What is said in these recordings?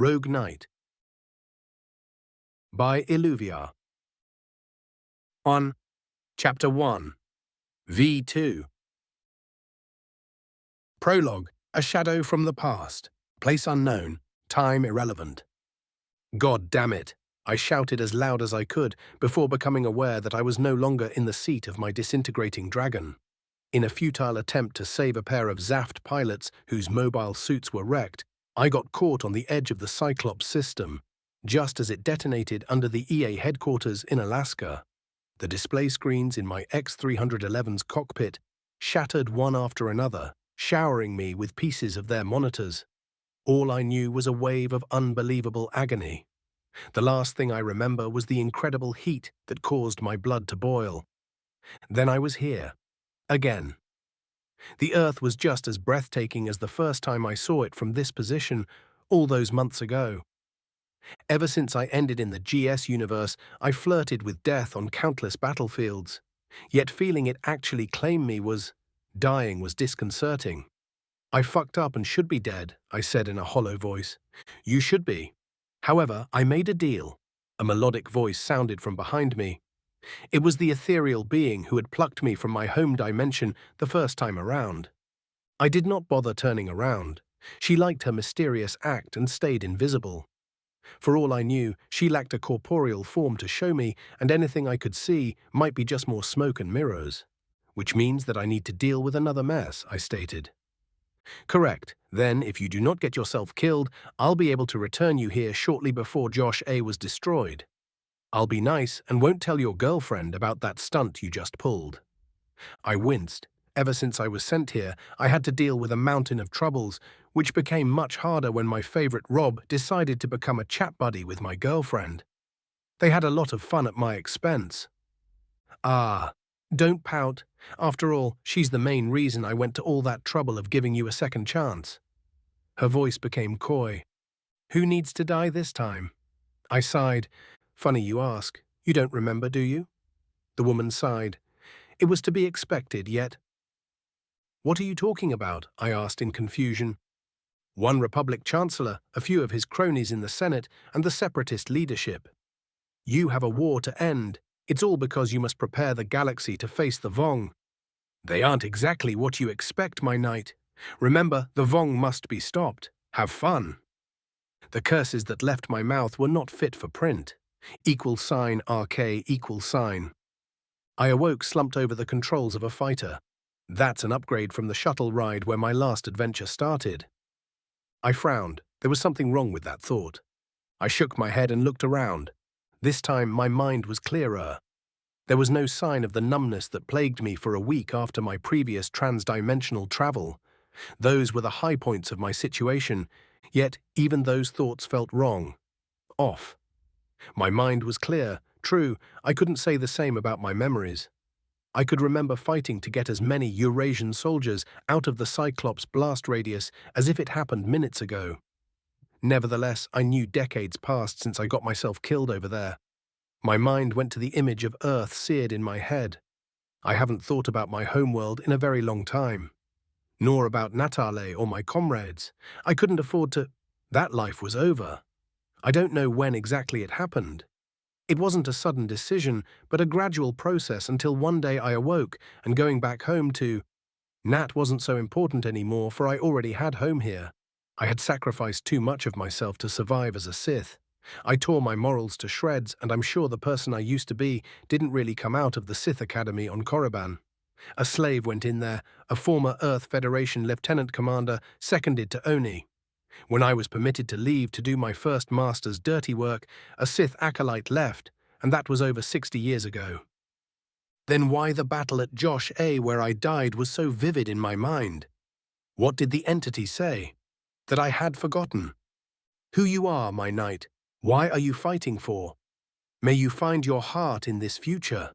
Rogue Knight by Illuviar. On Chapter 1, V2. Prologue: A shadow from the past. Place unknown. Time irrelevant. God damn it! I shouted as loud as I could before becoming aware that I was no longer in the seat of my disintegrating dragon. In a futile attempt to save a pair of Zaft pilots whose mobile suits were wrecked, I got caught on the edge of the Cyclops system, just as it detonated under the EA headquarters in Alaska. The display screens in my X-311's cockpit shattered one after another, showering me with pieces of their monitors. All I knew was a wave of unbelievable agony. The last thing I remember was the incredible heat that caused my blood to boil. Then I was here. Again. The Earth was just as breathtaking as the first time I saw it from this position, all those months ago. Ever since I ended in the GS universe, I flirted with death on countless battlefields. Yet feeling it actually claim me dying was disconcerting. I fucked up and should be dead, I said in a hollow voice. You should be. However, I made a deal. A melodic voice sounded from behind me. It was the ethereal being who had plucked me from my home dimension the first time around. I did not bother turning around. She liked her mysterious act and stayed invisible. For all I knew, she lacked a corporeal form to show me, and anything I could see might be just more smoke and mirrors. Which means that I need to deal with another mess, I stated. Correct. Then, if you do not get yourself killed, I'll be able to return you here shortly before Josh A was destroyed. I'll be nice and won't tell your girlfriend about that stunt you just pulled. I winced. Ever since I was sent here, I had to deal with a mountain of troubles, which became much harder when my favorite Rob decided to become a chat buddy with my girlfriend. They had a lot of fun at my expense. Ah, don't pout. After all, she's the main reason I went to all that trouble of giving you a second chance. Her voice became coy. Who needs to die this time? I sighed. Funny you ask. You don't remember, do you? The woman sighed. It was to be expected, yet. What are you talking about? I asked in confusion. One Republic Chancellor, a few of his cronies in the Senate, and the Separatist leadership. You have a war to end. It's all because you must prepare the galaxy to face the Vong. They aren't exactly what you expect, my knight. Remember, the Vong must be stopped. Have fun. The curses that left my mouth were not fit for print. =RK=. I awoke slumped over the controls of a fighter. That's an upgrade from the shuttle ride where my last adventure started. I frowned. There was something wrong with that thought. I shook my head and looked around. This time my mind was clearer. There was no sign of the numbness that plagued me for a week after my previous transdimensional travel. Those were the high points of my situation, yet even those thoughts felt wrong. Off. My mind was clear. True, I couldn't say the same about my memories. I could remember fighting to get as many Eurasian soldiers out of the Cyclops blast radius as if it happened minutes ago. Nevertheless, I knew decades passed since I got myself killed over there. My mind went to the image of Earth seared in my head. I haven't thought about my homeworld in a very long time. Nor about Natale or my comrades. I couldn't afford to. That life was over. I don't know when exactly it happened. It wasn't a sudden decision, but a gradual process until one day I awoke and going back home to. Nat wasn't so important anymore, for I already had home here. I had sacrificed too much of myself to survive as a Sith. I tore my morals to shreds, and I'm sure the person I used to be didn't really come out of the Sith Academy on Korriban. A slave went in there, a former Earth Federation lieutenant commander, seconded to Oni. When I was permitted to leave to do my first master's dirty work, a Sith acolyte left, and that was over 60 years ago. Then why the battle at Josh A where I died was so vivid in my mind? What did the entity say? That I had forgotten. Who you are, my knight. Why are you fighting for? May you find your heart in this future.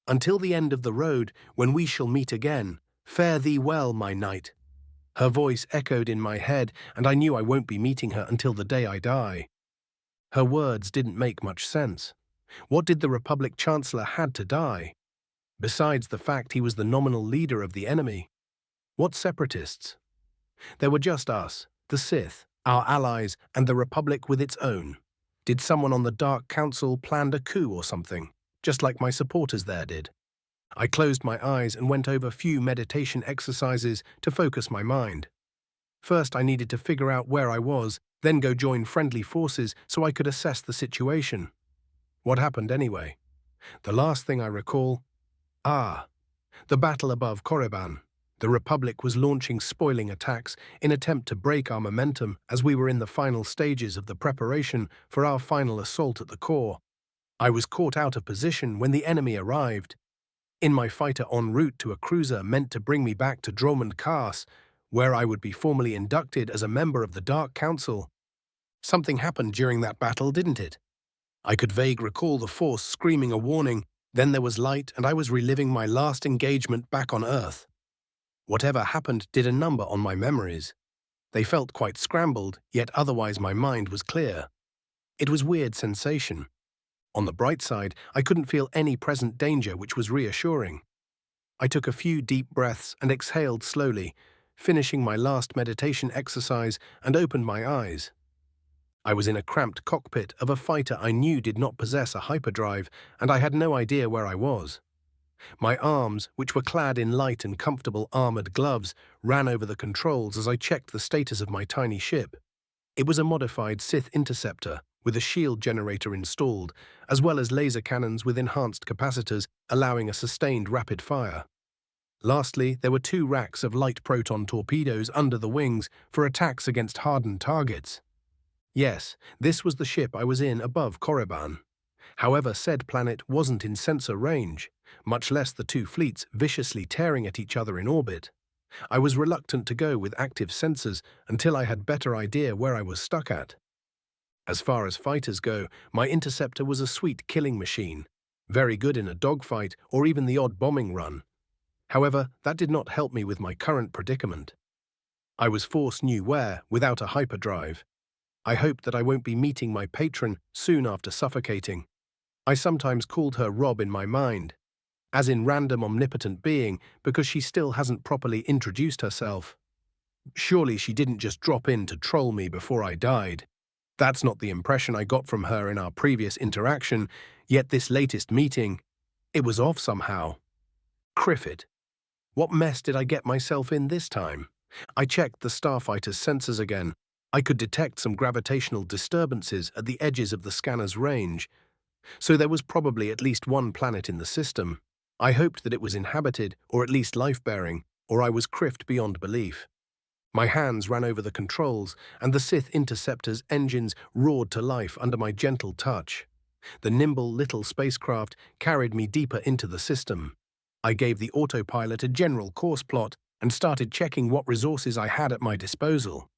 Until the end of the road, when we shall meet again, fare thee well, my knight. Her voice echoed in my head, and I knew I won't be meeting her until the day I die. Her words didn't make much sense. What did the Republic Chancellor had to die? Besides the fact he was the nominal leader of the enemy. What separatists? There were just us, the Sith, Our allies and the Republic with its own. Did someone on the Dark Council plan a coup or something, just like my supporters there did? I closed my eyes and went over a few meditation exercises to focus my mind. First, I needed to figure out where I was, then go join friendly forces so I could assess the situation. What happened anyway? The last thing I recall, the battle above Korriban. The Republic was launching spoiling attacks in attempt to break our momentum as we were in the final stages of the preparation for our final assault at the core. I was caught out of position when the enemy arrived. In my fighter en route to a cruiser meant to bring me back to Dromund Kaas, where I would be formally inducted as a member of the Dark Council. Something happened during that battle, didn't it? I could vaguely recall the Force screaming a warning, then there was light and I was reliving my last engagement back on Earth. Whatever happened did a number on my memories. They felt quite scrambled, yet otherwise my mind was clear. It was weird sensation. On the bright side, I couldn't feel any present danger, which was reassuring. I took a few deep breaths and exhaled slowly, finishing my last meditation exercise and opened my eyes. I was in a cramped cockpit of a fighter I knew did not possess a hyperdrive, and I had no idea where I was. My arms, which were clad in light and comfortable armored gloves, ran over the controls as I checked the status of my tiny ship. It was a modified Sith interceptor, with a shield generator installed, as well as laser cannons with enhanced capacitors allowing a sustained rapid fire. Lastly, there were 2 racks of light proton torpedoes under the wings for attacks against hardened targets. Yes, this was the ship I was in above Korriban. However, said planet wasn't in sensor range, much less the 2 fleets viciously tearing at each other in orbit. I was reluctant to go with active sensors until I had better idea where I was stuck at. As far as fighters go, my interceptor was a sweet killing machine, very good in a dogfight or even the odd bombing run. However, that did not help me with my current predicament. I was force knew where, without a hyperdrive. I hoped that I won't be meeting my patron soon after suffocating. I sometimes called her Rob in my mind, as in random omnipotent being, because she still hasn't properly introduced herself. Surely she didn't just drop in to troll me before I died. That's not the impression I got from her in our previous interaction, yet this latest meeting, it was off somehow. Criffit. What mess did I get myself in this time? I checked the starfighter's sensors again. I could detect some gravitational disturbances at the edges of the scanner's range, so there was probably at least one planet in the system. I hoped that it was inhabited, or at least life-bearing, or I was criffed beyond belief. My hands ran over the controls, and the Sith Interceptor's engines roared to life under my gentle touch. The nimble little spacecraft carried me deeper into the system. I gave the autopilot a general course plot and started checking what resources I had at my disposal.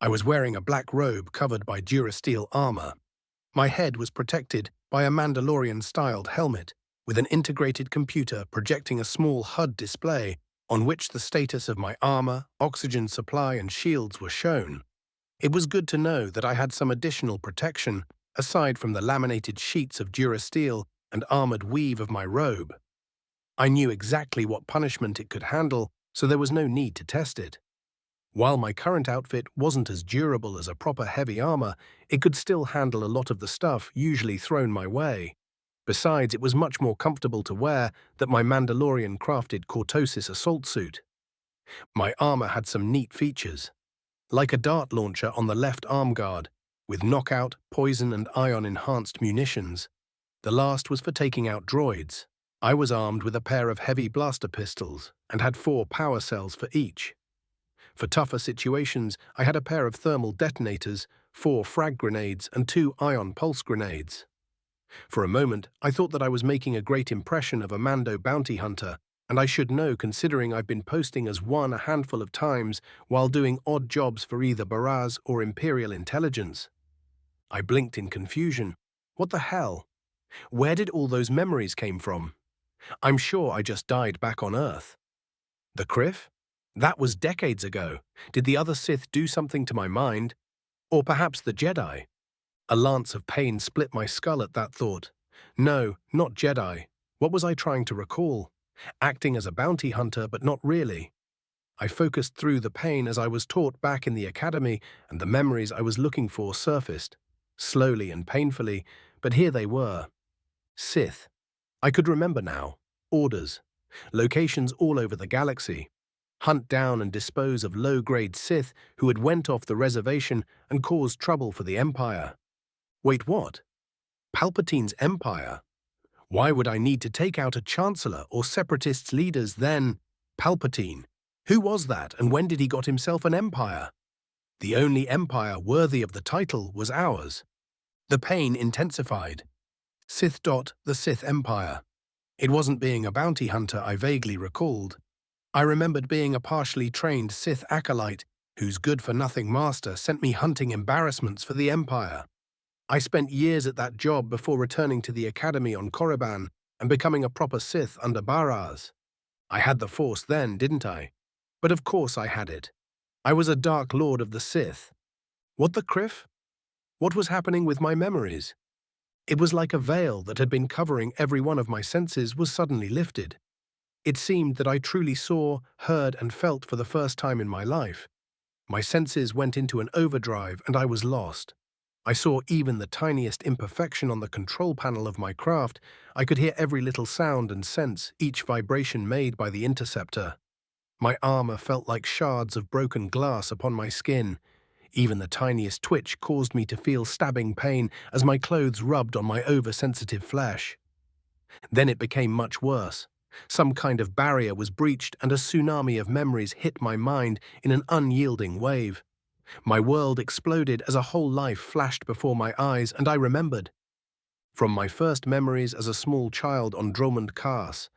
I was wearing a black robe covered by durasteel armor. My head was protected by a Mandalorian-styled helmet, with an integrated computer projecting a small HUD display on which the status of my armor, oxygen supply, and shields were shown. It was good to know that I had some additional protection, aside from the laminated sheets of durasteel and armored weave of my robe. I knew exactly what punishment it could handle, so there was no need to test it. While my current outfit wasn't as durable as a proper heavy armor, it could still handle a lot of the stuff usually thrown my way. Besides, it was much more comfortable to wear than my Mandalorian-crafted Cortosis assault suit. My armor had some neat features, like a dart launcher on the left arm guard, with knockout, poison, and ion-enhanced munitions. The last was for taking out droids. I was armed with a pair of heavy blaster pistols and had 4 power cells for each. For tougher situations, I had a pair of thermal detonators, 4 frag grenades, and 2 ion pulse grenades. For a moment, I thought that I was making a great impression of a Mando bounty hunter, and I should know considering I've been posting as one a handful of times while doing odd jobs for either Baraz or Imperial intelligence. I blinked in confusion. What the hell? Where did all those memories came from? I'm sure I just died back on Earth. The Criff? That was decades ago. Did the other Sith do something to my mind? Or perhaps the Jedi? A lance of pain split my skull at that thought. No, not Jedi. What was I trying to recall? Acting as a bounty hunter, but not really. I focused through the pain as I was taught back in the academy, and the memories I was looking for surfaced, slowly and painfully, but here they were. Sith. I could remember now. Orders. Locations all over the galaxy. Hunt down and dispose of low-grade Sith who had went off the reservation and caused trouble for the Empire. Wait, what? Palpatine's Empire? Why would I need to take out a Chancellor or Separatists' leaders then? Palpatine. Who was that, and when did he got himself an empire? The only empire worthy of the title was ours. The pain intensified. The Sith Empire. It wasn't being a bounty hunter I vaguely recalled. I remembered being a partially trained Sith acolyte whose good-for-nothing master sent me hunting embarrassments for the Empire. I spent years at that job before returning to the academy on Korriban and becoming a proper Sith under Baraz. I had the Force then, didn't I? But of course I had it. I was a Dark Lord of the Sith. What the criff? What was happening with my memories? It was like a veil that had been covering every one of my senses was suddenly lifted. It seemed that I truly saw, heard, and felt for the first time in my life. My senses went into an overdrive and I was lost. I saw even the tiniest imperfection on the control panel of my craft. I could hear every little sound and sense each vibration made by the interceptor. My armor felt like shards of broken glass upon my skin. Even the tiniest twitch caused me to feel stabbing pain as my clothes rubbed on my oversensitive flesh. Then it became much worse. Some kind of barrier was breached and a tsunami of memories hit my mind in an unyielding wave. My world exploded as a whole life flashed before my eyes, and I remembered. From my first memories as a small child on Dromund Kaas,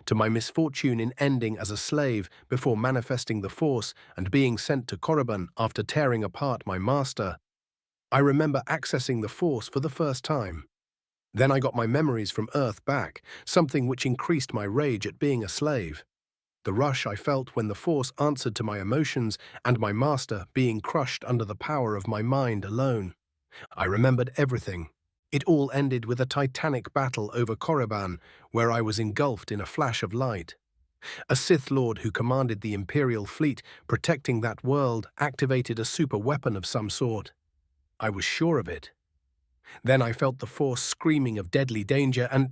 to my misfortune in ending as a slave before manifesting the Force and being sent to Korriban after tearing apart my master, I remember accessing the Force for the first time. Then I got my memories from Earth back, something which increased my rage at being a slave. The rush I felt when the Force answered to my emotions and my master being crushed under the power of my mind alone. I remembered everything. It all ended with a titanic battle over Korriban, where I was engulfed in a flash of light. A Sith Lord who commanded the Imperial fleet protecting that world activated a super weapon of some sort. I was sure of it. Then I felt the Force screaming of deadly danger and…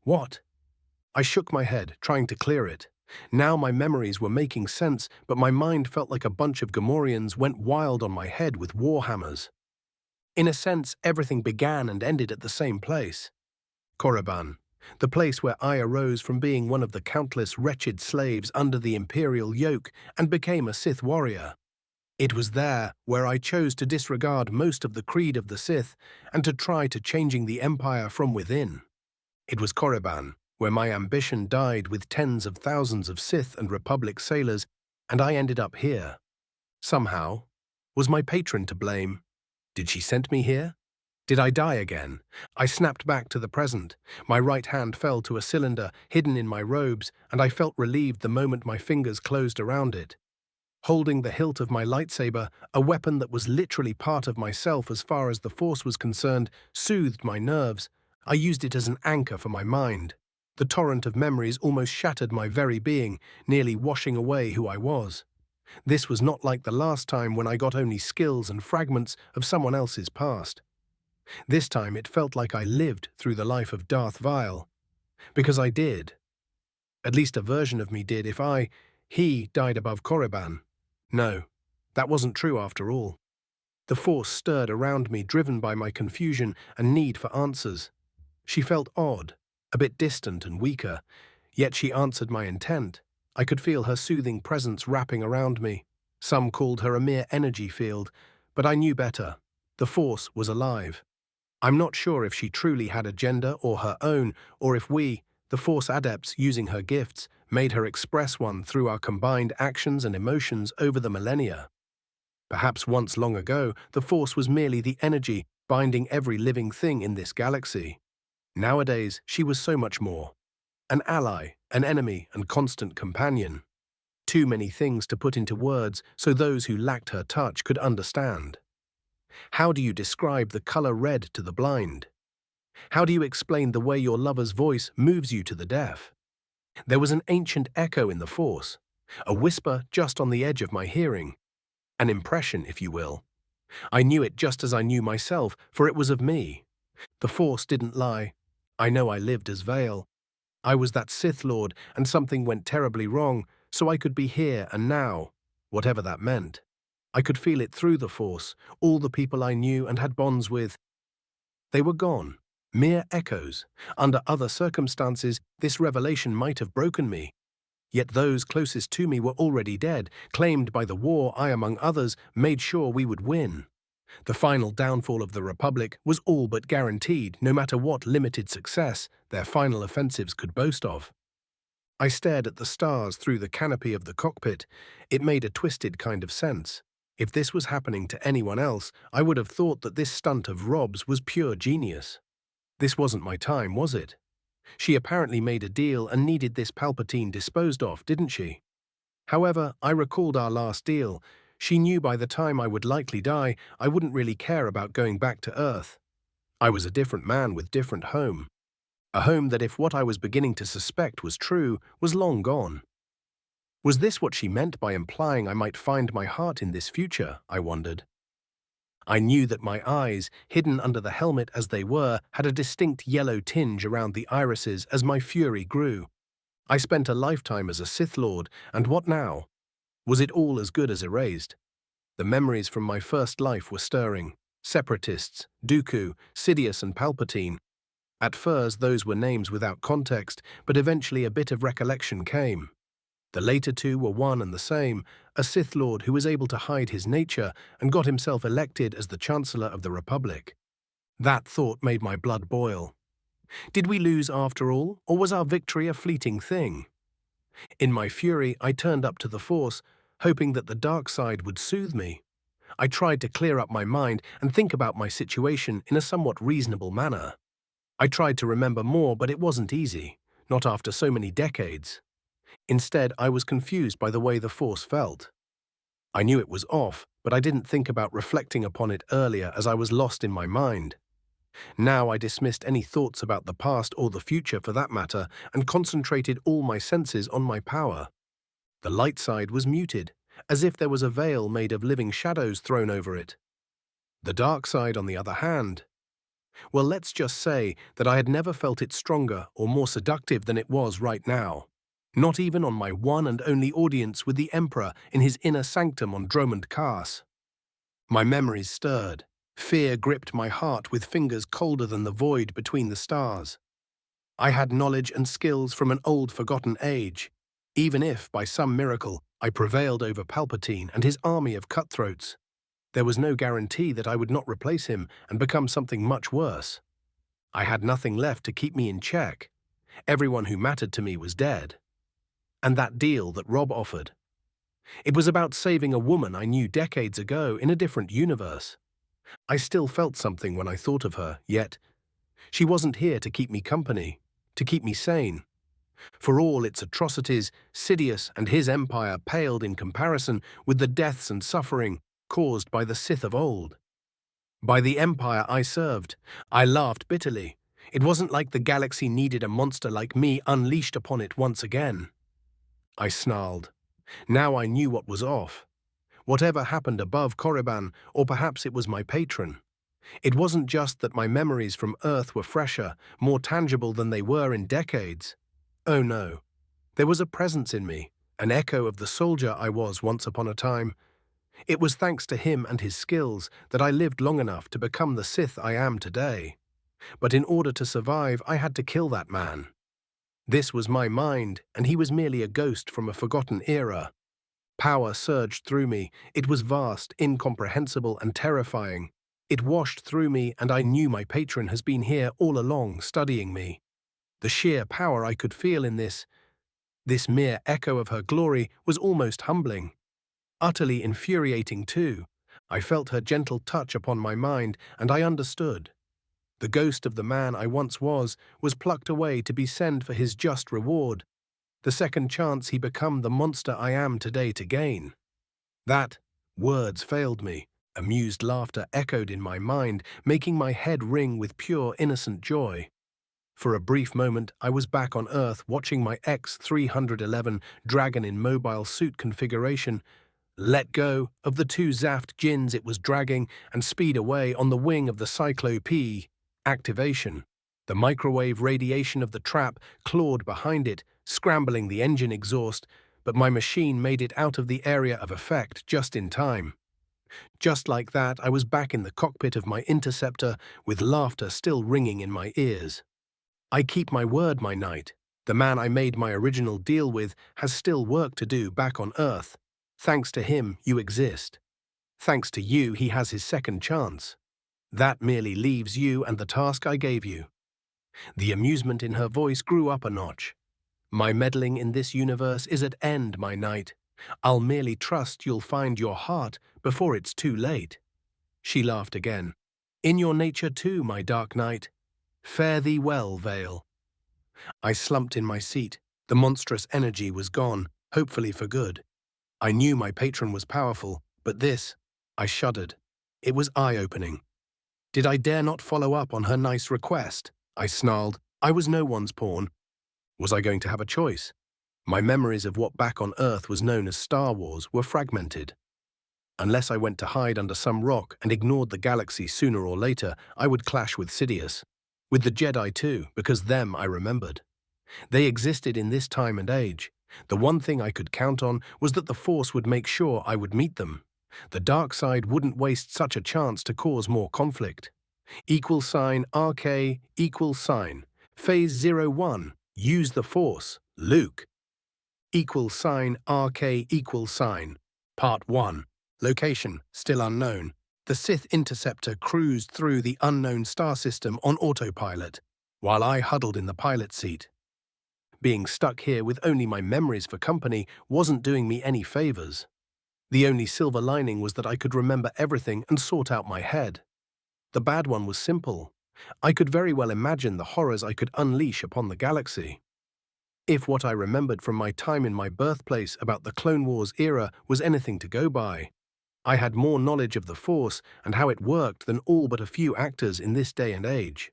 what? I shook my head, trying to clear it. Now my memories were making sense, but my mind felt like a bunch of Gamorreans went wild on my head with warhammers. In a sense, everything began and ended at the same place. Korriban, the place where I arose from being one of the countless wretched slaves under the Imperial yoke and became a Sith Warrior. It was there where I chose to disregard most of the creed of the Sith and to try to changing the Empire from within. It was Korriban where my ambition died with tens of thousands of Sith and Republic sailors, and I ended up here. Somehow, was my patron to blame? Did she send me here? Did I die again? I snapped back to the present. My right hand fell to a cylinder hidden in my robes, and I felt relieved the moment my fingers closed around it. Holding the hilt of my lightsaber, a weapon that was literally part of myself as far as the Force was concerned, soothed my nerves. I used it as an anchor for my mind. The torrent of memories almost shattered my very being, nearly washing away who I was. This was not like the last time when I got only skills and fragments of someone else's past. This time it felt like I lived through the life of Darth Vile. Because I did. At least a version of me did if he died above Korriban. No, that wasn't true after all. The Force stirred around me, driven by my confusion and need for answers. She felt odd, a bit distant and weaker, yet she answered my intent. I could feel her soothing presence wrapping around me. Some called her a mere energy field, but I knew better. The Force was alive. I'm not sure if she truly had a gender or her own, or if we, the Force adepts using her gifts, made her express one through our combined actions and emotions over the millennia. Perhaps once long ago, the Force was merely the energy binding every living thing in this galaxy. Nowadays, she was so much more. An ally, an enemy, and constant companion. Too many things to put into words so those who lacked her touch could understand. How do you describe the color red to the blind? How do you explain the way your lover's voice moves you to the deaf? There was an ancient echo in the Force. A whisper just on the edge of my hearing. An impression, if you will. I knew it just as I knew myself, for it was of me. The Force didn't lie. I know I lived as Vale. I was that Sith Lord, and something went terribly wrong, so I could be here and now, whatever that meant. I could feel it through the Force, all the people I knew and had bonds with. They were gone, mere echoes. Under other circumstances, this revelation might have broken me. Yet those closest to me were already dead, claimed by the war I, among others, made sure we would win. The final downfall of the Republic was all but guaranteed, no matter what limited success their final offensives could boast of. I stared at the stars through the canopy of the cockpit. It made a twisted kind of sense. If this was happening to anyone else, I would have thought that this stunt of Rob's was pure genius. This wasn't my time, was it? She apparently made a deal and needed this Palpatine disposed of, didn't she? However, I recalled our last deal. She knew by the time I would likely die, I wouldn't really care about going back to Earth. I was a different man with different home. A home that, if what I was beginning to suspect was true, was long gone. Was this what she meant by implying I might find my heart in this future, I wondered. I knew that my eyes, hidden under the helmet as they were, had a distinct yellow tinge around the irises as my fury grew. I spent a lifetime as a Sith Lord, and what now? Was it all as good as erased? The memories from my first life were stirring. Separatists, Dooku, Sidious and Palpatine. At first those were names without context, but eventually a bit of recollection came. The later two were one and the same, a Sith Lord who was able to hide his nature and got himself elected as the Chancellor of the Republic. That thought made my blood boil. Did we lose after all, or was our victory a fleeting thing? In my fury, I turned up to the Force, hoping that the dark side would soothe me. I tried to clear up my mind and think about my situation in a somewhat reasonable manner. I tried to remember more, but it wasn't easy, not after so many decades. Instead, I was confused by the way the Force felt. I knew it was off, but I didn't think about reflecting upon it earlier as I was lost in my mind. Now I dismissed any thoughts about the past or the future for that matter and concentrated all my senses on my power. The light side was muted, as if there was a veil made of living shadows thrown over it. The dark side, on the other hand, well, let's just say that I had never felt it stronger or more seductive than it was right now. Not even on my one and only audience with the Emperor in his inner sanctum on Dromund Kaas. My memories stirred. Fear gripped my heart with fingers colder than the void between the stars. I had knowledge and skills from an old forgotten age. Even if, by some miracle, I prevailed over Palpatine and his army of cutthroats, there was no guarantee that I would not replace him and become something much worse. I had nothing left to keep me in check. Everyone who mattered to me was dead. And that deal that Rob offered. It was about saving a woman I knew decades ago in a different universe. I still felt something when I thought of her, yet she wasn't here to keep me company, to keep me sane. For all its atrocities, Sidious and his empire paled in comparison with the deaths and suffering caused by the Sith of old. By the empire I served, I laughed bitterly. It wasn't like the galaxy needed a monster like me unleashed upon it once again. I snarled. Now I knew what was off. Whatever happened above Korriban, or perhaps it was my patron. It wasn't just that my memories from Earth were fresher, more tangible than they were in decades. Oh no. There was a presence in me, an echo of the soldier I was once upon a time. It was thanks to him and his skills that I lived long enough to become the Sith I am today. But in order to survive, I had to kill that man. This was my mind, and he was merely a ghost from a forgotten era. Power surged through me. It was vast, incomprehensible, and terrifying. It washed through me, and I knew my patron has been here all along, studying me. The sheer power I could feel in this mere echo of her glory, was almost humbling. Utterly infuriating, too. I felt her gentle touch upon my mind, and I understood. The ghost of the man I once was plucked away to be sent for his just reward, the second chance he become the monster I am today to gain. Words failed me. Amused laughter echoed in my mind, making my head ring with pure innocent joy. For a brief moment, I was back on Earth watching my X-311 Dragon in mobile suit configuration let go of the two Zaft gins it was dragging and speed away on the wing of the Cyclope activation. The microwave radiation of the trap clawed behind it, scrambling the engine exhaust, but my machine made it out of the area of effect just in time. Just like that, I was back in the cockpit of my interceptor with laughter still ringing in my ears. I keep my word, my knight. The man I made my original deal with has still work to do back on Earth. Thanks to him, you exist. Thanks to you, he has his second chance. That merely leaves you and the task I gave you. The amusement in her voice grew up a notch. My meddling in this universe is at end, my knight. I'll merely trust you'll find your heart before it's too late. She laughed again. In your nature too, my dark knight. Fare thee well, Vale. I slumped in my seat. The monstrous energy was gone, hopefully for good. I knew my patron was powerful, but this, I shuddered. It was eye-opening. Did I dare not follow up on her nice request? I snarled. I was no one's pawn. Was I going to have a choice? My memories of what back on Earth was known as Star Wars were fragmented. Unless I went to hide under some rock and ignored the galaxy sooner or later, I would clash with Sidious. With the Jedi too, because them I remembered. They existed in this time and age. The one thing I could count on was that the Force would make sure I would meet them. The dark side wouldn't waste such a chance to cause more conflict. $RK Phase 01. Use the Force. Luke. $RK Part 1. Location, still unknown. The Sith interceptor cruised through the unknown star system on autopilot, while I huddled in the pilot seat. Being stuck here with only my memories for company wasn't doing me any favors. The only silver lining was that I could remember everything and sort out my head. The bad one was simple. I could very well imagine the horrors I could unleash upon the galaxy. If what I remembered from my time in my birthplace about the Clone Wars era was anything to go by, I had more knowledge of the Force and how it worked than all but a few actors in this day and age.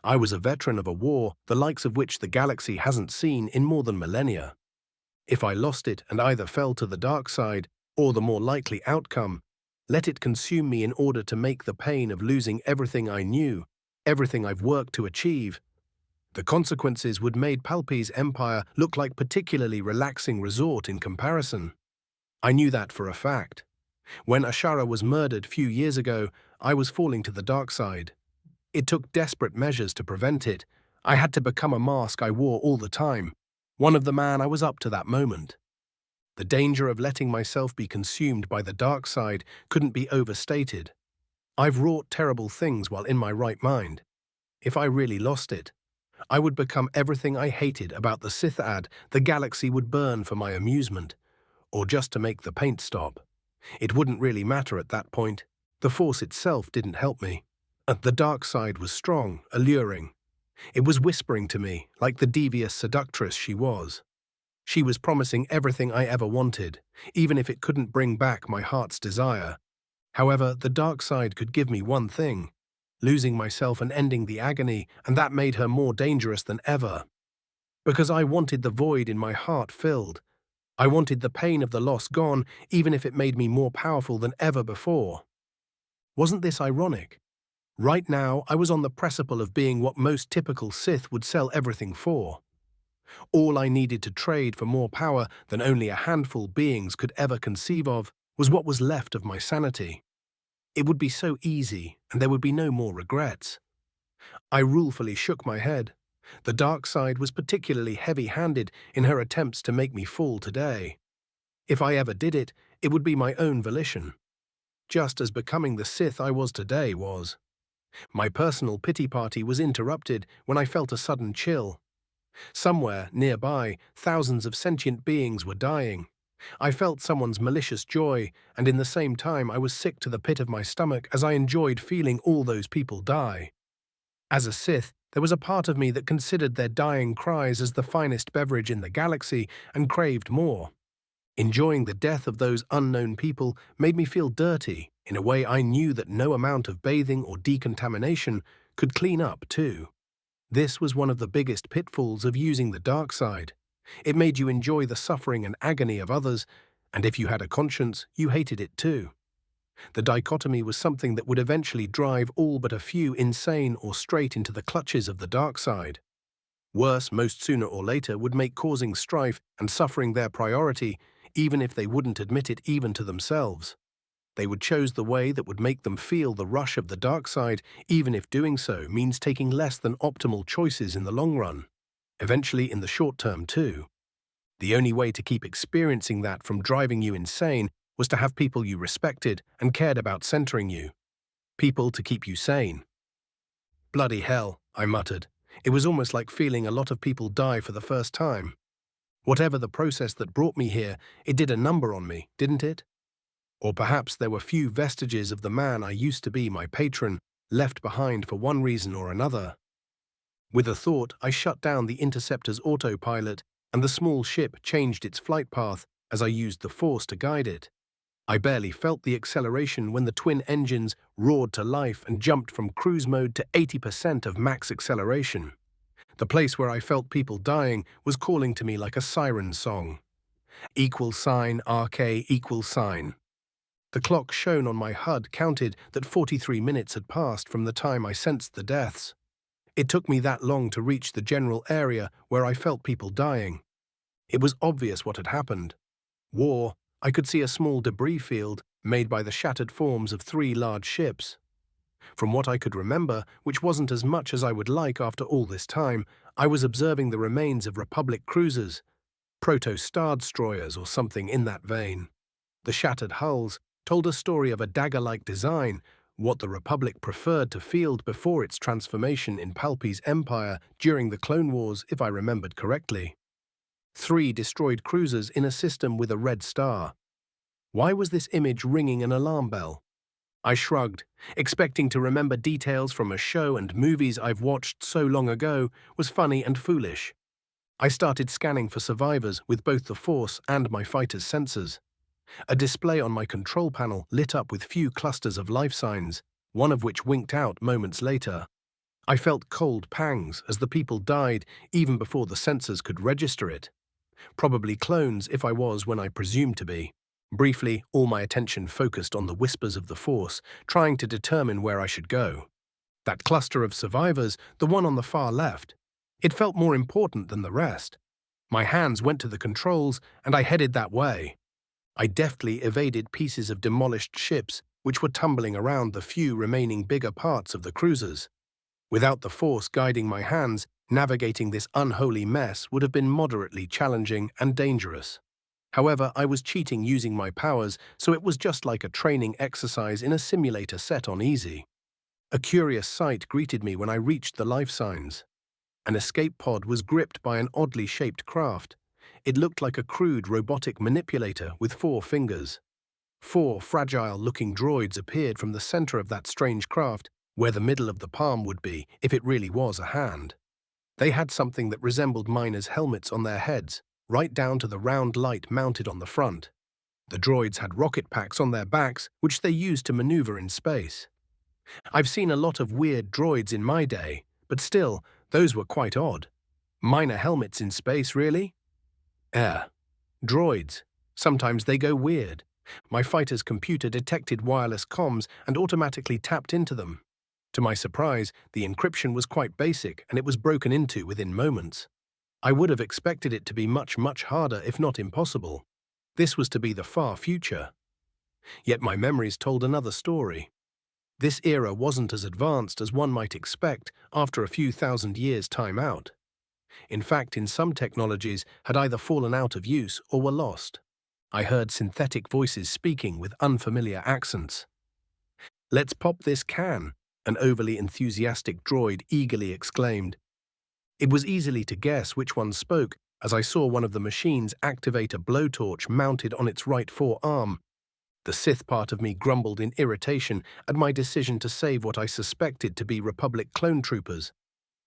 I was a veteran of a war the likes of which the galaxy hasn't seen in more than millennia. If I lost it and either fell to the dark side, or the more likely outcome, let it consume me in order to make the pain of losing everything I knew, everything I've worked to achieve. The consequences would make Palpatine's empire look like particularly relaxing resort in comparison. I knew that for a fact. When Ashara was murdered few years ago, I was falling to the dark side. It took desperate measures to prevent it. I had to become a mask I wore all the time, one of the man I was up to that moment. The danger of letting myself be consumed by the dark side couldn't be overstated. I've wrought terrible things while in my right mind. If I really lost it, I would become everything I hated about the Sith the galaxy would burn for my amusement, or just to make the paint stop. It wouldn't really matter at that point. The Force itself didn't help me. The dark side was strong, alluring. It was whispering to me, like the devious seductress she was. She was promising everything I ever wanted, even if it couldn't bring back my heart's desire. However, the dark side could give me one thing, losing myself and ending the agony, and that made her more dangerous than ever. Because I wanted the void in my heart filled. I wanted the pain of the loss gone, even if it made me more powerful than ever before. Wasn't this ironic? Right now, I was on the precipice of being what most typical Sith would sell everything for. All I needed to trade for more power than only a handful beings could ever conceive of was what was left of my sanity. It would be so easy, and there would be no more regrets. I ruefully shook my head. The dark side was particularly heavy-handed in her attempts to make me fall today. If I ever did it, it would be my own volition. Just as becoming the Sith I was today was. My personal pity party was interrupted when I felt a sudden chill. Somewhere, nearby, thousands of sentient beings were dying. I felt someone's malicious joy, and in the same time I was sick to the pit of my stomach as I enjoyed feeling all those people die. As a Sith, there was a part of me that considered their dying cries as the finest beverage in the galaxy and craved more. Enjoying the death of those unknown people made me feel dirty in a way I knew that no amount of bathing or decontamination could clean up too. This was one of the biggest pitfalls of using the dark side. It made you enjoy the suffering and agony of others, and if you had a conscience, you hated it too. The dichotomy was something that would eventually drive all but a few insane or straight into the clutches of the dark side. Worse, most sooner or later would make causing strife and suffering their priority, even if they wouldn't admit it even to themselves. They would choose the way that would make them feel the rush of the dark side, even if doing so means taking less than optimal choices in the long run. Eventually in the short term too. The only way to keep experiencing that from driving you insane was to have people you respected and cared about centering you. People to keep you sane. Bloody hell, I muttered. It was almost like feeling a lot of people die for the first time. Whatever the process that brought me here, it did a number on me, didn't it? Or perhaps there were few vestiges of the man I used to be, my patron, left behind for one reason or another. With a thought, I shut down the interceptor's autopilot, and the small ship changed its flight path as I used the Force to guide it. I barely felt the acceleration when the twin engines roared to life and jumped from cruise mode to 80% of max acceleration. The place where I felt people dying was calling to me like a siren song. $RK $. The clock shown on my HUD counted that 43 minutes had passed from the time I sensed the deaths. It took me that long to reach the general area where I felt people dying. It was obvious what had happened. War. I could see a small debris field made by the shattered forms of 3 large ships. From what I could remember, which wasn't as much as I would like after all this time, I was observing the remains of Republic cruisers, proto-star destroyers or something in that vein. The shattered hulls told a story of a dagger-like design, what the Republic preferred to field before its transformation in Palpatine's empire during the Clone Wars, if I remembered correctly. 3 destroyed cruisers in a system with a red star. Why was this image ringing an alarm bell? I shrugged, expecting to remember details from a show and movies I've watched so long ago was funny and foolish. I started scanning for survivors with both the Force and my fighter's sensors. A display on my control panel lit up with few clusters of life signs, one of which winked out moments later. I felt cold pangs as the people died even before the sensors could register it. Probably clones if I was when I presumed to be. Briefly, all my attention focused on the whispers of the Force, trying to determine where I should go. That cluster of survivors, the one on the far left, it felt more important than the rest. My hands went to the controls, and I headed that way. I deftly evaded pieces of demolished ships which were tumbling around the few remaining bigger parts of the cruisers. Without the Force guiding my hands, navigating this unholy mess would have been moderately challenging and dangerous. However, I was cheating using my powers, so it was just like a training exercise in a simulator set on easy. A curious sight greeted me when I reached the life signs. An escape pod was gripped by an oddly shaped craft. It looked like a crude robotic manipulator with 4 fingers. 4 fragile-looking droids appeared from the center of that strange craft, where the middle of the palm would be if it really was a hand. They had something that resembled miners' helmets on their heads, right down to the round light mounted on the front. The droids had rocket packs on their backs, which they used to maneuver in space. I've seen a lot of weird droids in my day, but still, those were quite odd. Miner helmets in space, really? Droids. Sometimes they go weird. My fighter's computer detected wireless comms and automatically tapped into them. To my surprise, the encryption was quite basic and it was broken into within moments. I would have expected it to be much, much harder, if not impossible. This was to be the far future. Yet my memories told another story. This era wasn't as advanced as one might expect after a few thousand years' time out. In fact, in some technologies had either fallen out of use or were lost. I heard synthetic voices speaking with unfamiliar accents. "Let's pop this can," an overly enthusiastic droid eagerly exclaimed. It was easily to guess which one spoke as I saw one of the machines activate a blowtorch mounted on its right forearm. The Sith part of me grumbled in irritation at my decision to save what I suspected to be Republic clone troopers,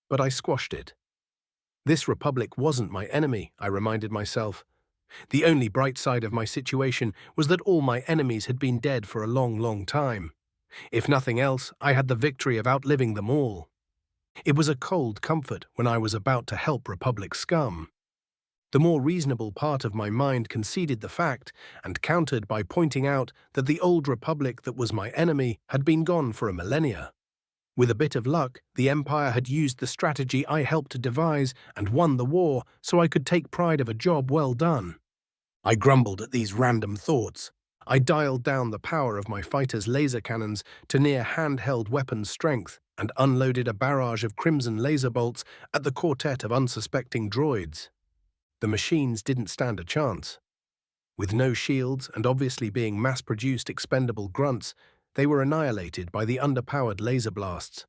but I squashed it. This Republic wasn't my enemy, I reminded myself. The only bright side of my situation was that all my enemies had been dead for a long, long time. If nothing else, I had the victory of outliving them all. It was a cold comfort when I was about to help Republic scum. The more reasonable part of my mind conceded the fact and countered by pointing out that the old Republic that was my enemy had been gone for a millennia. With a bit of luck, the Empire had used the strategy I helped devise and won the war, so I could take pride of a job well done. I grumbled at these random thoughts. I dialed down the power of my fighters' laser cannons to near handheld weapon strength and unloaded a barrage of crimson laser bolts at the quartet of unsuspecting droids. The machines didn't stand a chance. With no shields and obviously being mass-produced expendable grunts, they were annihilated by the underpowered laser blasts.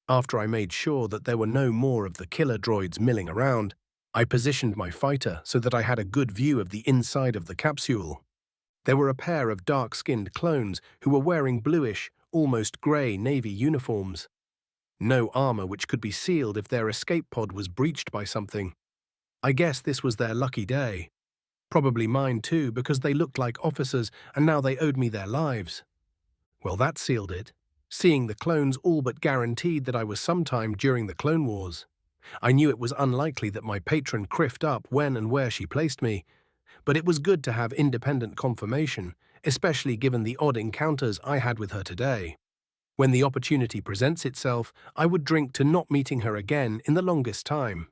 After I made sure that there were no more of the killer droids milling around, I positioned my fighter so that I had a good view of the inside of the capsule. There were a pair of dark-skinned clones who were wearing bluish, almost grey Navy uniforms. No armor which could be sealed if their escape pod was breached by something. I guess this was their lucky day. Probably mine too, because they looked like officers and now they owed me their lives. Well, that sealed it. Seeing the clones all but guaranteed that I was sometime during the Clone Wars. I knew it was unlikely that my patron criffed up when and where she placed me, but it was good to have independent confirmation, especially given the odd encounters I had with her today. When the opportunity presents itself, I would drink to not meeting her again in the longest time.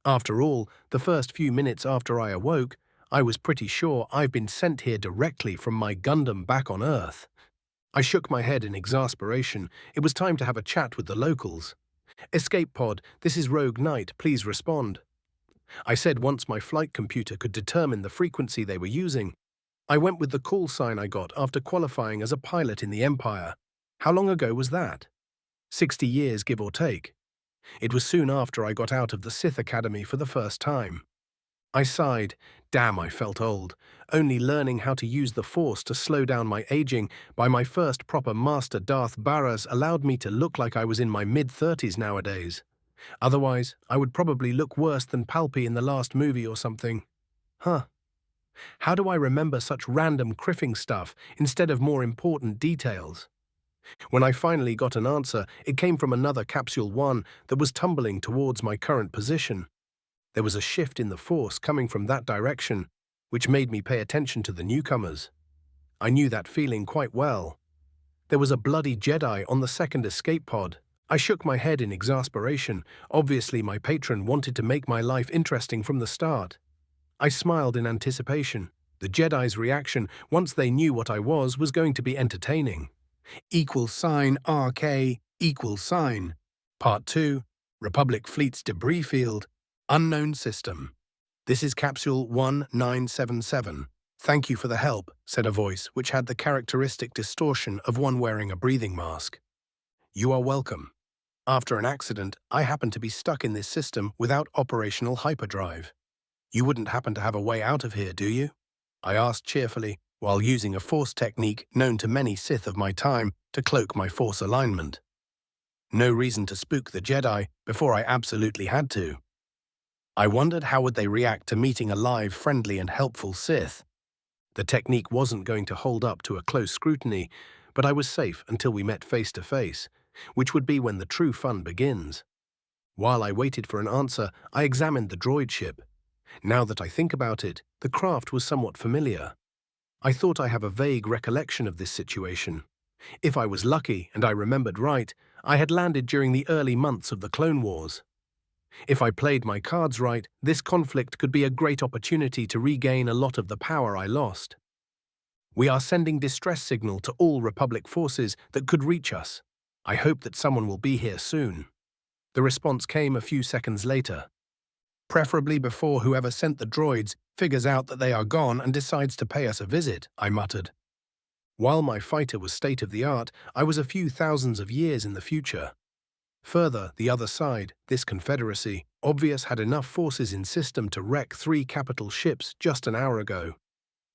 After all, the first few minutes after I awoke, I was pretty sure I've been sent here directly from my Gundam back on Earth. I shook my head in exasperation. It was time to have a chat with the locals. "Escape pod, this is Rogue Knight, please respond," I said once my flight computer could determine the frequency they were using. I went with the call sign I got after qualifying as a pilot in the Empire. How long ago was that? 60 years, give or take. It was soon after I got out of the Sith Academy for the first time. I sighed. Damn, I felt old. Only learning how to use the Force to slow down my aging by my first proper master Darth Barras allowed me to look like I was in my mid-30s nowadays. Otherwise, I would probably look worse than Palpy in the last movie or something. How do I remember such random criffing stuff instead of more important details? When I finally got an answer, it came from another Capsule 1 that was tumbling towards my current position. There was a shift in the Force coming from that direction, which made me pay attention to the newcomers. I knew that feeling quite well. There was a bloody Jedi on the second escape pod. I shook my head in exasperation. Obviously, my patron wanted to make my life interesting from the start. I smiled in anticipation. The Jedi's reaction, once they knew what I was going to be entertaining. =RK =. Part 2. Republic Fleet's Debris Field. Unknown System. This is Capsule 1977. "Thank you for the help," said a voice which had the characteristic distortion of one wearing a breathing mask. "You are welcome. After an accident, I happen to be stuck in this system without operational hyperdrive. You wouldn't happen to have a way out of here, do you?" I asked cheerfully, while using a Force technique known to many Sith of my time to cloak my Force alignment. No reason to spook the Jedi before I absolutely had to. I wondered how would they react to meeting a live, friendly and helpful Sith. The technique wasn't going to hold up to a close scrutiny, but I was safe until we met face to face, which would be when the true fun begins. While I waited for an answer, I examined the droid ship. Now that I think about it, the craft was somewhat familiar. I thought I have a vague recollection of this situation. If I was lucky and I remembered right, I had landed during the early months of the Clone Wars. If I played my cards right, this conflict could be a great opportunity to regain a lot of the power I lost. "We are sending distress signal to all Republic forces that could reach us. I hope that someone will be here soon." The response came a few seconds later. "Preferably before whoever sent the droids figures out that they are gone and decides to pay us a visit," I muttered. While my fighter was state-of-the-art, I was a few thousands of years in the future. Further, the other side, this confederacy, obvious had enough forces in system to wreck 3 capital ships just an hour ago.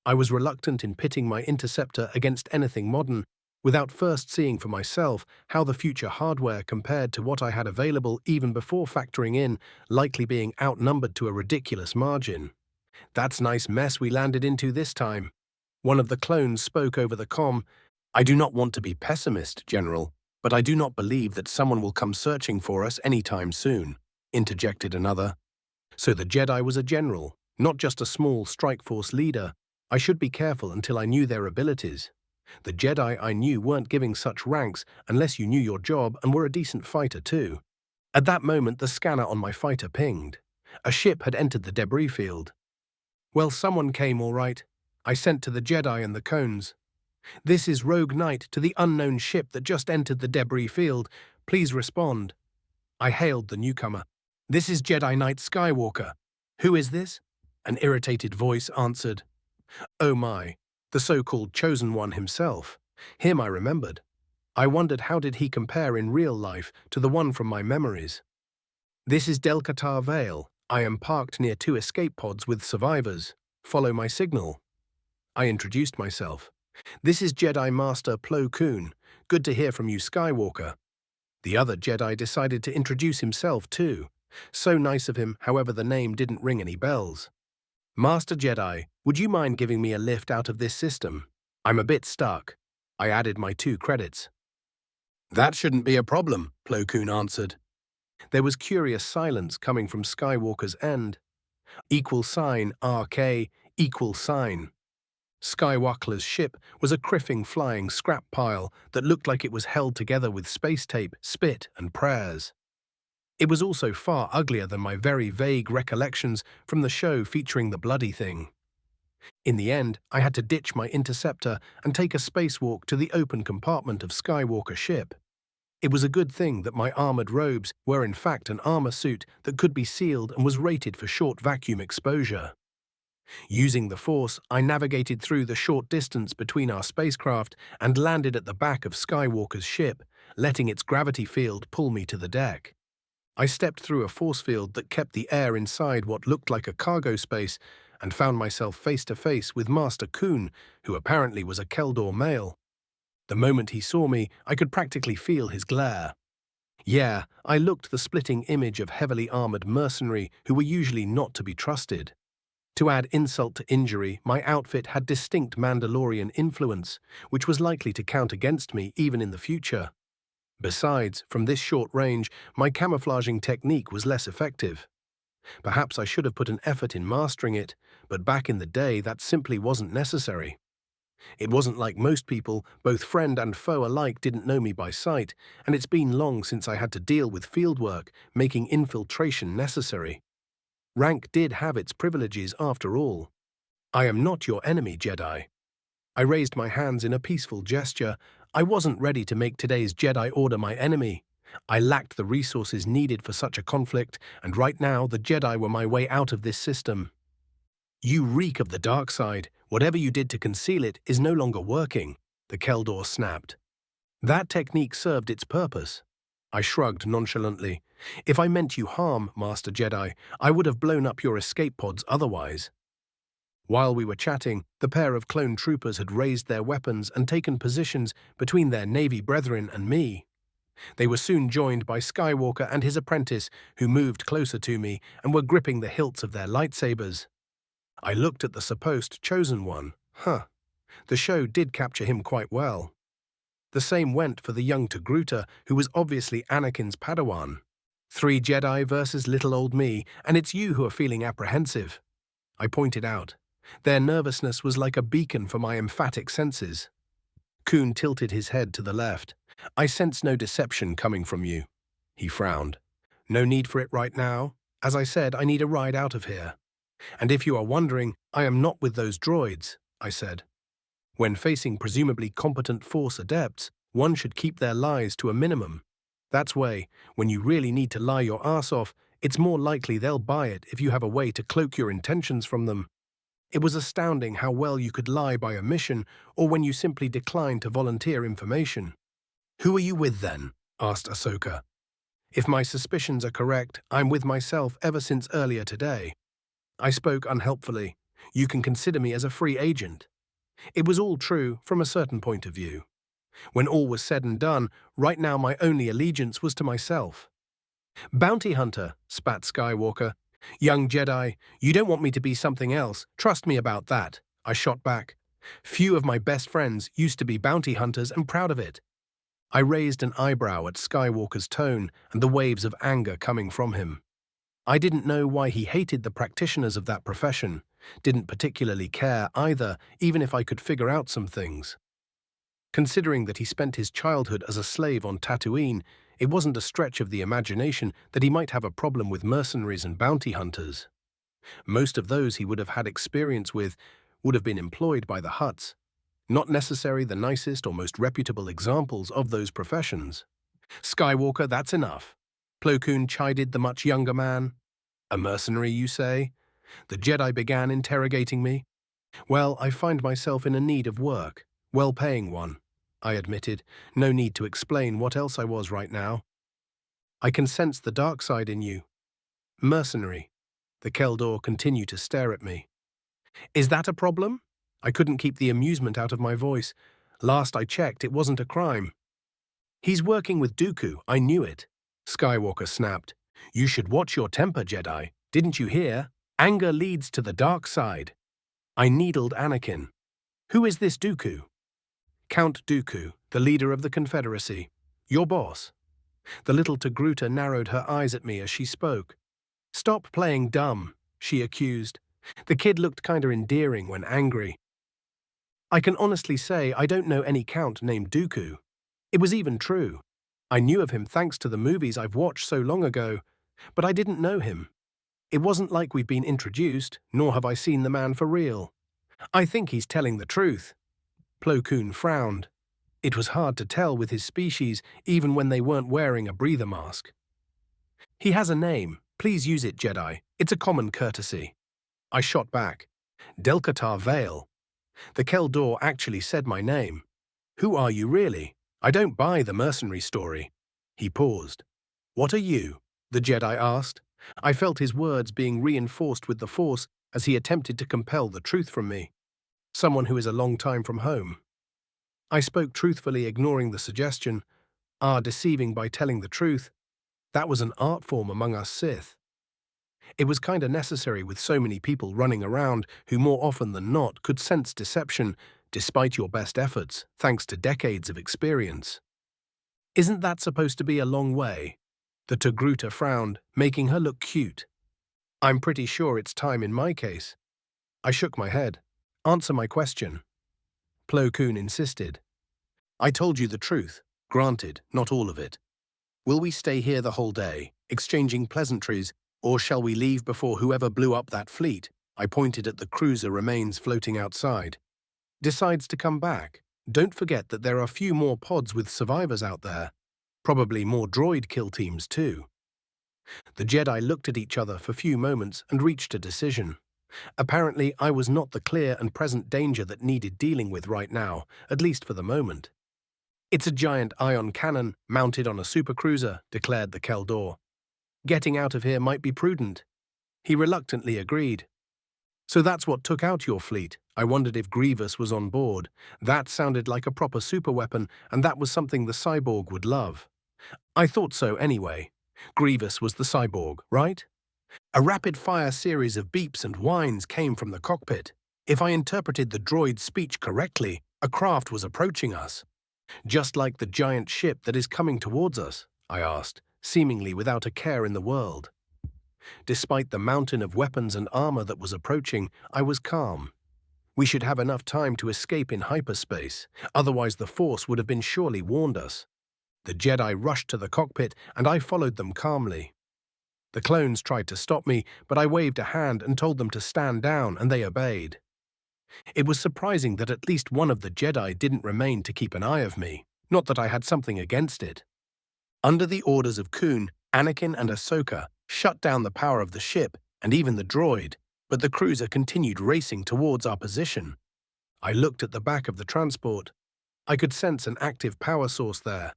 I was reluctant in pitting my interceptor against anything modern, without first seeing for myself how the future hardware compared to what I had available even before factoring in likely being outnumbered to a ridiculous margin. "That's nice mess we landed into this time." One of the clones spoke over the comm. "I do not want to be pessimist, General, But I do not believe that someone will come searching for us anytime soon, interjected another. So the Jedi was a general, not just a small strike force leader. I should be careful until I knew their abilities. The Jedi I knew weren't giving such ranks unless you knew your job and were a decent fighter too. At that moment, the scanner on my fighter pinged. A ship had entered the debris field. Well, someone came all right. I sent to the Jedi and the cones. This is Rogue Knight to the unknown ship that just entered the debris field. Please respond. I hailed the newcomer. This is Jedi Knight Skywalker. Who is this? An irritated voice answered. Oh my, the so-called Chosen One himself. Him I remembered. I wondered how did he compare in real life to the one from my memories. This is Del-Qatar Vale. I am parked near 2 escape pods with survivors. Follow my signal. I introduced myself. This is Jedi Master Plo Koon. Good to hear from you, Skywalker. The other Jedi decided to introduce himself too. So nice of him, however the name didn't ring any bells. Master Jedi, would you mind giving me a lift out of this system? I'm a bit stuck. I added my 2 credits. That shouldn't be a problem, Plo Koon answered. There was curious silence coming from Skywalker's end. $RK, $. Skywalker's ship was a criffing flying scrap pile that looked like it was held together with space tape, spit, and prayers. It was also far uglier than my very vague recollections from the show featuring the bloody thing. In the end, I had to ditch my interceptor and take a spacewalk to the open compartment of Skywalker's ship. It was a good thing that my armored robes were in fact an armor suit that could be sealed and was rated for short vacuum exposure. Using the Force, I navigated through the short distance between our spacecraft and landed at the back of Skywalker's ship, letting its gravity field pull me to the deck. I stepped through a force field that kept the air inside what looked like a cargo space and found myself face to face with Master Koon, who apparently was a Keldor male. The moment he saw me, I could practically feel his glare. Yeah, I looked the splitting image of heavily armored mercenary who were usually not to be trusted. To add insult to injury, my outfit had distinct Mandalorian influence, which was likely to count against me even in the future. Besides, from this short range, my camouflaging technique was less effective. Perhaps I should have put an effort in mastering it, but back in the day that simply wasn't necessary. It wasn't like most people, both friend and foe alike didn't know me by sight, and it's been long since I had to deal with fieldwork, making infiltration necessary. Rank did have its privileges after all. I am not your enemy, Jedi. I raised my hands in a peaceful gesture. I wasn't ready to make today's Jedi Order my enemy. I lacked the resources needed for such a conflict, and right now the Jedi were my way out of this system. You reek of the dark side. Whatever you did to conceal it is no longer working, the Keldor snapped. That technique served its purpose. I shrugged nonchalantly. If I meant you harm, Master Jedi, I would have blown up your escape pods otherwise. While we were chatting, the pair of clone troopers had raised their weapons and taken positions between their Navy brethren and me. They were soon joined by Skywalker and his apprentice, who moved closer to me and were gripping the hilts of their lightsabers. I looked at the supposed Chosen One. The show did capture him quite well. The same went for the young Togruta, who was obviously Anakin's Padawan. 3 Jedi versus little old me, and it's you who are feeling apprehensive. I pointed out. Their nervousness was like a beacon for my emphatic senses. Koon tilted his head to the left. I sense no deception coming from you. He frowned. No need for it right now. As I said, I need a ride out of here. And if you are wondering, I am not with those droids, I said. When facing presumably competent Force adepts, one should keep their lies to a minimum. That's way, when you really need to lie your ass off, it's more likely they'll buy it if you have a way to cloak your intentions from them. It was astounding how well you could lie by omission or when you simply declined to volunteer information. Who are you with then? Asked Ahsoka. If my suspicions are correct, I'm with myself ever since earlier today. I spoke unhelpfully. You can consider me as a free agent. It was all true from a certain point of view. When all was said and done, right now my only allegiance was to myself. Bounty hunter, spat Skywalker. Young Jedi, you don't want me to be something else. Trust me about that, I shot back. Few of my best friends used to be bounty hunters and proud of it. I raised an eyebrow at Skywalker's tone and the waves of anger coming from him. I didn't know why he hated the practitioners of that profession, didn't particularly care either, even if I could figure out some things. Considering that he spent his childhood as a slave on Tatooine, it wasn't a stretch of the imagination that he might have a problem with mercenaries and bounty hunters. Most of those he would have had experience with would have been employed by the Hutts, not necessarily the nicest or most reputable examples of those professions. Skywalker, that's enough. Plo Koon chided the much younger man. A mercenary, you say? The Jedi began interrogating me. Well, I find myself in a need of work, well-paying one, I admitted. No need to explain what else I was right now. I can sense the dark side in you. Mercenary. The Keldor continued to stare at me. Is that a problem? I couldn't keep the amusement out of my voice. Last I checked, it wasn't a crime. He's working with Dooku, I knew it. Skywalker snapped. You should watch your temper, Jedi. Didn't you hear? Anger leads to the dark side. I needled Anakin. Who is this Dooku? Count Dooku, the leader of the Confederacy. Your boss. The little Togruta narrowed her eyes at me as she spoke. Stop playing dumb, she accused. The kid looked kinda endearing when angry. I can honestly say I don't know any Count named Dooku. It was even true. I knew of him thanks to the movies I've watched so long ago, but I didn't know him. It wasn't like we've been introduced, nor have I seen the man for real. I think he's telling the truth. Plo Koon frowned. It was hard to tell with his species, even when they weren't wearing a breather mask. He has a name. Please use it, Jedi. It's a common courtesy. I shot back. Delcatar Vale. The Keldor actually said my name. Who are you really? I don't buy the mercenary story. He paused. What are you? The Jedi asked. I felt his words being reinforced with the Force as he attempted to compel the truth from me. Someone who is a long time from home. I spoke truthfully, ignoring the suggestion. Deceiving by telling the truth. That was an art form among us Sith. It was kinda necessary with so many people running around who more often than not could sense deception despite your best efforts, thanks to decades of experience. Isn't that supposed to be a long way? The Togruta frowned, making her look cute. I'm pretty sure it's time in my case. I shook my head. Answer my question. Plo Koon insisted. I told you the truth. Granted, not all of it. Will we stay here the whole day, exchanging pleasantries, or shall we leave before whoever blew up that fleet, I pointed at the cruiser remains floating outside, decides to come back? Don't forget that there are few more pods with survivors out there. Probably more droid kill teams too. The Jedi looked at each other for a few moments and reached a decision. Apparently, I was not the clear and present danger that needed dealing with right now, at least for the moment. It's a giant ion cannon mounted on a supercruiser, declared the Keldor. Getting out of here might be prudent. He reluctantly agreed. So that's what took out your fleet. I wondered if Grievous was on board. That sounded like a proper superweapon, and that was something the cyborg would love. I thought so anyway. Grievous was the cyborg, right? A rapid-fire series of beeps and whines came from the cockpit. If I interpreted the droid's speech correctly, a craft was approaching us. Just like the giant ship that is coming towards us, I asked, seemingly without a care in the world. Despite the mountain of weapons and armor that was approaching, I was calm. We should have enough time to escape in hyperspace, otherwise the Force would have been surely warned us. The Jedi rushed to the cockpit, and I followed them calmly. The clones tried to stop me, but I waved a hand and told them to stand down, and they obeyed. It was surprising that at least one of the Jedi didn't remain to keep an eye of me, not that I had something against it. Under the orders of Koon, Anakin and Ahsoka shut down the power of the ship and even the droid, but the cruiser continued racing towards our position. I looked at the back of the transport. I could sense an active power source there.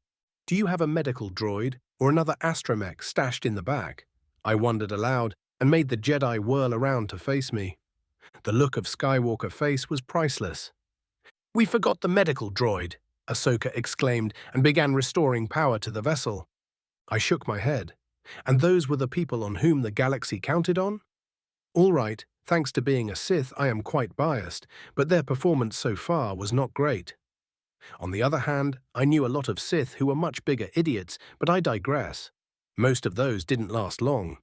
Do you have a medical droid or another astromech stashed in the back? I wondered aloud and made the Jedi whirl around to face me. The look of Skywalker's face was priceless. We forgot the medical droid, Ahsoka exclaimed and began restoring power to the vessel. I shook my head. And those were the people on whom the galaxy counted on? All right, thanks to being a Sith, I am quite biased, but their performance so far was not great. On the other hand, I knew a lot of Sith who were much bigger idiots, but I digress. Most of those didn't last long.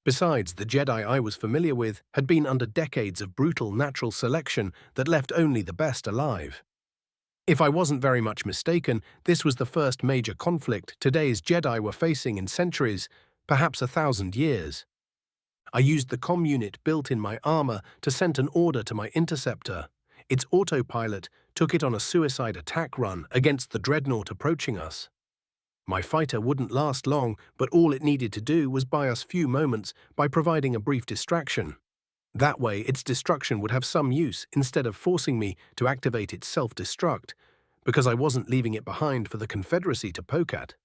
Besides, the Jedi I was familiar with had been under decades of brutal natural selection that left only the best alive. If I wasn't very much mistaken, this was the first major conflict today's Jedi were facing in centuries, perhaps 1,000 years. I used the comm unit built in my armor to send an order to my interceptor. Its autopilot took it on a suicide attack run against the dreadnought approaching us. My fighter wouldn't last long, but all it needed to do was buy us few moments by providing a brief distraction. That way, its destruction would have some use instead of forcing me to activate its self-destruct, because I wasn't leaving it behind for the Confederacy to poke at.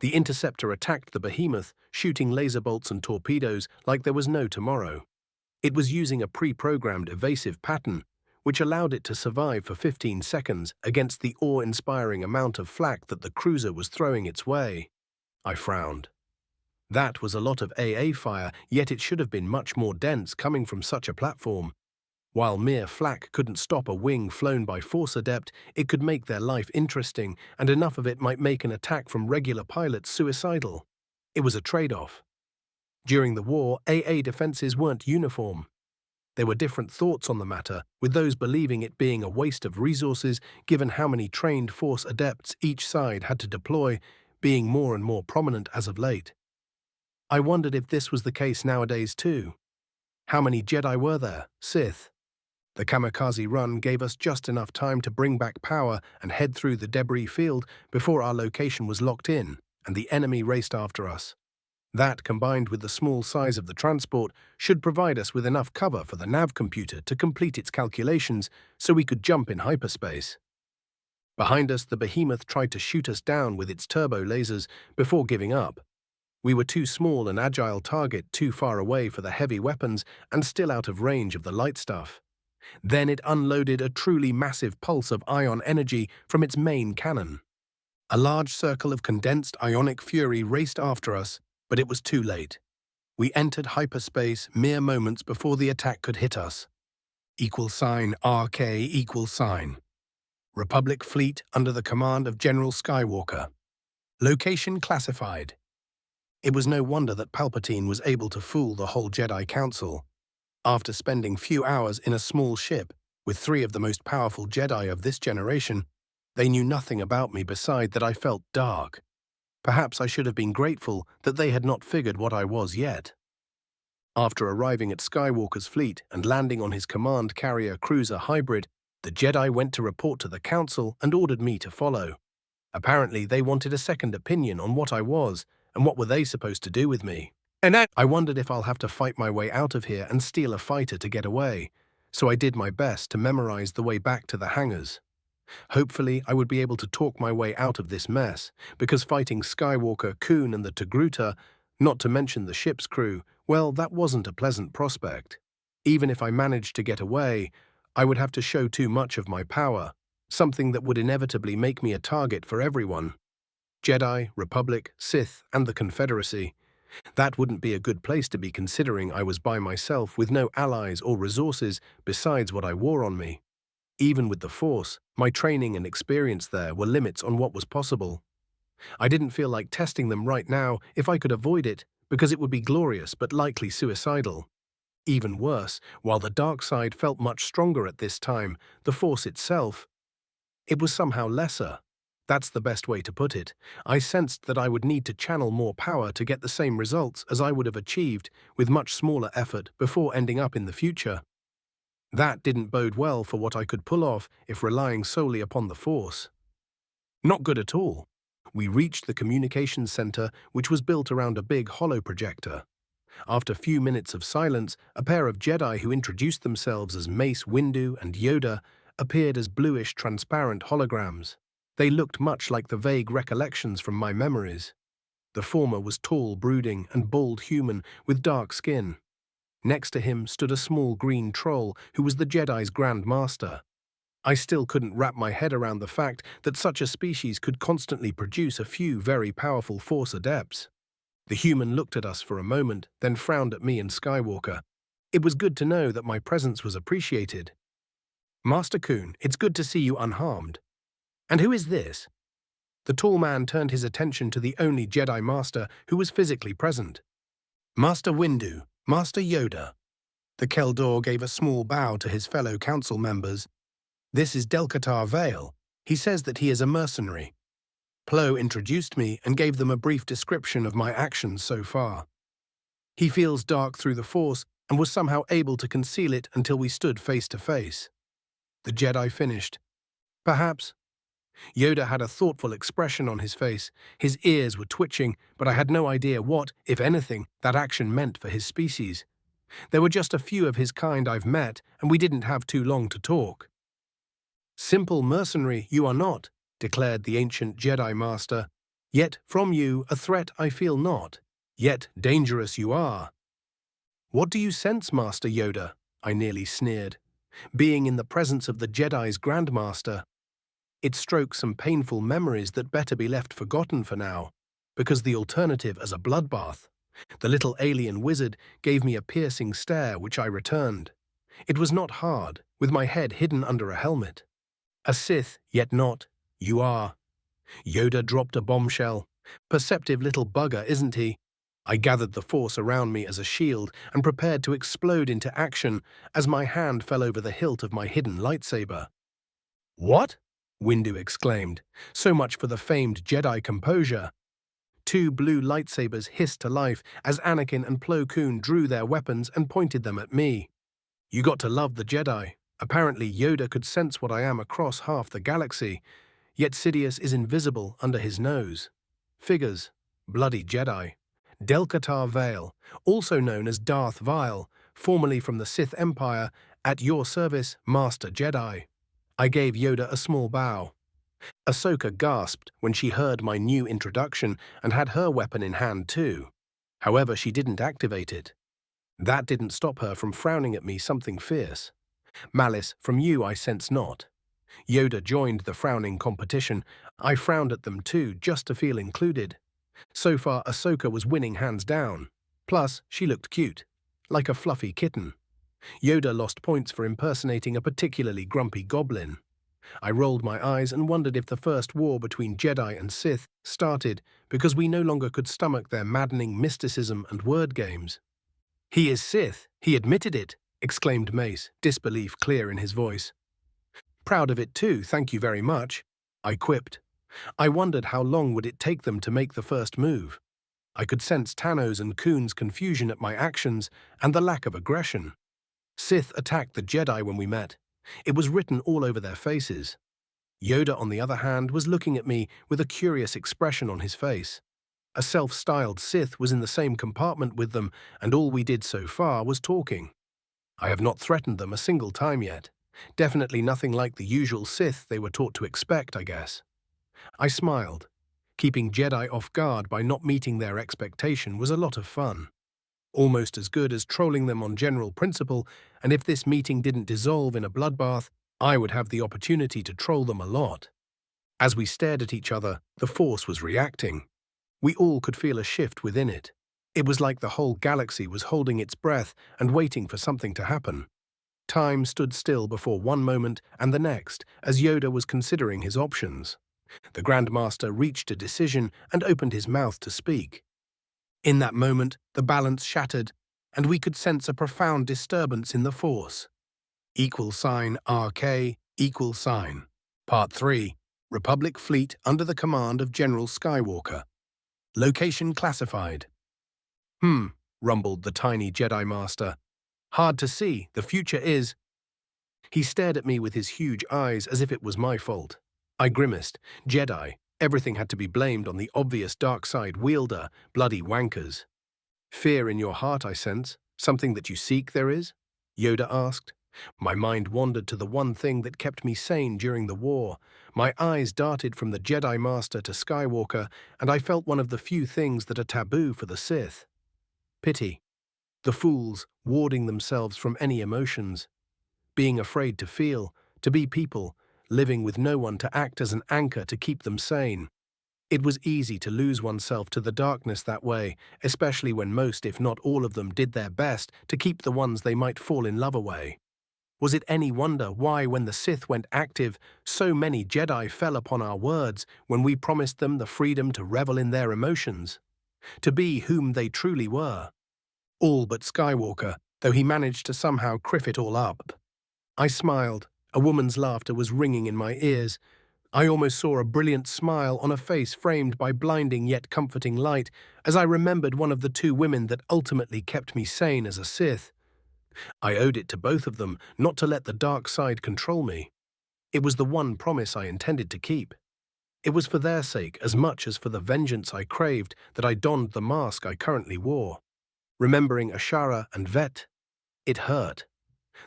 The interceptor attacked the behemoth, shooting laser bolts and torpedoes like there was no tomorrow. It was using a pre-programmed evasive pattern, which allowed it to survive for 15 seconds against the awe-inspiring amount of flak that the cruiser was throwing its way. I frowned. That was a lot of AA fire, yet it should have been much more dense coming from such a platform. While mere flak couldn't stop a wing flown by Force Adept, it could make their life interesting, and enough of it might make an attack from regular pilots suicidal. It was a trade-off. During the war, AA defenses weren't uniform. There were different thoughts on the matter, with those believing it being a waste of resources given how many trained Force Adepts each side had to deploy, being more and more prominent as of late. I wondered if this was the case nowadays too. How many Jedi were there, Sith? The kamikaze run gave us just enough time to bring back power and head through the debris field before our location was locked in and the enemy raced after us. That, combined with the small size of the transport, should provide us with enough cover for the nav computer to complete its calculations so we could jump in hyperspace. Behind us, the behemoth tried to shoot us down with its turbo lasers before giving up. We were too small an agile target, too far away for the heavy weapons and still out of range of the light stuff. Then it unloaded a truly massive pulse of ion energy from its main cannon. A large circle of condensed ionic fury raced after us, but it was too late. We entered hyperspace mere moments before the attack could hit us. =RK=. Republic fleet under the command of General Skywalker. Location classified. It was no wonder that Palpatine was able to fool the whole Jedi Council. After spending few hours in a small ship with 3 of the most powerful Jedi of this generation, they knew nothing about me beside that I felt dark. Perhaps I should have been grateful that they had not figured what I was yet. After arriving at Skywalker's fleet and landing on his command carrier cruiser hybrid, the Jedi went to report to the Council and ordered me to follow. Apparently, they wanted a second opinion on what I was and what were they supposed to do with me. I wondered if I'll have to fight my way out of here and steal a fighter to get away, so I did my best to memorize the way back to the hangars. Hopefully, I would be able to talk my way out of this mess, because fighting Skywalker, Kuhn, and the Togruta, not to mention the ship's crew, well, that wasn't a pleasant prospect. Even if I managed to get away, I would have to show too much of my power, something that would inevitably make me a target for everyone. Jedi, Republic, Sith, and the Confederacy. That wouldn't be a good place to be considering I was by myself with no allies or resources besides what I wore on me. Even with the Force, my training and experience there were limits on what was possible. I didn't feel like testing them right now if I could avoid it, because it would be glorious but likely suicidal. Even worse, while the dark side felt much stronger at this time, the Force itself, it was somehow lesser. That's the best way to put it. I sensed that I would need to channel more power to get the same results as I would have achieved with much smaller effort before ending up in the future. That didn't bode well for what I could pull off if relying solely upon the Force. Not good at all. We reached the communications center, which was built around a big holo projector. After a few minutes of silence, a pair of Jedi who introduced themselves as Mace Windu and Yoda appeared as bluish transparent holograms. They looked much like the vague recollections from my memories. The former was tall, brooding, and bald human with dark skin. Next to him stood a small green troll who was the Jedi's Grand Master. I still couldn't wrap my head around the fact that such a species could constantly produce a few very powerful Force Adepts. The human looked at us for a moment, then frowned at me and Skywalker. It was good to know that my presence was appreciated. "Master Kuhn, it's good to see you unharmed." And who is this? The tall man turned his attention to the only Jedi Master who was physically present. Master Windu, Master Yoda. The Keldor gave a small bow to his fellow council members. This is Delcatar Vale. He says that he is a mercenary. Plo introduced me and gave them a brief description of my actions so far. He feels dark through the Force and was somehow able to conceal it until we stood face to face. The Jedi finished. Perhaps. Yoda had a thoughtful expression on his face. His ears were twitching, but I had no idea what, if anything, that action meant for his species. There were just a few of his kind I've met, and we didn't have too long to talk. Simple mercenary you are not, declared the ancient Jedi Master. Yet from you a threat I feel not. Yet dangerous you are. What do you sense, Master Yoda? I nearly sneered. Being in the presence of the Jedi's Grandmaster. It strokes some painful memories that better be left forgotten for now, because the alternative is a bloodbath. The little alien wizard gave me a piercing stare which I returned. It was not hard, with my head hidden under a helmet. A Sith, yet not. You are. Yoda dropped a bombshell. Perceptive little bugger, isn't he? I gathered the Force around me as a shield and prepared to explode into action as my hand fell over the hilt of my hidden lightsaber. What? Windu exclaimed. So much for the famed Jedi composure. Two blue lightsabers hissed to life as Anakin and Plo Koon drew their weapons and pointed them at me. You got to love the Jedi. Apparently Yoda could sense what I am across half the galaxy, yet Sidious is invisible under his nose. Figures. Bloody Jedi. Delcatar Vale, also known as Darth Vile, formerly from the Sith Empire, at your service, Master Jedi. I gave Yoda a small bow. Ahsoka gasped when she heard my new introduction and had her weapon in hand too. However, she didn't activate it. That didn't stop her from frowning at me something fierce. Malice from you I sense not. Yoda joined the frowning competition. I frowned at them too, just to feel included. So far, Ahsoka was winning hands down. Plus, she looked cute, like a fluffy kitten. Yoda lost points for impersonating a particularly grumpy goblin. I rolled my eyes and wondered if the first war between Jedi and Sith started because we no longer could stomach their maddening mysticism and word games. He is Sith, he admitted it, exclaimed Mace, disbelief clear in his voice. Proud of it too, thank you very much, I quipped. I wondered how long would it take them to make the first move. I could sense Tano's and Koon's confusion at my actions and the lack of aggression. Sith attacked the Jedi when we met. It was written all over their faces. Yoda, on the other hand, was looking at me with a curious expression on his face. A self-styled Sith was in the same compartment with them, and all we did so far was talking. I have not threatened them a single time yet. Definitely nothing like the usual Sith they were taught to expect, I guess. I smiled. Keeping Jedi off guard by not meeting their expectation was a lot of fun. Almost as good as trolling them on general principle, and if this meeting didn't dissolve in a bloodbath, I would have the opportunity to troll them a lot. As we stared at each other, the Force was reacting. We all could feel a shift within it. It was like the whole galaxy was holding its breath and waiting for something to happen. Time stood still before one moment and the next, as Yoda was considering his options. The Grandmaster reached a decision and opened his mouth to speak. In that moment, the balance shattered, and we could sense a profound disturbance in the Force. =RK, Part 3. Republic Fleet under the command of General Skywalker. Location classified. Rumbled the tiny Jedi Master. Hard to see, the future is... He stared at me with his huge eyes as if it was my fault. I grimaced. Jedi. Everything had to be blamed on the obvious dark side wielder, bloody wankers. Fear in your heart, I sense. Something that you seek, there is? Yoda asked. My mind wandered to the one thing that kept me sane during the war. My eyes darted from the Jedi Master to Skywalker, and I felt one of the few things that are taboo for the Sith. Pity. The fools, warding themselves from any emotions. Being afraid to feel, to be people, living with no one to act as an anchor to keep them sane. It was easy to lose oneself to the darkness that way, especially when most, if not all of them, did their best to keep the ones they might fall in love away. Was it any wonder why, when the Sith went active, so many Jedi fell upon our words when we promised them the freedom to revel in their emotions, to be whom they truly were? All but Skywalker, though he managed to somehow criff it all up. I smiled. A woman's laughter was ringing in my ears. I almost saw a brilliant smile on a face framed by blinding yet comforting light as I remembered one of the two women that ultimately kept me sane as a Sith. I owed it to both of them not to let the dark side control me. It was the one promise I intended to keep. It was for their sake as much as for the vengeance I craved that I donned the mask I currently wore. Remembering Ashara and Vet, it hurt.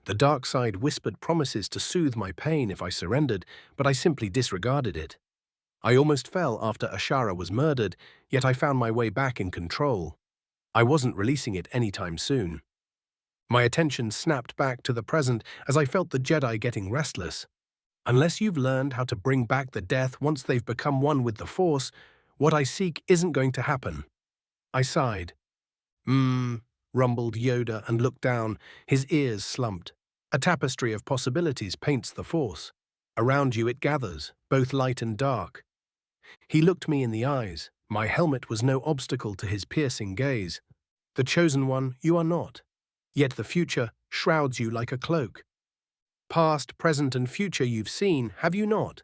The dark side whispered promises to soothe my pain if I surrendered, but I simply disregarded it. I almost fell after Ashara was murdered, yet I found my way back in control. I wasn't releasing it anytime soon. My attention snapped back to the present as I felt the Jedi getting restless. Unless you've learned how to bring back the death once they've become one with the Force, what I seek isn't going to happen. I sighed. Rumbled Yoda and looked down, his ears slumped. A tapestry of possibilities paints the Force. Around you it gathers, both light and dark. He looked me in the eyes. My helmet was no obstacle to his piercing gaze. The chosen one, you are not. Yet the future shrouds you like a cloak. Past, present, and future you've seen, have you not?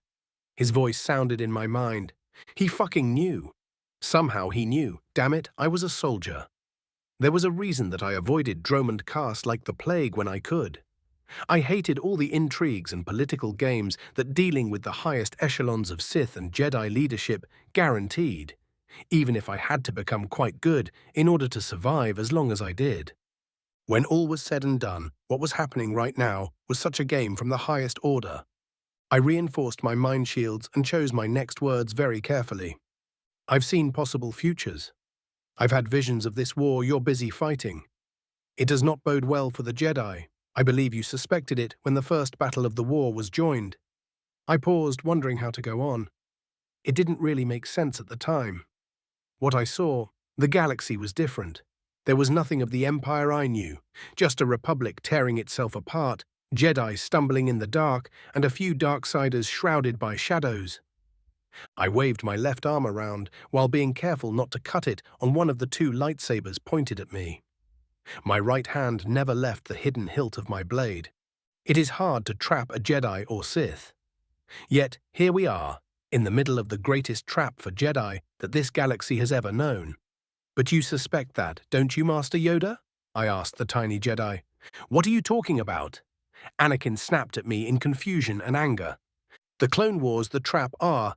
His voice sounded in my mind. He fucking knew. Somehow he knew. Damn it, I was a soldier. There was a reason that I avoided Dromund Kaas like the plague when I could. I hated all the intrigues and political games that dealing with the highest echelons of Sith and Jedi leadership guaranteed, even if I had to become quite good in order to survive as long as I did. When all was said and done, what was happening right now was such a game from the highest order. I reinforced my mind shields and chose my next words very carefully. I've seen possible futures. I've had visions of this war you're busy fighting. It does not bode well for the Jedi. I believe you suspected it when the first battle of the war was joined. I paused, wondering how to go on. It didn't really make sense at the time. What I saw, the galaxy was different. There was nothing of the Empire I knew, just a republic tearing itself apart, Jedi stumbling in the dark, and a few Darksiders shrouded by shadows. I waved my left arm around while being careful not to cut it on one of the two lightsabers pointed at me. My right hand never left the hidden hilt of my blade. It is hard to trap a Jedi or Sith. Yet here we are, in the middle of the greatest trap for Jedi that this galaxy has ever known. But you suspect that, don't you, Master Yoda? I asked the tiny Jedi. What are you talking about? Anakin snapped at me in confusion and anger. The Clone Wars, the trap are,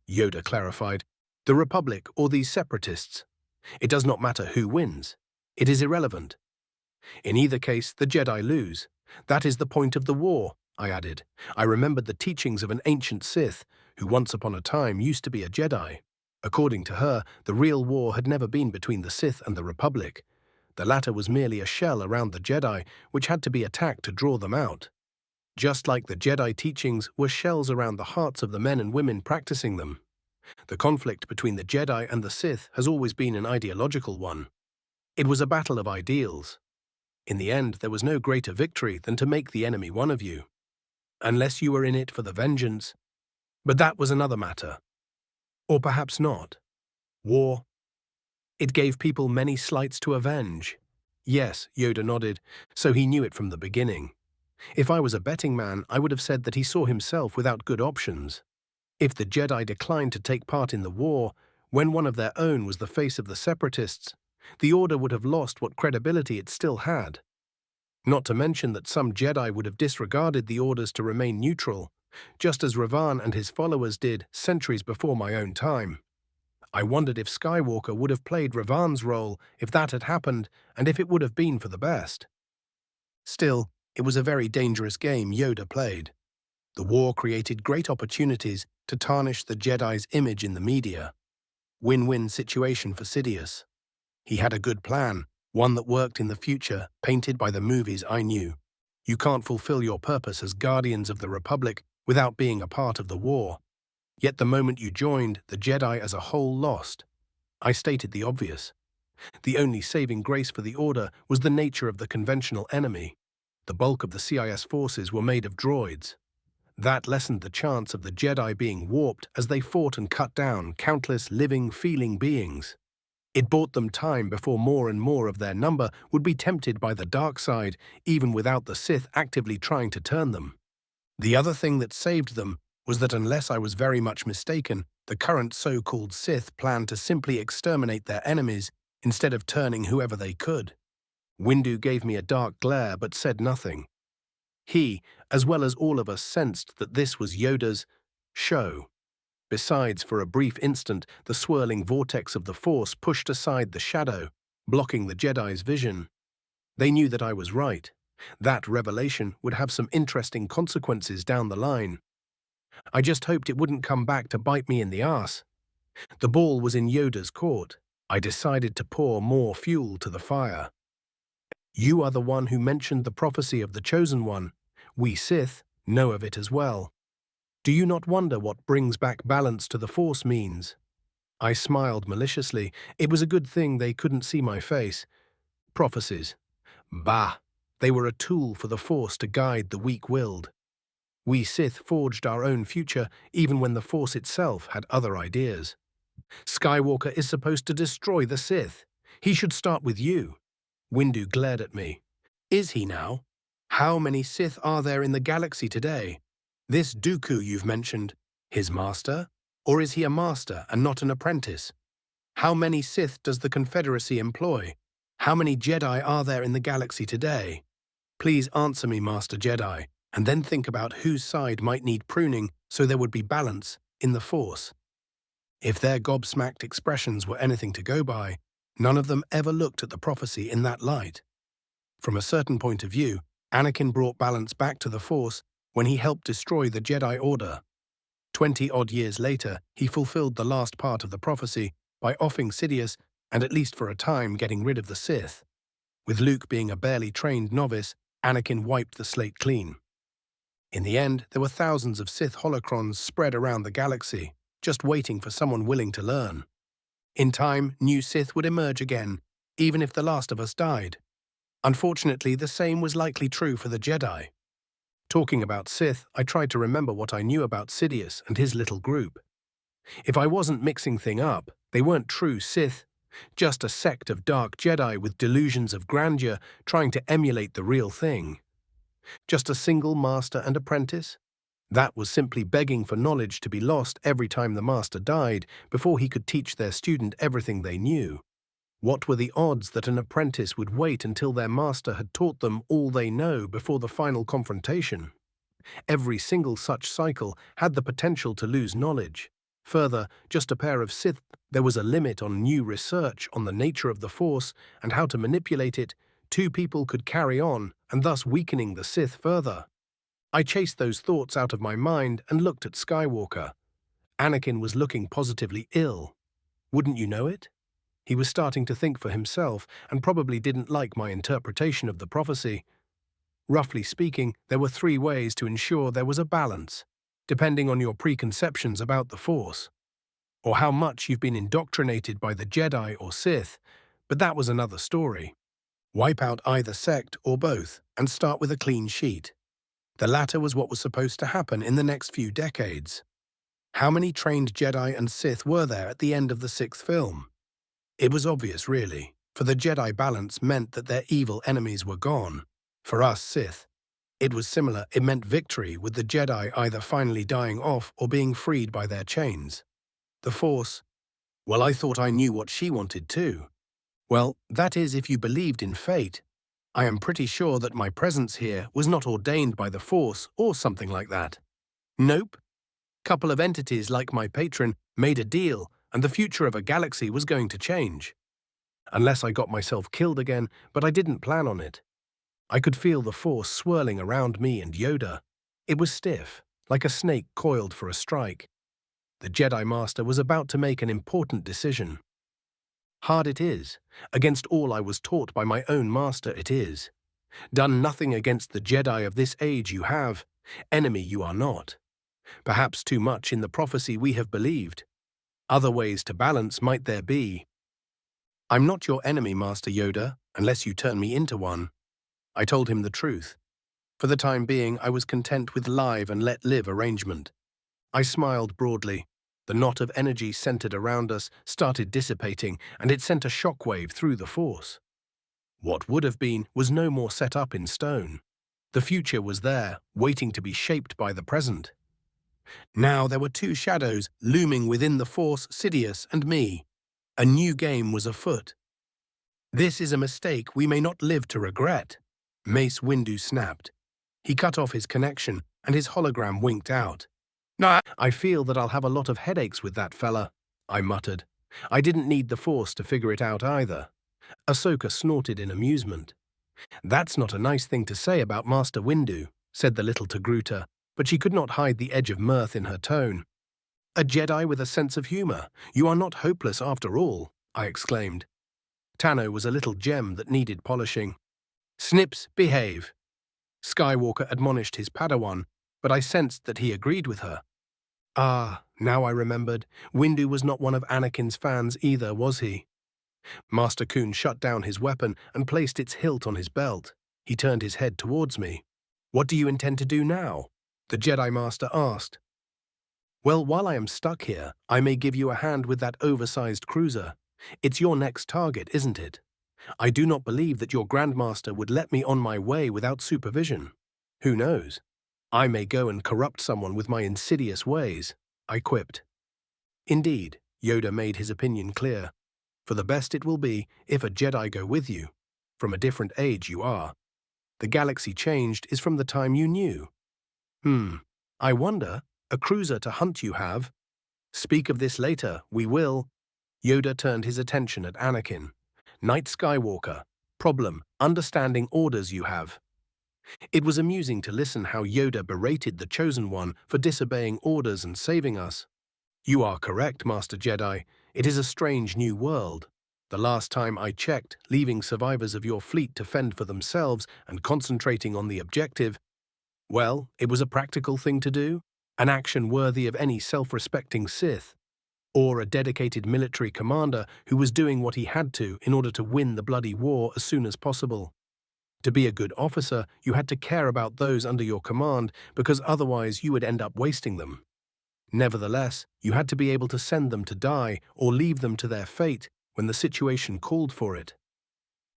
Yoda clarified, the Republic or these separatists. It does not matter who wins. It is irrelevant. In either case, the Jedi lose. That is the point of the war, I added. I remembered the teachings of an ancient Sith, who once upon a time used to be a Jedi. According to her, the real war had never been between the Sith and the Republic. The latter was merely a shell around the Jedi, which had to be attacked to draw them out. Just like the Jedi teachings were shells around the hearts of the men and women practicing them. The conflict between the Jedi and the Sith has always been an ideological one. It was a battle of ideals. In the end, there was no greater victory than to make the enemy one of you. Unless you were in it for the vengeance. But that was another matter. Or perhaps not. War. It gave people many slights to avenge. Yes, Yoda nodded, so he knew it from the beginning. If I was a betting man, I would have said that he saw himself without good options. If the Jedi declined to take part in the war, when one of their own was the face of the Separatists, the Order would have lost what credibility it still had. Not to mention that some Jedi would have disregarded the orders to remain neutral, just as Revan and his followers did centuries before my own time. I wondered if Skywalker would have played Revan's role if that had happened, and if it would have been for the best. Still, it was a very dangerous game Yoda played. The war created great opportunities to tarnish the Jedi's image in the media. Win-win situation for Sidious. He had a good plan, one that worked in the future, painted by the movies I knew. You can't fulfill your purpose as Guardians of the Republic without being a part of the war. Yet the moment you joined, the Jedi as a whole lost. I stated the obvious. The only saving grace for the Order was the nature of the conventional enemy. The bulk of the CIS forces were made of droids. That lessened the chance of the Jedi being warped as they fought and cut down countless living, feeling beings. It bought them time before more and more of their number would be tempted by the dark side, even without the Sith actively trying to turn them. The other thing that saved them was that, unless I was very much mistaken, the current so-called Sith planned to simply exterminate their enemies instead of turning whoever they could. Windu gave me a dark glare but said nothing. He, as well as all of us, sensed that this was Yoda's show. Besides, for a brief instant, the swirling vortex of the Force pushed aside the shadow, blocking the Jedi's vision. They knew that I was right. That revelation would have some interesting consequences down the line. I just hoped it wouldn't come back to bite me in the arse. The ball was in Yoda's court. I decided to pour more fuel to the fire. You are the one who mentioned the prophecy of the Chosen One. We Sith know of it as well. Do you not wonder what brings back balance to the Force means? I smiled maliciously. It was a good thing they couldn't see my face. Prophecies. Bah! They were a tool for the Force to guide the weak-willed. We Sith forged our own future even when the Force itself had other ideas. Skywalker is supposed to destroy the Sith. He should start with you. Windu glared at me. Is he now? How many Sith are there in the galaxy today? This Dooku you've mentioned, his master? Or is he a master and not an apprentice? How many Sith does the Confederacy employ? How many Jedi are there in the galaxy today? Please answer me, Master Jedi, and then think about whose side might need pruning so there would be balance in the Force. If their gobsmacked expressions were anything to go by, none of them ever looked at the prophecy in that light. From a certain point of view, Anakin brought balance back to the Force when he helped destroy the Jedi Order. 20-odd years later, he fulfilled the last part of the prophecy by offing Sidious and, at least for a time, getting rid of the Sith. With Luke being a barely trained novice, Anakin wiped the slate clean. In the end, there were thousands of Sith holocrons spread around the galaxy, just waiting for someone willing to learn. In time, new Sith would emerge again, even if the last of us died. Unfortunately, the same was likely true for the Jedi. Talking about Sith, I tried to remember what I knew about Sidious and his little group. If I wasn't mixing things up, they weren't true Sith, just a sect of dark Jedi with delusions of grandeur trying to emulate the real thing. Just a single master and apprentice? That was simply begging for knowledge to be lost every time the master died before he could teach their student everything they knew. What were the odds that an apprentice would wait until their master had taught them all they know before the final confrontation? Every single such cycle had the potential to lose knowledge. Further, just a pair of Sith, there was a limit on new research on the nature of the Force and how to manipulate it. Two people could carry on, and thus weakening the Sith further. I chased those thoughts out of my mind and looked at Skywalker. Anakin was looking positively ill. Wouldn't you know it? He was starting to think for himself and probably didn't like my interpretation of the prophecy. Roughly speaking, there were 3 ways to ensure there was a balance, depending on your preconceptions about the Force, or how much you've been indoctrinated by the Jedi or Sith, but that was another story. Wipe out either sect or both and start with a clean sheet. The latter was what was supposed to happen in the next few decades. How many trained Jedi and Sith were there at the end of the 6th film? It was obvious, really, for the Jedi balance meant that their evil enemies were gone. For us Sith, it was similar. It meant victory, with the Jedi either finally dying off or being freed by their chains. The Force, well, I thought I knew what she wanted too. Well, that is if you believed in fate. I am pretty sure that my presence here was not ordained by the Force or something like that. Nope. Couple of entities like my patron made a deal, and the future of a galaxy was going to change. Unless I got myself killed again, but I didn't plan on it. I could feel the Force swirling around me and Yoda. It was stiff, like a snake coiled for a strike. The Jedi Master was about to make an important decision. Hard it is. Against all I was taught by my own master it is. Done nothing against the Jedi of this age you have. Enemy you are not. Perhaps too much in the prophecy we have believed. Other ways to balance might there be. I'm not your enemy, Master Yoda, unless you turn me into one. I told him the truth. For the time being, I was content with live and let live arrangement. I smiled broadly. The knot of energy centered around us started dissipating, and it sent a shockwave through the Force. What would have been was no more set up in stone. The future was there, waiting to be shaped by the present. Now there were two shadows looming within the Force, Sidious and me. A new game was afoot. This is a mistake we may not live to regret. Mace Windu snapped. He cut off his connection, and his hologram winked out. Nah, I feel that I'll have a lot of headaches with that fella, I muttered. I didn't need the Force to figure it out either. Ahsoka snorted in amusement. That's not a nice thing to say about Master Windu, said the little Togruta, but she could not hide the edge of mirth in her tone. A Jedi with a sense of humor. You are not hopeless after all, I exclaimed. Tano was a little gem that needed polishing. Snips, behave. Skywalker admonished his Padawan, but I sensed that he agreed with her. Ah, now I remembered. Windu was not one of Anakin's fans either, was he? Master Kun shut down his weapon and placed its hilt on his belt. He turned his head towards me. What do you intend to do now? The Jedi Master asked. Well, while I am stuck here, I may give you a hand with that oversized cruiser. It's your next target, isn't it? I do not believe that your Grandmaster would let me on my way without supervision. Who knows? I may go and corrupt someone with my insidious ways, I quipped. Indeed, Yoda made his opinion clear. For the best it will be if a Jedi go with you. From a different age you are. The galaxy changed is from the time you knew. I wonder, a cruiser to hunt you have? Speak of this later, we will. Yoda turned his attention at Anakin. Knight Skywalker. Problem, understanding orders you have. It was amusing to listen how Yoda berated the Chosen One for disobeying orders and saving us. You are correct, Master Jedi. It is a strange new world. The last time I checked, leaving survivors of your fleet to fend for themselves and concentrating on the objective, well, it was a practical thing to do, an action worthy of any self-respecting Sith, or a dedicated military commander who was doing what he had to in order to win the bloody war as soon as possible. To be a good officer, you had to care about those under your command because otherwise you would end up wasting them. Nevertheless, you had to be able to send them to die or leave them to their fate when the situation called for it.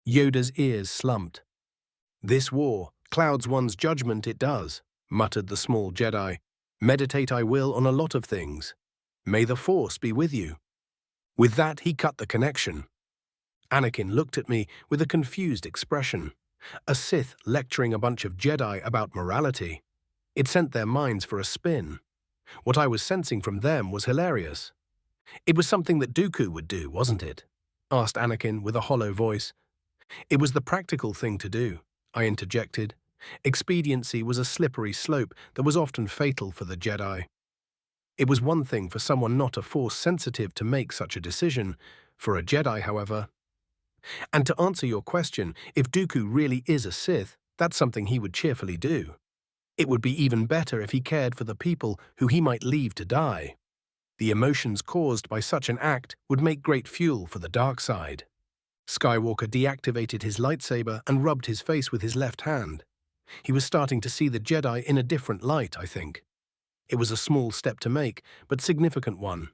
Yoda's ears slumped. This war clouds one's judgment, it does, muttered the small Jedi. Meditate I will on a lot of things. May the Force be with you. With that, he cut the connection. Anakin looked at me with a confused expression. A Sith lecturing a bunch of Jedi about morality. It sent their minds for a spin. What I was sensing from them was hilarious. It was something that Dooku would do, wasn't it? Asked Anakin with a hollow voice. It was the practical thing to do, I interjected. Expediency was a slippery slope that was often fatal for the Jedi. It was one thing for someone not a Force sensitive to make such a decision. For a Jedi, however. And to answer your question, if Dooku really is a Sith, that's something he would cheerfully do. It would be even better if he cared for the people who he might leave to die. The emotions caused by such an act would make great fuel for the dark side. Skywalker deactivated his lightsaber and rubbed his face with his left hand. He was starting to see the Jedi in a different light, I think. It was a small step to make, but significant one.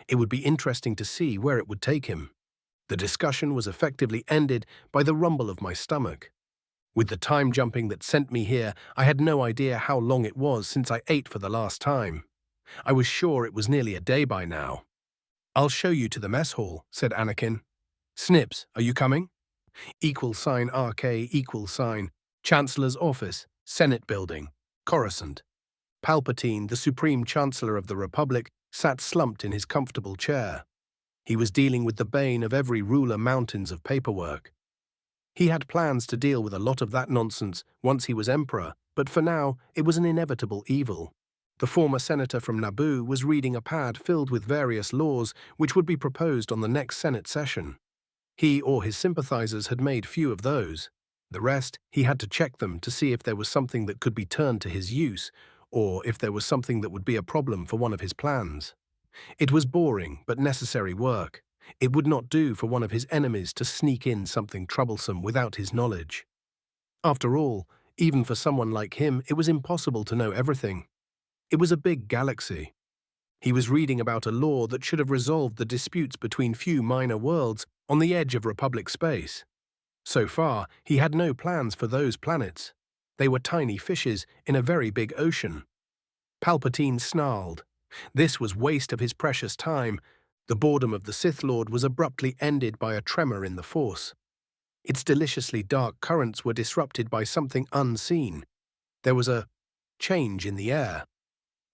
It would be interesting to see where it would take him. The discussion was effectively ended by the rumble of my stomach. With the time jumping that sent me here, I had no idea how long it was since I ate for the last time. I was sure it was nearly a day by now. I'll show you to the mess hall, said Anakin. Snips, are you coming? =RK=, Chancellor's Office, Senate Building, Coruscant. Palpatine, the Supreme Chancellor of the Republic, sat slumped in his comfortable chair. He was dealing with the bane of every ruler mountains of paperwork. He had plans to deal with a lot of that nonsense once he was emperor, but for now it was an inevitable evil. The former senator from Naboo was reading a pad filled with various laws which would be proposed on the next Senate session. He or his sympathizers had made few of those. The rest, he had to check them to see if there was something that could be turned to his use, or if there was something that would be a problem for one of his plans. It was boring but necessary work. It would not do for one of his enemies to sneak in something troublesome without his knowledge. After all, Even for someone like him, it was impossible to know everything. It was a big galaxy. He was reading about a law that should have resolved the disputes between few minor worlds on the edge of Republic space. So far, he had no plans for those planets. They were tiny fishes in a very big ocean. Palpatine snarled. This was waste of his precious time. The boredom of the Sith Lord was abruptly ended by a tremor in the Force. Its deliciously dark currents were disrupted by something unseen. There was a change in the air.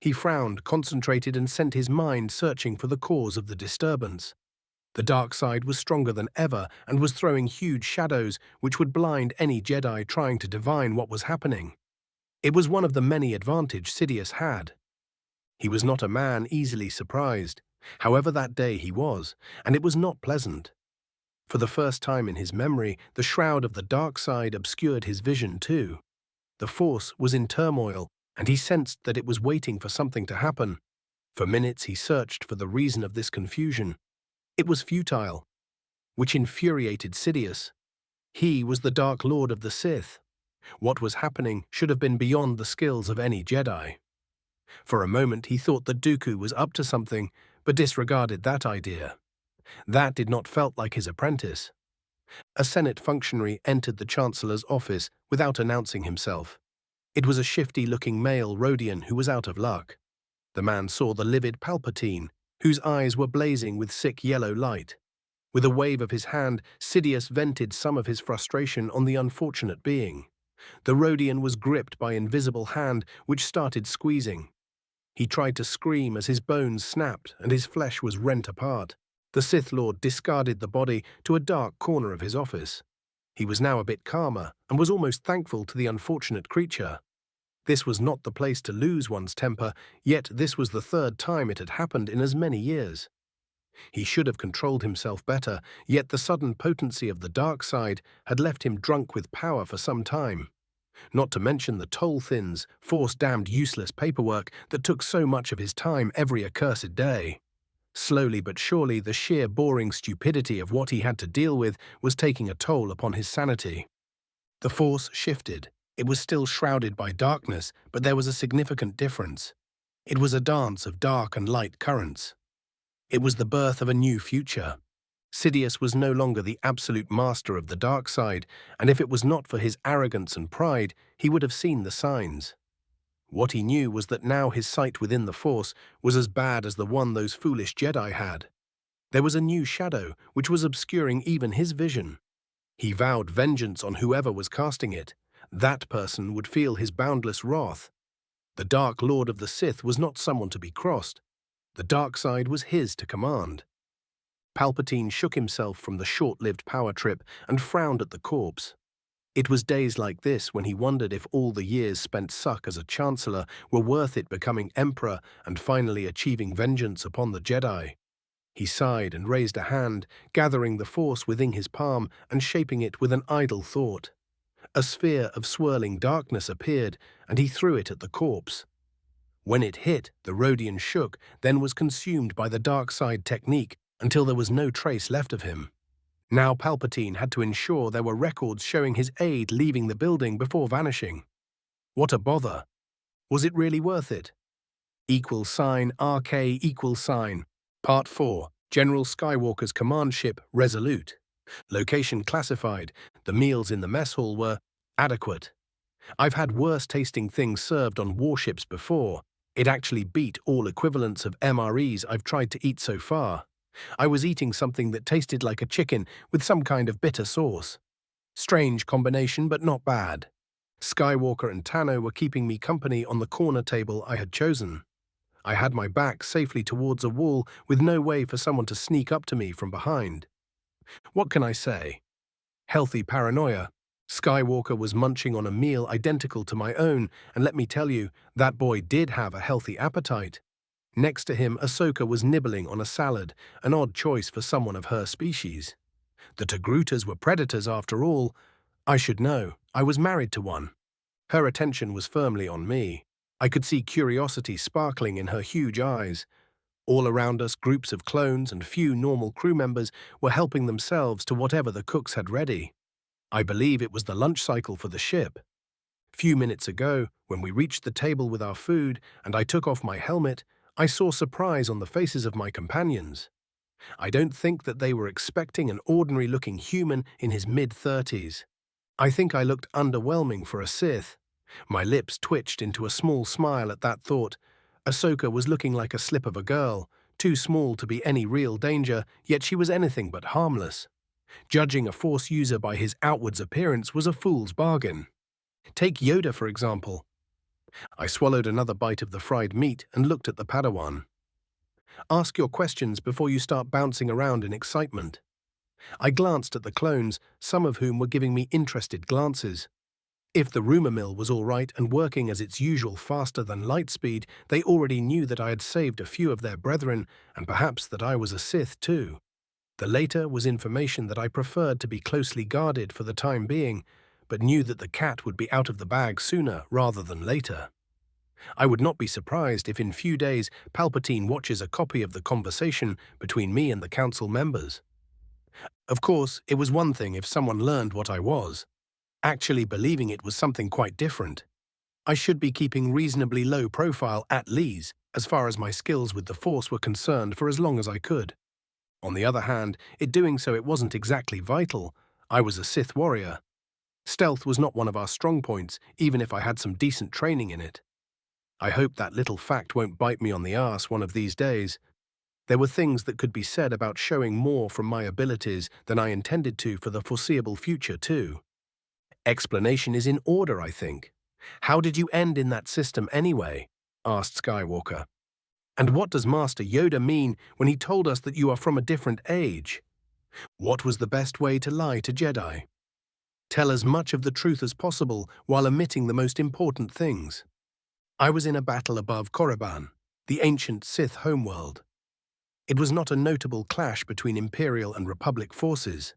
He frowned, concentrated, and sent his mind searching for the cause of the disturbance. The dark side was stronger than ever and was throwing huge shadows which would blind any Jedi trying to divine what was happening. It was one of the many advantages Sidious had. He was not a man easily surprised. However, that day he was, and it was not pleasant. For the first time in his memory, the shroud of the dark side obscured his vision too. The Force was in turmoil, and he sensed that it was waiting for something to happen. For minutes he searched for the reason of this confusion. It was futile, which infuriated Sidious. He was the Dark Lord of the Sith. What was happening should have been beyond the skills of any Jedi. For a moment he thought that Dooku was up to something, but disregarded that idea. That did not felt like his apprentice. A Senate functionary entered the Chancellor's office without announcing himself. It was a shifty-looking male Rodian who was out of luck. The man saw the livid Palpatine, whose eyes were blazing with sick yellow light. With a wave of his hand, Sidious vented some of his frustration on the unfortunate being. The Rodian was gripped by an invisible hand which started squeezing. He tried to scream as his bones snapped and his flesh was rent apart. The Sith Lord discarded the body to a dark corner of his office. He was now a bit calmer and was almost thankful to the unfortunate creature. This was not the place to lose one's temper, yet this was the third time it had happened in as many years. He should have controlled himself better, yet the sudden potency of the dark side had left him drunk with power for some time. Not to mention the toll-thins, Force-damned useless paperwork that took so much of his time every accursed day. Slowly but surely, the sheer boring stupidity of what he had to deal with was taking a toll upon his sanity. The Force shifted. It was still shrouded by darkness, but there was a significant difference. It was a dance of dark and light currents. It was the birth of a new future. Sidious was no longer the absolute master of the dark side, and if it was not for his arrogance and pride, he would have seen the signs. What he knew was that now his sight within the Force was as bad as the one those foolish Jedi had. There was a new shadow which was obscuring even his vision. He vowed vengeance on whoever was casting it. That person would feel his boundless wrath. The Dark Lord of the Sith was not someone to be crossed. The dark side was his to command. Palpatine shook himself from the short-lived power trip and frowned at the corpse. It was days like this when he wondered if all the years spent stuck as a Chancellor were worth it becoming Emperor and finally achieving vengeance upon the Jedi. He sighed and raised a hand, gathering the Force within his palm and shaping it with an idle thought. A sphere of swirling darkness appeared, and he threw it at the corpse. When it hit, the Rodian shook, then was consumed by the dark side technique until there was no trace left of him. Now Palpatine had to ensure there were records showing his aide leaving the building before vanishing. What a bother! Was it really worth it? =RK=. Part 4. General Skywalker's command ship, Resolute. Location classified. The meals in the mess hall were adequate. I've had worse-tasting things served on warships before. It actually beat all equivalents of MREs I've tried to eat so far. I was eating something that tasted like a chicken with some kind of bitter sauce. Strange combination, but not bad. Skywalker and Tano were keeping me company on the corner table I had chosen. I had my back safely towards a wall with no way for someone to sneak up to me from behind. What can I say? Healthy paranoia. Skywalker was munching on a meal identical to my own, and let me tell you, that boy did have a healthy appetite. Next to him, Ahsoka was nibbling on a salad, an odd choice for someone of her species. The Togrutas were predators after all. I should know. I was married to one. Her attention was firmly on me. I could see curiosity sparkling in her huge eyes. All around us, groups of clones and few normal crew members were helping themselves to whatever the cooks had ready. I believe it was the lunch cycle for the ship. Few minutes ago, when we reached the table with our food and I took off my helmet, I saw surprise on the faces of my companions. I don't think that they were expecting an ordinary-looking human in his mid-30s. I think I looked underwhelming for a Sith. My lips twitched into a small smile at that thought. Ahsoka was looking like a slip of a girl, too small to be any real danger, yet she was anything but harmless. Judging a Force user by his outwards appearance was a fool's bargain. Take Yoda, for example. I swallowed another bite of the fried meat and looked at the Padawan. Ask your questions before you start bouncing around in excitement. I glanced at the clones, some of whom were giving me interested glances. If the rumor mill was all right and working as its usual faster than light speed, they already knew that I had saved a few of their brethren, and perhaps that I was a Sith too. The later was information that I preferred to be closely guarded for the time being, but knew that the cat would be out of the bag sooner rather than later. I would not be surprised if in few days Palpatine watches a copy of the conversation between me and the council members. Of course, it was one thing if someone learned what I was. Actually believing it was something quite different. I should be keeping reasonably low profile at least, as far as my skills with the Force were concerned, for as long as I could. On the other hand, in doing so it wasn't exactly vital. I was a Sith Warrior. Stealth was not one of our strong points, even if I had some decent training in it. I hope that little fact won't bite me on the arse one of these days. There were things that could be said about showing more from my abilities than I intended to for the foreseeable future too. Explanation is in order, I think. How did you end in that system anyway? Asked Skywalker. And what does Master Yoda mean when he told us that you are from a different age? What was the best way to lie to Jedi? Tell as much of the truth as possible while omitting the most important things. I was in a battle above Korriban, the ancient Sith homeworld. It was not a notable clash between Imperial and Republic forces,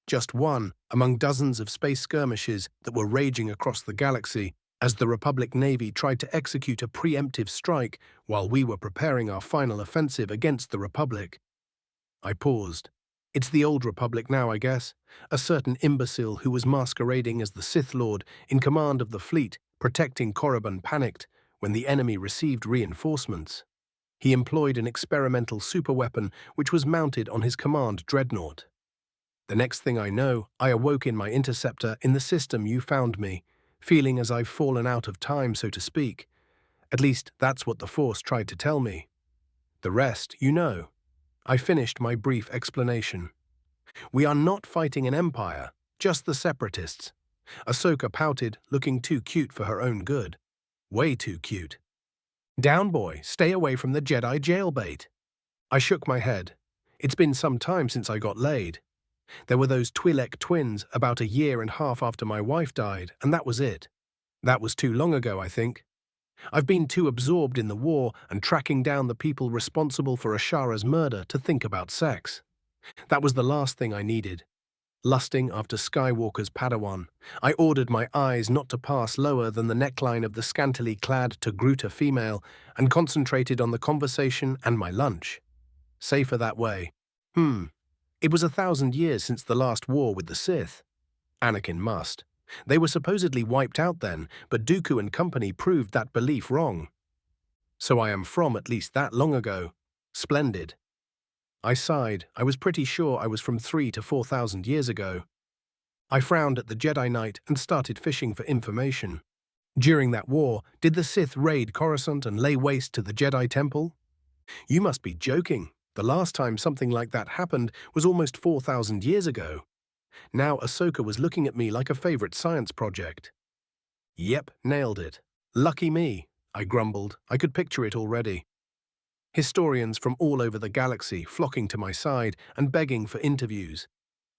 just one among dozens of space skirmishes that were raging across the galaxy as the Republic Navy tried to execute a preemptive strike while we were preparing our final offensive against the Republic. I paused. It's the old Republic now, I guess. A certain imbecile who was masquerading as the Sith Lord in command of the fleet protecting Korriban panicked when the enemy received reinforcements. He employed an experimental superweapon which was mounted on his command dreadnought. The next thing I know, I awoke in my interceptor in the system you found me, feeling as I've fallen out of time, so to speak. At least that's what the Force tried to tell me. The rest, you know. I finished my brief explanation. We are not fighting an empire, just the separatists. Ahsoka pouted, looking too cute for her own good. Way too cute. Down, boy, stay away from the Jedi jailbait. I shook my head. It's been some time since I got laid. There were those Twi'lek twins about a year and a half after my wife died, and that was it. That was too long ago, I think. I've been too absorbed in the war and tracking down the people responsible for Ashara's murder to think about sex. That was the last thing I needed. Lusting after Skywalker's Padawan, I ordered my eyes not to pass lower than the neckline of the scantily clad Togruta female and concentrated on the conversation and my lunch. Safer that way. It was 1,000 years since the last war with the Sith. Anakin must. They were supposedly wiped out then, but Dooku and company proved that belief wrong. So I am from at least that long ago. Splendid. I sighed. I was pretty sure I was from 3,000 to 4,000 years ago. I frowned at the Jedi Knight and started fishing for information. During that war, did the Sith raid Coruscant and lay waste to the Jedi Temple? You must be joking. The last time something like that happened was almost 4,000 years ago. Now Ahsoka was looking at me like a favorite science project. Yep, nailed it. Lucky me, I grumbled. I could picture it already. Historians from all over the galaxy flocking to my side and begging for interviews.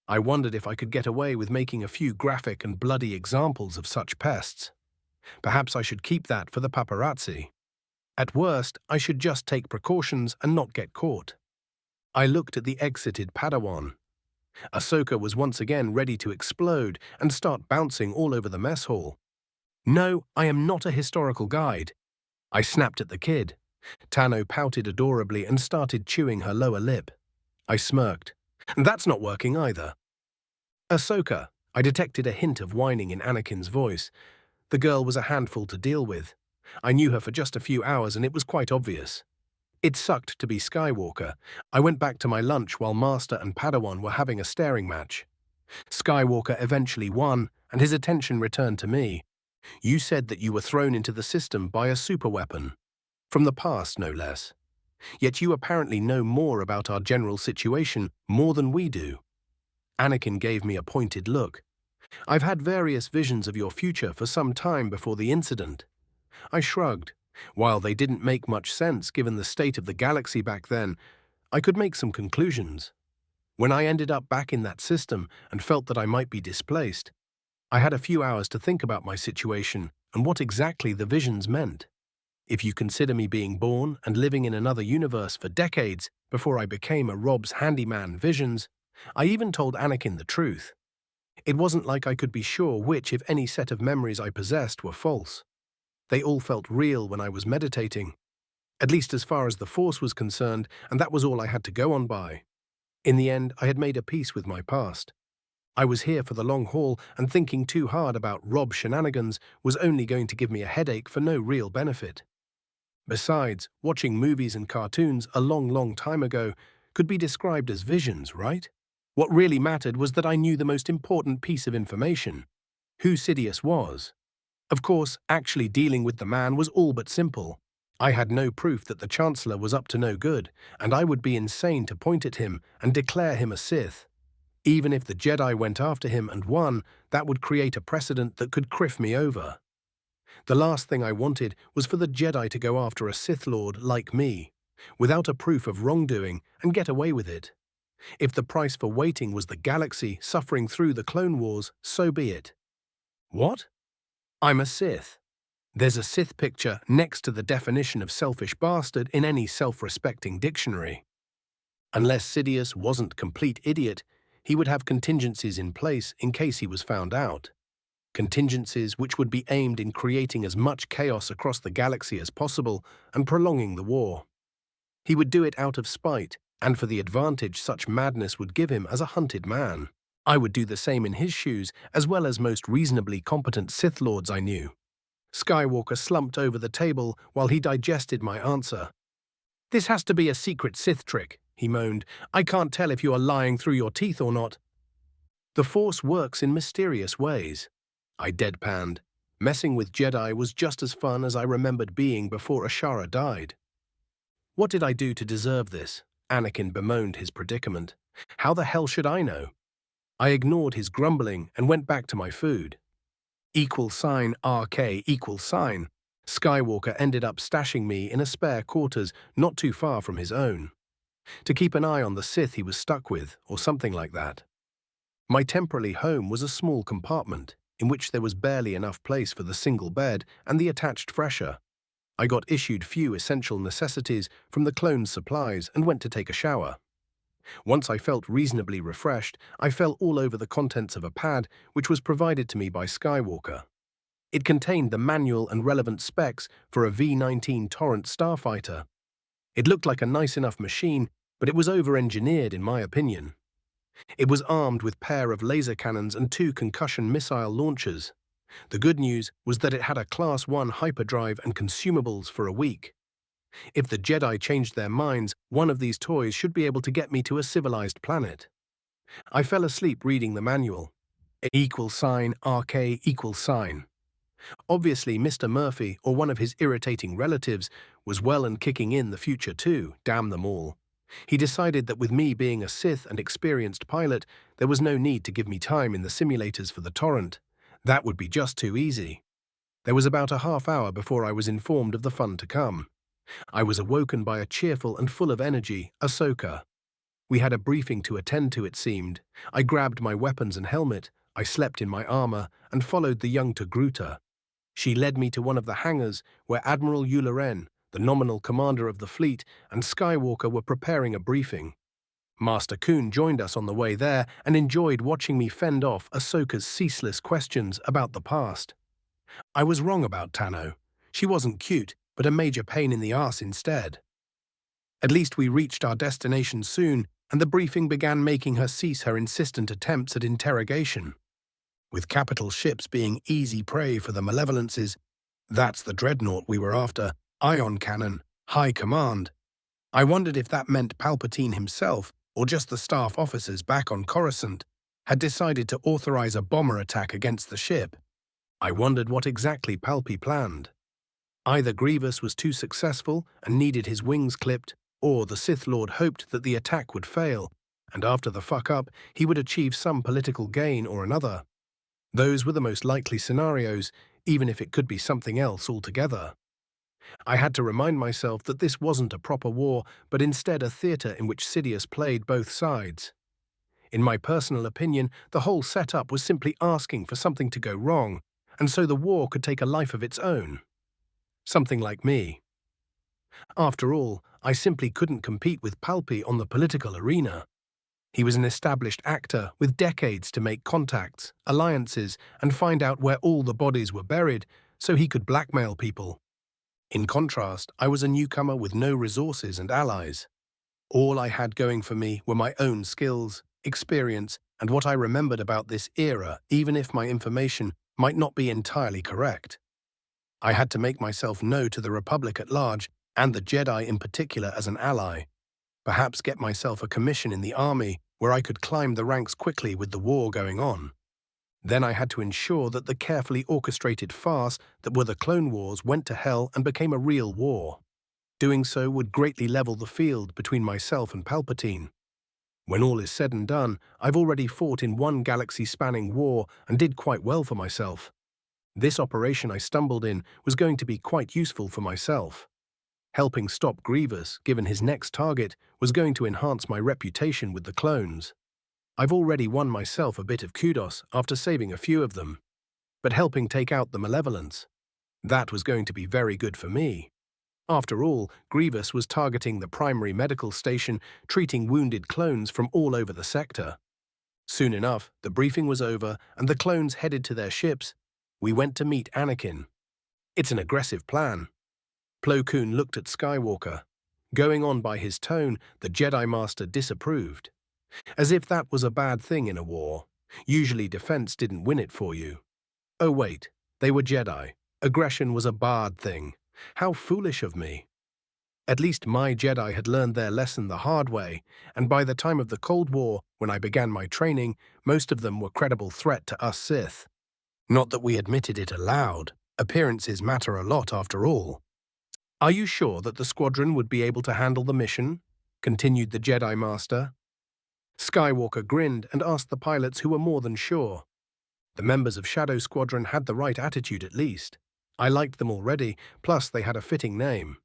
I wondered if I could get away with making a few graphic and bloody examples of such pests. Perhaps I should keep that for the paparazzi. At worst, I should just take precautions and not get caught. I looked at the exited Padawan. Ahsoka was once again ready to explode and start bouncing all over the mess hall. No, I am not a historical guide. I snapped at the kid. Tano pouted adorably and started chewing her lower lip. I smirked. That's not working either. Ahsoka, I detected a hint of whining in Anakin's voice. The girl was a handful to deal with. I knew her for just a few hours and it was quite obvious. It sucked to be Skywalker. I went back to my lunch while Master and Padawan were having a staring match. Skywalker eventually won, and his attention returned to me. You said that you were thrown into the system by a superweapon. From the past, no less. Yet you apparently know more about our general situation, more than we do. Anakin gave me a pointed look. I've had various visions of your future for some time before the incident. I shrugged. While they didn't make much sense given the state of the galaxy back then, I could make some conclusions. When I ended up back in that system and felt that I might be displaced, I had a few hours to think about my situation and what exactly the visions meant. If you consider me being born and living in another universe for decades before I became a Rob's handyman visions, I even told Anakin the truth. It wasn't like I could be sure which, if any, set of memories I possessed were false. They all felt real when I was meditating, at least as far as the Force was concerned, and that was all I had to go on by. In the end, I had made a peace with my past. I was here for the long haul, and thinking too hard about Rob shenanigans was only going to give me a headache for no real benefit. Besides, watching movies and cartoons a long time ago could be described as visions, right? What really mattered was that I knew the most important piece of information: who Sidious was. Of course, actually dealing with the man was all but simple. I had no proof that the Chancellor was up to no good, and I would be insane to point at him and declare him a Sith. Even if the Jedi went after him and won, that would create a precedent that could criff me over. The last thing I wanted was for the Jedi to go after a Sith Lord like me, without a proof of wrongdoing, and get away with it. If the price for waiting was the galaxy suffering through the Clone Wars, so be it. What? I'm a Sith. There's a Sith picture next to the definition of selfish bastard in any self-respecting dictionary. Unless Sidious wasn't complete idiot, he would have contingencies in place in case he was found out. Contingencies which would be aimed in creating as much chaos across the galaxy as possible and prolonging the war. He would do it out of spite and for the advantage such madness would give him as a hunted man. I would do the same in his shoes, as well as most reasonably competent Sith Lords I knew. Skywalker slumped over the table while he digested my answer. "This has to be a secret Sith trick," he moaned. "I can't tell if you are lying through your teeth or not." "The Force works in mysterious ways," I deadpanned. Messing with Jedi was just as fun as I remembered being before Ashara died. "What did I do to deserve this?" Anakin bemoaned his predicament. "How the hell should I know?" I ignored his grumbling and went back to my food. $RK =. Skywalker ended up stashing me in a spare quarters not too far from his own, to keep an eye on the Sith he was stuck with, or something like that. My temporary home was a small compartment, in which there was barely enough place for the single bed and the attached fresher. I got issued few essential necessities from the clone's supplies and went to take a shower. Once I felt reasonably refreshed, I fell all over the contents of a pad which was provided to me by Skywalker. It contained the manual and relevant specs for a V-19 Torrent starfighter. It looked like a nice enough machine, but it was over-engineered in my opinion. It was armed with a pair of laser cannons and 2 concussion missile launchers. The good news was that it had a Class 1 hyperdrive and consumables for a week. If the Jedi changed their minds, one of these toys should be able to get me to a civilized planet. I fell asleep reading the manual. $RK=. Obviously, Mr. Murphy, or one of his irritating relatives, was well and kicking in the future too, damn them all. He decided that with me being a Sith and experienced pilot, there was no need to give me time in the simulators for the Torrent. That would be just too easy. There was about a half hour before I was informed of the fun to come. I was awoken by a cheerful and full of energy Ahsoka. We had a briefing to attend to, it seemed. I grabbed my weapons and helmet, I slept in my armor, and followed the young Togruta. She led me to one of the hangars where Admiral Yularen, the nominal commander of the fleet, and Skywalker were preparing a briefing. Master Kun joined us on the way there and enjoyed watching me fend off Ahsoka's ceaseless questions about the past. I was wrong about Tano. She wasn't cute, but a major pain in the ass instead. At least we reached our destination soon, and the briefing began making her cease her insistent attempts at interrogation. With capital ships being easy prey for the malevolences, that's the dreadnought we were after, ion cannon, high command. I wondered if that meant Palpatine himself, or just the staff officers back on Coruscant, had decided to authorize a bomber attack against the ship. I wondered what exactly Palpy planned. Either Grievous was too successful and needed his wings clipped, or the Sith Lord hoped that the attack would fail, and after the fuck-up, he would achieve some political gain or another. Those were the most likely scenarios, even if it could be something else altogether. I had to remind myself that this wasn't a proper war, but instead a theatre in which Sidious played both sides. In my personal opinion, the whole setup was simply asking for something to go wrong, and so the war could take a life of its own. Something like me. After all, I simply couldn't compete with Palpy on the political arena. He was an established actor with decades to make contacts, alliances, and find out where all the bodies were buried so he could blackmail people. In contrast, I was a newcomer with no resources and allies. All I had going for me were my own skills, experience, and what I remembered about this era, even if my information might not be entirely correct. I had to make myself known to the Republic at large, and the Jedi in particular as an ally. Perhaps get myself a commission in the army where I could climb the ranks quickly with the war going on. Then I had to ensure that the carefully orchestrated farce that were the Clone Wars went to hell and became a real war. Doing so would greatly level the field between myself and Palpatine. When all is said and done, I've already fought in one galaxy-spanning war and did quite well for myself. This operation I stumbled in was going to be quite useful for myself. Helping stop Grievous, given his next target, was going to enhance my reputation with the clones. I've already won myself a bit of kudos after saving a few of them. But helping take out the malevolence, that was going to be very good for me. After all, Grievous was targeting the primary medical station, treating wounded clones from all over the sector. Soon enough, the briefing was over and the clones headed to their ships. We went to meet Anakin. It's an aggressive plan. Plo Koon looked at Skywalker. Going on by his tone, the Jedi Master disapproved. As if that was a bad thing in a war. Usually defense didn't win it for you. Oh wait, they were Jedi. Aggression was a bad thing. How foolish of me. At least my Jedi had learned their lesson the hard way, and by the time of the Cold War, when I began my training, most of them were credible threat to us Sith. Not that we admitted it aloud. Appearances matter a lot after all. Are you sure that the squadron would be able to handle the mission? Continued the Jedi Master. Skywalker grinned and asked the pilots who were more than sure. The members of Shadow Squadron had the right attitude at least. I liked them already, plus they had a fitting name.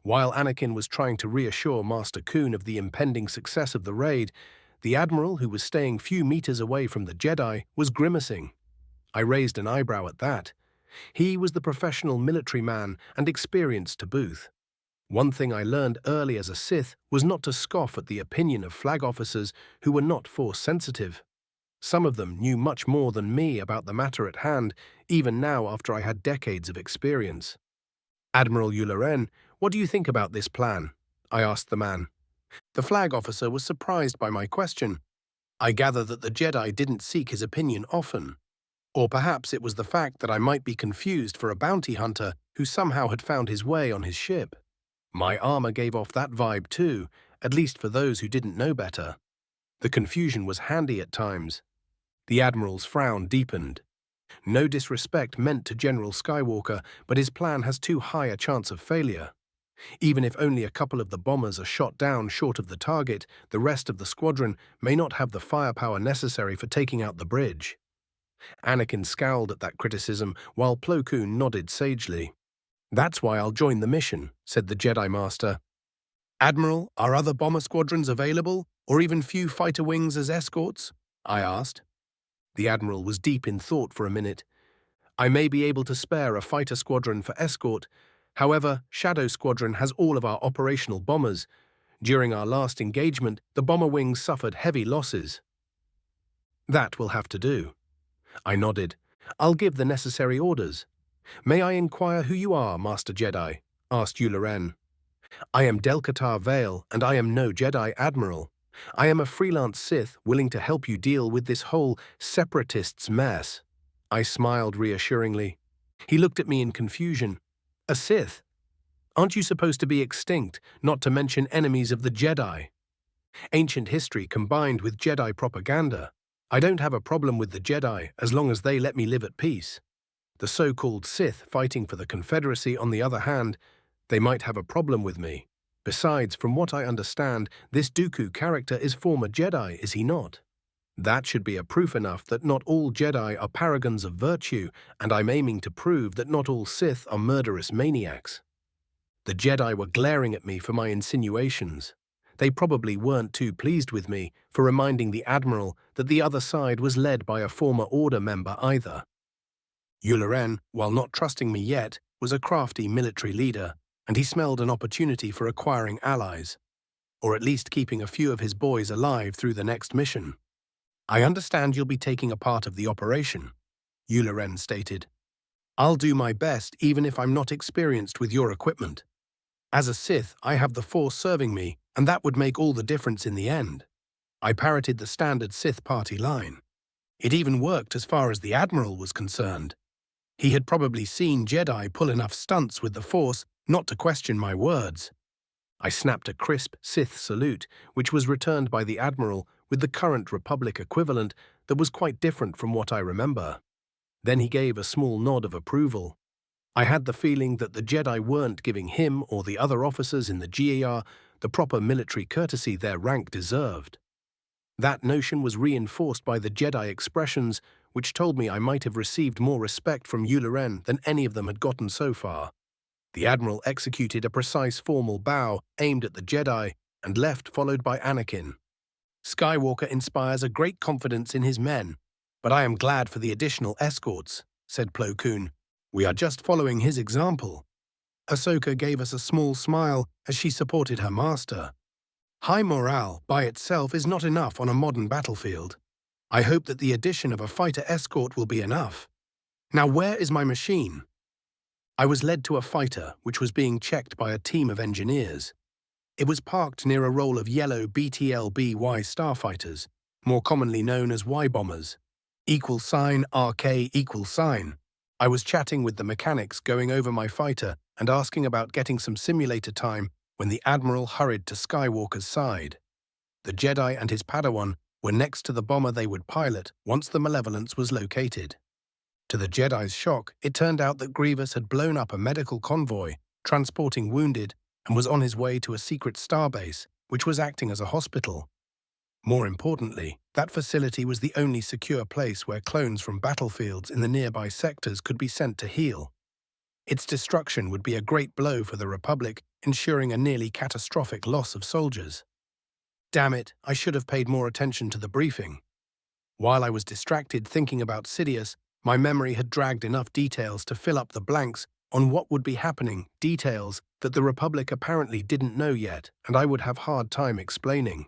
While Anakin was trying to reassure Master Koon of the impending success of the raid, the Admiral, who was staying few meters away from the Jedi, was grimacing. I raised an eyebrow at that. He was the professional military man and experienced to boot. One thing I learned early as a Sith was not to scoff at the opinion of flag officers who were not force-sensitive. Some of them knew much more than me about the matter at hand, even now after I had decades of experience. Admiral Yularen, what do you think about this plan? I asked the man. The flag officer was surprised by my question. I gather that the Jedi didn't seek his opinion often. Or perhaps it was the fact that I might be confused for a bounty hunter who somehow had found his way on his ship. My armor gave off that vibe too, at least for those who didn't know better. The confusion was handy at times. The Admiral's frown deepened. No disrespect meant to General Skywalker, but his plan has too high a chance of failure. Even if only a couple of the bombers are shot down short of the target, the rest of the squadron may not have the firepower necessary for taking out the bridge. Anakin scowled at that criticism, while Plo Koon nodded sagely. That's why I'll join the mission, said the Jedi Master. Admiral, are other bomber squadrons available, or even few fighter wings as escorts? I asked. The Admiral was deep in thought for a minute. I may be able to spare a fighter squadron for escort. However, Shadow Squadron has all of our operational bombers. During our last engagement, the bomber wings suffered heavy losses. That will have to do. I nodded. I'll give the necessary orders. May I inquire who you are, Master Jedi? Asked Yularen. I am Delcatar Vale, and I am no Jedi Admiral. I am a freelance Sith willing to help you deal with this whole separatists mess. I smiled reassuringly. He looked at me in confusion. A Sith? Aren't you supposed to be extinct, not to mention enemies of the Jedi? Ancient history combined with Jedi propaganda. I don't have a problem with the Jedi as long as they let me live at peace. The so-called Sith fighting for the Confederacy, on the other hand, they might have a problem with me. Besides, from what I understand, this Dooku character is former Jedi, is he not? That should be a proof enough that not all Jedi are paragons of virtue, and I'm aiming to prove that not all Sith are murderous maniacs. The Jedi were glaring at me for my insinuations. They probably weren't too pleased with me for reminding the Admiral that the other side was led by a former Order member either. Ularen, while not trusting me yet, was a crafty military leader, and he smelled an opportunity for acquiring allies, or at least keeping a few of his boys alive through the next mission. I understand you'll be taking a part of the operation, Ularen stated. I'll do my best even if I'm not experienced with your equipment. As a Sith, I have the Force serving me, and that would make all the difference in the end. I parroted the standard Sith party line. It even worked as far as the Admiral was concerned. He had probably seen Jedi pull enough stunts with the Force not to question my words. I snapped a crisp Sith salute, which was returned by the Admiral with the current Republic equivalent that was quite different from what I remember. Then he gave a small nod of approval. I had the feeling that the Jedi weren't giving him or the other officers in the GAR the proper military courtesy their rank deserved. That notion was reinforced by the Jedi expressions, which told me I might have received more respect from Ularen than any of them had gotten so far. The Admiral executed a precise formal bow aimed at the Jedi and left, followed by Anakin. Skywalker inspires a great confidence in his men, but I am glad for the additional escorts, said Plo Koon. We are just following his example. Ahsoka gave us a small smile as she supported her master. High morale by itself is not enough on a modern battlefield. I hope that the addition of a fighter escort will be enough. Now where is my machine? I was led to a fighter which was being checked by a team of engineers. It was parked near a roll of yellow BTLB-Y starfighters, more commonly known as Y-bombers. $RK. I was chatting with the mechanics, going over my fighter and asking about getting some simulator time when the Admiral hurried to Skywalker's side. The Jedi and his Padawan were next to the bomber they would pilot once the Malevolence was located. To the Jedi's shock, it turned out that Grievous had blown up a medical convoy, transporting wounded, and was on his way to a secret starbase, which was acting as a hospital. More importantly, that facility was the only secure place where clones from battlefields in the nearby sectors could be sent to heal. Its destruction would be a great blow for the Republic, ensuring a nearly catastrophic loss of soldiers. Damn it, I should have paid more attention to the briefing. While I was distracted thinking about Sidious, my memory had dragged enough details to fill up the blanks on what would be happening, details that the Republic apparently didn't know yet, and I would have hard time explaining.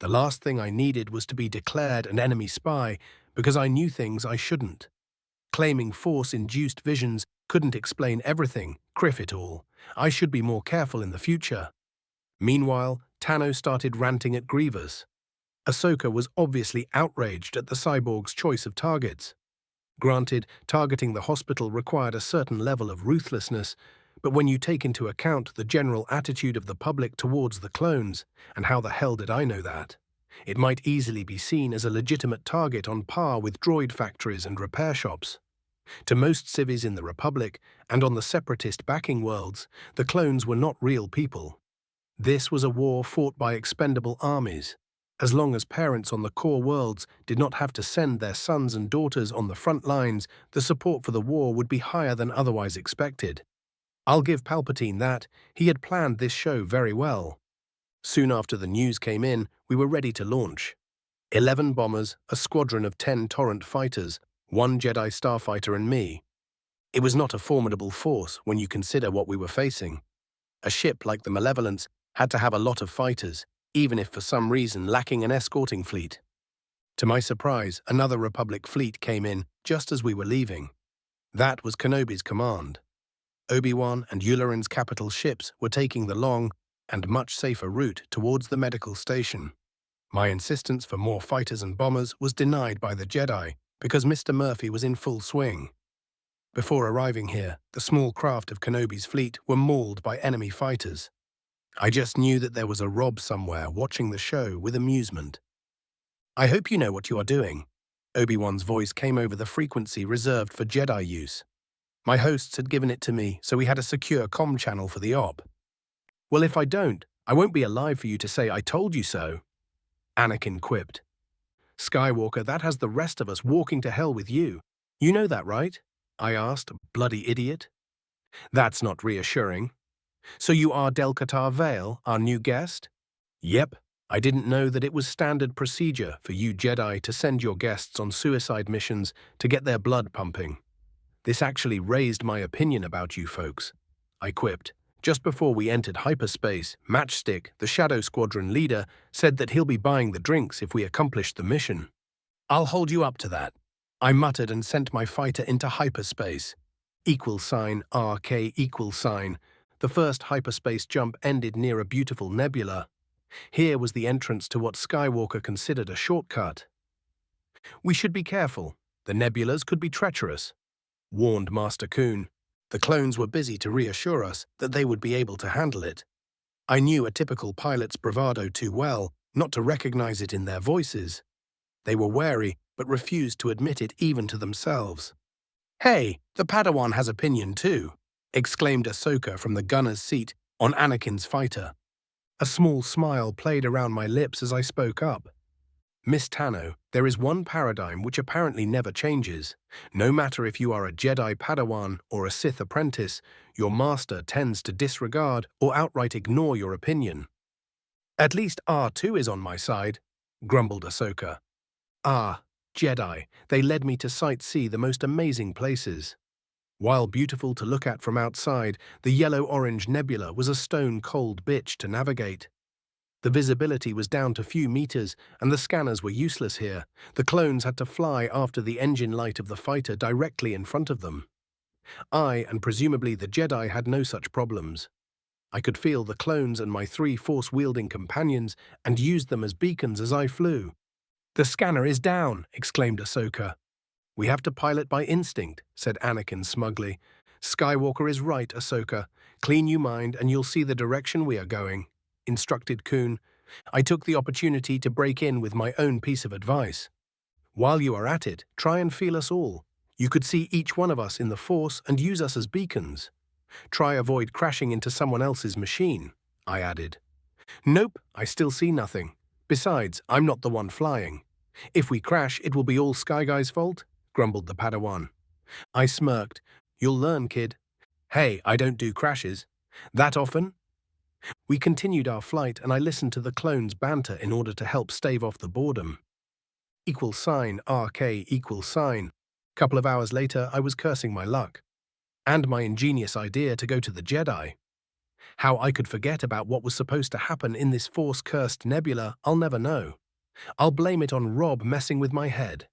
The last thing I needed was to be declared an enemy spy because I knew things I shouldn't. Claiming Force-induced visions couldn't explain everything, criff it all. I should be more careful in the future. Meanwhile, Tano started ranting at Grievous. Ahsoka was obviously outraged at the cyborg's choice of targets. Granted, targeting the hospital required a certain level of ruthlessness, but when you take into account the general attitude of the public towards the clones, and how the hell did I know that, it might easily be seen as a legitimate target on par with droid factories and repair shops. To most civvies in the Republic, and on the separatist backing worlds, the clones were not real people. This was a war fought by expendable armies. As long as parents on the core worlds did not have to send their sons and daughters on the front lines, the support for the war would be higher than otherwise expected. I'll give Palpatine that. He had planned this show very well. Soon after the news came in, we were ready to launch. 11 bombers, a squadron of 10 Torrent fighters, 1 Jedi starfighter and me. It was not a formidable force when you consider what we were facing. A ship like the Malevolence had to have a lot of fighters, even if for some reason lacking an escorting fleet. To my surprise, another Republic fleet came in just as we were leaving. That was Kenobi's command. Obi-Wan and Ularen's capital ships were taking the long and much safer route towards the medical station. My insistence for more fighters and bombers was denied by the Jedi because Mr. Murphy was in full swing. Before arriving here, the small craft of Kenobi's fleet were mauled by enemy fighters. I just knew that there was a Rob somewhere watching the show with amusement. "I hope you know what you are doing." Obi-Wan's voice came over the frequency reserved for Jedi use. My hosts had given it to me, so we had a secure comm channel for the op. "Well, if I don't, I won't be alive for you to say I told you so," Anakin quipped. "Skywalker, that has the rest of us walking to hell with you. You know that, right?" I asked, bloody idiot. "That's not reassuring. So you are Del-Qatar Vale, our new guest?" "Yep. I didn't know that it was standard procedure for you Jedi to send your guests on suicide missions to get their blood pumping. This actually raised my opinion about you folks," I quipped. Just before we entered hyperspace, Matchstick, the Shadow Squadron leader, said that he'll be buying the drinks if we accomplish the mission. "I'll hold you up to that," I muttered and sent my fighter into hyperspace. $RK. The first hyperspace jump ended near a beautiful nebula. Here was the entrance to what Skywalker considered a shortcut. "We should be careful. The nebulas could be treacherous," warned Master Kun. The clones were busy to reassure us that they would be able to handle it. I knew a typical pilot's bravado too well not to recognize it in their voices. They were wary, but refused to admit it even to themselves. "Hey, the Padawan has opinion too," exclaimed Ahsoka from the gunner's seat on Anakin's fighter. A small smile played around my lips as I spoke up. "Miss Tano, there is one paradigm which apparently never changes. No matter if you are a Jedi Padawan or a Sith apprentice, your master tends to disregard or outright ignore your opinion." "At least R2 is on my side," grumbled Ahsoka. "Ah, Jedi, they led me to sightsee the most amazing places." While beautiful to look at from outside, the yellow-orange nebula was a stone-cold bitch to navigate. The visibility was down to few meters, and the scanners were useless here. The clones had to fly after the engine light of the fighter directly in front of them. I, and presumably the Jedi, had no such problems. I could feel the clones and my 3 force-wielding companions and used them as beacons as I flew. "The scanner is down," exclaimed Ahsoka. "We have to pilot by instinct," said Anakin smugly. "Skywalker is right, Ahsoka. Clean your mind and you'll see the direction we are going," instructed Kun. I took the opportunity to break in with my own piece of advice. "While you are at it, try and feel us all. You could see each one of us in the Force and use us as beacons. Try avoid crashing into someone else's machine," I added. "Nope, I still see nothing. Besides, I'm not the one flying. If we crash, it will be all Skyguy's fault," grumbled the Padawan. I smirked. "You'll learn, kid." "Hey, I don't do crashes. That often?" We continued our flight, and I listened to the clones' banter in order to help stave off the boredom. $RK. Couple of hours later, I was cursing my luck. And my ingenious idea to go to the Jedi. How I could forget about what was supposed to happen in this Force-cursed nebula, I'll never know. I'll blame it on Rob messing with my head.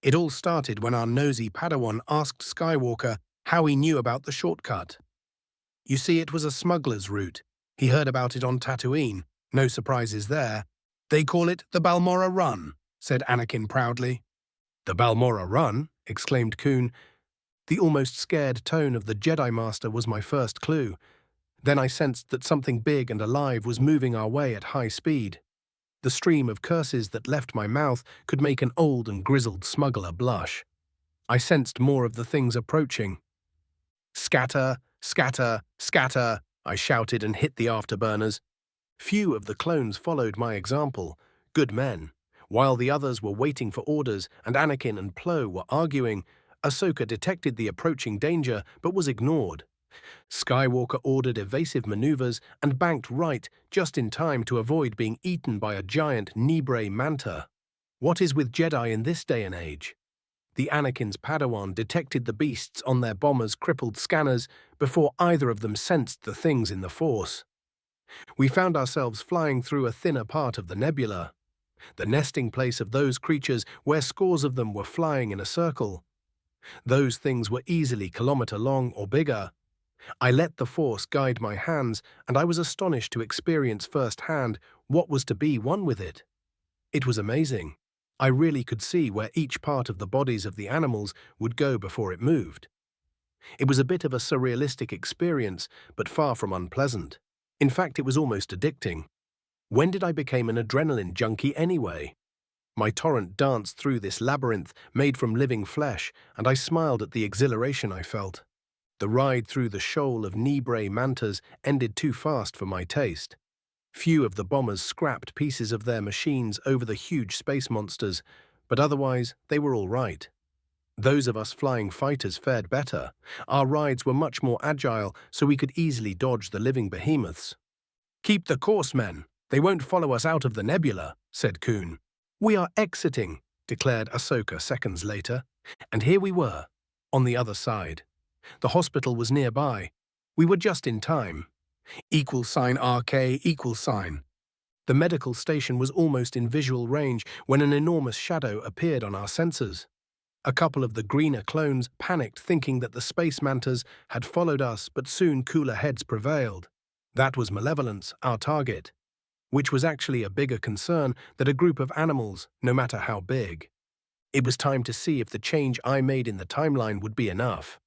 It all started when our nosy Padawan asked Skywalker how he knew about the shortcut. You see, it was a smuggler's route. He heard about it on Tatooine. No surprises there. "They call it the Balmorra Run," said Anakin proudly. "The Balmorra Run?" exclaimed Kun. The almost scared tone of the Jedi Master was my first clue. Then I sensed that something big and alive was moving our way at high speed. The stream of curses that left my mouth could make an old and grizzled smuggler blush. I sensed more of the things approaching. "Scatter, scatter, scatter," I shouted and hit the afterburners. Few of the clones followed my example, good men. While the others were waiting for orders and Anakin and Plo were arguing, Ahsoka detected the approaching danger but was ignored. Skywalker ordered evasive maneuvers and banked right just in time to avoid being eaten by a giant Nebrae manta. What is with Jedi in this day and age? The Anakin's Padawan detected the beasts on their bomber's crippled scanners before either of them sensed the things in the Force. We found ourselves flying through a thinner part of the nebula, the nesting place of those creatures where scores of them were flying in a circle. Those things were easily kilometer-long or bigger. I let the Force guide my hands, and I was astonished to experience firsthand what was to be one with it. It was amazing. I really could see where each part of the bodies of the animals would go before it moved. It was a bit of a surrealistic experience, but far from unpleasant. In fact, it was almost addicting. When did I become an adrenaline junkie anyway? My torrent danced through this labyrinth made from living flesh, and I smiled at the exhilaration I felt. The ride through the shoal of Nebrae mantas ended too fast for my taste. Few of the bombers scrapped pieces of their machines over the huge space monsters, but otherwise they were all right. Those of us flying fighters fared better. Our rides were much more agile, so we could easily dodge the living behemoths. "Keep the course, men. They won't follow us out of the nebula," said Kuhn. "We are exiting," declared Ahsoka seconds later. And here we were, on the other side. The hospital was nearby. We were just in time. $RK. The medical station was almost in visual range when an enormous shadow appeared on our sensors. A couple of the greener clones panicked, thinking that the space mantas had followed us, but soon cooler heads prevailed. That was malevolence, our target, which was actually a bigger concern than a group of animals, no matter how big. It was time to see if the change I made in the timeline would be enough.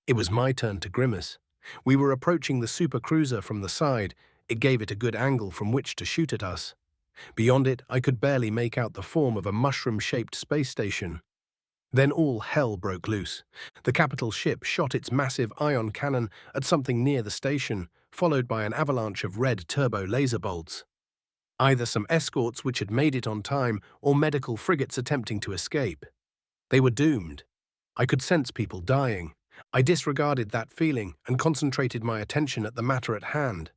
It was my turn to grimace. We were approaching the supercruiser from the side. It gave it a good angle from which to shoot at us. Beyond it, I could barely make out the form of a mushroom-shaped space station. Then all hell broke loose. The capital ship shot its massive ion cannon at something near the station, followed by an avalanche of red turbo laser bolts. Either some escorts which had made it on time or medical frigates attempting to escape. They were doomed. I could sense people dying. I disregarded that feeling and concentrated my attention at the matter at hand.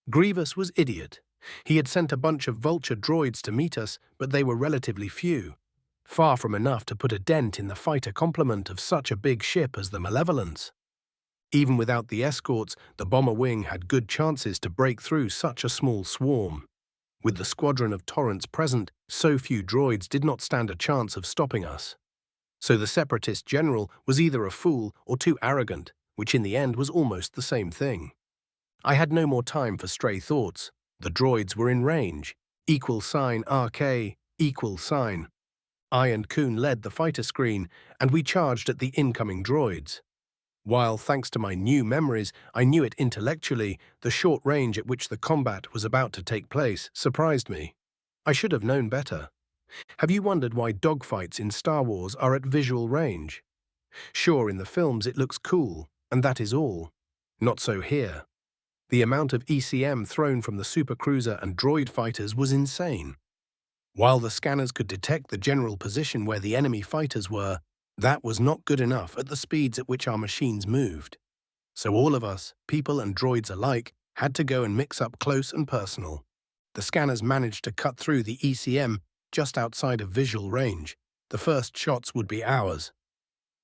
Grievous was idiot. He had sent a bunch of vulture droids to meet us, but they were relatively few. Far from enough to put a dent in the fighter complement of such a big ship as the Malevolence. Even without the escorts, the bomber wing had good chances to break through such a small swarm. With the squadron of torrents present, so few droids did not stand a chance of stopping us. So the Separatist general was either a fool or too arrogant, which in the end was almost the same thing. I had no more time for stray thoughts. The droids were in range. $RK. I and Kuhn led the fighter screen, and we charged at the incoming droids. While, thanks to my new memories, I knew it intellectually, the short range at which the combat was about to take place surprised me. I should have known better. Have you wondered why dogfights in Star Wars are at visual range? Sure, in the films it looks cool, and that is all. Not so here. The amount of ECM thrown from the supercruiser and droid fighters was insane. While the scanners could detect the general position where the enemy fighters were, that was not good enough at the speeds at which our machines moved. So all of us, people and droids alike, had to go and mix up close and personal. The scanners managed to cut through the ECM just outside of visual range. The first shots would be ours.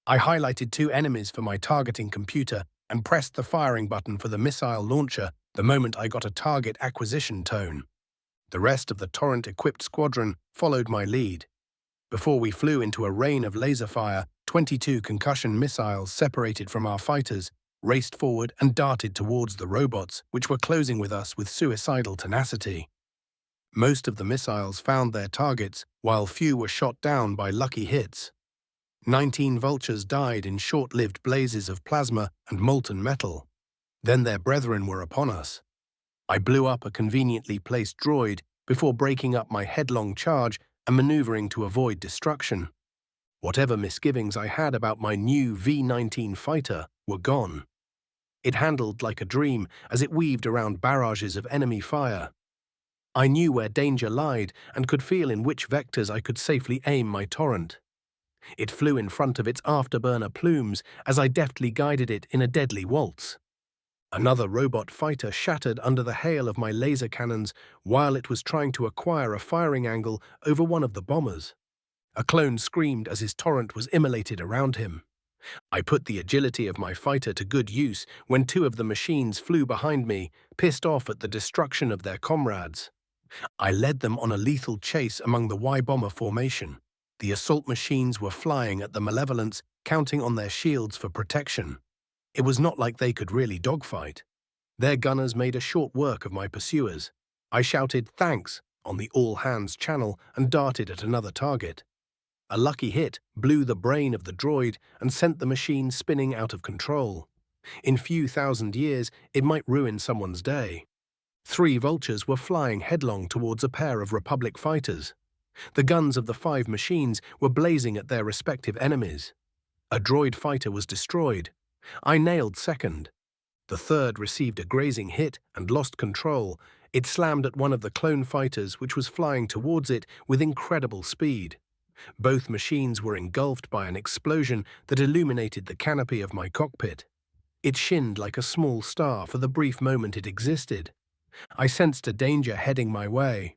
I highlighted 2 enemies for my targeting computer and pressed the firing button for the missile launcher the moment I got a target acquisition tone. The rest of the torrent-equipped squadron followed my lead. Before we flew into a rain of laser fire, 22 concussion missiles separated from our fighters, raced forward and darted towards the robots, which were closing with us with suicidal tenacity. Most of the missiles found their targets, while few were shot down by lucky hits. 19 vultures died in short-lived blazes of plasma and molten metal. Then their brethren were upon us. I blew up a conveniently placed droid before breaking up my headlong charge and maneuvering to avoid destruction. Whatever misgivings I had about my new V-19 fighter were gone. It handled like a dream as it weaved around barrages of enemy fire. I knew where danger lied and could feel in which vectors I could safely aim my torrent. It flew in front of its afterburner plumes as I deftly guided it in a deadly waltz. Another robot fighter shattered under the hail of my laser cannons while it was trying to acquire a firing angle over one of the bombers. A clone screamed as his torrent was immolated around him. I put the agility of my fighter to good use when 2 of the machines flew behind me, pissed off at the destruction of their comrades. I led them on a lethal chase among the Y-bomber formation. The assault machines were flying at the Malevolence, counting on their shields for protection. It was not like they could really dogfight. Their gunners made a short work of my pursuers. I shouted, "Thanks," on the all-hands channel and darted at another target. A lucky hit blew the brain of the droid and sent the machine spinning out of control. In few thousand years, it might ruin someone's day. 3 vultures were flying headlong towards a pair of Republic fighters. The guns of the 5 machines were blazing at their respective enemies. A droid fighter was destroyed. I nailed second. The third received a grazing hit and lost control. It slammed at one of the clone fighters, which was flying towards it with incredible speed. Both machines were engulfed by an explosion that illuminated the canopy of my cockpit. It shinned like a small star for the brief moment it existed. I sensed a danger heading my way.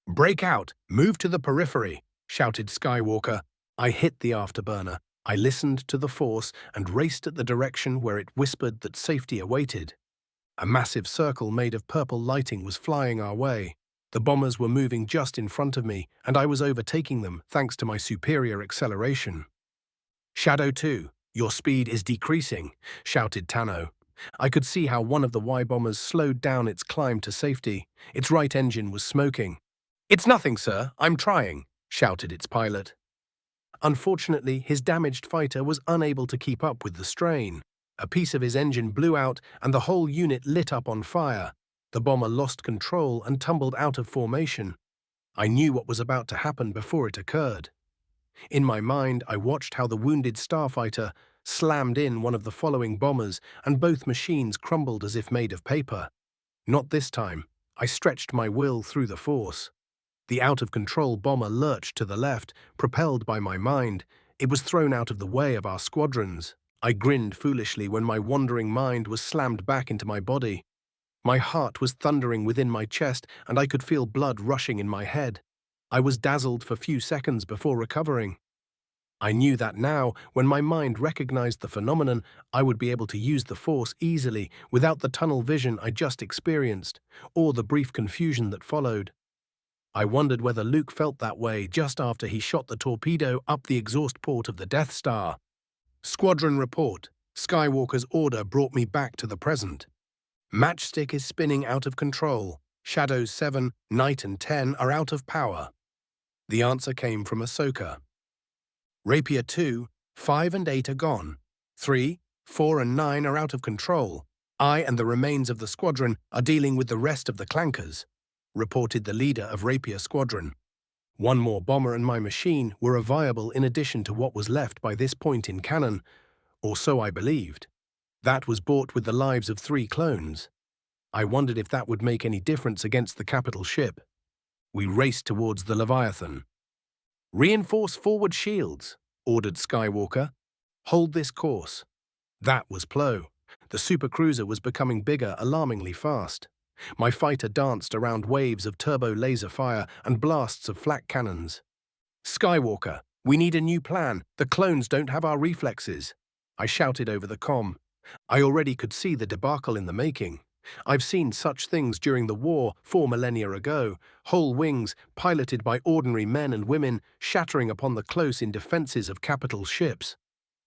"Break out! Move to the periphery!" shouted Skywalker. I hit the afterburner. I listened to the Force and raced at the direction where it whispered that safety awaited. A massive circle made of purple lighting was flying our way. The bombers were moving just in front of me, and I was overtaking them thanks to my superior acceleration. "Shadow 2, your speed is decreasing," shouted Tano. I could see how one of the Y-bombers slowed down its climb to safety. Its right engine was smoking. "It's nothing, sir. I'm trying," shouted its pilot. Unfortunately, his damaged fighter was unable to keep up with the strain. A piece of his engine blew out and the whole unit lit up on fire. The bomber lost control and tumbled out of formation. I knew what was about to happen before it occurred. In my mind, I watched how the wounded starfighter slammed in one of the following bombers, and both machines crumbled as if made of paper. Not this time. I stretched my will through the Force. The out-of-control bomber lurched to the left, propelled by my mind. It was thrown out of the way of our squadrons. I grinned foolishly when my wandering mind was slammed back into my body. My heart was thundering within my chest, and I could feel blood rushing in my head. I was dazzled for few seconds before recovering. I knew that now, when my mind recognized the phenomenon, I would be able to use the Force easily without the tunnel vision I just experienced, or the brief confusion that followed. I wondered whether Luke felt that way just after he shot the torpedo up the exhaust port of the Death Star. Squadron report. Skywalker's order brought me back to the present. Matchstick is spinning out of control. Shadows 7, Knight and 10 are out of power. The answer came from Ahsoka. Rapier 2, 5 and 8 are gone. 3, 4 and 9 are out of control. I and the remains of the squadron are dealing with the rest of the clankers, reported the leader of Rapier Squadron. One more bomber and my machine were a viable in addition to what was left by this point in canon, or so I believed. That was bought with the lives of 3 clones. I wondered if that would make any difference against the capital ship. We raced towards the Leviathan. "Reinforce forward shields," ordered Skywalker. "Hold this course." That was Plo. The supercruiser was becoming bigger alarmingly fast. My fighter danced around waves of turbo laser fire and blasts of flak cannons. "Skywalker, we need a new plan. The clones don't have our reflexes," I shouted over the comm. I already could see the debacle in the making. I've seen such things during the war 4 millennia ago, whole wings, piloted by ordinary men and women, shattering upon the close-in defenses of capital ships.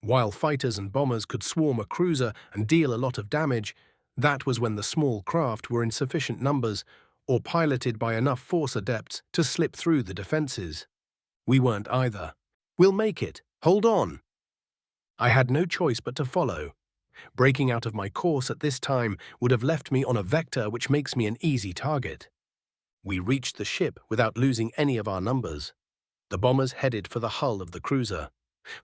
While fighters and bombers could swarm a cruiser and deal a lot of damage, that was when the small craft were in sufficient numbers or piloted by enough Force adepts to slip through the defenses. We weren't either. "We'll make it. Hold on." I had no choice but to follow. Breaking out of my course at this time would have left me on a vector which makes me an easy target. We reached the ship without losing any of our numbers. The bombers headed for the hull of the cruiser.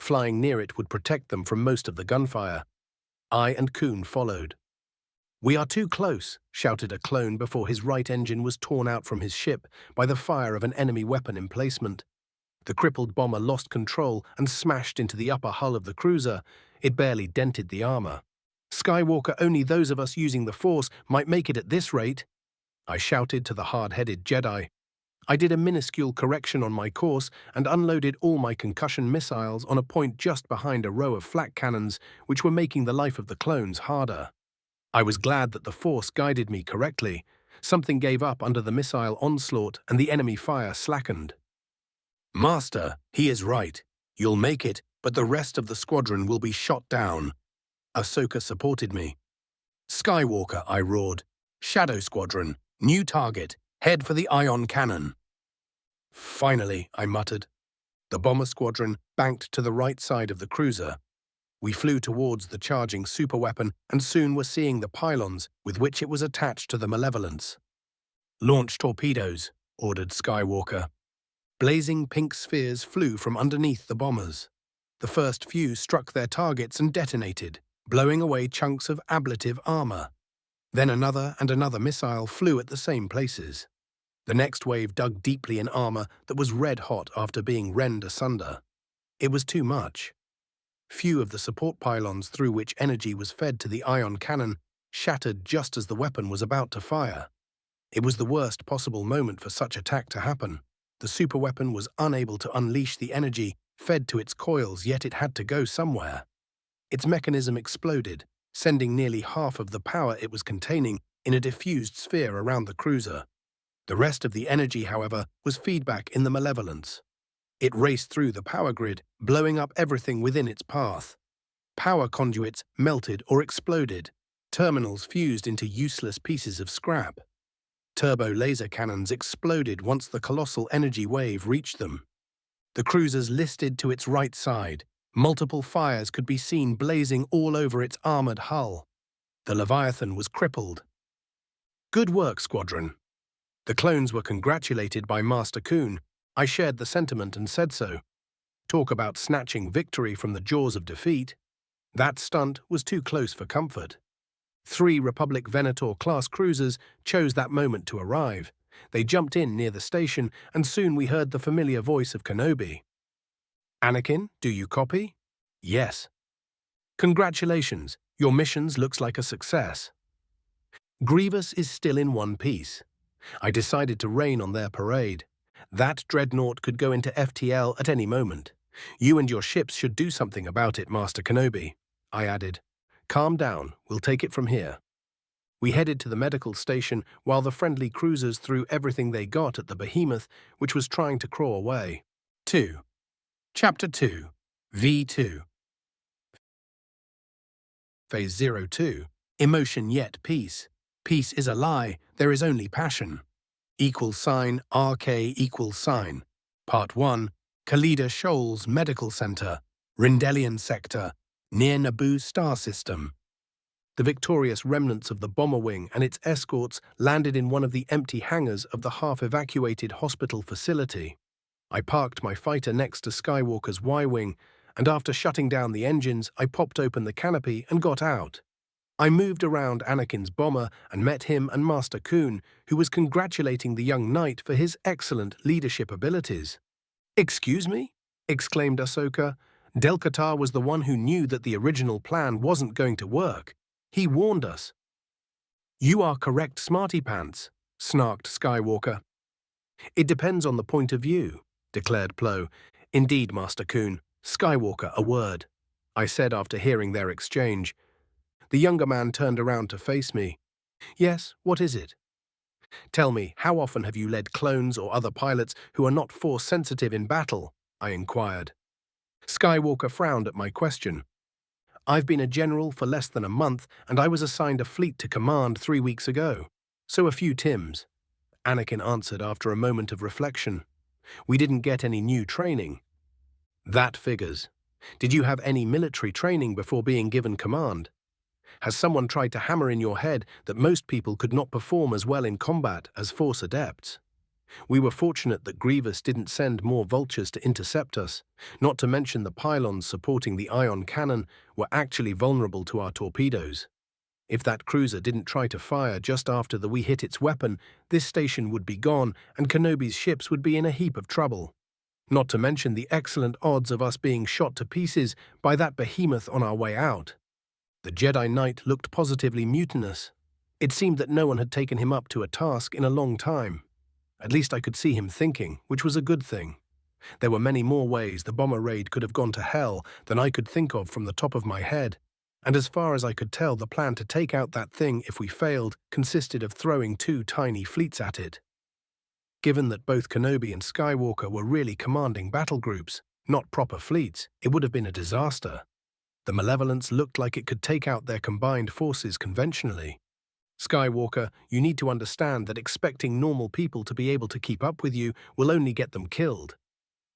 Flying near it would protect them from most of the gunfire. I and Kuhn followed. "We are too close," shouted a clone before his right engine was torn out from his ship by the fire of an enemy weapon emplacement. The crippled bomber lost control and smashed into the upper hull of the cruiser. It barely dented the armor. "Skywalker, only those of us using the Force might make it at this rate," I shouted to the hard-headed Jedi. I did a minuscule correction on my course and unloaded all my concussion missiles on a point just behind a row of flak cannons which were making the life of the clones harder. I was glad that the Force guided me correctly. Something gave up under the missile onslaught and the enemy fire slackened. "Master, he is right. You'll make it, but the rest of the squadron will be shot down." Ahsoka supported me. "Skywalker," I roared. "Shadow Squadron, new target, Head for the ion cannon. Finally, I muttered. The bomber squadron banked to the right side of the cruiser. We flew towards the charging superweapon and soon were seeing the pylons with which it was attached to the Malevolence. Launch torpedoes, ordered Skywalker. Blazing pink spheres flew from underneath the bombers. The first few struck their targets and detonated, blowing away chunks of ablative armor. Then another and another missile flew at the same places. The next wave dug deeply in armor that was red-hot after being rent asunder. It was too much. Few of the support pylons through which energy was fed to the ion cannon shattered just as the weapon was about to fire. It was the worst possible moment for such attack to happen. The superweapon was unable to unleash the energy fed to its coils, yet it had to go somewhere. Its mechanism exploded, sending nearly half of the power it was containing in a diffused sphere around the cruiser. The rest of the energy, however, was feedback in the Malevolence. It raced through the power grid, blowing up everything within its path. Power conduits melted or exploded. Terminals fused into useless pieces of scrap. Turbo laser cannons exploded once the colossal energy wave reached them. The cruisers listed to its right side. Multiple fires could be seen blazing all over its armored hull. The Leviathan was crippled. Good work, Squadron. The clones were congratulated by Master Kun. I shared the sentiment and said so. Talk about snatching victory from the jaws of defeat. That stunt was too close for comfort. 3 Republic Venator-class cruisers chose that moment to arrive. They jumped in near the station, and soon we heard the familiar voice of Kenobi. Anakin, do you copy? Yes. Congratulations, your missions looks like a success. Grievous is still in one piece. I decided to rain on their parade. That dreadnought could go into FTL at any moment. You and your ships should do something about it, Master Kenobi. I added. Calm down, we'll take it from here. We headed to the medical station while the friendly cruisers threw everything they got at the behemoth, which was trying to crawl away. 2. Chapter 2. V2. Phase 02. Emotion yet peace. Peace is a lie, there is only passion. =RK =. Part 1. Khalida Shoals Medical Center, Rendezvous Sector, near Naboo Star System. The victorious remnants of the bomber wing and its escorts landed in one of the empty hangars of the half-evacuated hospital facility. I parked my fighter next to Skywalker's Y-wing, and after shutting down the engines, I popped open the canopy and got out. I moved around Anakin's bomber and met him and Master Kun, who was congratulating the young knight for his excellent leadership abilities. "Excuse me?" exclaimed Ahsoka. Del-Qatar was the one who knew that the original plan wasn't going to work. He warned us. "You are correct, Smarty Pants," snarked Skywalker. "It depends on the point of view," declared Plo. "Indeed, Master Kun. Skywalker, a word," I said after hearing their exchange. The younger man turned around to face me. "Yes, what is it?" "Tell me, how often have you led clones or other pilots who are not force-sensitive in battle?" I inquired. Skywalker frowned at my question. "I've been a general for less than a month, and I was assigned a fleet to command 3 weeks ago. So a few Tims," Anakin answered after a moment of reflection. "We didn't get any new training." "That figures. Did you have any military training before being given command? Has someone tried to hammer in your head that most people could not perform as well in combat as Force adepts? We were fortunate that Grievous didn't send more vultures to intercept us, not to mention the pylons supporting the ion cannon were actually vulnerable to our torpedoes. If that cruiser didn't try to fire just after we hit its weapon, this station would be gone and Kenobi's ships would be in a heap of trouble. Not to mention the excellent odds of us being shot to pieces by that behemoth on our way out." The Jedi Knight looked positively mutinous. It seemed that no one had taken him up to a task in a long time. At least I could see him thinking, which was a good thing. There were many more ways the bomber raid could have gone to hell than I could think of from the top of my head, and as far as I could tell, the plan to take out that thing if we failed consisted of throwing 2 tiny fleets at it. Given that both Kenobi and Skywalker were really commanding battle groups, not proper fleets, it would have been a disaster. The Malevolence looked like it could take out their combined forces conventionally. Skywalker, you need to understand that expecting normal people to be able to keep up with you will only get them killed.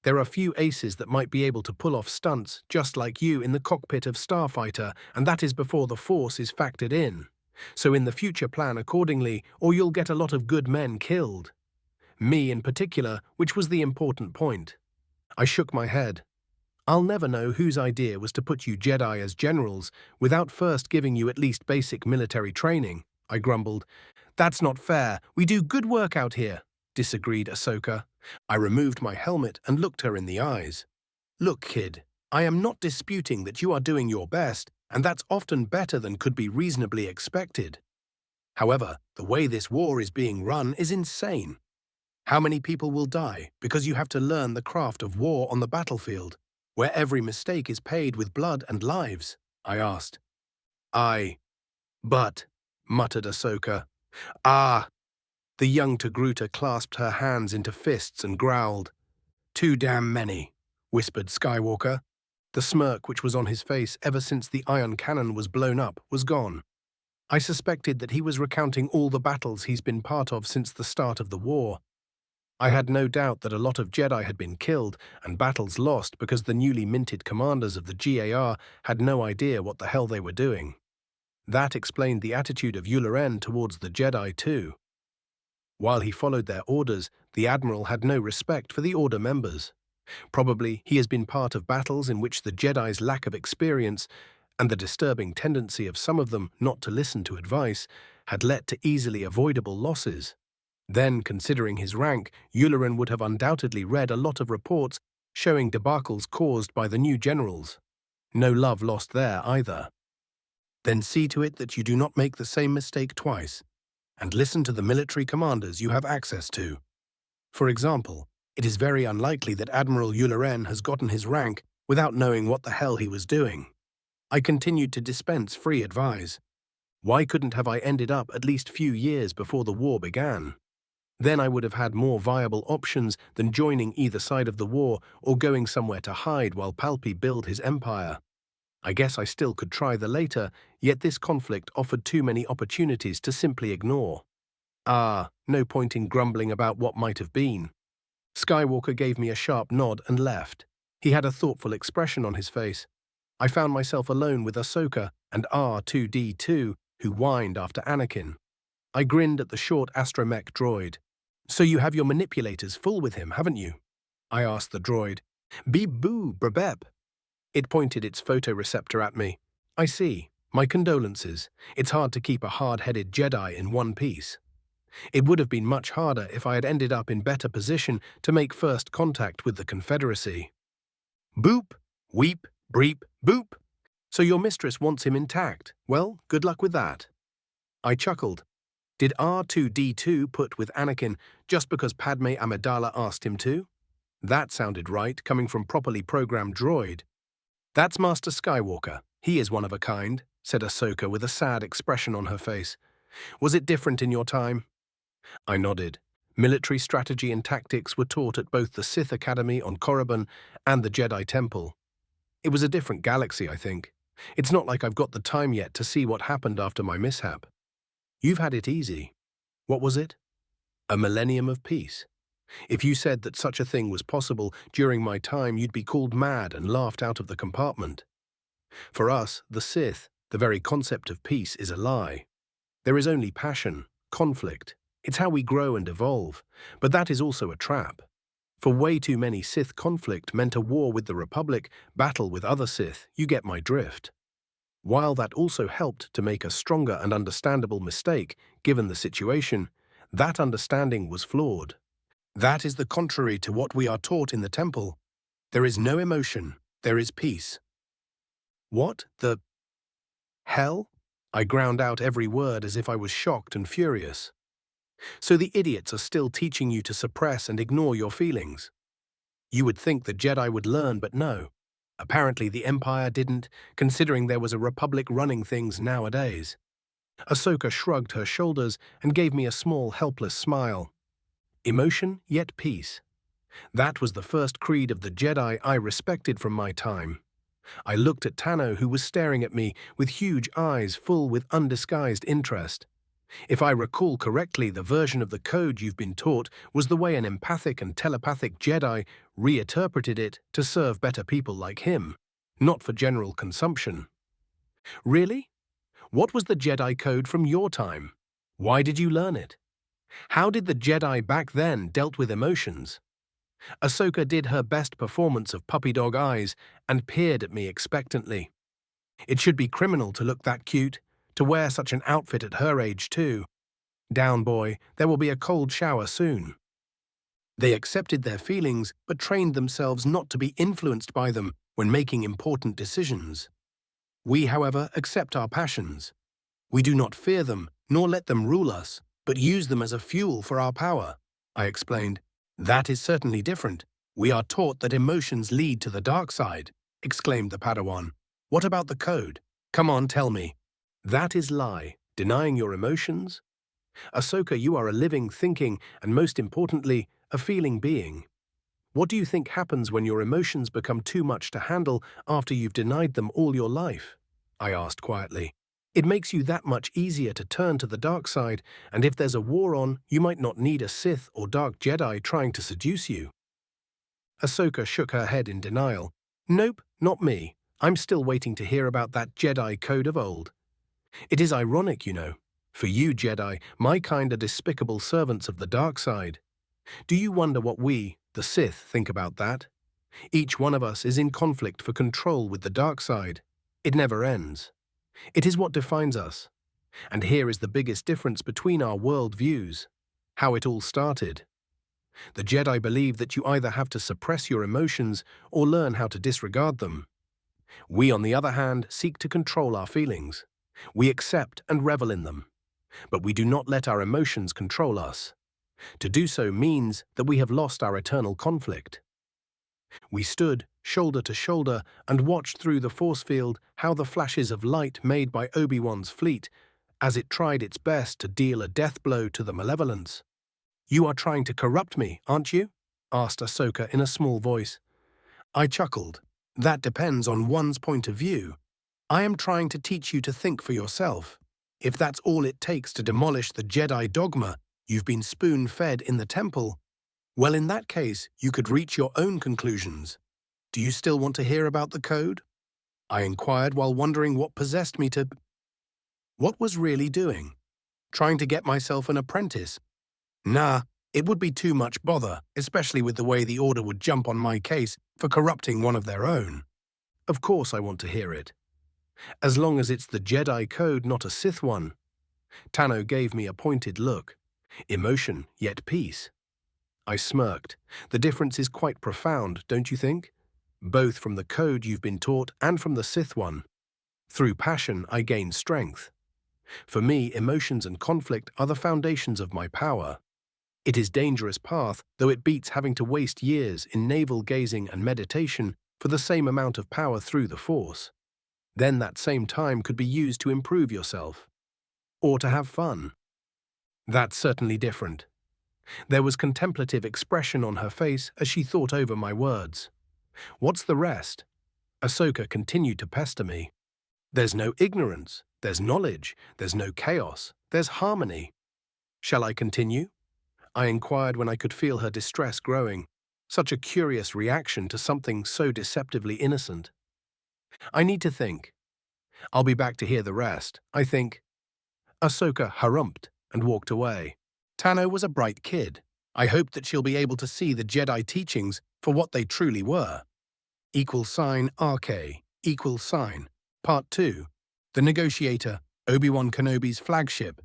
There are few aces that might be able to pull off stunts just like you in the cockpit of Starfighter, and that is before the Force is factored in. So in the future plan accordingly, or you'll get a lot of good men killed. Me in particular, which was the important point. I shook my head. I'll never know whose idea was to put you Jedi as generals without first giving you at least basic military training, I grumbled. That's not fair. We do good work out here, disagreed Ahsoka. I removed my helmet and looked her in the eyes. Look, kid, I am not disputing that you are doing your best, and that's often better than could be reasonably expected. However, the way this war is being run is insane. How many people will die because you have to learn the craft of war on the battlefield, where every mistake is paid with blood and lives? I asked. But, muttered Ahsoka. Ah! The young Togruta clasped her hands into fists and growled. Too damn many, whispered Skywalker. The smirk which was on his face ever since the ion cannon was blown up was gone. I suspected that he was recounting all the battles he's been part of since the start of the war. I had no doubt that a lot of Jedi had been killed and battles lost because the newly minted commanders of the GAR had no idea what the hell they were doing. That explained the attitude of Yularen towards the Jedi too. While he followed their orders, the Admiral had no respect for the Order members. Probably he has been part of battles in which the Jedi's lack of experience and the disturbing tendency of some of them not to listen to advice had led to easily avoidable losses. Then, considering his rank, Yularen would have undoubtedly read a lot of reports showing debacles caused by the new generals. No love lost there either. Then see to it that you do not make the same mistake twice, and listen to the military commanders you have access to. For example, it is very unlikely that Admiral Yularen has gotten his rank without knowing what the hell he was doing. I continued to dispense free advice. Why couldn't have I ended up at least few years before the war began? Then I would have had more viable options than joining either side of the war or going somewhere to hide while Palpatine built his empire. I guess I still could try the later, yet this conflict offered too many opportunities to simply ignore. No point in grumbling about what might have been. Skywalker gave me a sharp nod and left. He had a thoughtful expression on his face. I found myself alone with Ahsoka and R2-D2, who whined after Anakin. I grinned at the short astromech droid. So you have your manipulators full with him, haven't you? I asked the droid. Beep-boo, brabep. It pointed its photoreceptor at me. I see. My condolences. It's hard to keep a hard-headed Jedi in one piece. It would have been much harder if I had ended up in better position to make first contact with the Confederacy. Boop, weep, breep, boop. So your mistress wants him intact. Well, good luck with that. I chuckled. Did R2-D2 put with Anakin just because Padme Amidala asked him to? That sounded right, coming from properly programmed droid. That's Master Skywalker. He is one of a kind, said Ahsoka with a sad expression on her face. Was it different in your time? I nodded. Military strategy and tactics were taught at both the Sith Academy on Korriban and the Jedi Temple. It was a different galaxy, I think. It's not like I've got the time yet to see what happened after my mishap. You've had it easy. What was it? A millennium of peace. If you said that such a thing was possible during my time, you'd be called mad and laughed out of the compartment. For us, the Sith, the very concept of peace is a lie. There is only passion, conflict. It's how we grow and evolve, but that is also a trap. For way too many, Sith conflict meant a war with the Republic, battle with other Sith. You get my drift. While that also helped to make a stronger and understandable mistake, given the situation, that understanding was flawed. That is the contrary to what we are taught in the temple. There is no emotion, there is peace. What the hell? I ground out every word as if I was shocked and furious. So the idiots are still teaching you to suppress and ignore your feelings. You would think the Jedi would learn, but no. Apparently the Empire didn't, considering there was a Republic running things nowadays. Ahsoka shrugged her shoulders and gave me a small, helpless smile. Emotion, yet peace. That was the first creed of the Jedi I respected from my time. I looked at Tano, who was staring at me with huge eyes full with undisguised interest. If I recall correctly, the version of the code you've been taught was the way an empathic and telepathic Jedi reinterpreted it to serve better people like him, not for general consumption. Really? What was the Jedi code from your time? Why did you learn it? How did the Jedi back then dealt with emotions? Ahsoka did her best performance of puppy dog eyes and peered at me expectantly. It should be criminal to look that cute, to wear such an outfit at her age too. Down, boy, there will be a cold shower soon. They accepted their feelings but trained themselves not to be influenced by them when making important decisions. We, however, accept our passions. We do not fear them, nor let them rule us, but use them as a fuel for our power, I explained. That is certainly different. We are taught that emotions lead to the dark side, exclaimed the Padawan. What about the code? Come on, tell me. That is lie, denying your emotions? Ahsoka, you are a living, thinking, and most importantly, a feeling being. What do you think happens when your emotions become too much to handle after you've denied them all your life? I asked quietly. It makes you that much easier to turn to the dark side, and if there's a war on, you might not need a Sith or Dark Jedi trying to seduce you. Ahsoka shook her head in denial. Nope, not me. I'm still waiting to hear about that Jedi code of old. It is ironic, you know. For you, Jedi, my kind are despicable servants of the dark side. Do you wonder what we, the Sith, think about that? Each one of us is in conflict for control with the dark side. It never ends. It is what defines us. And here is the biggest difference between our world views. How it all started. The Jedi believe that you either have to suppress your emotions or learn how to disregard them. We, on the other hand, seek to control our feelings. We accept and revel in them. But we do not let our emotions control us. To do so means that we have lost our eternal conflict. We stood, shoulder to shoulder, and watched through the force field how the flashes of light made by Obi-Wan's fleet, as it tried its best to deal a death blow to the malevolence. You are trying to corrupt me, aren't you? Asked Ahsoka in a small voice. I chuckled. That depends on one's point of view. I am trying to teach you to think for yourself. If that's all it takes to demolish the Jedi dogma you've been spoon-fed in the temple, well, in that case, you could reach your own conclusions. Do you still want to hear about the code? I inquired while wondering what possessed me to... What was really doing? Trying to get myself an apprentice? Nah, it would be too much bother, especially with the way the Order would jump on my case for corrupting one of their own. Of course I want to hear it. As long as it's the Jedi code, not a Sith one. Tano gave me a pointed look. Emotion, yet peace. I smirked. The difference is quite profound, don't you think? Both from the code you've been taught and from the Sith one. Through passion, I gain strength. For me, emotions and conflict are the foundations of my power. It is a dangerous path, though it beats having to waste years in navel-gazing and meditation for the same amount of power through the Force. Then that same time could be used to improve yourself. Or to have fun. That's certainly different. There was contemplative expression on her face as she thought over my words. What's the rest? Ahsoka continued to pester me. There's no ignorance, there's knowledge, there's no chaos, there's harmony. Shall I continue? I inquired when I could feel her distress growing. Such a curious reaction to something so deceptively innocent. I need to think. I'll be back to hear the rest, I think. Ahsoka harumphed and walked away. Tano was a bright kid. I hoped that she'll be able to see the Jedi teachings for what they truly were. RK, Part 2. The Negotiator, Obi-Wan Kenobi's flagship.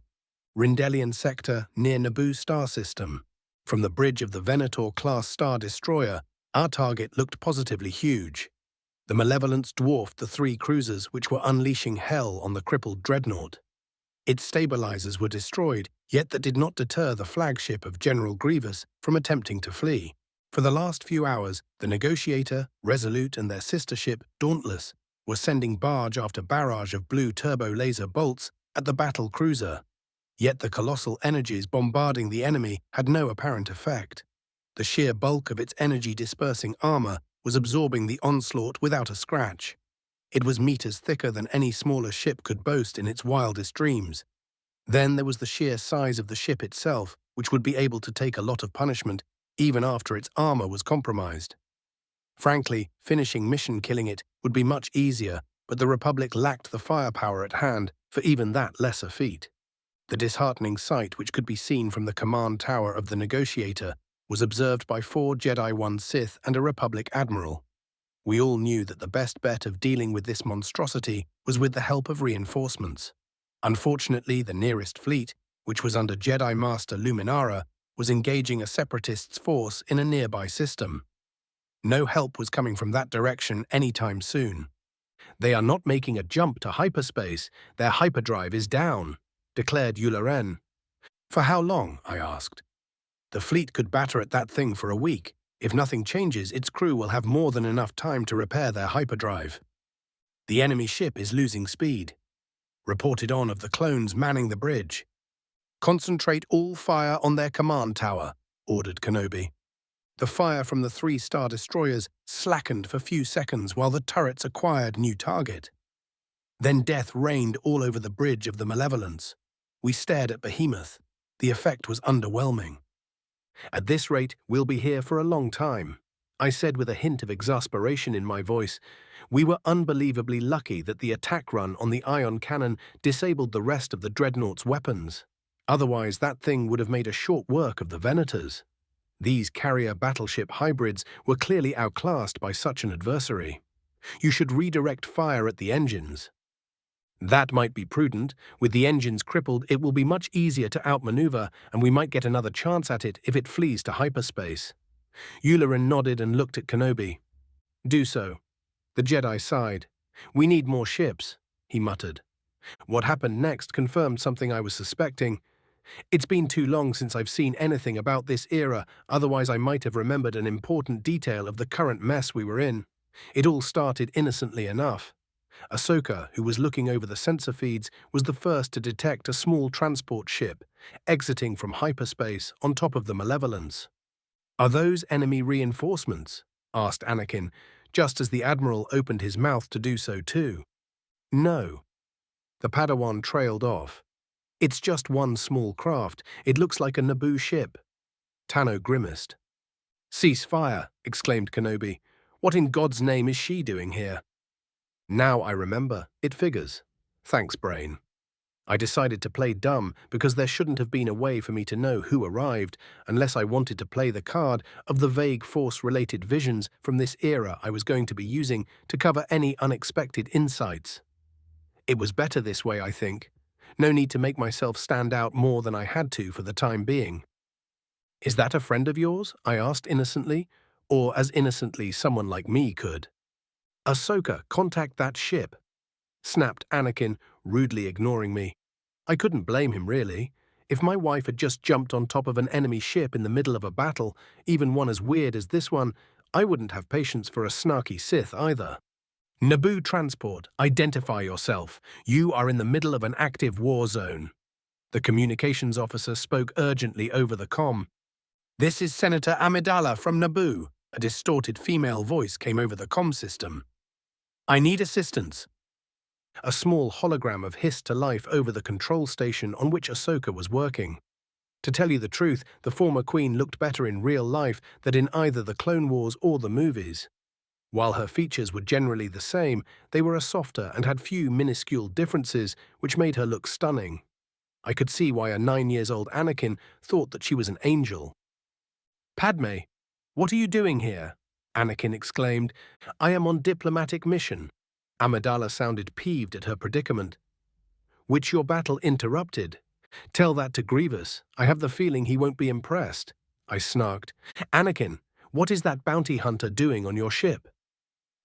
Rendezvous sector near Naboo star system. From the bridge of the Venator-class Star Destroyer, our target looked positively huge. The malevolence dwarfed the 3 cruisers which were unleashing hell on the crippled dreadnought. Its stabilizers were destroyed, yet that did not deter the flagship of General Grievous from attempting to flee. For the last few hours, the Negotiator, Resolute, and their sister ship, Dauntless, were sending barrage after barrage of blue turbo-laser bolts at the battle cruiser. Yet the colossal energies bombarding the enemy had no apparent effect. The sheer bulk of its energy-dispersing armor was absorbing the onslaught without a scratch. It was meters thicker than any smaller ship could boast in its wildest dreams. Then there was the sheer size of the ship itself, which would be able to take a lot of punishment, even after its armor was compromised. Frankly, finishing mission killing it would be much easier, but the Republic lacked the firepower at hand for even that lesser feat. The disheartening sight, which could be seen from the command tower of the Negotiator, was observed by 4 Jedi, 1 Sith, and a Republic admiral. We all knew that the best bet of dealing with this monstrosity was with the help of reinforcements. Unfortunately, the nearest fleet, which was under Jedi Master Luminara, was engaging a Separatist's force in a nearby system. No help was coming from that direction anytime soon. "They are not making a jump to hyperspace. Their hyperdrive is down," declared Yularen. "For how long?" I asked. "The fleet could batter at that thing for a week. If nothing changes, its crew will have more than enough time to repair their hyperdrive. The enemy ship is losing speed." Reported on of the clones manning the bridge. "Concentrate all fire on their command tower," ordered Kenobi. The fire from the 3 Star Destroyers slackened for a few seconds while the turrets acquired new target. Then death reigned all over the bridge of the Malevolence. We stared at Behemoth. The effect was underwhelming. "At this rate, we'll be here for a long time," I said with a hint of exasperation in my voice. We were unbelievably lucky that the attack run on the ion cannon disabled the rest of the Dreadnought's weapons. Otherwise, that thing would have made a short work of the Venators. These carrier battleship hybrids were clearly outclassed by such an adversary. "You should redirect fire at the engines." "That might be prudent. With the engines crippled, it will be much easier to outmaneuver, and we might get another chance at it if it flees to hyperspace." Yularen nodded and looked at Kenobi. "Do so." The Jedi sighed. "We need more ships," he muttered. What happened next confirmed something I was suspecting. It's been too long since I've seen anything about this era, otherwise I might have remembered an important detail of the current mess we were in. It all started innocently enough. Ahsoka, who was looking over the sensor feeds, was the first to detect a small transport ship, exiting from hyperspace on top of the Malevolence. "Are those enemy reinforcements?" asked Anakin, just as the Admiral opened his mouth to do so too. "No." The Padawan trailed off. "It's just one small craft. It looks like a Naboo ship." Tano grimaced. "Cease fire," exclaimed Kenobi. "What in God's name is she doing here?" Now I remember. It figures. Thanks, brain. I decided to play dumb because there shouldn't have been a way for me to know who arrived unless I wanted to play the card of the vague Force-related visions from this era I was going to be using to cover any unexpected insights. It was better this way, I think. No need to make myself stand out more than I had to for the time being. "Is that a friend of yours?" I asked innocently, or as innocently someone like me could. "Ahsoka, contact that ship," snapped Anakin, rudely ignoring me. I couldn't blame him, really. If my wife had just jumped on top of an enemy ship in the middle of a battle, even one as weird as this one, I wouldn't have patience for a snarky Sith either. "Naboo transport, identify yourself. You are in the middle of an active war zone." The communications officer spoke urgently over the comm. "This is Senator Amidala from Naboo." A distorted female voice came over the comm system. "I need assistance." A small hologram of hissed to life over the control station on which Ahsoka was working. To tell you the truth, the former queen looked better in real life than in either the Clone Wars or the movies. While her features were generally the same, they were a softer and had few minuscule differences, which made her look stunning. I could see why a 9-year-old Anakin thought that she was an angel. "Padme, what are you doing here?" Anakin exclaimed. "I am on diplomatic mission." Amidala sounded peeved at her predicament. "Which your battle interrupted. Tell that to Grievous. I have the feeling he won't be impressed." I snarked. "Anakin, what is that bounty hunter doing on your ship?"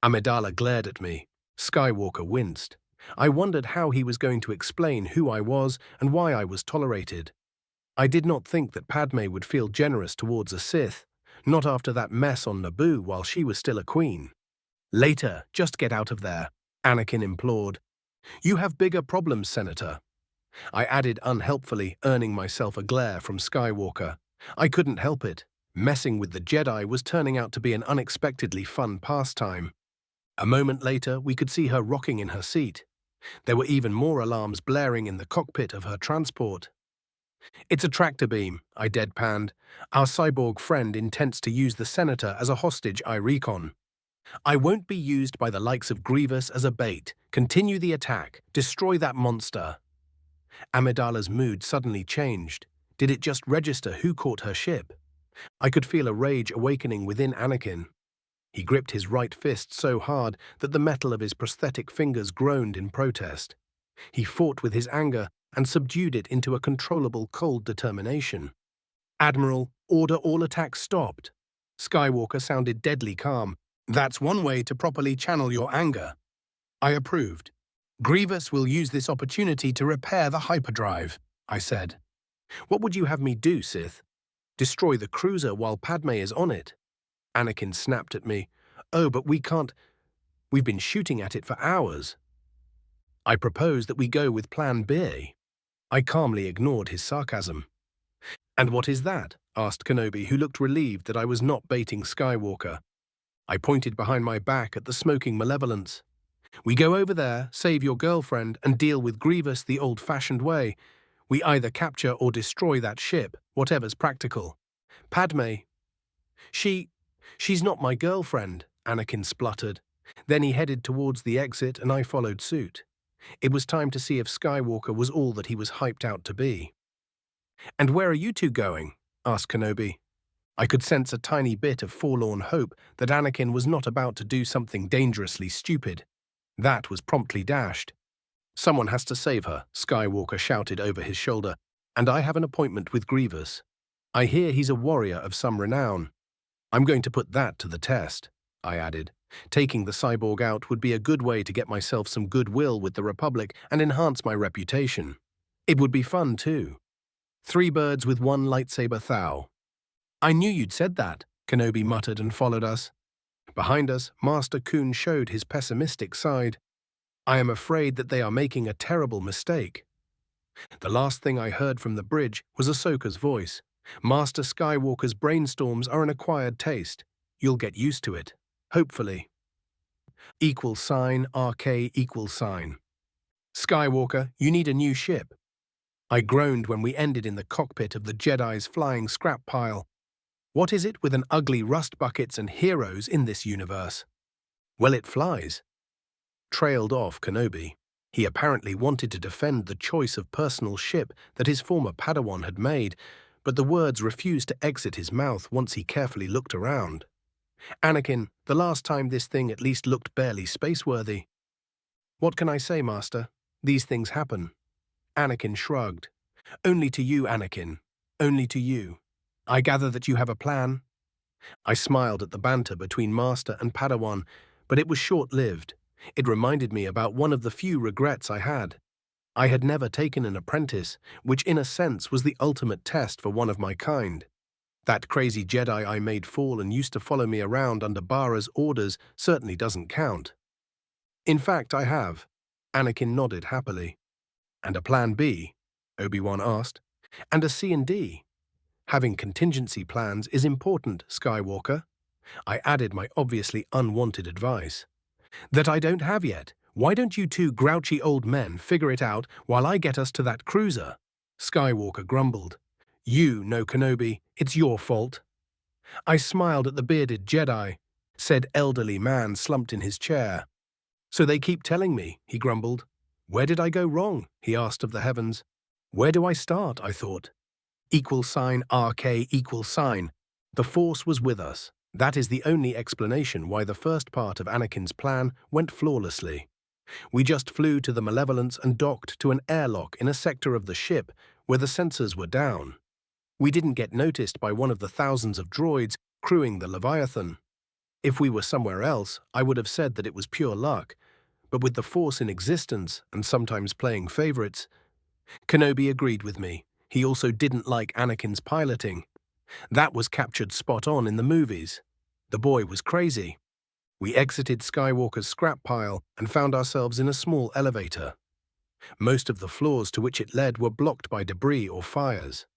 Amidala glared at me. Skywalker winced. I wondered how he was going to explain who I was and why I was tolerated. I did not think that Padme would feel generous towards a Sith, not after that mess on Naboo while she was still a queen. "Later, just get out of there," Anakin implored. "You have bigger problems, Senator." I added unhelpfully, earning myself a glare from Skywalker. I couldn't help it. Messing with the Jedi was turning out to be an unexpectedly fun pastime. A moment later, we could see her rocking in her seat. There were even more alarms blaring in the cockpit of her transport. "It's a tractor beam," I deadpanned. "Our cyborg friend intends to use the senator as a hostage I recon. I won't be used by the likes of Grievous as a bait. Continue the attack. Destroy that monster." Amidala's mood suddenly changed. Did it just register who caught her ship? I could feel a rage awakening within Anakin. He gripped his right fist so hard that the metal of his prosthetic fingers groaned in protest. He fought with his anger and subdued it into a controllable cold determination. "Admiral, order all attacks stopped." Skywalker sounded deadly calm. "That's one way to properly channel your anger." I approved. "Grievous will use this opportunity to repair the hyperdrive," I said. "What would you have me do, Sith? Destroy the cruiser while Padme is on it?" Anakin snapped at me. "Oh, but we can't. We've been shooting at it for hours." I proposed that we go with Plan B. I calmly ignored his sarcasm. "And what is that?" asked Kenobi, who looked relieved that I was not baiting Skywalker. I pointed behind my back at the smoking malevolence. "We go over there, save your girlfriend, and deal with Grievous the old-fashioned way. We either capture or destroy that ship, whatever's practical. Padme." She's not my girlfriend," Anakin spluttered. Then he headed towards the exit and I followed suit. It was time to see if Skywalker was all that he was hyped out to be. "And where are you two going?" asked Kenobi. I could sense a tiny bit of forlorn hope that Anakin was not about to do something dangerously stupid. That was promptly dashed. "Someone has to save her," Skywalker shouted over his shoulder, "and I have an appointment with Grievous. I hear he's a warrior of some renown. I'm going to put that to the test," I added. Taking the cyborg out would be a good way to get myself some goodwill with the Republic and enhance my reputation. It would be fun, too. 3 birds with 1 lightsaber thou. "I knew you'd said that," Kenobi muttered and followed us. Behind us, Master Kun showed his pessimistic side. "I am afraid that they are making a terrible mistake." The last thing I heard from the bridge was Ahsoka's voice. "Master Skywalker's brainstorms are an acquired taste. You'll get used to it. Hopefully." =RK=. "Skywalker, you need a new ship." I groaned when we ended in the cockpit of the Jedi's flying scrap pile. What is it with an ugly rust buckets and heroes in this universe? "Well, it flies," trailed off Kenobi. He apparently wanted to defend the choice of personal ship that his former Padawan had made, but the words refused to exit his mouth once he carefully looked around. "Anakin, the last time this thing at least looked barely spaceworthy." "What can I say, Master? These things happen." Anakin shrugged. "Only to you, Anakin. Only to you. I gather that you have a plan?" I smiled at the banter between Master and Padawan, but it was short-lived. It reminded me about one of the few regrets I had. I had never taken an apprentice, which in a sense was the ultimate test for one of my kind. That crazy Jedi I made fall and used to follow me around under Bara's orders certainly doesn't count. "In fact, I have." Anakin nodded happily. "And a plan B?" Obi-Wan asked. "And a C and D. Having contingency plans is important, Skywalker." I added my obviously unwanted advice. "That I don't have yet. Why don't you 2 grouchy old men figure it out while I get us to that cruiser?" Skywalker grumbled. "You know, Kenobi, it's your fault." I smiled at the bearded Jedi, said elderly man slumped in his chair. "So they keep telling me," he grumbled. "Where did I go wrong?" he asked of the heavens. "Where do I start?" I thought. =RK=. The Force was with us. That is the only explanation why the first part of Anakin's plan went flawlessly. We just flew to the Malevolence and docked to an airlock in a sector of the ship where the sensors were down. We didn't get noticed by one of the thousands of droids crewing the Leviathan. If we were somewhere else, I would have said that it was pure luck, but with the Force in existence and sometimes playing favorites. Kenobi agreed with me. He also didn't like Anakin's piloting. That was captured spot on in the movies. The boy was crazy. We exited Skywalker's scrap pile and found ourselves in a small elevator. Most of the floors to which it led were blocked by debris or fires.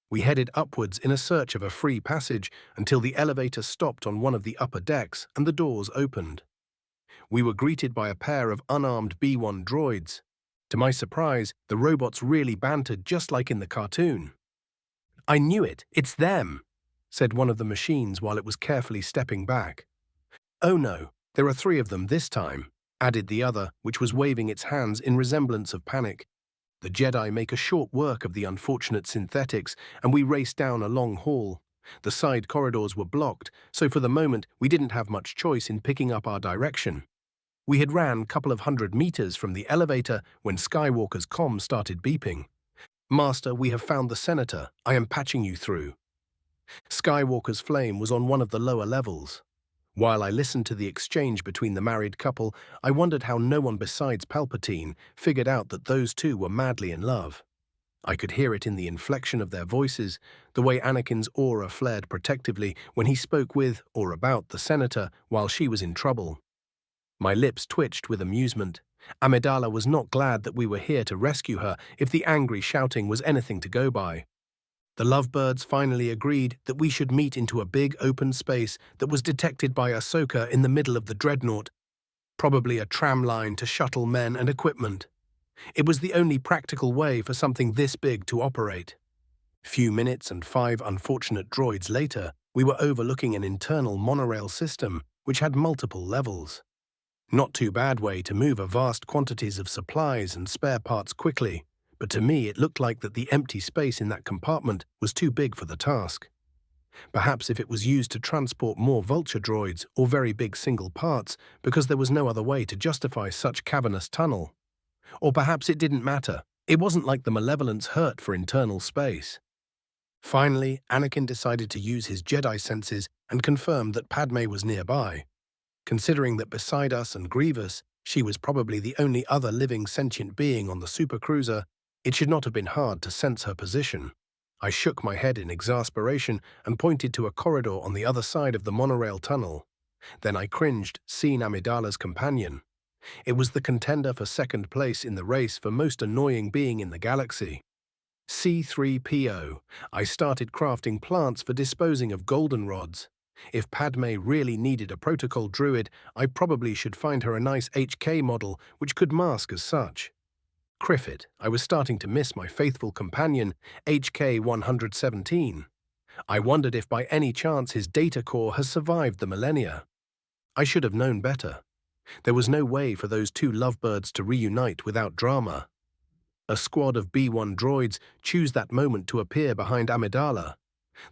We headed upwards in a search of a free passage until the elevator stopped on one of the upper decks and the doors opened. we were greeted by a pair of unarmed B-1 droids. To my surprise, the robots really bantered just like in the cartoon. "I knew it, it's them," said one of the machines while it was carefully stepping back. "Oh no, there are 3 of them this time," added the other, which was waving its hands in resemblance of panic. The Jedi make a short work of the unfortunate synthetics, and we raced down a long hall. The side corridors were blocked, so for the moment we didn't have much choice in picking up our direction. We had ran a couple of 100 meters from the elevator when Skywalker's comm started beeping. "Master, we have found the Senator. I am patching you through." Skywalker's flame was on one of the lower levels. While I listened to the exchange between the married couple, I wondered how no one besides Palpatine figured out that those two were madly in love. I could hear it in the inflection of their voices, the way Anakin's aura flared protectively when he spoke with or about the Senator while she was in trouble. My lips twitched with amusement. Amidala was not glad that we were here to rescue her if the angry shouting was anything to go by. The lovebirds finally agreed that we should meet into a big open space that was detected by Ahsoka in the middle of the dreadnought, probably a tram line to shuttle men and equipment. It was the only practical way for something this big to operate. Few minutes and 5 unfortunate droids later, we were overlooking an internal monorail system which had multiple levels. Not too bad way to move a vast quantities of supplies and spare parts quickly, but to me it looked like that the empty space in that compartment was too big for the task. Perhaps if it was used to transport more vulture droids or very big single parts because there was no other way to justify such cavernous tunnel. Or perhaps it didn't matter. It wasn't like the malevolence hurt for internal space. Finally, Anakin decided to use his Jedi senses and confirmed that Padme was nearby. Considering that beside us and Grievous, she was probably the only other living sentient being on the supercruiser, it should not have been hard to sense her position. I shook my head in exasperation and pointed to a corridor on the other side of the monorail tunnel. Then I cringed, seeing Amidala's companion. It was the contender for second place in the race for most annoying being in the galaxy. C-3PO. I started crafting plants for disposing of goldenrods. If Padme really needed a protocol druid, I probably should find her a nice HK model which could mask as such. Criffit, I was starting to miss my faithful companion, HK-117. I wondered if by any chance his data core has survived the millennia. I should have known better. There was no way for those 2 lovebirds to reunite without drama. A squad of B-1 droids chose that moment to appear behind Amidala.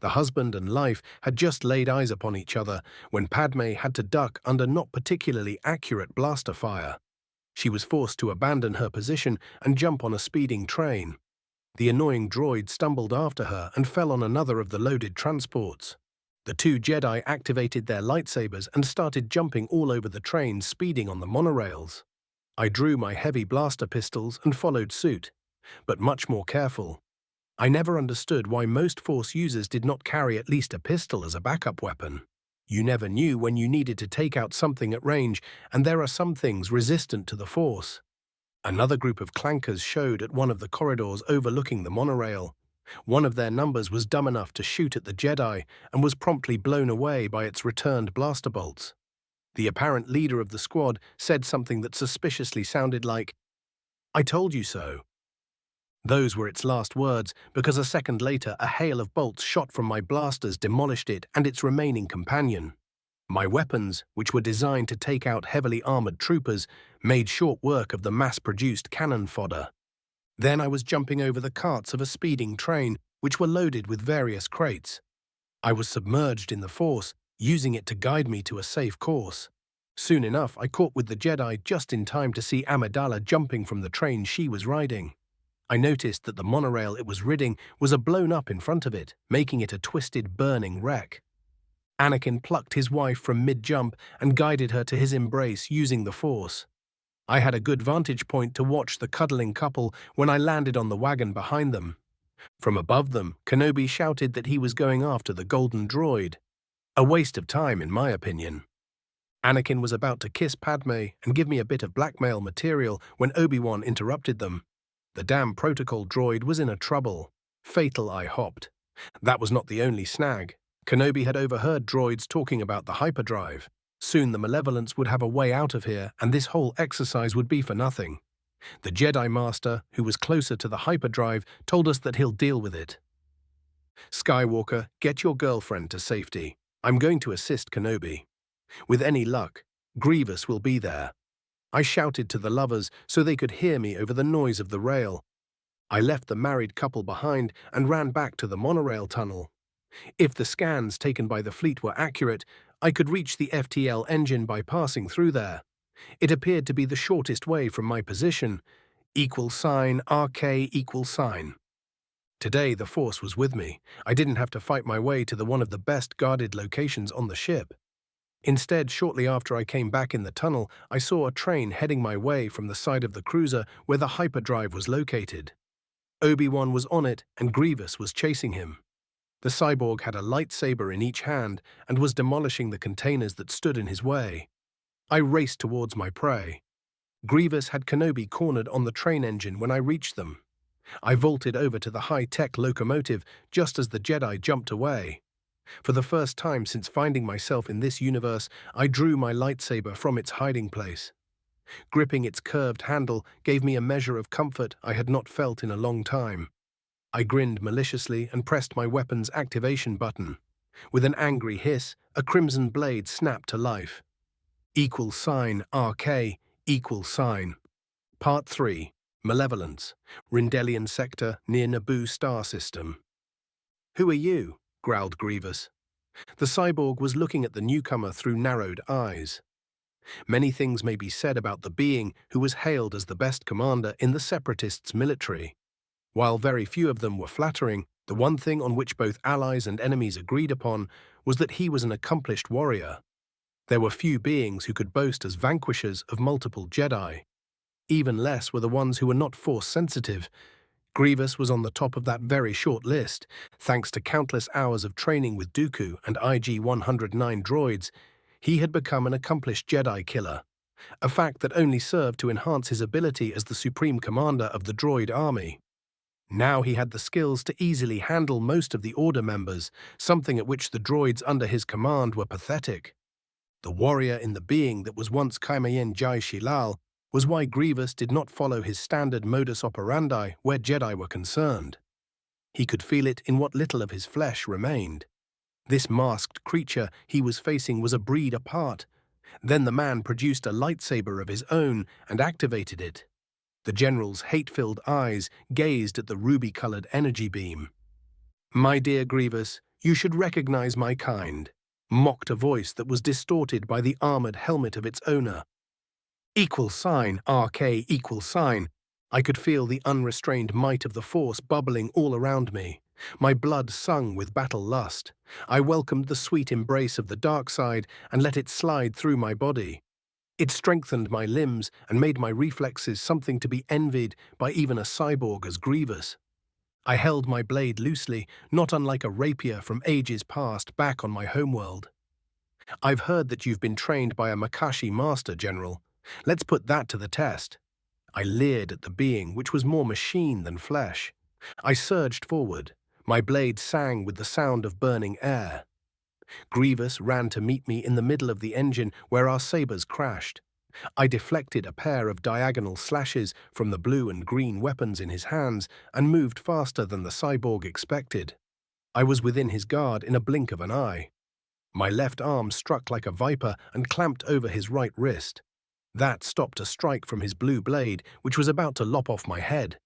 The husband and wife had just laid eyes upon each other when Padme had to duck under not particularly accurate blaster fire. She was forced to abandon her position and jump on a speeding train. The annoying droid stumbled after her and fell on another of the loaded transports. The 2 Jedi activated their lightsabers and started jumping all over the train speeding on the monorails. I drew my heavy blaster pistols and followed suit, but much more careful. I never understood why most Force users did not carry at least a pistol as a backup weapon. You never knew when you needed to take out something at range, and there are some things resistant to the Force. Another group of clankers showed at one of the corridors overlooking the monorail. One of their numbers was dumb enough to shoot at the Jedi and was promptly blown away by its returned blaster bolts. The apparent leader of the squad said something that suspiciously sounded like, "I told you so." Those were its last words, because a second later a hail of bolts shot from my blasters demolished it and its remaining companion. My weapons, which were designed to take out heavily armored troopers, made short work of the mass-produced cannon fodder. Then I was jumping over the carts of a speeding train, which were loaded with various crates. I was submerged in the Force, using it to guide me to a safe course. Soon enough, I caught with the Jedi just in time to see Amidala jumping from the train she was riding. I noticed that the monorail it was ridding was blown up in front of it, making it a twisted, burning wreck. Anakin plucked his wife from mid-jump and guided her to his embrace using the Force. I had a good vantage point to watch the cuddling couple when I landed on the wagon behind them. From above them, Kenobi shouted that he was going after the golden droid. A waste of time, in my opinion. Anakin was about to kiss Padme and give me a bit of blackmail material when Obi-Wan interrupted them. The damn protocol droid was in a trouble. Fatal, I hopped. That was not the only snag. Kenobi had overheard droids talking about the hyperdrive. Soon the malevolence would have a way out of here, and this whole exercise would be for nothing. The Jedi Master, who was closer to the hyperdrive, told us that he'll deal with it. Skywalker, get your girlfriend to safety. I'm going to assist Kenobi. With any luck, Grievous will be there. I shouted to the lovers so they could hear me over the noise of the rail. I left the married couple behind and ran back to the monorail tunnel. If the scans taken by the fleet were accurate, I could reach the FTL engine by passing through there. It appeared to be the shortest way from my position. =RK=. Today the Force was with me. I didn't have to fight my way to one of the best guarded locations on the ship. Instead, shortly after I came back in the tunnel, I saw a train heading my way from the side of the cruiser where the hyperdrive was located. Obi-Wan was on it and Grievous was chasing him. The cyborg had a lightsaber in each hand and was demolishing the containers that stood in his way. I raced towards my prey. Grievous had Kenobi cornered on the train engine when I reached them. I vaulted over to the high-tech locomotive just as the Jedi jumped away. For the first time since finding myself in this universe, I drew my lightsaber from its hiding place. Gripping its curved handle gave me a measure of comfort I had not felt in a long time. I grinned maliciously and pressed my weapon's activation button. With an angry hiss, a crimson blade snapped to life. =RK=. Part 3. Malevolence. Rendezvous sector near Naboo star system. Who are you? Growled Grievous. The cyborg was looking at the newcomer through narrowed eyes. Many things may be said about the being who was hailed as the best commander in the Separatists' military. While very few of them were flattering, the one thing on which both allies and enemies agreed upon was that he was an accomplished warrior. There were few beings who could boast as vanquishers of multiple Jedi. Even less were the ones who were not Force-sensitive. Grievous was on the top of that very short list. Thanks to countless hours of training with Dooku and IG-109 droids, he had become an accomplished Jedi killer, a fact that only served to enhance his ability as the supreme commander of the droid army. Now he had the skills to easily handle most of the Order members, something at which the droids under his command were pathetic. The warrior in the being that was once Kaimayen Jai Shilal was why Grievous did not follow his standard modus operandi where Jedi were concerned. He could feel it in what little of his flesh remained. This masked creature he was facing was a breed apart. Then the man produced a lightsaber of his own and activated it. The general's hate-filled eyes gazed at the ruby-colored energy beam. "My dear Grievous, you should recognize my kind," mocked a voice that was distorted by the armored helmet of its owner. =RK=. I could feel the unrestrained might of the Force bubbling all around me. My blood sung with battle lust. I welcomed the sweet embrace of the dark side and let it slide through my body. It strengthened my limbs and made my reflexes something to be envied by even a cyborg as Grievous. I held my blade loosely, not unlike a rapier from ages past back on my homeworld. "I've heard that you've been trained by a Makashi master, General. Let's put that to the test." I leered at the being, which was more machine than flesh. I surged forward. My blade sang with the sound of burning air. Grievous ran to meet me in the middle of the engine where our sabers crashed. I deflected a pair of diagonal slashes from the blue and green weapons in his hands and moved faster than the cyborg expected. I was within his guard in a blink of an eye. My left arm struck like a viper and clamped over his right wrist. That stopped a strike from his blue blade, which was about to lop off my head.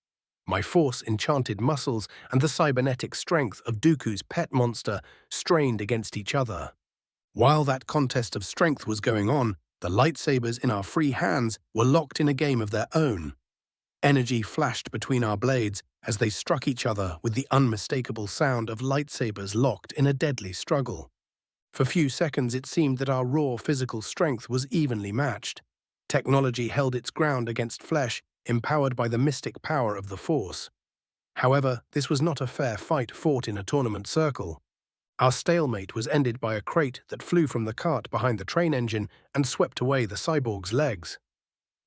My Force-enchanted muscles and the cybernetic strength of Dooku's pet monster strained against each other. While that contest of strength was going on, the lightsabers in our free hands were locked in a game of their own. Energy flashed between our blades as they struck each other with the unmistakable sound of lightsabers locked in a deadly struggle. For few seconds it seemed that our raw physical strength was evenly matched. Technology held its ground against flesh, empowered by the mystic power of the Force. However, this was not a fair fight fought in a tournament circle. Our stalemate was ended by a crate that flew from the cart behind the train engine and swept away the cyborg's legs.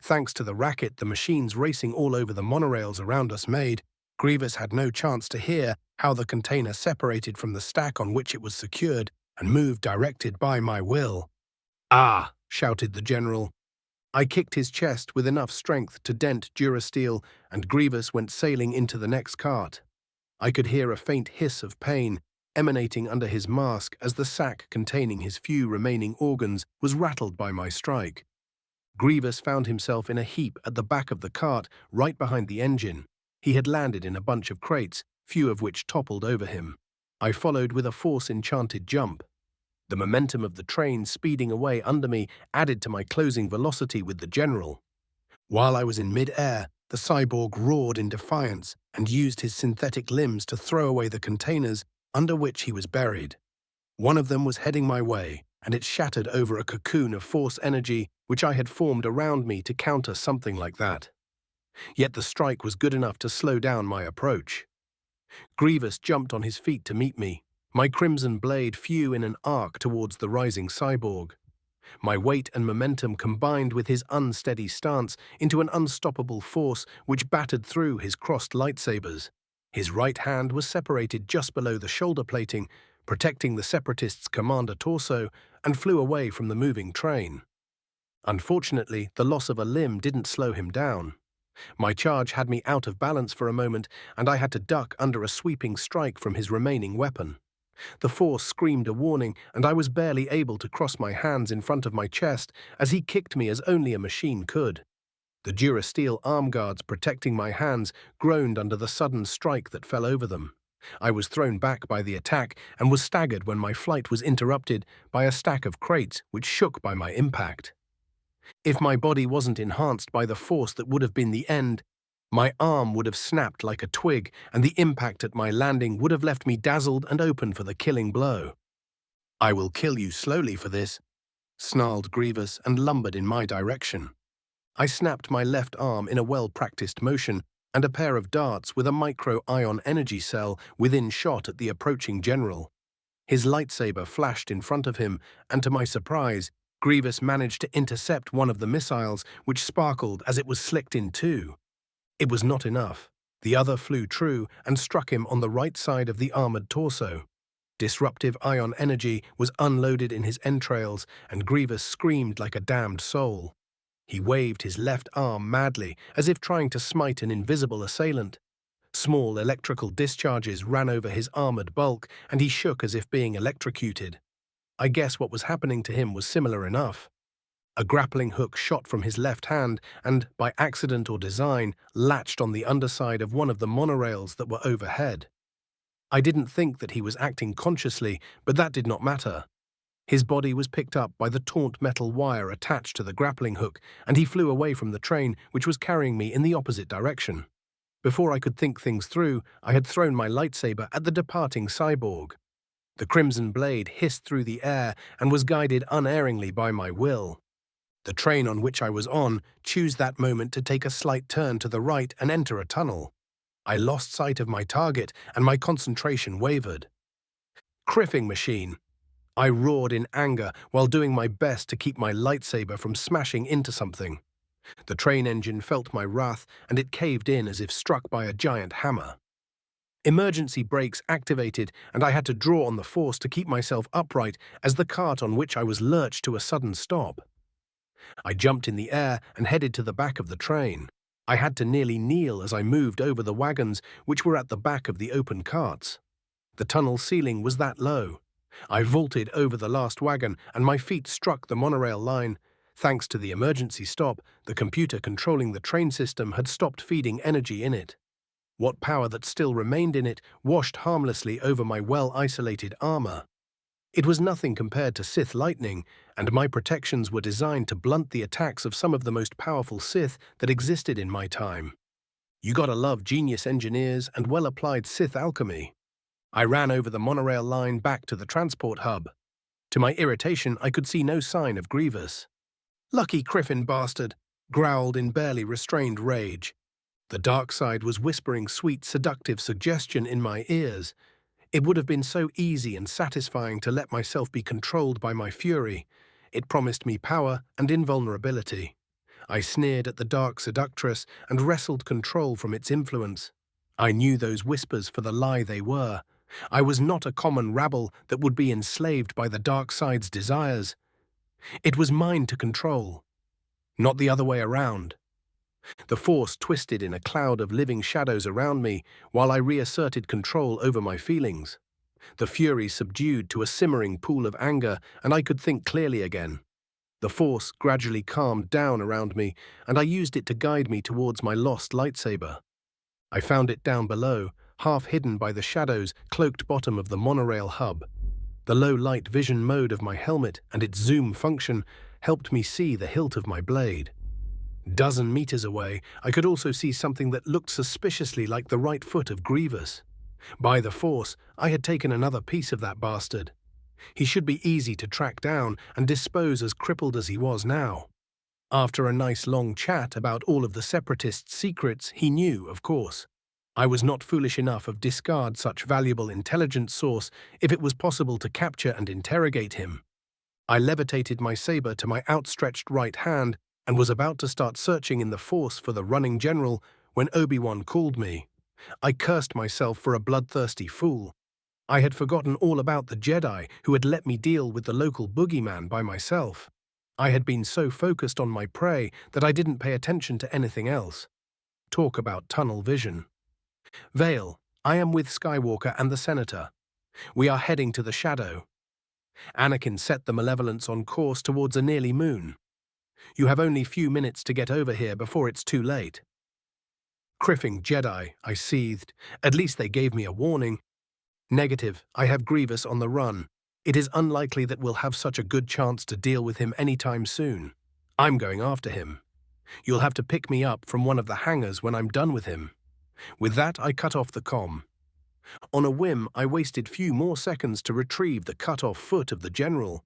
Thanks to the racket the machines racing all over the monorails around us made, Grievous had no chance to hear how the container separated from the stack on which it was secured and moved directed by my will. "Ah!" shouted the general. I kicked his chest with enough strength to dent Durasteel, and Grievous went sailing into the next cart. I could hear a faint hiss of pain emanating under his mask as the sack containing his few remaining organs was rattled by my strike. Grievous found himself in a heap at the back of the cart, right behind the engine. He had landed in a bunch of crates, few of which toppled over him. I followed with a Force-enchanted jump. The momentum of the train speeding away under me added to my closing velocity with the general. While I was in mid-air, the cyborg roared in defiance and used his synthetic limbs to throw away the containers under which he was buried. One of them was heading my way, and it shattered over a cocoon of force energy which I had formed around me to counter something like that. Yet the strike was good enough to slow down my approach. Grievous jumped on his feet to meet me. My crimson blade flew in an arc towards the rising cyborg. My weight and momentum combined with his unsteady stance into an unstoppable force which battered through his crossed lightsabers. His right hand was separated just below the shoulder plating, protecting the Separatist's commander torso, and flew away from the moving train. Unfortunately, the loss of a limb didn't slow him down. My charge had me out of balance for a moment, and I had to duck under a sweeping strike from his remaining weapon. The Force screamed a warning, and I was barely able to cross my hands in front of my chest as he kicked me as only a machine could. The Durasteel arm guards protecting my hands groaned under the sudden strike that fell over them. I was thrown back by the attack and was staggered when my flight was interrupted by a stack of crates which shook by my impact. If my body wasn't enhanced by the force that would have been the end, my arm would have snapped like a twig, and the impact at my landing would have left me dazzled and open for the killing blow. "I will kill you slowly for this," snarled Grievous and lumbered in my direction. I snapped my left arm in a well-practiced motion, and a pair of darts with a micro-ion energy cell within shot at the approaching general. His lightsaber flashed in front of him, and to my surprise, Grievous managed to intercept one of the missiles, which sparkled as it was slicked in two. It was not enough. The other flew true and struck him on the right side of the armored torso. Disruptive ion energy was unloaded in his entrails, and Grievous screamed like a damned soul. He waved his left arm madly, as if trying to smite an invisible assailant. Small electrical discharges ran over his armored bulk, and he shook as if being electrocuted. I guess what was happening to him was similar enough. A grappling hook shot from his left hand and, by accident or design, latched on the underside of one of the monorails that were overhead. I didn't think that he was acting consciously, but that did not matter. His body was picked up by the taut metal wire attached to the grappling hook, and he flew away from the train, which was carrying me in the opposite direction. Before I could think things through, I had thrown my lightsaber at the departing cyborg. The crimson blade hissed through the air and was guided unerringly by my will. The train on which I was on chose that moment to take a slight turn to the right and enter a tunnel. I lost sight of my target, and my concentration wavered. "Criffing machine!" I roared in anger while doing my best to keep my lightsaber from smashing into something. The train engine felt my wrath, and it caved in as if struck by a giant hammer. Emergency brakes activated, and I had to draw on the force to keep myself upright as the cart on which I was lurched to a sudden stop. I jumped in the air and headed to the back of the train. I had to nearly kneel as I moved over the wagons, which were at the back of the open carts. The tunnel ceiling was that low. I vaulted over the last wagon, and my feet struck the monorail line. Thanks to the emergency stop, the computer controlling the train system had stopped feeding energy in it. What power that still remained in it washed harmlessly over my well-isolated armor. It was nothing compared to Sith lightning, and my protections were designed to blunt the attacks of some of the most powerful Sith that existed in my time. You gotta love genius engineers and well-applied Sith alchemy. I ran over the monorail line back to the transport hub. To my irritation, I could see no sign of Grievous. "Lucky Criffin bastard," growled in barely restrained rage. The dark side was whispering sweet, seductive suggestion in my ears. It would have been so easy and satisfying to let myself be controlled by my fury. It promised me power and invulnerability. I sneered at the dark seductress and wrestled control from its influence. I knew those whispers for the lie they were. I was not a common rabble that would be enslaved by the dark side's desires. It was mine to control, not the other way around. The Force twisted in a cloud of living shadows around me while I reasserted control over my feelings. The fury subdued to a simmering pool of anger, and I could think clearly again. The Force gradually calmed down around me, and I used it to guide me towards my lost lightsaber. I found it down below, half hidden by the shadows cloaked bottom of the monorail hub. The low-light vision mode of my helmet and its zoom function helped me see the hilt of my blade. Dozen meters away, I could also see something that looked suspiciously like the right foot of Grievous. By the Force, I had taken another piece of that bastard. He should be easy to track down and dispose as crippled as he was now. After a nice long chat about all of the Separatists' secrets, he knew, of course. I was not foolish enough to discard such valuable intelligence source if it was possible to capture and interrogate him. I levitated my saber to my outstretched right hand and was about to start searching in the Force for the running general when Obi-Wan called me. I cursed myself for a bloodthirsty fool. I had forgotten all about the Jedi who had let me deal with the local boogeyman by myself. I had been so focused on my prey that I didn't pay attention to anything else. Talk about tunnel vision. Vale, I am with Skywalker and the Senator. We are heading to the Shadow. Anakin set the Malevolence on course towards a nearly moon. You have only few minutes to get over here before it's too late. Criffing Jedi, I seethed. At least they gave me a warning. Negative, I have Grievous on the run. It is unlikely that we'll have such a good chance to deal with him anytime soon. I'm going after him. You'll have to pick me up from one of the hangars when I'm done with him. With that, I cut off the comm. On a whim, I wasted few more seconds to retrieve the cut-off foot of the general.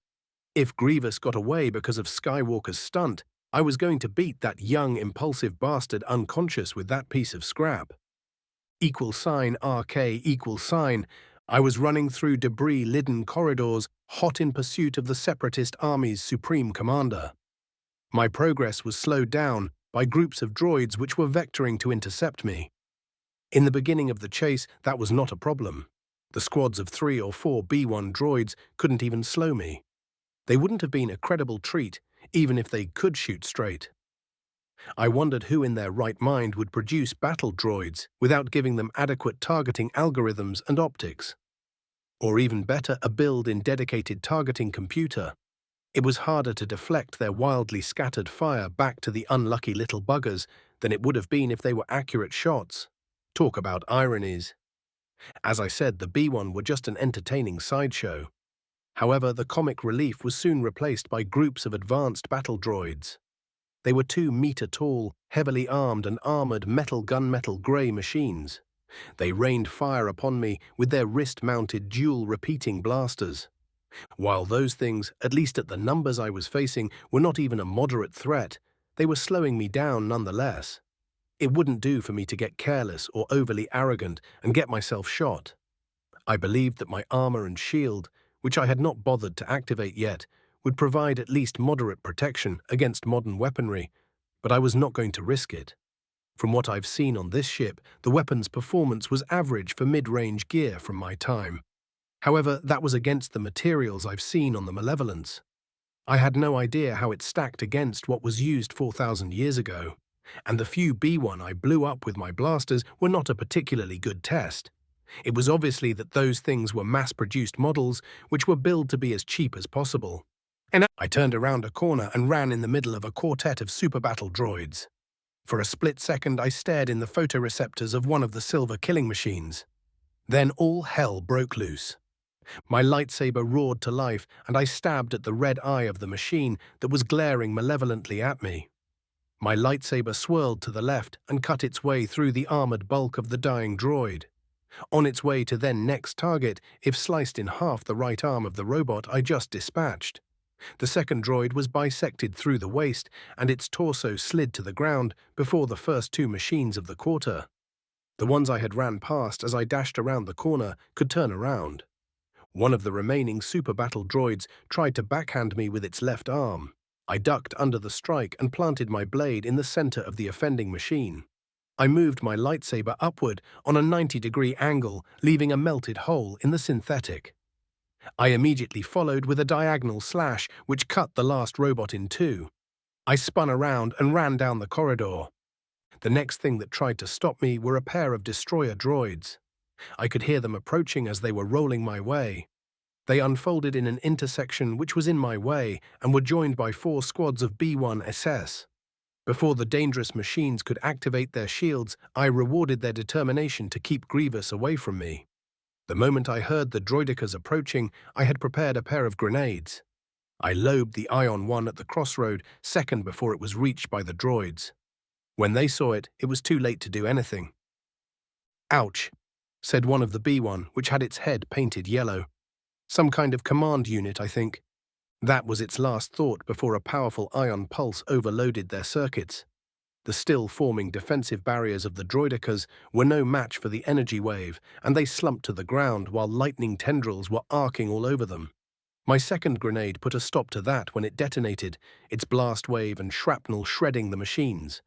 If Grievous got away because of Skywalker's stunt, I was going to beat that young, impulsive bastard unconscious with that piece of scrap. =RK=. I was running through debris-lidden corridors, hot in pursuit of the Separatist Army's supreme commander. My progress was slowed down by groups of droids which were vectoring to intercept me. In the beginning of the chase, that was not a problem. The squads of 3 or 4 B-1 droids couldn't even slow me. They wouldn't have been a credible treat, even if they could shoot straight. I wondered who in their right mind would produce battle droids without giving them adequate targeting algorithms and optics. Or even better, a built-in dedicated targeting computer. It was harder to deflect their wildly scattered fire back to the unlucky little buggers than it would have been if they were accurate shots. Talk about ironies. As I said, the B-1 were just an entertaining sideshow. However, the comic relief was soon replaced by groups of advanced battle droids. They were 2 meter tall, heavily armed and armored gunmetal grey machines. They rained fire upon me with their wrist-mounted dual-repeating blasters. While those things, at least at the numbers I was facing, were not even a moderate threat, they were slowing me down nonetheless. It wouldn't do for me to get careless or overly arrogant and get myself shot. I believed that my armor and shield, which I had not bothered to activate yet, would provide at least moderate protection against modern weaponry, but I was not going to risk it. From what I've seen on this ship, the weapon's performance was average for mid-range gear from my time. However, that was against the materials I've seen on the Malevolence. I had no idea how it stacked against what was used 4,000 years ago, and the few B-1 I blew up with my blasters were not a particularly good test. It was obviously that those things were mass-produced models which were billed to be as cheap as possible. And I turned around a corner and ran in the middle of a quartet of super battle droids. For a split second, I stared in the photoreceptors of one of the silver killing machines. Then all hell broke loose. My lightsaber roared to life, and I stabbed at the red eye of the machine that was glaring malevolently at me. My lightsaber swirled to the left and cut its way through the armored bulk of the dying droid. On its way to then next target, if sliced in half the right arm of the robot I just dispatched. The second droid was bisected through the waist, and its torso slid to the ground before the first 2 machines of the quarter. The ones I had ran past as I dashed around the corner could turn around. One of the remaining super battle droids tried to backhand me with its left arm. I ducked under the strike and planted my blade in the center of the offending machine. I moved my lightsaber upward on a 90-degree angle, leaving a melted hole in the synthetic. I immediately followed with a diagonal slash which cut the last robot in two. I spun around and ran down the corridor. The next thing that tried to stop me were a pair of destroyer droids. I could hear them approaching as they were rolling my way. They unfolded in an intersection which was in my way and were joined by 4 squads of B-1 SS. Before the dangerous machines could activate their shields, I rewarded their determination to keep Grievous away from me. The moment I heard the droidicas approaching, I had prepared a pair of grenades. I lobed the ion one at the crossroad, second before it was reached by the droids. When they saw it, it was too late to do anything. "Ouch," said one of the B-1, which had its head painted yellow. "Some kind of command unit, I think." That was its last thought before a powerful ion pulse overloaded their circuits. The still-forming defensive barriers of the droidicas were no match for the energy wave, and they slumped to the ground while lightning tendrils were arcing all over them. My second grenade put a stop to that when it detonated, its blast wave and shrapnel shredding the machines.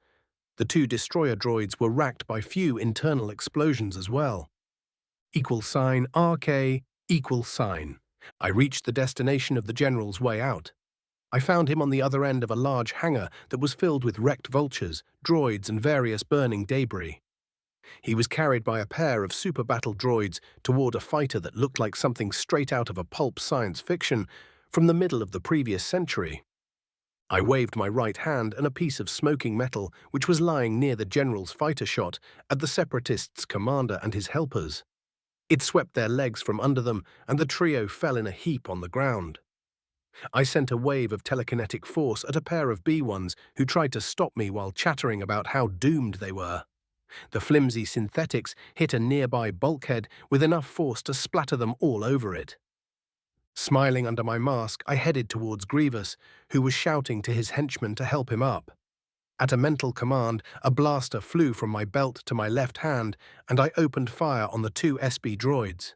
The 2 destroyer droids were racked by few internal explosions as well. $RK, $. I reached the destination of the general's way out. I found him on the other end of a large hangar that was filled with wrecked vultures, droids, and various burning debris. He was carried by a pair of super battle droids toward a fighter that looked like something straight out of a pulp science fiction from the middle of the previous century. I waved my right hand and a piece of smoking metal, which was lying near the general's fighter shot, at the Separatists' commander and his helpers. It swept their legs from under them, and the trio fell in a heap on the ground. I sent a wave of telekinetic force at a pair of B-1s who tried to stop me while chattering about how doomed they were. The flimsy synthetics hit a nearby bulkhead with enough force to splatter them all over it. Smiling under my mask, I headed towards Grievous, who was shouting to his henchmen to help him up. At a mental command, a blaster flew from my belt to my left hand, and I opened fire on the 2 SB droids.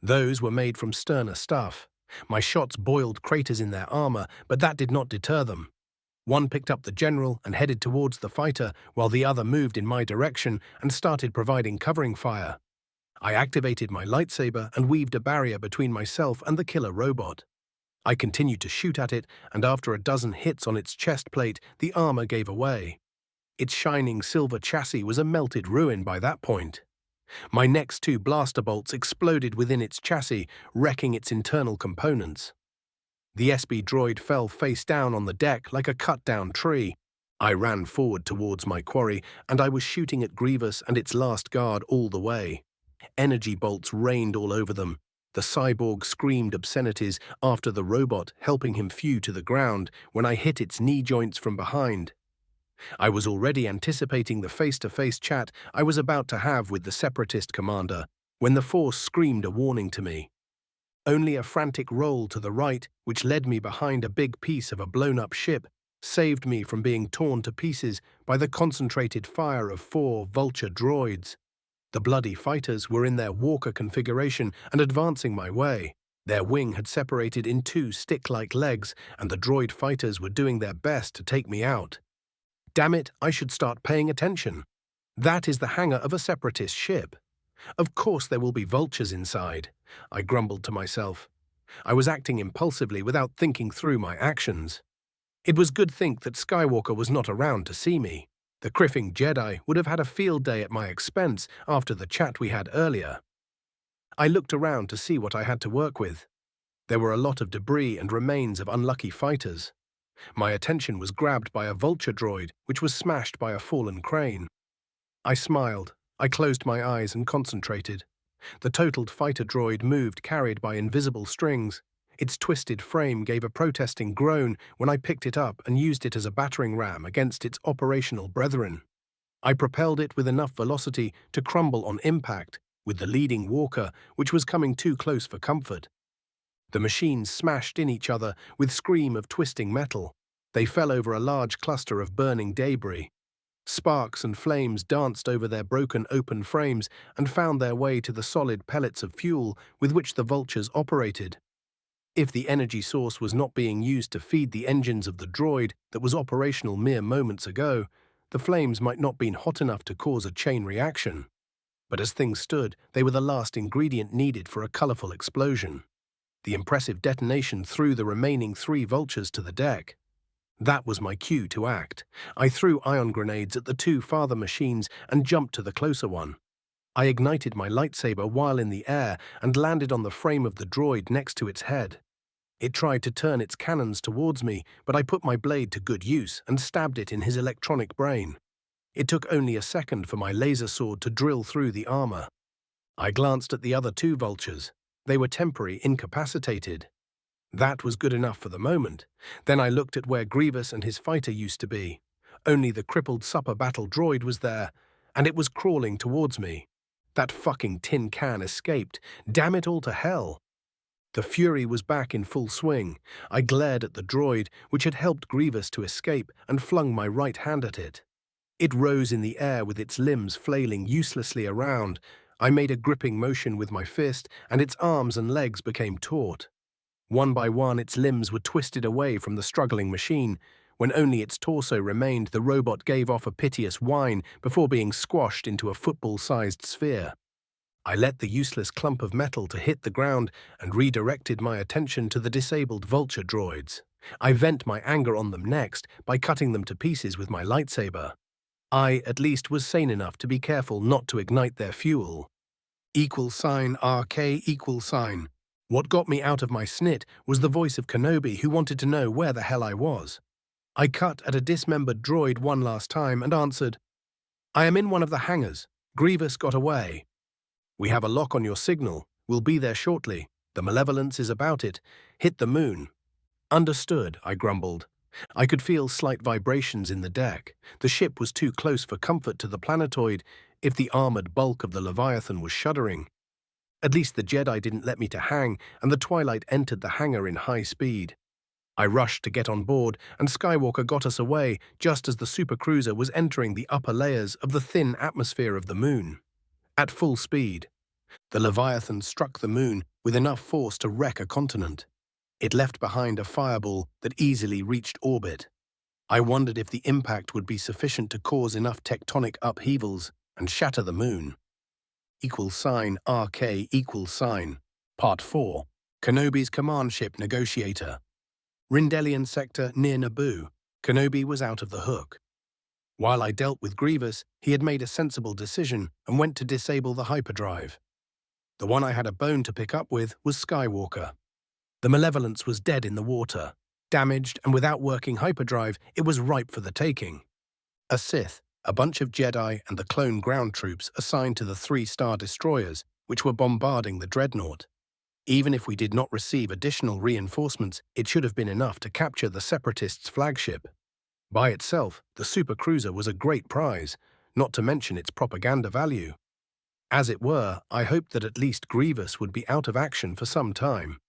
Those were made from sterner stuff. My shots boiled craters in their armor, but that did not deter them. One picked up the general and headed towards the fighter, while the other moved in my direction and started providing covering fire. I activated my lightsaber and weaved a barrier between myself and the killer robot. I continued to shoot at it, and after a dozen hits on its chest plate, the armor gave away. Its shining silver chassis was a melted ruin by that point. My next 2 blaster bolts exploded within its chassis, wrecking its internal components. The SB droid fell face down on the deck like a cut-down tree. I ran forward towards my quarry, and I was shooting at Grievous and its last guard all the way. Energy bolts rained all over them. The cyborg screamed obscenities after the robot, helping him phew to the ground when I hit its knee joints from behind. I was already anticipating the face-to-face chat I was about to have with the Separatist commander when the Force screamed a warning to me. Only a frantic roll to the right, which led me behind a big piece of a blown-up ship, saved me from being torn to pieces by the concentrated fire of 4 vulture droids. The bloody fighters were in their walker configuration and advancing my way. Their wing had separated in 2 stick-like legs, and the droid fighters were doing their best to take me out. Damn it, I should start paying attention. That is the hangar of a Separatist ship. Of course there will be vultures inside, I grumbled to myself. I was acting impulsively without thinking through my actions. It was good think that Skywalker was not around to see me. The criffing Jedi would have had a field day at my expense after the chat we had earlier. I looked around to see what I had to work with. There were a lot of debris and remains of unlucky fighters. My attention was grabbed by a vulture droid, which was smashed by a fallen crane. I smiled. I closed my eyes and concentrated. The totaled fighter droid moved carried by invisible strings. Its twisted frame gave a protesting groan when I picked it up and used it as a battering ram against its operational brethren. I propelled it with enough velocity to crumble on impact with the leading walker, which was coming too close for comfort. The machines smashed in each other with scream of twisting metal. They fell over a large cluster of burning debris. Sparks and flames danced over their broken open frames and found their way to the solid pellets of fuel with which the vultures operated. If the energy source was not being used to feed the engines of the droid that was operational mere moments ago, the flames might not have been hot enough to cause a chain reaction. But as things stood, they were the last ingredient needed for a colorful explosion. The impressive detonation threw the remaining 3 vultures to the deck. That was my cue to act. I threw ion grenades at the 2 farther machines and jumped to the closer one. I ignited my lightsaber while in the air and landed on the frame of the droid next to its head. It tried to turn its cannons towards me, but I put my blade to good use and stabbed it in his electronic brain. It took only a second for my laser sword to drill through the armor. I glanced at the other 2 vultures. They were temporarily incapacitated. That was good enough for the moment. Then I looked at where Grievous and his fighter used to be. Only the crippled supper battle droid was there, and it was crawling towards me. That fucking tin can escaped. Damn it all to hell. The fury was back in full swing. I glared at the droid, which had helped Grievous to escape, and flung my right hand at it. It rose in the air with its limbs flailing uselessly around. I made a gripping motion with my fist, and its arms and legs became taut. One by one, its limbs were twisted away from the struggling machine. When only its torso remained, the robot gave off a piteous whine before being squashed into a football-sized sphere. I let the useless clump of metal to hit the ground and redirected my attention to the disabled vulture droids. I vent my anger on them next by cutting them to pieces with my lightsaber. I, at least, was sane enough to be careful not to ignite their fuel. $RK=$. What got me out of my snit was the voice of Kenobi, who wanted to know where the hell I was. I cut at a dismembered droid one last time and answered, "I am in one of the hangars. Grievous got away. We have a lock on your signal. We'll be there shortly. The malevolence is about it. Hit the moon." "Understood," I grumbled. I could feel slight vibrations in the deck. The ship was too close for comfort to the planetoid if the armored bulk of the Leviathan was shuddering. At least the Jedi didn't let me to hang, and the twilight entered the hangar in high speed. I rushed to get on board, and Skywalker got us away just as the supercruiser was entering the upper layers of the thin atmosphere of the moon. At full speed, the Leviathan struck the moon with enough force to wreck a continent. It left behind a fireball that easily reached orbit. I wondered if the impact would be sufficient to cause enough tectonic upheavals and shatter the moon. $RK=$. Part 4. Kenobi's command ship negotiator. Rendezvous sector near Naboo. Kenobi was out of the hook. While I dealt with Grievous, he had made a sensible decision and went to disable the hyperdrive. The one I had a bone to pick up with was Skywalker. The malevolence was dead in the water. Damaged and without working hyperdrive, it was ripe for the taking. A Sith, a bunch of Jedi, and the clone ground troops assigned to the 3-star destroyers, which were bombarding the dreadnought. Even if we did not receive additional reinforcements, it should have been enough to capture the Separatists' flagship. By itself, the supercruiser was a great prize, not to mention its propaganda value. As it were, I hoped that at least Grievous would be out of action for some time.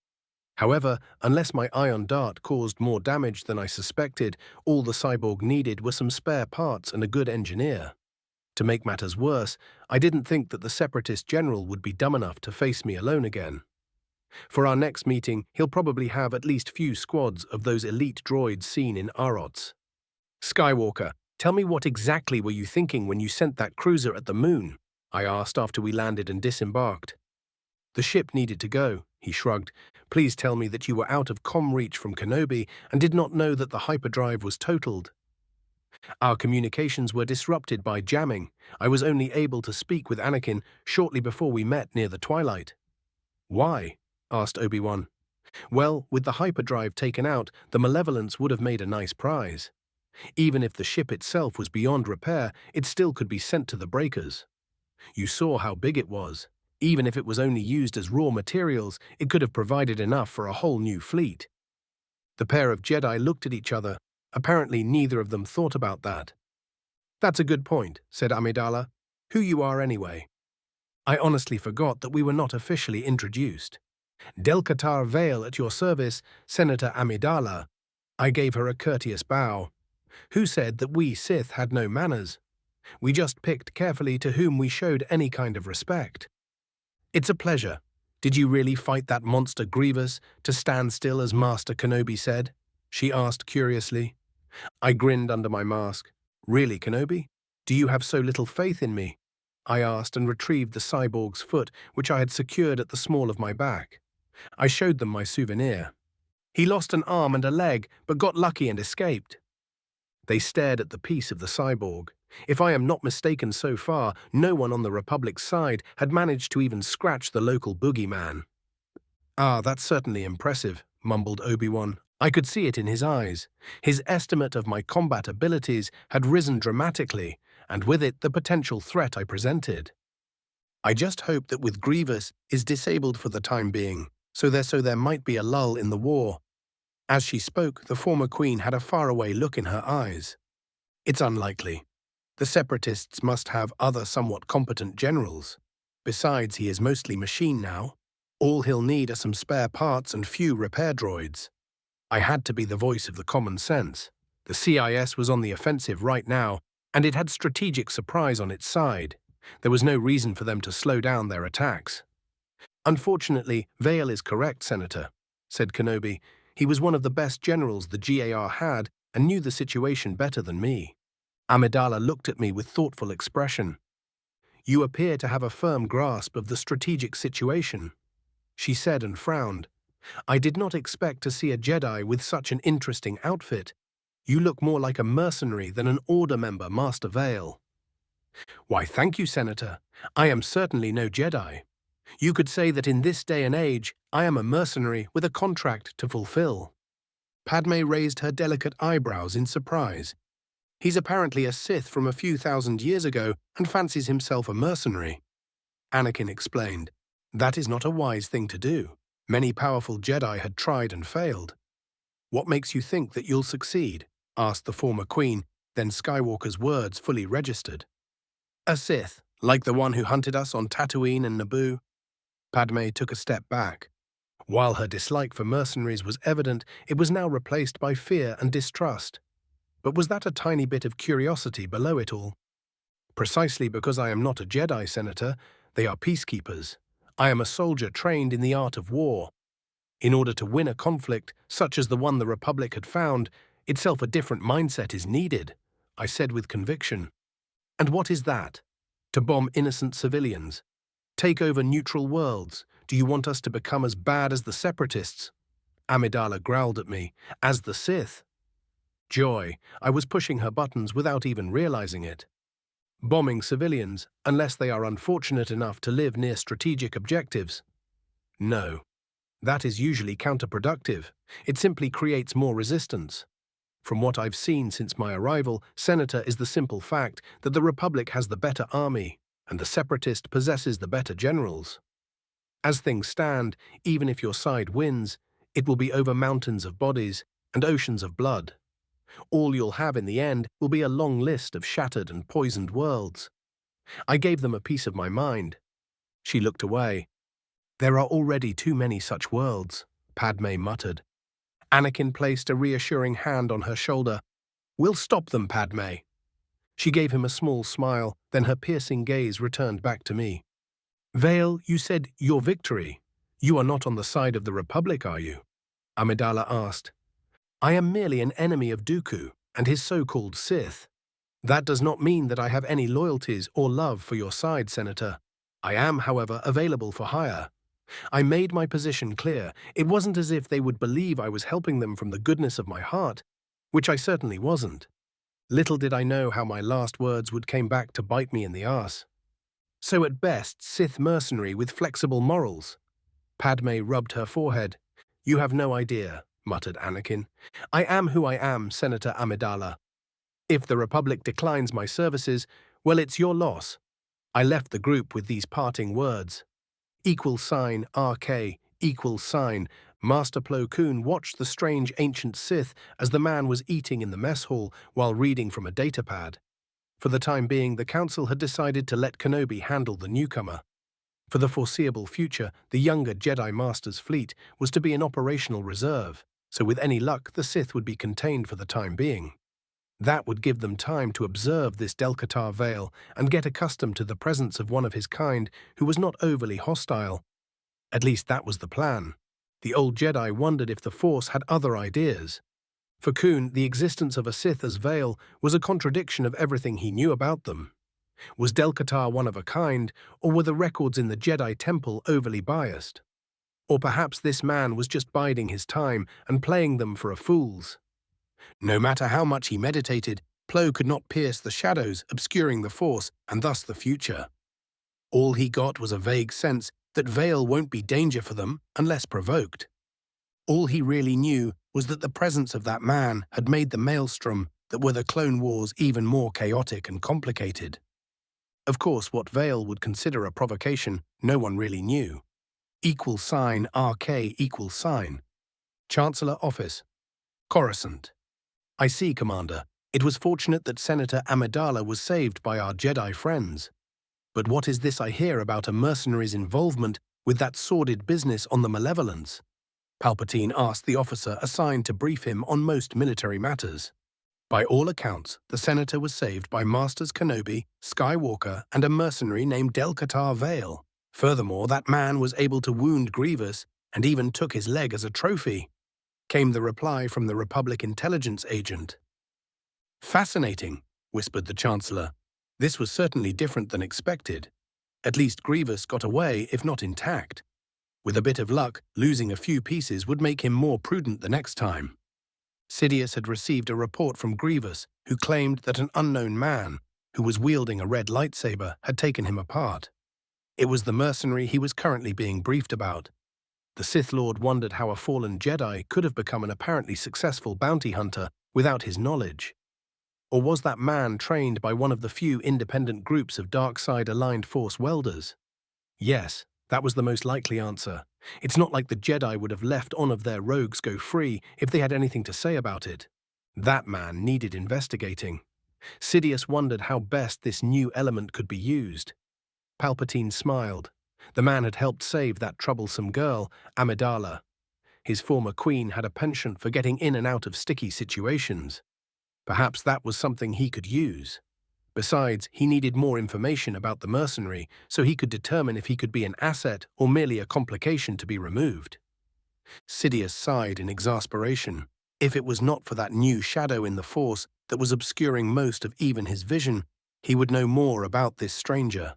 However, unless my ion dart caused more damage than I suspected, all the cyborg needed were some spare parts and a good engineer. To make matters worse, I didn't think that the Separatist general would be dumb enough to face me alone again. For our next meeting, he'll probably have at least few squads of those elite droids seen in Arots. "Skywalker, tell me, what exactly were you thinking when you sent that cruiser at the moon?" I asked after we landed and disembarked. "The ship needed to go," he shrugged. "Please tell me that you were out of comm reach from Kenobi and did not know that the hyperdrive was totaled." "Our communications were disrupted by jamming. I was only able to speak with Anakin shortly before we met near the twilight." "Why?" asked Obi-Wan. "Well, with the hyperdrive taken out, the malevolence would have made a nice prize. Even if the ship itself was beyond repair, it still could be sent to the breakers. You saw how big it was. Even if it was only used as raw materials, it could have provided enough for a whole new fleet." The pair of Jedi looked at each other. Apparently neither of them thought about that. "That's a good point," said Amidala. "Who you are anyway?" "I honestly forgot that we were not officially introduced." "Del-Qatar Vale at your service, Senator Amidala." I gave her a courteous bow. "Who said that we Sith had no manners? We just picked carefully to whom we showed any kind of respect." "It's a pleasure. Did you really fight that monster Grievous to stand still as Master Kenobi said?" she asked curiously. I grinned under my mask. "Really, Kenobi? Do you have so little faith in me?" I asked and retrieved the cyborg's foot, which I had secured at the small of my back. I showed them my souvenir. He lost an arm and a leg, but got lucky and escaped. They stared at the piece of the cyborg. If I am not mistaken so far, no one on the Republic's side had managed to even scratch the local boogeyman. "Ah, that's certainly impressive," mumbled Obi-Wan. I could see it in his eyes. His estimate of my combat abilities had risen dramatically, and with it the potential threat I presented. "I just hope that with Grievous is disabled for the time being, so there might be a lull in the war." As she spoke, the former queen had a faraway look in her eyes. "It's unlikely. The Separatists must have other somewhat competent generals. Besides, he is mostly machine now. All he'll need are some spare parts and few repair droids." I had to be the voice of the common sense. The CIS was on the offensive right now, and it had strategic surprise on its side. There was no reason for them to slow down their attacks. "Unfortunately, Vale is correct, Senator," said Kenobi. "He was one of the best generals the GAR had and knew the situation better than me." Amidala looked at me with thoughtful expression. "You appear to have a firm grasp of the strategic situation," she said and frowned. "I did not expect to see a Jedi with such an interesting outfit. You look more like a mercenary than an Order member, Master Vale." "Why, thank you, Senator. I am certainly no Jedi. You could say that in this day and age, I am a mercenary with a contract to fulfill." Padme raised her delicate eyebrows in surprise. "He's apparently a Sith from a few thousand years ago and fancies himself a mercenary." Anakin explained. "That is not a wise thing to do. Many powerful Jedi had tried and failed." "What makes you think that you'll succeed?" asked the former queen, then Skywalker's words fully registered. "A Sith, like the one who hunted us on Tatooine and Naboo." Padme took a step back. While her dislike for mercenaries was evident, it was now replaced by fear and distrust. But was that a tiny bit of curiosity below it all? "Precisely because I am not a Jedi, Senator. They are peacekeepers. I am a soldier trained in the art of war. In order to win a conflict, such as the one the Republic had found, itself a different mindset is needed," I said with conviction. "And what is that?" "To bomb innocent civilians. Take over neutral worlds. Do you want us to become as bad as the Separatists?" Amidala growled at me. "As the Sith?" Joy. I was pushing her buttons without even realizing it. "Bombing civilians, unless they are unfortunate enough to live near strategic objectives. No. That is usually counterproductive. It simply creates more resistance. From what I've seen since my arrival, Senator, is the simple fact that the Republic has the better army, and the Separatist possesses the better generals. As things stand, even if your side wins, it will be over mountains of bodies and oceans of blood. All you'll have in the end will be a long list of shattered and poisoned worlds." I gave them a piece of my mind. She looked away. "There are already too many such worlds," Padme muttered. Anakin placed a reassuring hand on her shoulder. "We'll stop them, Padme." She gave him a small smile, then her piercing gaze returned back to me. "Vale, you said your victory. You are not on the side of the Republic, are you?" Amidala asked. "I am merely an enemy of Dooku and his so-called Sith. That does not mean that I have any loyalties or love for your side, Senator. I am, however, available for hire. I made my position clear. It wasn't as if they would believe I was helping them from the goodness of my heart, which I certainly wasn't. Little did I know how my last words would come back to bite me in the arse. So at best, Sith mercenary with flexible morals." Padme rubbed her forehead. "You have no idea," muttered Anakin. "I am who I am, Senator Amidala. If the Republic declines my services, well, it's your loss." I left the group with these parting words. =RK, Master Plo Koon watched the strange ancient Sith as the man was eating in the mess hall while reading from a datapad. For the time being, the Council had decided to let Kenobi handle the newcomer. For the foreseeable future, the younger Jedi Master's fleet was to be an operational reserve, so with any luck, the Sith would be contained for the time being. That would give them time to observe this Delcatar Vale and get accustomed to the presence of one of his kind who was not overly hostile. At least that was the plan. The old Jedi wondered if the Force had other ideas. For Koon, the existence of a Sith as Vale was a contradiction of everything he knew about them. Was Delcatar one of a kind, or were the records in the Jedi Temple overly biased? Or perhaps this man was just biding his time and playing them for a fool's. No matter how much he meditated, Plo could not pierce the shadows obscuring the Force and thus the future. All he got was a vague sense that Vale won't be danger for them unless provoked. All he really knew was that the presence of that man had made the maelstrom that were the Clone Wars even more chaotic and complicated. Of course, what Vale would consider a provocation, no one really knew. =RK=. Chancellor Office. Coruscant. I see, Commander. It was fortunate that Senator Amidala was saved by our Jedi friends. But what is this I hear about a mercenary's involvement with that sordid business on the Malevolence? Palpatine asked the officer assigned to brief him on most military matters. By all accounts, the senator was saved by Masters Kenobi, Skywalker, and a mercenary named Delcatar Vale. Furthermore, that man was able to wound Grievous and even took his leg as a trophy, came the reply from the Republic intelligence agent. Fascinating, whispered the Chancellor. This was certainly different than expected. At least Grievous got away, if not intact. With a bit of luck, losing a few pieces would make him more prudent the next time. Sidious had received a report from Grievous, who claimed that an unknown man, who was wielding a red lightsaber, had taken him apart. It was the mercenary he was currently being briefed about. The Sith Lord wondered how a fallen Jedi could have become an apparently successful bounty hunter without his knowledge. Or was that man trained by one of the few independent groups of dark-side-aligned Force welders? Yes, that was the most likely answer. It's not like the Jedi would have left one of their rogues go free if they had anything to say about it. That man needed investigating. Sidious wondered how best this new element could be used. Palpatine smiled. The man had helped save that troublesome girl, Amidala. His former queen had a penchant for getting in and out of sticky situations. Perhaps that was something he could use. Besides, he needed more information about the mercenary so he could determine if he could be an asset or merely a complication to be removed. Sidious sighed in exasperation. If it was not for that new shadow in the Force that was obscuring most of even his vision, he would know more about this stranger.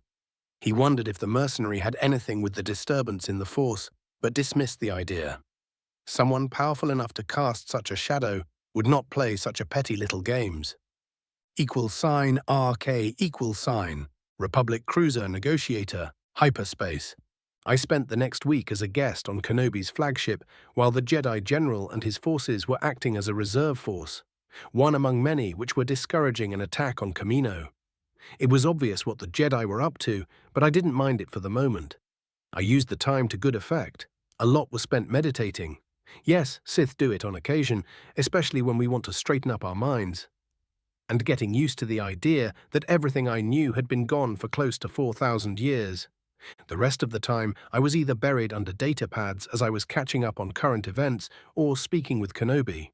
He wondered if the mercenary had anything with the disturbance in the Force, but dismissed the idea. Someone powerful enough to cast such a shadow would not play such a petty little games. =RK=. Republic Cruiser Negotiator, Hyperspace. I spent the next week as a guest on Kenobi's flagship while the Jedi General and his forces were acting as a reserve force, one among many which were discouraging an attack on Kamino. It was obvious what the Jedi were up to, but I didn't mind it for the moment. I used the time to good effect. A lot was spent meditating. Yes, Sith do it on occasion, especially when we want to straighten up our minds. And getting used to the idea that everything I knew had been gone for close to 4,000 years. The rest of the time, I was either buried under data pads as I was catching up on current events or speaking with Kenobi.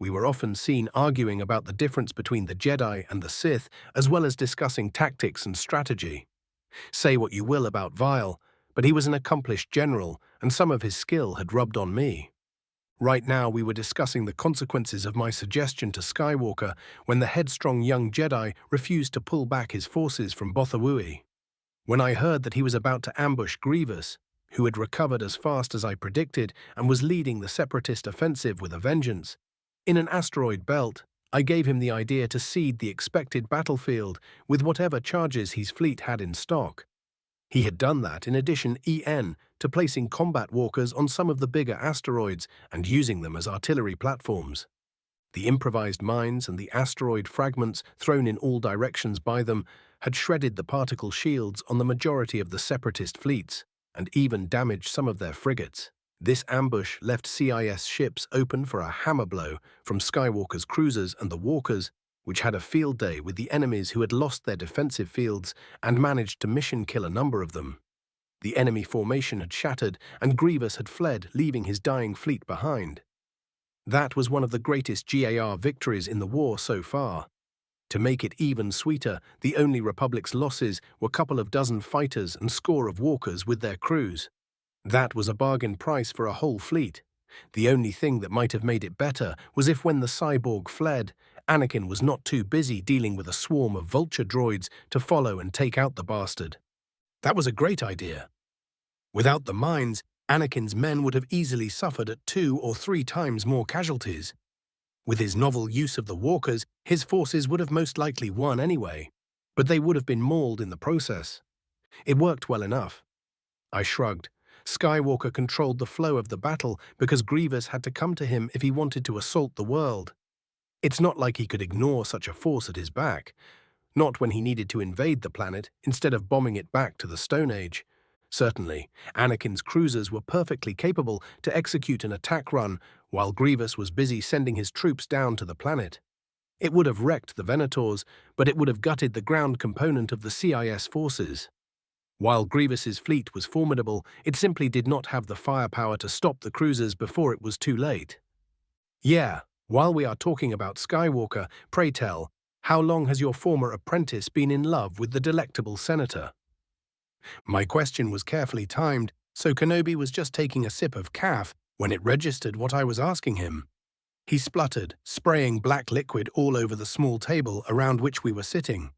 We were often seen arguing about the difference between the Jedi and the Sith, as well as discussing tactics and strategy. Say what you will about Vile, but he was an accomplished general, and some of his skill had rubbed on me. Right now we were discussing the consequences of my suggestion to Skywalker when the headstrong young Jedi refused to pull back his forces from Bothawui. When I heard that he was about to ambush Grievous, who had recovered as fast as I predicted and was leading the Separatist offensive with a vengeance, in an asteroid belt, I gave him the idea to seed the expected battlefield with whatever charges his fleet had in stock. He had done that in addition to placing combat walkers on some of the bigger asteroids and using them as artillery platforms. The improvised mines and the asteroid fragments thrown in all directions by them had shredded the particle shields on the majority of the Separatist fleets and even damaged some of their frigates. This ambush left CIS ships open for a hammer blow from Skywalker's cruisers and the walkers, which had a field day with the enemies who had lost their defensive fields and managed to mission kill a number of them. The enemy formation had shattered and Grievous had fled, leaving his dying fleet behind. That was one of the greatest GAR victories in the war so far. To make it even sweeter, the only Republic's losses were a couple of dozen fighters and score of walkers with their crews. That was a bargain price for a whole fleet. The only thing that might have made it better was if when the cyborg fled, Anakin was not too busy dealing with a swarm of vulture droids to follow and take out the bastard. That was a great idea. Without the mines, Anakin's men would have easily suffered at 2 or 3 times more casualties. With his novel use of the walkers, his forces would have most likely won anyway, but they would have been mauled in the process. It worked well enough. I shrugged. Skywalker controlled the flow of the battle because Grievous had to come to him if he wanted to assault the world. It's not like he could ignore such a force at his back. Not when he needed to invade the planet instead of bombing it back to the Stone Age. Certainly, Anakin's cruisers were perfectly capable to execute an attack run while Grievous was busy sending his troops down to the planet. It would have wrecked the Venators, but it would have gutted the ground component of the CIS forces. While Grievous's fleet was formidable, it simply did not have the firepower to stop the cruisers before it was too late. Yeah, while we are talking about Skywalker, pray tell, how long has your former apprentice been in love with the delectable senator? My question was carefully timed, so Kenobi was just taking a sip of caf when it registered what I was asking him. He spluttered, spraying black liquid all over the small table around which we were sitting.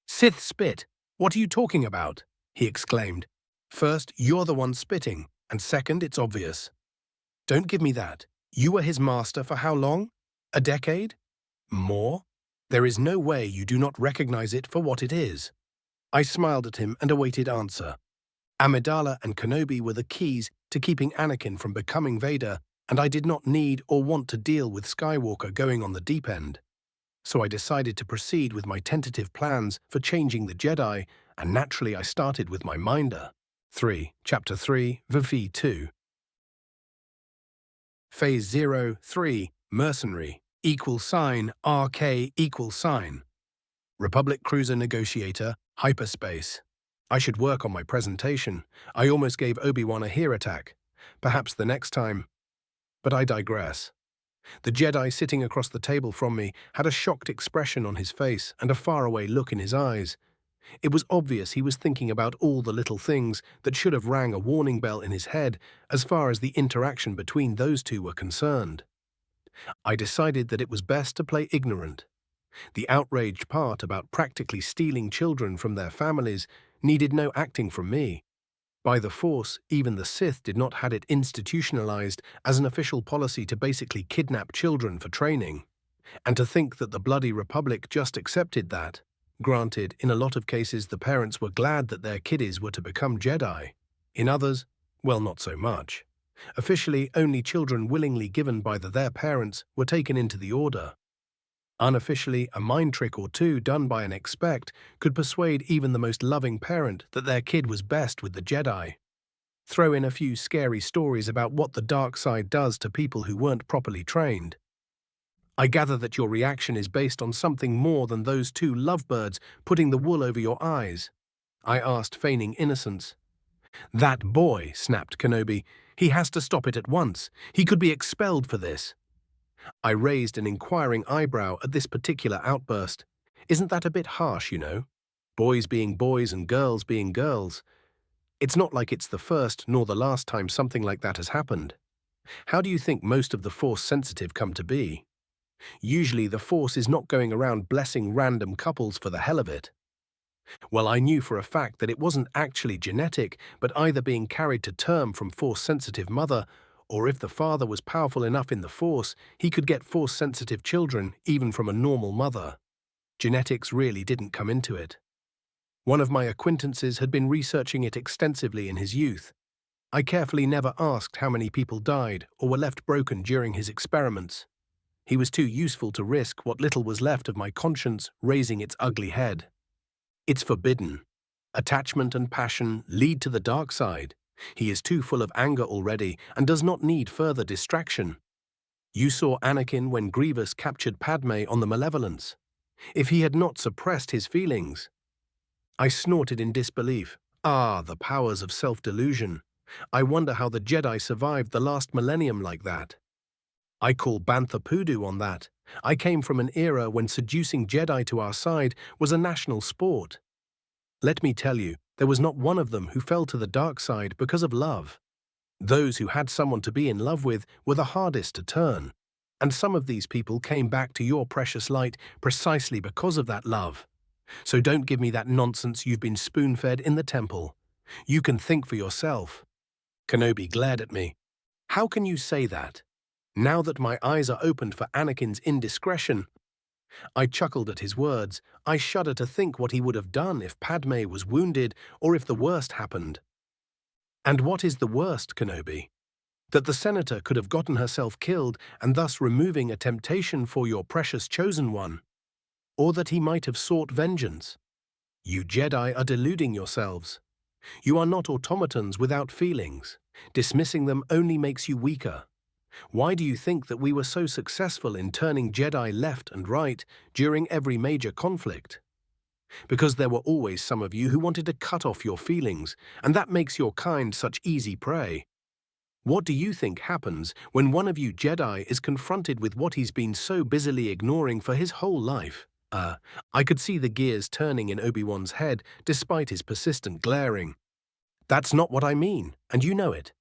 "Sith spit, what are you talking about?" he exclaimed. "First, you're the one spitting, and second, it's obvious." "Don't give me that. You were his master for how long? A decade? More? There is no way you do not recognize it for what it is." I smiled at him and awaited answer. Amidala and Kenobi were the keys to keeping Anakin from becoming Vader, and I did not need or want to deal with Skywalker going on the deep end. So I decided to proceed with my tentative plans for changing the Jedi, and naturally I started with my minder. 3. Chapter 3, VV 2. Phase 0, 3, Mercenary, $RK=. Republic Cruiser Negotiator, Hyperspace. I should work on my presentation. I almost gave Obi-Wan a hear attack. Perhaps the next time. But I digress. The Jedi sitting across the table from me had a shocked expression on his face and a faraway look in his eyes. It was obvious he was thinking about all the little things that should have rang a warning bell in his head as far as the interaction between those two were concerned. I decided that it was best to play ignorant. The outraged part about practically stealing children from their families needed no acting from me. By the Force, even the Sith did not have it institutionalized as an official policy to basically kidnap children for training. And to think that the bloody Republic just accepted that. Granted, in a lot of cases the parents were glad that their kiddies were to become Jedi. In others, well, not so much. Officially, only children willingly given by their parents were taken into the Order. Unofficially, a mind trick or two done by an expect could persuade even the most loving parent that their kid was best with the Jedi. Throw in a few scary stories about what the dark side does to people who weren't properly trained. I gather that your reaction is based on something more than those two lovebirds putting the wool over your eyes. I asked, feigning innocence. "That boy," snapped Kenobi. "He has to stop it at once. He could be expelled for this." I raised an inquiring eyebrow at this particular outburst. Isn't that a bit harsh, you know? Boys being boys and girls being girls. It's not like it's the first nor the last time something like that has happened. How do you think most of the Force-sensitive come to be? Usually the Force is not going around blessing random couples for the hell of it. Well, I knew for a fact that it wasn't actually genetic, but either being carried to term from Force-sensitive mother, or if the father was powerful enough in the Force, he could get Force-sensitive children even from a normal mother. Genetics really didn't come into it. One of my acquaintances had been researching it extensively in his youth. I carefully never asked how many people died or were left broken during his experiments. He was too useful to risk what little was left of my conscience raising its ugly head. It's forbidden. Attachment and passion lead to the dark side. He is too full of anger already and does not need further distraction. You saw Anakin when Grievous captured Padme on the Malevolence. If he had not suppressed his feelings. I snorted in disbelief. Ah, the powers of self-delusion. I wonder how the Jedi survived the last millennium like that. I call Bantha Poodoo on that. I came from an era when seducing Jedi to our side was a national sport. Let me tell you, there was not one of them who fell to the dark side because of love. Those who had someone to be in love with were the hardest to turn. And some of these people came back to your precious light precisely because of that love. So don't give me that nonsense you've been spoon-fed in the temple. You can think for yourself. Kenobi glared at me. How can you say that? Now that my eyes are opened for Anakin's indiscretion. I chuckled at his words. I shudder to think what he would have done if Padme was wounded or if the worst happened. And what is the worst, Kenobi? That the senator could have gotten herself killed and thus removing a temptation for your precious chosen one? Or that he might have sought vengeance? You Jedi are deluding yourselves. You are not automatons without feelings. Dismissing them only makes you weaker. Why do you think that we were so successful in turning Jedi left and right during every major conflict? Because there were always some of you who wanted to cut off your feelings, and that makes your kind such easy prey. What do you think happens when one of you Jedi is confronted with what he's been so busily ignoring for his whole life? I could see the gears turning in Obi-Wan's head despite his persistent glaring. That's not what I mean, and you know it.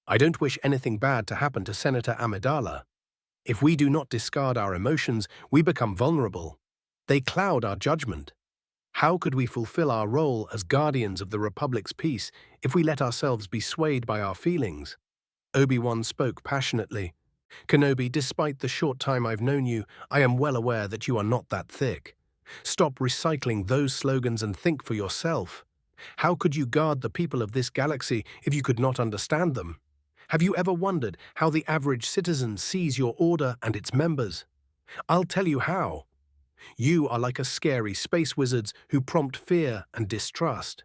I don't wish anything bad to happen to Senator Amidala. If we do not discard our emotions, we become vulnerable. They cloud our judgment. How could we fulfill our role as guardians of the Republic's peace if we let ourselves be swayed by our feelings? Obi-Wan spoke passionately. Kenobi, despite the short time I've known you, I am well aware that you are not that thick. Stop recycling those slogans and think for yourself. How could you guard the people of this galaxy if you could not understand them? Have you ever wondered how the average citizen sees your order and its members? I'll tell you how. You are like a scary space wizards who prompt fear and distrust.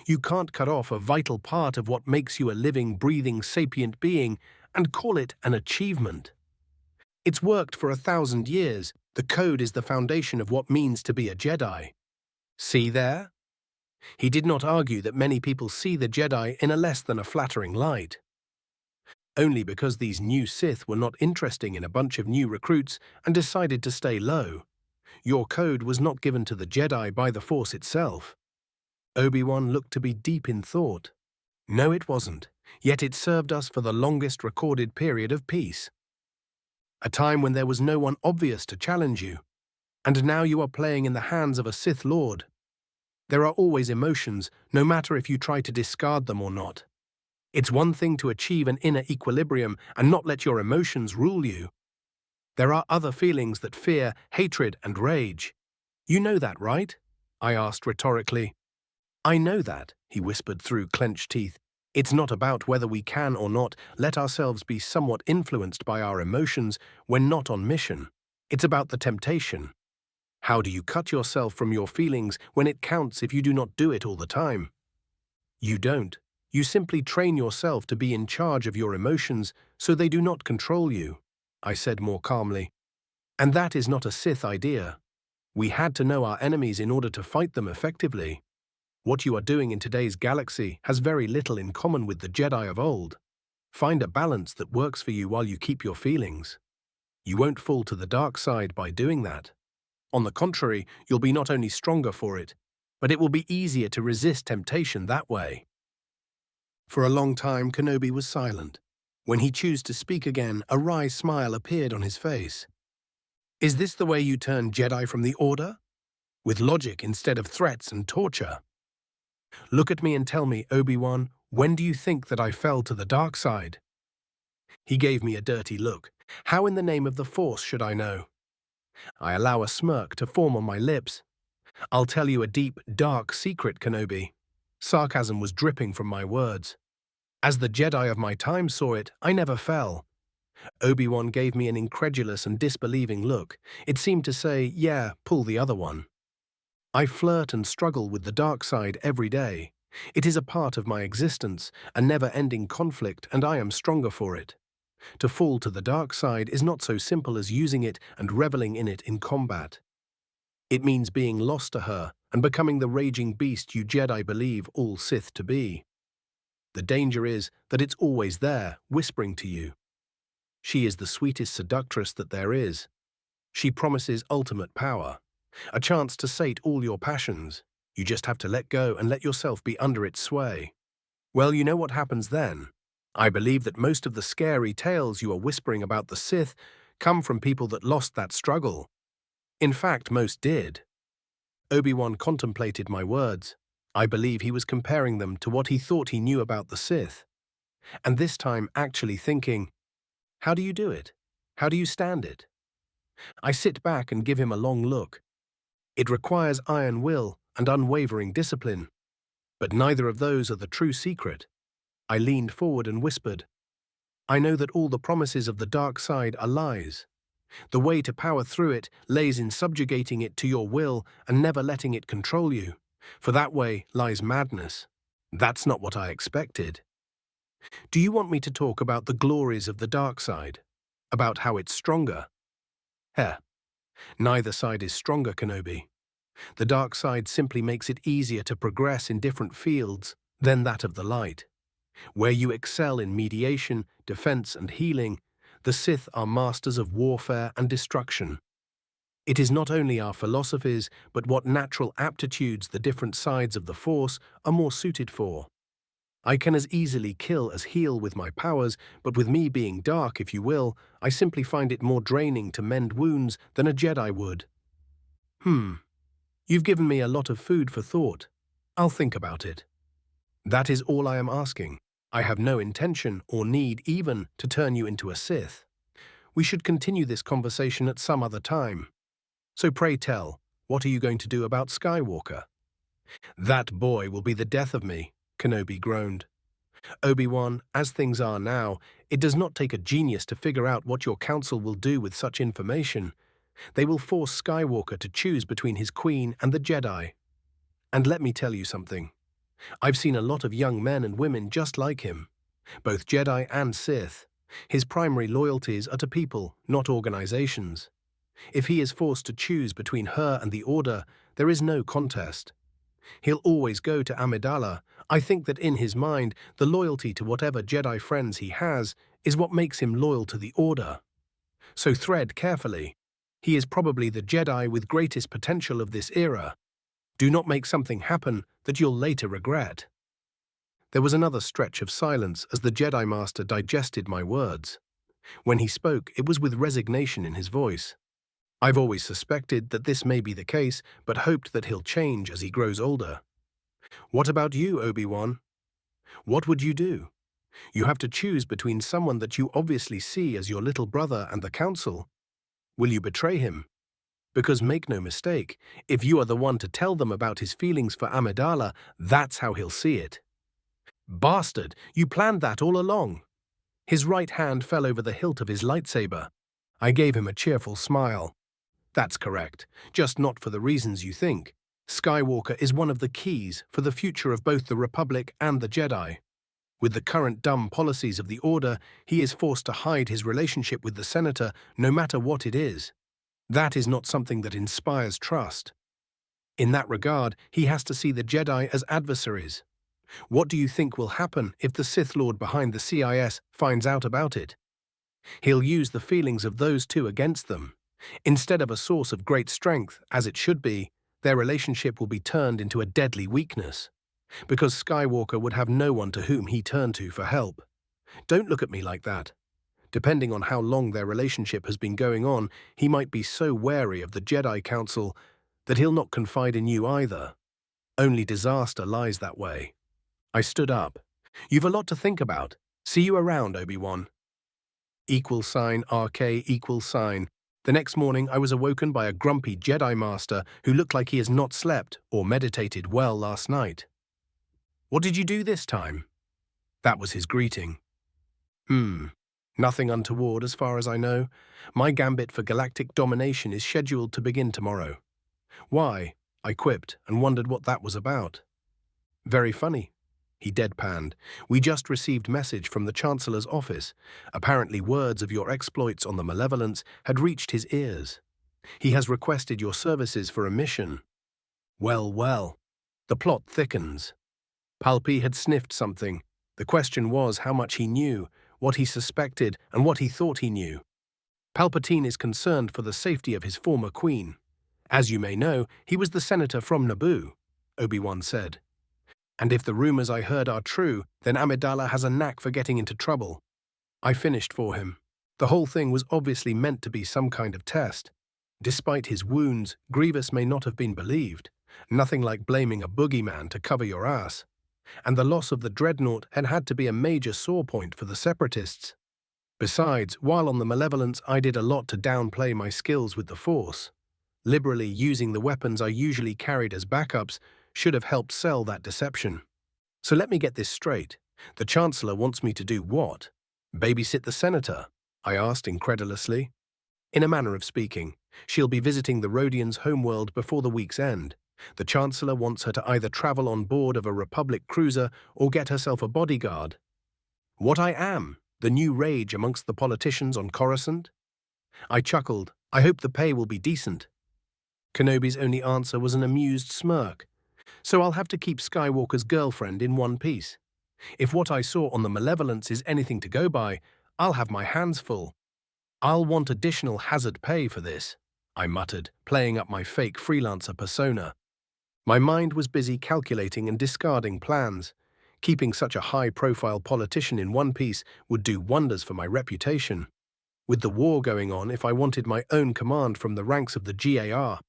You can't cut off a vital part of what makes you a living, breathing, sapient being and call it an achievement. It's worked for 1,000 years. The code is the foundation of what means to be a Jedi. See there? He did not argue that many people see the Jedi in a less than a flattering light. Only because these new Sith were not interesting in a bunch of new recruits and decided to stay low. Your code was not given to the Jedi by the Force itself. Obi-Wan looked to be deep in thought. No, it wasn't, yet it served us for the longest recorded period of peace. A time when there was no one obvious to challenge you. And now you are playing in the hands of a Sith Lord. There are always emotions, no matter if you try to discard them or not. It's one thing to achieve an inner equilibrium and not let your emotions rule you. There are other feelings that fear, hatred, and rage. You know that, right? I asked rhetorically. I know that, he whispered through clenched teeth. It's not about whether we can or not let ourselves be somewhat influenced by our emotions when not on mission. It's about the temptation. How do you cut yourself from your feelings when it counts if you do not do it all the time? You don't. You simply train yourself to be in charge of your emotions so they do not control you, I said more calmly. And that is not a Sith idea. We had to know our enemies in order to fight them effectively. What you are doing in today's galaxy has very little in common with the Jedi of old. Find a balance that works for you while you keep your feelings. You won't fall to the dark side by doing that. On the contrary, you'll be not only stronger for it, but it will be easier to resist temptation that way. For a long time, Kenobi was silent. When he chose to speak again, a wry smile appeared on his face. Is this the way you turn Jedi from the Order? With logic instead of threats and torture? Look at me and tell me, Obi-Wan, when do you think that I fell to the dark side? He gave me a dirty look. How in the name of the Force should I know? I allow a smirk to form on my lips. I'll tell you a deep, dark secret, Kenobi. Sarcasm was dripping from my words. As the Jedi of my time saw it, I never fell. Obi-Wan gave me an incredulous and disbelieving look. It seemed to say, yeah, pull the other one. I flirt and struggle with the dark side every day. It is a part of my existence, a never-ending conflict, and I am stronger for it. To fall to the dark side is not so simple as using it and reveling in it in combat. It means being lost to her and becoming the raging beast you Jedi believe all Sith to be. The danger is that it's always there, whispering to you. She is the sweetest seductress that there is. She promises ultimate power, a chance to sate all your passions. You just have to let go and let yourself be under its sway. Well, you know what happens then. I believe that most of the scary tales you are whispering about the Sith come from people that lost that struggle. In fact, most did. Obi-Wan contemplated my words. I believe he was comparing them to what he thought he knew about the Sith. and this time actually thinking, how do you do it? How do you stand it? I sit back and give him a long look. It requires iron will and unwavering discipline, but neither of those are the true secret. I leaned forward and whispered, I know that all the promises of the dark side are lies. The way to power through it lays in subjugating it to your will and never letting it control you, for that way lies madness. That's not what I expected. Do you want me to talk about the glories of the dark side? About how it's stronger? Heh, neither side is stronger, Kenobi. The dark side simply makes it easier to progress in different fields than that of the light. Where you excel in mediation, defense, and healing, the Sith are masters of warfare and destruction. It is not only our philosophies, but what natural aptitudes the different sides of the Force are more suited for. I can as easily kill as heal with my powers, but with me being dark, if you will, I simply find it more draining to mend wounds than a Jedi would. You've given me a lot of food for thought. I'll think about it. That is all I am asking. I have no intention or need even to turn you into a Sith. We should continue this conversation at some other time. So pray tell, what are you going to do about Skywalker? That boy will be the death of me, Kenobi groaned. Obi-Wan, as things are now, it does not take a genius to figure out what your council will do with such information. They will force Skywalker to choose between his queen and the Jedi. And let me tell you something. I've seen a lot of young men and women just like him, both Jedi and Sith. His primary loyalties are to people, not organizations. If he is forced to choose between her and the Order, there is no contest. He'll always go to Amidala. I think that in his mind, the loyalty to whatever Jedi friends he has is what makes him loyal to the Order. So thread carefully. He is probably the Jedi with greatest potential of this era. Do not make something happen that you'll later regret. There was another stretch of silence as the Jedi Master digested my words. When he spoke, it was with resignation in his voice. I've always suspected that this may be the case, but hoped that he'll change as he grows older. What about you, Obi-Wan? What would you do? You have to choose between someone that you obviously see as your little brother and the Council. Will you betray him? Because make no mistake, if you are the one to tell them about his feelings for Amidala, that's how he'll see it. Bastard, you planned that all along. His right hand fell over the hilt of his lightsaber. I gave him a cheerful smile. That's correct, just not for the reasons you think. Skywalker is one of the keys for the future of both the Republic and the Jedi. With the current dumb policies of the Order, he is forced to hide his relationship with the Senator no matter what it is. That is not something that inspires trust. In that regard, he has to see the Jedi as adversaries. What do you think will happen if the Sith Lord behind the CIS finds out about it? He'll use the feelings of those two against them. Instead of a source of great strength, as it should be, their relationship will be turned into a deadly weakness. Because Skywalker would have no one to whom he turn to for help. Don't look at me like that. Depending on how long their relationship has been going on, he might be so wary of the Jedi Council that he'll not confide in you either. Only disaster lies that way. I stood up. You've a lot to think about. See you around, Obi-Wan. $RK. The next morning I was awoken by a grumpy Jedi Master who looked like he has not slept or meditated well last night. What did you do this time? That was his greeting. Nothing untoward as far as I know. My gambit for galactic domination is scheduled to begin tomorrow. Why? I quipped and wondered what that was about. Very funny. He deadpanned. We just received message from the Chancellor's office. Apparently words of your exploits on the Malevolence had reached his ears. He has requested your services for a mission. Well. The plot thickens. Palpatine had sniffed something. The question was how much he knew, what he suspected, and what he thought he knew. Palpatine is concerned for the safety of his former queen. As you may know, he was the senator from Naboo, Obi-Wan said. And if the rumors I heard are true, then Amidala has a knack for getting into trouble. I finished for him. The whole thing was obviously meant to be some kind of test. Despite his wounds, Grievous may not have been believed. Nothing like blaming a boogeyman to cover your ass. and the loss of the dreadnought had to be a major sore point for the Separatists. Besides, while on the Malevolence, I did a lot to downplay my skills with the Force. Liberally using the weapons I usually carried as backups should have helped sell that deception. So let me get this straight. The Chancellor wants me to do what? Babysit the Senator? I asked incredulously. In a manner of speaking, she'll be visiting the Rodians' homeworld before the week's end. The Chancellor wants her to either travel on board of a Republic cruiser or get herself a bodyguard. What I am? The new rage amongst the politicians on Coruscant? I chuckled. I hope the pay will be decent. Kenobi's only answer was an amused smirk. So I'll have to keep Skywalker's girlfriend in one piece. If what I saw on the Malevolence is anything to go by, I'll have my hands full. I'll want additional hazard pay for this, I muttered, playing up my fake freelancer persona. My mind was busy calculating and discarding plans. Keeping such a high-profile politician in one piece would do wonders for my reputation. With the war going on, if I wanted my own command from the ranks of the GAR,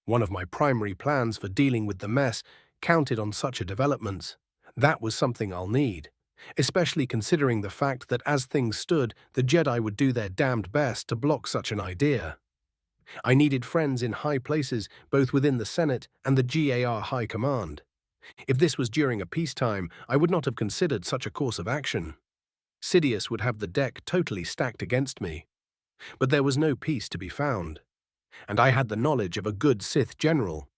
one of my primary plans for dealing with the mess counted on such a development. That was something I'll need, especially considering the fact that as things stood, the Jedi would do their damned best to block such an idea. I needed friends in high places, both within the Senate and the GAR High Command. If this was during a peacetime, I would not have considered such a course of action. Sidious would have the deck totally stacked against me. But there was no peace to be found. And I had the knowledge of a good Sith general.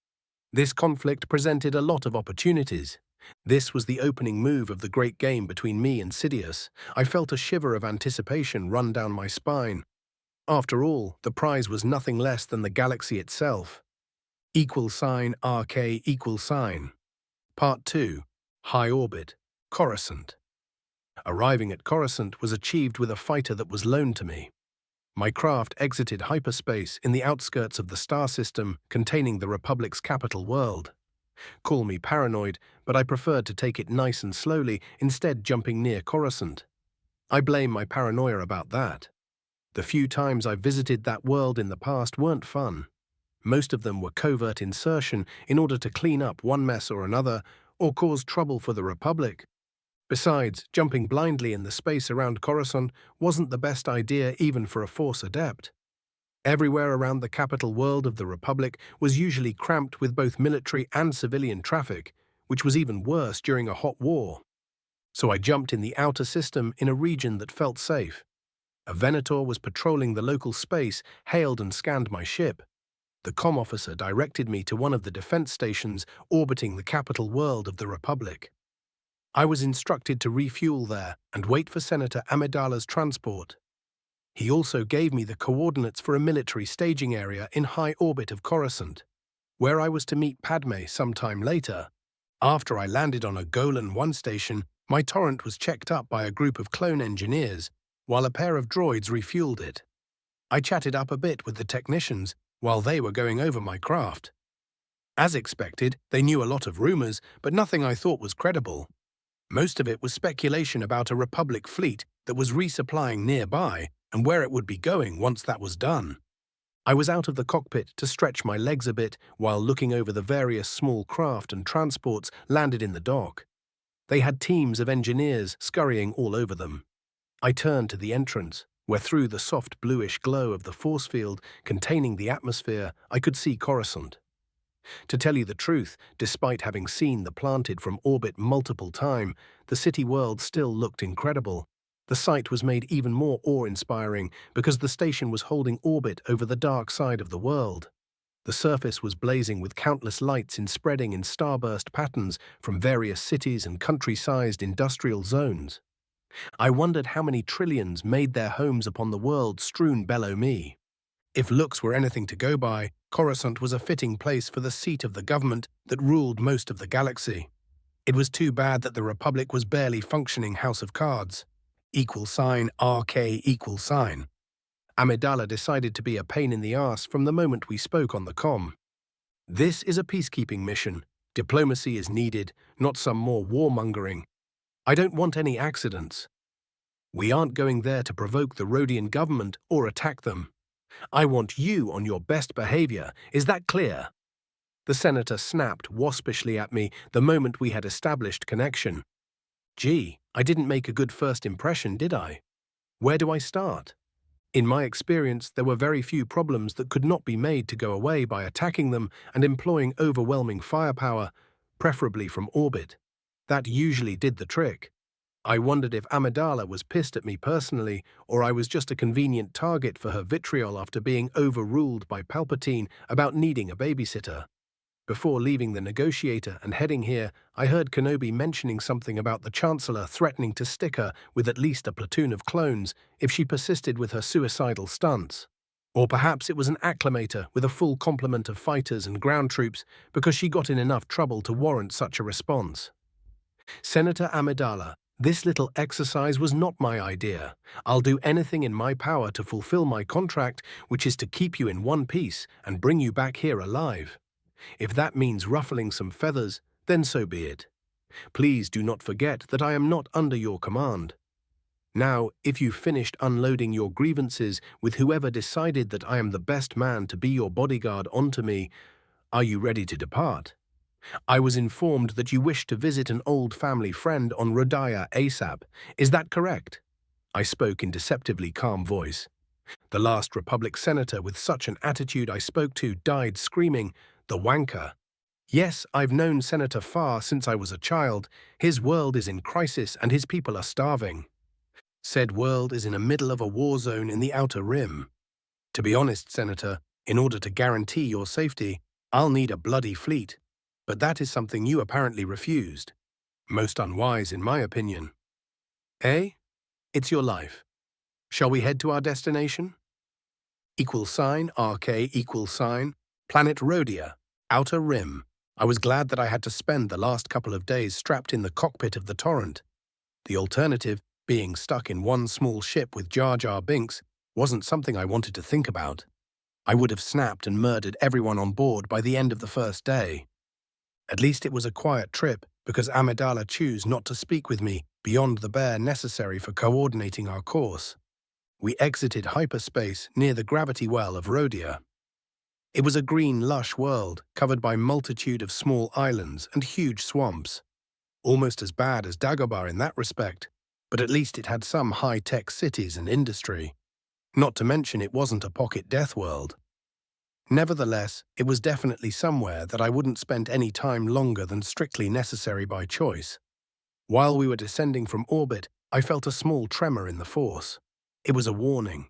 This conflict presented a lot of opportunities. This was the opening move of the great game between me and Sidious. I felt a shiver of anticipation run down my spine. After all, the prize was nothing less than the galaxy itself. =RK=. Part 2. High Orbit, Coruscant. Arriving at Coruscant was achieved with a fighter that was loaned to me. My craft exited hyperspace in the outskirts of the star system containing the Republic's capital world. Call me paranoid, but I preferred to take it nice and slowly, instead jumping near Coruscant. I blame my paranoia about that. The few times I visited that world in the past weren't fun. Most of them were covert insertion in order to clean up one mess or another, or cause trouble for the Republic. Besides, jumping blindly in the space around Coruscant wasn't the best idea even for a Force adept. Everywhere around the capital world of the Republic was usually cramped with both military and civilian traffic, which was even worse during a hot war. So I jumped in the outer system in a region that felt safe. A Venator was patrolling the local space, hailed and scanned my ship. The comm officer directed me to one of the defense stations orbiting the capital world of the Republic. I was instructed to refuel there and wait for Senator Amidala's transport. He also gave me the coordinates for a military staging area in high orbit of Coruscant, where I was to meet Padme sometime later. After I landed on a Golan 1 station, my torrent was checked up by a group of clone engineers, while a pair of droids refueled it. I chatted up a bit with the technicians while they were going over my craft. As expected, they knew a lot of rumors, but nothing I thought was credible. Most of it was speculation about a Republic fleet that was resupplying nearby and where it would be going once that was done. I was out of the cockpit to stretch my legs a bit while looking over the various small craft and transports landed in the dock. They had teams of engineers scurrying all over them. I turned to the entrance, where through the soft bluish glow of the force field containing the atmosphere, I could see Coruscant. To tell you the truth, despite having seen the planted from orbit multiple times, the city world still looked incredible. The sight was made even more awe-inspiring because the station was holding orbit over the dark side of the world. The surface was blazing with countless lights spreading in starburst patterns from various cities and country-sized industrial zones. I wondered how many trillions made their homes upon the world strewn below me. If looks were anything to go by, Coruscant was a fitting place for the seat of the government that ruled most of the galaxy. It was too bad that the Republic was barely functioning house of cards. =RK=. Amidala decided to be a pain in the ass from the moment we spoke on the comm. This is a peacekeeping mission. Diplomacy is needed, not some more warmongering. I don't want any accidents. We aren't going there to provoke the Rodian government or attack them. I want you on your best behavior. Is that clear? The senator snapped waspishly at me the moment we had established connection. Gee, I didn't make a good first impression, did I? Where do I start? In my experience, there were very few problems that could not be made to go away by attacking them and employing overwhelming firepower, preferably from orbit. That usually did the trick. I wondered if Amidala was pissed at me personally, or I was just a convenient target for her vitriol after being overruled by Palpatine about needing a babysitter. Before leaving the negotiator and heading here, I heard Kenobi mentioning something about the Chancellor threatening to stick her with at least a platoon of clones if she persisted with her suicidal stunts. Or perhaps it was an acclamator with a full complement of fighters and ground troops because she got in enough trouble to warrant such a response. Senator Amidala, this little exercise was not my idea. I'll do anything in my power to fulfill my contract, which is to keep you in one piece and bring you back here alive. If that means ruffling some feathers, then so be it. Please do not forget that I am not under your command. Now, if you've finished unloading your grievances with whoever decided that I am the best man to be your bodyguard onto me, are you ready to depart? I was informed that you wish to visit an old family friend on Rodia ASAP. Is that correct? I spoke in deceptively calm voice. The last Republic senator with such an attitude I spoke to died screaming, "The wanker." Yes, I've known Senator Farr since I was a child. His world is in crisis and his people are starving. Said world is in the middle of a war zone in the Outer Rim. To be honest, Senator, in order to guarantee your safety, I'll need a bloody fleet. But that is something you apparently refused. Most unwise, in my opinion. Eh? It's your life. Shall we head to our destination? =RK=, planet Rodia, Outer Rim. I was glad that I had to spend the last couple of days strapped in the cockpit of the Torrent. The alternative, being stuck in one small ship with Jar Jar Binks, wasn't something I wanted to think about. I would have snapped and murdered everyone on board by the end of the first day. At least it was a quiet trip, because Amidala chose not to speak with me beyond the bare necessary for coordinating our course. We exited hyperspace near the gravity well of Rodia. It was a green, lush world, covered by multitude of small islands and huge swamps. Almost as bad as Dagobah in that respect, but at least it had some high-tech cities and industry. Not to mention it wasn't a pocket death world. Nevertheless, it was definitely somewhere that I wouldn't spend any time longer than strictly necessary by choice. While we were descending from orbit, I felt a small tremor in the Force. It was a warning,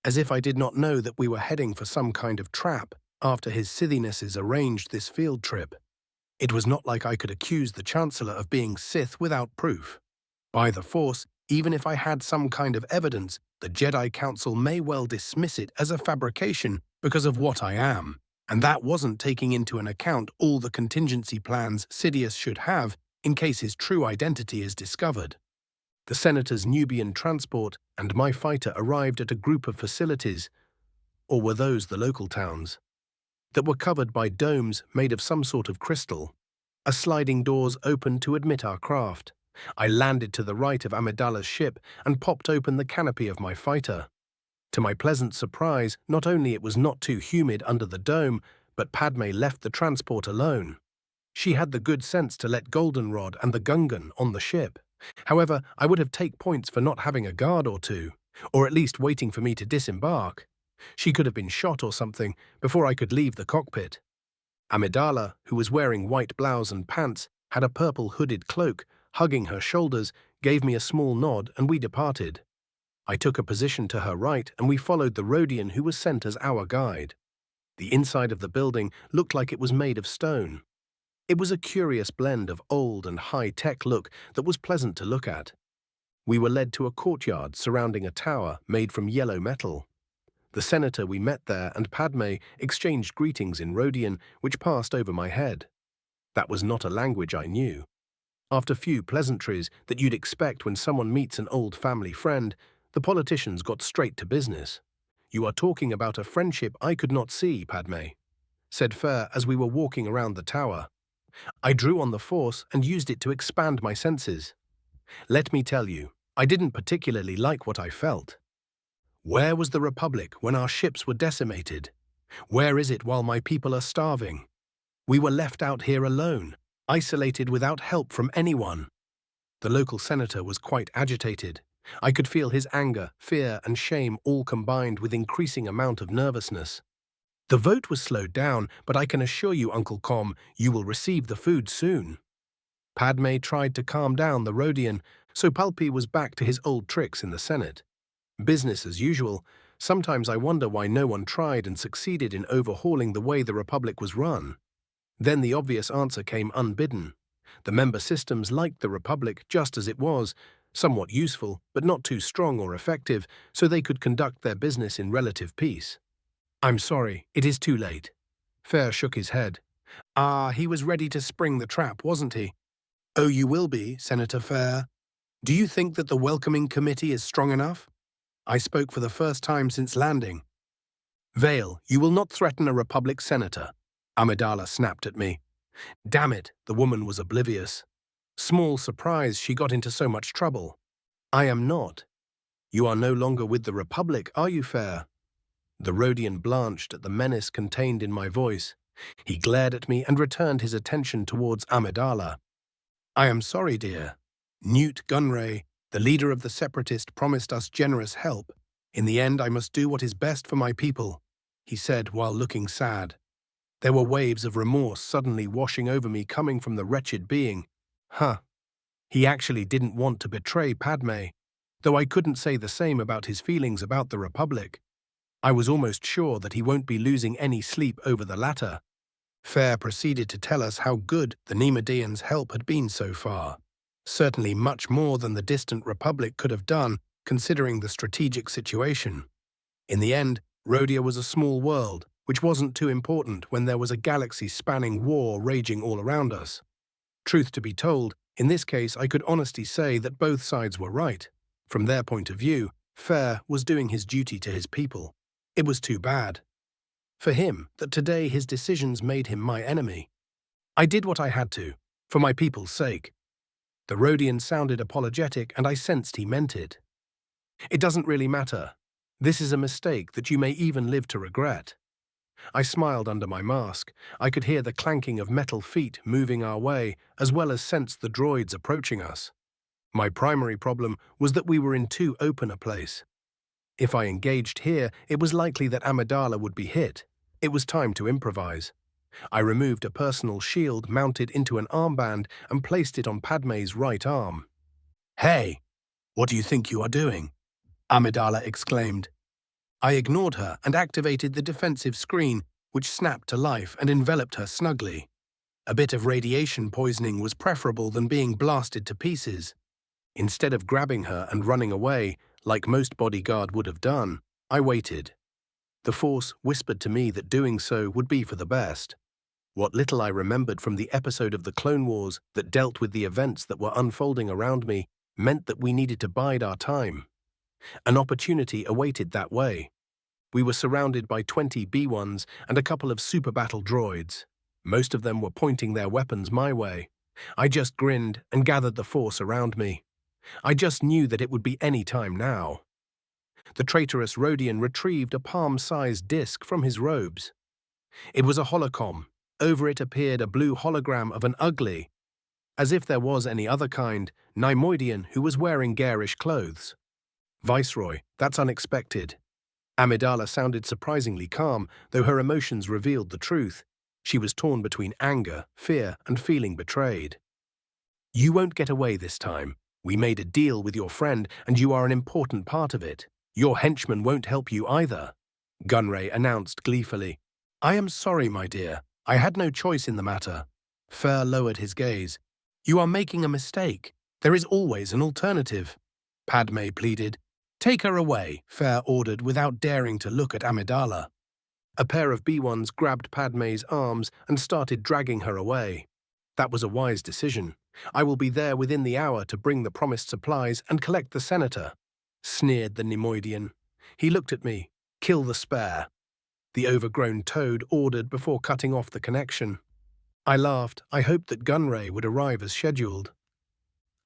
as if I did not know that we were heading for some kind of trap after his Sithinesses arranged this field trip. It was not like I could accuse the Chancellor of being Sith without proof. By the Force, even if I had some kind of evidence, the Jedi Council may well dismiss it as a fabrication because of what I am, and that wasn't taking into an account all the contingency plans Sidious should have in case his true identity is discovered. The Senator's Nubian transport and my fighter arrived at a group of facilities, or were those the local towns, that were covered by domes made of some sort of crystal. A sliding doors opened to admit our craft. I landed to the right of Amidala's ship and popped open the canopy of my fighter. To my pleasant surprise, not only it was not too humid under the dome, but Padme left the transport alone. She had the good sense to let Goldenrod and the Gungan on the ship. However, I would have taken points for not having a guard or two, or at least waiting for me to disembark. She could have been shot or something before I could leave the cockpit. Amidala, who was wearing white blouse and pants, had a purple hooded cloak, hugging her shoulders, gave me a small nod and we departed. I took a position to her right and we followed the Rodian who was sent as our guide. The inside of the building looked like it was made of stone. It was a curious blend of old and high-tech look that was pleasant to look at. We were led to a courtyard surrounding a tower made from yellow metal. The senator we met there and Padme exchanged greetings in Rodian, which passed over my head. That was not a language I knew. After few pleasantries that you'd expect when someone meets an old family friend, the politicians got straight to business. "You are talking about a friendship I could not see, Padme," said Fer as we were walking around the tower. I drew on the Force and used it to expand my senses. Let me tell you, I didn't particularly like what I felt. Where was the Republic when our ships were decimated? Where is it while my people are starving? We were left out here alone, isolated without help from anyone. The local senator was quite agitated. I could feel his anger, fear, and shame all combined with increasing amount of nervousness. The vote was slowed down, but I can assure you, Uncle Com, you will receive the food soon. Padme tried to calm down the Rodian, so Palpy was back to his old tricks in the Senate. Business as usual. Sometimes I wonder why no one tried and succeeded in overhauling the way the Republic was run. Then the obvious answer came unbidden. The member systems liked the Republic just as it was, somewhat useful, but not too strong or effective, so they could conduct their business in relative peace. I'm sorry, it is too late. Fair shook his head. He was ready to spring the trap, wasn't he? Oh, you will be, Senator Fair. Do you think that the welcoming committee is strong enough? I spoke for the first time since landing. Vale, you will not threaten a Republic senator. Amidala snapped at me. Damn it, the woman was oblivious. Small surprise she got into so much trouble. I am not. You are no longer with the Republic, are you, Fair? The Rodian blanched at the menace contained in my voice. He glared at me and returned his attention towards Amidala. I am sorry, dear. Newt Gunray, the leader of the Separatist, promised us generous help. In the end, I must do what is best for my people, he said while looking sad. There were waves of remorse suddenly washing over me coming from the wretched being. He actually didn't want to betray Padme, though I couldn't say the same about his feelings about the Republic. I was almost sure that he won't be losing any sleep over the latter. Fair proceeded to tell us how good the Neimoidians' help had been so far. Certainly much more than the distant Republic could have done, considering the strategic situation. In the end, Rodia was a small world, which wasn't too important when there was a galaxy-spanning war raging all around us. Truth to be told, in this case I could honestly say that both sides were right. From their point of view, Fair was doing his duty to his people. It was too bad for him that today his decisions made him my enemy. I did what I had to, for my people's sake. The Rodian sounded apologetic, and I sensed he meant it. It doesn't really matter. This is a mistake that you may even live to regret. I smiled under my mask. I could hear the clanking of metal feet moving our way, as well as sense the droids approaching us. My primary problem was that we were in too open a place. If I engaged here, it was likely that Amidala would be hit. It was time to improvise. I removed a personal shield mounted into an armband and placed it on Padme's right arm. Hey, what do you think you are doing? Amidala exclaimed. I ignored her and activated the defensive screen, which snapped to life and enveloped her snugly. A bit of radiation poisoning was preferable than being blasted to pieces. Instead of grabbing her and running away, like most bodyguard would have done, I waited. The Force whispered to me that doing so would be for the best. What little I remembered from the episode of the Clone Wars that dealt with the events that were unfolding around me meant that we needed to bide our time. An opportunity awaited that way. We were surrounded by 20 B-1s and a couple of super battle droids. Most of them were pointing their weapons my way. I just grinned and gathered the Force around me. I just knew that it would be any time now. The traitorous Rodian retrieved a palm-sized disc from his robes. It was a holocom. Over it appeared a blue hologram of an ugly, as if there was any other kind, Neimoidian who was wearing garish clothes. Viceroy, that's unexpected. Amidala sounded surprisingly calm, though her emotions revealed the truth. She was torn between anger, fear, and feeling betrayed. You won't get away this time. We made a deal with your friend, and you are an important part of it. Your henchman won't help you either, Gunray announced gleefully. I am sorry, my dear. I had no choice in the matter. Fair lowered his gaze. You are making a mistake. There is always an alternative. Padme pleaded. Take her away, Fair ordered without daring to look at Amidala. A pair of B-1s grabbed Padme's arms and started dragging her away. That was a wise decision. I will be there within the hour to bring the promised supplies and collect the senator, sneered the Neimoidian. He looked at me. Kill the spare, the overgrown toad ordered before cutting off the connection. I laughed. I hoped that Gunray would arrive as scheduled.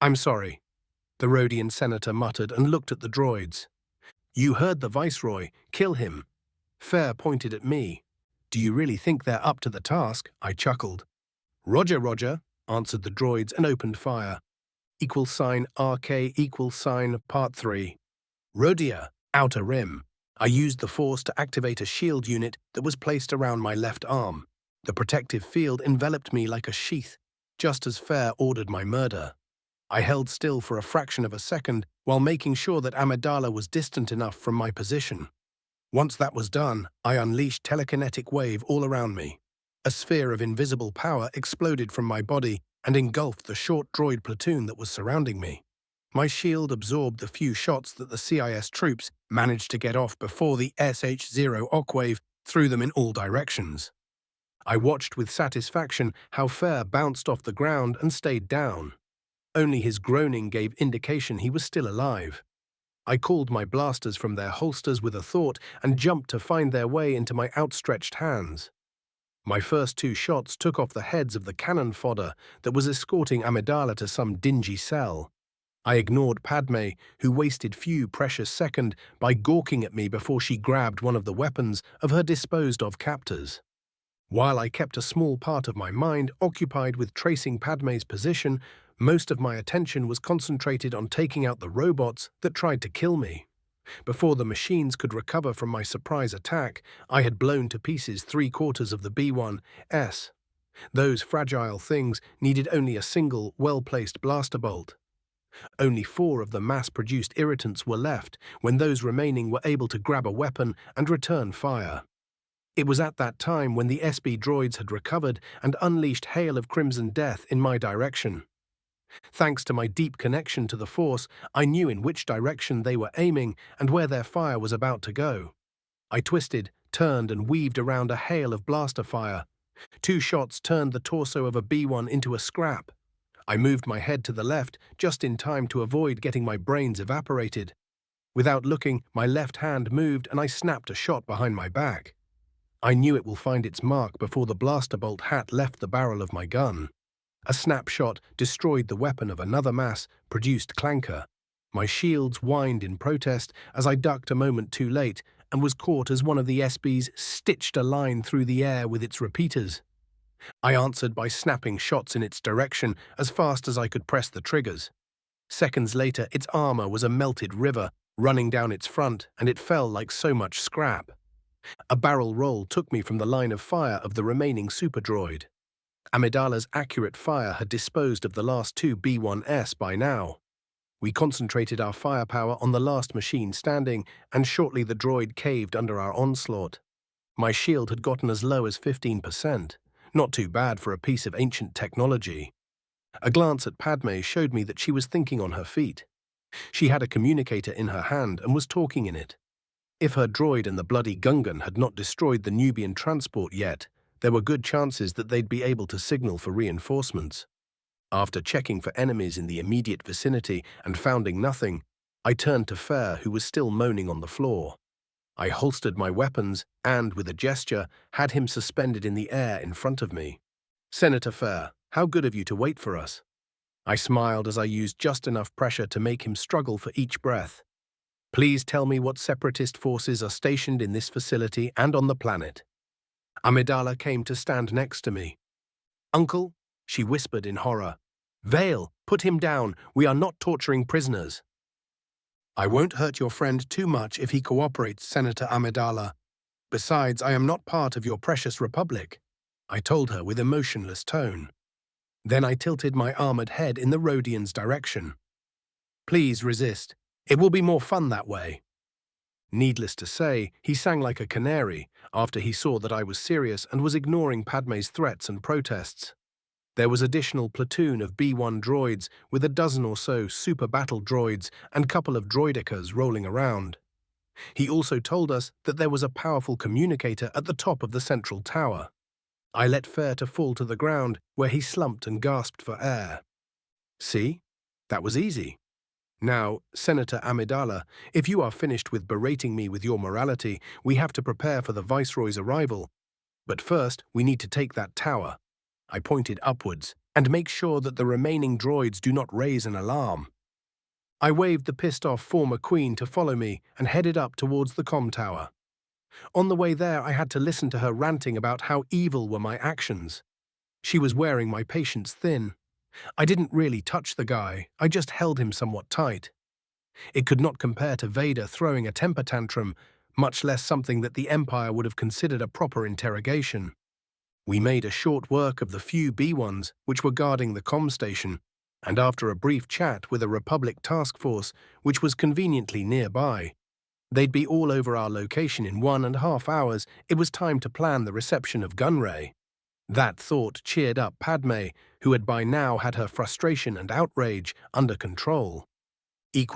I'm sorry, the Rodian senator muttered and looked at the droids. You heard the Viceroy. Kill him. Fair pointed at me. Do you really think they're up to the task? I chuckled. Roger, Roger, answered the droids and opened fire. =RK Part 3. Rodia, outer rim. I used the Force to activate a shield unit that was placed around my left arm. The protective field enveloped me like a sheath, just as Fair ordered my murder. I held still for a fraction of a second while making sure that Amidala was distant enough from my position. Once that was done, I unleashed telekinetic wave all around me. A sphere of invisible power exploded from my body and engulfed the short droid platoon that was surrounding me. My shield absorbed the few shots that the CIS troops managed to get off before the SH-0 Ockwave threw them in all directions. I watched with satisfaction how Fair bounced off the ground and stayed down. Only his groaning gave indication he was still alive. I called my blasters from their holsters with a thought and jumped to find their way into my outstretched hands. My first two shots took off the heads of the cannon fodder that was escorting Amidala to some dingy cell. I ignored Padme, who wasted few precious seconds by gawking at me before she grabbed one of the weapons of her disposed-of captors. While I kept a small part of my mind occupied with tracing Padme's position, most of my attention was concentrated on taking out the robots that tried to kill me. Before the machines could recover from my surprise attack, I had blown to pieces 3/4 of the B-1S. Those fragile things needed only a single, well-placed blaster bolt. Only 4 of the mass-produced irritants were left when those remaining were able to grab a weapon and return fire. It was at that time when the SB droids had recovered and unleashed hail of crimson death in my direction. Thanks to my deep connection to the Force, I knew in which direction they were aiming and where their fire was about to go. I twisted, turned, and weaved around a hail of blaster fire. 2 shots turned the torso of a B-1 into a scrap. I moved my head to the left just in time to avoid getting my brains evaporated. Without looking, my left hand moved and I snapped a shot behind my back. I knew it will find its mark before the blaster bolt hat left the barrel of my gun. A snapshot destroyed the weapon of another mass-produced clanker. My shields whined in protest as I ducked a moment too late and was caught as one of the SBs stitched a line through the air with its repeaters. I answered by snapping shots in its direction as fast as I could press the triggers. Seconds later, its armor was a melted river running down its front, and it fell like so much scrap. A barrel roll took me from the line of fire of the remaining superdroid. Amidala's accurate fire had disposed of the last 2 B-1S by now. We concentrated our firepower on the last machine standing, and shortly the droid caved under our onslaught. My shield had gotten as low as 15%, not too bad for a piece of ancient technology. A glance at Padme showed me that she was thinking on her feet. She had a communicator in her hand and was talking in it. If her droid and the bloody Gungan had not destroyed the Nubian transport yet, there were good chances that they'd be able to signal for reinforcements. After checking for enemies in the immediate vicinity and finding nothing, I turned to Fair, who was still moaning on the floor. I holstered my weapons and, with a gesture, had him suspended in the air in front of me. "Senator Fair, how good of you to wait for us." I smiled as I used just enough pressure to make him struggle for each breath. "Please tell me what separatist forces are stationed in this facility and on the planet." Amidala came to stand next to me. "Uncle," she whispered in horror. "Vale, put him down. We are not torturing prisoners." "I won't hurt your friend too much if he cooperates, Senator Amidala. Besides, I am not part of your precious republic," I told her with emotionless tone. Then I tilted my armored head in the Rodian's direction. "Please resist. It will be more fun that way." Needless to say, he sang like a canary after he saw that I was serious and was ignoring Padme's threats and protests. There was additional platoon of B-1 droids with a dozen or so super battle droids and couple of droidicas rolling around. He also told us that there was a powerful communicator at the top of the central tower. I let Fair to fall to the ground, where he slumped and gasped for air. "See? That was easy. Now, Senator Amidala, if you are finished with berating me with your morality, we have to prepare for the Viceroy's arrival. But first, we need to take that tower." I pointed upwards, "and make sure that the remaining droids do not raise an alarm." I waved the pissed-off former queen to follow me and headed up towards the comm tower. On the way there, I had to listen to her ranting about how evil were my actions. She was wearing my patience thin. I didn't really touch the guy, I just held him somewhat tight. It could not compare to Vader throwing a temper tantrum, much less something that the Empire would have considered a proper interrogation. We made a short work of the few B-1s which were guarding the comm station, and after a brief chat with a Republic task force which was conveniently nearby, they'd be all over our location in 1.5 hours. It was time to plan the reception of Gunray. That thought cheered up Padme, who had by now had her frustration and outrage under control. $RK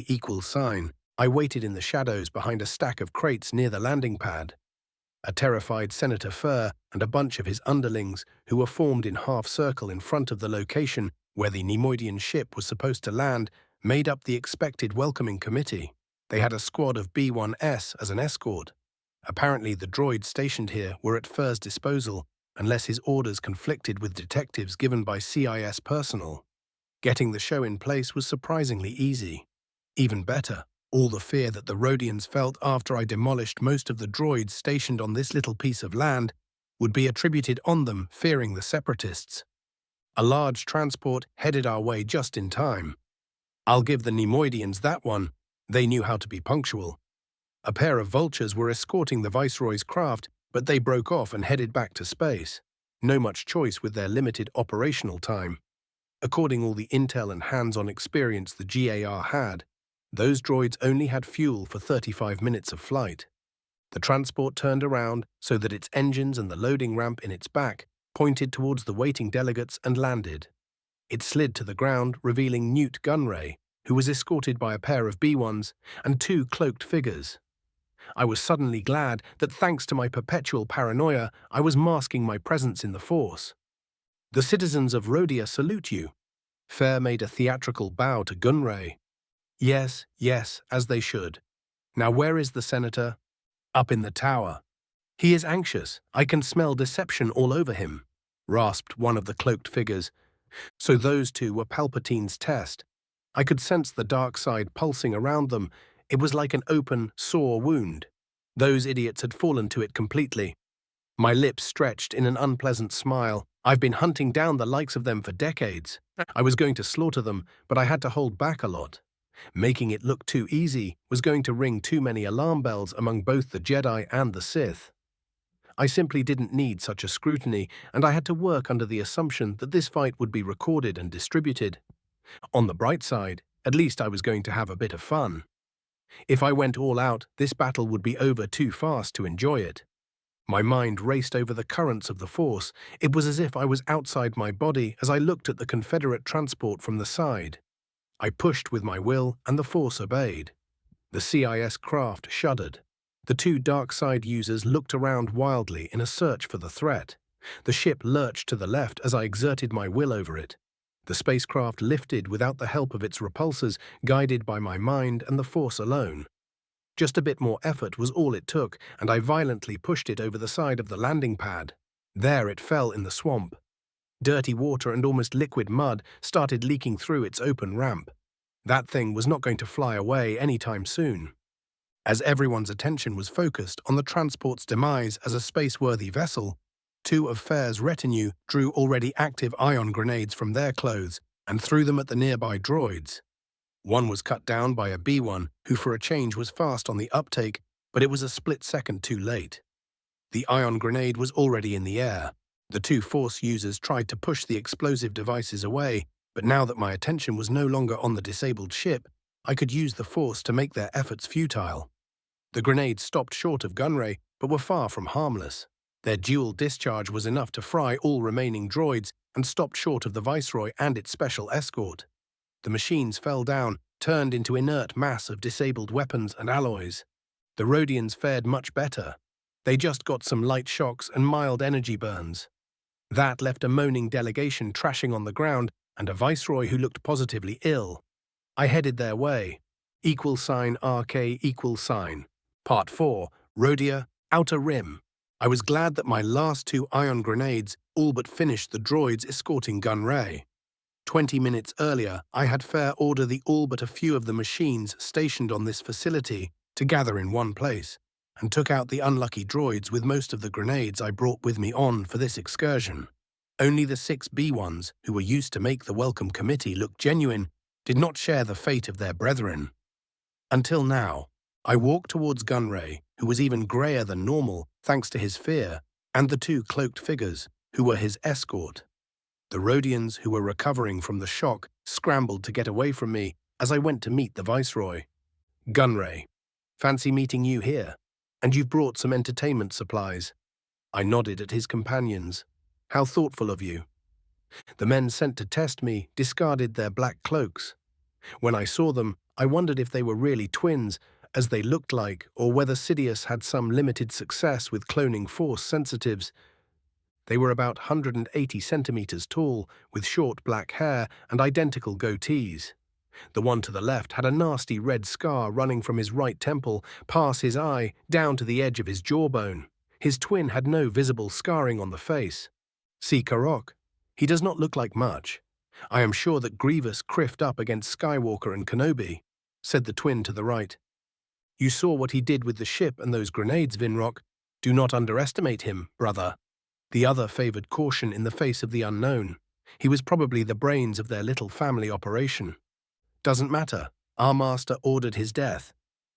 $. I waited in the shadows behind a stack of crates near the landing pad. A terrified Senator Fur and a bunch of his underlings, who were formed in half-circle in front of the location where the Neimoidian ship was supposed to land, made up the expected welcoming committee. They had a squad of B-1S as an escort. Apparently the droids stationed here were at Fur's disposal, unless his orders conflicted with detectives given by CIS personnel. Getting the show in place was surprisingly easy. Even better, all the fear that the Rodians felt after I demolished most of the droids stationed on this little piece of land would be attributed on them fearing the Separatists. A large transport headed our way just in time. I'll give the Neimoidians that one. They knew how to be punctual. A pair of vultures were escorting the Viceroy's craft, but they broke off and headed back to space. No much choice with their limited operational time. According all the intel and hands-on experience the GAR had, those droids only had fuel for 35 minutes of flight. The transport turned around so that its engines and the loading ramp in its back pointed towards the waiting delegates and landed. It slid to the ground, revealing Newt Gunray, who was escorted by a pair of B-1s and 2 cloaked figures. I was suddenly glad that thanks to my perpetual paranoia, I was masking my presence in the Force. "The citizens of Rodia salute you." Fair made a theatrical bow to Gunray. "Yes, yes, as they should. Now where is the senator?" "Up in the tower." "He is anxious. I can smell deception all over him," rasped one of the cloaked figures. So those two were Palpatine's test. I could sense the dark side pulsing around them. It was like an open, sore wound. Those idiots had fallen to it completely. My lips stretched in an unpleasant smile. I've been hunting down the likes of them for decades. I was going to slaughter them, but I had to hold back a lot. Making it look too easy was going to ring too many alarm bells among both the Jedi and the Sith. I simply didn't need such a scrutiny, and I had to work under the assumption that this fight would be recorded and distributed. On the bright side, at least I was going to have a bit of fun. If I went all out, this battle would be over too fast to enjoy it. My mind raced over the currents of the Force. It was as if I was outside my body as I looked at the Confederate transport from the side. I pushed with my will, and the Force obeyed. The CIS craft shuddered. The 2 dark side users looked around wildly in a search for the threat. The ship lurched to the left as I exerted my will over it. The spacecraft lifted without the help of its repulsors, guided by my mind and the Force alone. Just a bit more effort was all it took, and I violently pushed it over the side of the landing pad. There it fell in the swamp. Dirty water and almost liquid mud started leaking through its open ramp. That thing was not going to fly away anytime soon. As everyone's attention was focused on the transport's demise as a space-worthy vessel, 2 of Fair's retinue drew already active ion grenades from their clothes and threw them at the nearby droids. One was cut down by a B-1, who for a change was fast on the uptake, but it was a split second too late. The ion grenade was already in the air. The 2 Force users tried to push the explosive devices away, but now that my attention was no longer on the disabled ship, I could use the Force to make their efforts futile. The grenades stopped short of Gunray, but were far from harmless. Their dual discharge was enough to fry all remaining droids and stopped short of the Viceroy and its special escort. The machines fell down, turned into inert mass of disabled weapons and alloys. The Rodians fared much better. They just got some light shocks and mild energy burns. That left a moaning delegation trashing on the ground and a Viceroy who looked positively ill. I headed their way. $RK Part 4, Rodia, Outer Rim. I was glad that my last 2 ion grenades all but finished the droids escorting Gunray. 20 minutes earlier, I had Fair order the all but a few of the machines stationed on this facility to gather in one place. and took out the unlucky droids with most of the grenades I brought with me on for this excursion. Only the 6B1s, who were used to make the welcome committee look genuine, did not share the fate of their brethren. Until now, I walked towards Gunray, who was even greyer than normal thanks to his fear, and the two cloaked figures, who were his escort. The Rodians, who were recovering from the shock, scrambled to get away from me as I went to meet the Viceroy. Gunray, fancy meeting you here, and you've brought some entertainment supplies. I nodded at his companions. How thoughtful of you. The men sent to test me discarded their black cloaks. When I saw them, I wondered if they were really twins, as they looked like, or whether Sidious had some limited success with cloning Force sensitives. They were about 180 centimeters tall, with short black hair and identical goatees. The one to the left had a nasty red scar running from his right temple, past his eye, down to the edge of his jawbone. His twin had no visible scarring on the face. See Karok. He does not look like much. I am sure that Grievous criffed up against Skywalker and Kenobi, said the twin to the right. You saw what he did with the ship and those grenades, Vinrock. Do not underestimate him, brother. The other favored caution in the face of the unknown. He was probably the brains of their little family operation. Doesn't matter. Our master ordered his death.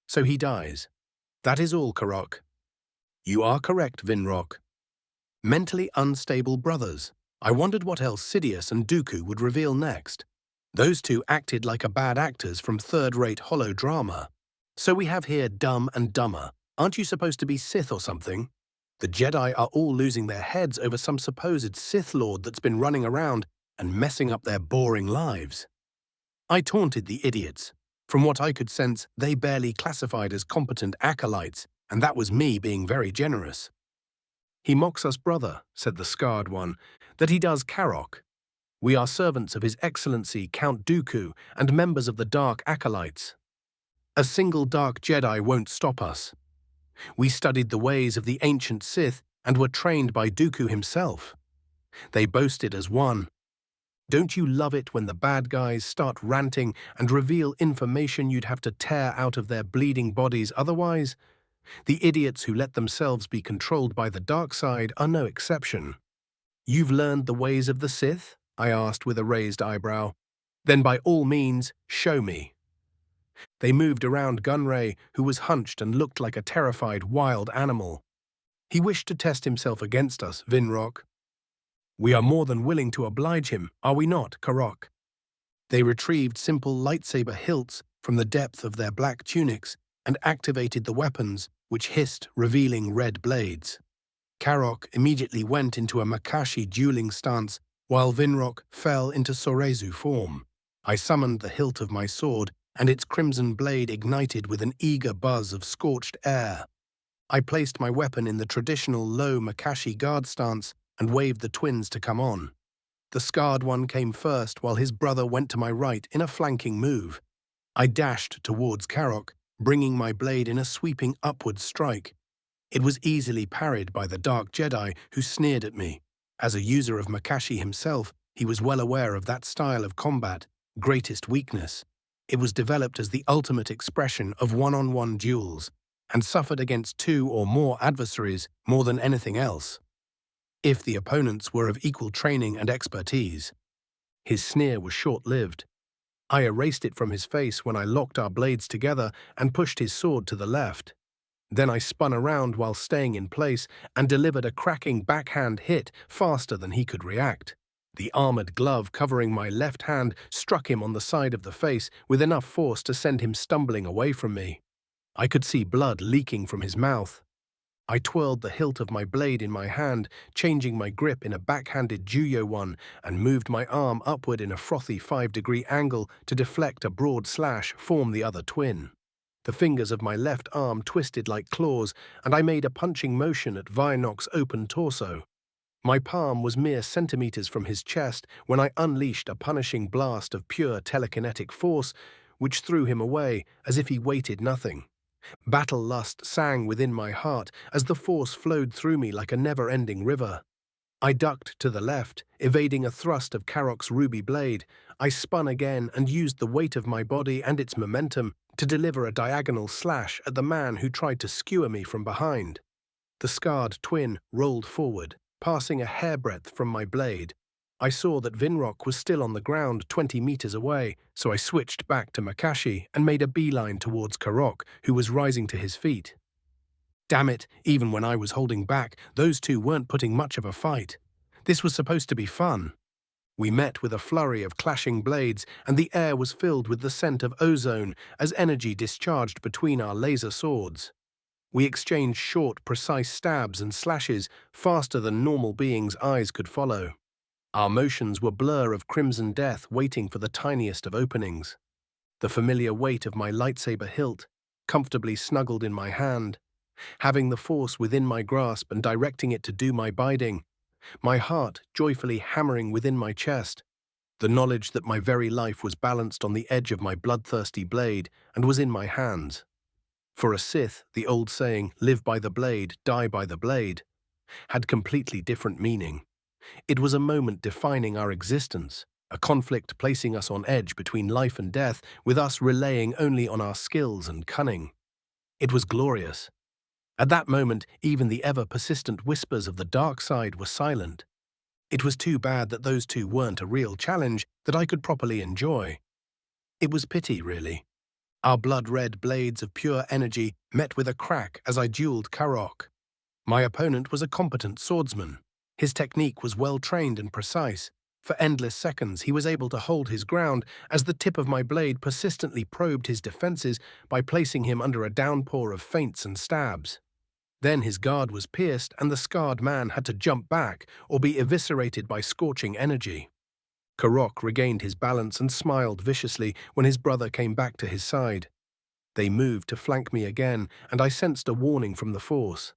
So he dies. That is all, Karok. You are correct, Vinrock. Mentally unstable brothers. I wondered what else Sidious and Dooku would reveal next. Those two acted like a bad actors from third-rate holodrama. So we have here Dumb and Dumber. Aren't you supposed to be Sith or something? The Jedi are all losing their heads over some supposed Sith Lord that's been running around and messing up their boring lives. I taunted the idiots. From what I could sense, they barely classified as competent acolytes, and that was me being very generous. He mocks us, brother, said the scarred one, that he does Karok. We are servants of His Excellency Count Dooku and members of the Dark Acolytes. A single Dark Jedi won't stop us. We studied the ways of the ancient Sith and were trained by Dooku himself. They boasted as one. Don't you love it when the bad guys start ranting and reveal information you'd have to tear out of their bleeding bodies otherwise? The idiots who let themselves be controlled by the dark side are no exception. You've learned the ways of the Sith? I asked with a raised eyebrow. Then by all means, show me. They moved around Gunray, who was hunched and looked like a terrified wild animal. He wished to test himself against us, Vinrock. We are more than willing to oblige him, are we not, Karok? They retrieved simple lightsaber hilts from the depth of their black tunics and activated the weapons, which hissed, revealing red blades. Karok immediately went into a Makashi dueling stance, while Vinrock fell into Sorezu form. I summoned the hilt of my sword, and its crimson blade ignited with an eager buzz of scorched air. I placed my weapon in the traditional low Makashi guard stance and waved the twins to come on. The scarred one came first, while his brother went to my right in a flanking move. I dashed towards Karok, bringing my blade in a sweeping upward strike. It was easily parried by the Dark Jedi, who sneered at me. As a user of Makashi himself, he was well aware of that style of combat, greatest weakness. It was developed as the ultimate expression of one-on-one duels, and suffered against two or more adversaries more than anything else, if the opponents were of equal training and expertise. His sneer was short-lived. I erased it from his face when I locked our blades together and pushed his sword to the left. Then I spun around while staying in place and delivered a cracking backhand hit faster than he could react. The armored glove covering my left hand struck him on the side of the face with enough force to send him stumbling away from me. I could see blood leaking from his mouth. I twirled the hilt of my blade in my hand, changing my grip in a backhanded Juyo one, and moved my arm upward in a frothy 5-degree angle to deflect a broad slash from the other twin. The fingers of my left arm twisted like claws, and I made a punching motion at Vinrock's open torso. My palm was mere centimeters from his chest when I unleashed a punishing blast of pure telekinetic force, which threw him away as if he weighted nothing. Battle lust sang within my heart as the force flowed through me like a never-ending river. I ducked to the left, evading a thrust of Karok's ruby blade. I spun again and used the weight of my body and its momentum to deliver a diagonal slash at the man who tried to skewer me from behind. The scarred twin rolled forward, passing a hairbreadth from my blade. I saw that Vinrock was still on the ground 20 meters away, so I switched back to Makashi and made a beeline towards Karok, who was rising to his feet. Damn it, even when I was holding back, those two weren't putting much of a fight. This was supposed to be fun. We met with a flurry of clashing blades, and the air was filled with the scent of ozone as energy discharged between our laser swords. We exchanged short, precise stabs and slashes faster than normal beings' eyes could follow. Our motions were blur of crimson death waiting for the tiniest of openings. The familiar weight of my lightsaber hilt, comfortably snuggled in my hand, having the force within my grasp and directing it to do my bidding, my heart joyfully hammering within my chest, the knowledge that my very life was balanced on the edge of my bloodthirsty blade and was in my hands. For a Sith, the old saying, "Live by the blade, die by the blade," had completely different meaning. It was a moment defining our existence, a conflict placing us on edge between life and death, with us relying only on our skills and cunning. It was glorious. At that moment, even the ever-persistent whispers of the dark side were silent. It was too bad that those two weren't a real challenge that I could properly enjoy. It was pity, really. Our blood-red blades of pure energy met with a crack as I dueled Karok. My opponent was a competent swordsman. His technique was well-trained and precise. For endless seconds, he was able to hold his ground as the tip of my blade persistently probed his defenses by placing him under a downpour of feints and stabs. Then his guard was pierced and the scarred man had to jump back or be eviscerated by scorching energy. Karok regained his balance and smiled viciously when his brother came back to his side. They moved to flank me again, and I sensed a warning from the Force.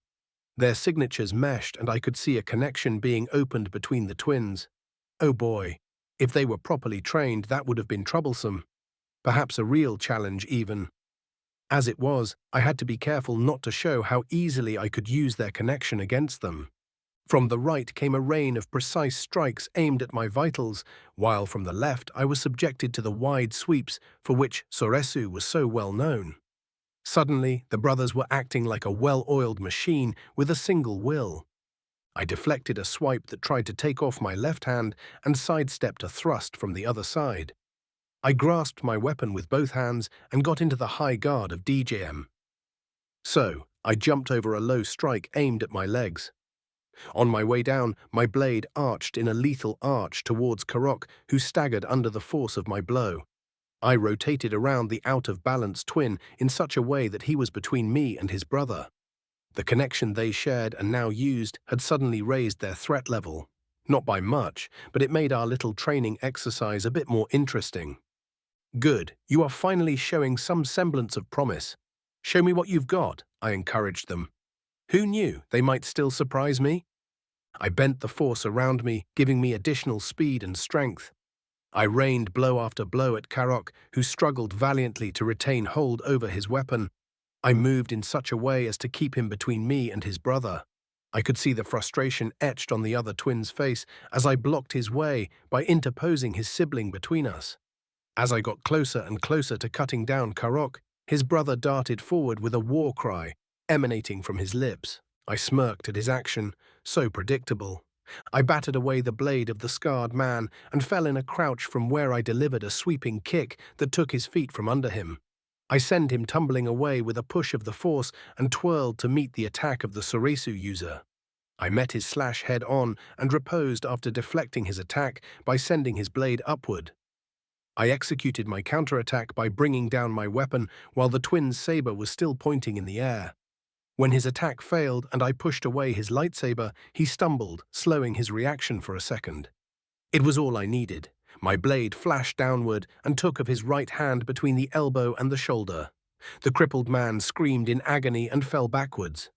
Their signatures meshed and I could see a connection being opened between the twins. Oh boy, if they were properly trained, that would have been troublesome. Perhaps a real challenge even. As it was, I had to be careful not to show how easily I could use their connection against them. From the right came a rain of precise strikes aimed at my vitals, while from the left I was subjected to the wide sweeps for which Soresu was so well known. Suddenly, the brothers were acting like a well-oiled machine with a single will. I deflected a swipe that tried to take off my left hand and sidestepped a thrust from the other side. I grasped my weapon with both hands and got into the high guard of DJM. So, I jumped over a low strike aimed at my legs. On my way down, my blade arched in a lethal arch towards Karok, who staggered under the force of my blow. I rotated around the out-of-balance twin in such a way that he was between me and his brother. The connection they shared and now used had suddenly raised their threat level. Not by much, but it made our little training exercise a bit more interesting. Good, you are finally showing some semblance of promise. Show me what you've got, I encouraged them. Who knew they might still surprise me? I bent the force around me, giving me additional speed and strength. I rained blow after blow at Karok, who struggled valiantly to retain hold over his weapon. I moved in such a way as to keep him between me and his brother. I could see the frustration etched on the other twin's face as I blocked his way by interposing his sibling between us. As I got closer and closer to cutting down Karok, his brother darted forward with a war cry emanating from his lips. I smirked at his action, so predictable. I battered away the blade of the scarred man and fell in a crouch from where I delivered a sweeping kick that took his feet from under him. I sent him tumbling away with a push of the force and twirled to meet the attack of the Soresu user. I met his slash head-on and reposed after deflecting his attack by sending his blade upward. I executed my counterattack by bringing down my weapon while the twin's saber was still pointing in the air. When his attack failed and I pushed away his lightsaber, he stumbled, slowing his reaction for a second. It was all I needed. My blade flashed downward and took of his right hand between the elbow and the shoulder. The crippled man screamed in agony and fell backwards.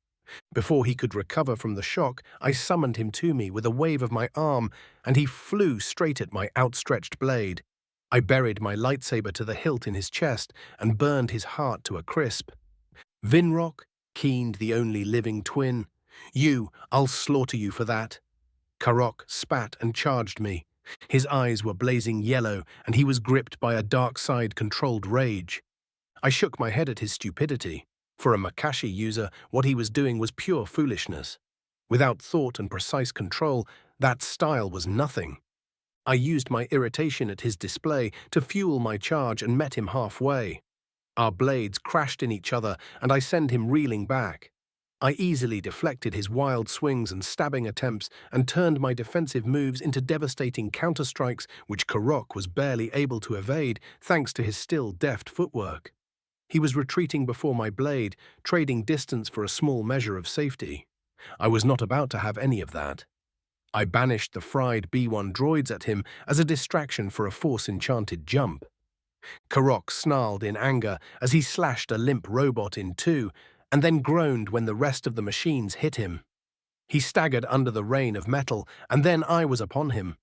Before he could recover from the shock, I summoned him to me with a wave of my arm, and he flew straight at my outstretched blade. I buried my lightsaber to the hilt in his chest and burned his heart to a crisp. Vinrock, keened the only living twin. I'll slaughter you for that. Karok spat and charged me. His eyes were blazing yellow, and he was gripped by a dark-side-controlled rage. I shook my head at his stupidity. For a Makashi user, what he was doing was pure foolishness. Without thought and precise control, that style was nothing. I used my irritation at his display to fuel my charge and met him halfway. Our blades crashed in each other, and I sent him reeling back. I easily deflected his wild swings and stabbing attempts and turned my defensive moves into devastating counterstrikes which Karok was barely able to evade thanks to his still deft footwork. He was retreating before my blade, trading distance for a small measure of safety. I was not about to have any of that. I banished the fried B-1 droids at him as a distraction for a Force-enchanted jump. Karok snarled in anger as he slashed a limp robot in two, and then groaned when the rest of the machines hit him. He staggered under the rain of metal, and then I was upon him.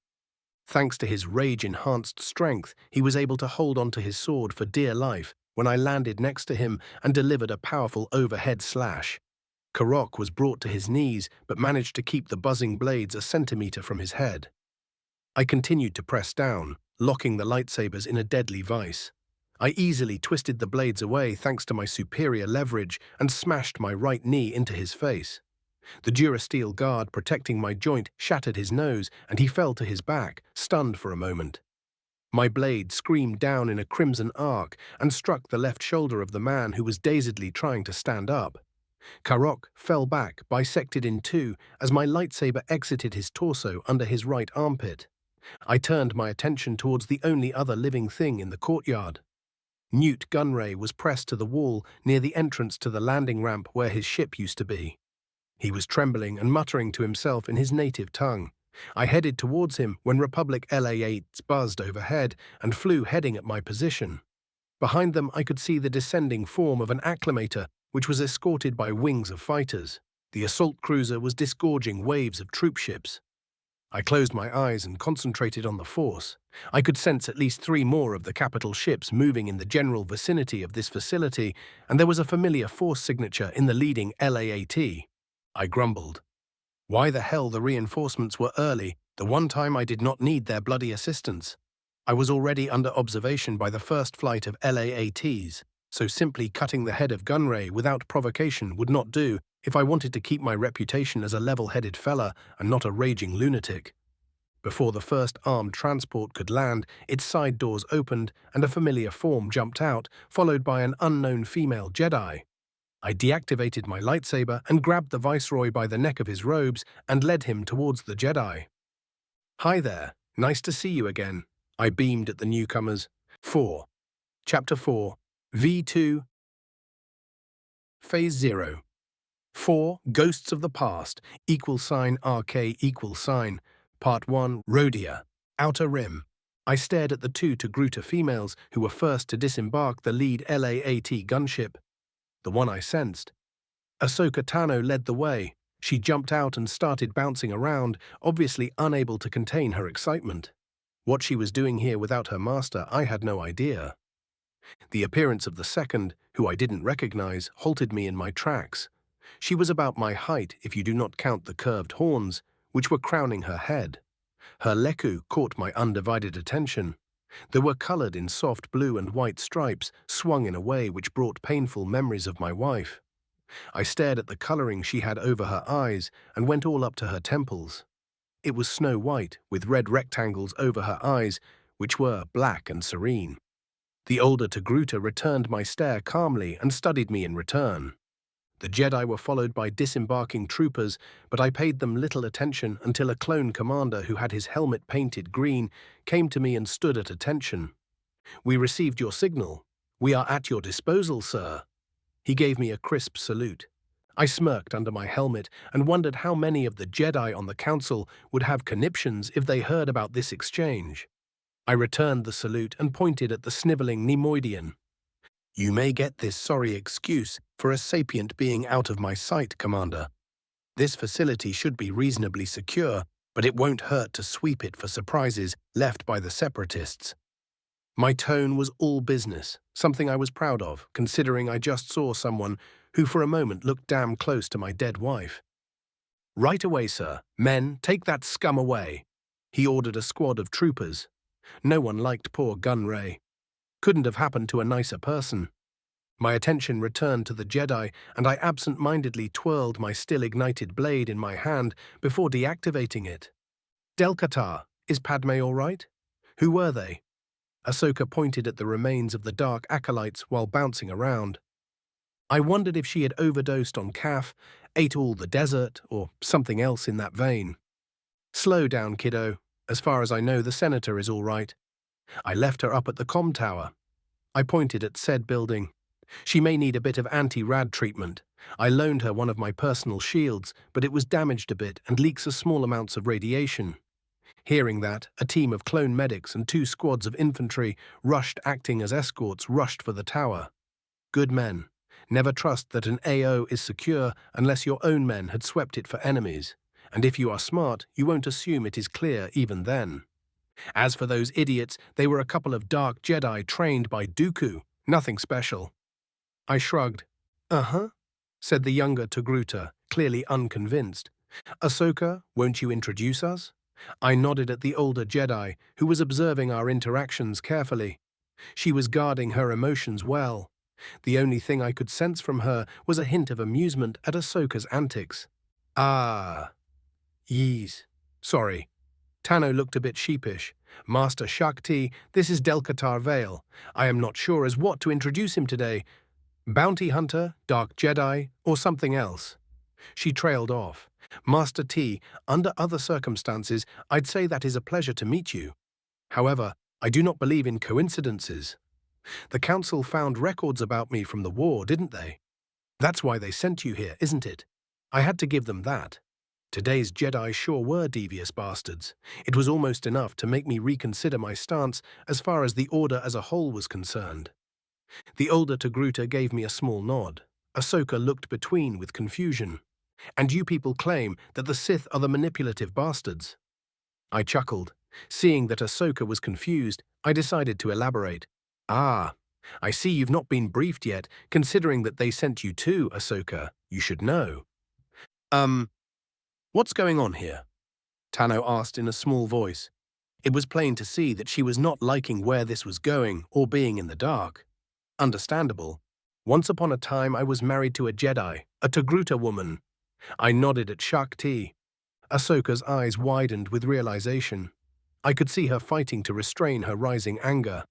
Thanks to his rage-enhanced strength, he was able to hold onto his sword for dear life when I landed next to him and delivered a powerful overhead slash. Karok was brought to his knees, but managed to keep the buzzing blades a centimeter from his head. I continued to press down, locking the lightsabers in a deadly vice. I easily twisted the blades away thanks to my superior leverage and smashed my right knee into his face. The durasteel guard protecting my joint shattered his nose, and he fell to his back, stunned for a moment. My blade screamed down in a crimson arc and struck the left shoulder of the man who was dazedly trying to stand up. Karok fell back, bisected in two, as my lightsaber exited his torso under his right armpit. I turned my attention towards the only other living thing in the courtyard. Newt Gunray was pressed to the wall near the entrance to the landing ramp where his ship used to be. He was trembling and muttering to himself in his native tongue. I headed towards him when Republic LA-8s buzzed overhead and flew heading at my position. Behind them I could see the descending form of an acclimator, which was escorted by wings of fighters. The assault cruiser was disgorging waves of troop ships. I closed my eyes and concentrated on the Force. I could sense at least 3 more of the capital ships moving in the general vicinity of this facility, and there was a familiar Force signature in the leading LAAT. I grumbled. Why the hell the reinforcements were early, the one time I did not need their bloody assistance? I was already under observation by the first flight of LAATs, so simply cutting the head of Gunray without provocation would not do if I wanted to keep my reputation as a level-headed fella and not a raging lunatic. Before the first armed transport could land, its side doors opened and a familiar form jumped out, followed by an unknown female Jedi. I deactivated my lightsaber and grabbed the Viceroy by the neck of his robes and led him towards the Jedi. Hi there, nice to see you again. I beamed at the newcomers. 4. Chapter 4. V2 Phase 0 4. Ghosts of the Past, =RK=, Part 1, Rodia, Outer Rim. I stared at the 2 Togruta females who were first to disembark the lead LAAT gunship. The one I sensed. Ahsoka Tano led the way. She jumped out and started bouncing around, obviously unable to contain her excitement. What she was doing here without her master, I had no idea. The appearance of the second, who I didn't recognize, halted me in my tracks. She was about my height if you do not count the curved horns, which were crowning her head. Her leku caught my undivided attention. They were colored in soft blue and white stripes, swung in a way which brought painful memories of my wife. I stared at the coloring she had over her eyes and went all up to her temples. It was snow white, with red rectangles over her eyes, which were black and serene. The older Togruta returned my stare calmly and studied me in return. The Jedi were followed by disembarking troopers, but I paid them little attention until a clone commander who had his helmet painted green came to me and stood at attention. "We received your signal. We are at your disposal, sir." He gave me a crisp salute. I smirked under my helmet and wondered how many of the Jedi on the Council would have conniptions if they heard about this exchange. I returned the salute and pointed at the sniveling Nemoidian. "You may get this sorry excuse for a sapient being out of my sight, Commander. This facility should be reasonably secure, but it won't hurt to sweep it for surprises left by the Separatists." My tone was all business, something I was proud of, considering I just saw someone who for a moment looked damn close to my dead wife. "Right away, sir. Men, take that scum away." He ordered a squad of troopers. No one liked poor Gunray. Couldn't have happened to a nicer person. My attention returned to the Jedi, and I absent-mindedly twirled my still-ignited blade in my hand before deactivating it. Delcatar, is Padme all right? Who were they? Ahsoka pointed at the remains of the dark acolytes while bouncing around. I wondered if she had overdosed on kaf, ate all the desert, or something else in that vein. Slow down, kiddo. As far as I know, the senator is all right. I left her up at the comm tower. I pointed at said building. She may need a bit of anti-rad treatment. I loaned her one of my personal shields, but it was damaged a bit and leaks a small amounts of radiation. Hearing that, a team of clone medics and 2 squads of infantry acting as escorts rushed for the tower. Good men. Never trust that an AO is secure unless your own men had swept it for enemies, and if you are smart, you won't assume it is clear even then. As for those idiots, they were a couple of dark Jedi trained by Dooku, nothing special. I shrugged. Uh-huh, said the younger Togruta, clearly unconvinced. Ahsoka, won't you introduce us? I nodded at the older Jedi, who was observing our interactions carefully. She was guarding her emotions well. The only thing I could sense from her was a hint of amusement at Ahsoka's antics. Ah. Yees. Sorry. Tano looked a bit sheepish. Master Shakti, this is Delcatar Vale. I am not sure as what to introduce him today. Bounty hunter, dark Jedi, or something else. She trailed off. Master T, under other circumstances, I'd say that is a pleasure to meet you. However, I do not believe in coincidences. The Council found records about me from the war, didn't they? That's why they sent you here, isn't it? I had to give them that. Today's Jedi sure were devious bastards. It was almost enough to make me reconsider my stance as far as the Order as a whole was concerned. The older Togruta gave me a small nod. Ahsoka looked between with confusion. And you people claim that the Sith are the manipulative bastards. I chuckled. Seeing that Ahsoka was confused, I decided to elaborate. Ah, I see you've not been briefed yet, considering that they sent you too, Ahsoka. You should know. What's going on here? Tano asked in a small voice. It was plain to see that she was not liking where this was going or being in the dark. Understandable. Once upon a time I was married to a Jedi, a Togruta woman. I nodded at Shakti. Ahsoka's eyes widened with realization. I could see her fighting to restrain her rising anger.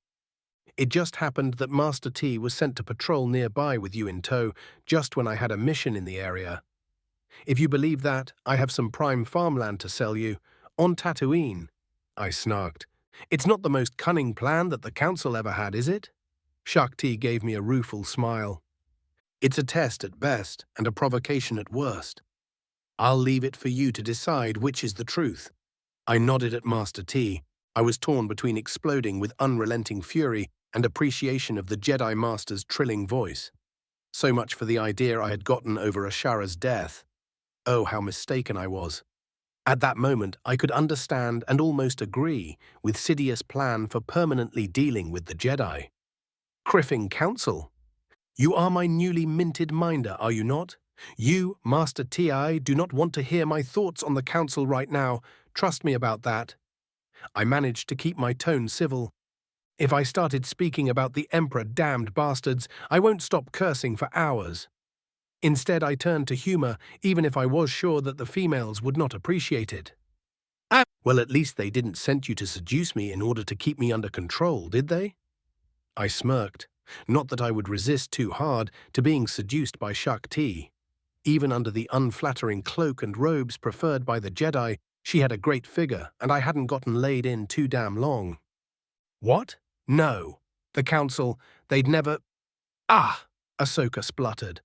It just happened that Master T was sent to patrol nearby with you in tow, just when I had a mission in the area. If you believe that, I have some prime farmland to sell you, on Tatooine. I snarked. It's not the most cunning plan that the Council ever had, is it? Shakti gave me a rueful smile. It's a test at best and a provocation at worst. I'll leave it for you to decide which is the truth. I nodded at Master T. I was torn between exploding with unrelenting fury and appreciation of the Jedi Master's trilling voice. So much for the idea I had gotten over Ashara's death. Oh, how mistaken I was. At that moment, I could understand and almost agree with Sidious's plan for permanently dealing with the Jedi. Criffing Council. You are my newly minted minder, are you not? You, Master Ti, do not want to hear my thoughts on the Council right now. Trust me about that. I managed to keep my tone civil. If I started speaking about the Emperor-damned bastards, I won't stop cursing for hours. Instead, I turned to humor, even if I was sure that the females would not appreciate it. Well, at least they didn't send you to seduce me in order to keep me under control, did they? I smirked. Not that I would resist too hard to being seduced by Shakti. Even under the unflattering cloak and robes preferred by the Jedi, she had a great figure, and I hadn't gotten laid in too damn long. What? No. The Council, they'd never… Ah! Ahsoka spluttered.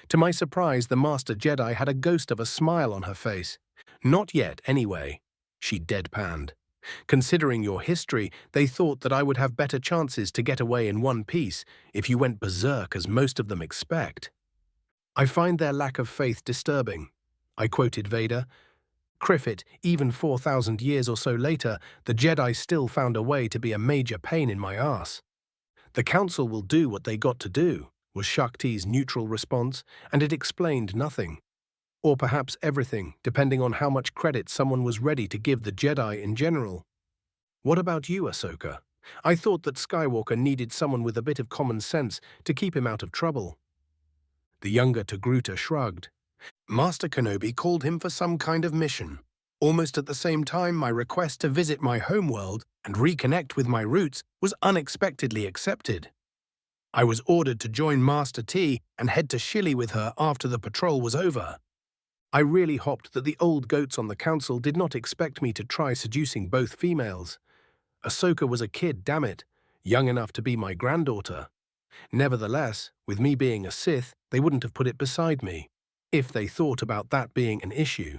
To my surprise, the Master Jedi had a ghost of a smile on her face. Not yet, anyway. She deadpanned. Considering your history, they thought that I would have better chances to get away in one piece if you went berserk as most of them expect. I find their lack of faith disturbing. I quoted Vader. Criffit, even 4,000 years or so later, the Jedi still found a way to be a major pain in my ass. The Council will do what they got to do, was Shakti's neutral response, and it explained nothing. Or perhaps everything, depending on how much credit someone was ready to give the Jedi in general. What about you, Ahsoka? I thought that Skywalker needed someone with a bit of common sense to keep him out of trouble. The younger Togruta shrugged. Master Kenobi called him for some kind of mission. Almost at the same time, my request to visit my homeworld and reconnect with my roots was unexpectedly accepted. I was ordered to join Master T and head to Shilly with her after the patrol was over. I really hoped that the old goats on the council did not expect me to try seducing both females. Ahsoka was a kid, damn it, young enough to be my granddaughter. Nevertheless, with me being a Sith, they wouldn't have put it beside me, if they thought about that being an issue.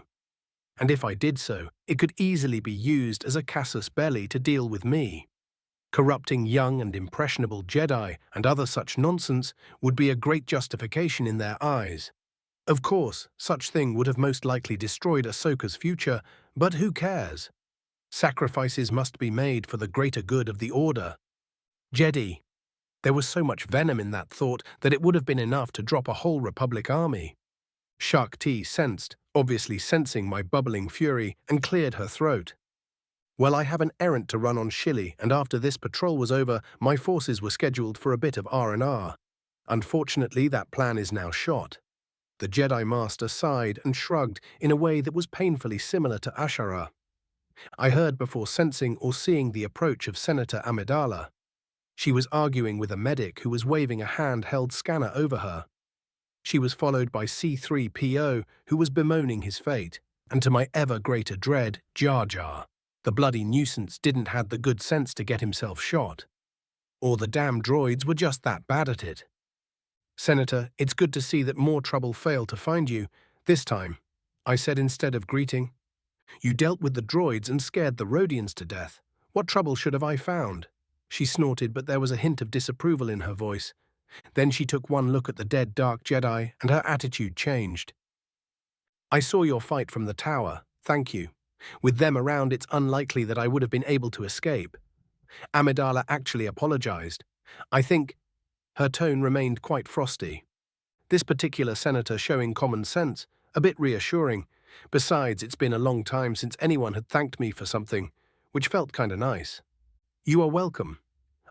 And if I did so, it could easily be used as a casus belli to deal with me. Corrupting young and impressionable Jedi and other such nonsense would be a great justification in their eyes. Of course, such thing would have most likely destroyed Ahsoka's future, but who cares? Sacrifices must be made for the greater good of the Order. Jedi. There was so much venom in that thought that it would have been enough to drop a whole Republic army. Shak Ti sensed, obviously sensing my bubbling fury, and cleared her throat. Well, I have an errand to run on Shilly, and after this patrol was over, my forces were scheduled for a bit of R&R. Unfortunately, that plan is now shot. The Jedi Master sighed and shrugged in a way that was painfully similar to Ashara. I heard before sensing or seeing the approach of Senator Amidala. She was arguing with a medic who was waving a handheld scanner over her. She was followed by C-3PO, who was bemoaning his fate, and to my ever greater dread, Jar Jar. The bloody nuisance didn't have the good sense to get himself shot. Or the damn droids were just that bad at it. Senator, it's good to see that more trouble failed to find you, this time, I said instead of greeting. You dealt with the droids and scared the Rodians to death. What trouble should have I found? She snorted, but there was a hint of disapproval in her voice. Then she took one look at the dead Dark Jedi, and her attitude changed. I saw your fight from the tower, thank you. With them around, it's unlikely that I would have been able to escape. Amidala actually apologized. I think her tone remained quite frosty. This particular senator showing common sense, a bit reassuring. Besides, it's been a long time since anyone had thanked me for something, which felt kinda nice. You are welcome.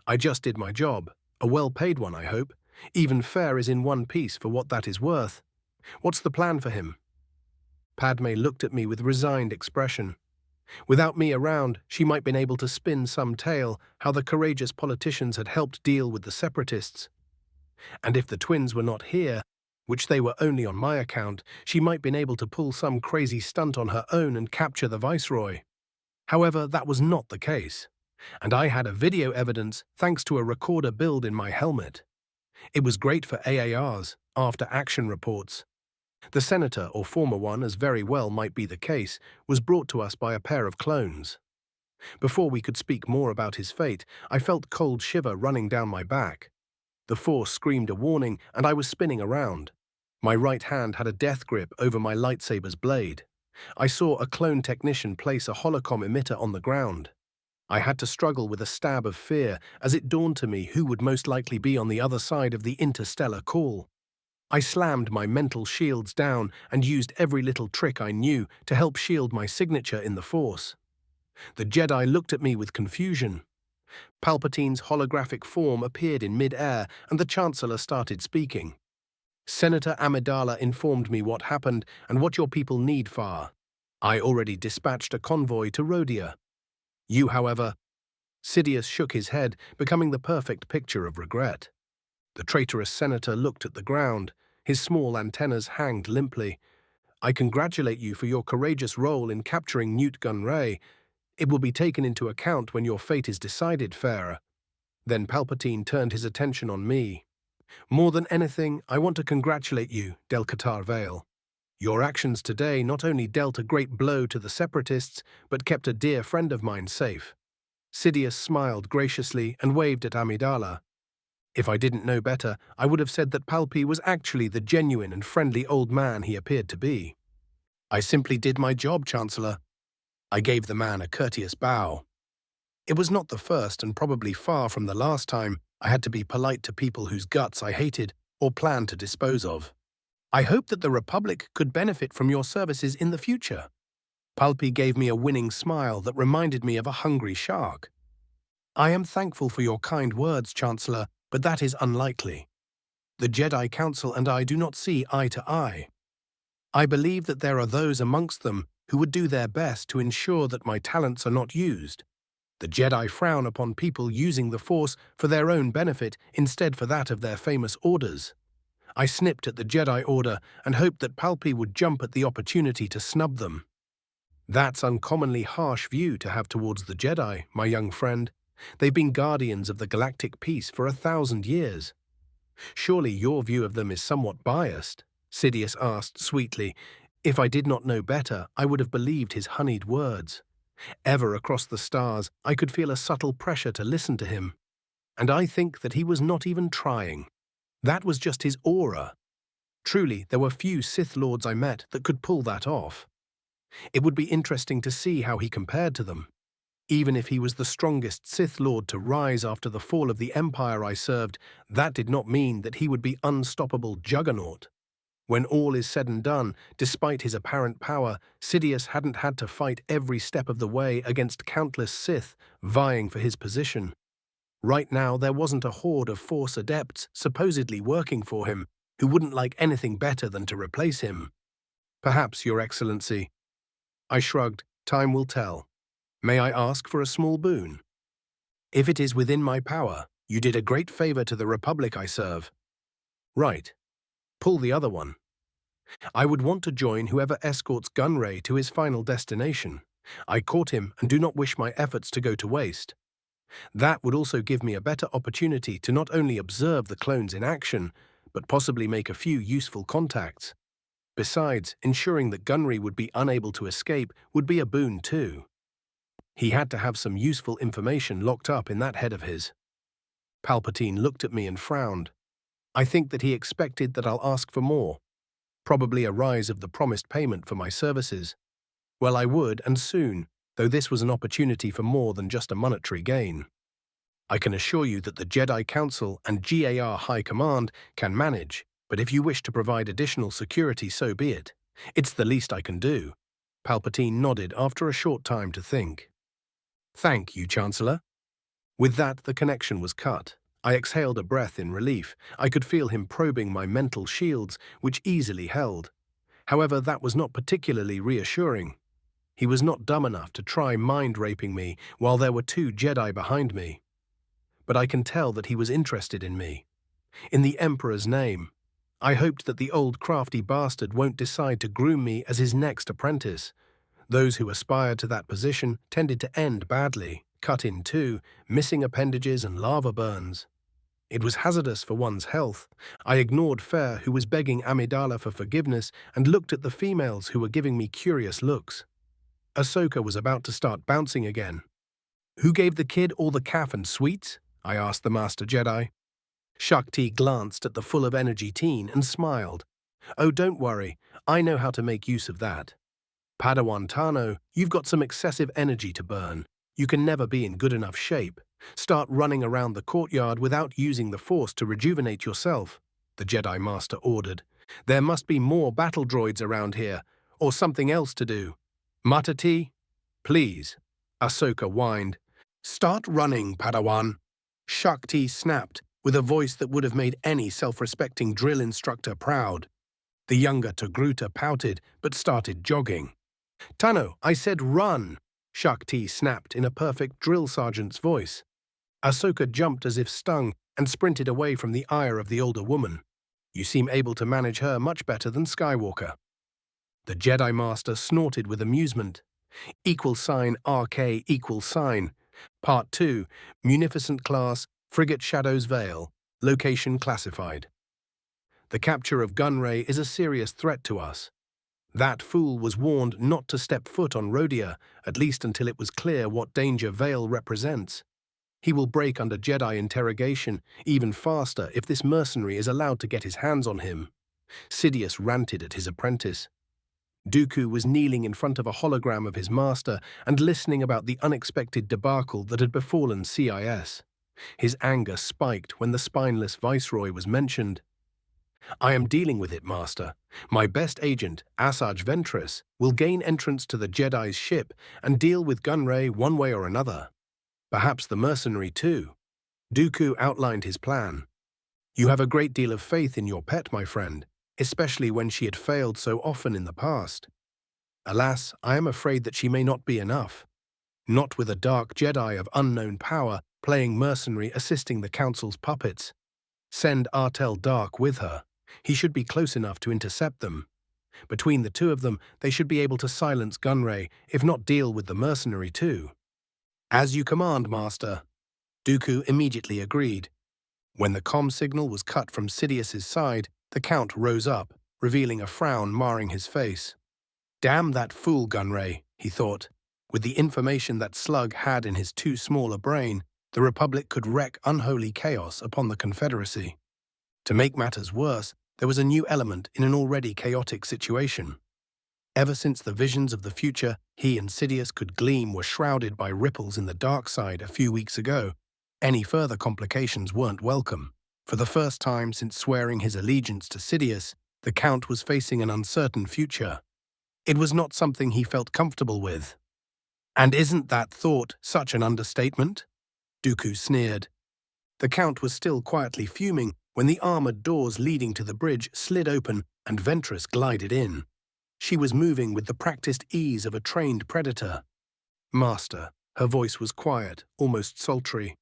I just did my job. A well-paid one, I hope. Even fare is in one piece for what that is worth. What's the plan for him? Padme looked at me with resigned expression. Without me around, she might been able to spin some tale how the courageous politicians had helped deal with the separatists. And if the twins were not here, which they were only on my account, she might been able to pull some crazy stunt on her own and capture the Viceroy. However, that was not the case. And I had a video evidence thanks to a recorder build in my helmet. It was great for AARs, after-action reports. The senator, or former one, as very well might be the case, was brought to us by a pair of clones. Before we could speak more about his fate, I felt cold shiver running down my back. The Force screamed a warning, and I was spinning around. My right hand had a death grip over my lightsaber's blade. I saw a clone technician place a holocom emitter on the ground. I had to struggle with a stab of fear as it dawned to me who would most likely be on the other side of the interstellar call. I slammed my mental shields down and used every little trick I knew to help shield my signature in the Force. The Jedi looked at me with confusion. Palpatine's holographic form appeared in mid-air and the Chancellor started speaking. Senator Amidala informed me what happened and what your people need far. I already dispatched a convoy to Rodia. You, however, Sidious shook his head, becoming the perfect picture of regret. The traitorous senator looked at the ground. His small antennas hanged limply. I congratulate you for your courageous role in capturing Newt Gunray. It will be taken into account when your fate is decided, Pharaoh. Then Palpatine turned his attention on me. More than anything, I want to congratulate you, Del-Qatar Vale. Your actions today not only dealt a great blow to the separatists, but kept a dear friend of mine safe. Sidious smiled graciously and waved at Amidala. If I didn't know better, I would have said that Palpi was actually the genuine and friendly old man he appeared to be. I simply did my job, Chancellor. I gave the man a courteous bow. It was not the first and probably far from the last time I had to be polite to people whose guts I hated or planned to dispose of. I hope that the Republic could benefit from your services in the future. Palpi gave me a winning smile that reminded me of a hungry shark. I am thankful for your kind words, Chancellor, but that is unlikely. The Jedi Council and I do not see eye to eye. I believe that there are those amongst them who would do their best to ensure that my talents are not used. The Jedi frown upon people using the Force for their own benefit instead for that of their famous orders. I snipped at the Jedi Order and hoped that Palpy would jump at the opportunity to snub them. That's uncommonly harsh view to have towards the Jedi, my young friend. They've been guardians of the galactic peace for 1,000 years. Surely your view of them is somewhat biased, Sidious asked sweetly. If I did not know better, I would have believed his honeyed words. Ever across the stars, I could feel a subtle pressure to listen to him. And I think that he was not even trying. That was just his aura. Truly, there were few Sith Lords I met that could pull that off. It would be interesting to see how he compared to them. Even if he was the strongest Sith Lord to rise after the fall of the Empire I served, that did not mean that he would be unstoppable juggernaut. When all is said and done, despite his apparent power, Sidious hadn't had to fight every step of the way against countless Sith vying for his position. Right now, there wasn't a horde of Force adepts supposedly working for him who wouldn't like anything better than to replace him. Perhaps, Your Excellency. I shrugged. Time will tell. May I ask for a small boon? If it is within my power, you did a great favor to the Republic I serve. Right. Pull the other one. I would want to join whoever escorts Gunray to his final destination. I caught him and do not wish my efforts to go to waste. That would also give me a better opportunity to not only observe the clones in action, but possibly make a few useful contacts. Besides, ensuring that Gunray would be unable to escape would be a boon too. He had to have some useful information locked up in that head of his. Palpatine looked at me and frowned. I think that he expected that I'll ask for more. Probably a rise of the promised payment for my services. Well, I would, and soon, though this was an opportunity for more than just a monetary gain. I can assure you that the Jedi Council and GAR High Command can manage, but if you wish to provide additional security, so be it. It's the least I can do. Palpatine nodded after a short time to think. Thank you, Chancellor. With that, the connection was cut. I exhaled a breath in relief. I could feel him probing my mental shields, which easily held. However, that was not particularly reassuring. He was not dumb enough to try mind-raping me while there were 2 Jedi behind me. But I can tell that he was interested in me. In the Emperor's name, I hoped that the old crafty bastard won't decide to groom me as his next apprentice. Those who aspired to that position tended to end badly, cut in two, missing appendages and lava burns. It was hazardous for one's health. I ignored Fair, who was begging Amidala for forgiveness, and looked at the females who were giving me curious looks. Ahsoka was about to start bouncing again. Who gave the kid all the calf and sweets? I asked the Master Jedi. Shakti glanced at the full-of-energy teen and smiled. Oh, don't worry, I know how to make use of that. Padawan Tano, you've got some excessive energy to burn. You can never be in good enough shape. Start running around the courtyard without using the Force to rejuvenate yourself, the Jedi Master ordered. There must be more battle droids around here, or something else to do. Matati? Please, Ahsoka whined. Start running, Padawan. Shakti snapped, with a voice that would have made any self-respecting drill instructor proud. The younger Togruta pouted, but started jogging. Tano, I said run, Shakti snapped in a perfect drill sergeant's voice. Ahsoka jumped as if stung and sprinted away from the ire of the older woman. You seem able to manage her much better than Skywalker. The Jedi Master snorted with amusement. =RK=. Part 2, Munificent Class, Frigate Shadow's Veil, Location Classified. The capture of Gunray is a serious threat to us. That fool was warned not to step foot on Rodia, at least until it was clear what danger Veil represents. He will break under Jedi interrogation even faster if this mercenary is allowed to get his hands on him. Sidious ranted at his apprentice. Dooku was kneeling in front of a hologram of his master and listening about the unexpected debacle that had befallen CIS. His anger spiked when the spineless viceroy was mentioned. I am dealing with it, Master. My best agent, Asajj Ventress, will gain entrance to the Jedi's ship and deal with Gunray one way or another. Perhaps the mercenary too. Dooku outlined his plan. You have a great deal of faith in your pet, my friend, especially when she had failed so often in the past. Alas, I am afraid that she may not be enough. Not with a dark Jedi of unknown power playing mercenary assisting the Council's puppets. Send Artel Dark with her. He should be close enough to intercept them. Between the two of them, they should be able to silence Gunray, if not deal with the mercenary too. As you command, Master. Dooku immediately agreed. When the comm signal was cut from Sidious's side, the Count rose up, revealing a frown marring his face. Damn that fool Gunray, he thought. With the information that Slug had in his too small a brain, the Republic could wreak unholy chaos upon the Confederacy. To make matters worse, there was a new element in an already chaotic situation. Ever since the visions of the future he and Sidious could gleam were shrouded by ripples in the dark side a few weeks ago, any further complications weren't welcome. For the first time since swearing his allegiance to Sidious, the Count was facing an uncertain future. It was not something he felt comfortable with. And isn't that thought such an understatement? Dooku sneered. The Count was still quietly fuming when the armored doors leading to the bridge slid open and Ventress glided in. She was moving with the practiced ease of a trained predator. Master, her voice was quiet, almost sultry.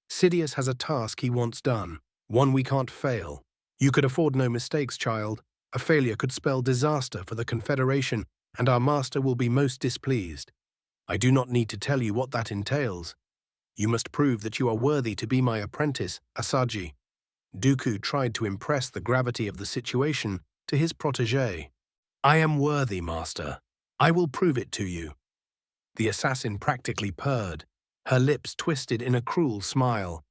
Sidious has a task he wants done, one we can't fail. You could afford no mistakes, child. A failure could spell disaster for the Confederation, and our master will be most displeased. I do not need to tell you what that entails. You must prove that you are worthy to be my apprentice, Asajj. Dooku tried to impress the gravity of the situation to his protégé. I am worthy, Master. I will prove it to you. The assassin practically purred, her lips twisted in a cruel smile.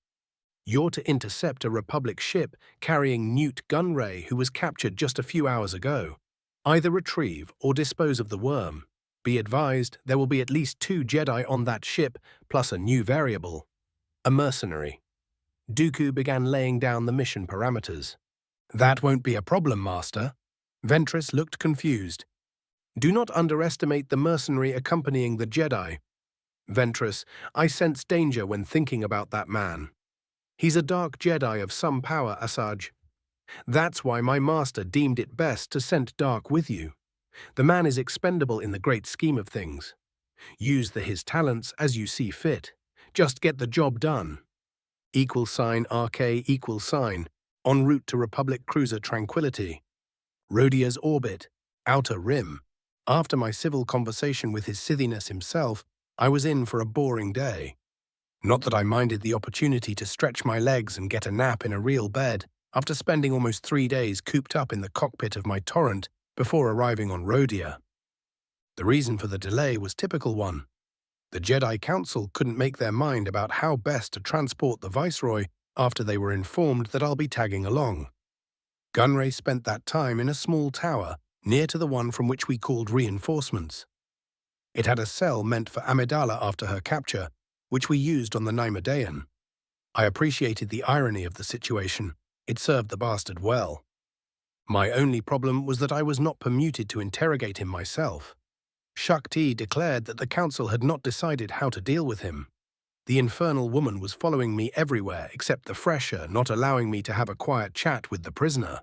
You're to intercept a Republic ship carrying Newt Gunray, who was captured just a few hours ago. Either retrieve or dispose of the worm. Be advised, there will be at least 2 Jedi on that ship, plus a new variable. A mercenary. Dooku began laying down the mission parameters. That won't be a problem, Master. Ventress looked confused. Do not underestimate the mercenary accompanying the Jedi. Ventress, I sense danger when thinking about that man. He's a dark Jedi of some power, Asajj. That's why my master deemed it best to send Dark with you. The man is expendable in the great scheme of things. Use his talents as you see fit. Just get the job done. =RK en route to Republic cruiser Tranquility. Rodia's orbit, outer rim. After my civil conversation with his Sithiness himself, I was in for a boring day. Not that I minded the opportunity to stretch my legs and get a nap in a real bed after spending almost 3 days cooped up in the cockpit of my Torrent before arriving on Rodia. The reason for the delay was typical one. The Jedi Council couldn't make their mind about how best to transport the Viceroy after they were informed that I'll be tagging along. Gunray spent that time in a small tower near to the one from which we called reinforcements. It had a cell meant for Amidala after her capture, which we used on the Nymedean. I appreciated the irony of the situation. It served the bastard well. My only problem was that I was not permitted to interrogate him myself. Shakti declared that the council had not decided how to deal with him. The infernal woman was following me everywhere except the fresher, not allowing me to have a quiet chat with the prisoner.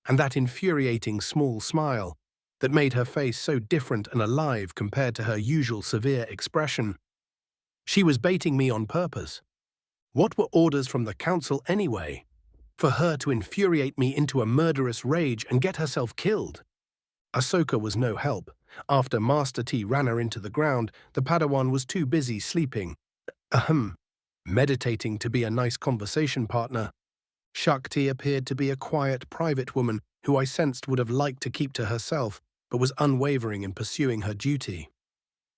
And that infuriating small smile that made her face so different and alive compared to her usual severe expression. She was baiting me on purpose. What were orders from the council anyway? For her to infuriate me into a murderous rage and get herself killed? Ahsoka was no help. After Master T ran her into the ground, the Padawan was too busy sleeping. Meditating to be a nice conversation partner. Shakti appeared to be a quiet, private woman who I sensed would have liked to keep to herself, but was unwavering in pursuing her duty.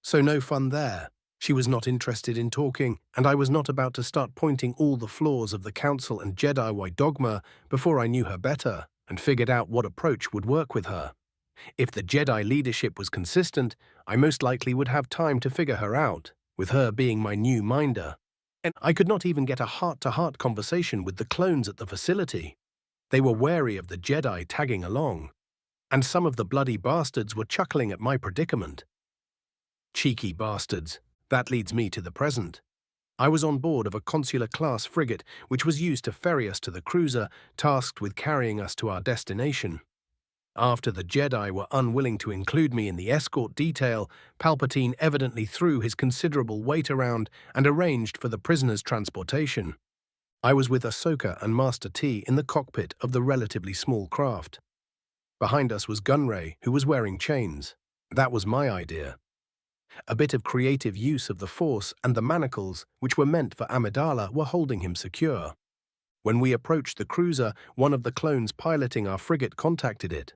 So no fun there. She was not interested in talking, and I was not about to start pointing all the flaws of the Council and Jedi dogma before I knew her better and figured out what approach would work with her. If the Jedi leadership was consistent, I most likely would have time to figure her out, with her being my new minder. And I could not even get a heart-to-heart conversation with the clones at the facility. They were wary of the Jedi tagging along, and some of the bloody bastards were chuckling at my predicament. Cheeky bastards. That leads me to the present. I was on board of a consular-class frigate which was used to ferry us to the cruiser, tasked with carrying us to our destination. After the Jedi were unwilling to include me in the escort detail, Palpatine evidently threw his considerable weight around and arranged for the prisoners' transportation. I was with Ahsoka and Master T in the cockpit of the relatively small craft. Behind us was Gunray, who was wearing chains. That was my idea. A bit of creative use of the Force and the manacles, which were meant for Amidala, were holding him secure. When we approached the cruiser, one of the clones piloting our frigate contacted it.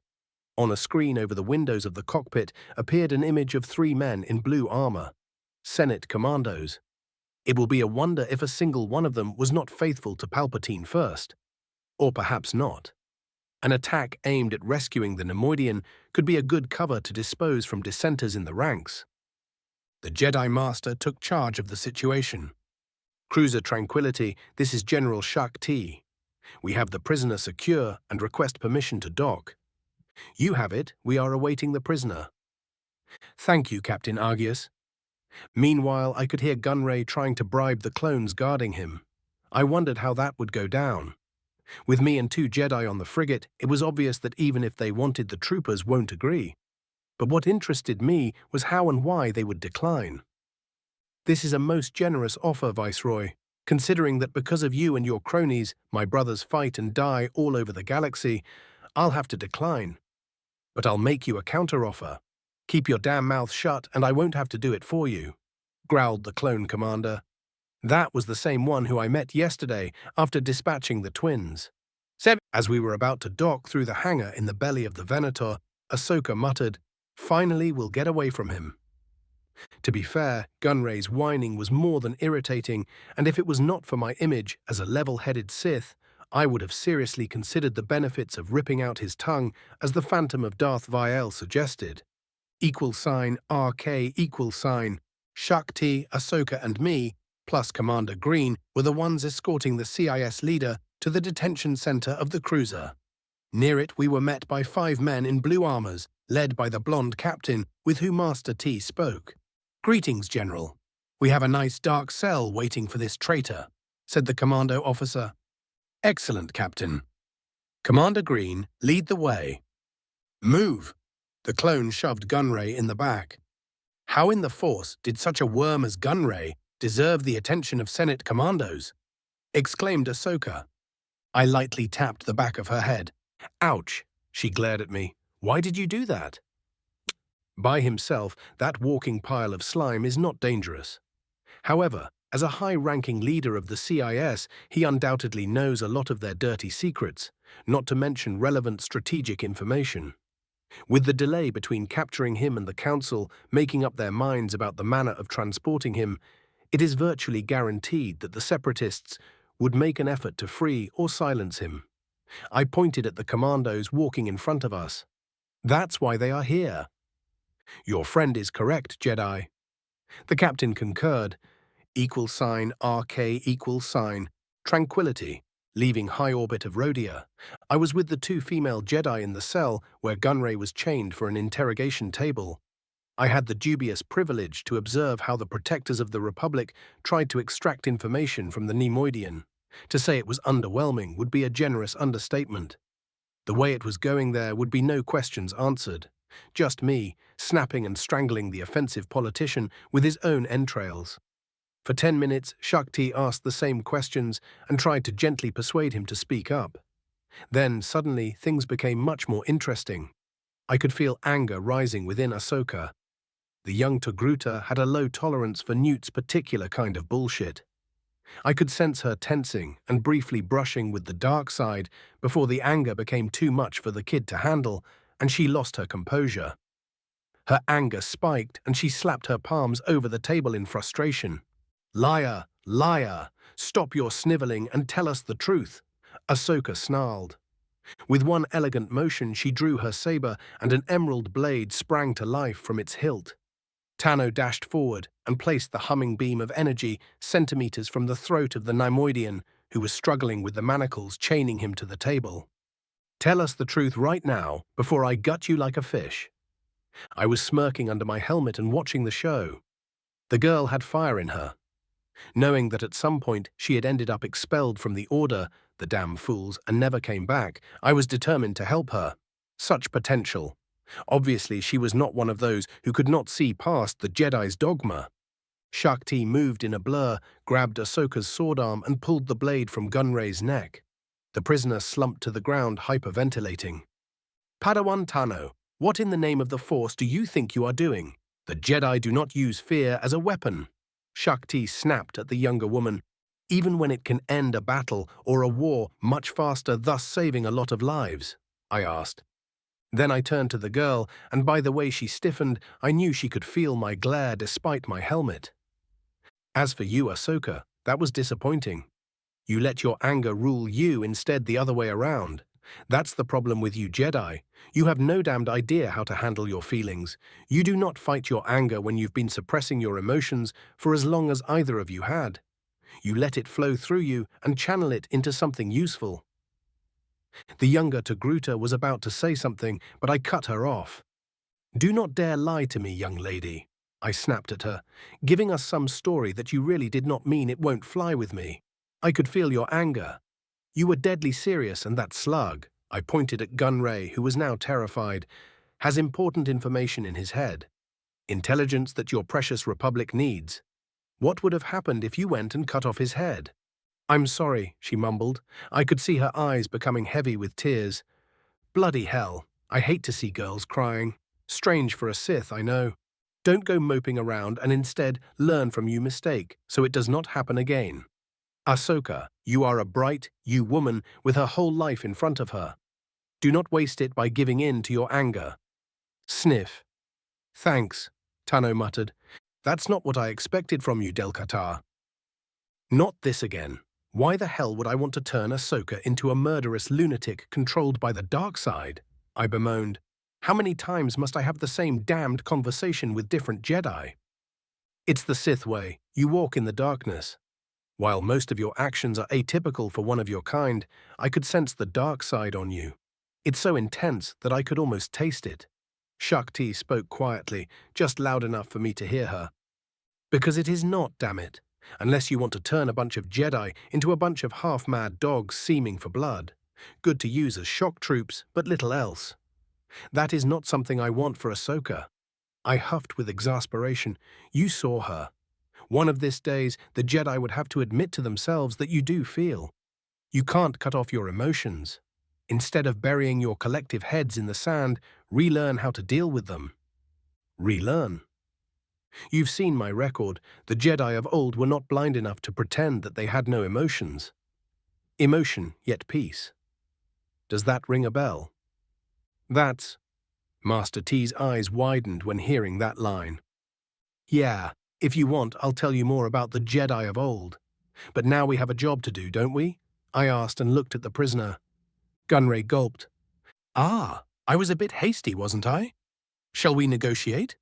On a screen over the windows of the cockpit appeared an image of 3 men in blue armor, Senate commandos. It will be a wonder if a single one of them was not faithful to Palpatine first. Or perhaps not. An attack aimed at rescuing the Neimoidian could be a good cover to dispose from dissenters in the ranks. The Jedi Master took charge of the situation. Cruiser Tranquility, this is General Shak T. We have the prisoner secure and request permission to dock. You have it, we are awaiting the prisoner. Thank you, Captain Argius. Meanwhile, I could hear Gunray trying to bribe the clones guarding him. I wondered how that would go down. With me and 2 Jedi on the frigate, it was obvious that even if they wanted, the troopers won't agree. But what interested me was how and why they would decline. This is a most generous offer, Viceroy, considering that because of you and your cronies, my brothers fight and die all over the galaxy, I'll have to decline. But I'll make you a counter-offer. Keep your damn mouth shut and I won't have to do it for you, growled the clone commander. That was the same one who I met yesterday after dispatching the twins. As we were about to dock through the hangar in the belly of the Venator, Ahsoka muttered, "Finally, we'll get away from him." To be fair, Gunray's whining was more than irritating, and if it was not for my image as a level-headed Sith, I would have seriously considered the benefits of ripping out his tongue, as the Phantom of Darth Vael suggested. =RK Shakti, Ahsoka and me, plus Commander Green, were the ones escorting the CIS leader to the detention center of the cruiser. Near it, we were met by 5 men in blue armors, led by the blonde captain with whom Master T spoke. "Greetings, General. We have a nice dark cell waiting for this traitor," said the commando officer. "Excellent, Captain. Commander Green, lead the way." "Move!" The clone shoved Gunray in the back. How in the Force did such a worm as Gunray deserve the attention of Senate commandos? Exclaimed Ahsoka. I lightly tapped the back of her head. "Ouch!" She glared at me. "Why did you do that?" By himself, that walking pile of slime is not dangerous. However, as a high-ranking leader of the CIS, he undoubtedly knows a lot of their dirty secrets, not to mention relevant strategic information. With the delay between capturing him and the Council making up their minds about the manner of transporting him, it is virtually guaranteed that the Separatists would make an effort to free or silence him. I pointed at the commandos walking in front of us. That's why they are here. Your friend is correct, Jedi. The captain concurred. =RK Tranquility, leaving high orbit of Rodia. I was with the 2 female Jedi in the cell where Gunray was chained for an interrogation table. I had the dubious privilege to observe how the protectors of the Republic tried to extract information from the Neimoidian. To say it was underwhelming would be a generous understatement. The way it was going there would be no questions answered. Just me, snapping and strangling the offensive politician with his own entrails. For 10 minutes, Shakti asked the same questions and tried to gently persuade him to speak up. Then, suddenly, things became much more interesting. I could feel anger rising within Ahsoka. The young Togruta had a low tolerance for Newt's particular kind of bullshit. I could sense her tensing and briefly brushing with the dark side before the anger became too much for the kid to handle, and she lost her composure. Her anger spiked, and she slapped her palms over the table in frustration. "Liar, liar, stop your sniveling and tell us the truth," Ahsoka snarled. With one elegant motion, she drew her saber, and an emerald blade sprang to life from its hilt. Tano dashed forward and placed the humming beam of energy centimeters from the throat of the Neimoidian, who was struggling with the manacles chaining him to the table. "Tell us the truth right now, before I gut you like a fish." I was smirking under my helmet and watching the show. The girl had fire in her. Knowing that at some point she had ended up expelled from the Order, the damn fools, and never came back, I was determined to help her. Such potential. Obviously, she was not one of those who could not see past the Jedi's dogma. Shakti moved in a blur, grabbed Ahsoka's sword arm and pulled the blade from Gunray's neck. The prisoner slumped to the ground, hyperventilating. Padawan Tano, what in the name of the Force do you think you are doing? The Jedi do not use fear as a weapon. Shakti snapped at the younger woman, even when it can end a battle or a war much faster, thus saving a lot of lives, I asked. Then I turned to the girl, and by the way she stiffened, I knew she could feel my glare despite my helmet. As for you, Ahsoka, that was disappointing. You let your anger rule you instead the other way around. That's the problem with you Jedi. You have no damned idea how to handle your feelings. You do not fight your anger when you've been suppressing your emotions for as long as either of you had. You let it flow through you and channel it into something useful. The younger Togruta was about to say something, but I cut her off. Do not dare lie to me, young lady, I snapped at her, giving us some story that you really did not mean. It won't fly with me. I could feel your anger. You were deadly serious, and that slug, I pointed at Gunray, who was now terrified, has important information in his head. Intelligence that your precious Republic needs. What would have happened if you went and cut off his head? I'm sorry, she mumbled. I could see her eyes becoming heavy with tears. Bloody hell, I hate to see girls crying. Strange for a Sith, I know. Don't go moping around and instead learn from your mistake, so it does not happen again. Ahsoka, you are a bright, you woman with her whole life in front of her. Do not waste it by giving in to your anger. Sniff. Thanks, Tano muttered. That's not what I expected from you, Del-Qatar. Not this again. Why the hell would I want to turn Ahsoka into a murderous lunatic controlled by the dark side? I bemoaned. How many times must I have the same damned conversation with different Jedi? It's the Sith way. You walk in the darkness. While most of your actions are atypical for one of your kind, I could sense the dark side on you. It's so intense that I could almost taste it. Shakti spoke quietly, just loud enough for me to hear her. Because it is not, damn it. Unless you want to turn a bunch of Jedi into a bunch of half-mad dogs seeming for blood. Good to use as shock troops, but little else. That is not something I want for Ahsoka. I huffed with exasperation. You saw her. One of these days, the Jedi would have to admit to themselves that you do feel. You can't cut off your emotions. Instead of burying your collective heads in the sand, relearn how to deal with them. Relearn. You've seen my record. The Jedi of old were not blind enough to pretend that they had no emotions. Emotion, yet peace. Does that ring a bell? That's... Master T's eyes widened when hearing that line. Yeah, if you want, I'll tell you more about the Jedi of old. But now we have a job to do, don't we? I asked and looked at the prisoner. Gunray gulped. Ah, I was a bit hasty, wasn't I? Shall we negotiate?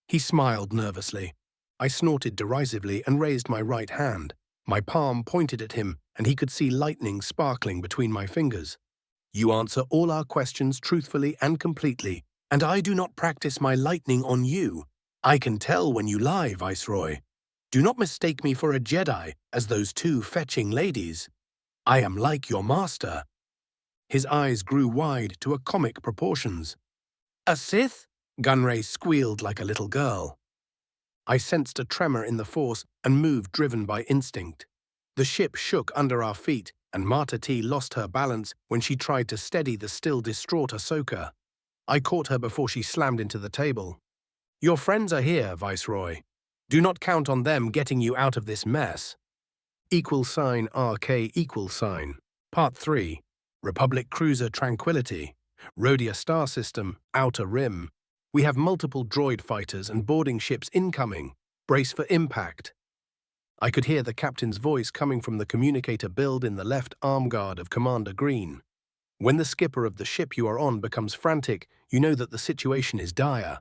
He smiled nervously. I snorted derisively and raised my right hand. My palm pointed at him, and he could see lightning sparkling between my fingers. You answer all our questions truthfully and completely, and I do not practice my lightning on you. I can tell when you lie, Viceroy. Do not mistake me for a Jedi, as those two fetching ladies. I am like your master. His eyes grew wide to a comic proportions. A Sith? Gunray squealed like a little girl. I sensed a tremor in the Force and moved driven by instinct. The ship shook under our feet, and Mata T lost her balance when she tried to steady the still distraught Ahsoka. I caught her before she slammed into the table. Your friends are here, Viceroy. Do not count on them getting you out of this mess. =RK=. Part 3. Republic Cruiser Tranquility. Rodia Star System, Outer Rim. We have multiple droid fighters and boarding ships incoming. Brace for impact. I could hear the captain's voice coming from the communicator build in the left arm guard of Commander Green. When the skipper of the ship you are on becomes frantic, you know that the situation is dire.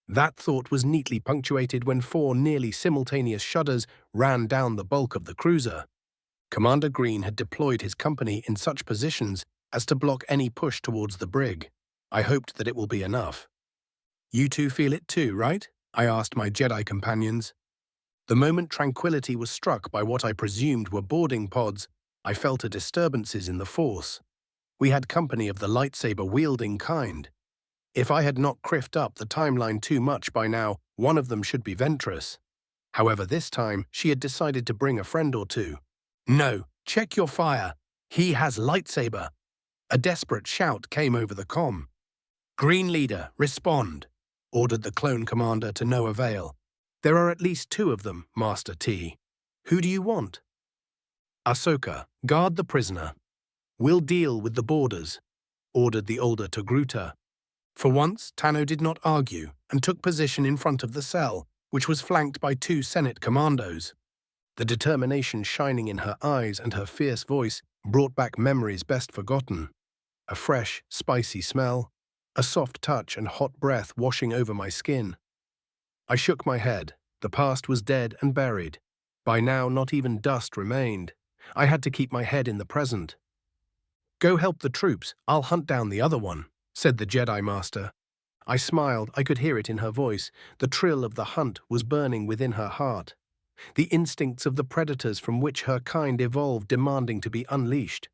That thought was neatly punctuated when 4 nearly simultaneous shudders ran down the bulk of the cruiser. Commander Green had deployed his company in such positions as to block any push towards the brig. I hoped that it will be enough. You two feel it too, right? I asked my Jedi companions. The moment tranquility was struck by what I presumed were boarding pods, I felt a disturbances in the Force. We had company of the lightsaber-wielding kind. If I had not criffed up the timeline too much by now, one of them should be Ventress. However, this time, she had decided to bring a friend or two. "No, check your fire. He has lightsaber." A desperate shout came over the comm. "Green Leader, respond," ordered the clone commander to no avail. "There are at least two of them, Master T. Who do you want?" "Ahsoka, guard the prisoner. We'll deal with the boarders," ordered the older Togruta. For once, Tano did not argue and took position in front of the cell, which was flanked by two Senate commandos. The determination shining in her eyes and her fierce voice brought back memories best forgotten. A fresh, spicy smell, a soft touch and hot breath washing over my skin. I shook my head. The past was dead and buried. By now, not even dust remained. I had to keep my head in the present. "Go help the troops, I'll hunt down the other one," said the Jedi Master. I smiled, I could hear it in her voice. The thrill of the hunt was burning within her heart. The instincts of the predators from which her kind evolved demanding to be unleashed.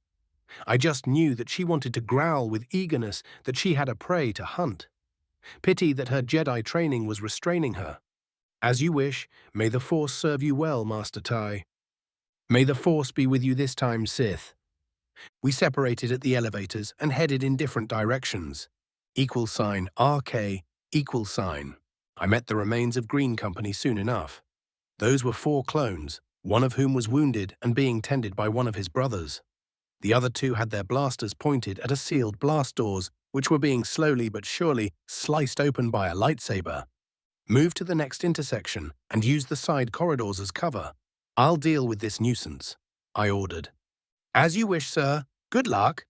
I just knew that she wanted to growl with eagerness that she had a prey to hunt. Pity that her Jedi training was restraining her. "As you wish, may the Force serve you well, Master Tai." "May the Force be with you this time, Sith." We separated at the elevators and headed in different directions. =RK, $. I met the remains of Green Company soon enough. Those were 4 clones, one of whom was wounded and being tended by one of his brothers. The other 2 had their blasters pointed at a sealed blast doors, which were being slowly but surely sliced open by a lightsaber. "Move to the next intersection and use the side corridors as cover. I'll deal with this nuisance," I ordered. "As you wish, sir. Good luck."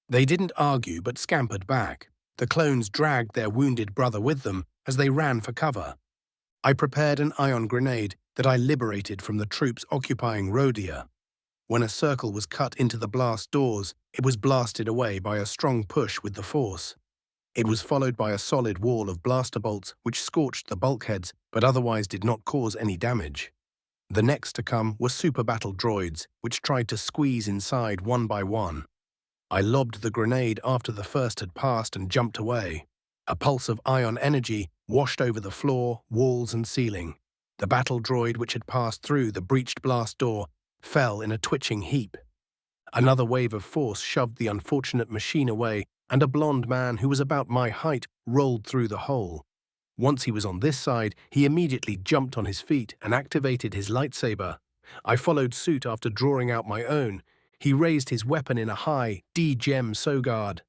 They didn't argue but scampered back. The clones dragged their wounded brother with them as they ran for cover. I prepared an ion grenade that I liberated from the troops occupying Rodia. When a circle was cut into the blast doors, it was blasted away by a strong push with the Force. It was followed by a solid wall of blaster bolts which scorched the bulkheads but otherwise did not cause any damage. The next to come were super battle droids, which tried to squeeze inside one by one. I lobbed the grenade after the first had passed and jumped away. A pulse of ion energy washed over the floor, walls, and ceiling. The battle droid which had passed through the breached blast door fell in a twitching heap. Another wave of force shoved the unfortunate machine away, and a blond man who was about my height rolled through the hole. Once he was on this side, he immediately jumped on his feet and activated his lightsaber. I followed suit after drawing out my own. He raised his weapon in a high, D-gem Sogard.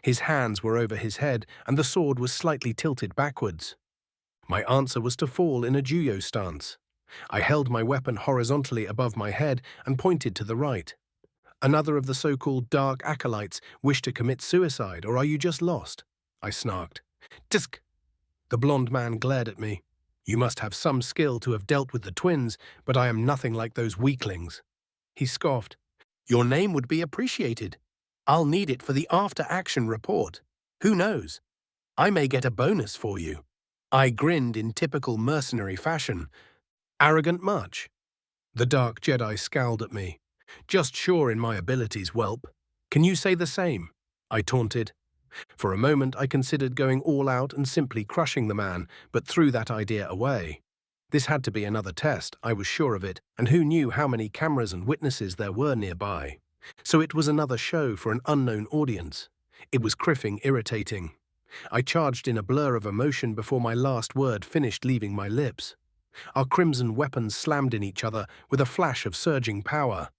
His hands were over his head, and the sword was slightly tilted backwards. My answer was to fall in a Juyo stance. I held my weapon horizontally above my head and pointed to the right. "Another of the so-called dark acolytes wish to commit suicide, or are you just lost?" I snarked. "Tsk!" The blond man glared at me. "You must have some skill to have dealt with the twins, but I am nothing like those weaklings." He scoffed. "Your name would be appreciated. I'll need it for the after-action report. Who knows? I may get a bonus for you." I grinned in typical mercenary fashion. "Arrogant much?" The Dark Jedi scowled at me. "Just sure in my abilities, whelp. Can you say the same?" I taunted. For a moment I considered going all out and simply crushing the man, but threw that idea away. This had to be another test, I was sure of it, and who knew how many cameras and witnesses there were nearby. So it was another show for an unknown audience. It was criffing irritating. I charged in a blur of emotion before my last word finished leaving my lips. Our crimson weapons slammed in each other with a flash of surging power.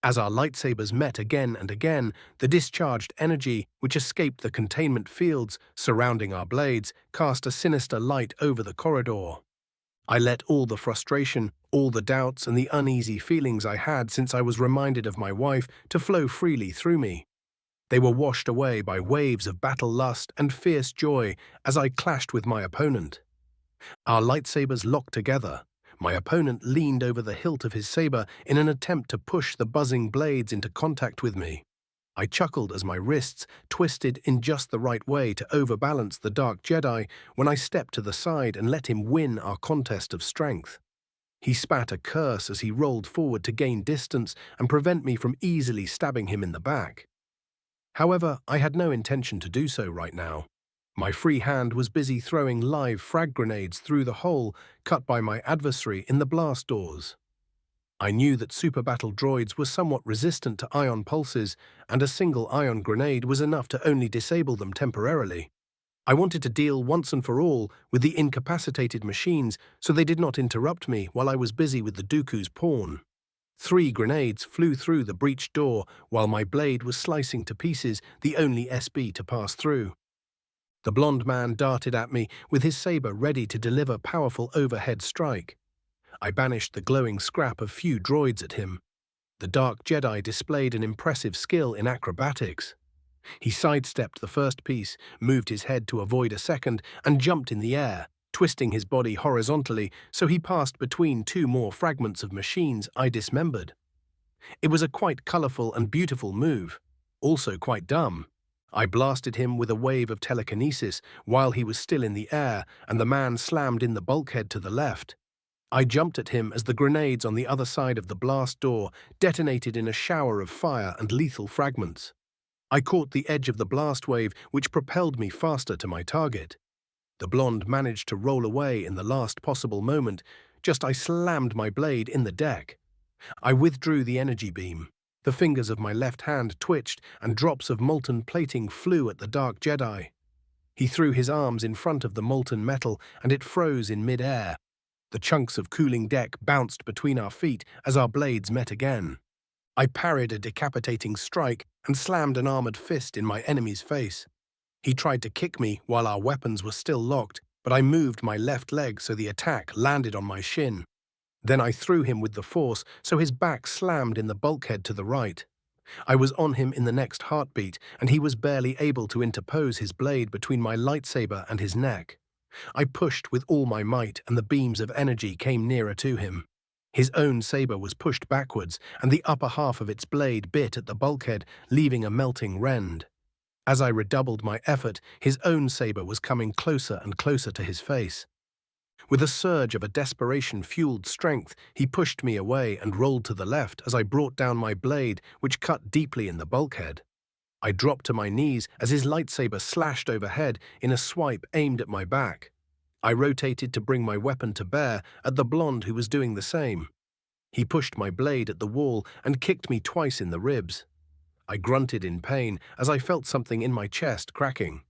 As our lightsabers met again and again, the discharged energy, which escaped the containment fields surrounding our blades, cast a sinister light over the corridor. I let all the frustration, all the doubts, and the uneasy feelings I had since I was reminded of my wife to flow freely through me. They were washed away by waves of battle lust and fierce joy as I clashed with my opponent. Our lightsabers locked together. My opponent leaned over the hilt of his saber in an attempt to push the buzzing blades into contact with me. I chuckled as my wrists twisted in just the right way to overbalance the Dark Jedi when I stepped to the side and let him win our contest of strength. He spat a curse as he rolled forward to gain distance and prevent me from easily stabbing him in the back. However, I had no intention to do so right now. My free hand was busy throwing live frag grenades through the hole cut by my adversary in the blast doors. I knew that super battle droids were somewhat resistant to ion pulses, and a single ion grenade was enough to only disable them temporarily. I wanted to deal once and for all with the incapacitated machines so they did not interrupt me while I was busy with the Dooku's pawn. 3 grenades flew through the breached door while my blade was slicing to pieces the only SB to pass through. The blonde man darted at me with his saber ready to deliver powerful overhead strike. I banished the glowing scrap of few droids at him. The Dark Jedi displayed an impressive skill in acrobatics. He sidestepped the first piece, moved his head to avoid a second, and jumped in the air, twisting his body horizontally so he passed between 2 more fragments of machines I dismembered. It was a quite colourful and beautiful move, also quite dumb. I blasted him with a wave of telekinesis while he was still in the air, and the man slammed in the bulkhead to the left. I jumped at him as the grenades on the other side of the blast door detonated in a shower of fire and lethal fragments. I caught the edge of the blast wave, which propelled me faster to my target. The blonde managed to roll away in the last possible moment, just I slammed my blade in the deck. I withdrew the energy beam. The fingers of my left hand twitched, and drops of molten plating flew at the Dark Jedi. He threw his arms in front of the molten metal, and it froze in mid-air. The chunks of cooling deck bounced between our feet as our blades met again. I parried a decapitating strike and slammed an armored fist in my enemy's face. He tried to kick me while our weapons were still locked, but I moved my left leg so the attack landed on my shin. Then I threw him with the force so his back slammed in the bulkhead to the right. I was on him in the next heartbeat, and he was barely able to interpose his blade between my lightsaber and his neck. I pushed with all my might, and the beams of energy came nearer to him. His own saber was pushed backwards, and the upper half of its blade bit at the bulkhead, leaving a melting rend. As I redoubled my effort, his own saber was coming closer and closer to his face. With a surge of a desperation-fueled strength, he pushed me away and rolled to the left as I brought down my blade, which cut deeply in the bulkhead. I dropped to my knees as his lightsaber slashed overhead in a swipe aimed at my back. I rotated to bring my weapon to bear at the blonde who was doing the same. He pushed my blade at the wall and kicked me twice in the ribs. I grunted in pain as I felt something in my chest cracking.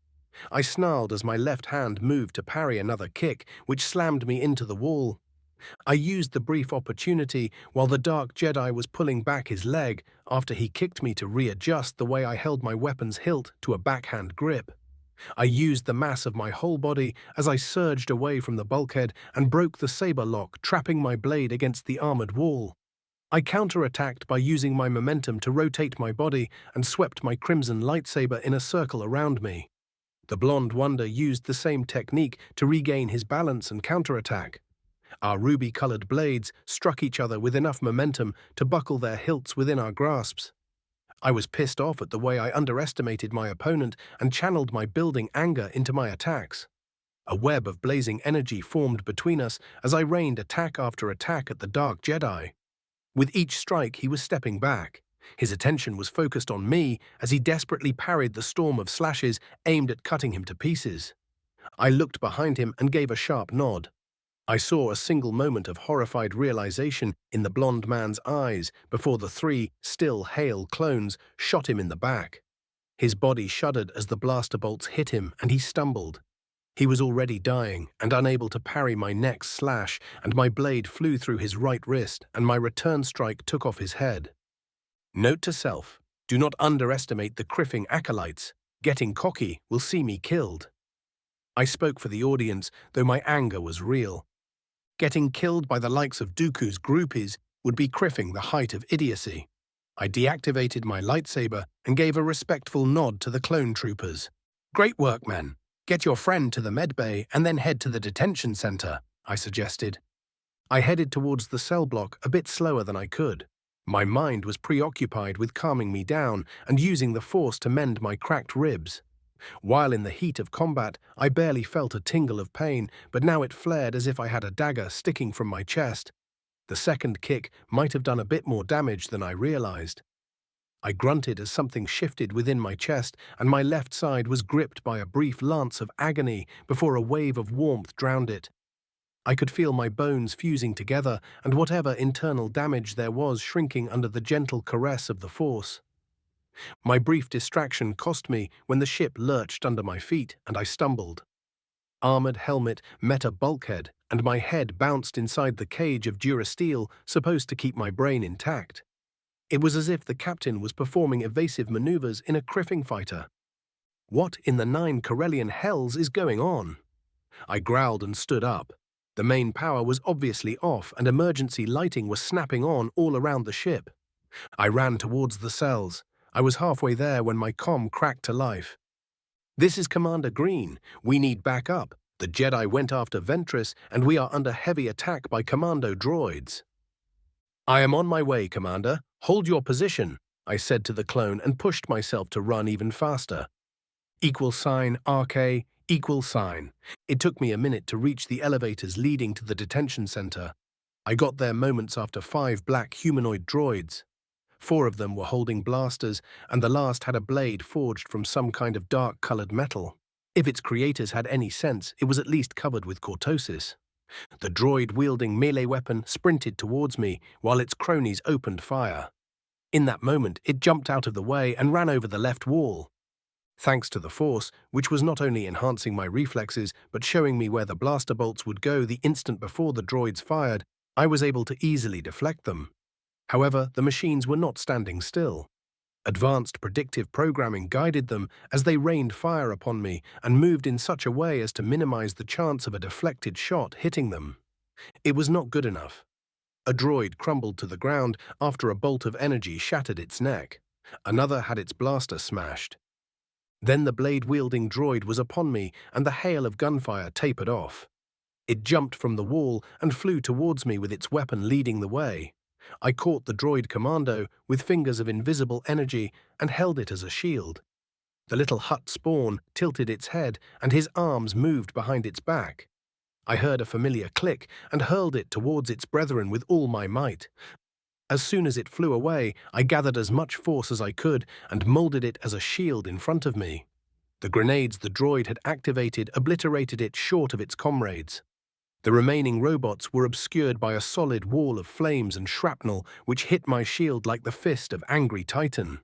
I snarled as my left hand moved to parry another kick, which slammed me into the wall. I used the brief opportunity while the Dark Jedi was pulling back his leg after he kicked me to readjust the way I held my weapon's hilt to a backhand grip. I used the mass of my whole body as I surged away from the bulkhead and broke the saber lock, trapping my blade against the armored wall. I counterattacked by using my momentum to rotate my body and swept my crimson lightsaber in a circle around me. The blonde wonder used the same technique to regain his balance and counterattack. Our ruby-colored blades struck each other with enough momentum to buckle their hilts within our grasps. I was pissed off at the way I underestimated my opponent and channeled my building anger into my attacks. A web of blazing energy formed between us as I rained attack after attack at the Dark Jedi. With each strike, he was stepping back. His attention was focused on me as he desperately parried the storm of slashes aimed at cutting him to pieces. I looked behind him and gave a sharp nod. I saw a single moment of horrified realization in the blonde man's eyes before the 3 still hale clones shot him in the back. His body shuddered as the blaster bolts hit him and he stumbled. He was already dying and unable to parry my next slash, and my blade flew through his right wrist and my return strike took off his head. Note to self, do not underestimate the criffing acolytes. Getting cocky will see me killed. I spoke for the audience, though my anger was real. Getting killed by the likes of Dooku's groupies would be criffing the height of idiocy. I deactivated my lightsaber and gave a respectful nod to the clone troopers. Great work, men. Get your friend to the medbay and then head to the detention center, I suggested. I headed towards the cell block a bit slower than I could. My mind was preoccupied with calming me down and using the force to mend my cracked ribs. While in the heat of combat, I barely felt a tingle of pain, but now it flared as if I had a dagger sticking from my chest. The second kick might have done a bit more damage than I realized. I grunted as something shifted within my chest, and my left side was gripped by a brief lance of agony before a wave of warmth drowned it. I could feel my bones fusing together and whatever internal damage there was shrinking under the gentle caress of the Force. My brief distraction cost me when the ship lurched under my feet and I stumbled. Armored helmet met a bulkhead, and my head bounced inside the cage of durasteel supposed to keep my brain intact. It was as if the captain was performing evasive maneuvers in a criffing fighter. What in the 9 Corellian hells is going on? I growled and stood up. The main power was obviously off and emergency lighting was snapping on all around the ship. I ran towards the cells. I was halfway there when my comm cracked to life. "This is Commander Green. We need backup. The Jedi went after Ventress and we are under heavy attack by commando droids." "I am on my way, Commander. Hold your position," I said to the clone and pushed myself to run even faster. $RK, $. It took me a minute to reach the elevators leading to the detention center. I got there moments after 5 black humanoid droids. 4 of them were holding blasters, and the last had a blade forged from some kind of dark-colored metal. If its creators had any sense, it was at least covered with cortosis. The droid-wielding melee weapon sprinted towards me, while its cronies opened fire. In that moment, it jumped out of the way and ran over the left wall. Thanks to the Force, which was not only enhancing my reflexes, but showing me where the blaster bolts would go the instant before the droids fired, I was able to easily deflect them. However, the machines were not standing still. Advanced predictive programming guided them as they rained fire upon me and moved in such a way as to minimize the chance of a deflected shot hitting them. It was not good enough. A droid crumbled to the ground after a bolt of energy shattered its neck. Another had its blaster smashed. Then the blade-wielding droid was upon me and the hail of gunfire tapered off. It jumped from the wall and flew towards me with its weapon leading the way. I caught the droid commando with fingers of invisible energy and held it as a shield. The little Hutt spawn tilted its head and his arms moved behind its back. I heard a familiar click and hurled it towards its brethren with all my might. As soon as it flew away, I gathered as much force as I could and molded it as a shield in front of me. The grenades the droid had activated obliterated it short of its comrades. The remaining robots were obscured by a solid wall of flames and shrapnel which hit my shield like the fist of angry Titan.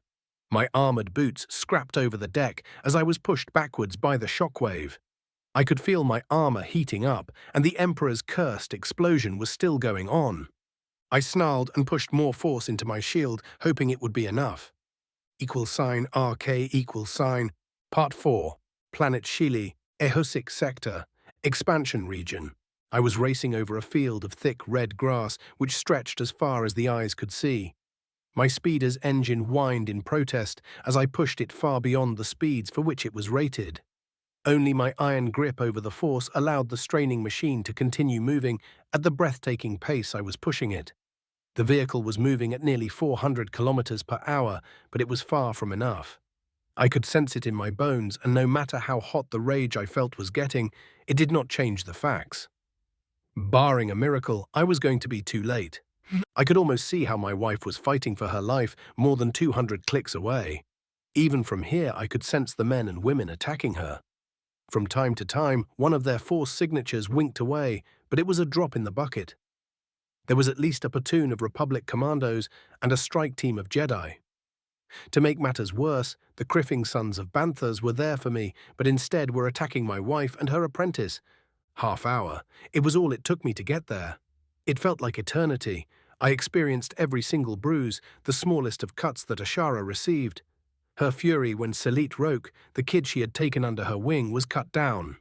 My armored boots scrapped over the deck as I was pushed backwards by the shockwave. I could feel my armor heating up, and the Emperor's cursed explosion was still going on. I snarled and pushed more force into my shield, hoping it would be enough. $RK, Part 4, Planet Shili, Ehusik Sector, Expansion Region. I was racing over a field of thick red grass which stretched as far as the eyes could see. My speeder's engine whined in protest as I pushed it far beyond the speeds for which it was rated. Only my iron grip over the Force allowed the straining machine to continue moving at the breathtaking pace I was pushing it. The vehicle was moving at nearly 400 kilometers per hour, but it was far from enough. I could sense it in my bones, and no matter how hot the rage I felt was getting, it did not change the facts. Barring a miracle, I was going to be too late. I could almost see how my wife was fighting for her life more than 200 clicks away. Even from here, I could sense the men and women attacking her. From time to time, one of their Force signatures winked away, but it was a drop in the bucket. There was at least a platoon of Republic commandos and a strike team of Jedi. To make matters worse, the Criffing Sons of Banthas were there for me, but instead were attacking my wife and her apprentice. Half hour. It was all it took me to get there. It felt like eternity. I experienced every single bruise, the smallest of cuts that Ashara received. Her fury when Selit Roke, the kid she had taken under her wing, was cut down.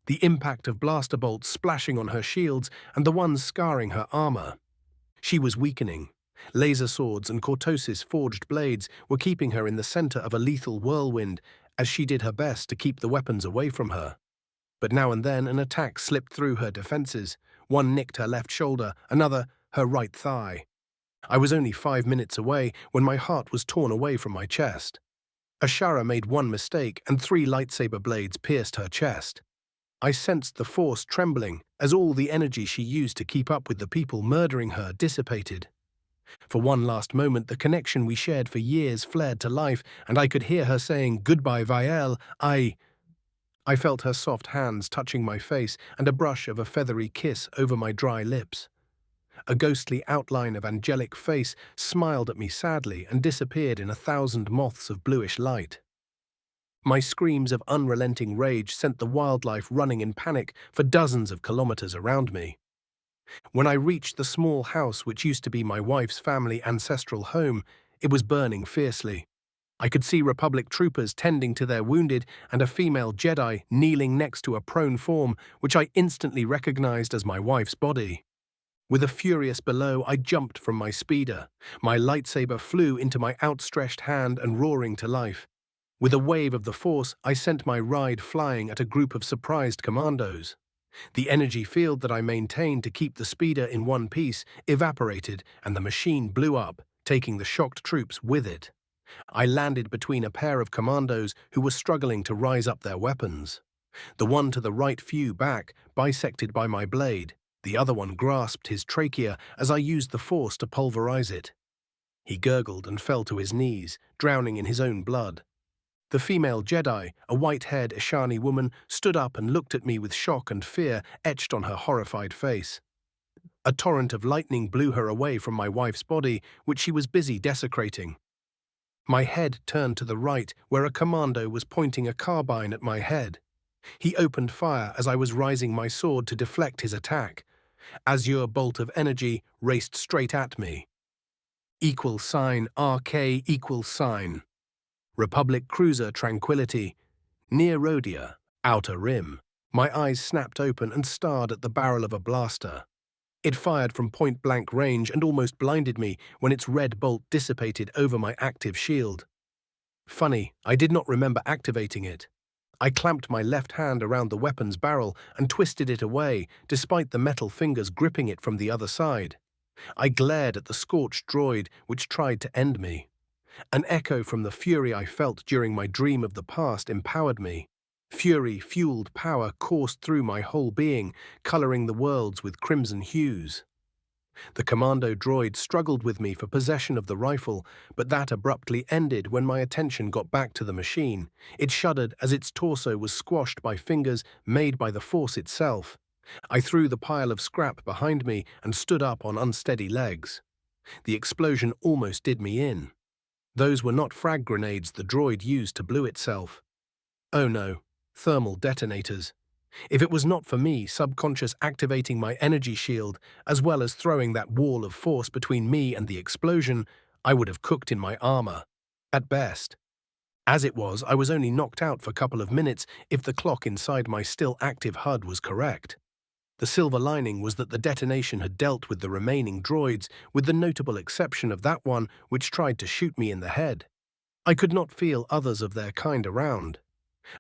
The impact of blaster bolts splashing on her shields and the ones scarring her armor. She was weakening. Laser swords and cortosis-forged blades were keeping her in the center of a lethal whirlwind as she did her best to keep the weapons away from her. But now and then an attack slipped through her defenses. One nicked her left shoulder, another her right thigh. I was only 5 minutes away when my heart was torn away from my chest. Ashara made one mistake and 3 lightsaber blades pierced her chest. I sensed the Force trembling as all the energy she used to keep up with the people murdering her dissipated. For one last moment, the connection we shared for years flared to life, and I could hear her saying, "Goodbye, Viel, I felt her soft hands touching my face and a brush of a feathery kiss over my dry lips. A ghostly outline of angelic face smiled at me sadly and disappeared in 1,000 moths of bluish light. My screams of unrelenting rage sent the wildlife running in panic for dozens of kilometers around me. When I reached the small house which used to be my wife's family ancestral home, it was burning fiercely. I could see Republic troopers tending to their wounded and a female Jedi kneeling next to a prone form which I instantly recognized as my wife's body. With a furious bellow, I jumped from my speeder. My lightsaber flew into my outstretched hand and roaring to life. With a wave of the Force, I sent my ride flying at a group of surprised commandos. The energy field that I maintained to keep the speeder in one piece evaporated and the machine blew up, taking the shocked troops with it. I landed between a pair of commandos who were struggling to rise up their weapons. The one to the right flew back, bisected by my blade. The other one grasped his trachea as I used the Force to pulverize it. He gurgled and fell to his knees, drowning in his own blood. The female Jedi, a white-haired Ishani woman, stood up and looked at me with shock and fear etched on her horrified face. A torrent of lightning blew her away from my wife's body, which she was busy desecrating. My head turned to the right, where a commando was pointing a carbine at my head. He opened fire as I was raising my sword to deflect his attack. Azure bolt of energy raced straight at me. =RK =. Republic cruiser Tranquility. Near Rodia, Outer Rim. My eyes snapped open and stared at the barrel of a blaster. It fired from point-blank range and almost blinded me when its red bolt dissipated over my active shield. Funny, I did not remember activating it. I clamped my left hand around the weapon's barrel and twisted it away, despite the metal fingers gripping it from the other side. I glared at the scorched droid, which tried to end me. An echo from the fury I felt during my dream of the past empowered me. Fury-fueled power coursed through my whole being, coloring the worlds with crimson hues. The commando droid struggled with me for possession of the rifle, but that abruptly ended when my attention got back to the machine. It shuddered as its torso was squashed by fingers made by the Force itself. I threw the pile of scrap behind me and stood up on unsteady legs. The explosion almost did me in. Those were not frag grenades the droid used to blow itself. Oh no, thermal detonators. If it was not for me subconscious activating my energy shield, as well as throwing that wall of force between me and the explosion, I would have cooked in my armor, at best. As it was, I was only knocked out for a couple of minutes if the clock inside my still active HUD was correct. The silver lining was that the detonation had dealt with the remaining droids, with the notable exception of that one which tried to shoot me in the head. I could not feel others of their kind around.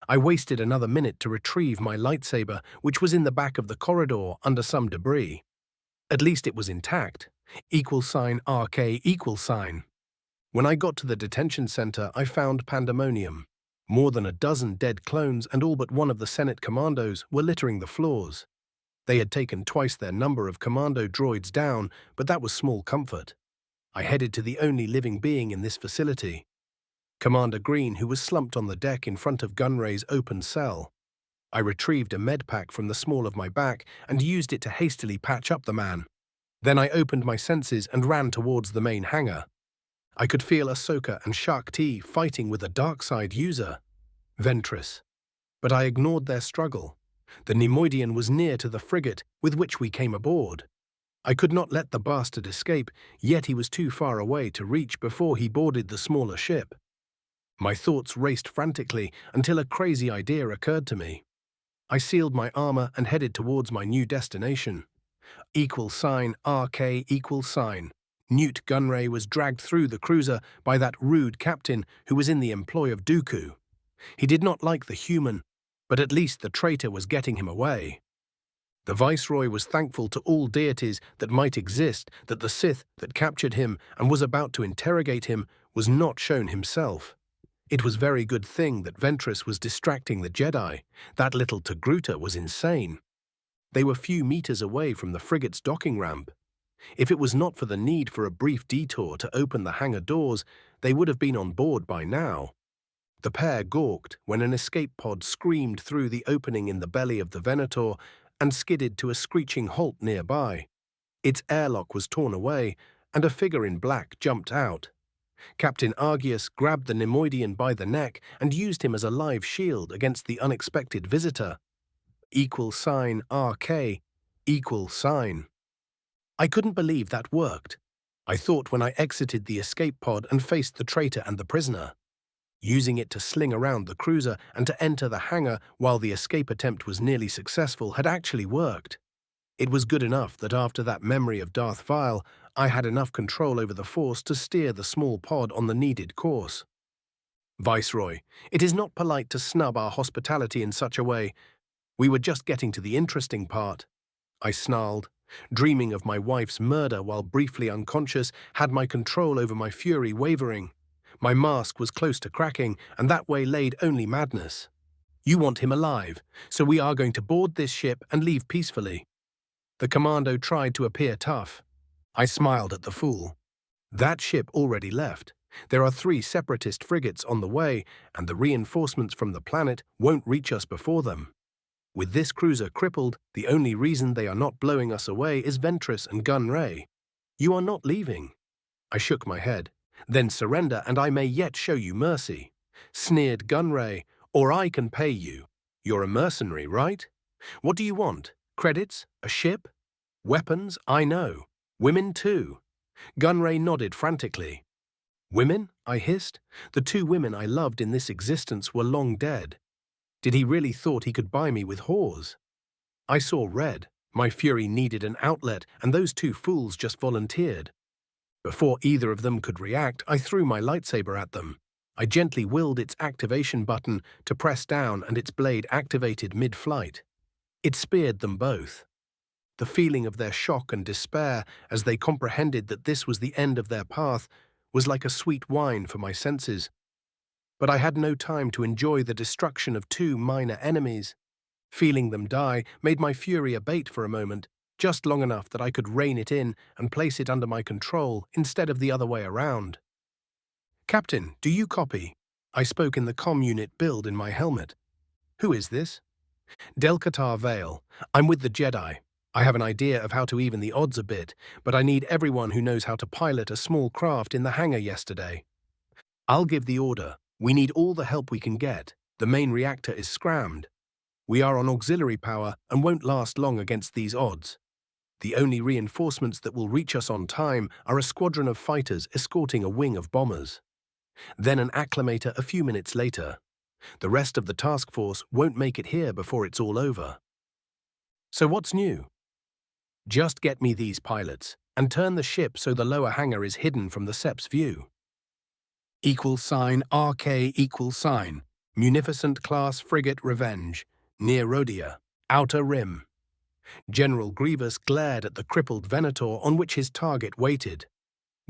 I wasted another minute to retrieve my lightsaber, which was in the back of the corridor under some debris. At least it was intact. =RK=. When I got to the detention center, I found pandemonium. More than a dozen dead clones and all but one of the Senate commandos were littering the floors. They had taken twice their number of commando droids down, but that was small comfort. I headed to the only living being in this facility, Commander Green, who was slumped on the deck in front of Gunray's open cell. I retrieved a med pack from the small of my back and used it to hastily patch up the man. Then I opened my senses and ran towards the main hangar. I could feel Ahsoka and Shak Ti fighting with a dark side user, Ventress. But I ignored their struggle. The Neimoidian was near to the frigate with which we came aboard. I could not let the bastard escape, yet he was too far away to reach before he boarded the smaller ship. My thoughts raced frantically until a crazy idea occurred to me. I sealed my armor and headed towards my new destination. =RK=. Newt Gunray was dragged through the cruiser by that rude captain who was in the employ of Dooku. He did not like the human, but at least the traitor was getting him away. The Viceroy was thankful to all deities that might exist that the Sith that captured him and was about to interrogate him was not shown himself. It was very good thing that Ventress was distracting the Jedi. That little Togruta was insane. They were few meters away from the frigate's docking ramp. If it was not for the need for a brief detour to open the hangar doors, they would have been on board by now. The pair gawked when an escape pod screamed through the opening in the belly of the Venator and skidded to a screeching halt nearby. Its airlock was torn away, and a figure in black jumped out. Captain Argius grabbed the Nemoidian by the neck and used him as a live shield against the unexpected visitor. =RK, =. I couldn't believe that worked. I thought when I exited the escape pod and faced the traitor and the prisoner. Using it to sling around the cruiser and to enter the hangar while the escape attempt was nearly successful had actually worked. It was good enough that after that memory of Darth Vile, I had enough control over the Force to steer the small pod on the needed course. Viceroy, it is not polite to snub our hospitality in such a way. We were just getting to the interesting part. I snarled, dreaming of my wife's murder while briefly unconscious had my control over my fury wavering. My mask was close to cracking, and that waylaid only madness. You want him alive, so we are going to board this ship and leave peacefully. The commando tried to appear tough. I smiled at the fool. That ship already left. There are 3 separatist frigates on the way, and the reinforcements from the planet won't reach us before them. With this cruiser crippled, the only reason they are not blowing us away is Ventress and Gunray. You are not leaving. I shook my head. Then surrender and I may yet show you mercy. Sneered Gunray, or I can pay you. You're a mercenary, right? What do you want? Credits? A ship? Weapons? I know. Women too. Gunray nodded frantically. Women? I hissed. The 2 women I loved in this existence were long dead. Did he really thought he could buy me with whores? I saw red. My fury needed an outlet, and those 2 fools just volunteered. Before either of them could react, I threw my lightsaber at them. I gently willed its activation button to press down, and its blade activated mid-flight. It speared them both. The feeling of their shock and despair as they comprehended that this was the end of their path was like a sweet wine for my senses. But I had no time to enjoy the destruction of 2 minor enemies. Feeling them die made my fury abate for a moment, just long enough that I could rein it in and place it under my control instead of the other way around. Captain, do you copy? I spoke in the comm unit build in my helmet. Who is this? Delcatar Vale. I'm with the Jedi. I have an idea of how to even the odds a bit, but I need everyone who knows how to pilot a small craft in the hangar yesterday. I'll give the order. We need all the help we can get. The main reactor is scrammed. We are on auxiliary power and won't last long against these odds. The only reinforcements that will reach us on time are a squadron of fighters escorting a wing of bombers. Then an acclimator a few minutes later. The rest of the task force won't make it here before it's all over. So what's new? Just get me these pilots, and turn the ship so the lower hangar is hidden from the SEP's view. =RK=, Munificent Class Frigate Revenge, near Rodia, Outer Rim. General Grievous glared at the crippled Venator on which his target waited.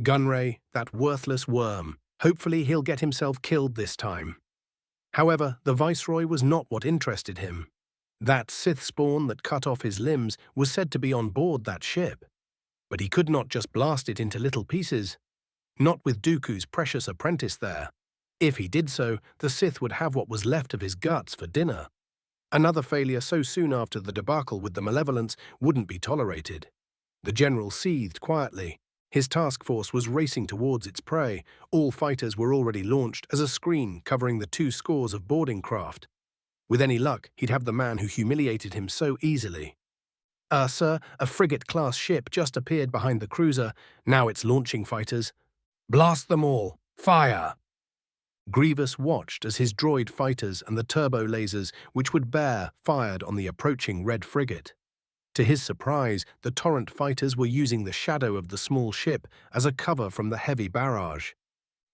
Gunray, that worthless worm. Hopefully he'll get himself killed this time. However, the Viceroy was not what interested him. That Sith spawn that cut off his limbs was said to be on board that ship. But he could not just blast it into little pieces. Not with Dooku's precious apprentice there. If he did so, the Sith would have what was left of his guts for dinner. Another failure so soon after the debacle with the Malevolence wouldn't be tolerated. The general seethed quietly. His task force was racing towards its prey. All fighters were already launched as a screen covering the 2 scores of boarding craft. With any luck, he'd have the man who humiliated him so easily. Sir, a frigate-class ship just appeared behind the cruiser. Now it's launching fighters. Blast them all! Fire! Grievous watched as his droid fighters and the turbo lasers which would bear fired on the approaching red frigate. To his surprise, the torrent fighters were using the shadow of the small ship as a cover from the heavy barrage.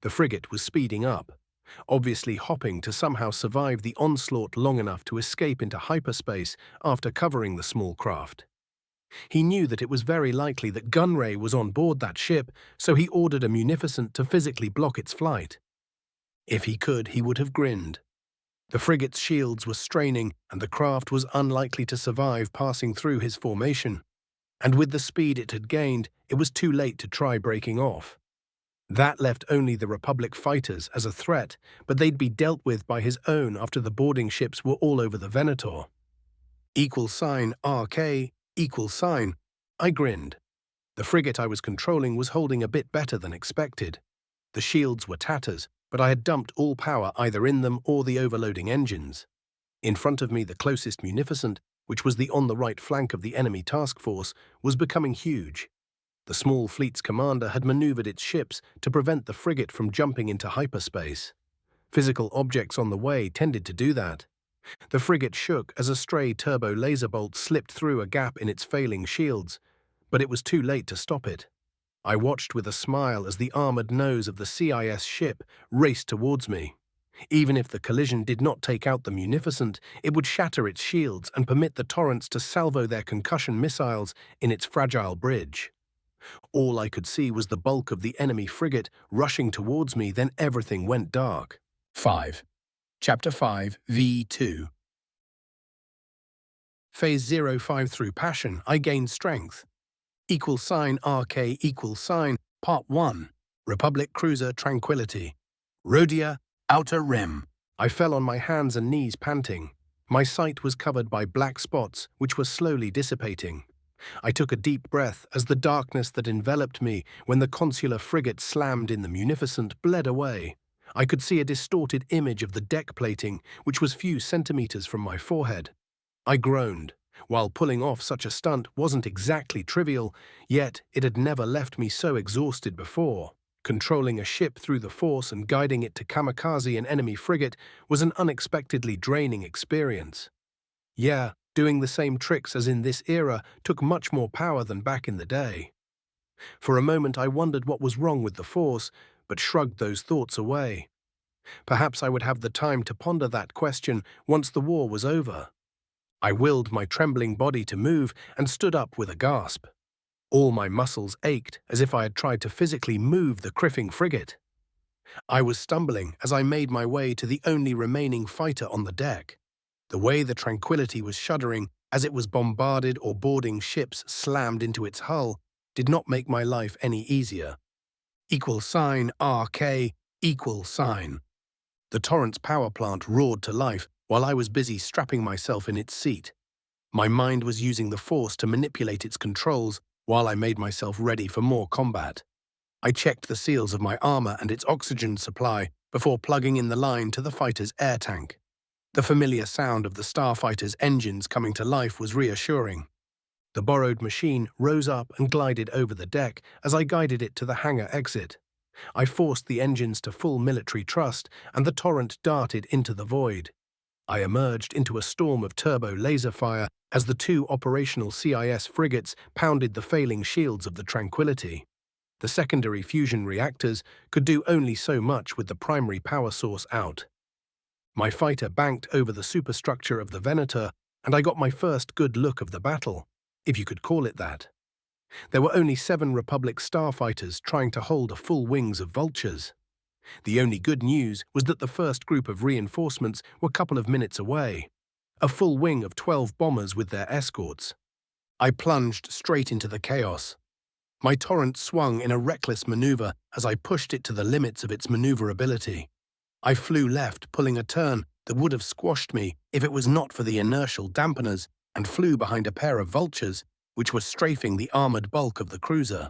The frigate was speeding up, obviously hopping to somehow survive the onslaught long enough to escape into hyperspace after covering the small craft. He knew that it was very likely that Gunray was on board that ship, so he ordered a munificent to physically block its flight. If he could, he would have grinned. The frigate's shields were straining, and the craft was unlikely to survive passing through his formation. And with the speed it had gained, it was too late to try breaking off. That left only the Republic fighters as a threat, but they'd be dealt with by his own after the boarding ships were all over the Venator. $RK, $. I grinned. The frigate I was controlling was holding a bit better than expected. The shields were tatters, but I had dumped all power either in them or the overloading engines. In front of me, the closest munificent, which was the on the right flank of the enemy task force, was becoming huge. The small fleet's commander had maneuvered its ships to prevent the frigate from jumping into hyperspace. Physical objects on the way tended to do that. The frigate shook as a stray turbo laser bolt slipped through a gap in its failing shields, but it was too late to stop it. I watched with a smile as the armored nose of the CIS ship raced towards me. Even if the collision did not take out the munificent, it would shatter its shields and permit the torrents to salvo their concussion missiles in its fragile bridge. All I could see was the bulk of the enemy frigate rushing towards me, then everything went dark. 5. Chapter 5, V2. Phase 05 through Passion, I gained strength. $RK Part 1. Republic Cruiser Tranquility. Rodia, Outer Rim. I fell on my hands and knees panting. My sight was covered by black spots, which were slowly dissipating. I took a deep breath as the darkness that enveloped me when the consular frigate slammed in the munificent bled away. I could see a distorted image of the deck plating, which was few centimeters from my forehead. I groaned. While pulling off such a stunt wasn't exactly trivial, yet it had never left me so exhausted before. Controlling a ship through the Force and guiding it to kamikaze an enemy frigate was an unexpectedly draining experience. Yeah, doing the same tricks as in this era took much more power than back in the day. For a moment I wondered what was wrong with the Force, but shrugged those thoughts away. Perhaps I would have the time to ponder that question once the war was over. I willed my trembling body to move and stood up with a gasp. All my muscles ached as if I had tried to physically move the criffing frigate. I was stumbling as I made my way to the only remaining fighter on the deck. The way the Tranquility was shuddering as it was bombarded or boarding ships slammed into its hull did not make my life any easier. $RK. The Torrance power plant roared to life while I was busy strapping myself in its seat. My mind was using the Force to manipulate its controls while I made myself ready for more combat. I checked the seals of my armor and its oxygen supply before plugging in the line to the fighter's air tank. The familiar sound of the starfighter's engines coming to life was reassuring. The borrowed machine rose up and glided over the deck as I guided it to the hangar exit. I forced the engines to full military thrust, and the Torrent darted into the void. I emerged into a storm of turbo laser fire as the two operational CIS frigates pounded the failing shields of the Tranquility. The secondary fusion reactors could do only so much with the primary power source out. My fighter banked over the superstructure of the Venator, and I got my first good look of the battle, if you could call it that. There were only 7 Republic starfighters trying to hold a full wings of vultures. The only good news was that the first group of reinforcements were a couple of minutes away. A full wing of 12 bombers with their escorts. I plunged straight into the chaos. My Torrent swung in a reckless maneuver as I pushed it to the limits of its maneuverability. I flew left, pulling a turn that would have squashed me if it was not for the inertial dampeners, and flew behind a pair of vultures which were strafing the armored bulk of the cruiser.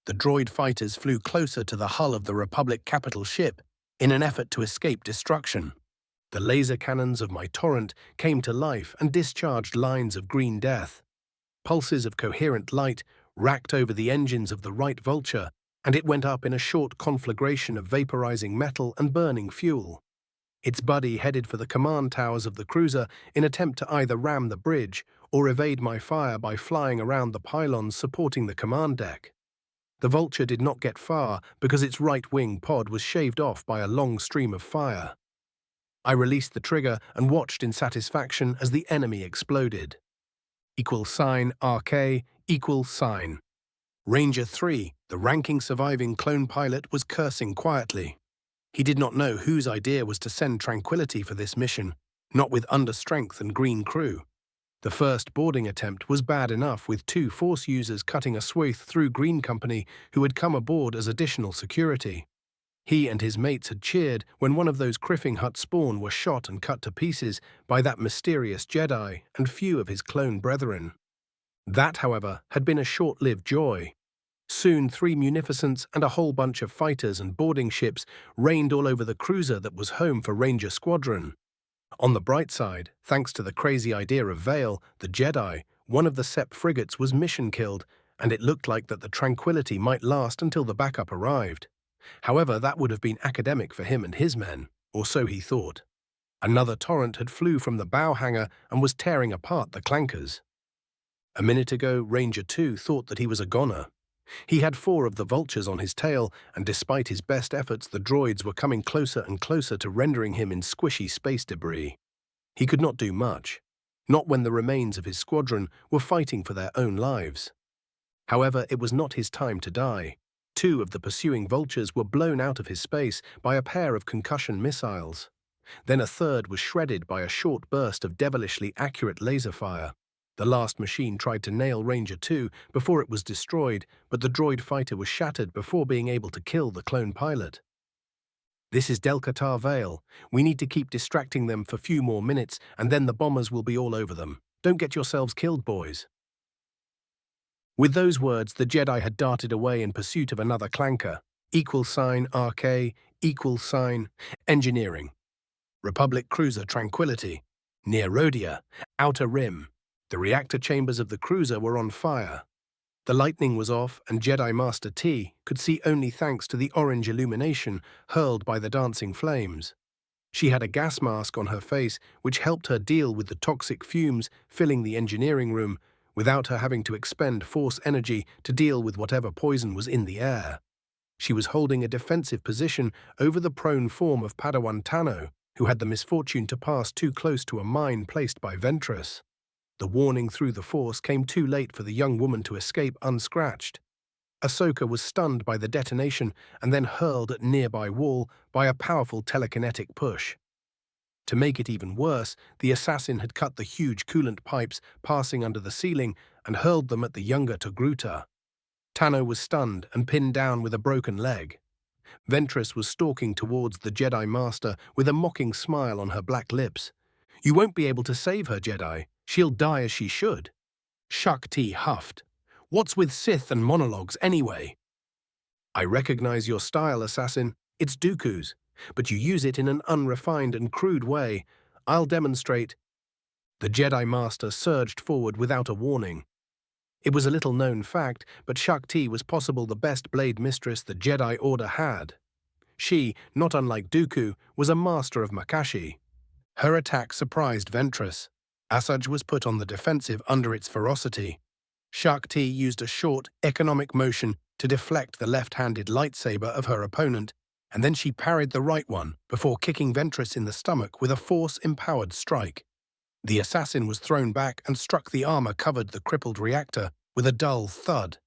The droid fighters flew closer to the hull of the Republic capital ship in an effort to escape destruction. The laser cannons of my Torrent came to life and discharged lines of green death. Pulses of coherent light racked over the engines of the right vulture, and it went up in a short conflagration of vaporizing metal and burning fuel. Its buddy headed for the command towers of the cruiser in attempt to either ram the bridge or evade my fire by flying around the pylons supporting the command deck. The vulture did not get far because its right wing pod was shaved off by a long stream of fire. I released the trigger and watched in satisfaction as the enemy exploded. $RK. Ranger 3, the ranking surviving clone pilot, was cursing quietly. He did not know whose idea was to send Tranquility for this mission, not with understrength and green crew. The first boarding attempt was bad enough, with 2 Force users cutting a swath through Green Company who had come aboard as additional security. He and his mates had cheered when one of those Criffing Hut spawn were shot and cut to pieces by that mysterious Jedi and few of his clone brethren. That, however, had been a short-lived joy. Soon 3 munificents and a whole bunch of fighters and boarding ships rained all over the cruiser that was home for Ranger Squadron. On the bright side, thanks to the crazy idea of Vale, the Jedi, one of the Sept frigates was mission-killed, and it looked like that the Tranquility might last until the backup arrived. However, that would have been academic for him and his men, or so he thought. Another torrent had flew from the bow hangar and was tearing apart the clankers. A minute ago, Ranger 2 thought that he was a goner. He had 4 of the vultures on his tail, and despite his best efforts, the droids were coming closer and closer to rendering him in squishy space debris. He could not do much, not when the remains of his squadron were fighting for their own lives. However, it was not his time to die. 2 of the pursuing vultures were blown out of his space by a pair of concussion missiles. Then a third was shredded by a short burst of devilishly accurate laser fire. The last machine tried to nail Ranger 2 before it was destroyed, but the droid fighter was shattered before being able to kill the clone pilot. This is Del-Qatar Vale. We need to keep distracting them for a few more minutes, and then the bombers will be all over them. Don't get yourselves killed, boys. With those words, the Jedi had darted away in pursuit of another clanker. =RK, Engineering. Republic Cruiser Tranquility. Near Rodia, Outer Rim. The reactor chambers of the cruiser were on fire. The lightning was off, and Jedi Master T could see only thanks to the orange illumination hurled by the dancing flames. She had a gas mask on her face, which helped her deal with the toxic fumes filling the engineering room, without her having to expend Force energy to deal with whatever poison was in the air. She was holding a defensive position over the prone form of Padawan Tano, who had the misfortune to pass too close to a mine placed by Ventress. The warning through the Force came too late for the young woman to escape unscratched. Ahsoka was stunned by the detonation and then hurled at nearby wall by a powerful telekinetic push. To make it even worse, the assassin had cut the huge coolant pipes passing under the ceiling and hurled them at the younger Togruta. Tano was stunned and pinned down with a broken leg. Ventress was stalking towards the Jedi Master with a mocking smile on her black lips. "You won't be able to save her, Jedi. She'll die as she should." Shuck T huffed. "What's with Sith and monologues anyway?" "I recognize your style, assassin. It's Dooku's, but you use it in an unrefined and crude way. I'll demonstrate." The Jedi Master surged forward without a warning. It was a little-known fact, but Shakti was possible the best blade mistress the Jedi Order had. She, not unlike Dooku, was a master of Makashi. Her attack surprised Ventress. Asajj was put on the defensive under its ferocity. Shakti used a short, economic motion to deflect the left-handed lightsaber of her opponent, and then she parried the right one before kicking Ventress in the stomach with a Force-empowered strike. The assassin was thrown back and struck the armor-covered the crippled reactor with a dull thud.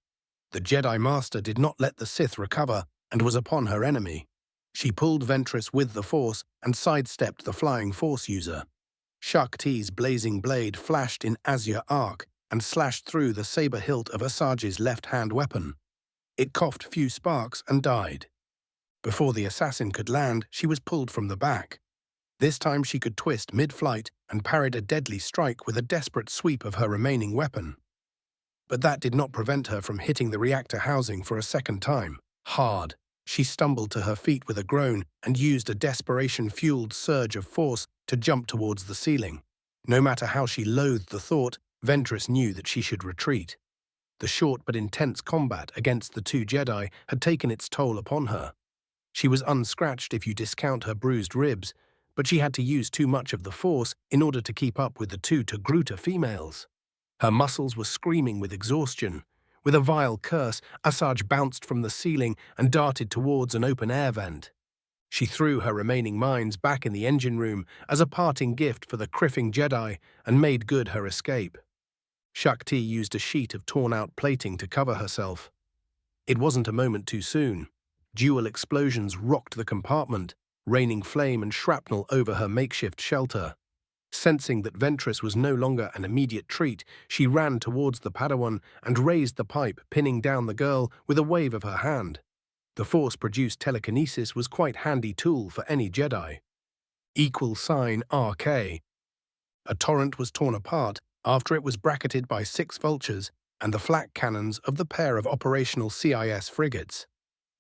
The Jedi Master did not let the Sith recover and was upon her enemy. She pulled Ventress with the Force and sidestepped the flying Force user. Shakti's blazing blade flashed in azure arc and slashed through the saber hilt of Asajj's left-hand weapon. It coughed few sparks and died. Before the assassin could land, she was pulled from the back. This time she could twist mid-flight and parried a deadly strike with a desperate sweep of her remaining weapon. But that did not prevent her from hitting the reactor housing for a second time, hard. She stumbled to her feet with a groan and used a desperation-fueled surge of force to jump towards the ceiling. No matter how she loathed the thought, Ventress knew that she should retreat. The short but intense combat against the 2 Jedi had taken its toll upon her. She was unscratched if you discount her bruised ribs, but she had to use too much of the Force in order to keep up with the 2 Togruta females. Her muscles were screaming with exhaustion. With a vile curse, Asajj bounced from the ceiling and darted towards an open air vent. She threw her remaining mines back in the engine room as a parting gift for the Criffing Jedi and made good her escape. Shakti used a sheet of torn-out plating to cover herself. It wasn't a moment too soon. Dual explosions rocked the compartment, raining flame and shrapnel over her makeshift shelter. Sensing that Ventress was no longer an immediate treat, she ran towards the Padawan and raised the pipe, pinning down the girl with a wave of her hand. The Force-produced telekinesis was quite handy tool for any Jedi. =RK. A torrent was torn apart after it was bracketed by 6 vultures and the flak cannons of the pair of operational CIS frigates.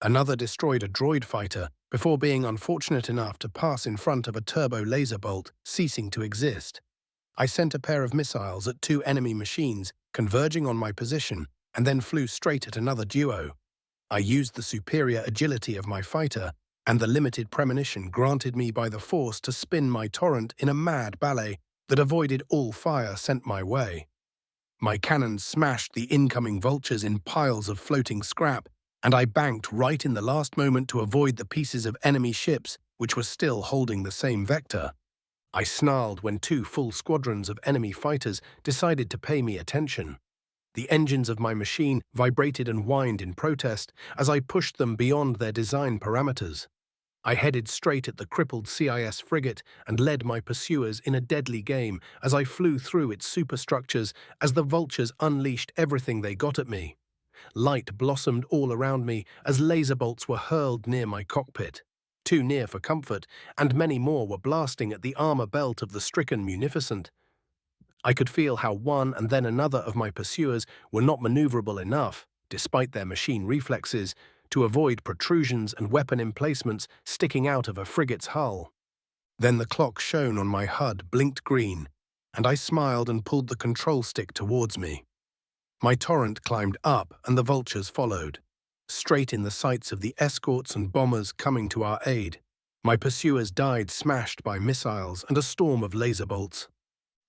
Another destroyed a droid fighter before being unfortunate enough to pass in front of a turbo laser bolt, ceasing to exist. I sent a pair of missiles at 2 enemy machines, converging on my position, and then flew straight at another duo. I used the superior agility of my fighter and the limited premonition granted me by the Force to spin my torrent in a mad ballet that avoided all fire sent my way. My cannons smashed the incoming vultures in piles of floating scrap, and I banked right in the last moment to avoid the pieces of enemy ships which were still holding the same vector. I snarled when 2 full squadrons of enemy fighters decided to pay me attention. The engines of my machine vibrated and whined in protest as I pushed them beyond their design parameters. I headed straight at the crippled CIS frigate and led my pursuers in a deadly game as I flew through its superstructures as the vultures unleashed everything they got at me. Light blossomed all around me as laser bolts were hurled near my cockpit, too near for comfort, and many more were blasting at the armor belt of the stricken munificent. I could feel how one and then another of my pursuers were not maneuverable enough, despite their machine reflexes, to avoid protrusions and weapon emplacements sticking out of a frigate's hull. Then the clock shown on my HUD blinked green, and I smiled and pulled the control stick towards me. My torrent climbed up and the vultures followed, straight in the sights of the escorts and bombers coming to our aid. My pursuers died smashed by missiles and a storm of laser bolts.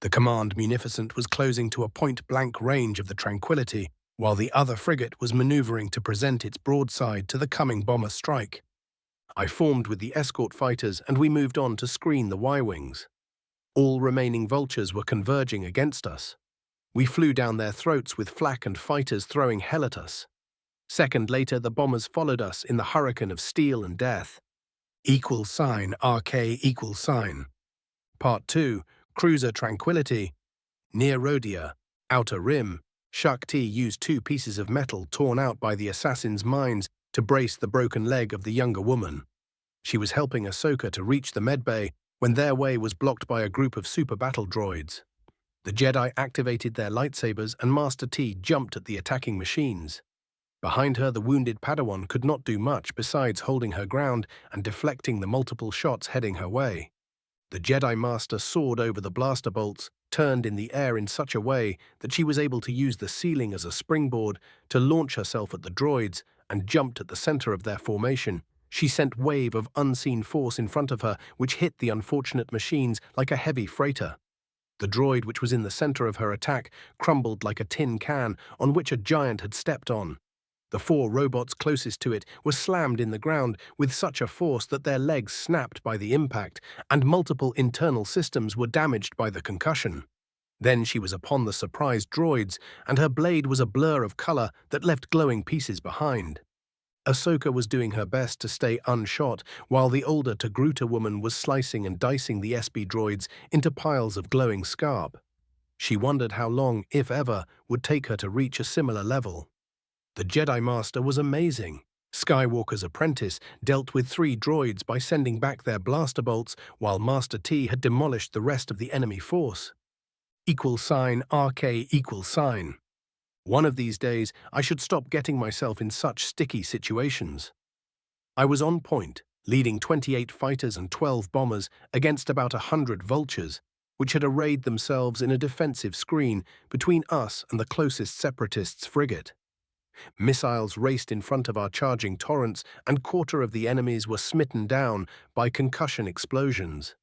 The command munificent was closing to a point-blank range of the Tranquility, while the other frigate was maneuvering to present its broadside to the coming bomber strike. I formed with the escort fighters and we moved on to screen the Y-wings. All remaining vultures were converging against us. We flew down their throats with flak and fighters throwing hell at us. Second later, the bombers followed us in the hurricane of steel and death. =RK=. Part 2, Cruiser Tranquility. Near Rodia, Outer Rim, Shakti used 2 pieces of metal torn out by the assassin's mines to brace the broken leg of the younger woman. She was helping Ahsoka to reach the medbay when their way was blocked by a group of super battle droids. The Jedi activated their lightsabers and Master T jumped at the attacking machines. Behind her, the wounded Padawan could not do much besides holding her ground and deflecting the multiple shots heading her way. The Jedi Master soared over the blaster bolts, turned in the air in such a way that she was able to use the ceiling as a springboard to launch herself at the droids, and jumped at the center of their formation. She sent wave of unseen force in front of her, which hit the unfortunate machines like a heavy freighter. The droid which was in the center of her attack crumbled like a tin can on which a giant had stepped on. The 4 robots closest to it were slammed in the ground with such a force that their legs snapped by the impact, and multiple internal systems were damaged by the concussion. Then she was upon the surprised droids, and her blade was a blur of color that left glowing pieces behind. Ahsoka was doing her best to stay unshot, while the older Togruta woman was slicing and dicing the SB droids into piles of glowing scarp. She wondered how long, if ever, would take her to reach a similar level. The Jedi Master was amazing. Skywalker's apprentice dealt with 3 droids by sending back their blaster bolts, while Master T had demolished the rest of the enemy force. =RK=. One of these days, I should stop getting myself in such sticky situations. I was on point, leading 28 fighters and 12 bombers against about 100 vultures, which had arrayed themselves in a defensive screen between us and the closest separatists' frigate. Missiles raced in front of our charging torrents, and quarter of the enemies were smitten down by concussion explosions.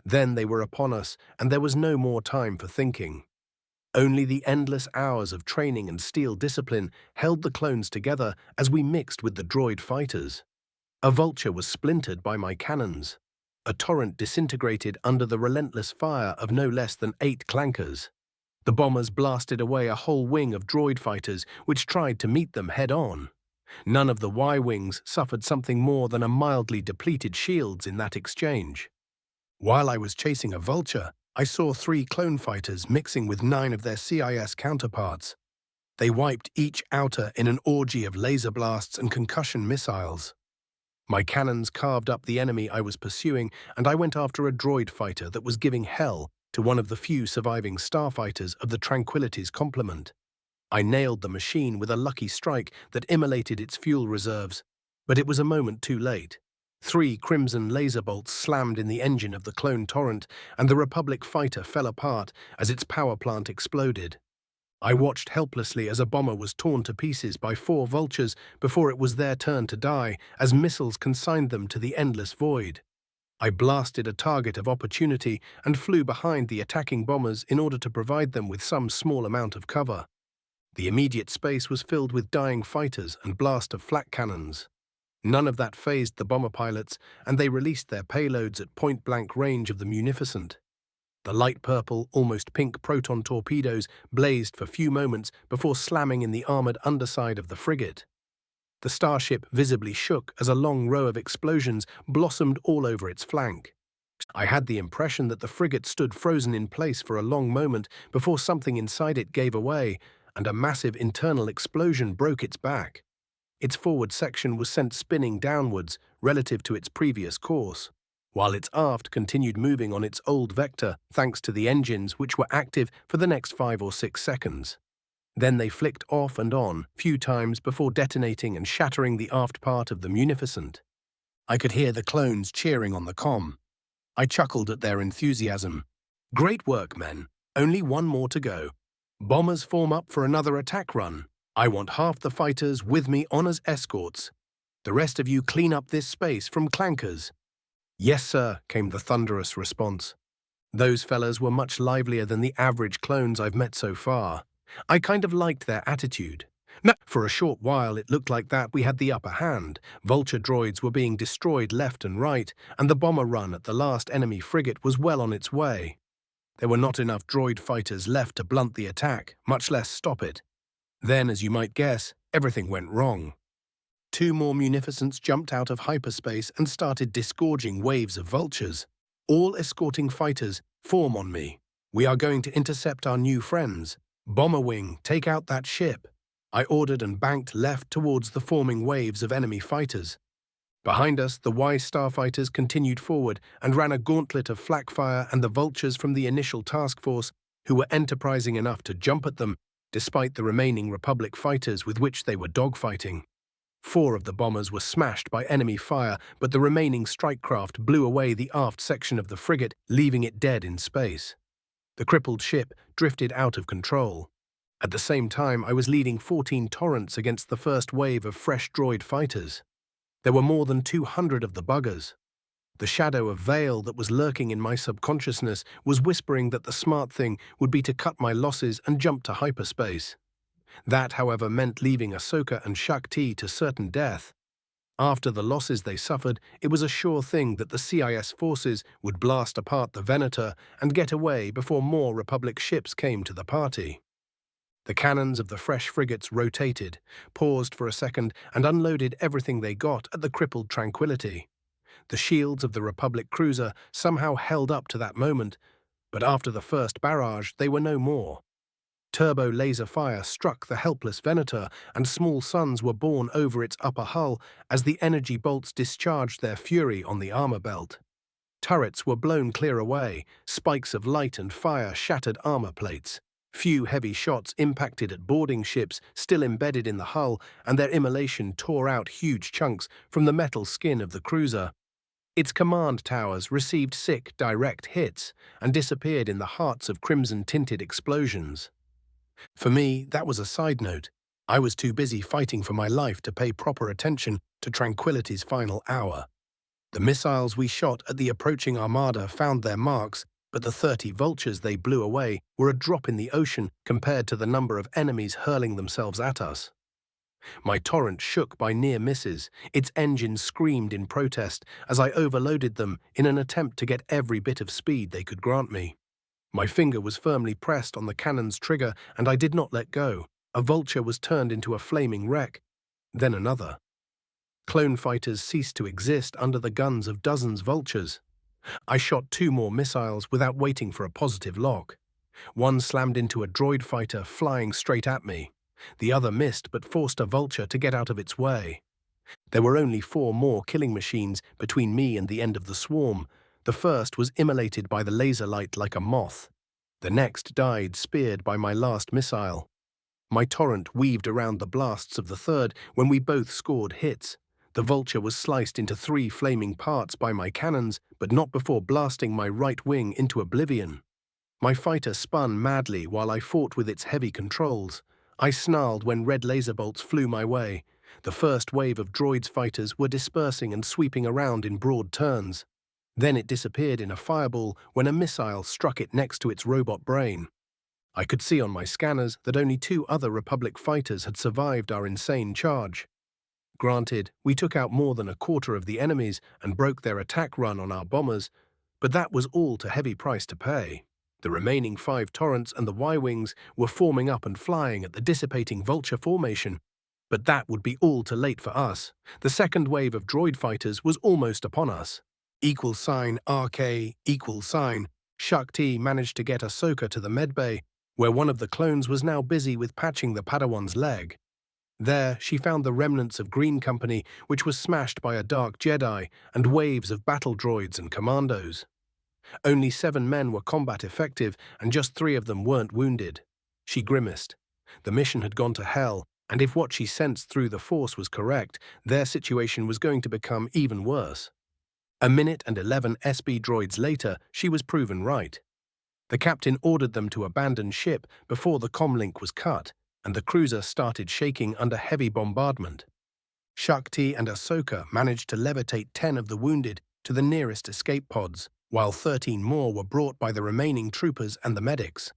Then they were upon us, and there was no more time for thinking. Only the endless hours of training and steel discipline held the clones together as we mixed with the droid fighters. A vulture was splintered by my cannons. A torrent disintegrated under the relentless fire of no less than 8 clankers. The bombers blasted away a whole wing of droid fighters which tried to meet them head-on. None of the Y-wings suffered something more than a mildly depleted shields in that exchange. While I was chasing a vulture, I saw 3 clone fighters mixing with 9 of their CIS counterparts. They wiped each outer in an orgy of laser blasts and concussion missiles. My cannons carved up the enemy I was pursuing, and I went after a droid fighter that was giving hell to one of the few surviving starfighters of the Tranquility's complement. I nailed the machine with a lucky strike that immolated its fuel reserves, but it was a moment too late. 3 crimson laser bolts slammed in the engine of the clone torrent, and the Republic fighter fell apart as its power plant exploded. I watched helplessly as a bomber was torn to pieces by 4 vultures before it was their turn to die, as missiles consigned them to the endless void. I blasted a target of opportunity and flew behind the attacking bombers in order to provide them with some small amount of cover. The immediate space was filled with dying fighters and blast of flak cannons. None of that fazed the bomber pilots, and they released their payloads at point-blank range of the Munificent. The light purple, almost pink proton torpedoes blazed for few moments before slamming in the armored underside of the frigate. The starship visibly shook as a long row of explosions blossomed all over its flank. I had the impression that the frigate stood frozen in place for a long moment before something inside it gave away, and a massive internal explosion broke its back. Its forward section was sent spinning downwards relative to its previous course, while its aft continued moving on its old vector thanks to the engines which were active for the next 5 or 6 seconds. Then they flicked off and on few times before detonating and shattering the aft part of the Munificent. I could hear the clones cheering on the comm. I chuckled at their enthusiasm. Great work, men. Only 1 more to go. Bombers form up for another attack run. I want half the fighters with me on as escorts. The rest of you clean up this space from clankers. Yes, sir, came the thunderous response. Those fellas were much livelier than the average clones I've met so far. I kind of liked their attitude. Now, for a short while it looked like that we had the upper hand. Vulture droids were being destroyed left and right, and the bomber run at the last enemy frigate was well on its way. There were not enough droid fighters left to blunt the attack, much less stop it. Then, as you might guess, everything went wrong. 2 more Munificents jumped out of hyperspace and started disgorging waves of vultures. All escorting fighters, form on me. We are going to intercept our new friends. Bomber wing, take out that ship. I ordered and banked left towards the forming waves of enemy fighters. Behind us, the Y starfighters continued forward and ran a gauntlet of flak fire and the vultures from the initial task force, who were enterprising enough to jump at them, despite the remaining Republic fighters with which they were dogfighting. 4 of the bombers were smashed by enemy fire, but the remaining strike craft blew away the aft section of the frigate, leaving it dead in space. The crippled ship drifted out of control. At the same time, I was leading 14 torrents against the first wave of fresh droid fighters. There were more than 200 of the buggers. The shadow of veil that was lurking in my subconsciousness was whispering that the smart thing would be to cut my losses and jump to hyperspace. That, however, meant leaving Ahsoka and Shakti to certain death. After the losses they suffered, it was a sure thing that the CIS forces would blast apart the Venator and get away before more Republic ships came to the party. The cannons of the fresh frigates rotated, paused for a second, and unloaded everything they got at the crippled Tranquility. The shields of the Republic cruiser somehow held up to that moment, but after the first barrage, they were no more. Turbo laser fire struck the helpless Venator, and small suns were born over its upper hull as the energy bolts discharged their fury on the armor belt. Turrets were blown clear away, spikes of light and fire shattered armor plates. Few heavy shots impacted at boarding ships still embedded in the hull, and their immolation tore out huge chunks from the metal skin of the cruiser. Its command towers received sick, direct hits and disappeared in the hearts of crimson-tinted explosions. For me, that was a side note. I was too busy fighting for my life to pay proper attention to Tranquility's final hour. The missiles we shot at the approaching armada found their marks, but the 30 vultures they blew away were a drop in the ocean compared to the number of enemies hurling themselves at us. My torrent shook by near misses. Its engines screamed in protest as I overloaded them in an attempt to get every bit of speed they could grant me. My finger was firmly pressed on the cannon's trigger, and I did not let go. A vulture was turned into a flaming wreck. Then another. Clone fighters ceased to exist under the guns of dozens vultures. I shot 2 more missiles without waiting for a positive lock. One slammed into a droid fighter flying straight at me. The other missed but forced a vulture to get out of its way. There were only 4 more killing machines between me and the end of the swarm. The first was immolated by the laser light like a moth. The next died speared by my last missile. My torrent weaved around the blasts of the third when we both scored hits. The vulture was sliced into 3 flaming parts by my cannons, but not before blasting my right wing into oblivion. My fighter spun madly while I fought with its heavy controls. I snarled when red laser bolts flew my way. The first wave of droids fighters were dispersing and sweeping around in broad turns. Then it disappeared in a fireball when a missile struck it next to its robot brain. I could see on my scanners that only 2 other Republic fighters had survived our insane charge. Granted, we took out more than a quarter of the enemies and broke their attack run on our bombers, but that was all too heavy price to pay. The remaining 5 torrents and the Y-wings were forming up and flying at the dissipating vulture formation, but that would be all too late for us. The second wave of droid fighters was almost upon us. =RK Shakti managed to get Ahsoka to the medbay, where one of the clones was now busy with patching the Padawan's leg. There, she found the remnants of Green Company, which was smashed by a dark Jedi, and waves of battle droids and commandos. Only 7 men were combat effective, and just 3 of them weren't wounded. She grimaced. The mission had gone to hell, and if what she sensed through the Force was correct, their situation was going to become even worse. A minute and 11 SB droids later, she was proven right. The captain ordered them to abandon ship before the comlink was cut, and the cruiser started shaking under heavy bombardment. Shakti and Ahsoka managed to levitate 10 of the wounded to the nearest escape pods, while 13 more were brought by the remaining troopers and the medics.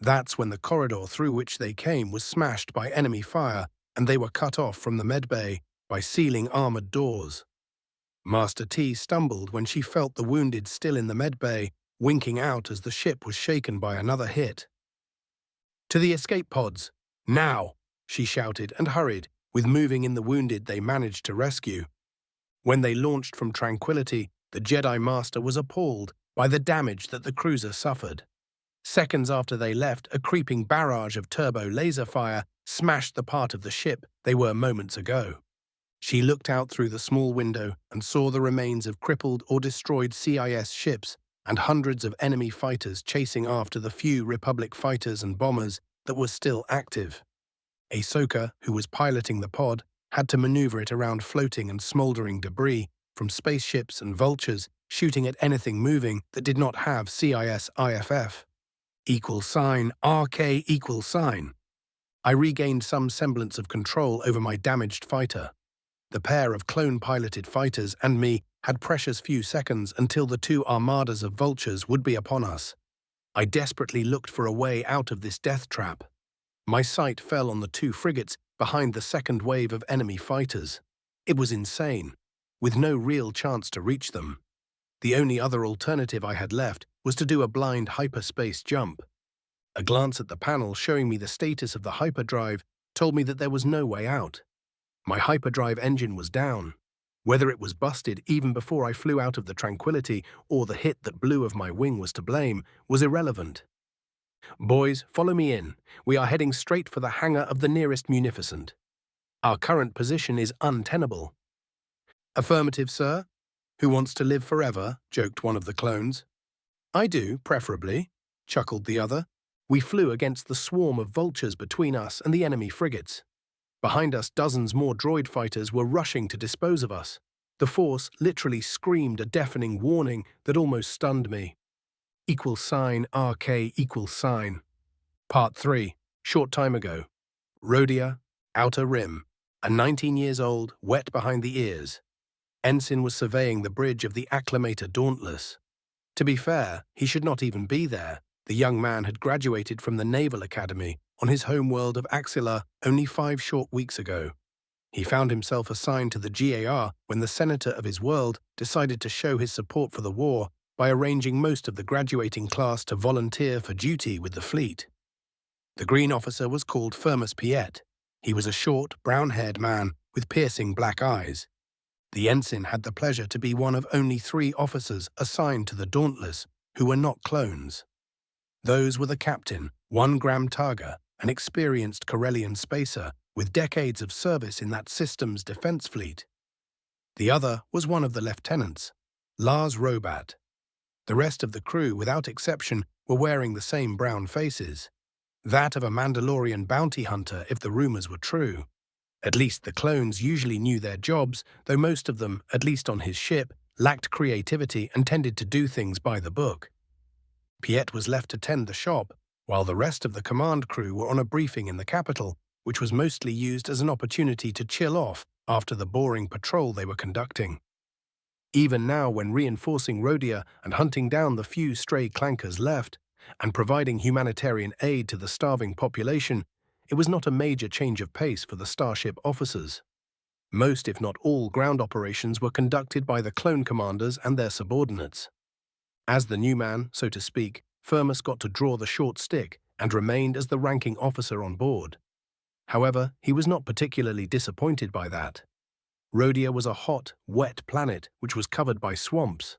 That's when the corridor through which they came was smashed by enemy fire, and they were cut off from the medbay by sealing armored doors. Master T stumbled when she felt the wounded still in the medbay, winking out as the ship was shaken by another hit. "To the escape pods! Now!" she shouted and hurried, with moving in the wounded they managed to rescue. When they launched from Tranquility, the Jedi Master was appalled by the damage that the cruiser suffered. Seconds after they left, a creeping barrage of turbo laser fire smashed the part of the ship they were moments ago. She looked out through the small window and saw the remains of crippled or destroyed CIS ships and hundreds of enemy fighters chasing after the few Republic fighters and bombers that were still active. Ahsoka, who was piloting the pod, had to maneuver it around floating and smoldering debris from spaceships and vultures, shooting at anything moving that did not have CIS IFF. =RK=. I regained some semblance of control over my damaged fighter. The pair of clone-piloted fighters and me had precious few seconds until the 2 armadas of vultures would be upon us. I desperately looked for a way out of this death trap. My sight fell on the 2 frigates behind the second wave of enemy fighters. It was insane, with no real chance to reach them. The only other alternative I had left was to do a blind hyperspace jump. A glance at the panel showing me the status of the hyperdrive told me that there was no way out. My hyperdrive engine was down. Whether it was busted even before I flew out of the Tranquility or the hit that blew of my wing was to blame was irrelevant. "Boys, follow me in. We are heading straight for the hangar of the nearest Munificent. Our current position is untenable." "Affirmative, sir. Who wants to live forever?" joked one of the clones. "I do, preferably," chuckled the other. We flew against the swarm of vultures between us and the enemy frigates. Behind us, dozens more droid fighters were rushing to dispose of us. The Force literally screamed a deafening warning that almost stunned me. =RK=. Part 3. Short time ago. Rodia, Outer Rim. A 19 years old, wet behind the ears. Ensign was surveying the bridge of the Acclamator Dauntless. To be fair, he should not even be there. The young man had graduated from the Naval Academy on his homeworld of Axilla only 5 short weeks ago. He found himself assigned to the GAR when the senator of his world decided to show his support for the war by arranging most of the graduating class to volunteer for duty with the fleet. The green officer was called Firmus Piet. He was a short, brown-haired man with piercing black eyes. The ensign had the pleasure to be one of only 3 officers assigned to the Dauntless who were not clones. Those were the captain, 1 Gram Targa, an experienced Corellian spacer with decades of service in that system's defense fleet. The other was one of the lieutenants, Lars Robat. The rest of the crew, without exception, were wearing the same brown faces. That of a Mandalorian bounty hunter if the rumors were true. At least the clones usually knew their jobs, though most of them, at least on his ship, lacked creativity and tended to do things by the book. Piet was left to tend the shop, while the rest of the command crew were on a briefing in the capital, which was mostly used as an opportunity to chill off after the boring patrol they were conducting. Even now, when reinforcing Rodia and hunting down the few stray clankers left, and providing humanitarian aid to the starving population, it was not a major change of pace for the starship officers. Most, if not all, ground operations were conducted by the clone commanders and their subordinates. As the new man, so to speak, Firmus got to draw the short stick and remained as the ranking officer on board. However, he was not particularly disappointed by that. Rodia was a hot, wet planet which was covered by swamps.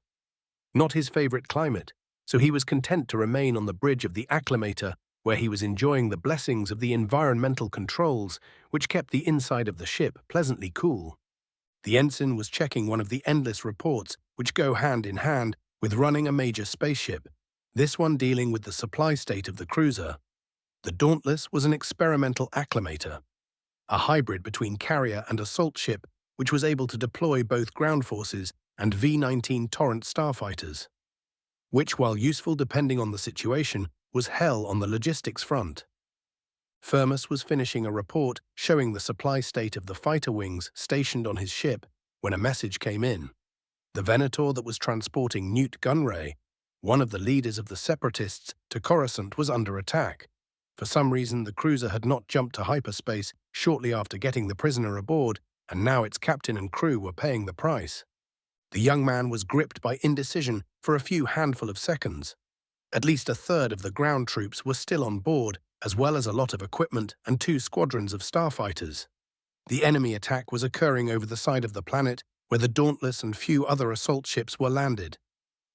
Not his favorite climate, so he was content to remain on the bridge of the Acclimator, where he was enjoying the blessings of the environmental controls which kept the inside of the ship pleasantly cool. The ensign was checking one of the endless reports which go hand in hand with running a major spaceship, this one dealing with the supply state of the cruiser. The Dauntless was an experimental acclimator, a hybrid between carrier and assault ship which was able to deploy both ground forces and V-19 Torrent starfighters, which, while useful depending on the situation, was hell on the logistics front. Firmus was finishing a report showing the supply state of the fighter wings stationed on his ship when a message came in. The Venator that was transporting Newt Gunray, one of the leaders of the Separatists, to Coruscant was under attack. For some reason, the cruiser had not jumped to hyperspace shortly after getting the prisoner aboard, and now its captain and crew were paying the price. The young man was gripped by indecision for a few handful of seconds. At least a third of the ground troops were still on board, as well as a lot of equipment and 2 squadrons of starfighters. The enemy attack was occurring over the side of the planet where the Dauntless and few other assault ships were landed,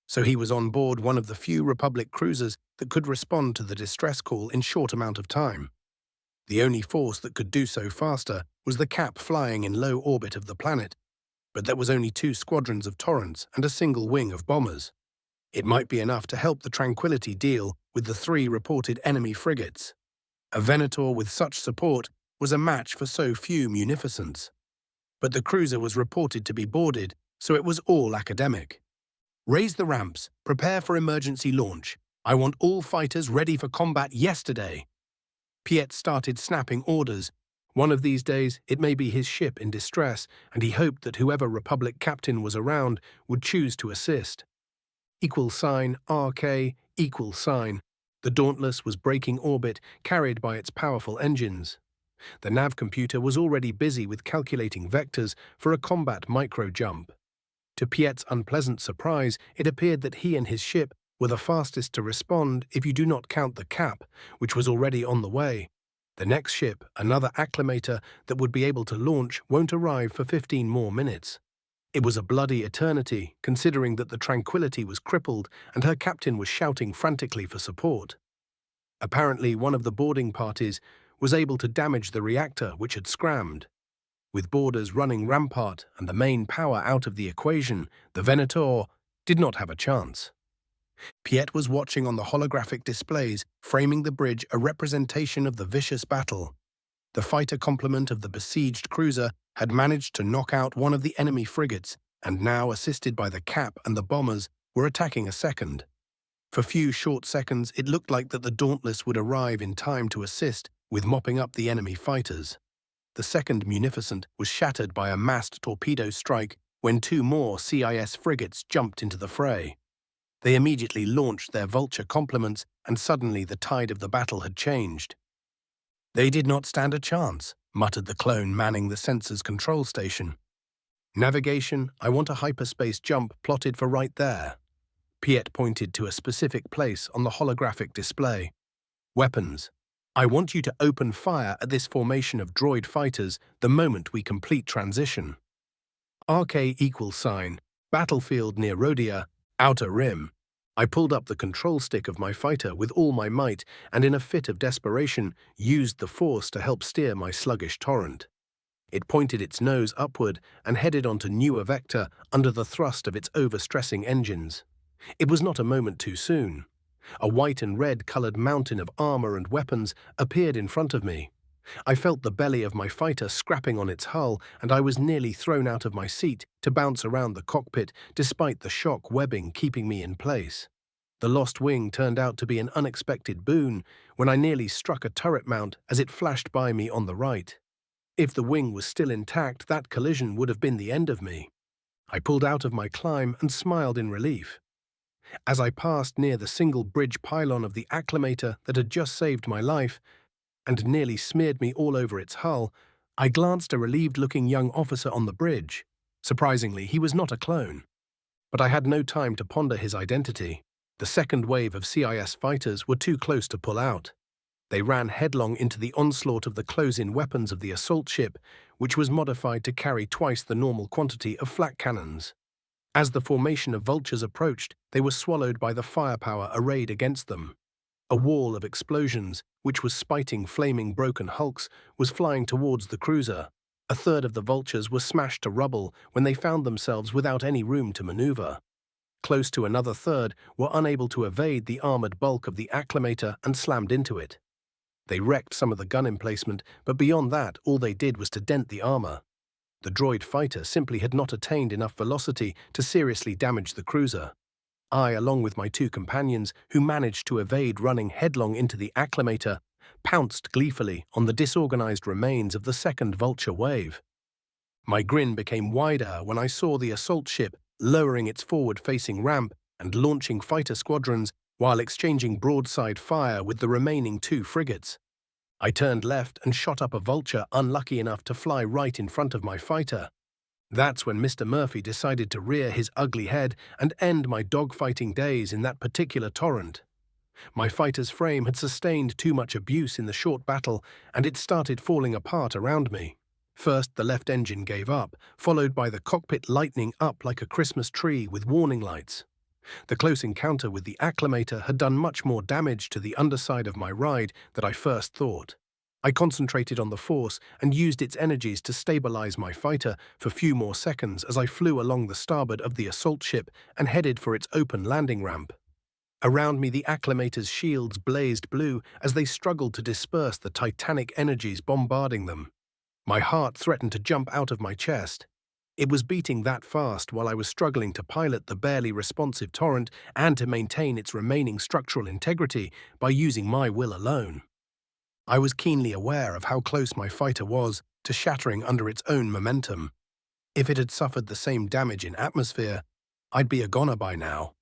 so he was on board one of the few Republic cruisers that could respond to the distress call in short amount of time. The only force that could do so faster was the cap flying in low orbit of the planet, but there was only 2 squadrons of Torrents and a single wing of bombers. It might be enough to help the Tranquility deal with the 3 reported enemy frigates. A Venator with such support was a match for so few munificents. But the cruiser was reported to be boarded, so it was all academic. Raise the ramps, prepare for emergency launch. I want all fighters ready for combat yesterday. Piet started snapping orders. One of these days, it may be his ship in distress, and he hoped that whoever Republic captain was around would choose to assist. $RK, $. The Dauntless was breaking orbit, carried by its powerful engines. The nav computer was already busy with calculating vectors for a combat micro-jump. To Piet's unpleasant surprise, it appeared that he and his ship were the fastest to respond if you do not count the cap, which was already on the way. The next ship, another acclimator that would be able to launch, won't arrive for 15 more minutes. It was a bloody eternity, considering that the Tranquility was crippled and her captain was shouting frantically for support. Apparently, one of the boarding parties was able to damage the reactor, which had scrammed. With boarders running rampart and the main power out of the equation, the Venator did not have a chance. Piet was watching on the holographic displays, framing the bridge a representation of the vicious battle. The fighter complement of the besieged cruiser had managed to knock out one of the enemy frigates, and now, assisted by the cap and the bombers, were attacking a second. For few short seconds, it looked like that the Dauntless would arrive in time to assist with mopping up the enemy fighters. The second Munificent was shattered by a massed torpedo strike when 2 more CIS frigates jumped into the fray. They immediately launched their Vulture complements, and suddenly the tide of the battle had changed. "They did not stand a chance," muttered the clone manning the sensors control station. "Navigation, I want a hyperspace jump plotted for right there." Piet pointed to a specific place on the holographic display. "Weapons, I want you to open fire at this formation of droid fighters the moment we complete transition. RK equals sign, battlefield near Rodia, outer rim. I pulled up the control stick of my fighter with all my might and in a fit of desperation used the force to help steer my sluggish torrent. It pointed its nose upward and headed onto newer vector under the thrust of its overstressing engines. It was not a moment too soon. A white and red-colored mountain of armor and weapons appeared in front of me. I felt the belly of my fighter scrapping on its hull, and I was nearly thrown out of my seat to bounce around the cockpit despite the shock webbing keeping me in place. The lost wing turned out to be an unexpected boon when I nearly struck a turret mount as it flashed by me on the right. If the wing was still intact, that collision would have been the end of me. I pulled out of my climb and smiled in relief. As I passed near the single bridge pylon of the acclimator that had just saved my life and nearly smeared me all over its hull, I glanced a relieved-looking young officer on the bridge. Surprisingly, he was not a clone. But I had no time to ponder his identity. The second wave of CIS fighters were too close to pull out. They ran headlong into the onslaught of the close-in weapons of the assault ship, which was modified to carry twice the normal quantity of flak cannons. As the formation of vultures approached, they were swallowed by the firepower arrayed against them. A wall of explosions, which was spiting flaming broken hulks, was flying towards the cruiser. A third of the vultures were smashed to rubble when they found themselves without any room to maneuver. Close to another third were unable to evade the armored bulk of the acclimator and slammed into it. They wrecked some of the gun emplacement, but beyond that, all they did was to dent the armor. The droid fighter simply had not attained enough velocity to seriously damage the cruiser. I, along with my two companions, who managed to evade running headlong into the acclimator, pounced gleefully on the disorganized remains of the second vulture wave. My grin became wider when I saw the assault ship lowering its forward-facing ramp and launching fighter squadrons while exchanging broadside fire with the remaining two frigates. I turned left and shot up a vulture unlucky enough to fly right in front of my fighter. That's when Mr. Murphy decided to rear his ugly head and end my dogfighting days in that particular torrent. My fighter's frame had sustained too much abuse in the short battle, and it started falling apart around me. First, the left engine gave up, followed by the cockpit lightening up like a Christmas tree with warning lights. The close encounter with the acclimator had done much more damage to the underside of my ride than I first thought. I concentrated on the force and used its energies to stabilize my fighter for few more seconds as I flew along the starboard of the assault ship and headed for its open landing ramp. Around me, the acclimator's shields blazed blue as they struggled to disperse the titanic energies bombarding them. My heart threatened to jump out of my chest. It was beating that fast while I was struggling to pilot the barely responsive torrent and to maintain its remaining structural integrity by using my will alone. I was keenly aware of how close my fighter was to shattering under its own momentum. If it had suffered the same damage in atmosphere, I'd be a goner by now.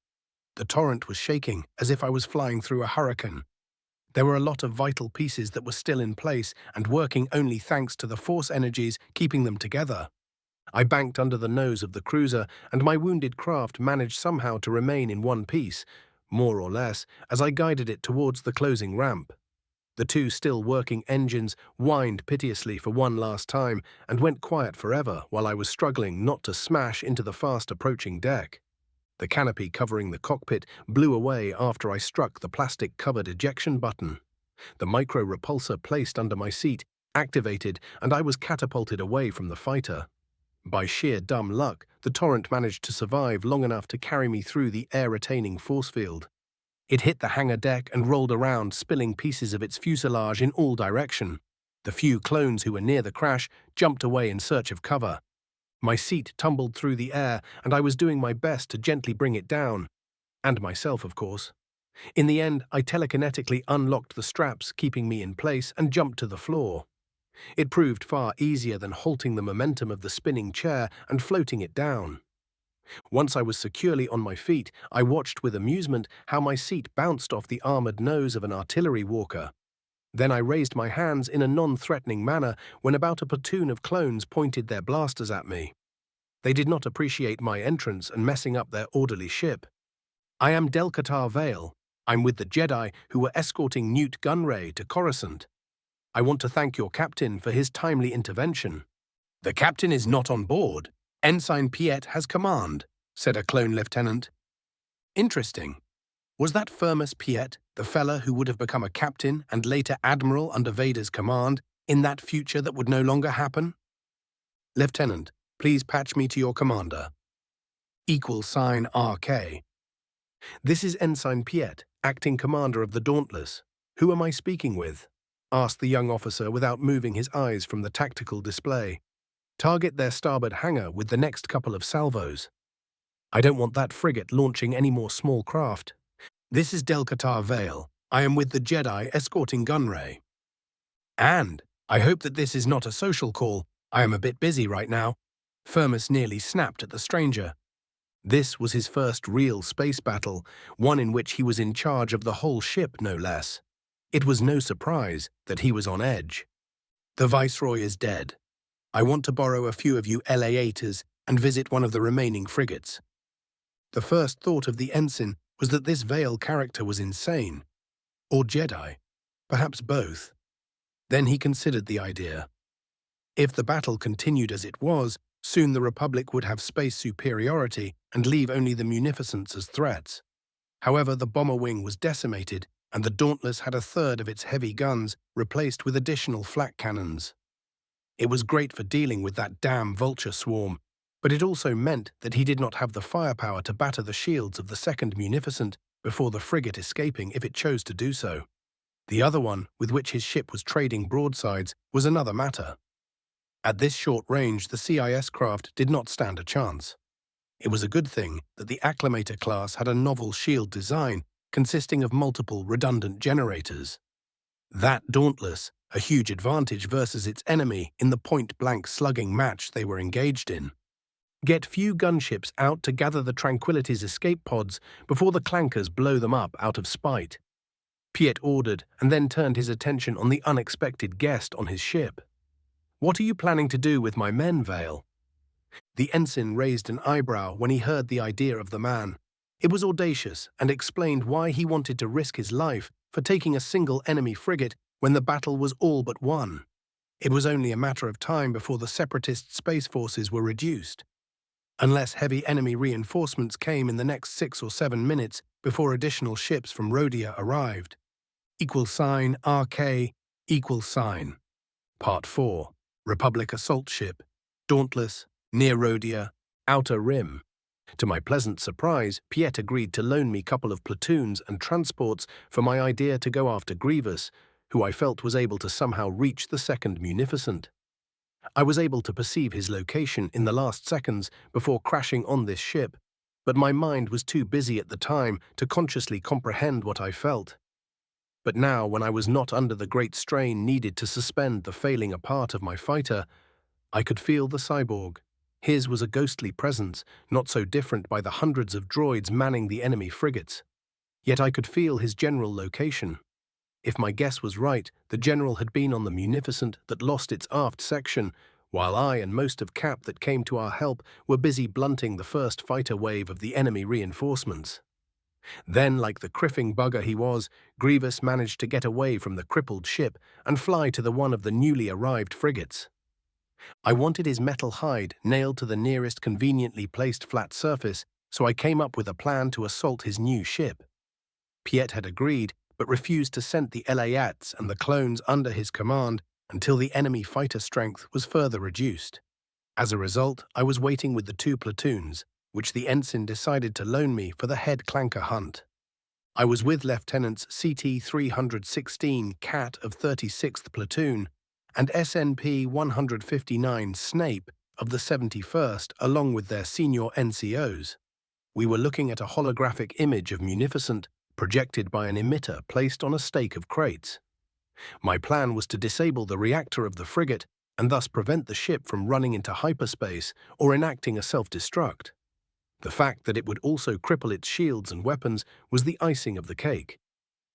The torrent was shaking as if I was flying through a hurricane. There were a lot of vital pieces that were still in place and working only thanks to the force energies keeping them together. I banked under the nose of the cruiser, and my wounded craft managed somehow to remain in one piece, more or less, as I guided it towards the closing ramp. The two still working engines whined piteously for one last time and went quiet forever while I was struggling not to smash into the fast-approaching deck. The canopy covering the cockpit blew away after I struck the plastic-covered ejection button. The micro-repulsor placed under my seat activated, and I was catapulted away from the fighter. By sheer dumb luck, the torrent managed to survive long enough to carry me through the air-retaining force field. It hit the hangar deck and rolled around, spilling pieces of its fuselage in all directions. The few clones who were near the crash jumped away in search of cover. My seat tumbled through the air, and I was doing my best to gently bring it down. And myself, of course. In the end, I telekinetically unlocked the straps, keeping me in place, and jumped to the floor. It proved far easier than halting the momentum of the spinning chair and floating it down. Once I was securely on my feet, I watched with amusement how my seat bounced off the armored nose of an artillery walker. Then I raised my hands in a non-threatening manner when about a platoon of clones pointed their blasters at me. They did not appreciate my entrance and messing up their orderly ship. "I am Del-Qatar Vale. I'm with the Jedi who were escorting Newt Gunray to Coruscant. I want to thank your captain for his timely intervention." "The captain is not on board. Ensign Piet has command," said a clone lieutenant. "Interesting. Was that Firmus Piet, the fella who would have become a captain and later admiral under Vader's command, in that future that would no longer happen?" "Lieutenant, please patch me to your commander." =RK. "This is Ensign Piet, acting commander of the Dauntless. Who am I speaking with?" asked the young officer without moving his eyes from the tactical display. "Target their starboard hangar with the next couple of salvos. I don't want that frigate launching any more small craft. This is Del-Qatar Vale. I am with the Jedi escorting Gunray. And I hope that this is not a social call. I am a bit busy right now." Firmus nearly snapped at the stranger. This was his first real space battle, one in which he was in charge of the whole ship, no less. It was no surprise that he was on edge. "The Viceroy is dead. I want to borrow a few of you LA-8ers and visit one of the remaining frigates." The first thought of the ensign was that this Vale character was insane. Or Jedi. Perhaps both. Then he considered the idea. If the battle continued as it was, soon the Republic would have space superiority and leave only the Munificents as threats. However, the bomber wing was decimated, and the Dauntless had a third of its heavy guns replaced with additional flak cannons. It was great for dealing with that damn vulture swarm, but it also meant that he did not have the firepower to batter the shields of the second Munificent before the frigate escaping if it chose to do so. The other one, with which his ship was trading broadsides, was another matter. At this short range, the CIS craft did not stand a chance. It was a good thing that the Acclamator class had a novel shield design consisting of multiple redundant generators. That Dauntless, a huge advantage versus its enemy in the point-blank slugging match they were engaged in. Get few gunships out to gather the Tranquility's escape pods before the clankers blow them up out of spite. Piet ordered and then turned his attention on the unexpected guest on his ship. "What are you planning to do with my men, Vale?" The ensign raised an eyebrow when he heard the idea of the man. It was audacious and explained why he wanted to risk his life for taking a single enemy frigate when the battle was all but won. It was only a matter of time before the Separatist space forces were reduced. Unless heavy enemy reinforcements came in the next 6 or 7 minutes before additional ships from Rodia arrived. =RK. Part 4. Republic Assault Ship. Dauntless, near Rodia, Outer Rim. To my pleasant surprise, Piet agreed to loan me a couple of platoons and transports for my idea to go after Grievous, who I felt was able to somehow reach the second Munificent. I was able to perceive his location in the last seconds before crashing on this ship, but my mind was too busy at the time to consciously comprehend what I felt. But now, when I was not under the great strain needed to suspend the failing apart of my fighter, I could feel the cyborg. His was a ghostly presence, not so different by the hundreds of droids manning the enemy frigates. Yet I could feel his general location. If my guess was right, the general had been on the Munificent that lost its aft section, while I and most of Cap that came to our help were busy blunting the first fighter wave of the enemy reinforcements. Then, like the criffing bugger he was, Grievous managed to get away from the crippled ship and fly to the one of the newly arrived frigates. I wanted his metal hide nailed to the nearest conveniently placed flat surface, so I came up with a plan to assault his new ship. Piet had agreed, but refused to send the LA-ATs and the clones under his command until the enemy fighter strength was further reduced. As a result, I was waiting with the 2 platoons, which the ensign decided to loan me for the head clanker hunt. I was with Lieutenants CT 316 Cat of 36th Platoon and SNP 159 Snape of the 71st along with their senior NCOs. We were looking at a holographic image of Munificent projected by an emitter placed on a stake of crates. My plan was to disable the reactor of the frigate and thus prevent the ship from running into hyperspace or enacting a self-destruct. The fact that it would also cripple its shields and weapons was the icing of the cake.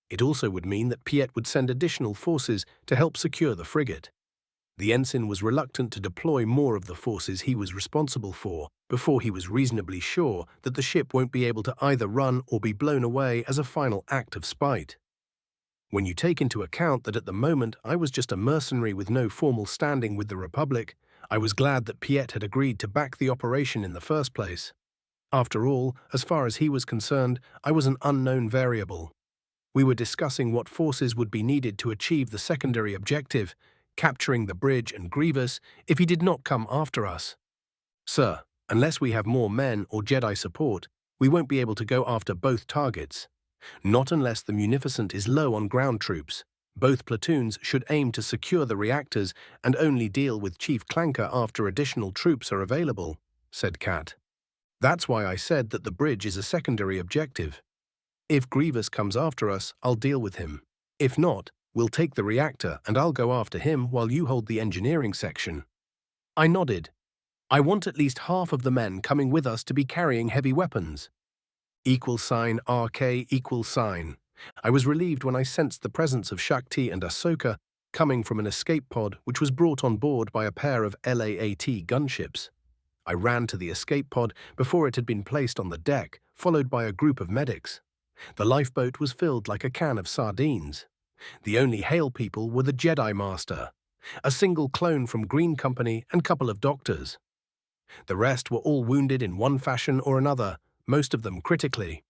It also would mean that Piet would send additional forces to help secure the frigate. The ensign was reluctant to deploy more of the forces he was responsible for before he was reasonably sure that the ship won't be able to either run or be blown away as a final act of spite. When you take into account that at the moment I was just a mercenary with no formal standing with the Republic, I was glad that Piet had agreed to back the operation in the first place. After all, as far as he was concerned, I was an unknown variable. We were discussing what forces would be needed to achieve the secondary objective, capturing the bridge and Grievous if he did not come after us. Sir, unless we have more men or Jedi support, we won't be able to go after both targets. Not unless the Munificent is low on ground troops. Both platoons should aim to secure the reactors and only deal with Chief Clanker after additional troops are available, said Kat. That's why I said that the bridge is a secondary objective. If Grievous comes after us, I'll deal with him. If not, we'll take the reactor and I'll go after him while you hold the engineering section. I nodded. I want at least half of the men coming with us to be carrying heavy weapons. $RK. I was relieved when I sensed the presence of Shakti and Ahsoka coming from an escape pod which was brought on board by a pair of LAAT gunships. I ran to the escape pod before it had been placed on the deck, followed by a group of medics. The lifeboat was filled like a can of sardines. The only Hail people were the Jedi Master, a single clone from Green Company and couple of doctors. The rest were all wounded in one fashion or another, most of them critically.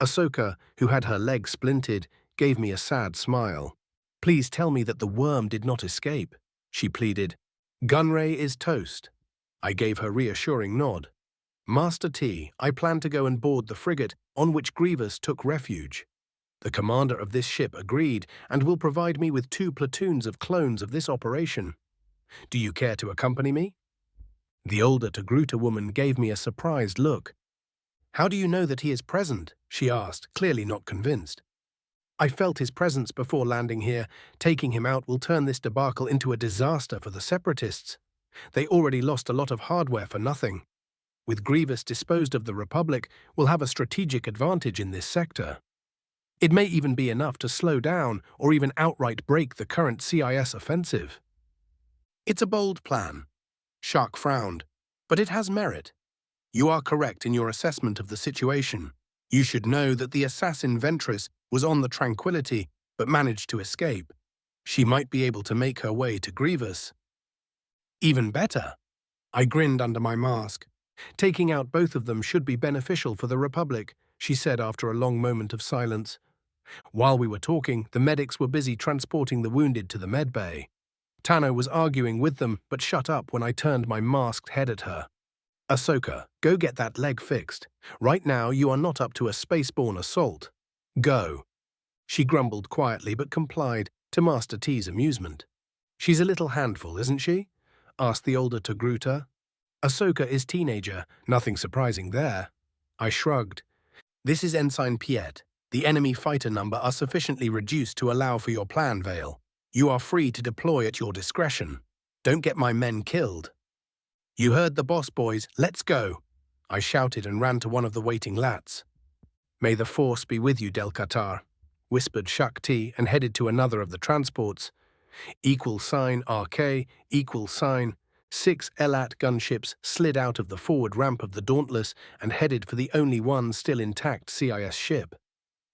Ahsoka, who had her leg splinted, gave me a sad smile. Please tell me that the worm did not escape, she pleaded. Gunray is toast. I gave her reassuring nod. Master T, I plan to go and board the frigate on which Grievous took refuge. The commander of this ship agreed and will provide me with 2 platoons of clones of this operation. Do you care to accompany me? The older Togruta woman gave me a surprised look. How do you know that he is present? She asked, clearly not convinced. I felt his presence before landing here. Taking him out will turn this debacle into a disaster for the Separatists. They already lost a lot of hardware for nothing. With Grievous disposed of, the Republic will have a strategic advantage in this sector. It may even be enough to slow down or even outright break the current CIS offensive. It's a bold plan. Shark frowned, but it has merit. You are correct in your assessment of the situation. You should know that the assassin Ventress was on the Tranquility but managed to escape. She might be able to make her way to Grievous. Even better. I grinned under my mask. Taking out both of them should be beneficial for the Republic, she said after a long moment of silence. While we were talking, the medics were busy transporting the wounded to the medbay. Tano was arguing with them but shut up when I turned my masked head at her. Ahsoka, go get that leg fixed. Right now you are not up to a spaceborne assault. Go. She grumbled quietly but complied, to Master T's amusement. She's a little handful, isn't she? Asked the older Togruta. Ahsoka is teenager, nothing surprising there. I shrugged. This is Ensign Piet. The enemy fighter number are sufficiently reduced to allow for your plan, Vale. You are free to deploy at your discretion. Don't get my men killed. You heard the boss, boys. Let's go. I shouted and ran to one of the waiting lats. May the Force be with you, Del Qatar, whispered Shakti and headed to another of the transports. $RK, 6 Elat gunships slid out of the forward ramp of the Dauntless and headed for the only one still intact CIS ship.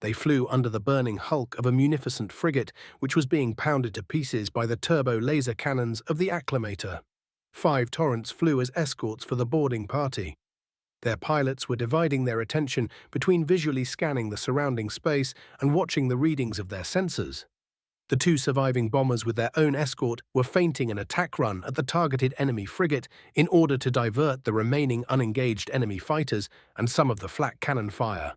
They flew under the burning hulk of a munificent frigate which was being pounded to pieces by the turbo laser cannons of the Acclamator. 5 Torrents flew as escorts for the boarding party. Their pilots were dividing their attention between visually scanning the surrounding space and watching the readings of their sensors. The 2 surviving bombers with their own escort were feinting an attack run at the targeted enemy frigate in order to divert the remaining unengaged enemy fighters and some of the flak cannon fire.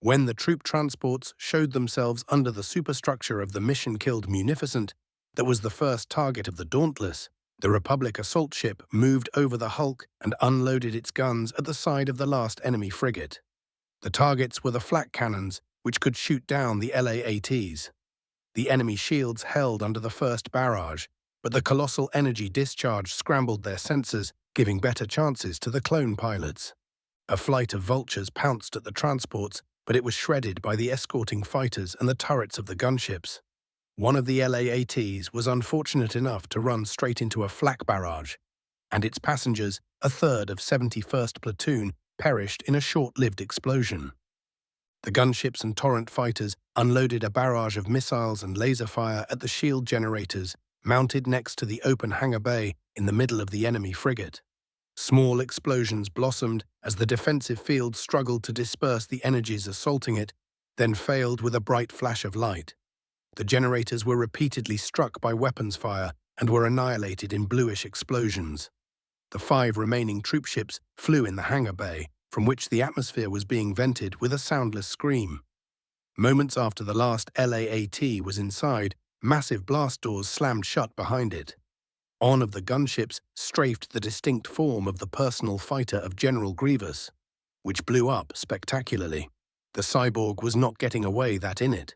When the troop transports showed themselves under the superstructure of the mission-killed Munificent, that was the first target of the Dauntless, the Republic assault ship moved over the hulk and unloaded its guns at the side of the last enemy frigate. The targets were the flak cannons, which could shoot down the LAATs. The enemy shields held under the first barrage, but the colossal energy discharge scrambled their sensors, giving better chances to the clone pilots. A flight of vultures pounced at the transports, but it was shredded by the escorting fighters and the turrets of the gunships. One of the LAATs was unfortunate enough to run straight into a flak barrage, and its passengers, a third of 71st Platoon, perished in a short-lived explosion. The gunships and torrent fighters unloaded a barrage of missiles and laser fire at the shield generators mounted next to the open hangar bay in the middle of the enemy frigate. Small explosions blossomed as the defensive field struggled to disperse the energies assaulting it, then failed with a bright flash of light. The generators were repeatedly struck by weapons fire and were annihilated in bluish explosions. The 5 remaining troopships flew in the hangar bay, from which the atmosphere was being vented with a soundless scream. Moments after the last LAAT was inside, massive blast doors slammed shut behind it. On of the gunships strafed the distinct form of the personal fighter of General Grievous, which blew up spectacularly. The cyborg was not getting away that in it.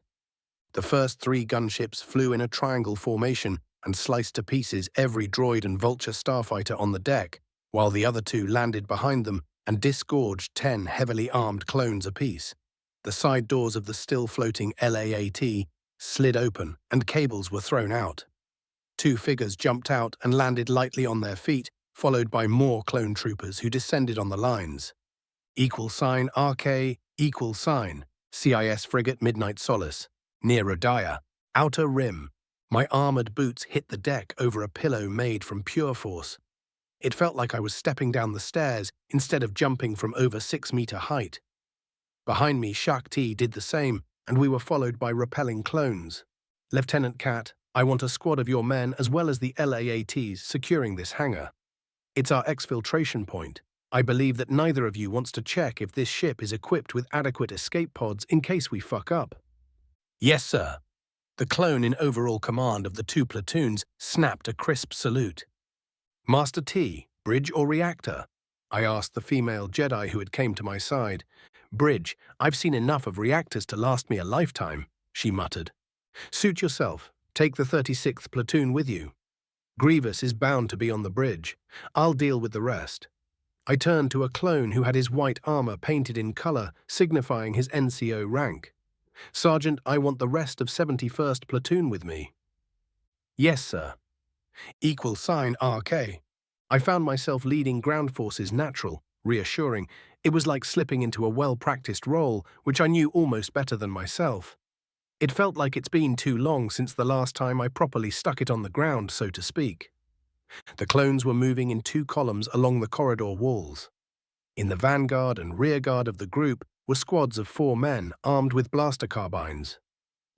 The first 3 gunships flew in a triangle formation and sliced to pieces every droid and vulture starfighter on the deck, while the other 2 landed behind them and disgorged 10 heavily armed clones apiece. The side doors of the still-floating LAAT slid open and cables were thrown out. 2 figures jumped out and landed lightly on their feet, followed by more clone troopers who descended on the lines. =RK, CIS frigate Midnight Solace, near Rodia, Outer Rim. My armored boots hit the deck over a pillow made from pure force. It felt like I was stepping down the stairs instead of jumping from over 6-meter height. Behind me, Shakti did the same, and we were followed by repelling clones. Lieutenant Cat, I want a squad of your men as well as the LAATs securing this hangar. It's our exfiltration point. I believe that neither of you wants to check if this ship is equipped with adequate escape pods in case we fuck up. Yes, sir. The clone in overall command of the 2 platoons snapped a crisp salute. Master T, bridge or reactor? I asked the female Jedi who had came to my side. Bridge, I've seen enough of reactors to last me a lifetime, she muttered. Suit yourself. Take the 36th platoon with you. Grievous is bound to be on the bridge. I'll deal with the rest. I turned to a clone who had his white armor painted in color, signifying his NCO rank. Sergeant, I want the rest of 71st platoon with me. Yes, sir. =RK. I found myself leading ground forces natural, reassuring. It was like slipping into a well-practiced role, which I knew almost better than myself. It felt like it's been too long since the last time I properly stuck it on the ground, so to speak. The clones were moving in 2 columns along the corridor walls. In the vanguard and rearguard of the group were squads of 4 men armed with blaster carbines.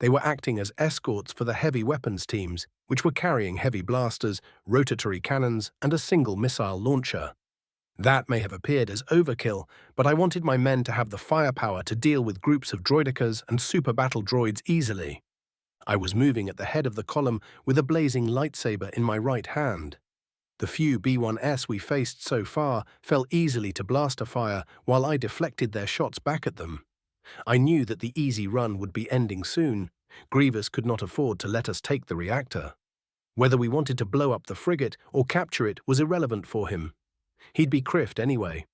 They were acting as escorts for the heavy weapons teams, which were carrying heavy blasters, rotatory cannons, and a single missile launcher. That may have appeared as overkill, but I wanted my men to have the firepower to deal with groups of droidicas and super battle droids easily. I was moving at the head of the column with a blazing lightsaber in my right hand. The few B-1S we faced so far fell easily to blaster fire while I deflected their shots back at them. I knew that the easy run would be ending soon. Grievous could not afford to let us take the reactor. Whether we wanted to blow up the frigate or capture it was irrelevant for him. He'd be criffed anyway.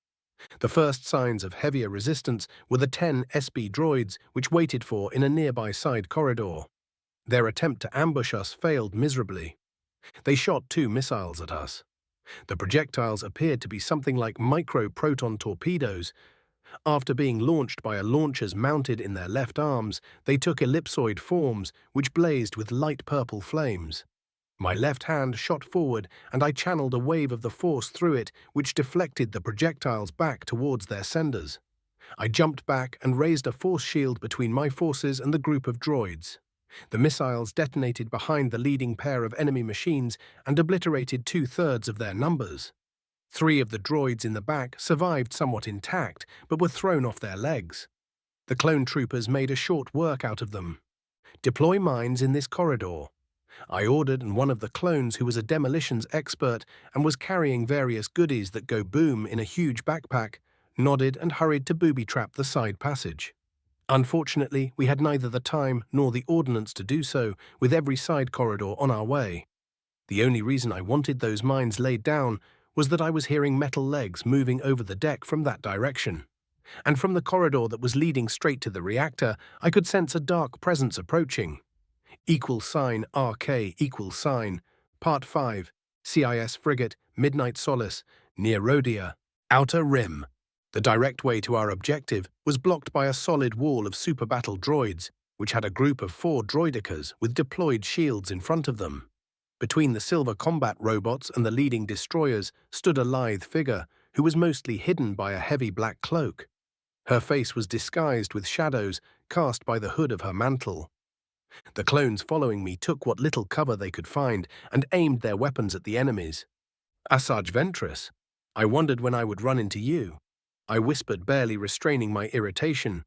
The first signs of heavier resistance were the 10 SB droids which waited for in a nearby side corridor. Their attempt to ambush us failed miserably. They shot 2 missiles at us. The projectiles appeared to be something like micro-proton torpedoes. After being launched by launchers mounted in their left arms, they took ellipsoid forms which blazed with light purple flames. My left hand shot forward, and I channeled a wave of the force through it, which deflected the projectiles back towards their senders. I jumped back and raised a force shield between my forces and the group of droids. The missiles detonated behind the leading pair of enemy machines and obliterated 2/3 of their numbers. 3 of the droids in the back survived somewhat intact, but were thrown off their legs. The clone troopers made a short work out of them. Deploy mines in this corridor. I ordered, and one of the clones, who was a demolitions expert and was carrying various goodies that go boom in a huge backpack, nodded and hurried to booby-trap the side passage. Unfortunately, we had neither the time nor the ordnance to do so, with every side corridor on our way. The only reason I wanted those mines laid down was that I was hearing metal legs moving over the deck from that direction. And from the corridor that was leading straight to the reactor, I could sense a dark presence approaching. =RK Part 5, CIS Frigate, Midnight Solace, near Rodia, Outer Rim. The direct way to our objective was blocked by a solid wall of super battle droids, which had a group of 4 droidicas with deployed shields in front of them. Between the silver combat robots and the leading destroyers stood a lithe figure who was mostly hidden by a heavy black cloak. Her face was disguised with shadows cast by the hood of her mantle. The clones following me took what little cover they could find and aimed their weapons at the enemies. "Asajj Ventress, I wondered when I would run into you," I whispered, barely restraining my irritation.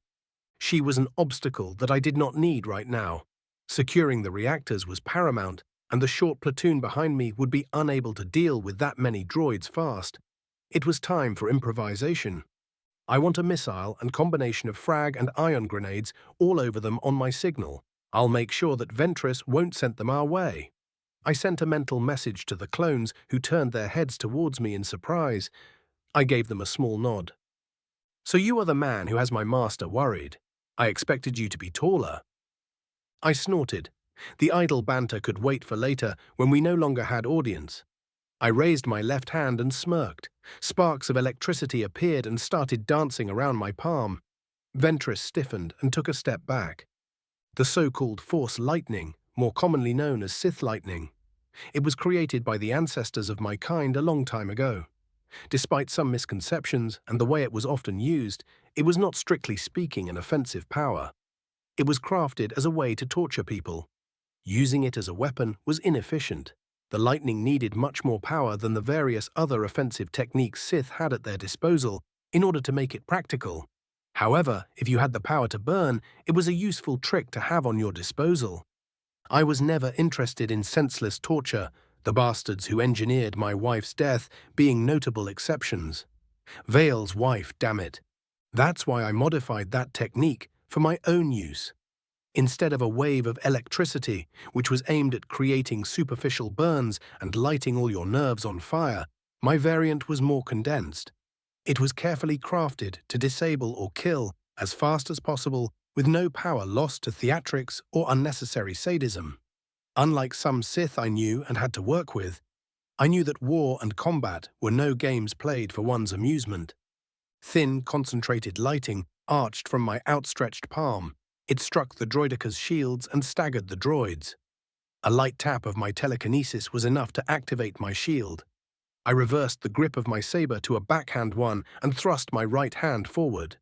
She was an obstacle that I did not need right now. Securing the reactors was paramount, and the short platoon behind me would be unable to deal with that many droids fast. It was time for improvisation. "I want a missile and combination of frag and ion grenades all over them on my signal. I'll make sure that Ventress won't send them our way." I sent a mental message to the clones, who turned their heads towards me in surprise. I gave them a small nod. "So you are the man who has my master worried. I expected you to be taller." I snorted. The idle banter could wait for later, when we no longer had audience. I raised my left hand and smirked. Sparks of electricity appeared and started dancing around my palm. Ventress stiffened and took a step back. The so-called Force lightning, more commonly known as Sith lightning. It was created by the ancestors of my kind a long time ago. Despite some misconceptions and the way it was often used, it was not strictly speaking an offensive power. It was crafted as a way to torture people. Using it as a weapon was inefficient. The lightning needed much more power than the various other offensive techniques Sith had at their disposal in order to make it practical. However, if you had the power to burn, it was a useful trick to have on your disposal. I was never interested in senseless torture, the bastards who engineered my wife's death being notable exceptions. Vale's wife, damn it. That's why I modified that technique for my own use. Instead of a wave of electricity, which was aimed at creating superficial burns and lighting all your nerves on fire, my variant was more condensed. It was carefully crafted to disable or kill as fast as possible, with no power lost to theatrics or unnecessary sadism. Unlike some Sith I knew and had to work with, I knew that war and combat were no games played for one's amusement. Thin, concentrated lighting arched from my outstretched palm. It struck the droidica's shields and staggered the droids. A light tap of my telekinesis was enough to activate my shield. I reversed the grip of my saber to a backhand one and thrust my right hand forward.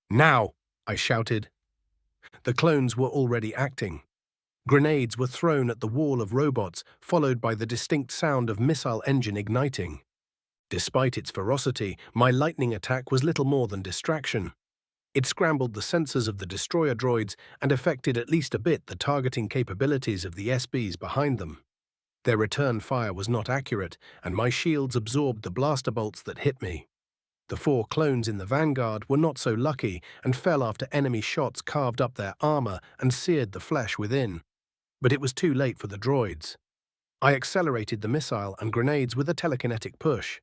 "Now!" I shouted. The clones were already acting. Grenades were thrown at the wall of robots, followed by the distinct sound of missile engine igniting. Despite its ferocity, my lightning attack was little more than distraction. It scrambled the sensors of the destroyer droids and affected at least a bit the targeting capabilities of the SBs behind them. Their return fire was not accurate, and my shields absorbed the blaster bolts that hit me. The 4 clones in the vanguard were not so lucky and fell after enemy shots carved up their armor and seared the flesh within. But it was too late for the droids. I accelerated the missile and grenades with a telekinetic push.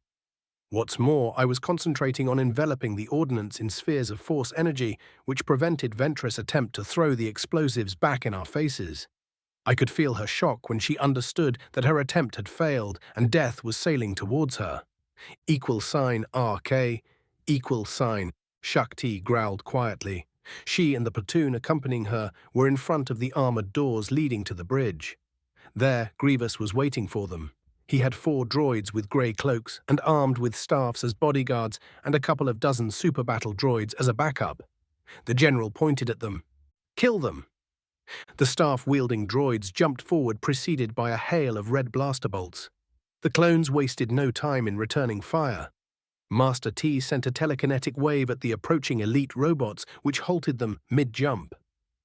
What's more, I was concentrating on enveloping the ordnance in spheres of force energy, which prevented Ventress' attempt to throw the explosives back in our faces. I could feel her shock when she understood that her attempt had failed and death was sailing towards her. "RK, Shakti growled quietly. She and the platoon accompanying her were in front of the armored doors leading to the bridge. There, Grievous was waiting for them. He had 4 droids with grey cloaks and armed with staffs as bodyguards and a couple of dozen super battle droids as a backup. The general pointed at them. "Kill them!" The staff-wielding droids jumped forward, preceded by a hail of red blaster bolts. The clones wasted no time in returning fire. Master T sent a telekinetic wave at the approaching elite robots, which halted them mid-jump.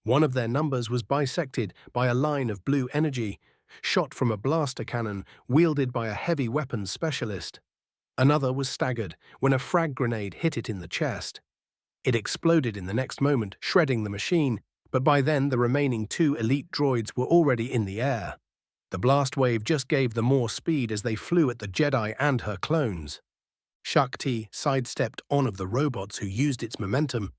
One of their numbers was bisected by a line of blue energy, shot from a blaster cannon wielded by a heavy weapons specialist. Another was staggered when a frag grenade hit it in the chest. It exploded in the next moment, shredding the machine, but by then the remaining 2 elite droids were already in the air. The blast wave just gave them more speed as they flew at the Jedi and her clones. Shakti sidestepped one of the robots who used its momentum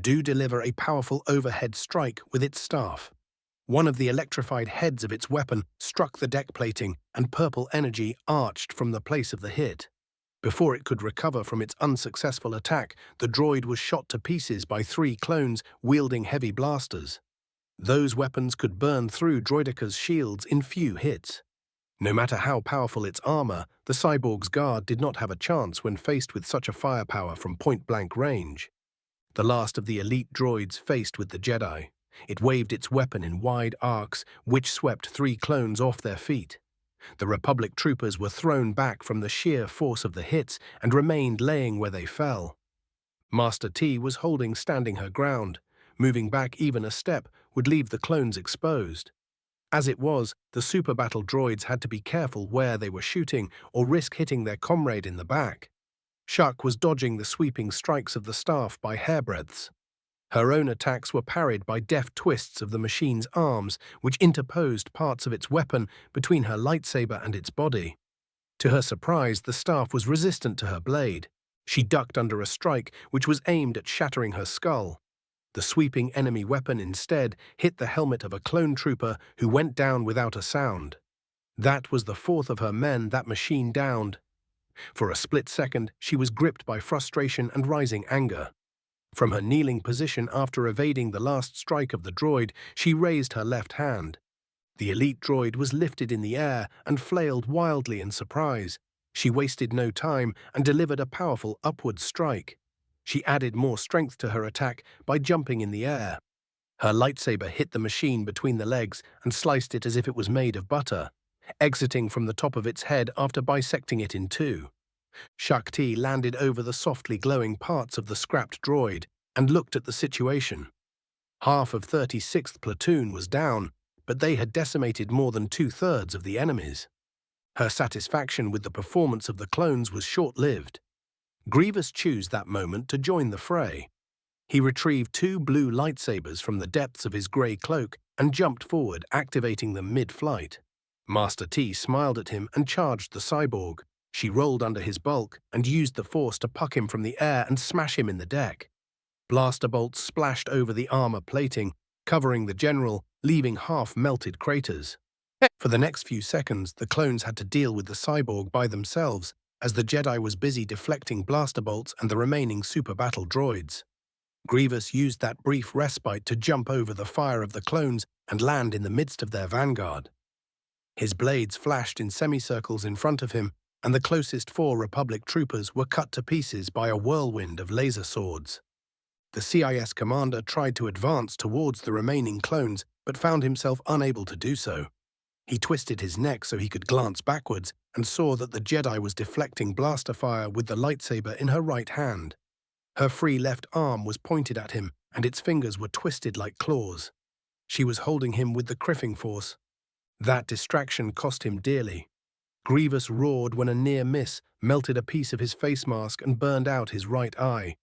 to deliver a powerful overhead strike with its staff. One of the electrified heads of its weapon struck the deck plating, and purple energy arched from the place of the hit. Before it could recover from its unsuccessful attack, the droid was shot to pieces by 3 clones wielding heavy blasters. Those weapons could burn through Droideca's shields in few hits. No matter how powerful its armor, the cyborg's guard did not have a chance when faced with such a firepower from point-blank range. The last of the elite droids faced with the Jedi. It waved its weapon in wide arcs, which swept 3 clones off their feet. The Republic troopers were thrown back from the sheer force of the hits and remained laying where they fell. Master T was standing her ground. Moving back even a step would leave the clones exposed. As it was, the super battle droids had to be careful where they were shooting or risk hitting their comrade in the back. Shuck was dodging the sweeping strikes of the staff by hairbreadths. Her own attacks were parried by deft twists of the machine's arms, which interposed parts of its weapon between her lightsaber and its body. To her surprise, the staff was resistant to her blade. She ducked under a strike which was aimed at shattering her skull. The sweeping enemy weapon instead hit the helmet of a clone trooper who went down without a sound. That was the 4th of her men that machine downed. For a split second, she was gripped by frustration and rising anger. From her kneeling position after evading the last strike of the droid, she raised her left hand. The elite droid was lifted in the air and flailed wildly in surprise. She wasted no time and delivered a powerful upward strike. She added more strength to her attack by jumping in the air. Her lightsaber hit the machine between the legs and sliced it as if it was made of butter, exiting from the top of its head after bisecting it in 2. Shakti landed over the softly glowing parts of the scrapped droid and looked at the situation. Half of 36th Platoon was down, but they had decimated more than 2/3 of the enemies. Her satisfaction with the performance of the clones was short-lived. Grievous chose that moment to join the fray. He retrieved 2 blue lightsabers from the depths of his grey cloak and jumped forward, activating them mid-flight. Master T smiled at him and charged the cyborg. She rolled under his bulk and used the force to puck him from the air and smash him in the deck. Blaster bolts splashed over the armor plating, covering the general, leaving half-melted craters. For the next few seconds, the clones had to deal with the cyborg by themselves, as the Jedi was busy deflecting blaster bolts and the remaining super battle droids. Grievous used that brief respite to jump over the fire of the clones and land in the midst of their vanguard. His blades flashed in semicircles in front of him, and the closest 4 Republic troopers were cut to pieces by a whirlwind of laser swords. The CIS commander tried to advance towards the remaining clones, but found himself unable to do so. He twisted his neck so he could glance backwards and saw that the Jedi was deflecting blaster fire with the lightsaber in her right hand. Her free left arm was pointed at him, and its fingers were twisted like claws. She was holding him with the criffing force. That distraction cost him dearly. Grievous roared when a near miss melted a piece of his face mask and burned out his right eye.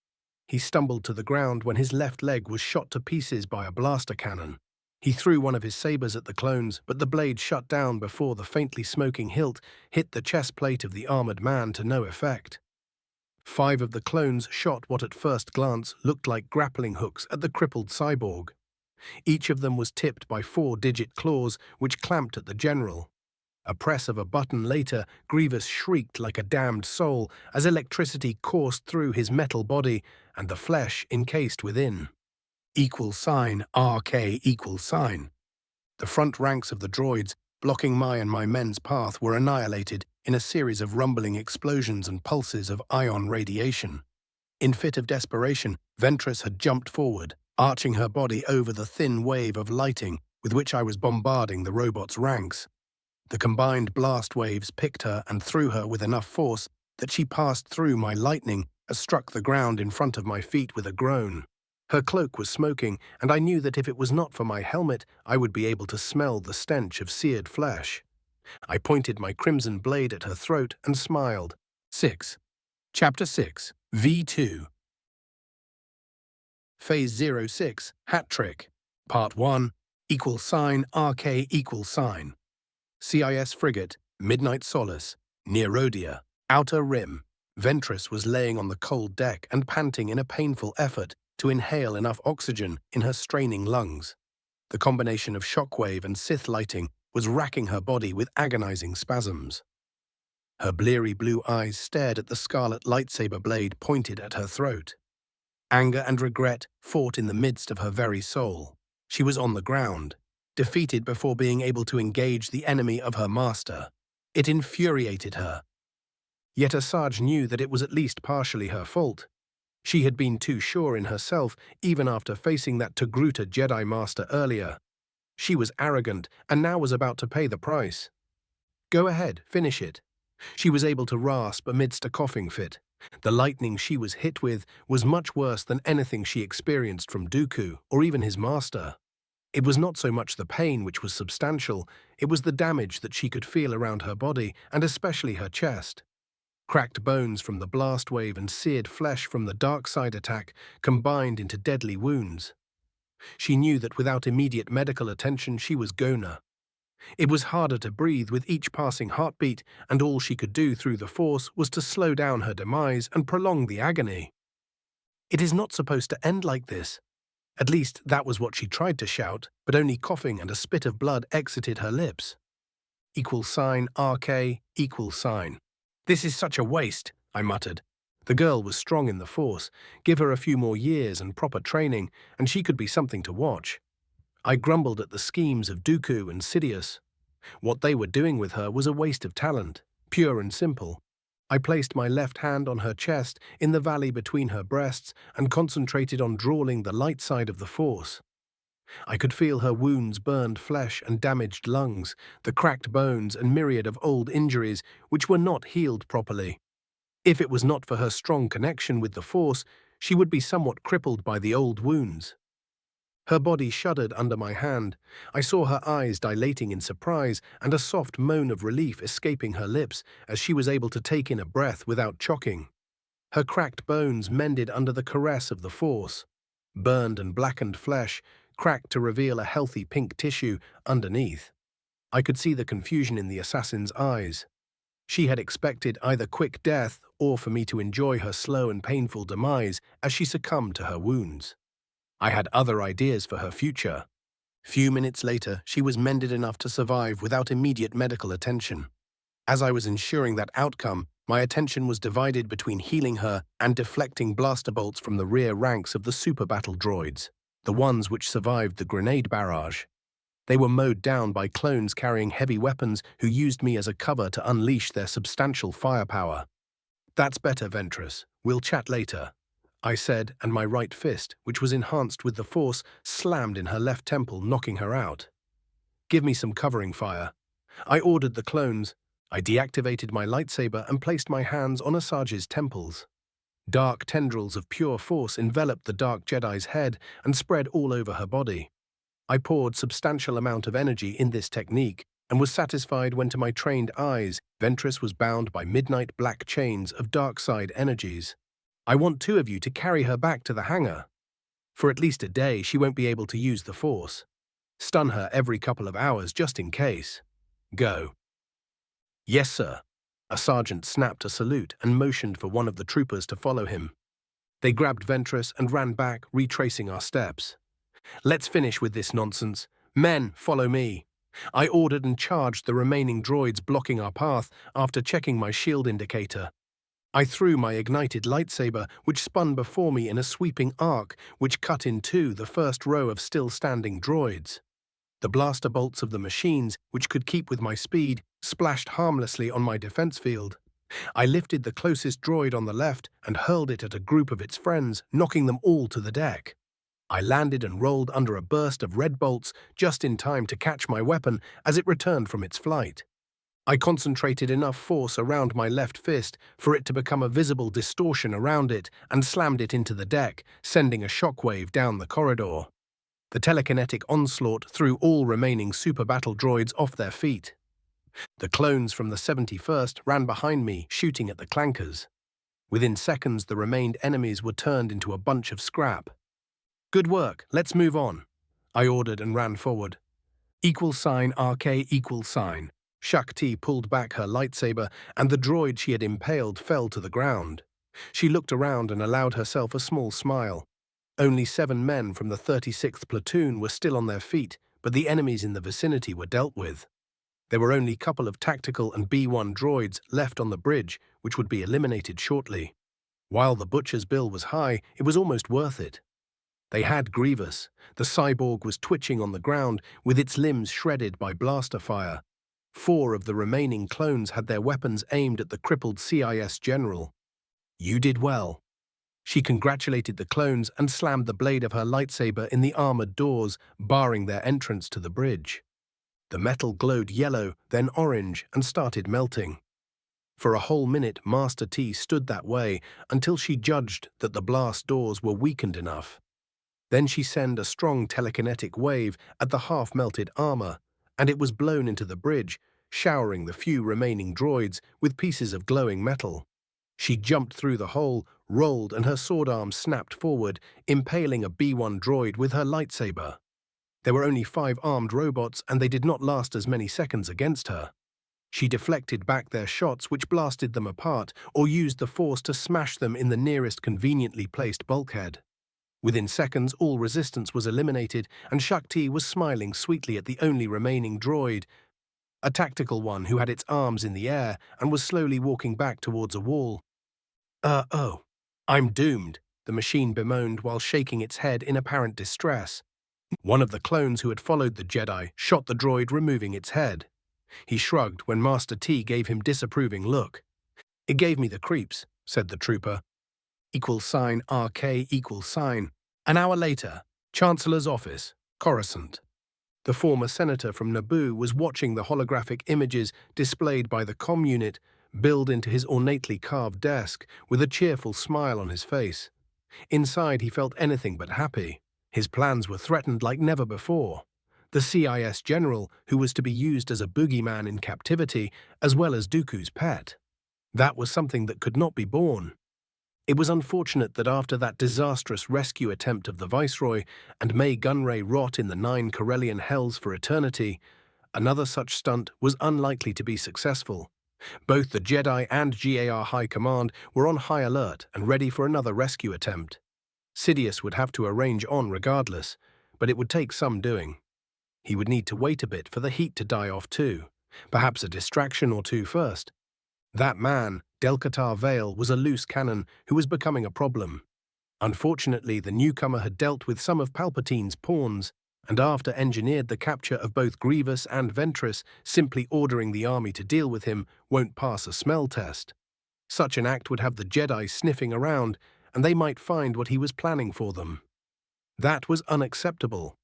He stumbled to the ground when his left leg was shot to pieces by a blaster cannon. He threw one of his sabers at the clones, but the blade shut down before the faintly smoking hilt hit the chest plate of the armored man to no effect. 5 of the clones shot what at first glance looked like grappling hooks at the crippled cyborg. Each of them was tipped by 4-digit claws which clamped at the general. A press of a button later, Grievous shrieked like a damned soul as electricity coursed through his metal body and the flesh encased within. $RK $. The front ranks of the droids, blocking my and my men's path, were annihilated in a series of rumbling explosions and pulses of ion radiation. In fit of desperation, Ventress had jumped forward, arching her body over the thin wave of lighting with which I was bombarding the robot's ranks. The combined blast waves picked her and threw her with enough force that she passed through my lightning and struck the ground in front of my feet with a groan. Her cloak was smoking, and I knew that if it was not for my helmet, I would be able to smell the stench of seared flesh. I pointed my crimson blade at her throat and smiled. 6. Chapter 6, V2. Phase 06, Hat Trick. Part 1, $RK $. CIS frigate, Midnight Solace, near Rodia, Outer Rim. Ventress was laying on the cold deck and panting in a painful effort to inhale enough oxygen in her straining lungs. The combination of shockwave and Sith lighting was racking her body with agonizing spasms. Her bleary blue eyes stared at the scarlet lightsaber blade pointed at her throat. Anger and regret fought in the midst of her very soul. She was on the ground, defeated before being able to engage the enemy of her master. It infuriated her. Yet Asajj knew that it was at least partially her fault. She had been too sure in herself even after facing that Togruta Jedi Master earlier. She was arrogant and now was about to pay the price. Go ahead, finish it. She was able to rasp amidst a coughing fit. The lightning she was hit with was much worse than anything she experienced from Dooku or even his master. It was not so much the pain which was substantial, it was the damage that she could feel around her body and especially her chest. Cracked bones from the blast wave and seared flesh from the dark side attack combined into deadly wounds. She knew that without immediate medical attention she was gona. It was harder to breathe with each passing heartbeat, and all she could do through the Force was to slow down her demise and prolong the agony. It is not supposed to end like this. At least that was what she tried to shout, but only coughing and a spit of blood exited her lips. RK, equal sign. This is such a waste, I muttered. The girl was strong in the Force. Give her a few more years and proper training, and she could be something to watch. I grumbled at the schemes of Dooku and Sidious. What they were doing with her was a waste of talent, pure and simple. I placed my left hand on her chest in the valley between her breasts and concentrated on drawing the light side of the Force. I could feel her wounds, burned flesh and damaged lungs, the cracked bones and myriad of old injuries which were not healed properly. If it was not for her strong connection with the Force, she would be somewhat crippled by the old wounds. Her body shuddered under my hand. I saw her eyes dilating in surprise and a soft moan of relief escaping her lips as she was able to take in a breath without choking. Her cracked bones mended under the caress of the Force. Burned and blackened flesh, cracked to reveal a healthy pink tissue underneath. I could see the confusion in the assassin's eyes. She had expected either quick death or for me to enjoy her slow and painful demise as she succumbed to her wounds. I had other ideas for her future. Few minutes later, she was mended enough to survive without immediate medical attention. As I was ensuring that outcome, my attention was divided between healing her and deflecting blaster bolts from the rear ranks of the super battle droids, the ones which survived the grenade barrage. They were mowed down by clones carrying heavy weapons who used me as a cover to unleash their substantial firepower. That's better, Ventress. We'll chat later, I said, and my right fist, which was enhanced with the Force, slammed in her left temple, knocking her out. Give me some covering fire. I ordered the clones. I deactivated my lightsaber and placed my hands on Asajj's temples. Dark tendrils of pure Force enveloped the Dark Jedi's head and spread all over her body. I poured substantial amount of energy in this technique and was satisfied when to my trained eyes, Ventress was bound by midnight black chains of dark side energies. I want two of you to carry her back to the hangar. For at least a day, she won't be able to use the Force. Stun her every couple of hours just in case. Go. Yes, sir. A sergeant snapped a salute and motioned for one of the troopers to follow him. They grabbed Ventress and ran back, retracing our steps. Let's finish with this nonsense. Men, follow me. I ordered and charged the remaining droids blocking our path after checking my shield indicator. I threw my ignited lightsaber, which spun before me in a sweeping arc which cut in two the first row of still-standing droids. The blaster bolts of the machines, which could keep with my speed, splashed harmlessly on my defense field. I lifted the closest droid on the left and hurled it at a group of its friends, knocking them all to the deck. I landed and rolled under a burst of red bolts just in time to catch my weapon as it returned from its flight. I concentrated enough force around my left fist for it to become a visible distortion around it and slammed it into the deck, sending a shockwave down the corridor. The telekinetic onslaught threw all remaining super battle droids off their feet. The clones from the 71st ran behind me, shooting at the clankers. Within seconds, the remained enemies were turned into a bunch of scrap. Good work, let's move on, I ordered and ran forward. RK. Shakti pulled back her lightsaber, and the droid she had impaled fell to the ground. She looked around and allowed herself a small smile. Only 7 men from the 36th platoon were still on their feet, but the enemies in the vicinity were dealt with. There were only a couple of tactical and B-1 droids left on the bridge, which would be eliminated shortly. While the butcher's bill was high, it was almost worth it. They had Grievous. The cyborg was twitching on the ground, with its limbs shredded by blaster fire. 4 of the remaining clones had their weapons aimed at the crippled CIS general. "You did well." She congratulated the clones and slammed the blade of her lightsaber in the armored doors, barring their entrance to the bridge. The metal glowed yellow, then orange, and started melting. For a whole minute, Master T stood that way until she judged that the blast doors were weakened enough. Then she sent a strong telekinetic wave at the half-melted armor, and it was blown into the bridge, showering the few remaining droids with pieces of glowing metal. She jumped through the hole, rolled, and her sword arm snapped forward, impaling a B-1 droid with her lightsaber. There were only 5 armed robots, and they did not last as many seconds against her. She deflected back their shots, which blasted them apart, or used the Force to smash them in the nearest conveniently placed bulkhead. Within seconds, all resistance was eliminated, and Shakti was smiling sweetly at the only remaining droid, a tactical one who had its arms in the air and was slowly walking back towards a wall. Oh, I'm doomed," the machine bemoaned while shaking its head in apparent distress. One of the clones who had followed the Jedi shot the droid, removing its head. He shrugged when Master T gave him disapproving look. "It gave me the creeps," said the trooper. =RK=. An hour later, Chancellor's office, Coruscant. The former senator from Naboo was watching the holographic images displayed by the comm unit build into his ornately carved desk with a cheerful smile on his face. Inside, he felt anything but happy. His plans were threatened like never before. The CIS general, who was to be used as a boogeyman in captivity, as well as Dooku's pet. That was something that could not be borne. It was unfortunate that after that disastrous rescue attempt of the Viceroy and May Gunray rot in the 9 Corellian hells for eternity, another such stunt was unlikely to be successful. Both the Jedi and GAR High Command were on high alert and ready for another rescue attempt. Sidious would have to arrange on regardless, but it would take some doing. He would need to wait a bit for the heat to die off too, perhaps a distraction or two first. That man, Delcatar Vale, was a loose cannon who was becoming a problem. Unfortunately, the newcomer had dealt with some of Palpatine's pawns, and after engineered the capture of both Grievous and Ventress, simply ordering the army to deal with him won't pass a smell test. Such an act would have the Jedi sniffing around, and they might find what he was planning for them. That was unacceptable.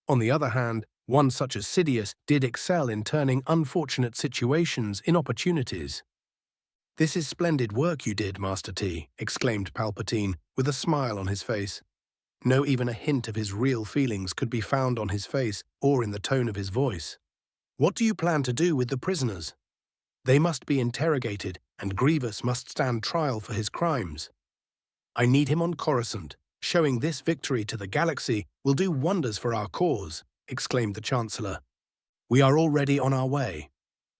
On the other hand, one such as Sidious did excel in turning unfortunate situations in opportunities. "This is splendid work you did, Master T," exclaimed Palpatine, with a smile on his face. No even a hint of his real feelings could be found on his face or in the tone of his voice. "What do you plan to do with the prisoners? They must be interrogated, and Grievous must stand trial for his crimes. I need him on Coruscant. Showing this victory to the galaxy will do wonders for our cause," exclaimed the Chancellor. "We are already on our way.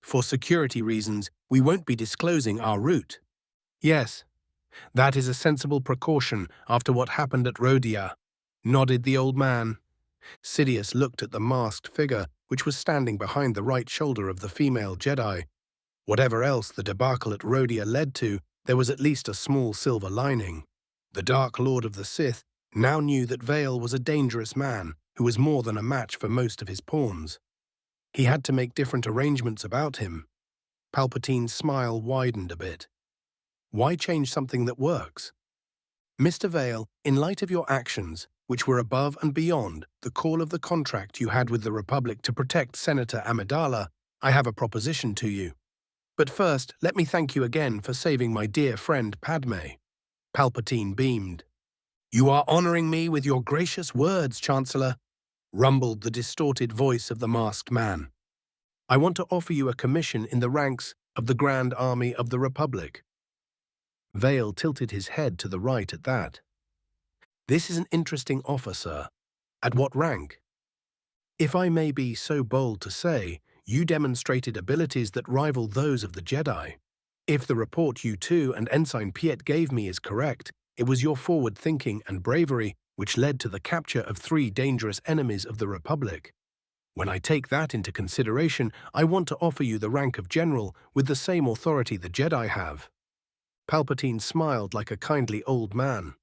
For security reasons, we won't be disclosing our route." "Yes, that is a sensible precaution after what happened at Rodia," nodded the old man. Sidious looked at the masked figure which was standing behind the right shoulder of the female Jedi. Whatever else the debacle at Rodia led to, there was at least a small silver lining. The Dark Lord of the Sith now knew that Vale was a dangerous man who was more than a match for most of his pawns. He had to make different arrangements about him. Palpatine's smile widened a bit. "Why change something that works? Mr. Vale, in light of your actions, which were above and beyond the call of the contract you had with the Republic to protect Senator Amidala, I have a proposition to you. But first, let me thank you again for saving my dear friend Padme." Palpatine beamed. "You are honoring me with your gracious words, Chancellor," rumbled the distorted voice of the masked man. "I want to offer you a commission in the ranks of the Grand Army of the Republic." Vale tilted his head to the right at that. "This is an interesting offer, sir. At what rank?" "If I may be so bold to say, you demonstrated abilities that rival those of the Jedi. If the report you two and Ensign Piet gave me is correct, it was your forward thinking and bravery which led to the capture of 3 dangerous enemies of the Republic. When I take that into consideration, I want to offer you the rank of general with the same authority the Jedi have." Palpatine smiled like a kindly old man.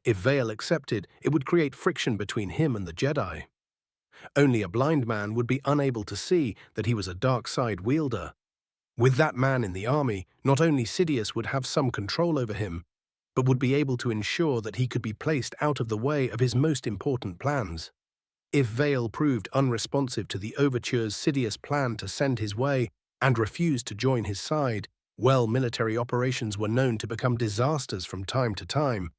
If Vale accepted, it would create friction between him and the Jedi. Only a blind man would be unable to see that he was a dark side wielder. With that man in the army, not only Sidious would have some control over him, but would be able to ensure that he could be placed out of the way of his most important plans. If Vale proved unresponsive to the overtures Sidious planned to send his way and refused to join his side, well, military operations were known to become disasters from time to time.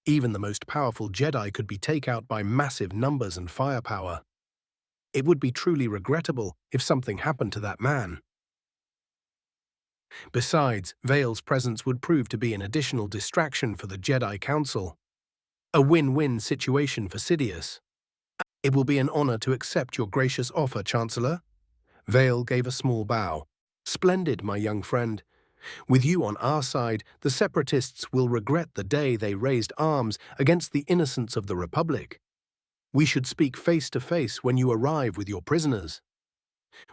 Even the most powerful Jedi could be taken out by massive numbers and firepower. It would be truly regrettable if something happened to that man. Besides, Vale's presence would prove to be an additional distraction for the Jedi Council. A win-win situation for Sidious. "It will be an honor to accept your gracious offer, Chancellor." Vale gave a small bow. "Splendid, my young friend. With you on our side, the Separatists will regret the day they raised arms against the innocents of the Republic. We should speak face to face when you arrive with your prisoners."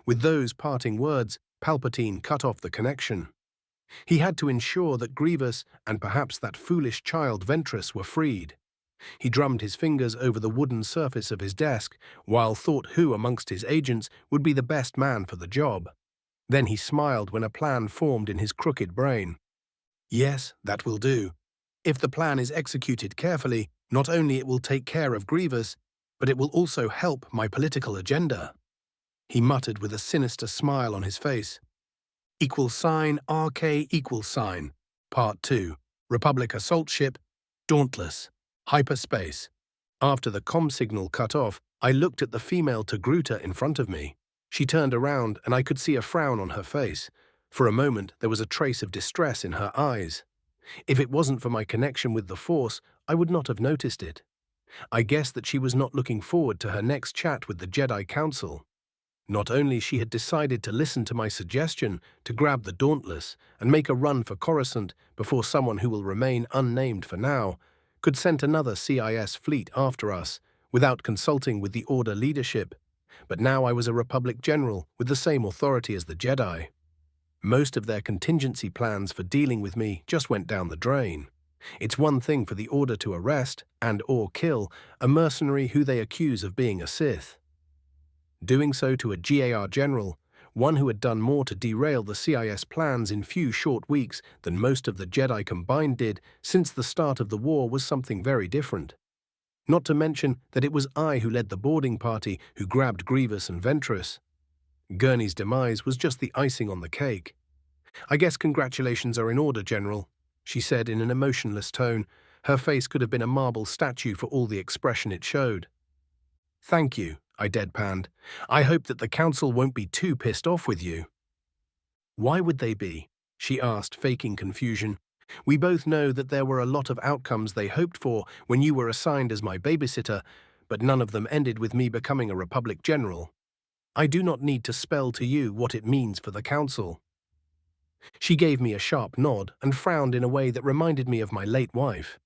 With those parting words, Palpatine cut off the connection. He had to ensure that Grievous and perhaps that foolish child Ventress were freed. He drummed his fingers over the wooden surface of his desk, while thought who amongst his agents would be the best man for the job. Then he smiled when a plan formed in his crooked brain. "Yes, that will do. If the plan is executed carefully, not only it will take care of Grievous, but it will also help my political agenda." He muttered with a sinister smile on his face. =RK=, Part 2, Republic Assault Ship, Dauntless, Hyperspace. After the comm signal cut off, I looked at the female Togruta in front of me. She turned around and I could see a frown on her face. For a moment, there was a trace of distress in her eyes. If it wasn't for my connection with the Force, I would not have noticed it. I guessed that she was not looking forward to her next chat with the Jedi Council. Not only she had decided to listen to my suggestion to grab the Dauntless and make a run for Coruscant before someone who will remain unnamed for now could send another CIS fleet after us without consulting with the Order leadership, but now I was a Republic general with the same authority as the Jedi. Most of their contingency plans for dealing with me just went down the drain. It's one thing for the Order to arrest and/or kill a mercenary who they accuse of being a Sith. Doing so to a GAR general, one who had done more to derail the CIS plans in few short weeks than most of the Jedi combined did since the start of the war, was something very different. Not to mention that it was I who led the boarding party who grabbed Grievous and Ventress. Gurney's demise was just the icing on the cake. "I guess congratulations are in order, General," she said in an emotionless tone. Her face could have been a marble statue for all the expression it showed. "Thank you," I deadpanned. "I hope that the Council won't be too pissed off with you." "Why would they be?" she asked, faking confusion. "We both know that there were a lot of outcomes they hoped for when you were assigned as my babysitter, but none of them ended with me becoming a Republic general. I do not need to spell to you what it means for the Council." She gave me a sharp nod and frowned in a way that reminded me of my late wife.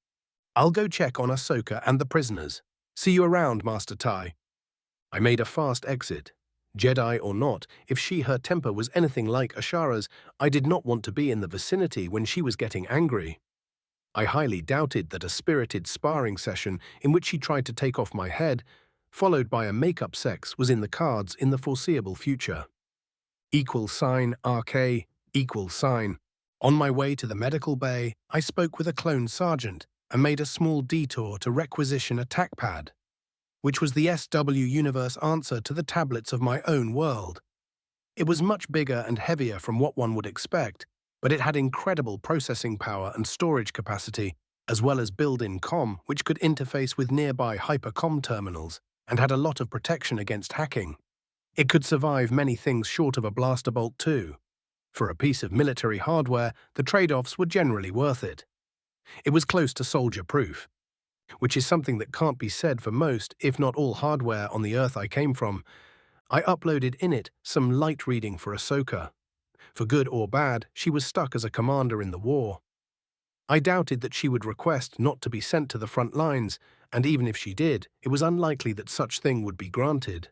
"I'll go check on Ahsoka and the prisoners. See you around, Master Tai." I made a fast exit. Jedi or not, if her temper was anything like Ashara's, I did not want to be in the vicinity when she was getting angry. I highly doubted that a spirited sparring session in which she tried to take off my head, followed by a make-up sex, was in the cards in the foreseeable future. =RK=. On my way to the medical bay, I spoke with a clone sergeant and made a small detour to requisition a TACpad, which was the SW Universe answer to the tablets of my own world. It was much bigger and heavier from what one would expect, but it had incredible processing power and storage capacity, as well as built-in comm which could interface with nearby hypercom terminals and had a lot of protection against hacking. It could survive many things short of a blaster bolt too. For a piece of military hardware, the trade-offs were generally worth it. It was close to soldier-proof, which is something that can't be said for most, if not all, hardware on the Earth I came from. I uploaded in it some light reading for Ahsoka. For good or bad, she was stuck as a commander in the war. I doubted that she would request not to be sent to the front lines, and even if she did, it was unlikely that such thing would be granted.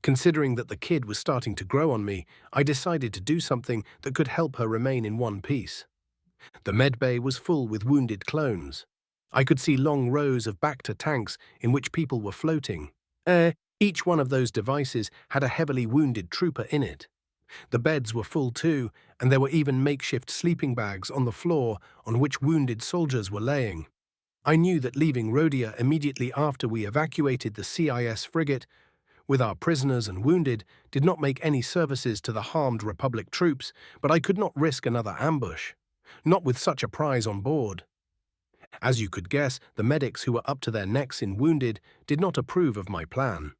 Considering that the kid was starting to grow on me, I decided to do something that could help her remain in one piece. The medbay was full with wounded clones. I could see long rows of Bacta tanks in which people were floating. Each one of those devices had a heavily wounded trooper in it. The beds were full too, and there were even makeshift sleeping bags on the floor on which wounded soldiers were laying. I knew that leaving Rodia immediately after we evacuated the CIS frigate with our prisoners and wounded did not make any services to the harmed Republic troops, but I could not risk another ambush. Not with such a prize on board. As you could guess, the medics who were up to their necks in wounded did not approve of my plan.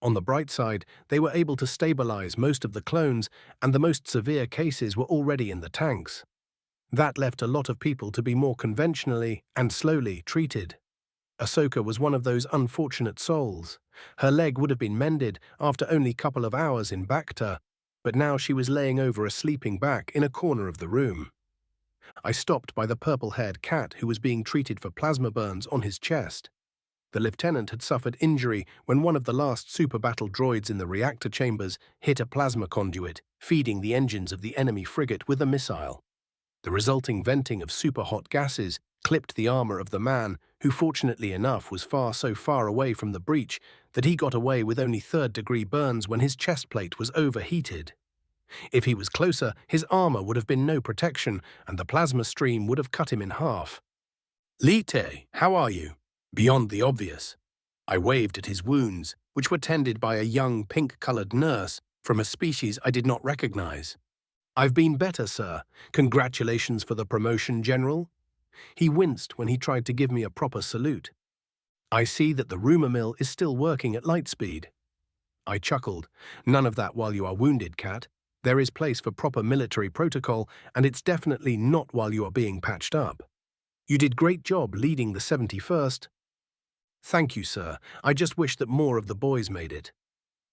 On the bright side, they were able to stabilize most of the clones, and the most severe cases were already in the tanks. That left a lot of people to be more conventionally and slowly treated. Ahsoka was one of those unfortunate souls. Her leg would have been mended after only a couple of hours in Bacta, but now she was laying over a sleeping back in a corner of the room. I stopped by the purple-haired cat who was being treated for plasma burns on his chest. The lieutenant had suffered injury when one of the last super battle droids in the reactor chambers hit a plasma conduit, feeding the engines of the enemy frigate with a missile. The resulting venting of super-hot gases clipped the armor of the man, who fortunately enough was so far away from the breach that he got away with only third-degree burns when his chest plate was overheated. If he was closer, his armor would have been no protection, and the plasma stream would have cut him in half. "Lite, how are you?" Beyond the obvious. I waved at his wounds, which were tended by a young pink-colored nurse from a species I did not recognize. "I've been better, sir. Congratulations for the promotion, General." He winced when he tried to give me a proper salute. "I see that the rumor mill is still working at light speed." I chuckled. "None of that while you are wounded, Cat. There is place for proper military protocol, and it's definitely not while you are being patched up. You did great job leading the 71st. "Thank you, sir. I just wish that more of the boys made it."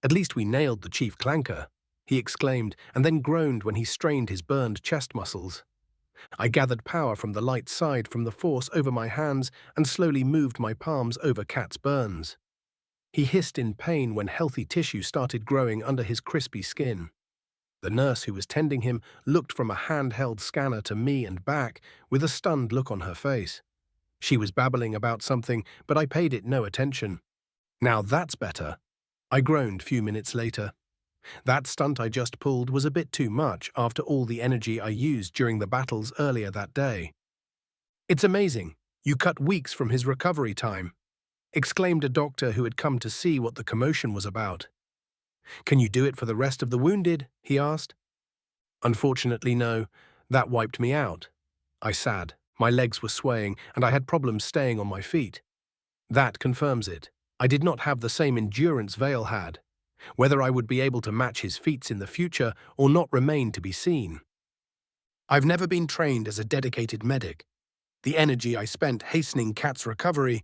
"At least we nailed the chief clanker," he exclaimed, and then groaned when he strained his burned chest muscles. I gathered power from the light side from the force over my hands and slowly moved my palms over Cat's burns. He hissed in pain when healthy tissue started growing under his crispy skin. The nurse who was tending him looked from a handheld scanner to me and back with a stunned look on her face. She was babbling about something, but I paid it no attention. "Now that's better," I groaned a few minutes later. That stunt I just pulled was a bit too much after all the energy I used during the battles earlier that day. "It's amazing. You cut weeks from his recovery time," exclaimed a doctor who had come to see what the commotion was about. "Can you do it for the rest of the wounded?" he asked. "Unfortunately, no. That wiped me out." I said. My legs were swaying, and I had problems staying on my feet. "That confirms it. I did not have the same endurance Vale had. Whether I would be able to match his feats in the future or not remained to be seen. I've never been trained as a dedicated medic. The energy I spent hastening Cat's recovery,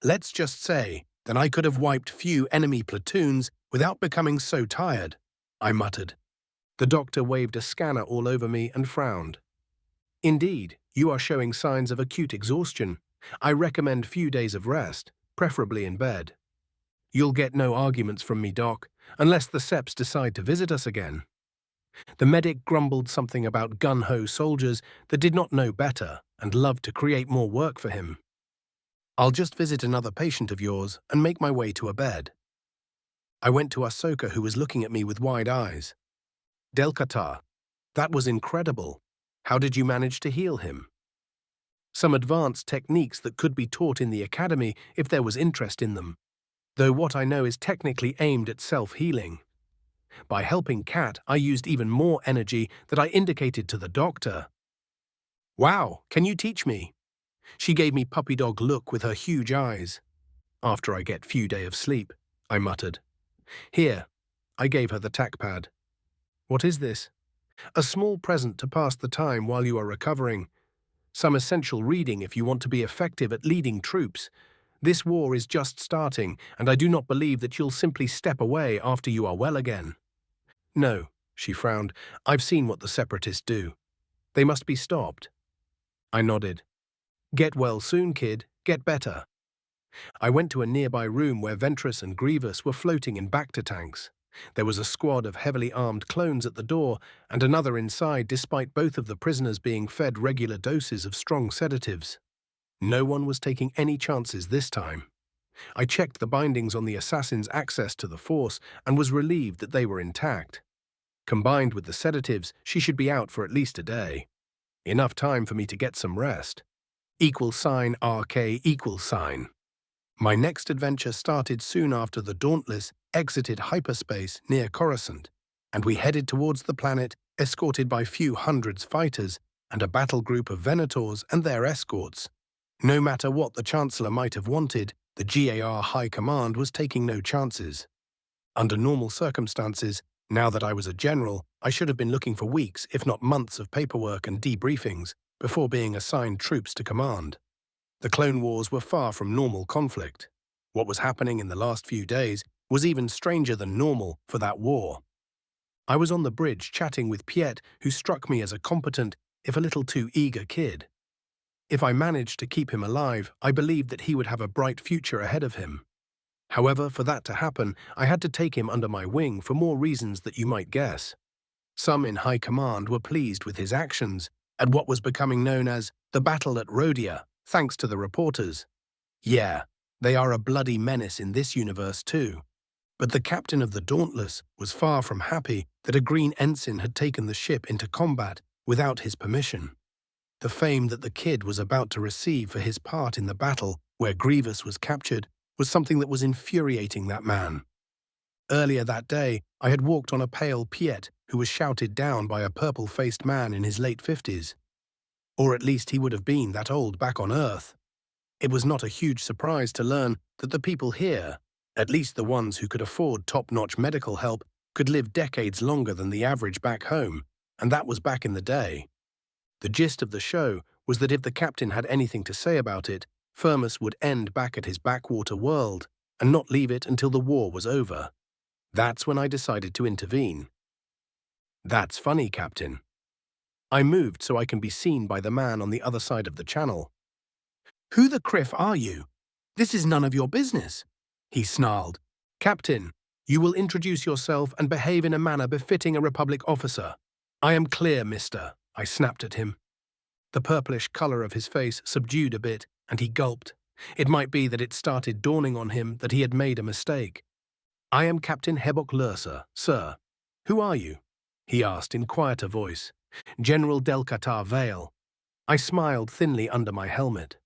let's just say that I could have wiped few enemy platoons without becoming so tired," I muttered. The doctor waved a scanner all over me and frowned. "Indeed, you are showing signs of acute exhaustion. I recommend few days of rest, preferably in bed." "You'll get no arguments from me, Doc, unless the Seps decide to visit us again." The medic grumbled something about gun-ho soldiers that did not know better and loved to create more work for him. "I'll just visit another patient of yours and make my way to a bed." I went to Ahsoka, who was looking at me with wide eyes. "Delkatar, that was incredible. How did you manage to heal him?" "Some advanced techniques that could be taught in the academy if there was interest in them, though what I know is technically aimed at self-healing. By helping Cat, I used even more energy that I indicated to the doctor." "Wow, can you teach me?" She gave me puppy dog look with her huge eyes. "After I get few days of sleep," I muttered. "Here." I gave her the tack pad. "What is this?" "A small present to pass the time while you are recovering. Some essential reading if you want to be effective at leading troops. This war is just starting, and I do not believe that you'll simply step away after you are well again." "No," she frowned. "I've seen what the Separatists do. They must be stopped." I nodded. "Get well soon, kid. Get better." I went to a nearby room where Ventress and Grievous were floating in Bacta tanks. There was a squad of heavily armed clones at the door and another inside despite both of the prisoners being fed regular doses of strong sedatives. No one was taking any chances this time. I checked the bindings on the assassin's access to the Force and was relieved that they were intact. Combined with the sedatives, she should be out for at least a day. Enough time for me to get some rest. =RK=. My next adventure started soon after the Dauntless exited hyperspace near Coruscant, and we headed towards the planet escorted by few hundreds fighters and a battle group of Venators and their escorts. No matter what the Chancellor might have wanted, the GAR High Command was taking no chances. Under normal circumstances, now that I was a general, I should have been looking for weeks, if not months, of paperwork and debriefings before being assigned troops to command. The Clone Wars were far from normal conflict. What was happening in the last few days was even stranger than normal for that war. I was on the bridge chatting with Piet, who struck me as a competent, if a little too eager kid. If I managed to keep him alive, I believed that he would have a bright future ahead of him. However, for that to happen, I had to take him under my wing for more reasons that you might guess. Some in high command were pleased with his actions at what was becoming known as the battle at Rodia, thanks to the reporters. Yeah, they are a bloody menace in this universe too. But the captain of the Dauntless was far from happy that a green ensign had taken the ship into combat without his permission. The fame that the kid was about to receive for his part in the battle where Grievous was captured was something that was infuriating that man. Earlier that day, I had walked on a pale Piet who was shouted down by a purple-faced man in his late 50s. Or at least he would have been that old back on Earth. It was not a huge surprise to learn that the people here, at least the ones who could afford top-notch medical help, could live decades longer than the average back home, and that was back in the day. The gist of the show was that if the captain had anything to say about it, Firmus would end back at his backwater world and not leave it until the war was over. That's when I decided to intervene. That's funny, Captain. I moved so I can be seen by the man on the other side of the channel. Who the criff are you? This is none of your business, he snarled. Captain, you will introduce yourself and behave in a manner befitting a Republic officer. I am clear, mister, I snapped at him. The purplish color of his face subdued a bit, and he gulped. It might be that it started dawning on him that he had made a mistake. I am Captain Hebok Lursa, sir. Who are you? He asked in quieter voice. General Delcatar Vale. I smiled thinly under my helmet.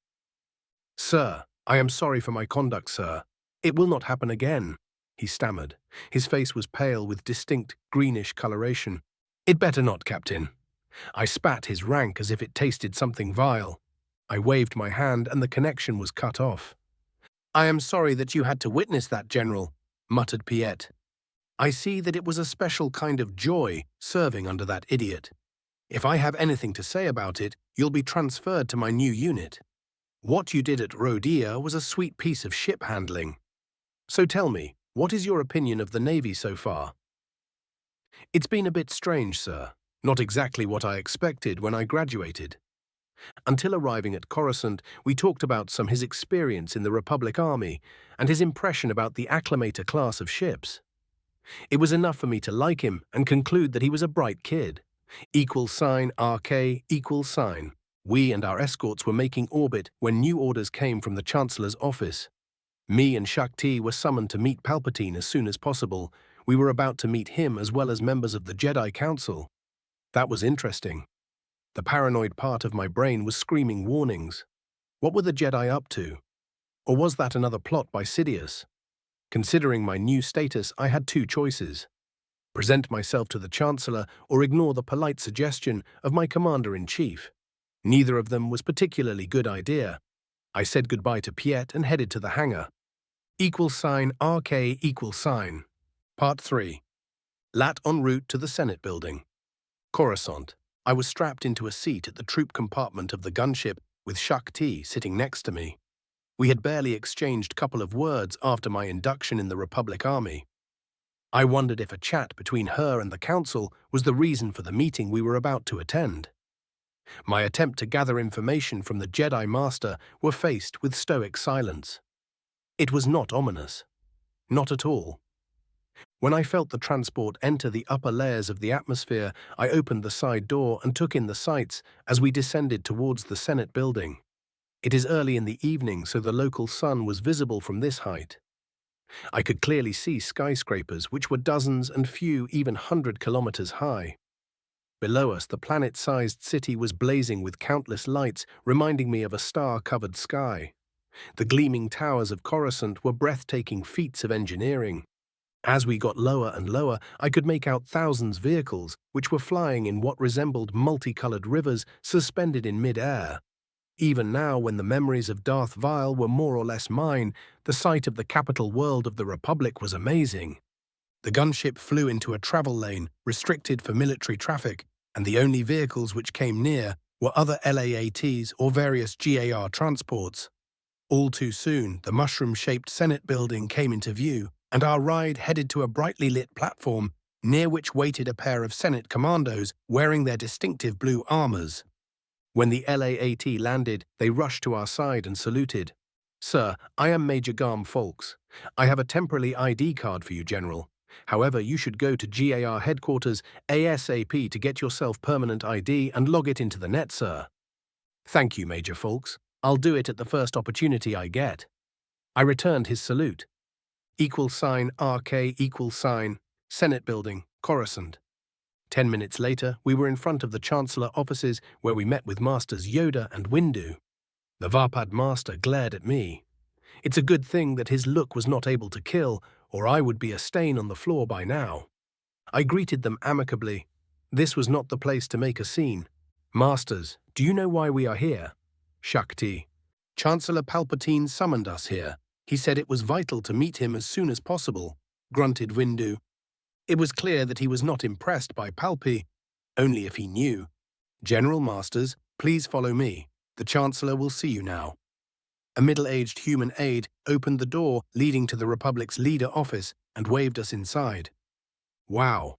Sir, I am sorry for my conduct, sir. It will not happen again, he stammered. His face was pale with distinct greenish coloration. It better not, Captain. I spat his rank as if it tasted something vile. I waved my hand and the connection was cut off. I am sorry that you had to witness that, General, muttered Piet. I see that it was a special kind of joy serving under that idiot. If I have anything to say about it, you'll be transferred to my new unit. What you did at Rodia was a sweet piece of ship handling. So tell me, what is your opinion of the Navy so far? It's been a bit strange, sir. Not exactly what I expected when I graduated. Until arriving at Coruscant, we talked about his experience in the Republic Army and his impression about the Acclamator class of ships. It was enough for me to like him and conclude that he was a bright kid. =RK=. We and our escorts were making orbit when new orders came from the Chancellor's office. Me and Shakti were summoned to meet Palpatine as soon as possible. We were about to meet him as well as members of the Jedi Council. That was interesting. The paranoid part of my brain was screaming warnings. What were the Jedi up to? Or was that another plot by Sidious? Considering my new status, I had two choices. Present myself to the Chancellor or ignore the polite suggestion of my Commander-in-Chief. Neither of them was particularly good idea. I said goodbye to Piet and headed to the hangar. =RK=. Part 3. Lat en route to the Senate building. Coruscant. I was strapped into a seat at the troop compartment of the gunship with Shakti sitting next to me. We had barely exchanged a couple of words after my induction in the Republic Army. I wondered if a chat between her and the Council was the reason for the meeting we were about to attend. My attempt to gather information from the Jedi Master were faced with stoic silence. It was not ominous. Not at all. When I felt the transport enter the upper layers of the atmosphere, I opened the side door and took in the sights as we descended towards the Senate building. It is early in the evening, so the local sun was visible from this height. I could clearly see skyscrapers, which were dozens and few even 100 kilometers high. Below us, the planet-sized city was blazing with countless lights, reminding me of a star-covered sky. The gleaming towers of Coruscant were breathtaking feats of engineering. As we got lower and lower, I could make out thousands of vehicles, which were flying in what resembled multicolored rivers suspended in mid-air. Even now, when the memories of Darth Vile were more or less mine, the sight of the capital world of the Republic was amazing. The gunship flew into a travel lane, restricted for military traffic, and the only vehicles which came near were other LAATs or various GAR transports. All too soon, the mushroom-shaped Senate building came into view, and our ride headed to a brightly lit platform, near which waited a pair of Senate commandos wearing their distinctive blue armors. When the LAAT landed, they rushed to our side and saluted. "Sir, I am Major Garm Folks. I have a temporary ID card for you, General. However, you should go to GAR headquarters ASAP to get yourself permanent ID and log it into the net, sir." "Thank you, Major Folks. I'll do it at the first opportunity I get." I returned his salute. =RK=, Senate Building, Coruscant. 10 minutes later, we were in front of the Chancellor offices where we met with Masters Yoda and Windu. The Varpad Master glared at me. It's a good thing that his look was not able to kill, or I would be a stain on the floor by now. I greeted them amicably. This was not the place to make a scene. "Masters, do you know why we are here?" "Shakti. Chancellor Palpatine summoned us here. He said it was vital to meet him as soon as possible," grunted Windu. It was clear that he was not impressed by Palpi, only if he knew. "General Masters, please follow me. The Chancellor will see you now." A middle-aged human aide opened the door leading to the Republic's leader office and waved us inside. Wow.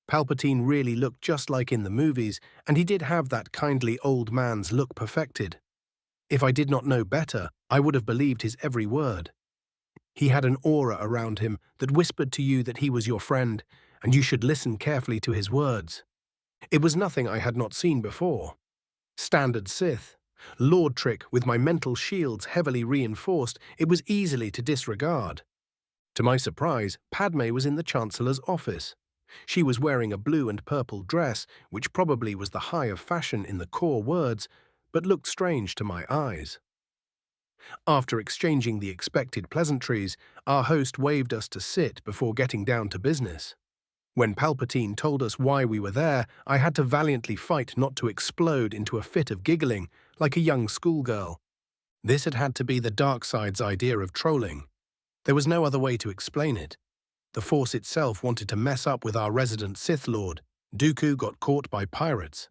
Palpatine really looked just like in the movies, and he did have that kindly old man's look perfected. If I did not know better, I would have believed his every word. He had an aura around him that whispered to you that he was your friend, and you should listen carefully to his words. It was nothing I had not seen before. Standard Sith. Lord trick with my mental shields heavily reinforced, it was easily to disregard. To my surprise, Padme was in the Chancellor's office. She was wearing a blue and purple dress, which probably was the high of fashion in the core words, but looked strange to my eyes. After exchanging the expected pleasantries, our host waved us to sit before getting down to business. When Palpatine told us why we were there, I had to valiantly fight not to explode into a fit of giggling, like a young schoolgirl. This had to be the dark side's idea of trolling. There was no other way to explain it. The Force itself wanted to mess up with our resident Sith Lord. Dooku got caught by pirates.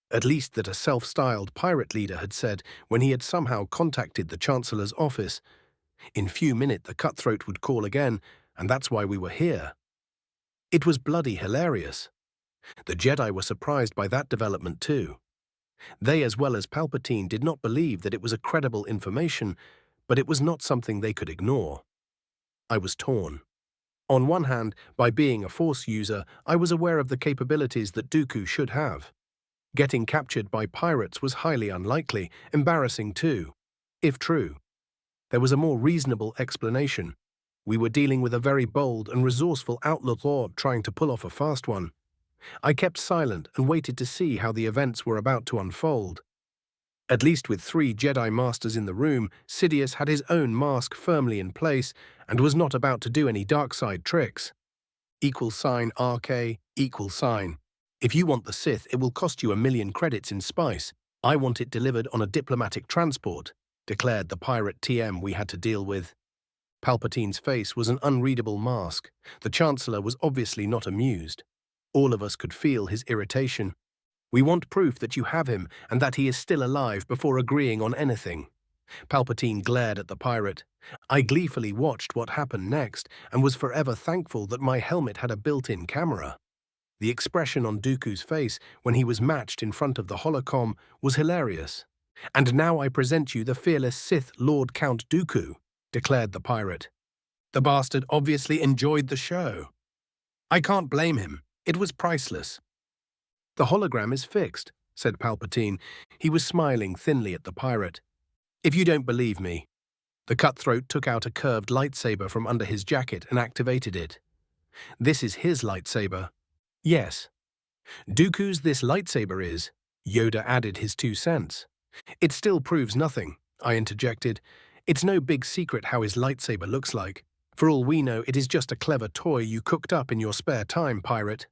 At least that a self-styled pirate leader had said when he had somehow contacted the Chancellor's office. In few minutes the cutthroat would call again, and that's why we were here. It was bloody hilarious. The Jedi were surprised by that development too. They, as well as Palpatine, did not believe that it was a credible information, but it was not something they could ignore. I was torn. On one hand, by being a Force user, I was aware of the capabilities that Dooku should have. Getting captured by pirates was highly unlikely, embarrassing too, if true. There was a more reasonable explanation. We were dealing with a very bold and resourceful outlaw trying to pull off a fast one. I kept silent and waited to see how the events were about to unfold. At least with 3 Jedi Masters in the room, Sidious had his own mask firmly in place and was not about to do any dark side tricks. =RK=. If you want the Sith, it will cost you 1,000,000 credits in spice. I want it delivered on a diplomatic transport, declared the pirate TM we had to deal with. Palpatine's face was an unreadable mask. The Chancellor was obviously not amused. All of us could feel his irritation. "We want proof that you have him and that he is still alive before agreeing on anything." Palpatine glared at the pirate. I gleefully watched what happened next and was forever thankful that my helmet had a built-in camera. The expression on Dooku's face when he was matched in front of the holocom was hilarious. "And now I present you the fearless Sith Lord Count Dooku." declared the pirate. The bastard obviously enjoyed the show. I can't blame him. It was priceless. The hologram is fixed, said Palpatine. He was smiling thinly at the pirate. If you don't believe me. The cutthroat took out a curved lightsaber from under his jacket and activated it. This is his lightsaber. Yes. Dooku's this lightsaber is. Yoda added his 2 cents. It still proves nothing, I interjected. It's no big secret how his lightsaber looks like. For all we know, it is just a clever toy you cooked up in your spare time, pirate.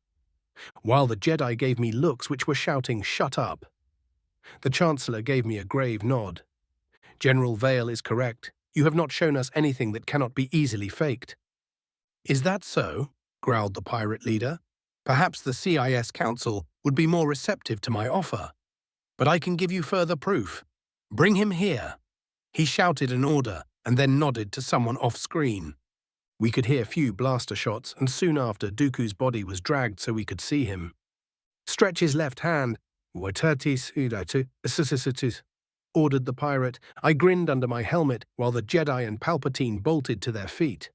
While the Jedi gave me looks which were shouting, "Shut up." The Chancellor gave me a grave nod. General Vale is correct. You have not shown us anything that cannot be easily faked. Is that so? Growled the pirate leader. Perhaps the CIS Council would be more receptive to my offer. But I can give you further proof. Bring him here. He shouted an order and then nodded to someone off-screen. We could hear few blaster shots, and soon after Dooku's body was dragged so we could see him. Stretch his left hand, ordered the pirate. I grinned under my helmet while the Jedi and Palpatine bolted to their feet.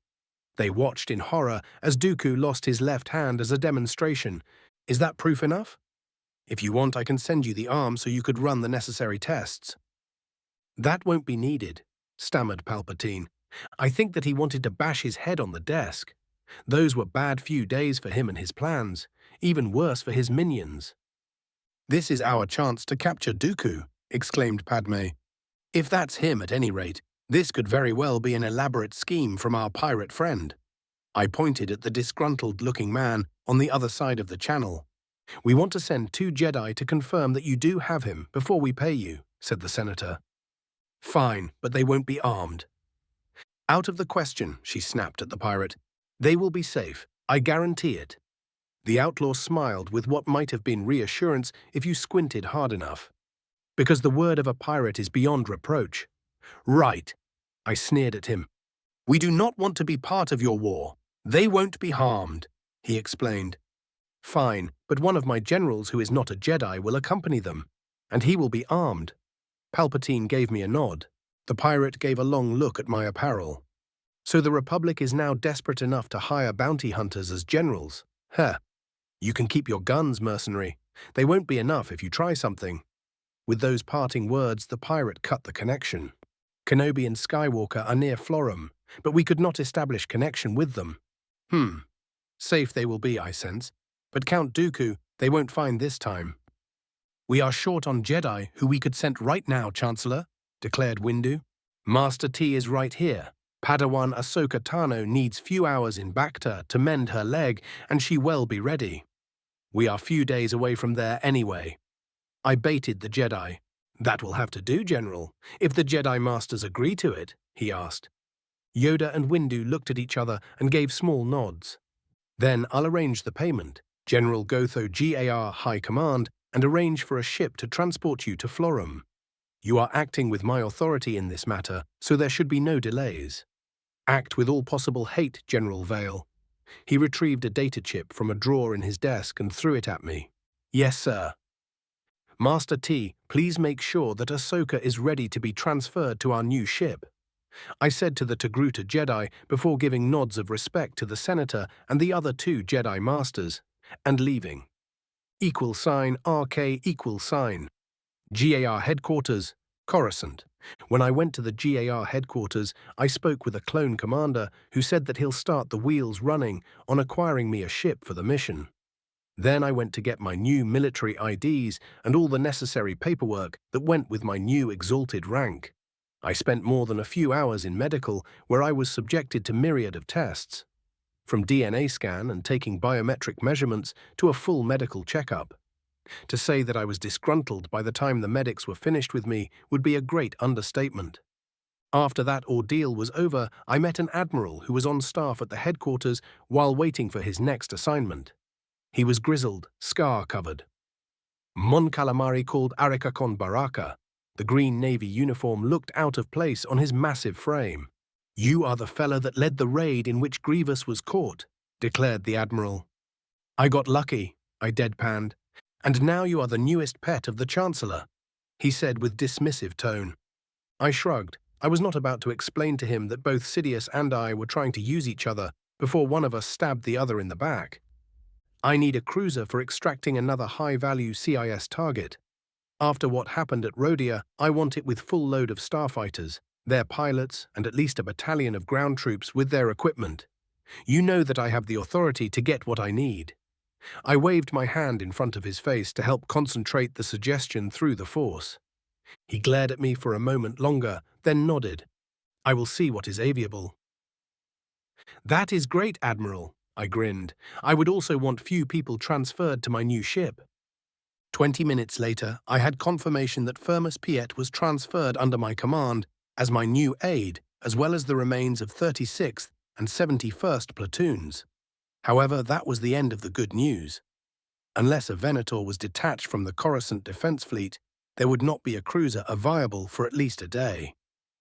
They watched in horror as Dooku lost his left hand as a demonstration. Is that proof enough? If you want, I can send you the arm so you could run the necessary tests. That won't be needed, stammered Palpatine. I think that he wanted to bash his head on the desk. Those were bad few days for him and his plans, even worse for his minions. This is our chance to capture Dooku, exclaimed Padme. If that's him at any rate, this could very well be an elaborate scheme from our pirate friend. I pointed at the disgruntled-looking man on the other side of the channel. We want to send 2 Jedi to confirm that you do have him before we pay you, said the senator. Fine, but they won't be armed. Out of the question, she snapped at the pirate. They will be safe, I guarantee it. The outlaw smiled with what might have been reassurance if you squinted hard enough. Because the word of a pirate is beyond reproach. Right, I sneered at him. We do not want to be part of your war. They won't be harmed, he explained. Fine, but one of my generals who is not a Jedi will accompany them, and he will be armed. Palpatine gave me a nod. The pirate gave a long look at my apparel. So the Republic is now desperate enough to hire bounty hunters as generals. Heh. You can keep your guns, mercenary. They won't be enough if you try something. With those parting words, the pirate cut the connection. Kenobi and Skywalker are near Florum, but we could not establish connection with them. Safe they will be, I sense. But Count Dooku, they won't find this time. We are short on Jedi who we could send right now, Chancellor, declared Windu. Master T is right here. Padawan Ahsoka Tano needs few hours in Bacta to mend her leg, and she will be ready. We are few days away from there anyway. I baited the Jedi. That will have to do, General, if the Jedi Masters agree to it, he asked. Yoda and Windu looked at each other and gave small nods. Then I'll arrange the payment, General Gotho GAR High Command, and arrange for a ship to transport you to Florum. You are acting with my authority in this matter, so there should be no delays. Act with all possible hate, General Vale. He retrieved a data chip from a drawer in his desk and threw it at me. Yes, sir. Master T, please make sure that Ahsoka is ready to be transferred to our new ship. I said to the Togruta Jedi before giving nods of respect to the Senator and the other 2 Jedi Masters, and leaving. =RK=. GAR Headquarters, Coruscant. When I went to the GAR headquarters, I spoke with a clone commander who said that he'll start the wheels running on acquiring me a ship for the mission. Then I went to get my new military IDs and all the necessary paperwork that went with my new exalted rank. I spent more than a few hours in medical, where I was subjected to myriad of tests, from DNA scan and taking biometric measurements to a full medical checkup. To say that I was disgruntled by the time the medics were finished with me would be a great understatement. After that ordeal was over, I met an admiral who was on staff at the headquarters while waiting for his next assignment. He was grizzled, scar-covered. Mon Calamari called Arikakon Baraka. The green navy uniform looked out of place on his massive frame. You are the fella that led the raid in which Grievous was caught, declared the admiral. I got lucky, I deadpanned. And now you are the newest pet of the Chancellor, he said with dismissive tone. I shrugged. I was not about to explain to him that both Sidious and I were trying to use each other before one of us stabbed the other in the back. I need a cruiser for extracting another high-value CIS target. After what happened at Rodia, I want it with full load of starfighters, their pilots, and at least a battalion of ground troops with their equipment. You know that I have the authority to get what I need. I waved my hand in front of his face to help concentrate the suggestion through the Force. He glared at me for a moment longer, then nodded. I will see what is aviable. That is great, Admiral, I grinned. I would also want few people transferred to my new ship. 20 minutes later, I had confirmation that Firmus Piet was transferred under my command as my new aide, as well as the remains of 36th and 71st platoons. However, that was the end of the good news. Unless a Venator was detached from the Coruscant defense fleet, there would not be a cruiser viable for at least a day.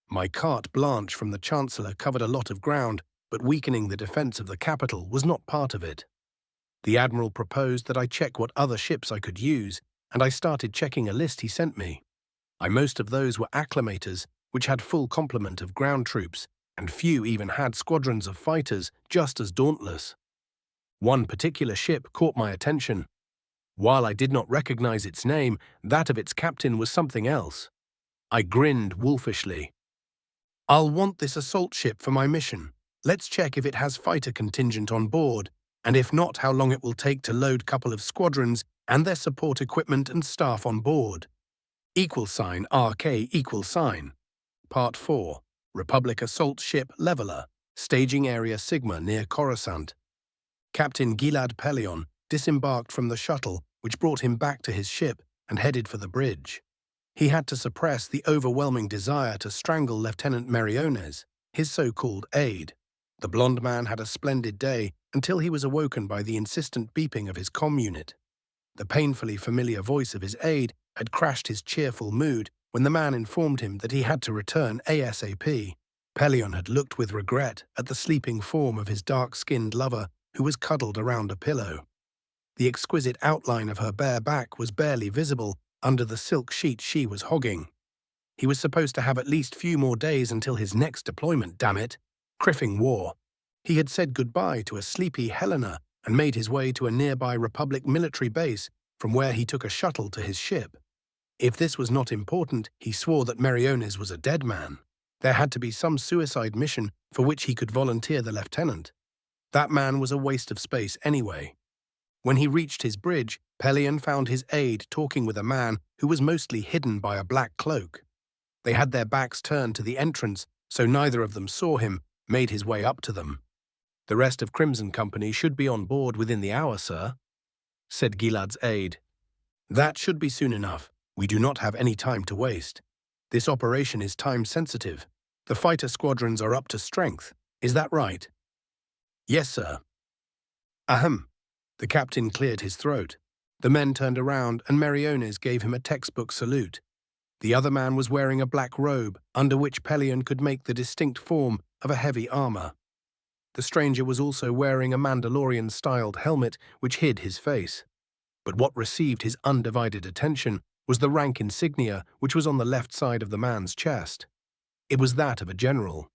My carte blanche from the Chancellor covered a lot of ground, but weakening the defense of the capital was not part of it. The Admiral proposed that I check what other ships I could use, and I started checking a list he sent me. Most of those were acclimators, which had full complement of ground troops, and few even had squadrons of fighters just as dauntless. One particular ship caught my attention. While I did not recognize its name, that of its captain was something else. I grinned wolfishly. I'll want this assault ship for my mission. Let's check if it has fighter contingent on board, and if not, how long it will take to load a couple of squadrons and their support equipment and staff on board. =RK=. Part 4. Republic Assault Ship Leveler. Staging Area Sigma near Coruscant. Captain Gilad Pellaeon disembarked from the shuttle, which brought him back to his ship, and headed for the bridge. He had to suppress the overwhelming desire to strangle Lieutenant Meriones, his so-called aide. The blonde man had a splendid day until he was awoken by the insistent beeping of his comm unit. The painfully familiar voice of his aide had crashed his cheerful mood when the man informed him that he had to return ASAP. Pellaeon had looked with regret at the sleeping form of his dark-skinned lover who was cuddled around a pillow. The exquisite outline of her bare back was barely visible under the silk sheet she was hogging. He was supposed to have at least few more days until his next deployment, damn it. Criffing war. He had said goodbye to a sleepy Helena and made his way to a nearby Republic military base, from where he took a shuttle to his ship. If this was not important, he swore that Meriones was a dead man. There had to be some suicide mission for which he could volunteer the lieutenant. That man was a waste of space anyway. When he reached his bridge, Pellaeon found his aide talking with a man who was mostly hidden by a black cloak. They had their backs turned to the entrance, so neither of them saw him, made his way up to them. The rest of Crimson Company should be on board within the hour, sir, said Gilad's aide. That should be soon enough. We do not have any time to waste. This operation is time-sensitive. The fighter squadrons are up to strength. Is that right? Yes, sir. Ahem. The captain cleared his throat. The men turned around and Meriones gave him a textbook salute. The other man was wearing a black robe, under which Pellaeon could make the distinct form of a heavy armor. The stranger was also wearing a Mandalorian-styled helmet which hid his face. But what received his undivided attention was the rank insignia which was on the left side of the man's chest. It was that of a general.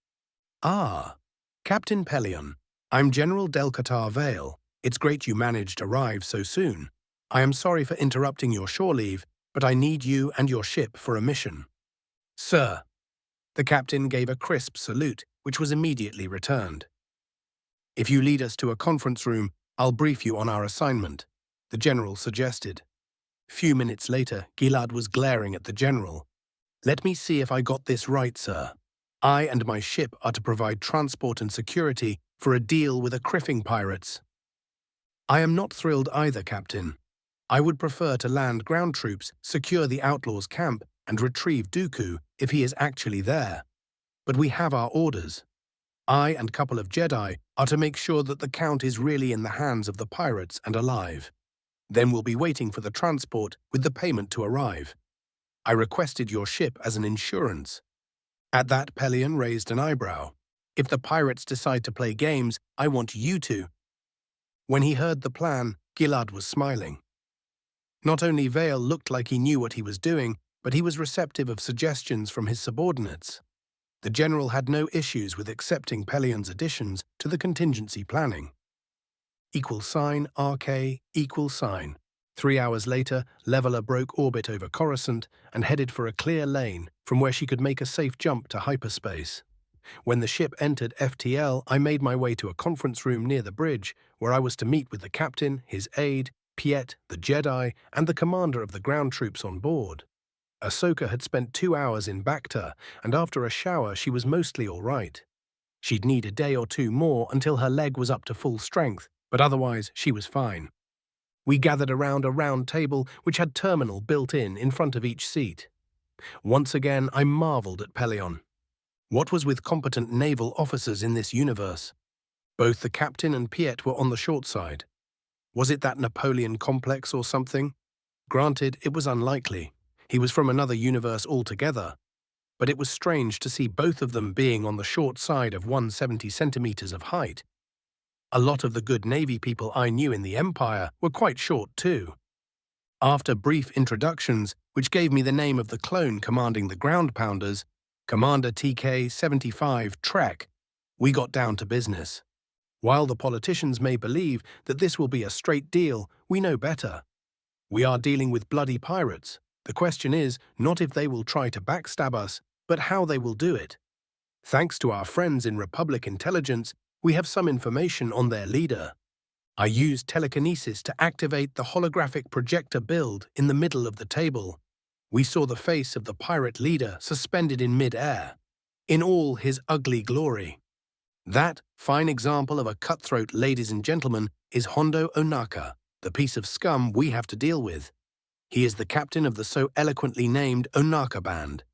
Ah, Captain Pellaeon, I'm General Delcatar Vale. It's great you managed to arrive so soon. I am sorry for interrupting your shore leave, but I need you and your ship for a mission. Sir. The captain gave a crisp salute, which was immediately returned. If you lead us to a conference room, I'll brief you on our assignment, the general suggested. Few minutes later, Gilad was glaring at the general. Let me see if I got this right, sir. I and my ship are to provide transport and security for a deal with the Criffing pirates. I am not thrilled either, Captain. I would prefer to land ground troops, secure the outlaws' camp, and retrieve Dooku if he is actually there. But we have our orders. I and a couple of Jedi are to make sure that the Count is really in the hands of the pirates and alive. Then we'll be waiting for the transport with the payment to arrive. I requested your ship as an insurance. At that, Pellaeon raised an eyebrow. If the pirates decide to play games, I want you to. When he heard the plan, Gilad was smiling. Not only Vale looked like he knew what he was doing, but he was receptive of suggestions from his subordinates. The general had no issues with accepting Pelion's additions to the contingency planning. $RK =. 3 hours later, Leveler broke orbit over Coruscant and headed for a clear lane from where she could make a safe jump to hyperspace. When the ship entered FTL, I made my way to a conference room near the bridge, where I was to meet with the captain, his aide, Piet, the Jedi, and the commander of the ground troops on board. Ahsoka had spent 2 hours in Bacta, and after a shower she was mostly all right. She'd need a day or two more until her leg was up to full strength, but otherwise she was fine. We gathered around a round table which had terminal built in front of each seat. Once again I marveled at Pelion. What was with competent naval officers in this universe? Both the captain and Piet were on the short side. Was it that Napoleon complex or something? Granted, it was unlikely. He was from another universe altogether. But it was strange to see both of them being on the short side of 170 centimeters of height. A lot of the good Navy people I knew in the Empire were quite short too. After brief introductions, which gave me the name of the clone commanding the ground pounders, Commander TK-75 Trek, we got down to business. While the politicians may believe that this will be a straight deal, we know better. We are dealing with bloody pirates. The question is not if they will try to backstab us, but how they will do it. Thanks to our friends in Republic Intelligence, we have some information on their leader. I used telekinesis to activate the holographic projector build in the middle of the table. We saw the face of the pirate leader suspended in mid-air, in all his ugly glory. That fine example of a cutthroat, ladies and gentlemen, is Hondo Ohnaka, the piece of scum we have to deal with. He is the captain of the so eloquently named Ohnaka Band.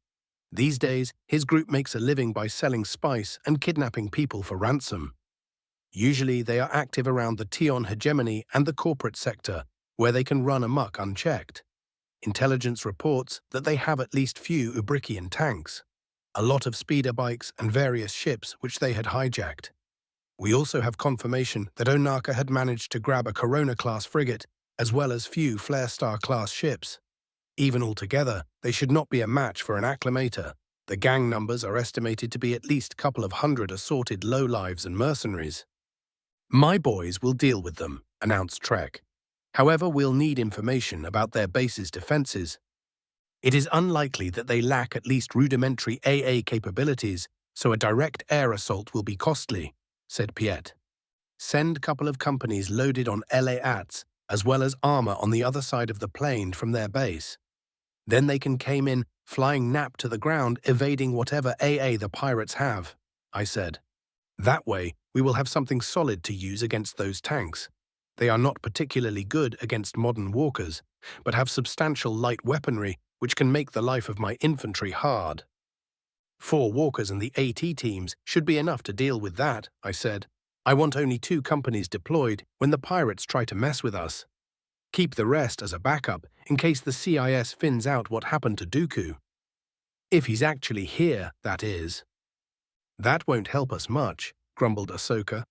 These days, his group makes a living by selling spice and kidnapping people for ransom. Usually they are active around the Tion hegemony and the corporate sector, where they can run amok unchecked. Intelligence reports that they have at least few Ubrikian tanks, a lot of speeder bikes and various ships which they had hijacked. We also have confirmation that Ohnaka had managed to grab a Corona-class frigate as well as few Flare Star-class ships. Even altogether, they should not be a match for an acclimator. The gang numbers are estimated to be at least a couple of hundred assorted lowlives and mercenaries. My boys will deal with them, announced Trek. However, we'll need information about their base's defenses. It is unlikely that they lack at least rudimentary AA capabilities, so a direct air assault will be costly, said Piet. Send couple of companies loaded on LA-ATs, as well as armor on the other side of the plane from their base. Then they can came in, flying nap to the ground, evading whatever AA the pirates have, I said. That way, we will have something solid to use against those tanks. They are not particularly good against modern walkers, but have substantial light weaponry which can make the life of my infantry hard. 4 walkers and the AT teams should be enough to deal with that, I said. I want only 2 companies deployed when the pirates try to mess with us. Keep the rest as a backup in case the CIS finds out what happened to Dooku. If he's actually here, that is. That won't help us much, grumbled Ahsoka.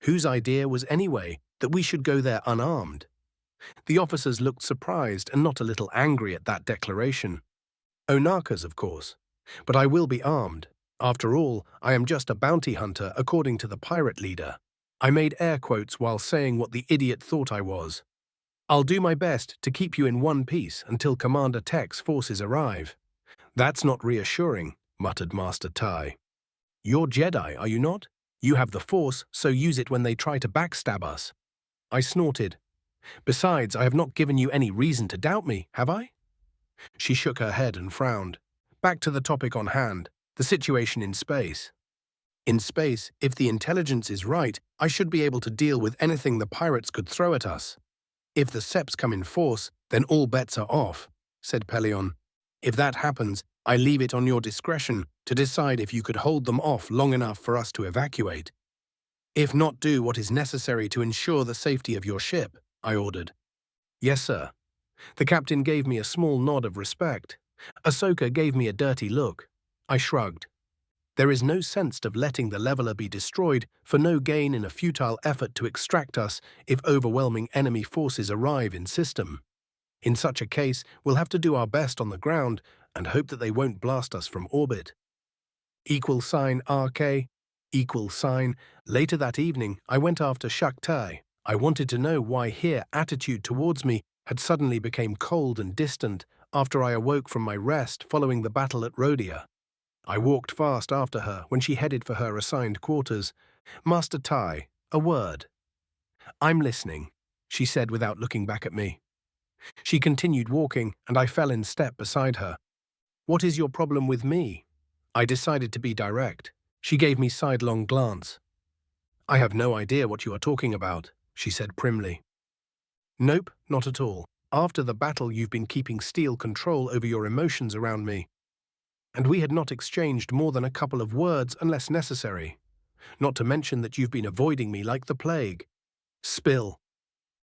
Whose idea was anyway that we should go there unarmed? The officers looked surprised and not a little angry at that declaration. Ohnaka's, of course. But I will be armed. After all, I am just a bounty hunter according to the pirate leader. I made air quotes while saying what the idiot thought I was. I'll do my best to keep you in one piece until Commander Tech's forces arrive. That's not reassuring, muttered Master Tai. You're Jedi, are you not? You have the Force, so use it when they try to backstab us. I snorted. Besides, I have not given you any reason to doubt me, have I? She shook her head and frowned. Back to the topic on hand, the situation in space. In space, if the intelligence is right, I should be able to deal with anything the pirates could throw at us. If the Seps come in force, then all bets are off, said Pelion. If that happens, I leave it on your discretion to decide if you could hold them off long enough for us to evacuate. If not, do what is necessary to ensure the safety of your ship, I ordered. Yes, sir. The captain gave me a small nod of respect. Ahsoka gave me a dirty look. I shrugged. There is no sense of letting the leveler be destroyed for no gain in a futile effort to extract us if overwhelming enemy forces arrive in system. In such a case, we'll have to do our best on the ground and hope that they won't blast us from orbit. RK, Later that evening, I went after Shaktai. I wanted to know why her attitude towards me had suddenly become cold and distant after I awoke from my rest following the battle at Rodia. I walked fast after her when she headed for her assigned quarters. Master Tai, a word. I'm listening, she said without looking back at me. She continued walking, and I fell in step beside her. What is your problem with me? I decided to be direct. She gave me a sidelong glance. I have no idea what you are talking about, she said primly. Nope, not at all. After the battle, you've been keeping steel control over your emotions around me. And we had not exchanged more than a couple of words unless necessary. Not to mention that you've been avoiding me like the plague. Spill.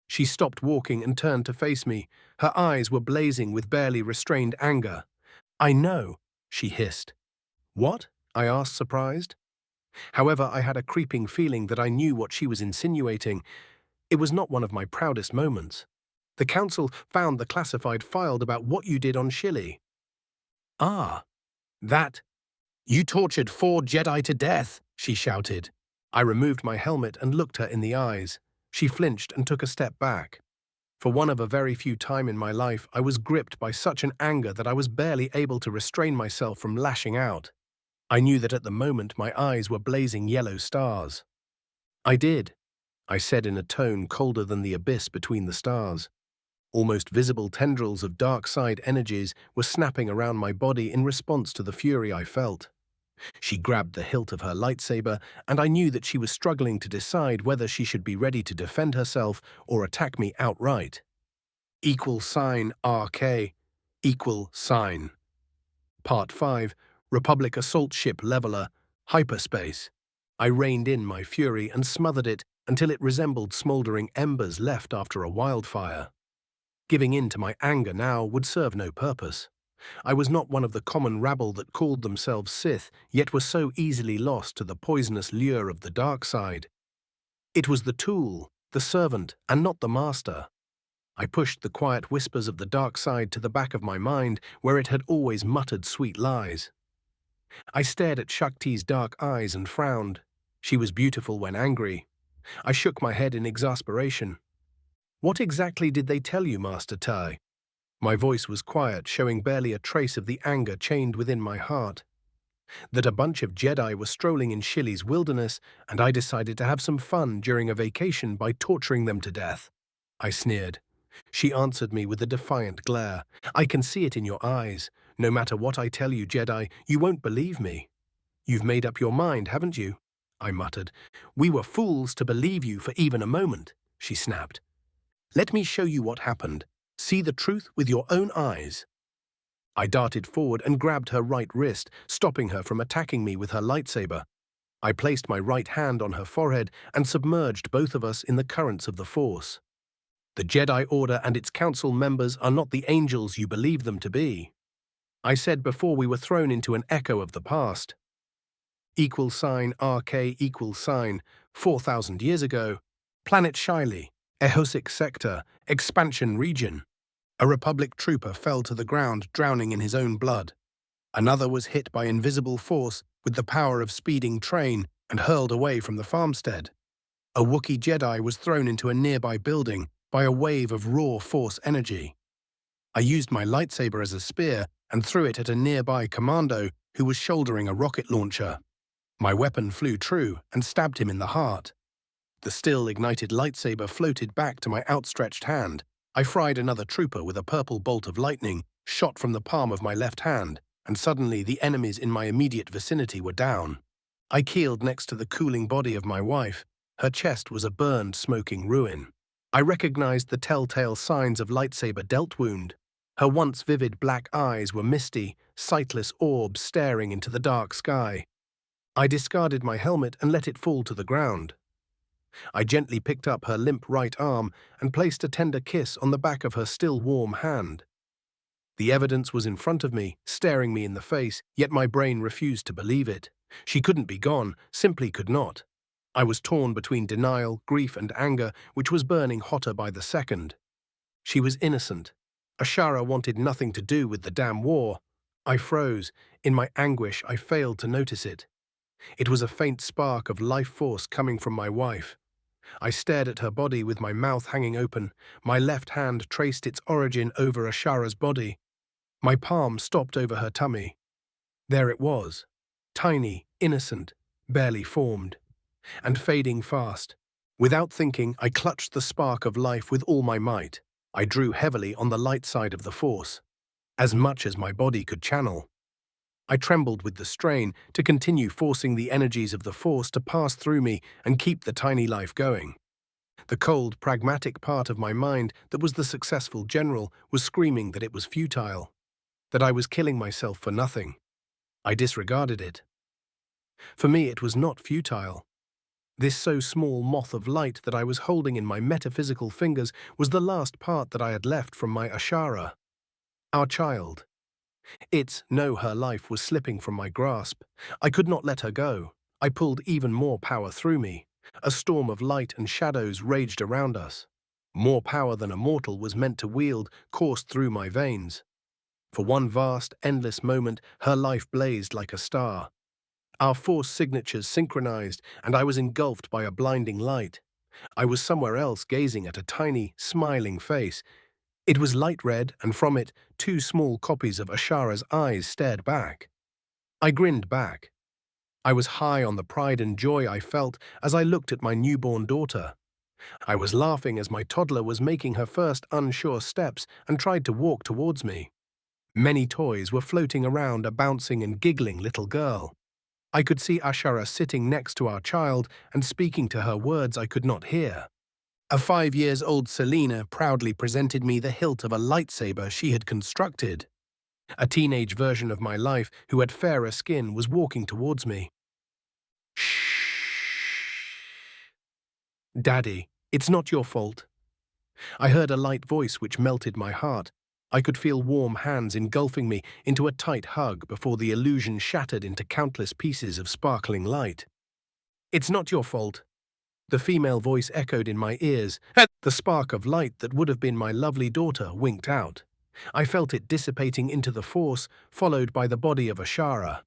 She stopped walking and turned to face me. Her eyes were blazing with barely restrained anger. I know, she hissed. What? I asked, surprised. However, I had a creeping feeling that I knew what she was insinuating. It was not one of my proudest moments. The council found the classified file about what you did on Shili. Ah, that. You tortured 4 Jedi to death, she shouted. I removed my helmet and looked her in the eyes. She flinched and took a step back. For one of a very few time in my life, I was gripped by such an anger that I was barely able to restrain myself from lashing out. I knew that at the moment my eyes were blazing yellow stars. I did, I said in a tone colder than the abyss between the stars. Almost visible tendrils of dark side energies were snapping around my body in response to the fury I felt. She grabbed the hilt of her lightsaber, and I knew that she was struggling to decide whether she should be ready to defend herself or attack me outright. RK, Part 5, Republic Assault Ship Leveler, Hyperspace. I reined in my fury and smothered it until it resembled smoldering embers left after a wildfire. Giving in to my anger now would serve no purpose. I was not one of the common rabble that called themselves Sith, yet were so easily lost to the poisonous lure of the dark side. It was the tool, the servant, and not the master. I pushed the quiet whispers of the dark side to the back of my mind, where it had always muttered sweet lies. I stared at Shakti's dark eyes and frowned. She was beautiful when angry. I shook my head in exasperation. What exactly did they tell you, Master Tai? My voice was quiet, showing barely a trace of the anger chained within my heart. That a bunch of Jedi were strolling in Shili's wilderness, and I decided to have some fun during a vacation by torturing them to death. I sneered. She answered me with a defiant glare. I can see it in your eyes. No matter what I tell you, Jedi, you won't believe me. You've made up your mind, haven't you? I muttered. We were fools to believe you for even a moment, she snapped. Let me show you what happened. See the truth with your own eyes. I darted forward and grabbed her right wrist, stopping her from attacking me with her lightsaber. I placed my right hand on her forehead and submerged both of us in the currents of the Force. The Jedi Order and its council members are not the angels you believe them to be, I said before we were thrown into an echo of the past. RK, 4,000 years ago, Planet Shili, Ehosic Sector, Expansion Region. A Republic trooper fell to the ground, drowning in his own blood. Another was hit by invisible force with the power of speeding train and hurled away from the farmstead. A Wookiee Jedi was thrown into a nearby building by a wave of raw force energy. I used my lightsaber as a spear and threw it at a nearby commando who was shouldering a rocket launcher. My weapon flew true and stabbed him in the heart. The still-ignited lightsaber floated back to my outstretched hand. I fried another trooper with a purple bolt of lightning, shot from the palm of my left hand, and suddenly the enemies in my immediate vicinity were down. I keeled next to the cooling body of my wife. Her chest was a burned, smoking ruin. I recognized the telltale signs of lightsaber dealt wound. Her once vivid black eyes were misty, sightless orbs staring into the dark sky. I discarded my helmet and let it fall to the ground. I gently picked up her limp right arm and placed a tender kiss on the back of her still warm hand. The evidence was in front of me, staring me in the face, yet my brain refused to believe it. She couldn't be gone, simply could not. I was torn between denial, grief, and anger, which was burning hotter by the second. She was innocent. Ashara wanted nothing to do with the damn war. I froze. In my anguish, I failed to notice it. It was a faint spark of life force coming from my wife. I stared at her body with my mouth hanging open. My left hand traced its origin over Ashara's body. My palm stopped over her tummy. There it was, tiny, innocent, barely formed, and fading fast. Without thinking, I clutched the spark of life with all my might. I drew heavily on the light side of the force, as much as my body could channel. I trembled with the strain to continue forcing the energies of the force to pass through me and keep the tiny life going. The cold, pragmatic part of my mind that was the successful general was screaming that it was futile, that I was killing myself for nothing. I disregarded it. For me, it was not futile. This so small moth of light that I was holding in my metaphysical fingers was the last part that I had left from my Ashara, our child. Her life was slipping from my grasp. I could not let her go. I pulled even more power through me. A storm of light and shadows raged around us. More power than a mortal was meant to wield coursed through my veins. For one vast, endless moment, her life blazed like a star. Our force signatures synchronized, and I was engulfed by a blinding light. I was somewhere else gazing at a tiny, smiling face. It was light red, and from it, two small copies of Ashara's eyes stared back. I grinned back. I was high on the pride and joy I felt as I looked at my newborn daughter. I was laughing as my toddler was making her first unsure steps and tried to walk towards me. Many toys were floating around a bouncing and giggling little girl. I could see Ashara sitting next to our child and speaking to her words I could not hear. A 5-year-old Selena proudly presented me the hilt of a lightsaber she had constructed. A teenage version of my life who had fairer skin was walking towards me. Shh. Daddy, it's not your fault. I heard a light voice which melted my heart. I could feel warm hands engulfing me into a tight hug before the illusion shattered into countless pieces of sparkling light. It's not your fault. The female voice echoed in my ears. The spark of light that would have been my lovely daughter winked out. I felt it dissipating into the force, followed by the body of Ashara.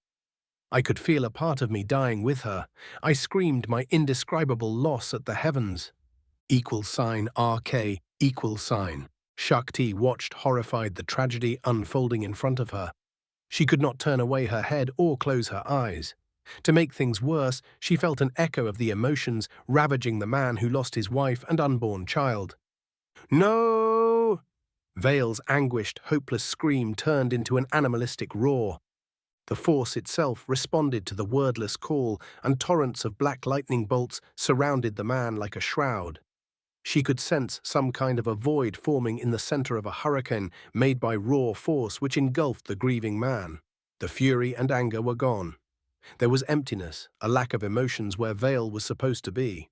I could feel a part of me dying with her. I screamed my indescribable loss at the heavens. RK. Shakti watched horrified the tragedy unfolding in front of her. She could not turn away her head or close her eyes. To make things worse, she felt an echo of the emotions ravaging the man who lost his wife and unborn child. No! Vale's anguished, hopeless scream turned into an animalistic roar. The force itself responded to the wordless call, and torrents of black lightning bolts surrounded the man like a shroud. She could sense some kind of a void forming in the center of a hurricane made by raw force which engulfed the grieving man. The fury and anger were gone. There was emptiness, a lack of emotions where Vale was supposed to be.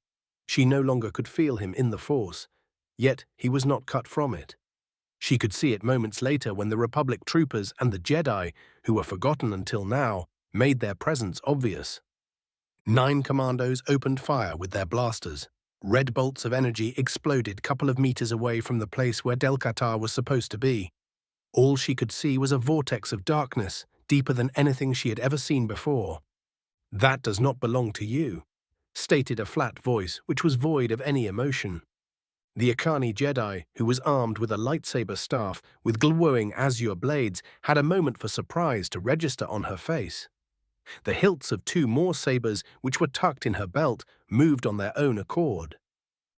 She no longer could feel him in the force, yet he was not cut from it. She could see it moments later when the Republic troopers and the Jedi, who were forgotten until now, made their presence obvious. 9 commandos opened fire with their blasters. Red bolts of energy exploded a couple of meters away from the place where Del-Qatar was supposed to be. All she could see was a vortex of darkness, deeper than anything she had ever seen before. That does not belong to you, stated a flat voice which was void of any emotion. The Akani Jedi, who was armed with a lightsaber staff with glowing azure blades, had a moment for surprise to register on her face. The hilts of 2 more sabers, which were tucked in her belt, moved on their own accord.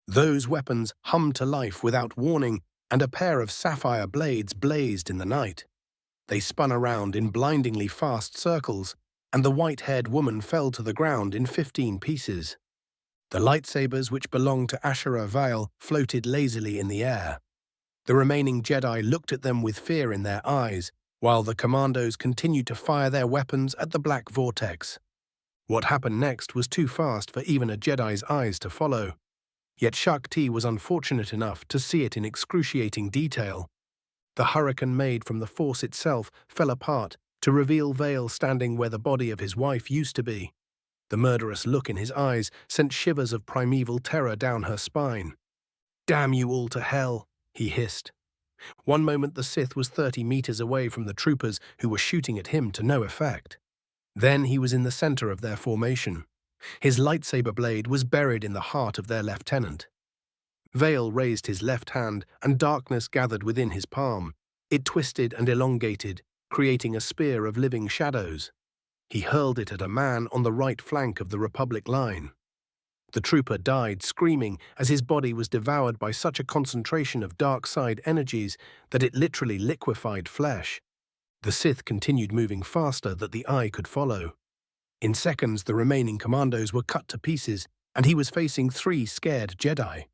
Those weapons hummed to life without warning, and a pair of sapphire blades blazed in the night. They spun around in blindingly fast circles, and the white-haired woman fell to the ground in 15 pieces. The lightsabers which belonged to Ashara Vale floated lazily in the air. The remaining Jedi looked at them with fear in their eyes, while the commandos continued to fire their weapons at the black vortex. What happened next was too fast for even a Jedi's eyes to follow. Yet Shakti was unfortunate enough to see it in excruciating detail. The hurricane made from the force itself fell apart to reveal Vale standing where the body of his wife used to be. The murderous look in his eyes sent shivers of primeval terror down her spine. "Damn you all to hell," he hissed. One moment the Sith was 30 meters away from the troopers who were shooting at him to no effect. Then he was in the center of their formation. His lightsaber blade was buried in the heart of their lieutenant. Vale raised his left hand, and darkness gathered within his palm. It twisted and elongated, creating a spear of living shadows. He hurled it at a man on the right flank of the Republic line. The trooper died screaming as his body was devoured by such a concentration of dark side energies that it literally liquefied flesh. The Sith continued moving faster than the eye could follow. In seconds, the remaining commandos were cut to pieces, and he was facing 3 scared Jedi.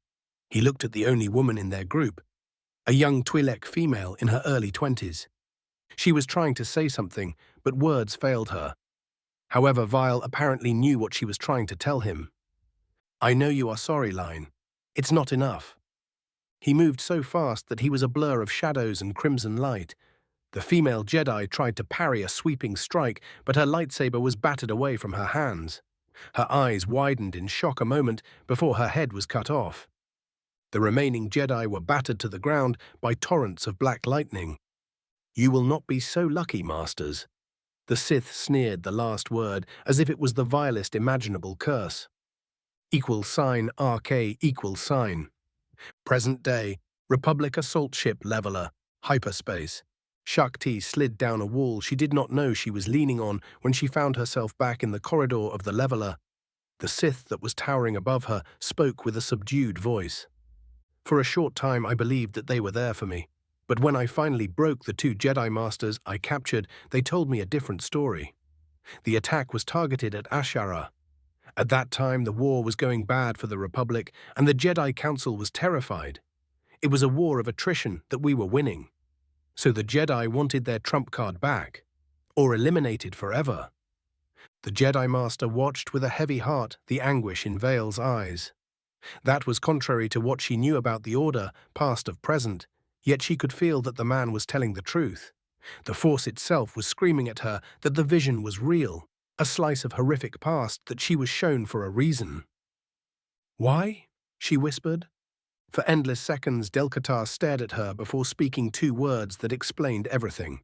He looked at the only woman in their group, a young Twi'lek female in her early 20s. She was trying to say something, but words failed her. However, Vile apparently knew what she was trying to tell him. "I know you are sorry, line. It's not enough." He moved so fast that he was a blur of shadows and crimson light. The female Jedi tried to parry a sweeping strike, but her lightsaber was battered away from her hands. Her eyes widened in shock a moment before her head was cut off. The remaining Jedi were battered to the ground by torrents of black lightning. "You will not be so lucky, masters." The Sith sneered the last word as if it was the vilest imaginable curse. =RK=. Present day, Republic assault ship leveler, hyperspace. Shakti slid down a wall she did not know she was leaning on when she found herself back in the corridor of the leveler. The Sith that was towering above her spoke with a subdued voice. For a short time I believed that they were there for me, but when I finally broke the 2 Jedi Masters I captured, they told me a different story. The attack was targeted at Ashara. At that time the war was going bad for the Republic, and the Jedi Council was terrified. It was a war of attrition that we were winning. So the Jedi wanted their trump card back, or eliminated forever. The Jedi Master watched with a heavy heart the anguish in Vale's eyes. That was contrary to what she knew about the Order, past of present, yet she could feel that the man was telling the truth. The Force itself was screaming at her that the vision was real, a slice of horrific past that she was shown for a reason. "Why?" she whispered. For endless seconds, Delkatar stared at her before speaking 2 words that explained everything.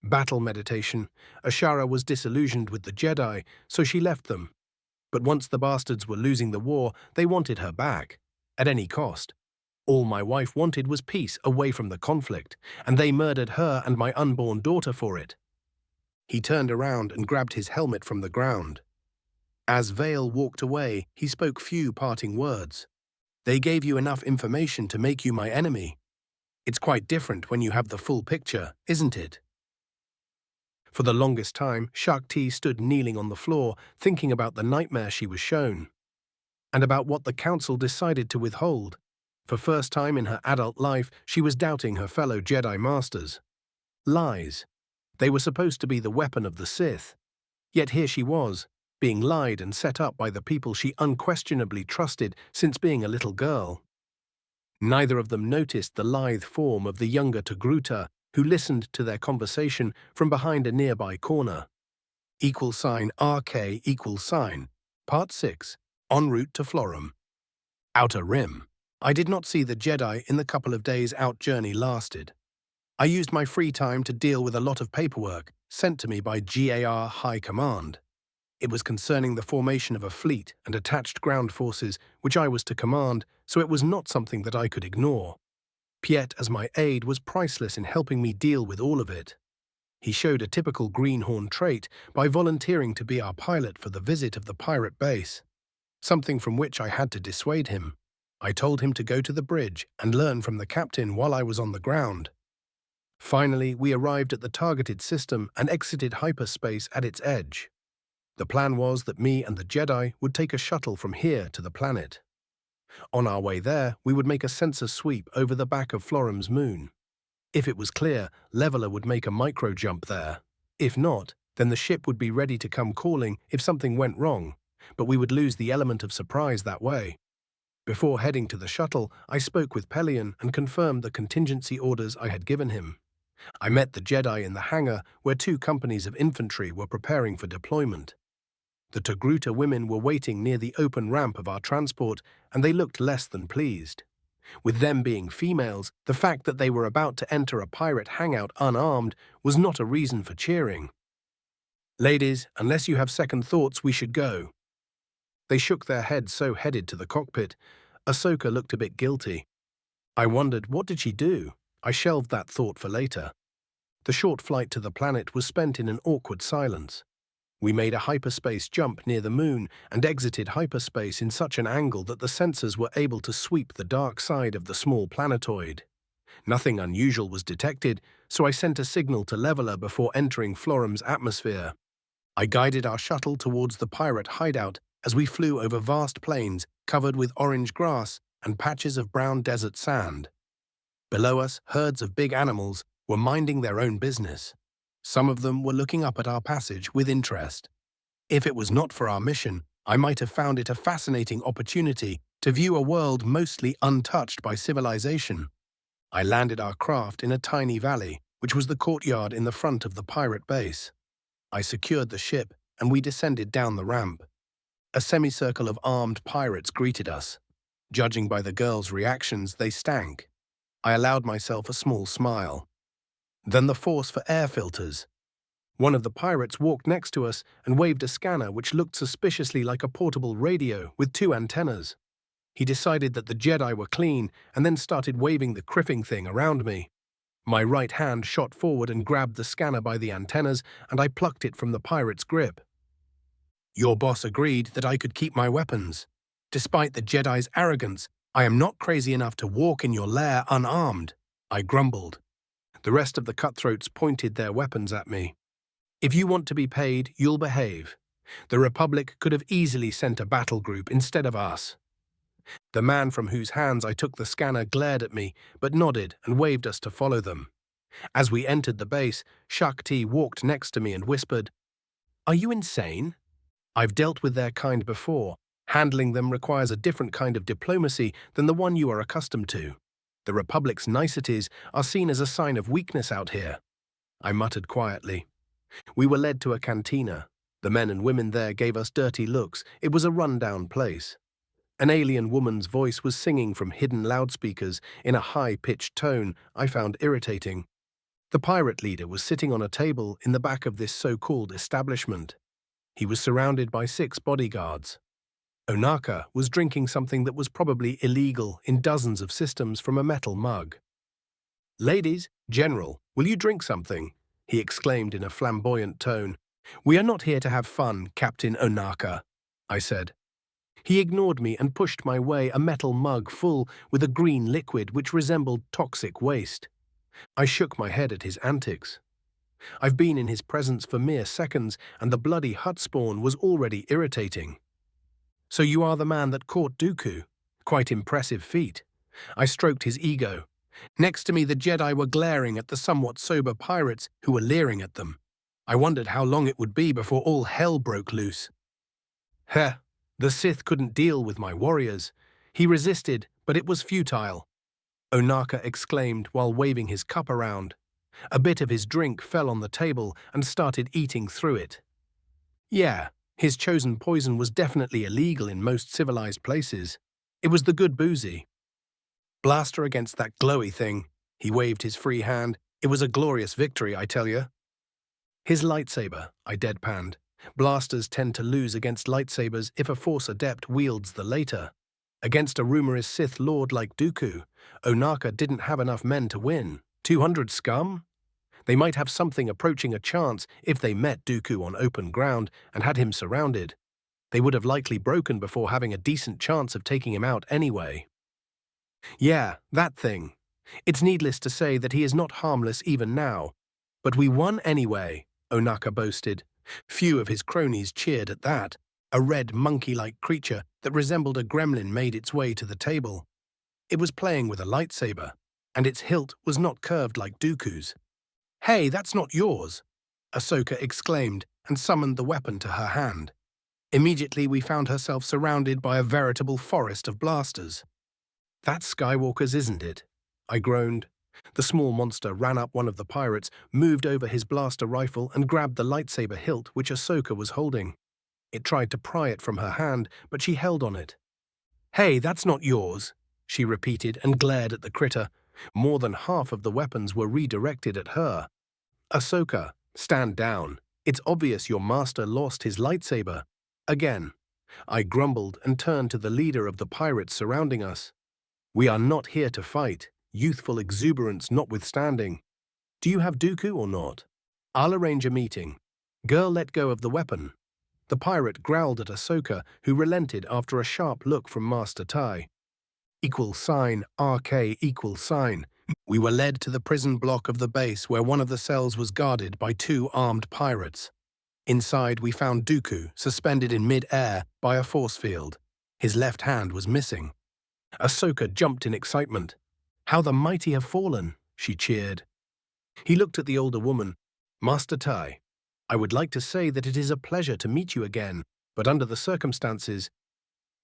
Battle meditation. Ashara was disillusioned with the Jedi, so she left them. But once the bastards were losing the war, they wanted her back, at any cost. All my wife wanted was peace away from the conflict, and they murdered her and my unborn daughter for it. He turned around and grabbed his helmet from the ground. As Vale walked away, he spoke few parting words. "They gave you enough information to make you my enemy. It's quite different when you have the full picture, isn't it?" For the longest time, Shakti stood kneeling on the floor, thinking about the nightmare she was shown, and about what the Council decided to withhold. For first time in her adult life, she was doubting her fellow Jedi Masters. Lies. They were supposed to be the weapon of the Sith. Yet here she was, being lied and set up by the people she unquestionably trusted since being a little girl. Neither of them noticed the lithe form of the younger Togruta, who listened to their conversation from behind a nearby corner. =RK=. Part 6. En route to Florum. Outer Rim. I did not see the Jedi in the couple of days out journey lasted. I used my free time to deal with a lot of paperwork sent to me by GAR High Command. It was concerning the formation of a fleet and attached ground forces which I was to command, so it was not something that I could ignore. Piet, as my aide, was priceless in helping me deal with all of it. He showed a typical greenhorn trait by volunteering to be our pilot for the visit of the pirate base, something from which I had to dissuade him. I told him to go to the bridge and learn from the captain while I was on the ground. Finally, we arrived at the targeted system and exited hyperspace at its edge. The plan was that me and the Jedi would take a shuttle from here to the planet. On our way there, we would make a sensor sweep over the back of Florum's moon. If it was clear, Leveler would make a micro-jump there. If not, then the ship would be ready to come calling if something went wrong, but we would lose the element of surprise that way. Before heading to the shuttle, I spoke with Pelion and confirmed the contingency orders I had given him. I met the Jedi in the hangar where 2 companies of infantry were preparing for deployment. The Togruta women were waiting near the open ramp of our transport, and they looked less than pleased. With them being females, the fact that they were about to enter a pirate hangout unarmed was not a reason for cheering. "Ladies, unless you have second thoughts, we should go." They shook their heads, so headed to the cockpit. Ahsoka looked a bit guilty. I wondered, what did she do? I shelved that thought for later. The short flight to the planet was spent in an awkward silence. We made a hyperspace jump near the moon and exited hyperspace in such an angle that the sensors were able to sweep the dark side of the small planetoid. Nothing unusual was detected, so I sent a signal to Leveler before entering Florum's atmosphere. I guided our shuttle towards the pirate hideout as we flew over vast plains covered with orange grass and patches of brown desert sand. Below us, herds of big animals were minding their own business. Some of them were looking up at our passage with interest. If it was not for our mission, I might have found it a fascinating opportunity to view a world mostly untouched by civilization. I landed our craft in a tiny valley, which was the courtyard in the front of the pirate base. I secured the ship, and we descended down the ramp. A semicircle of armed pirates greeted us. Judging by the girls' reactions, they stank. I allowed myself a small smile. Then the force for air filters. One of the pirates walked next to us and waved a scanner which looked suspiciously like a portable radio with 2 antennas. He decided that the Jedi were clean and then started waving the criffing thing around me. My right hand shot forward and grabbed the scanner by the antennas, and I plucked it from the pirate's grip. "Your boss agreed that I could keep my weapons. Despite the Jedi's arrogance, I am not crazy enough to walk in your lair unarmed," I grumbled. The rest of the cutthroats pointed their weapons at me. "If you want to be paid, you'll behave. The Republic could have easily sent a battle group instead of us." The man from whose hands I took the scanner glared at me, but nodded and waved us to follow them. As we entered the base, Shakti walked next to me and whispered, "Are you insane? I've dealt with their kind before. Handling them requires a different kind of diplomacy than the one you are accustomed to. The Republic's niceties are seen as a sign of weakness out here." I muttered quietly. We were led to a cantina. The men and women there gave us dirty looks. It was a run-down place. An alien woman's voice was singing from hidden loudspeakers in a high-pitched tone I found irritating. The pirate leader was sitting on a table in the back of this so-called establishment. He was surrounded by 6 bodyguards. Onaka was drinking something that was probably illegal in dozens of systems from a metal mug. "Ladies, General, will you drink something?" he exclaimed in a flamboyant tone. "We are not here to have fun, Captain Onaka," I said. He ignored me and pushed my way a metal mug full with a green liquid which resembled toxic waste. I shook my head at his antics. I've been in his presence for mere seconds, and the bloody hut spawn was already irritating. "So you are the man that caught Dooku? Quite impressive feat." I stroked his ego. Next to me, the Jedi were glaring at the somewhat sober pirates who were leering at them. I wondered how long it would be before all hell broke loose. "Heh, the Sith couldn't deal with my warriors. He resisted, but it was futile," Onaka exclaimed while waving his cup around. A bit of his drink fell on the table and started eating through it. Yeah, his chosen poison was definitely illegal in most civilized places. It was the good boozy. "Blaster against that glowy thing." He waved his free hand. "It was a glorious victory, I tell you." "His lightsaber," I deadpanned. Blasters tend to lose against lightsabers if a Force adept wields the later. Against a rumorous Sith Lord like Dooku, Onaka didn't have enough men to win. 200 scum? They might have something approaching a chance if they met Dooku on open ground and had him surrounded. They would have likely broken before having a decent chance of taking him out anyway. "Yeah, that thing. It's needless to say that he is not harmless even now. But we won anyway," Onaka boasted. Few of his cronies cheered at that. A red monkey-like creature that resembled a gremlin made its way to the table. It was playing with a lightsaber, and its hilt was not curved like Dooku's. "Hey, that's not yours," Ahsoka exclaimed and summoned the weapon to her hand. Immediately we found herself surrounded by a veritable forest of blasters. "That's Skywalker's, isn't it?" I groaned. The small monster ran up one of the pirates, moved over his blaster rifle and grabbed the lightsaber hilt which Ahsoka was holding. It tried to pry it from her hand, but she held on it. "Hey, that's not yours," she repeated and glared at the critter. More than half of the weapons were redirected at her. Ahsoka, stand down. It's obvious your master lost his lightsaber. Again. I grumbled and turned to the leader of the pirates surrounding us. We are not here to fight, youthful exuberance notwithstanding. Do you have Dooku or not? I'll arrange a meeting. Girl, let go of the weapon. The pirate growled at Ahsoka, who relented after a sharp look from Master Tai. RK =. We were led to the prison block of the base where one of the cells was guarded by 2 armed pirates. Inside we found Dooku, suspended in mid-air by a force field. His left hand was missing. Ahsoka jumped in excitement. How the mighty have fallen, she cheered. He looked at the older woman. Master Tai, I would like to say that it is a pleasure to meet you again, but under the circumstances...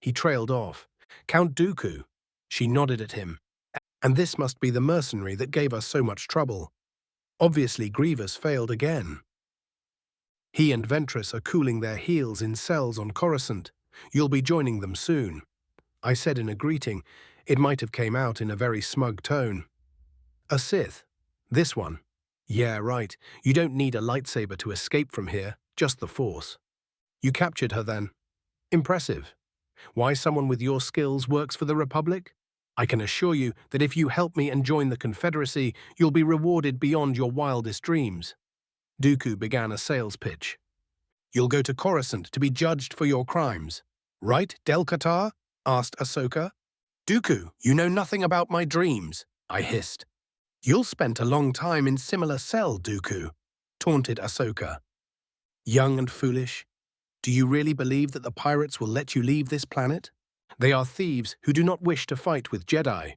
He trailed off. Count Dooku. She nodded at him. And this must be the mercenary that gave us so much trouble. Obviously Grievous failed again. He and Ventress are cooling their heels in cells on Coruscant. You'll be joining them soon. I said in a greeting. It might have came out in a very smug tone. A Sith. This one. Yeah, right. You don't need a lightsaber to escape from here, just the Force. You captured her then. Impressive. Why someone with your skills works for the Republic? I can assure you that if you help me and join the Confederacy, you'll be rewarded beyond your wildest dreams. Dooku began a sales pitch. You'll go to Coruscant to be judged for your crimes. Right, Del Qatar? Asked Ahsoka. Dooku, you know nothing about my dreams, I hissed. You'll spend a long time in similar cell, Dooku, taunted Ahsoka. Young and foolish. Do you really believe that the pirates will let you leave this planet? They are thieves who do not wish to fight with Jedi.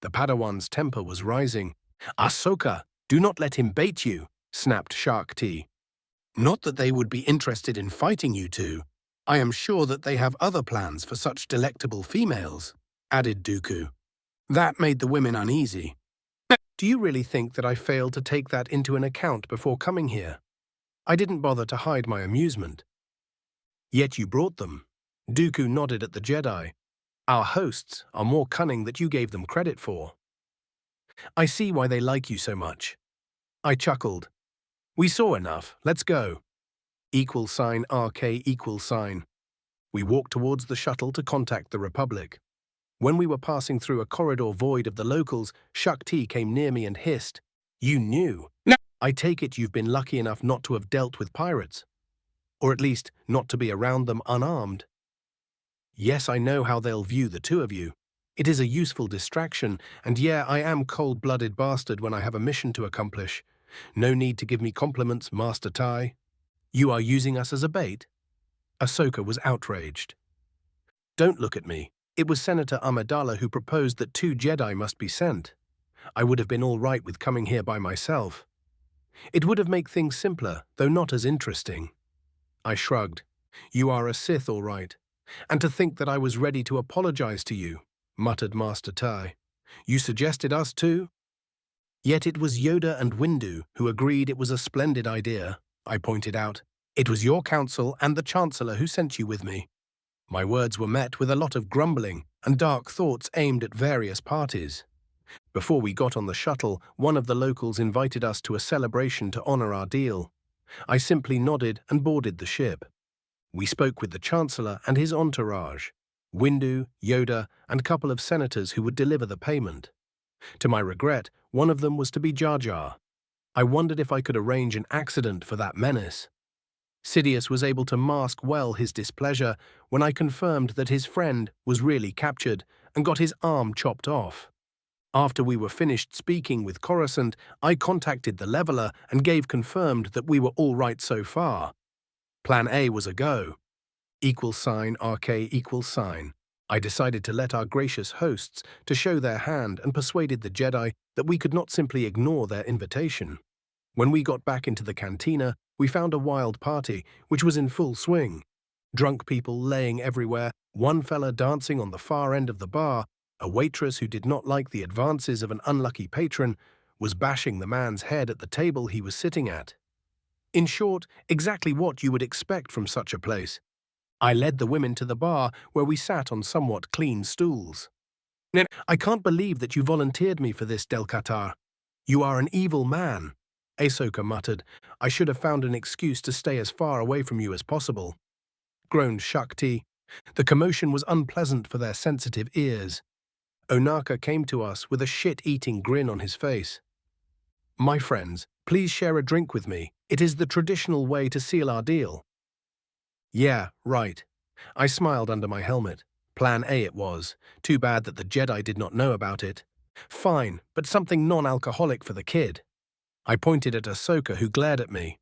The Padawan's temper was rising. Ahsoka, do not let him bait you, snapped Shark T. Not that they would be interested in fighting you two. I am sure that they have other plans for such delectable females, added Dooku. That made the women uneasy. Do you really think that I failed to take that into an account before coming here? I didn't bother to hide my amusement. Yet you brought them. Dooku nodded at the Jedi. Our hosts are more cunning than you gave them credit for. I see why they like you so much. I chuckled. We saw enough, let's go. RK =. We walked towards the shuttle to contact the Republic. When we were passing through a corridor void of the locals, Shakti came near me and hissed. You knew. No. I take it you've been lucky enough not to have dealt with pirates. Or at least not to be around them unarmed. Yes, I know how they'll view the two of you. It is a useful distraction, and yeah, I am cold-blooded bastard when I have a mission to accomplish. No need to give me compliments, Master Tai. You are using us as a bait? Ahsoka was outraged. Don't look at me. It was Senator Amidala who proposed that 2 Jedi must be sent. I would have been all right with coming here by myself. It would have made things simpler, though not as interesting. I shrugged. You are a Sith, all right. And to think that I was ready to apologize to you, muttered Master Tai. You suggested us too? Yet it was Yoda and Windu who agreed it was a splendid idea, I pointed out. It was your council and the Chancellor who sent you with me. My words were met with a lot of grumbling and dark thoughts aimed at various parties. Before we got on the shuttle, one of the locals invited us to a celebration to honor our deal. I simply nodded and boarded the ship. We spoke with the Chancellor and his entourage, Windu, Yoda, and a couple of senators who would deliver the payment. To my regret, one of them was to be Jar Jar. I wondered if I could arrange an accident for that menace. Sidious was able to mask well his displeasure when I confirmed that his friend was really captured and got his arm chopped off. After we were finished speaking with Coruscant, I contacted the Leveler and gave confirmed that we were all right so far. Plan A was a go. RK =. I decided to let our gracious hosts to show their hand and persuaded the Jedi that we could not simply ignore their invitation. When we got back into the cantina, we found a wild party, which was in full swing. Drunk people laying everywhere, one fella dancing on the far end of the bar, a waitress who did not like the advances of an unlucky patron, was bashing the man's head at the table he was sitting at. In short, exactly what you would expect from such a place. I led the women to the bar where we sat on somewhat clean stools. I can't believe that you volunteered me for this, Del Qatar. You are an evil man. Ahsoka muttered. I should have found an excuse to stay as far away from you as possible. Groaned Shakti. The commotion was unpleasant for their sensitive ears. Onaka came to us with a shit-eating grin on his face. My friends, please share a drink with me. It is the traditional way to seal our deal. Yeah, right. I smiled under my helmet. Plan A it was. Too bad that the Jedi did not know about it. Fine, but something non-alcoholic for the kid. I pointed at Ahsoka, who glared at me.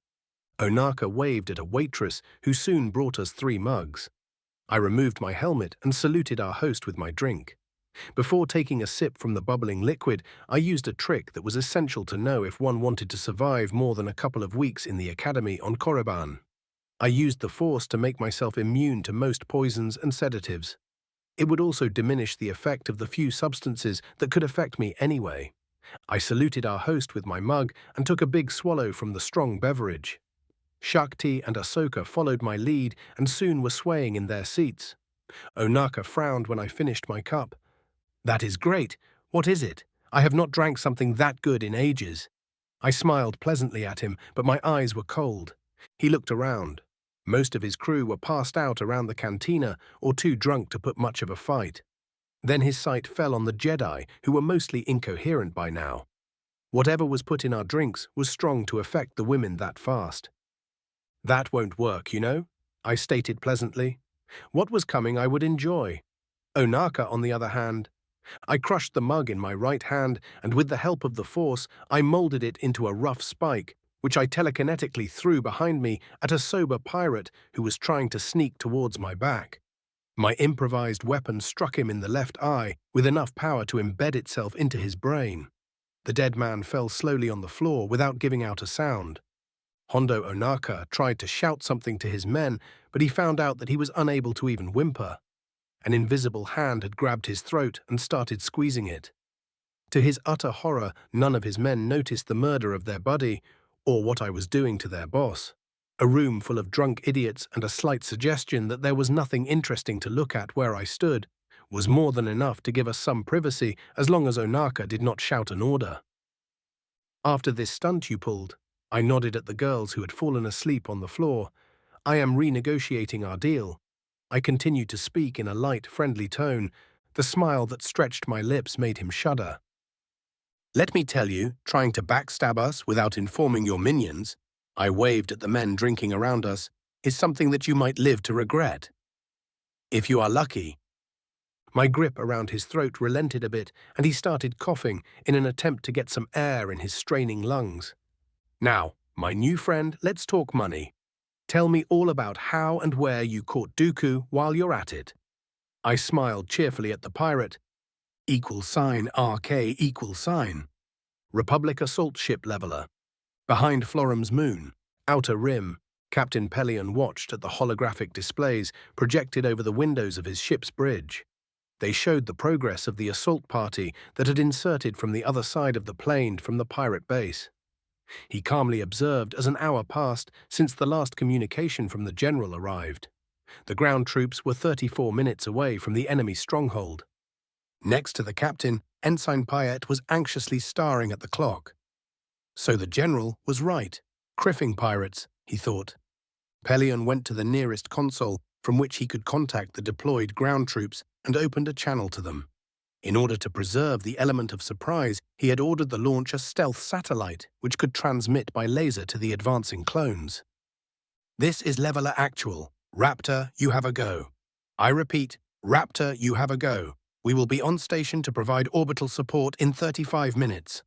Onaka waved at a waitress, who soon brought us 3 mugs. I removed my helmet and saluted our host with my drink. Before taking a sip from the bubbling liquid, I used a trick that was essential to know if one wanted to survive more than a couple of weeks in the academy on Korriban. I used the Force to make myself immune to most poisons and sedatives. It would also diminish the effect of the few substances that could affect me anyway. I saluted our host with my mug and took a big swallow from the strong beverage. Shakti and Ahsoka followed my lead and soon were swaying in their seats. Onaka frowned when I finished my cup. That is great. What is it? I have not drank something that good in ages. I smiled pleasantly at him, but my eyes were cold. He looked around. Most of his crew were passed out around the cantina or too drunk to put much of a fight. Then his sight fell on the Jedi, who were mostly incoherent by now. Whatever was put in our drinks was strong to affect the women that fast. That won't work, you know, I stated pleasantly. What was coming I would enjoy. Onaka, on the other hand, I crushed the mug in my right hand, and with the help of the Force, I molded it into a rough spike, which I telekinetically threw behind me at a sober pirate who was trying to sneak towards my back. My improvised weapon struck him in the left eye with enough power to embed itself into his brain. The dead man fell slowly on the floor without giving out a sound. Hondo Onaka tried to shout something to his men, but he found out that he was unable to even whimper. An invisible hand had grabbed his throat and started squeezing it. To his utter horror, none of his men noticed the murder of their buddy, or what I was doing to their boss. A room full of drunk idiots and a slight suggestion that there was nothing interesting to look at where I stood was more than enough to give us some privacy as long as Onaka did not shout an order. After this stunt you pulled, I nodded at the girls who had fallen asleep on the floor. I am renegotiating our deal. I continued to speak in a light, friendly tone. The smile that stretched my lips made him shudder. Let me tell you, trying to backstab us without informing your minions, I waved at the men drinking around us, is something that you might live to regret. If you are lucky. My grip around his throat relented a bit, and he started coughing in an attempt to get some air in his straining lungs. Now, my new friend, let's talk money. Tell me all about how and where you caught Dooku while you're at it. I smiled cheerfully at the pirate. $RK =. Republic assault ship leveler. Behind Florum's moon, outer rim, Captain Pelion watched at the holographic displays projected over the windows of his ship's bridge. They showed the progress of the assault party that had inserted from the other side of the plane from the pirate base. He calmly observed as an hour passed since the last communication from the general arrived. The ground troops were 34 minutes away from the enemy stronghold. Next to the captain, Ensign Payet was anxiously staring at the clock. So the general was right. Criffing pirates, he thought. Pelion went to the nearest console from which he could contact the deployed ground troops and opened a channel to them. In order to preserve the element of surprise, he had ordered the launch a stealth satellite which could transmit by laser to the advancing clones. This is Leveler Actual. Raptor, you have a go. I repeat, Raptor, you have a go. We will be on station to provide orbital support in 35 minutes.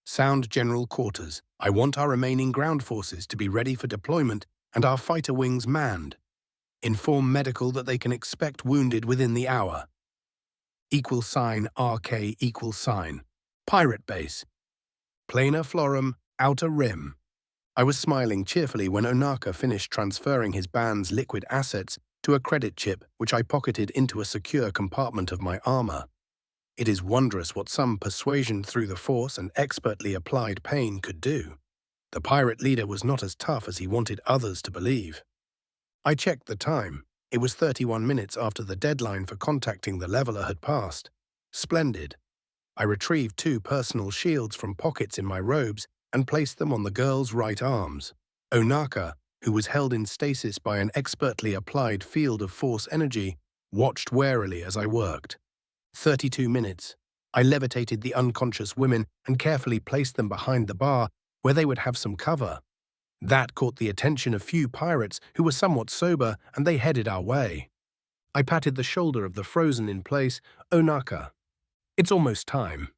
Sound General Quarters. I want our remaining ground forces to be ready for deployment and our fighter wings manned. Inform medical that they can expect wounded within the hour. $RK=. Pirate base. Planar Florum, outer rim. I was smiling cheerfully when Onaka finished transferring his band's liquid assets to a credit chip which I pocketed into a secure compartment of my armor. It is wondrous what some persuasion through the Force and expertly applied pain could do. The pirate leader was not as tough as he wanted others to believe. I checked the time. It was 31 minutes after the deadline for contacting the leveler had passed. Splendid. I retrieved 2 personal shields from pockets in my robes and placed them on the girl's right arms. Onaka, who was held in stasis by an expertly applied field of force energy, watched warily as I worked. 32 minutes. I levitated the unconscious women and carefully placed them behind the bar where they would have some cover. That caught the attention of few pirates who were somewhat sober, and they headed our way. I patted the shoulder of the frozen in place Onaka. It's almost time.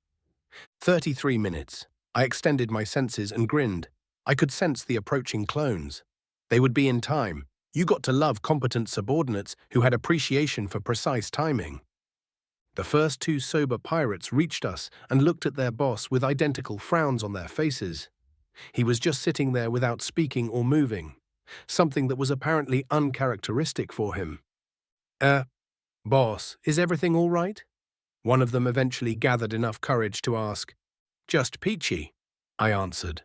33 minutes. I extended my senses and grinned. I could sense the approaching clones. They would be in time. You got to love competent subordinates who had appreciation for precise timing. The first 2 sober pirates reached us and looked at their boss with identical frowns on their faces. He was just sitting there without speaking or moving, something that was apparently uncharacteristic for him. Boss, is everything all right? One of them eventually gathered enough courage to ask. Just peachy, I answered.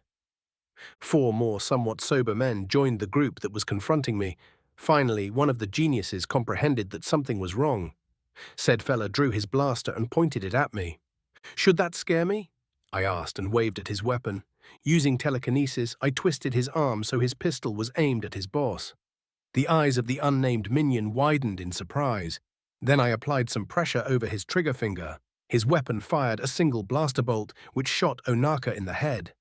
4 more somewhat sober men joined the group that was confronting me. Finally, one of the geniuses comprehended that something was wrong. Said fella drew his blaster and pointed it at me. Should that scare me? I asked and waved at his weapon. Using telekinesis, I twisted his arm so his pistol was aimed at his boss. The eyes of the unnamed minion widened in surprise. Then I applied some pressure over his trigger finger. His weapon fired a single blaster bolt, which shot Onaka in the head.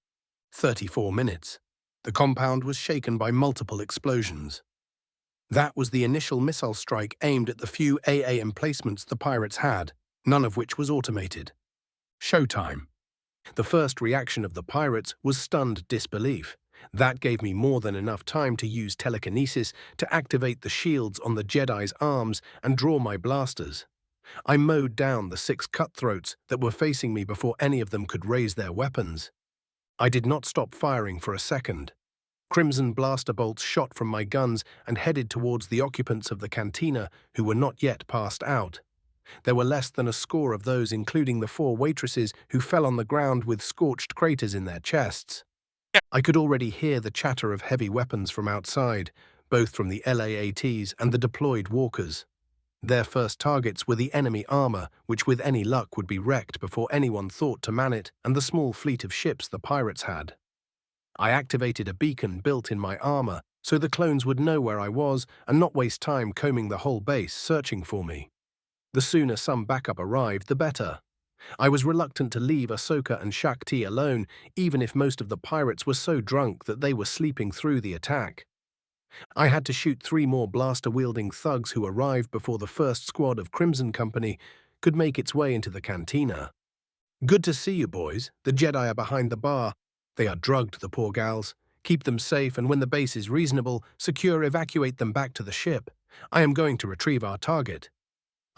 34 minutes. The compound was shaken by multiple explosions. That was the initial missile strike aimed at the few AA emplacements the pirates had, none of which was automated. Showtime. The first reaction of the pirates was stunned disbelief. That gave me more than enough time to use telekinesis to activate the shields on the Jedi's arms and draw my blasters. I mowed down the 6 cutthroats that were facing me before any of them could raise their weapons. I did not stop firing for a second. Crimson blaster bolts shot from my guns and headed towards the occupants of the cantina who were not yet passed out. There were less than a score of those, including the 4 waitresses who fell on the ground with scorched craters in their chests. I could already hear the chatter of heavy weapons from outside, both from the LAATs and the deployed walkers. Their first targets were the enemy armor, which with any luck would be wrecked before anyone thought to man it, and the small fleet of ships the pirates had. I activated a beacon built in my armor so the clones would know where I was and not waste time combing the whole base searching for me. The sooner some backup arrived, the better. I was reluctant to leave Ahsoka and Shakti alone, even if most of the pirates were so drunk that they were sleeping through the attack. I had to shoot 3 more blaster-wielding thugs who arrived before the first squad of Crimson Company could make its way into the cantina. Good to see you, boys. The Jedi are behind the bar. They are drugged, the poor gals. Keep them safe, and when the base is reasonable, secure evacuate them back to the ship. I am going to retrieve our target.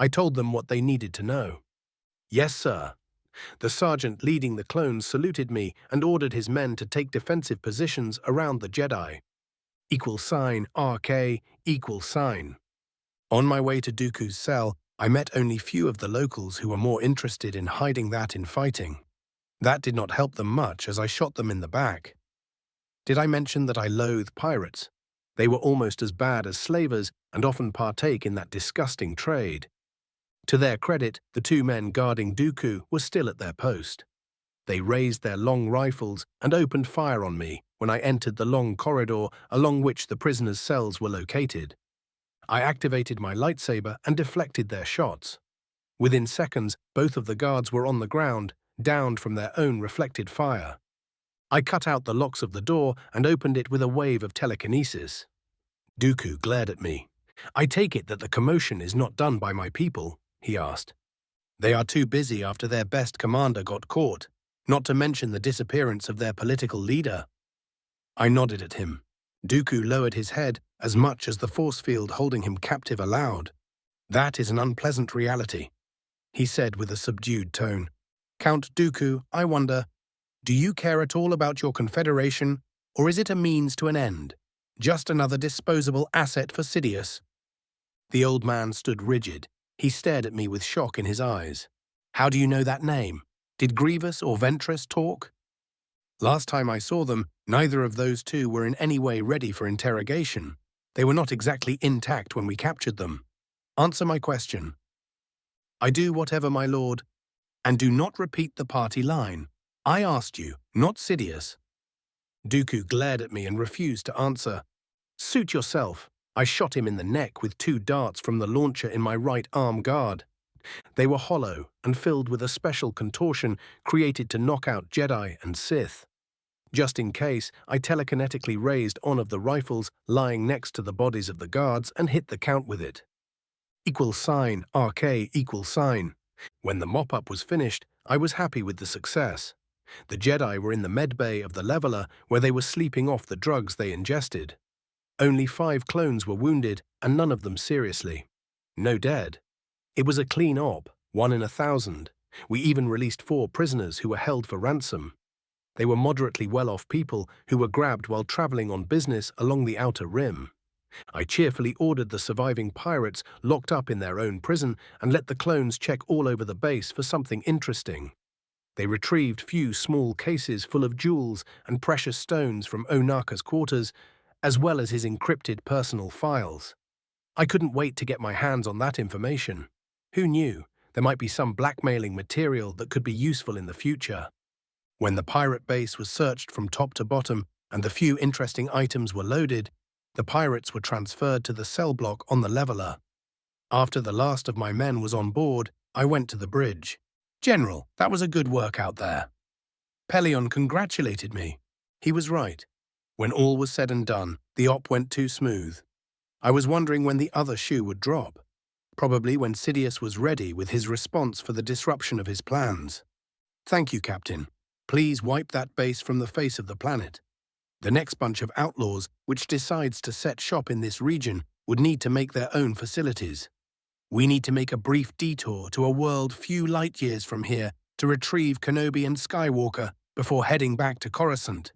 I told them what they needed to know. Yes, sir. The sergeant leading the clones saluted me and ordered his men to take defensive positions around the Jedi. =RK, =. On my way to Dooku's cell, I met only few of the locals who were more interested in hiding that in fighting. That did not help them much as I shot them in the back. Did I mention that I loathe pirates? They were almost as bad as slavers and often partake in that disgusting trade. To their credit, the 2 men guarding Dooku were still at their post. They raised their long rifles and opened fire on me when I entered the long corridor along which the prisoners' cells were located. I activated my lightsaber and deflected their shots. Within seconds, both of the guards were on the ground, downed from their own reflected fire. I cut out the locks of the door and opened it with a wave of telekinesis. Dooku glared at me. I take it that the commotion is not done by my people, he asked. They are too busy after their best commander got caught, not to mention the disappearance of their political leader. I nodded at him. Dooku lowered his head as much as the force field holding him captive allowed. That is an unpleasant reality, he said with a subdued tone. Count Dooku, I wonder, do you care at all about your confederation, or is it a means to an end? Just another disposable asset for Sidious? The old man stood rigid. He stared at me with shock in his eyes. How do you know that name? Did Grievous or Ventress talk? Last time I saw them, neither of those 2 were in any way ready for interrogation. They were not exactly intact when we captured them. Answer my question. I do whatever my lord. And do not repeat the party line. I asked you, not Sidious. Dooku glared at me and refused to answer. Suit yourself. I shot him in the neck with 2 darts from the launcher in my right arm guard. They were hollow and filled with a special contortion created to knock out Jedi and Sith. Just in case, I telekinetically raised one of the rifles lying next to the bodies of the guards and hit the count with it. =, RK =. When the mop-up was finished, I was happy with the success. The Jedi were in the med bay of the leveler where they were sleeping off the drugs they ingested. Only 5 clones were wounded, and none of them seriously. No dead. It was a clean op, 1 in 1,000. We even released 4 prisoners who were held for ransom. They were moderately well-off people who were grabbed while traveling on business along the outer rim. I cheerfully ordered the surviving pirates locked up in their own prison and let the clones check all over the base for something interesting. They retrieved few small cases full of jewels and precious stones from Onaka's quarters, as well as his encrypted personal files. I couldn't wait to get my hands on that information. Who knew? There might be some blackmailing material that could be useful in the future. When the pirate base was searched from top to bottom and the few interesting items were loaded, the pirates were transferred to the cell block on the leveler. After the last of my men was on board, I went to the bridge. General, that was a good work out there. Pelion congratulated me. He was right. When all was said and done, the op went too smooth. I was wondering when the other shoe would drop. Probably when Sidious was ready with his response for the disruption of his plans. Thank you, Captain. Please wipe that base from the face of the planet. The next bunch of outlaws which decides to set shop in this region would need to make their own facilities. We need to make a brief detour to a world few light years from here to retrieve Kenobi and Skywalker before heading back to Coruscant.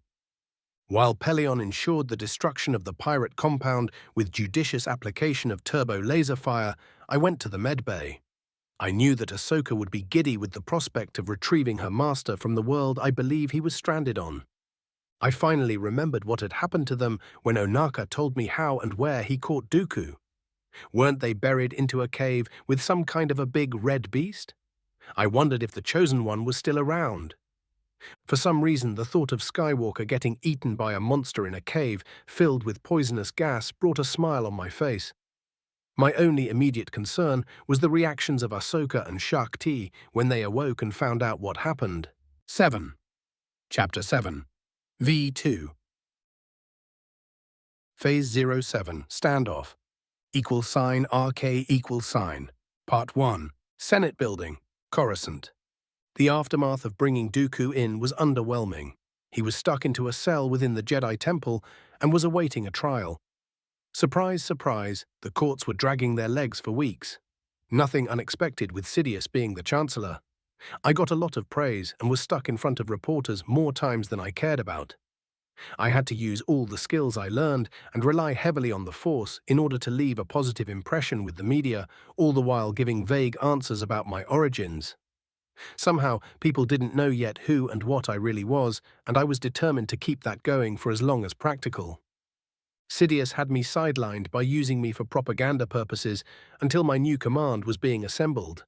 While Pelion ensured the destruction of the pirate compound with judicious application of turbo laser fire, I went to the med bay. I knew that Ahsoka would be giddy with the prospect of retrieving her master from the world I believe he was stranded on. I finally remembered what had happened to them when Onaka told me how and where he caught Dooku. Weren't they buried into a cave with some kind of a big red beast? I wondered if the Chosen One was still around. For some reason, the thought of Skywalker getting eaten by a monster in a cave filled with poisonous gas brought a smile on my face. My only immediate concern was the reactions of Ahsoka and Shaak Ti when they awoke and found out what happened. 7. Chapter 7. V2. Phase 07, Standoff. =RK=. Part 1. Senate Building, Coruscant. The aftermath of bringing Dooku in was underwhelming. He was stuck into a cell within the Jedi Temple and was awaiting a trial. Surprise, surprise, the courts were dragging their legs for weeks. Nothing unexpected with Sidious being the Chancellor. I got a lot of praise and was stuck in front of reporters more times than I cared about. I had to use all the skills I learned and rely heavily on the Force in order to leave a positive impression with the media, all the while giving vague answers about my origins. Somehow, people didn't know yet who and what I really was, and I was determined to keep that going for as long as practical. Sidious had me sidelined by using me for propaganda purposes until my new command was being assembled.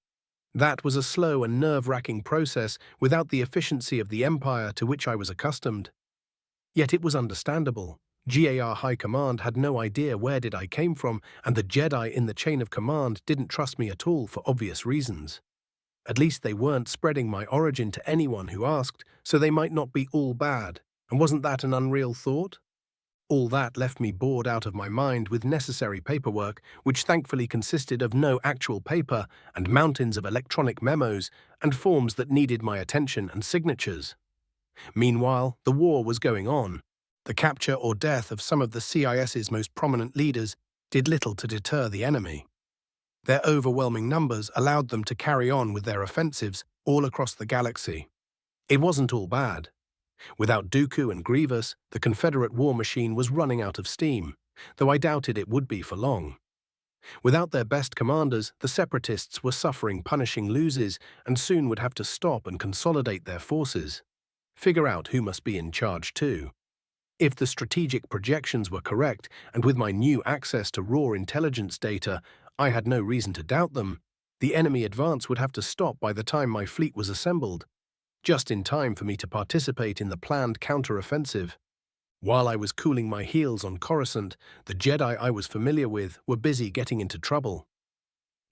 That was a slow and nerve-wracking process without the efficiency of the Empire to which I was accustomed. Yet it was understandable. GAR High Command had no idea where I came from, and the Jedi in the chain of command didn't trust me at all for obvious reasons. At least they weren't spreading my origin to anyone who asked, so they might not be all bad. And wasn't that an unreal thought? All that left me bored out of my mind with necessary paperwork, which thankfully consisted of no actual paper and mountains of electronic memos and forms that needed my attention and signatures. Meanwhile, the war was going on. The capture or death of some of the CIS's most prominent leaders did little to deter the enemy. Their overwhelming numbers allowed them to carry on with their offensives all across the galaxy. It wasn't all bad. Without Dooku and Grievous, the Confederate war machine was running out of steam, though I doubted it would be for long. Without their best commanders, the Separatists were suffering punishing losses and soon would have to stop and consolidate their forces. Figure out who must be in charge too. If the strategic projections were correct, and with my new access to raw intelligence data, I had no reason to doubt them, The enemy advance would have to stop by the time my fleet was assembled, just in time for me to participate in the planned counter-offensive. While I was cooling my heels on Coruscant, the Jedi I was familiar with were busy getting into trouble.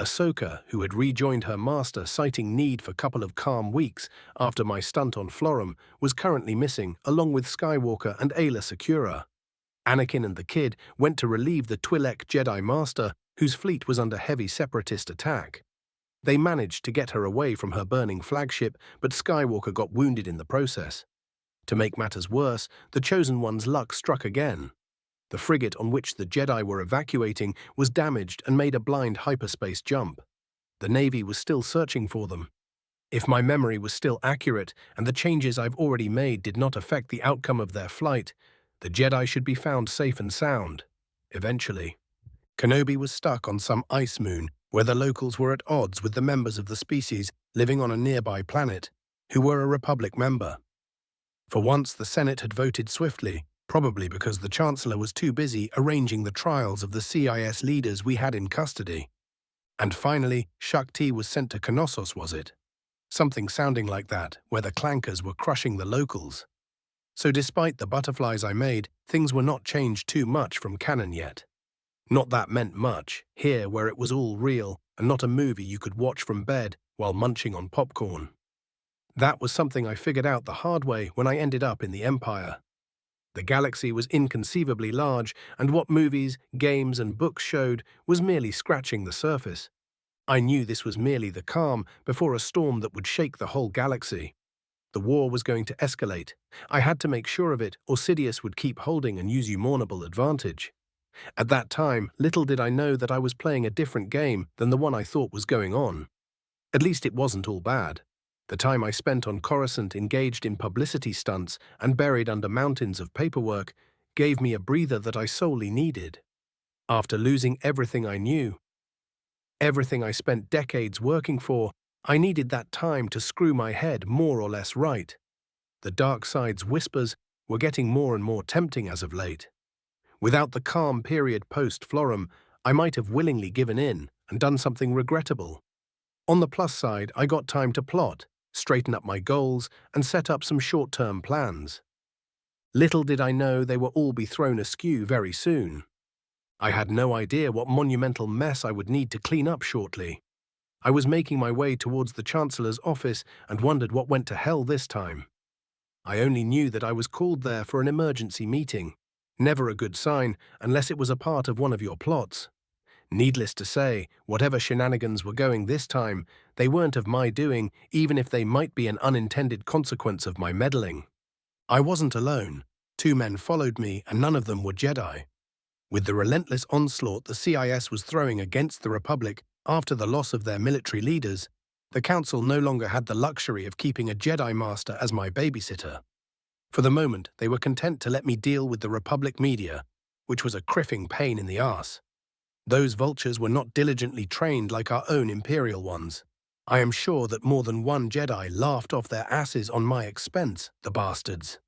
Ahsoka, who had rejoined her master citing need for a couple of calm weeks after my stunt on Florum, was currently missing, along with Skywalker and Ayla Secura. Anakin and the kid went to relieve the Twi'lek Jedi Master, whose fleet was under heavy separatist attack. They managed to get her away from her burning flagship, but Skywalker got wounded in the process. To make matters worse, the Chosen One's luck struck again. The frigate on which the Jedi were evacuating was damaged and made a blind hyperspace jump. The Navy was still searching for them. If my memory was still accurate and the changes I've already made did not affect the outcome of their flight, the Jedi should be found safe and sound, eventually. Kenobi was stuck on some ice moon where the locals were at odds with the members of the species living on a nearby planet, who were a Republic member. For once, the Senate had voted swiftly, probably because the Chancellor was too busy arranging the trials of the CIS leaders we had in custody. And finally, Shakti was sent to Knossos, was it? Something sounding like that, where the clankers were crushing the locals. So despite the butterflies I made, things were not changed too much from canon yet. Not that meant much, here where it was all real and not a movie you could watch from bed while munching on popcorn. That was something I figured out the hard way when I ended up in the Empire. The galaxy was inconceivably large, and what movies, games, and books showed was merely scratching the surface. I knew this was merely the calm before a storm that would shake the whole galaxy. The war was going to escalate. I had to make sure of it, or Sidious would keep holding and use unmournable advantage. At that time, little did I know that I was playing a different game than the one I thought was going on. At least it wasn't all bad. The time I spent on Coruscant engaged in publicity stunts and buried under mountains of paperwork gave me a breather that I solely needed. After losing everything I knew, everything I spent decades working for, I needed that time to screw my head more or less right. The dark side's whispers were getting more and more tempting as of late. Without the calm period post-Florum, I might have willingly given in and done something regrettable. On the plus side, I got time to plot, straighten up my goals, and set up some short-term plans. Little did I know they would all be thrown askew very soon. I had no idea what monumental mess I would need to clean up shortly. I was making my way towards the Chancellor's office and wondered what went to hell this time. I only knew that I was called there for an emergency meeting. Never a good sign unless it was a part of one of your plots. Needless to say, whatever shenanigans were going this time, they weren't of my doing, even if they might be an unintended consequence of my meddling. I wasn't alone. 2 men followed me, and none of them were Jedi. With the relentless onslaught the CIS was throwing against the Republic after the loss of their military leaders, the Council no longer had the luxury of keeping a Jedi Master as my babysitter. For the moment, they were content to let me deal with the Republic media, which was a criffing pain in the arse. Those vultures were not diligently trained like our own Imperial ones. I am sure that more than one Jedi laughed off their asses on my expense, the bastards.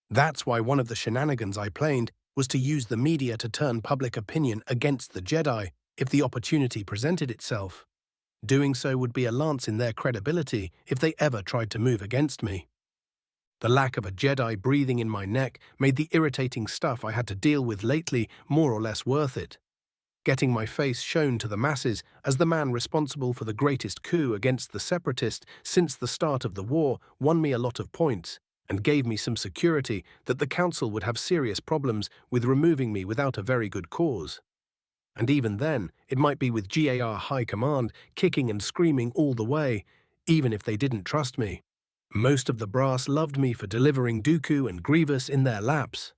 That's why one of the shenanigans I planned was to use the media to turn public opinion against the Jedi if the opportunity presented itself. Doing so would be a lance in their credibility if they ever tried to move against me. The lack of a Jedi breathing in my neck made the irritating stuff I had to deal with lately more or less worth it. Getting my face shown to the masses as the man responsible for the greatest coup against the Separatists since the start of the war won me a lot of points and gave me some security that the Council would have serious problems with removing me without a very good cause. And even then, it might be with GAR High Command kicking and screaming all the way, even if they didn't trust me. Most of the brass loved me for delivering Dooku and Grievous in their laps.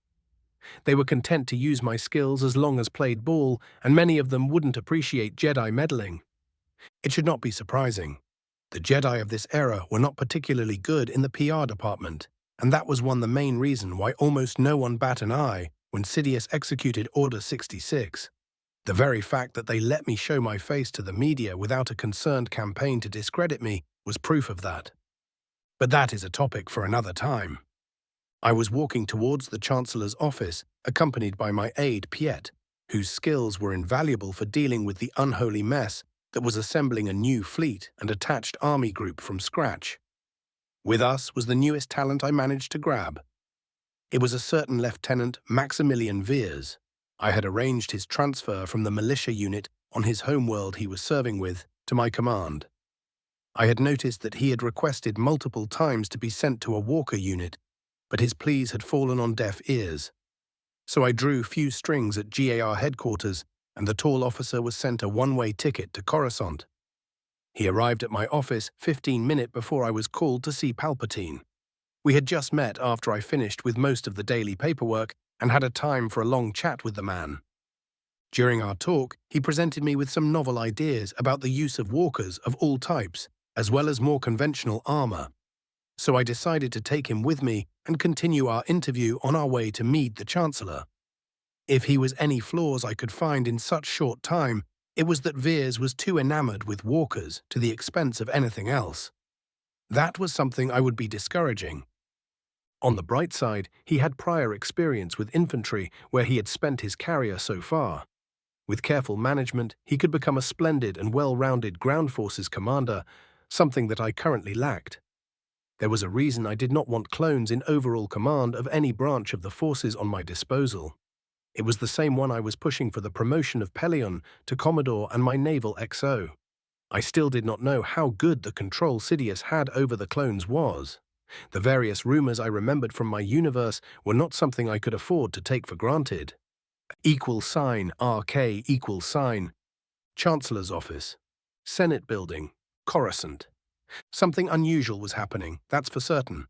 They were content to use my skills as long as played ball, and many of them wouldn't appreciate Jedi meddling. It should not be surprising. The Jedi of this era were not particularly good in the PR department, and that was the main reason why almost no one bat an eye when Sidious executed Order 66. The very fact that they let me show my face to the media without a concerned campaign to discredit me was proof of that. But that is a topic for another time. I was walking towards the Chancellor's office, accompanied by my aide, Piet, whose skills were invaluable for dealing with the unholy mess that was assembling a new fleet and attached army group from scratch. With us was the newest talent I managed to grab. It was a certain Lieutenant Maximilian Veers. I had arranged his transfer from the militia unit on his homeworld he was serving with to my command. I had noticed that he had requested multiple times to be sent to a Walker unit, but his pleas had fallen on deaf ears. So I drew few strings at GAR headquarters, and the tall officer was sent a one-way ticket to Coruscant. He arrived at my office 15 minutes before I was called to see Palpatine. We had just met after I finished with most of the daily paperwork and had a time for a long chat with the man. During our talk, he presented me with some novel ideas about the use of walkers of all types, as well as more conventional armor. So I decided to take him with me and continue our interview on our way to meet the Chancellor. If he was any flaws I could find in such short time, it was that Veers was too enamored with walkers to the expense of anything else. That was something I would be discouraging. On the bright side, he had prior experience with infantry where he had spent his career so far. With careful management, he could become a splendid and well-rounded ground forces commander, something that I currently lacked. There was a reason I did not want clones in overall command of any branch of the forces on my disposal. It was the same one I was pushing for the promotion of Pelion to Commodore and my naval XO. I still did not know how good the control Sidious had over the clones was. The various rumors I remembered from my universe were not something I could afford to take for granted. =RK=, Chancellor's Office, Senate Building, Coruscant. Something unusual was happening, that's for certain.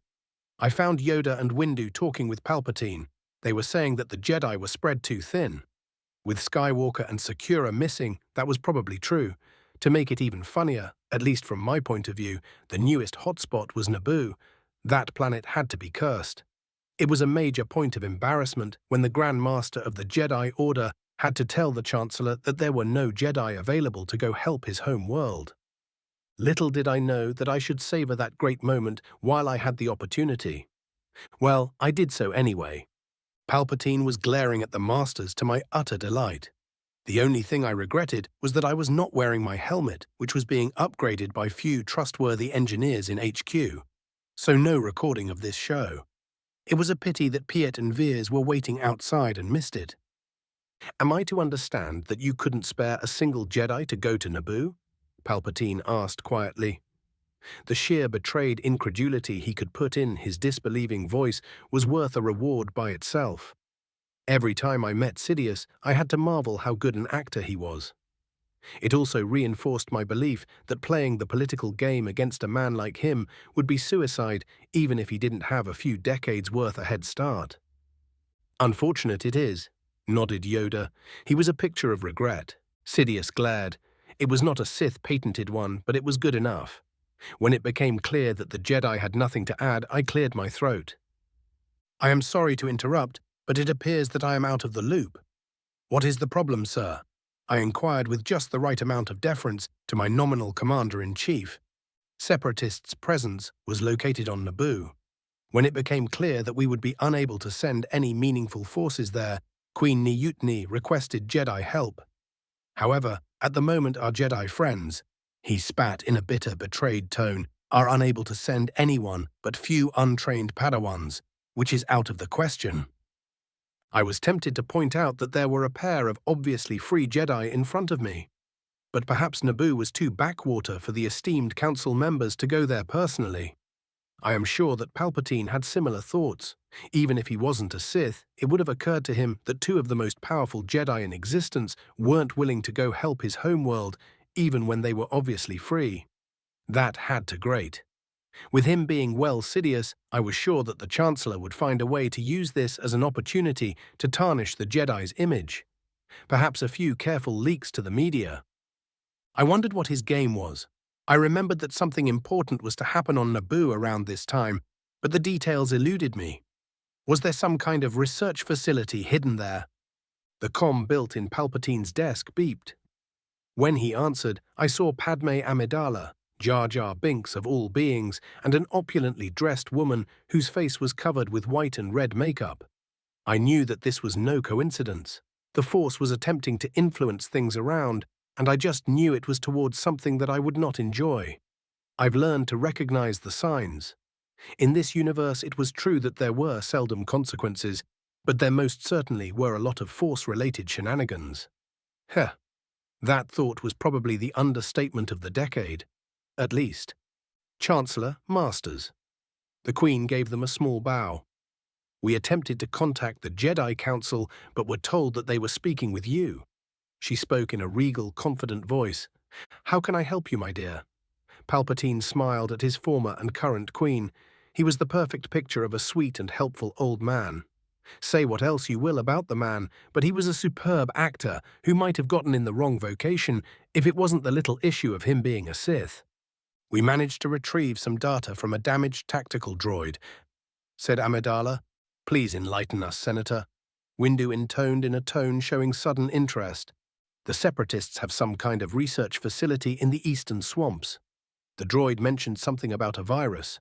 I found Yoda and Windu talking with Palpatine. They were saying that the Jedi were spread too thin. With Skywalker and Sakura missing, that was probably true. To make it even funnier, at least from my point of view, the newest hotspot was Naboo. That planet had to be cursed. It was a major point of embarrassment when the Grand Master of the Jedi Order had to tell the Chancellor that there were no Jedi available to go help his home world. Little did I know that I should savor that great moment while I had the opportunity. Well, I did so anyway. Palpatine was glaring at the Masters to my utter delight. The only thing I regretted was that I was not wearing my helmet, which was being upgraded by few trustworthy engineers in HQ. So no recording of this show. It was a pity that Piet and Veers were waiting outside and missed it. Am I to understand that you couldn't spare a single Jedi to go to Naboo? Palpatine asked quietly. The sheer betrayed incredulity he could put in his disbelieving voice was worth a reward by itself. Every time I met Sidious, I had to marvel how good an actor he was. It also reinforced my belief that playing the political game against a man like him would be suicide even if he didn't have a few decades worth a head start. Unfortunate it is, nodded Yoda. He was a picture of regret. Sidious glared. It was not a Sith patented one, but it was good enough. When it became clear that the Jedi had nothing to add, I cleared my throat. I am sorry to interrupt, but it appears that I am out of the loop. What is the problem, sir? I inquired with just the right amount of deference to my nominal commander-in-chief. Separatists' presence was located on Naboo. When it became clear that we would be unable to send any meaningful forces there, Queen Niutni requested Jedi help. However, at the moment our Jedi friends, he spat in a bitter, betrayed tone, are unable to send anyone but few untrained Padawans, which is out of the question. I was tempted to point out that there were a pair of obviously free Jedi in front of me. But perhaps Naboo was too backwater for the esteemed council members to go there personally. I am sure that Palpatine had similar thoughts. Even if he wasn't a Sith, it would have occurred to him that two of the most powerful Jedi in existence weren't willing to go help his homeworld, even when they were obviously free. That had to grate. With him being well Sidious, I was sure that the Chancellor would find a way to use this as an opportunity to tarnish the Jedi's image. Perhaps a few careful leaks to the media. I wondered what his game was. I remembered that something important was to happen on Naboo around this time, but the details eluded me. Was there some kind of research facility hidden there? The comm built in Palpatine's desk beeped. When he answered, I saw Padme Amidala, Jar Jar Binks of all beings, and an opulently dressed woman whose face was covered with white and red makeup. I knew that this was no coincidence. The Force was attempting to influence things around, and I just knew it was towards something that I would not enjoy. I've learned to recognize the signs. In this universe, it was true that there were seldom consequences, but there most certainly were a lot of Force-related shenanigans. Heh, that thought was probably the understatement of the decade. At least. Chancellor, Masters. The Queen gave them a small bow. We attempted to contact the Jedi Council, but were told that they were speaking with you. She spoke in a regal, confident voice. How can I help you, my dear? Palpatine smiled at his former and current queen. He was the perfect picture of a sweet and helpful old man. Say what else you will about the man, but he was a superb actor who might have gotten in the wrong vocation if it wasn't the little issue of him being a Sith. We managed to retrieve some data from a damaged tactical droid, said Amidala. Please enlighten us, Senator. Windu intoned in a tone showing sudden interest. The Separatists have some kind of research facility in the eastern swamps. The droid mentioned something about a virus.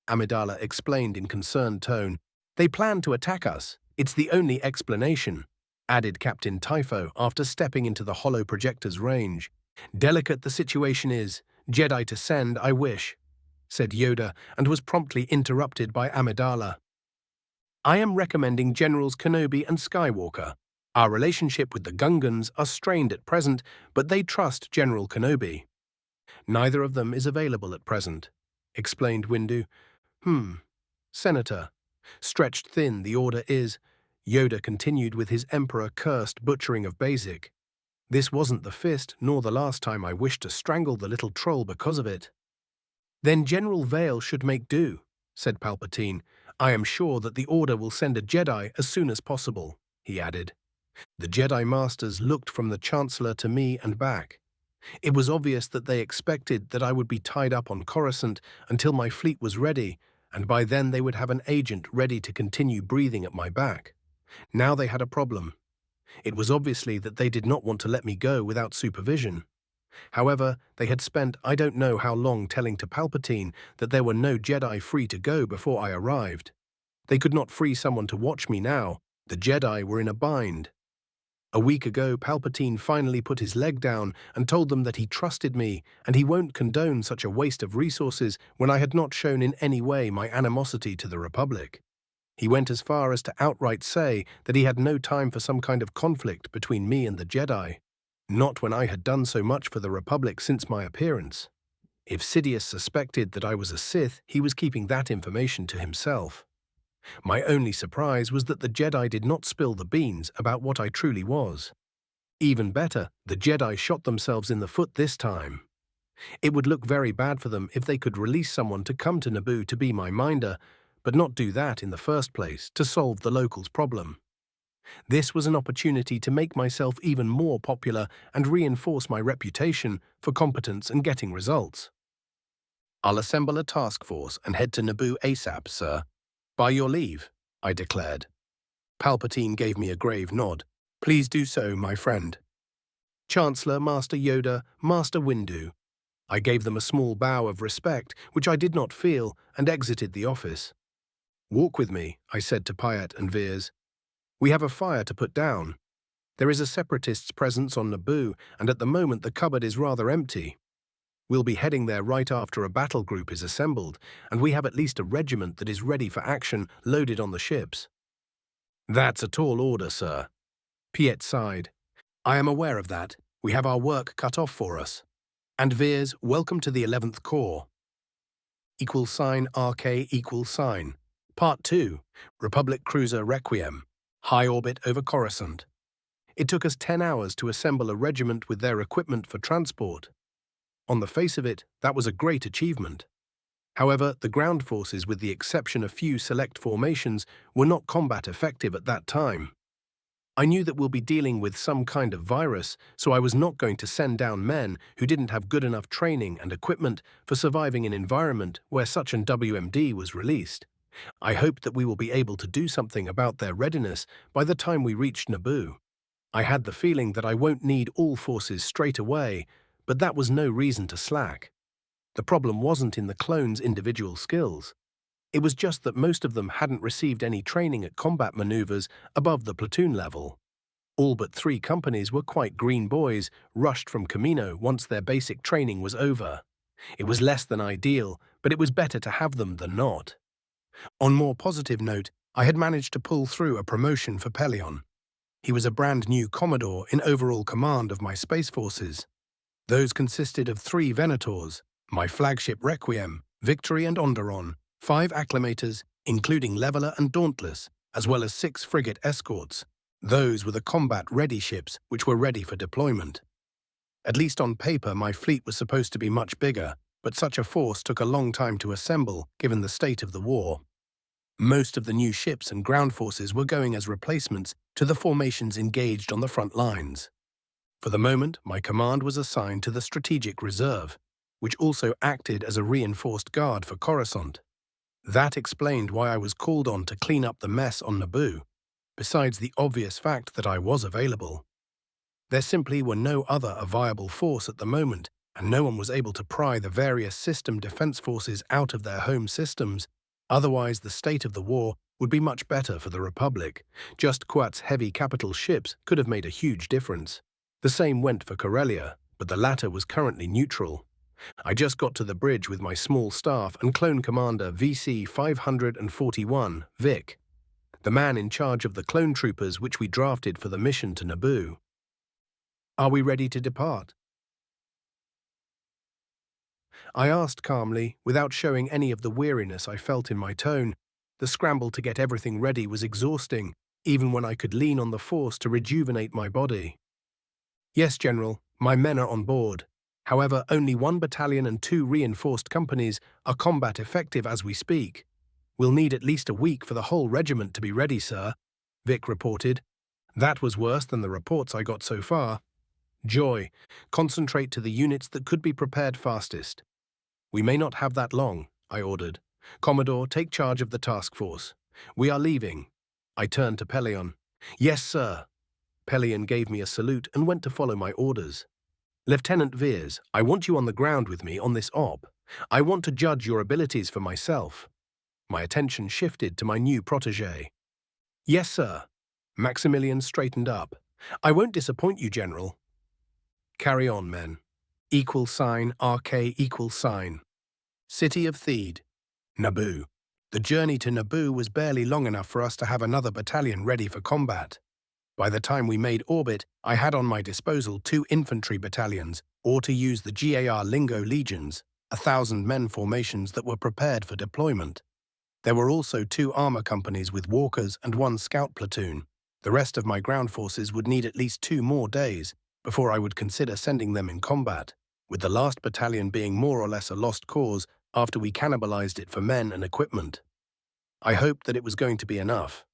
Amidala explained in concerned tone. They plan to attack us. It's the only explanation, added Captain Typho after stepping into the hollow projector's range. Delicate the situation is. Jedi to send, I wish, said Yoda, and was promptly interrupted by Amidala. I am recommending Generals Kenobi and Skywalker. Our relationship with the Gungans are strained at present, but they trust General Kenobi. Neither of them is available at present, explained Windu. Senator. Stretched thin, the order is. Yoda continued with his Emperor-cursed butchering of Basic. This wasn't the fist, nor the last time I wished to strangle the little troll because of it. Then General Vale should make do, said Palpatine. I am sure that the Order will send a Jedi as soon as possible, he added. The Jedi Masters looked from the Chancellor to me and back. It was obvious that they expected that I would be tied up on Coruscant until my fleet was ready, and by then they would have an agent ready to continue breathing at my back. Now they had a problem. It was obviously that they did not want to let me go without supervision. However, they had spent I don't know how long telling to Palpatine that there were no Jedi free to go before I arrived. They could not free someone to watch me now. The Jedi were in a bind. A week ago, Palpatine finally put his leg down and told them that he trusted me and he won't condone such a waste of resources when I had not shown in any way my animosity to the Republic. He went as far as to outright say that he had no time for some kind of conflict between me and the Jedi. Not when I had done so much for the Republic since my appearance. If Sidious suspected that I was a Sith, he was keeping that information to himself. My only surprise was that the Jedi did not spill the beans about what I truly was. Even better, the Jedi shot themselves in the foot this time. It would look very bad for them if they could release someone to come to Naboo to be my minder, but not do that in the first place to solve the locals' problem. This was an opportunity to make myself even more popular and reinforce my reputation for competence and getting results. I'll assemble a task force and head to Naboo ASAP, sir. By your leave, I declared. Palpatine gave me a grave nod. Please do so, my friend. Chancellor, Master Yoda, Master Windu. I gave them a small bow of respect, which I did not feel, and exited the office. Walk with me, I said to Pyat and Veers. We have a fire to put down. There is a Separatist's presence on Naboo, and at the moment the cupboard is rather empty. We'll be heading there right after a battle group is assembled, and we have at least a regiment that is ready for action loaded on the ships. That's a tall order, sir. Piet sighed. I am aware of that. We have our work cut off for us. And Veers, welcome to the 11th Corps. =RK=. Part 2. Republic Cruiser Requiem. High orbit over Coruscant. It took us 10 hours to assemble a regiment with their equipment for transport. On the face of it, that was a great achievement. However, the ground forces, with the exception of few select formations, were not combat effective at that time. I knew that we'll be dealing with some kind of virus, so I was not going to send down men who didn't have good enough training and equipment for surviving an environment where such an WMD was released. I hoped that we will be able to do something about their readiness by the time we reached Naboo. I had the feeling that I won't need all forces straight away, but that was no reason to slack. The problem wasn't in the clones' individual skills. It was just that most of them hadn't received any training at combat maneuvers above the platoon level. All but 3 companies were quite green boys, rushed from Camino once their basic training was over. It was less than ideal, but it was better to have them than not. On more positive note, I had managed to pull through a promotion for Pelion. He was a brand new Commodore in overall command of my space forces. Those consisted of 3 Venators, my flagship Requiem, Victory and Onderon, 5 Acclimators, including Leveler and Dauntless, as well as 6 frigate escorts. Those were the combat-ready ships which were ready for deployment. At least on paper, my fleet was supposed to be much bigger, but such a force took a long time to assemble given the state of the war. Most of the new ships and ground forces were going as replacements to the formations engaged on the front lines. For the moment, my command was assigned to the Strategic Reserve, which also acted as a reinforced guard for Coruscant. That explained why I was called on to clean up the mess on Naboo, besides the obvious fact that I was available. There simply were no other viable force at the moment, and no one was able to pry the various system defense forces out of their home systems. Otherwise, the state of the war would be much better for the Republic. Just Quat's heavy capital ships could have made a huge difference. The same went for Corellia, but the latter was currently neutral. I just got to the bridge with my small staff and clone commander VC 541, Vic, the man in charge of the clone troopers which we drafted for the mission to Naboo. "Are we ready to depart?" I asked calmly, without showing any of the weariness I felt in my tone. The scramble to get everything ready was exhausting, even when I could lean on the Force to rejuvenate my body. "Yes, General, my men are on board. However, only 1 battalion and 2 reinforced companies are combat effective as we speak. We'll need at least a week for the whole regiment to be ready, sir," Vic reported. That was worse than the reports I got so far. "Joy, concentrate to the units that could be prepared fastest." "We may not have that long," I ordered. "Commodore, take charge of the task force. We are leaving." I turned to Pelion. "Yes, sir." Pelion gave me a salute and went to follow my orders. "Lieutenant Veers, I want you on the ground with me on this op. I want to judge your abilities for myself." My attention shifted to my new protégé. "Yes, sir." Maximilian straightened up. "I won't disappoint you, General." "Carry on, men." $RK=. City of Theed. Naboo. The journey to Naboo was barely long enough for us to have another battalion ready for combat. By the time we made orbit, I had on my disposal 2 infantry battalions, or to use the GAR lingo legions, 1,000-men formations that were prepared for deployment. There were also 2 armor companies with walkers and 1 scout platoon. The rest of my ground forces would need at least 2 more days before I would consider sending them in combat, with the last battalion being more or less a lost cause after we cannibalized it for men and equipment. I hoped that it was going to be enough.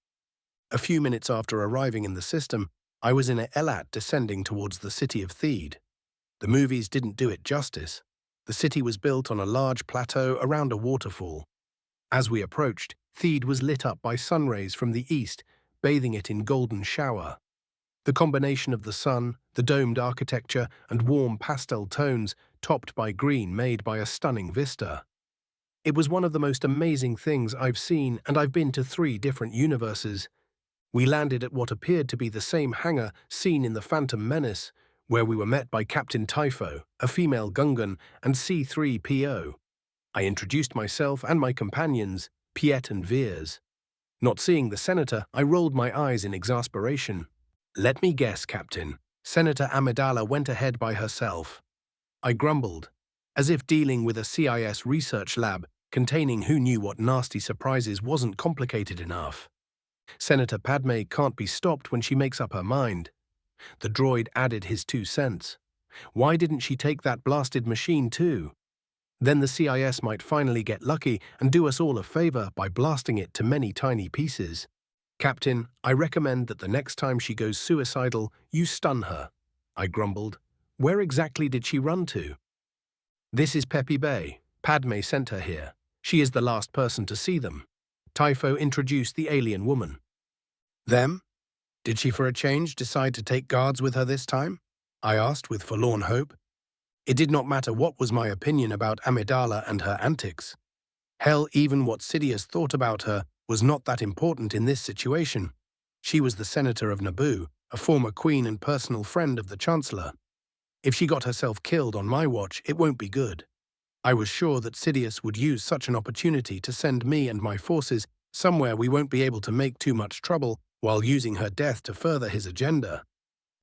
A few minutes after arriving in the system, I was in a Elat descending towards the city of Theed. The movies didn't do it justice. The city was built on a large plateau around a waterfall. As we approached, Theed was lit up by sun rays from the east, bathing it in golden shower. The combination of the sun, the domed architecture, and warm pastel tones, topped by green, made by a stunning vista. It was one of the most amazing things I've seen, and I've been to 3 different universes. We landed at what appeared to be the same hangar seen in The Phantom Menace, where we were met by Captain Typho, a female Gungan, and C-3PO. I introduced myself and my companions, Piet and Veers. Not seeing the senator, I rolled my eyes in exasperation. "Let me guess, Captain. Senator Amidala went ahead by herself." I grumbled, as if dealing with a CIS research lab containing who knew what nasty surprises wasn't complicated enough. "Senator Padme can't be stopped when she makes up her mind." The droid added his 2 cents. "Why didn't she take that blasted machine too? Then the CIS might finally get lucky and do us all a favor by blasting it to many tiny pieces." "Captain, I recommend that the next time she goes suicidal, you stun her," I grumbled. "Where exactly did she run to?" "This is Peppy Bay. Padme sent her here. She is the last person to see them." Typho introduced the alien woman. "Them? Did she for a change decide to take guards with her this time?" I asked with forlorn hope. It did not matter what was my opinion about Amidala and her antics. Hell, even what Sidious thought about her was not that important in this situation. She was the senator of Naboo, a former queen and personal friend of the Chancellor. If she got herself killed on my watch, it won't be good. I was sure that Sidious would use such an opportunity to send me and my forces somewhere we won't be able to make too much trouble while using her death to further his agenda.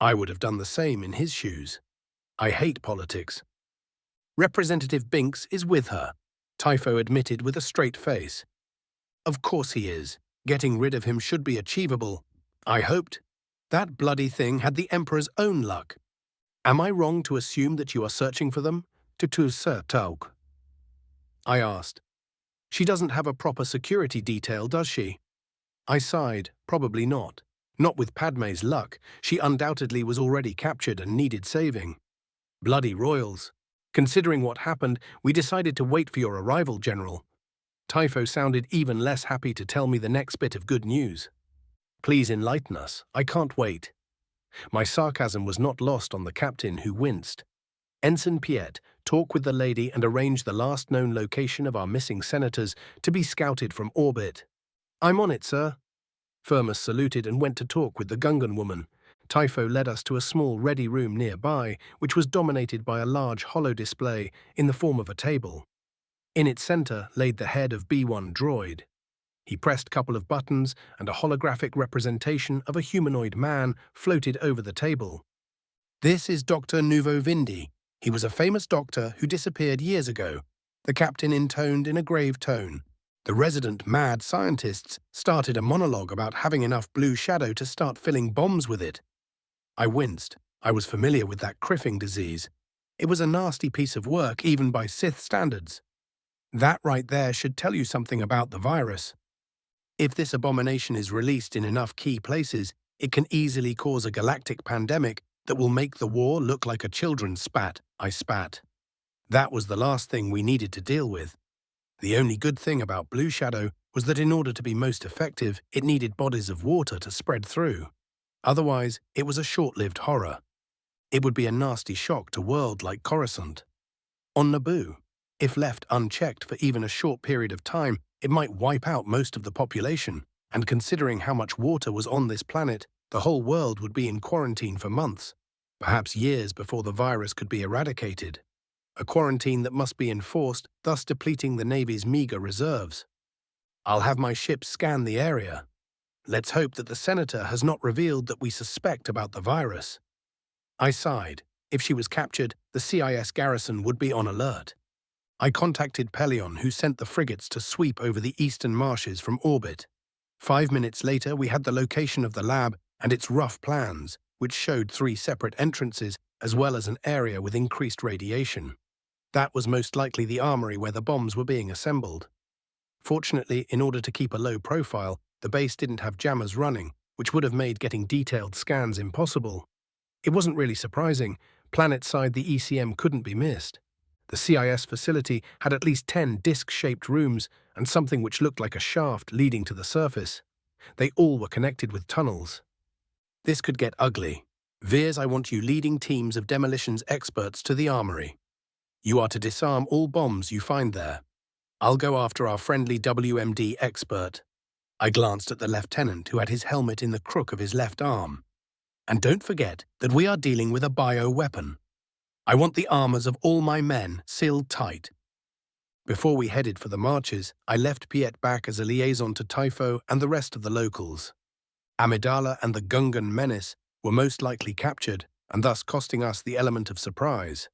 I would have done the same in his shoes. I hate politics. Representative Binks is with her, Typho admitted with a straight face. Of course he is. Getting rid of him should be achievable. I hoped. That bloody thing had the Emperor's own luck. Am I wrong to assume that you are searching for them? Sir Tauk, I asked. She doesn't have a proper security detail, does she? I sighed. Probably not. Not with Padme's luck. She undoubtedly was already captured and needed saving. Bloody royals. Considering what happened, we decided to wait for your arrival, General. Typho sounded even less happy to tell me the next bit of good news. Please enlighten us. I can't wait. My sarcasm was not lost on the captain, who winced. Ensign Piet, talk with the lady and arrange the last known location of our missing senators to be scouted from orbit. I'm on it, sir. Firmus saluted and went to talk with the Gungan woman. Typho led us to a small ready room nearby, which was dominated by a large holo display in the form of a table. In its center laid the head of B1 droid. He pressed a couple of buttons and a holographic representation of a humanoid man floated over the table. This is Dr. Nuvo Vindi. He was a famous doctor who disappeared years ago, the captain intoned in a grave tone. The resident mad scientists started a monologue about having enough blue shadow to start filling bombs with it. I winced. I was familiar with that criffing disease. It was a nasty piece of work, even by Sith standards. That right there should tell you something about the virus. If this abomination is released in enough key places, it can easily cause a galactic pandemic that will make the war look like a children's spat. I spat. That was the last thing we needed to deal with. The only good thing about Blue Shadow was that in order to be most effective, it needed bodies of water to spread through. Otherwise, it was a short-lived horror. It would be a nasty shock to a world like Coruscant. On Naboo, if left unchecked for even a short period of time, it might wipe out most of the population, and considering how much water was on this planet, the whole world would be in quarantine for months, perhaps years before the virus could be eradicated. A quarantine that must be enforced, thus depleting the Navy's meager reserves. I'll have my ships scan the area. Let's hope that the Senator has not revealed that we suspect about the virus. I sighed. If she was captured, the CIS garrison would be on alert. I contacted Pelion, who sent the frigates to sweep over the eastern marshes from orbit. 5 minutes later, we had the location of the lab and its rough plans, which showed 3 separate entrances as well as an area with increased radiation. That was most likely the armory where the bombs were being assembled. Fortunately, in order to keep a low profile, the base didn't have jammers running, which would have made getting detailed scans impossible. It wasn't really surprising. Planet-side, the ECM couldn't be missed. The CIS facility had at least 10 disc-shaped rooms and something which looked like a shaft leading to the surface. They all were connected with tunnels. This could get ugly. Veers, I want you leading teams of demolitions experts to the armory. You are to disarm all bombs you find there. I'll go after our friendly WMD expert. I glanced at the lieutenant, who had his helmet in the crook of his left arm. And don't forget that we are dealing with a bioweapon. I want the armors of all my men sealed tight. Before we headed for the marches, I left Piet back as a liaison to Typho and the rest of the locals. Amidala and the Gungan menace were most likely captured, and thus costing us the element of surprise.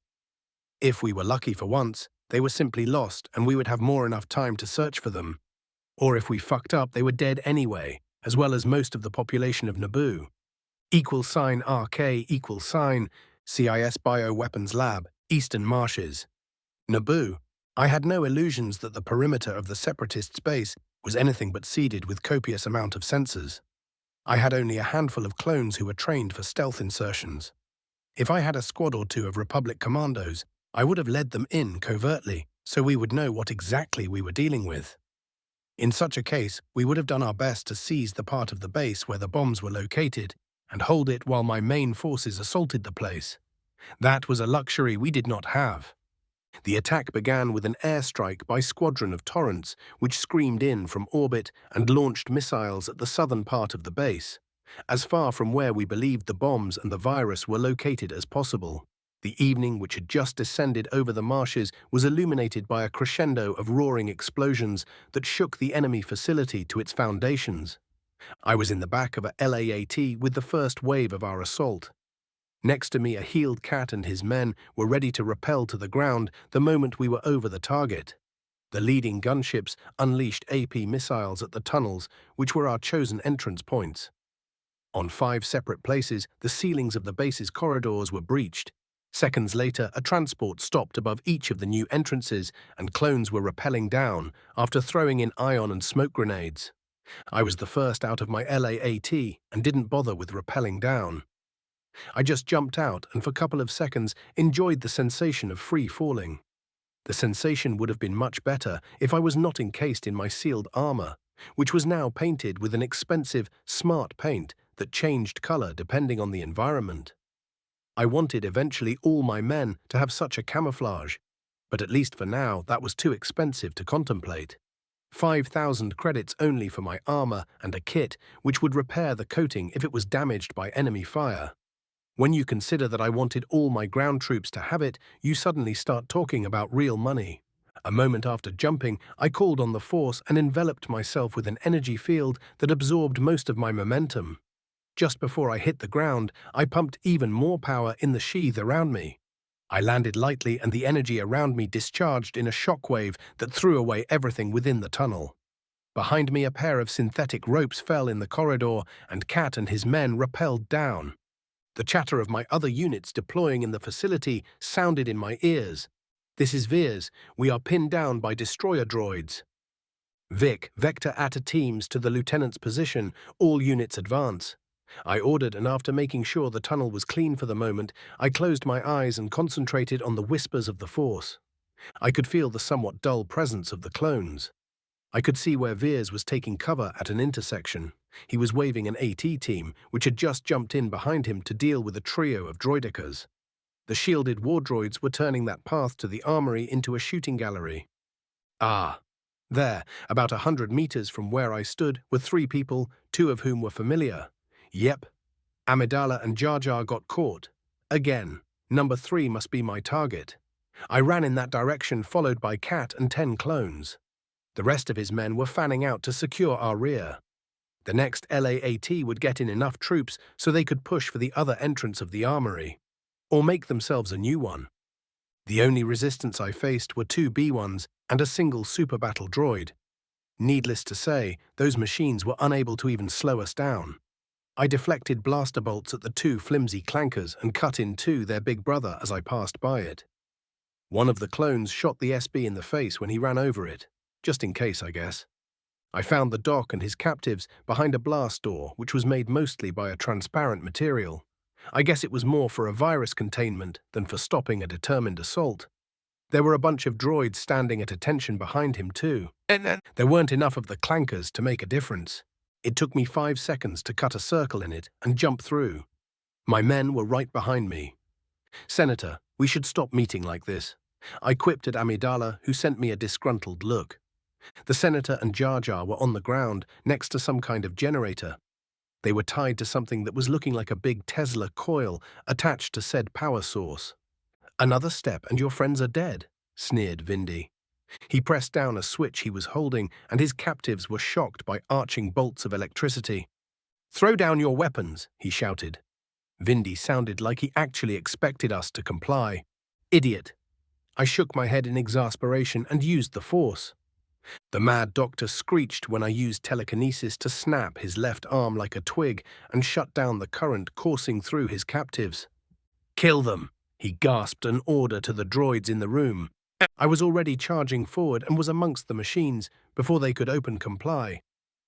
If we were lucky for once, they were simply lost and we would have more enough time to search for them. Or if we fucked up, they were dead anyway, as well as most of the population of Naboo. =RK=, CIS Bioweapons Lab, Eastern Marshes. Naboo. I had no illusions that the perimeter of the Separatists' base was anything but seeded with copious amount of sensors. I had only a handful of clones who were trained for stealth insertions. If I had a squad or 2 of Republic commandos, I would have led them in covertly, so we would know what exactly we were dealing with. In such a case, we would have done our best to seize the part of the base where the bombs were located and hold it while my main forces assaulted the place. That was a luxury we did not have. The attack began with an airstrike by squadron of Torrents, which screamed in from orbit and launched missiles at the southern part of the base. as far from where we believed the bombs and the virus were located as possible. The evening, which had just descended over the marshes, was illuminated by a crescendo of roaring explosions that shook the enemy facility to its foundations. I was in the back of a LAAT with the first wave of our assault. Next to me, a healed cat and his men were ready to rappel to the ground the moment we were over the target. The leading gunships unleashed AP missiles at the tunnels, which were our chosen entrance points. On 5 separate places, the ceilings of the base's corridors were breached. Seconds later, a transport stopped above each of the new entrances, and clones were rappelling down after throwing in ion and smoke grenades. I was the first out of my LAAT and didn't bother with rappelling down. I just jumped out and for a couple of seconds enjoyed the sensation of free falling. The sensation would have been much better if I was not encased in my sealed armor, which was now painted with an expensive, smart paint that changed color depending on the environment. I wanted eventually all my men to have such a camouflage, but at least for now that was too expensive to contemplate. 5,000 credits only for my armor and a kit which would repair the coating if it was damaged by enemy fire. When you consider that I wanted all my ground troops to have it, you suddenly start talking about real money. A moment after jumping, I called on the Force and enveloped myself with an energy field that absorbed most of my momentum. Just before I hit the ground, I pumped even more power in the sheath around me. I landed lightly and the energy around me discharged in a shockwave that threw away everything within the tunnel. Behind me, a pair of synthetic ropes fell in the corridor, and Cat and his men rappelled down. The chatter of my other units deploying in the facility sounded in my ears. "This is Veers. We are pinned down by destroyer droids." "Vic, vector ATA teams to the lieutenant's position. All units advance." I ordered, and after making sure the tunnel was clean for the moment, I closed my eyes and concentrated on the whispers of the Force. I could feel the somewhat dull presence of the clones. I could see where Veers was taking cover at an intersection. He was waving an AT team, which had just jumped in behind him to deal with a trio of droidicas. The shielded war droids were turning that path to the armory into a shooting gallery. Ah! There, about 100 meters from where I stood, were 3 people, 2 of whom were familiar. Yep, Amidala and Jar Jar got caught. Again, number 3 must be my target. I ran in that direction, followed by Cat and 10 clones. The rest of his men were fanning out to secure our rear. The next LAAT would get in enough troops so they could push for the other entrance of the armory, or make themselves a new one. The only resistance I faced were 2 B1s and a single super battle droid. Needless to say, those machines were unable to even slow us down. I deflected blaster bolts at the 2 flimsy clankers and cut in 2 their big brother as I passed by it. One of the clones shot the SB in the face when he ran over it. Just in case, I guess. I found the Doc and his captives behind a blast door, which was made mostly by a transparent material. I guess it was more for a virus containment than for stopping a determined assault. There were a bunch of droids standing at attention behind him too. There weren't enough of the clankers to make a difference. It took me 5 seconds to cut a circle in it and jump through. My men were right behind me. "Senator, we should stop meeting like this," I quipped at Amidala, who sent me a disgruntled look. The Senator and Jar Jar were on the ground, next to some kind of generator. They were tied to something that was looking like a big Tesla coil attached to said power source. "Another step and your friends are dead," sneered Vindy. He pressed down a switch he was holding, and his captives were shocked by arching bolts of electricity. "Throw down your weapons," he shouted. Vindy sounded like he actually expected us to comply. "Idiot." I shook my head in exasperation and used the Force. The Mad Doctor screeched when I used telekinesis to snap his left arm like a twig and shut down the current coursing through his captives. "Kill them," he gasped an order to the droids in the room. I was already charging forward and was amongst the machines before they could open comply.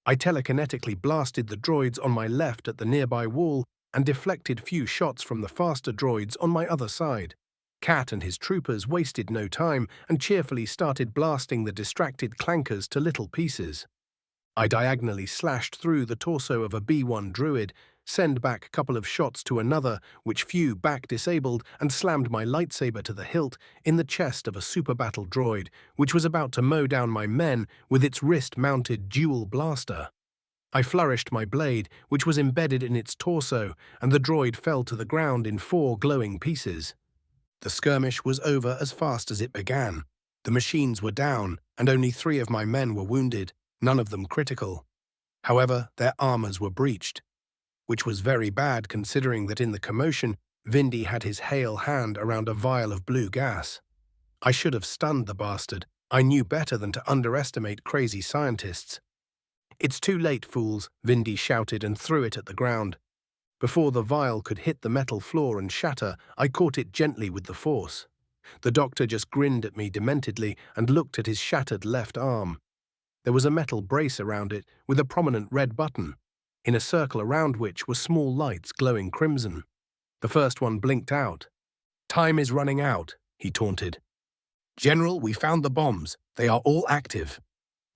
I telekinetically blasted the droids on my left at the nearby wall and deflected few shots from the faster droids on my other side. Cat and his troopers wasted no time and cheerfully started blasting the distracted clankers to little pieces. I diagonally slashed through the torso of a B1 druid, send back a couple of shots to another, which few back disabled, and slammed my lightsaber to the hilt in the chest of a super battle droid, which was about to mow down my men with its wrist-mounted dual blaster. I flourished my blade, which was embedded in its torso, and the droid fell to the ground in 4 glowing pieces. The skirmish was over as fast as it began. The machines were down, and only 3 of my men were wounded, none of them critical. However, their armors were breached, which was very bad considering that in the commotion, Vindy had his hale hand around a vial of blue gas. I should have stunned the bastard. I knew better than to underestimate crazy scientists. "It's too late, fools," Vindy shouted and threw it at the ground. Before the vial could hit the metal floor and shatter, I caught it gently with the force. The doctor just grinned at me dementedly and looked at his shattered left arm. There was a metal brace around it with a prominent red button, in a circle around which were small lights glowing crimson. The first one blinked out. "Time is running out," he taunted. "General, we found the bombs. They are all active."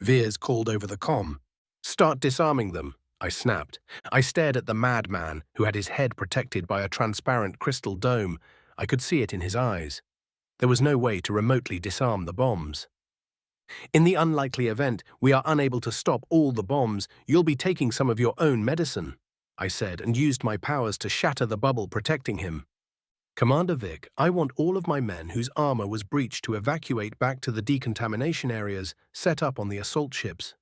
Veers called over the comm. "Start disarming them," I snapped. I stared at the madman, who had his head protected by a transparent crystal dome. I could see it in his eyes. There was no way to remotely disarm the bombs. "In the unlikely event we are unable to stop all the bombs, you'll be taking some of your own medicine," I said, and used my powers to shatter the bubble protecting him. "Commander Vic, I want all of my men whose armor was breached to evacuate back to the decontamination areas set up on the assault ships.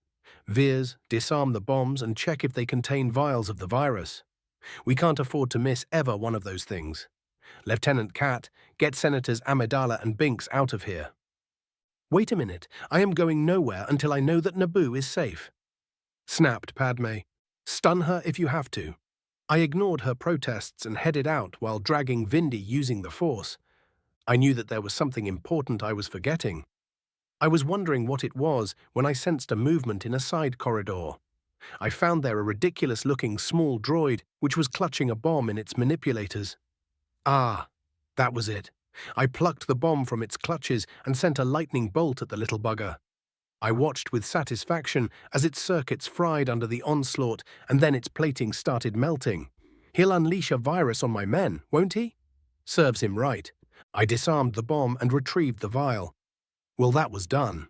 Veers, disarm the bombs and check if they contain vials of the virus. We can't afford to miss ever one of those things. Lieutenant Cat, get Senators Amidala and Binks out of here." "Wait a minute, I am going nowhere until I know that Naboo is safe," snapped Padme. "Stun her if you have to." I ignored her protests and headed out while dragging Vindy using the Force. I knew that there was something important I was forgetting. I was wondering what it was when I sensed a movement in a side corridor. I found there a ridiculous-looking small droid which was clutching a bomb in its manipulators. Ah, that was it. I plucked the bomb from its clutches and sent a lightning bolt at the little bugger. I watched with satisfaction as its circuits fried under the onslaught and then its plating started melting. He'll unleash a virus on my men, won't he? Serves him right. I disarmed the bomb and retrieved the vial. Well, that was done.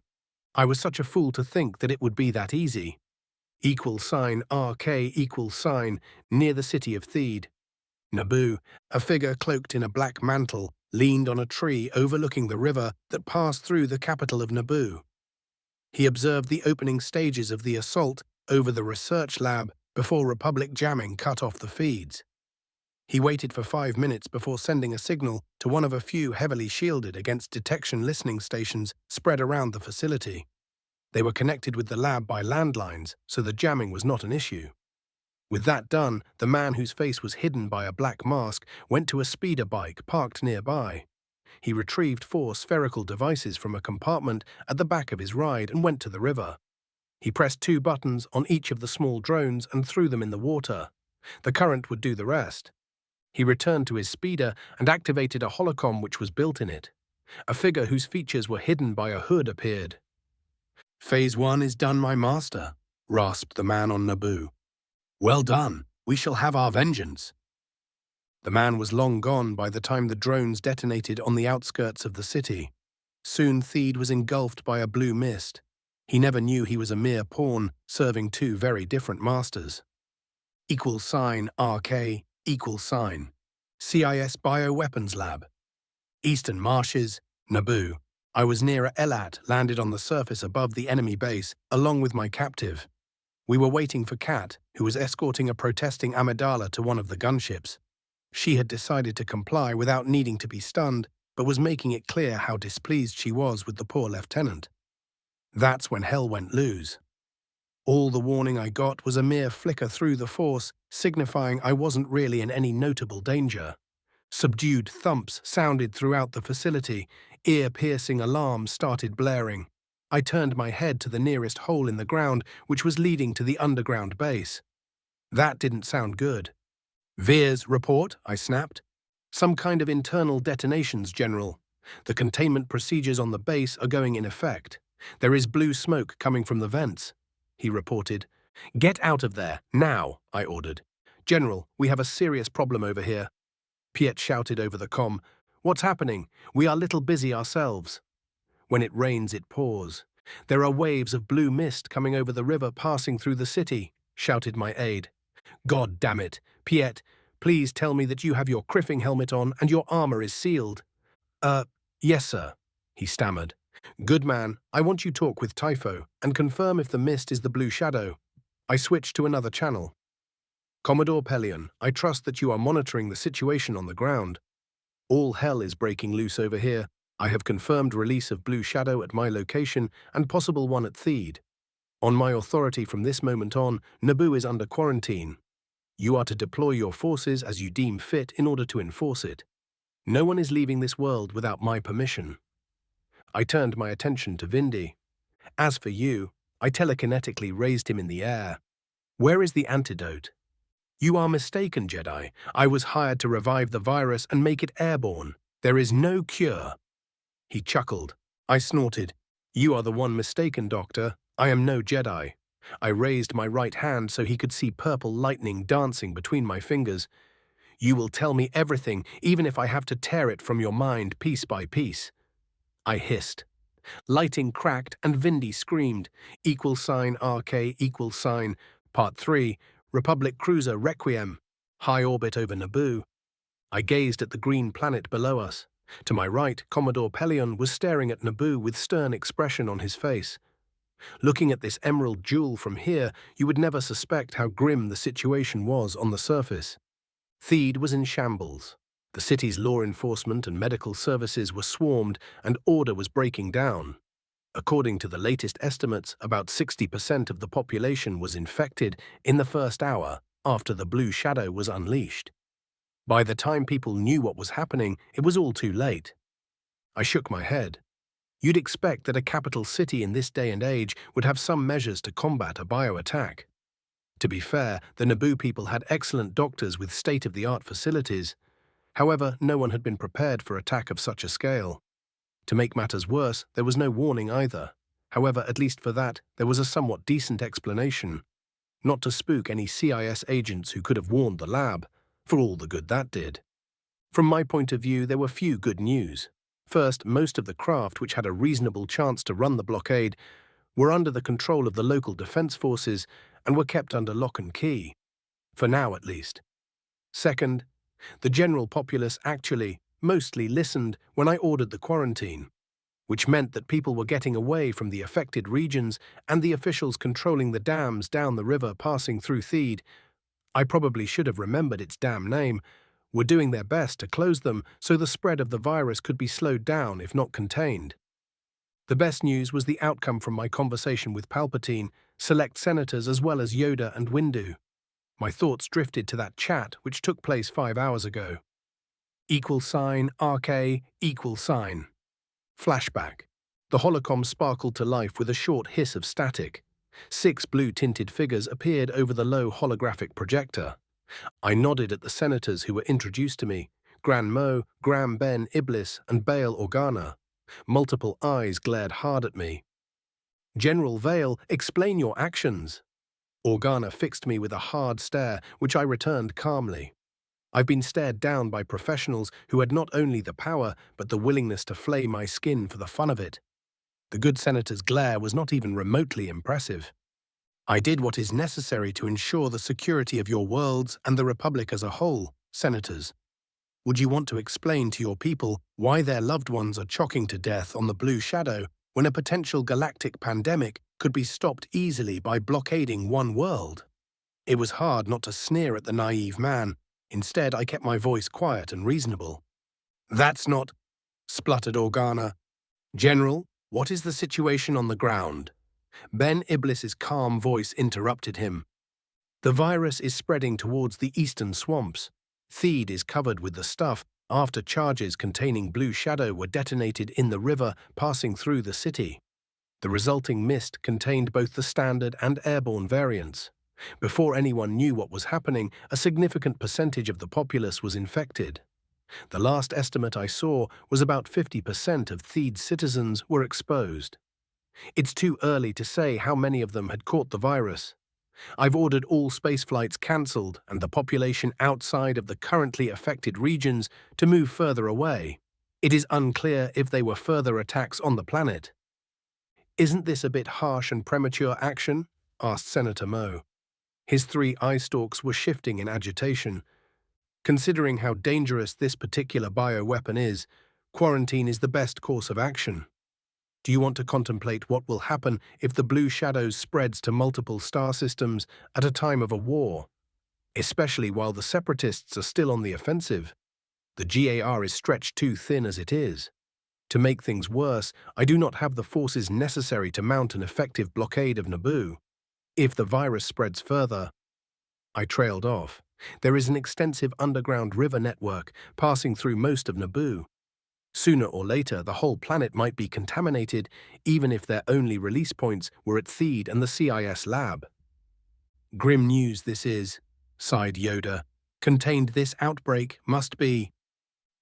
I was such a fool to think that it would be that easy. =RK=, near the city of Theed. Naboo, a figure cloaked in a black mantle, leaned on a tree overlooking the river that passed through the capital of Naboo. He observed the opening stages of the assault over the research lab before Republic jamming cut off the feeds. He waited for 5 minutes before sending a signal to one of a few heavily shielded against detection listening stations spread around the facility. They were connected with the lab by landlines, so the jamming was not an issue. With that done, the man whose face was hidden by a black mask went to a speeder bike parked nearby. He retrieved 4 spherical devices from a compartment at the back of his ride and went to the river. He pressed 2 buttons on each of the small drones and threw them in the water. The current would do the rest. He returned to his speeder and activated a holocom which was built in it. A figure whose features were hidden by a hood appeared. "Phase 1 is done, my master," rasped the man on Naboo. "Well done. We shall have our vengeance." The man was long gone by the time the drones detonated on the outskirts of the city. Soon Theed was engulfed by a blue mist. He never knew he was a mere pawn serving 2 very different masters. =RK=, CIS Bioweapons Lab. Eastern Marshes, Naboo. I was near a Elat landed on the surface above the enemy base, along with my captive. We were waiting for Kat, who was escorting a protesting Amidala to one of the gunships. She had decided to comply without needing to be stunned, but was making it clear how displeased she was with the poor lieutenant. That's when hell went loose. All the warning I got was a mere flicker through the Force, signifying I wasn't really in any notable danger. Subdued thumps sounded throughout the facility. Ear-piercing alarms started blaring. I turned my head to the nearest hole in the ground, which was leading to the underground base. That didn't sound good. "Veers, report," I snapped. "Some kind of internal detonations, General. The containment procedures on the base are going in effect. There is blue smoke coming from the vents," he reported. "Get out of there, now," I ordered. "General, we have a serious problem over here." Piet shouted over the comm. "What's happening? We are a little busy ourselves." When it rains, it pours. There are waves of blue mist coming over the river passing through the city, shouted my aide. God damn it, Piet, please tell me that you have your criffing helmet on and your armor is sealed. Yes, sir, he stammered. Good man, I want you to talk with Typho and confirm if the mist is the blue shadow. I switched to another channel. Commodore Pelion, I trust that you are monitoring the situation on the ground. All hell is breaking loose over here. I have confirmed release of Blue Shadow at my location and possible one at Theed. On my authority from this moment on, Naboo is under quarantine. You are to deploy your forces as you deem fit in order to enforce it. No one is leaving this world without my permission. I turned my attention to Vindy. As for you, I telekinetically raised him in the air. Where is the antidote? You are mistaken, Jedi. I was hired to revive the virus and make it airborne. There is no cure. He chuckled. I snorted. You are the one mistaken, Doctor. I am no Jedi. I raised my right hand so he could see purple lightning dancing between my fingers. You will tell me everything, even if I have to tear it from your mind piece by piece. I hissed. Lighting cracked and Vindy screamed. $RK, Part 3, Republic Cruiser Requiem, high orbit over Naboo. I gazed at the green planet below us. To my right, Commodore Pelion was staring at Naboo with stern expression on his face. Looking at this emerald jewel from here, you would never suspect how grim the situation was on the surface. Theed was in shambles. The city's law enforcement and medical services were swarmed and order was breaking down. According to the latest estimates, about 60% of the population was infected in the first hour after the Blue Shadow was unleashed. By the time people knew what was happening, it was all too late. I shook my head. You'd expect that a capital city in this day and age would have some measures to combat a bio-attack. To be fair, the Naboo people had excellent doctors with state-of-the-art facilities. However, no one had been prepared for attack of such a scale. To make matters worse, there was no warning either. However, at least for that, there was a somewhat decent explanation. Not to spook any CIS agents who could have warned the lab, for all the good that did. From my point of view, there were few good news. First, most of the craft which had a reasonable chance to run the blockade were under the control of the local defense forces and were kept under lock and key. For now, at least. Second, the general populace actually mostly listened when I ordered the quarantine, which meant that people were getting away from the affected regions and the officials controlling the dams down the river passing through Theed, I probably should have remembered its damn name, were doing their best to close them so the spread of the virus could be slowed down if not contained. The best news was the outcome from my conversation with Palpatine, select senators as well as Yoda and Windu. My thoughts drifted to that chat which took place 5 hours ago. $RK, Flashback. The holocom sparkled to life with a short hiss of static. 6 blue-tinted figures appeared over the low holographic projector. I nodded at the senators who were introduced to me, Gran Mo, Gram Ben Iblis, and Bail Organa. Multiple eyes glared hard at me. General Vale, explain your actions. Organa fixed me with a hard stare, which I returned calmly. I've been stared down by professionals who had not only the power, but the willingness to flay my skin for the fun of it. The good senator's glare was not even remotely impressive. I did what is necessary to ensure the security of your worlds and the Republic as a whole, senators. Would you want to explain to your people why their loved ones are choking to death on the Blue Shadow when a potential galactic pandemic could be stopped easily by blockading one world? It was hard not to sneer at the naive man. Instead, I kept my voice quiet and reasonable. That's not, spluttered Organa. General, what is the situation on the ground? Ben Iblis's calm voice interrupted him. The virus is spreading towards the eastern swamps. Theed is covered with the stuff after charges containing Blue Shadow were detonated in the river passing through the city. The resulting mist contained both the standard and airborne variants. Before anyone knew what was happening, a significant percentage of the populace was infected. The last estimate I saw was about 50% of Theed's citizens were exposed. It's too early to say how many of them had caught the virus. I've ordered all space flights cancelled and the population outside of the currently affected regions to move further away. It is unclear if there were further attacks on the planet. Isn't this a bit harsh and premature action? Asked Senator Mo. His 3 eye stalks were shifting in agitation. Considering how dangerous this particular bioweapon is, quarantine is the best course of action. Do you want to contemplate what will happen if the blue shadows spreads to multiple star systems at a time of a war? Especially while the separatists are still on the offensive. The GAR is stretched too thin as it is. To make things worse, I do not have the forces necessary to mount an effective blockade of Naboo. If the virus spreads further, I trailed off. There is an extensive underground river network passing through most of Naboo. Sooner or later, the whole planet might be contaminated, even if their only release points were at Theed and the CIS lab. Grim news this is, sighed Yoda. Contained this outbreak must be.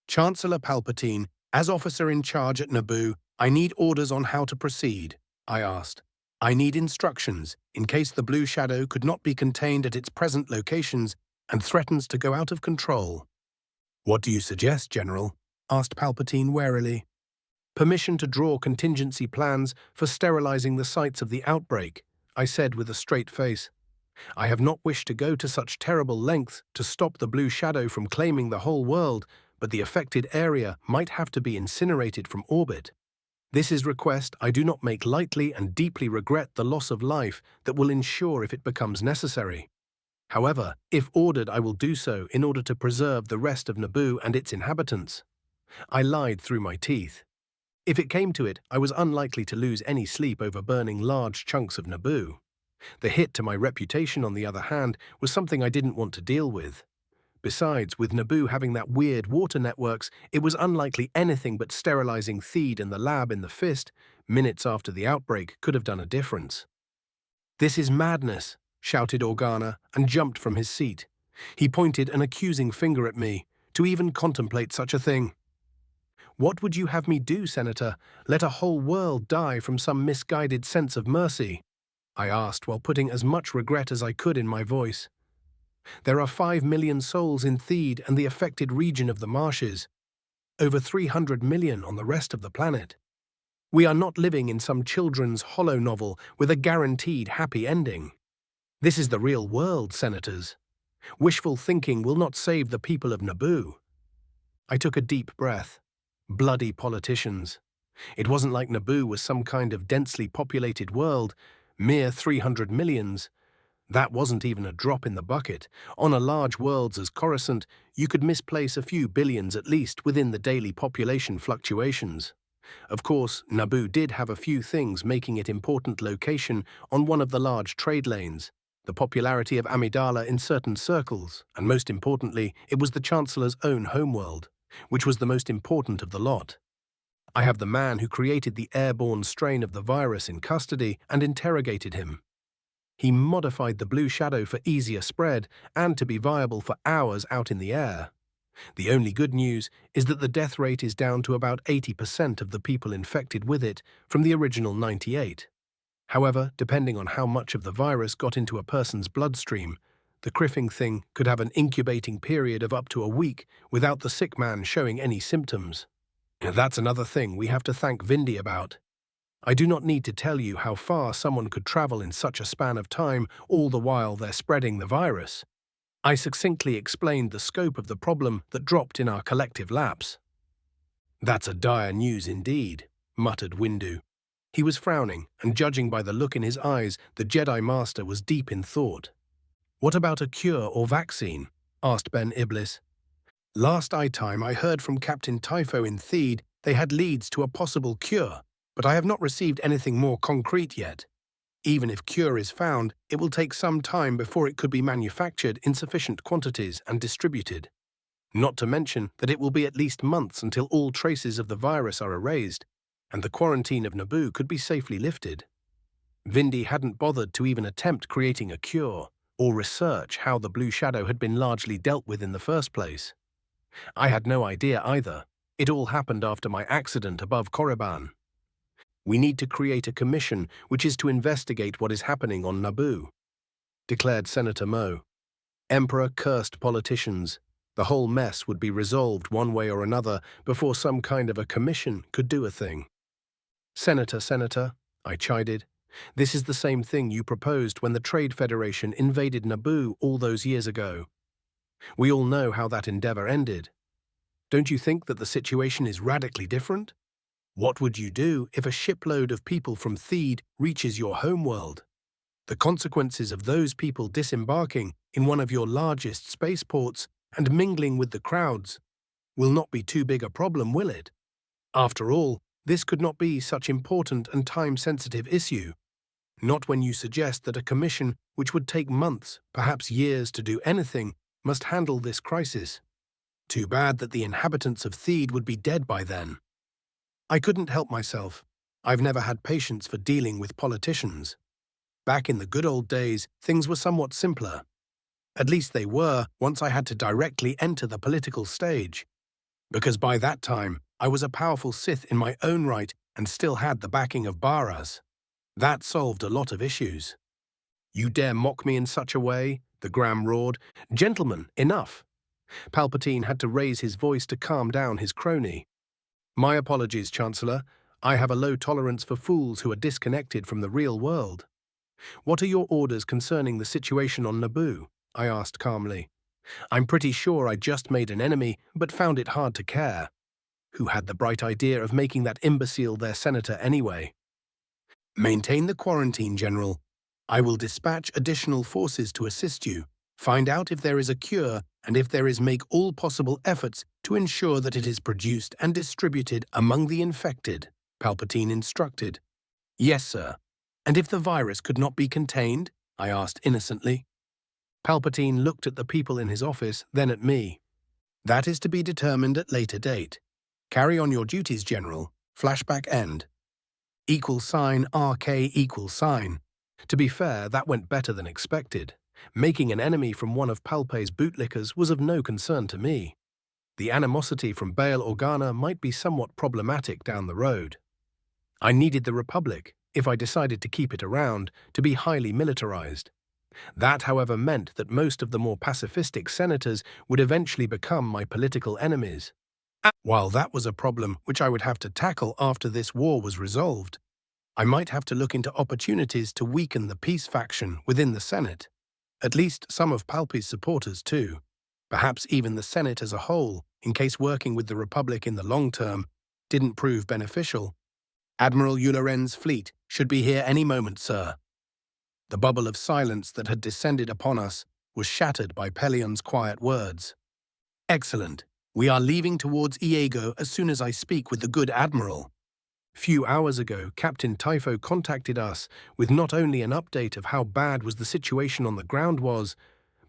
Chancellor Palpatine, as officer in charge at Naboo, I need orders on how to proceed, I asked. I need instructions, in case the blue shadow could not be contained at its present locations and threatens to go out of control. What do you suggest, General? Asked Palpatine warily. Permission to draw contingency plans for sterilizing the sites of the outbreak, I said with a straight face. I have not wished to go to such terrible lengths to stop the blue shadow from claiming the whole world, but the affected area might have to be incinerated from orbit. This is request I do not make lightly and deeply regret the loss of life that will ensure if it becomes necessary. However, if ordered, I will do so in order to preserve the rest of Naboo and its inhabitants. I lied through my teeth. If it came to it, I was unlikely to lose any sleep over burning large chunks of Naboo. The hit to my reputation, on the other hand, was something I didn't want to deal with. Besides, with Naboo having that weird water networks, it was unlikely anything but sterilizing Theed and the lab in the fist, minutes after the outbreak, could have done a difference. This is madness, shouted Organa, and jumped from his seat. He pointed an accusing finger at me, to even contemplate such a thing. What would you have me do, Senator? Let a whole world die from some misguided sense of mercy? I asked while putting as much regret as I could in my voice. There are 5 million souls in Theed and the affected region of the marshes. Over 300 million on the rest of the planet. We are not living in some children's hollow novel with a guaranteed happy ending. This is the real world, Senators. Wishful thinking will not save the people of Naboo. I took a deep breath. Bloody politicians. It wasn't like Naboo was some kind of densely populated world, mere 300 millions. That wasn't even a drop in the bucket. On a large world as Coruscant, you could misplace a few billions at least within the daily population fluctuations. Of course, Naboo did have a few things making it important location on one of the large trade lanes, the popularity of Amidala in certain circles, and most importantly, it was the Chancellor's own homeworld, which was the most important of the lot. I have the man who created the airborne strain of the virus in custody and interrogated him. He modified the blue shadow for easier spread and to be viable for hours out in the air. The only good news is that the death rate is down to about 80% of the people infected with it from the original 98. However, depending on how much of the virus got into a person's bloodstream, the criffing thing could have an incubating period of up to a week without the sick man showing any symptoms. That's another thing we have to thank Vindy about. I do not need to tell you how far someone could travel in such a span of time, all the while they're spreading the virus. I succinctly explained the scope of the problem that dropped in our collective laps. That's a dire news indeed, muttered Windu. He was frowning, and judging by the look in his eyes, the Jedi Master was deep in thought. What about a cure or vaccine? Asked Ben Iblis. Last time I heard from Captain Typho in Theed, they had leads to a possible cure, but I have not received anything more concrete yet. Even if cure is found, it will take some time before it could be manufactured in sufficient quantities and distributed. Not to mention that it will be at least months until all traces of the virus are erased, and the quarantine of Naboo could be safely lifted. Vindy hadn't bothered to even attempt creating a cure, or research how the blue shadow had been largely dealt with in the first place. I had no idea either. It all happened after my accident above Korriban. We need to create a commission which is to investigate what is happening on Naboo, declared Senator Mo. Emperor cursed politicians. The whole mess would be resolved one way or another before some kind of a commission could do a thing. Senator, I chided, This is the same thing you proposed when the Trade Federation invaded Naboo all those years ago. We all know how that endeavor ended. Don't you think that the situation is radically different? What would you do if a shipload of people from Theed reaches your homeworld? The consequences of those people disembarking in one of your largest spaceports and mingling with the crowds will not be too big a problem, will it? After all, this could not be such important and time-sensitive issue. Not when you suggest that a commission which would take months, perhaps years to do anything, must handle this crisis. Too bad that the inhabitants of Theed would be dead by then. I couldn't help myself. I've never had patience for dealing with politicians. Back in the good old days, things were somewhat simpler. At least they were once I had to directly enter the political stage. Because by that time, I was a powerful Sith in my own right and still had the backing of Baras. That solved a lot of issues. You dare mock me in such a way? The Gram roared. Gentlemen, enough. Palpatine had to raise his voice to calm down his crony. My apologies, Chancellor. I have a low tolerance for fools who are disconnected from the real world. What are your orders concerning the situation on Naboo? I asked calmly. I'm pretty sure I just made an enemy, but found it hard to care. Who had the bright idea of making that imbecile their senator anyway? Maintain the quarantine, General. I will dispatch additional forces to assist you. Find out if there is a cure, and if there is, make all possible efforts to ensure that it is produced and distributed among the infected, Palpatine instructed. Yes, sir. And if the virus could not be contained? I asked innocently. Palpatine looked at the people in his office, then at me. That is to be determined at later date. Carry on your duties, General. Flashback end. $RK=$. To be fair, that went better than expected. Making an enemy from one of Palpay's bootlickers was of no concern to me. The animosity from Bail Organa might be somewhat problematic down the road. I needed the Republic, if I decided to keep it around, to be highly militarized. That, however, meant that most of the more pacifistic senators would eventually become my political enemies. While that was a problem which I would have to tackle after this war was resolved, I might have to look into opportunities to weaken the peace faction within the Senate. At least some of Palpy's supporters too. Perhaps even the Senate as a whole, in case working with the Republic in the long term didn't prove beneficial. Admiral Yularen's fleet should be here any moment, sir. The bubble of silence that had descended upon us was shattered by Pelion's quiet words. Excellent. We are leaving towards Iego as soon as I speak with the good Admiral. Few hours ago, Captain Typho contacted us with not only an update of how bad was the situation on the ground was,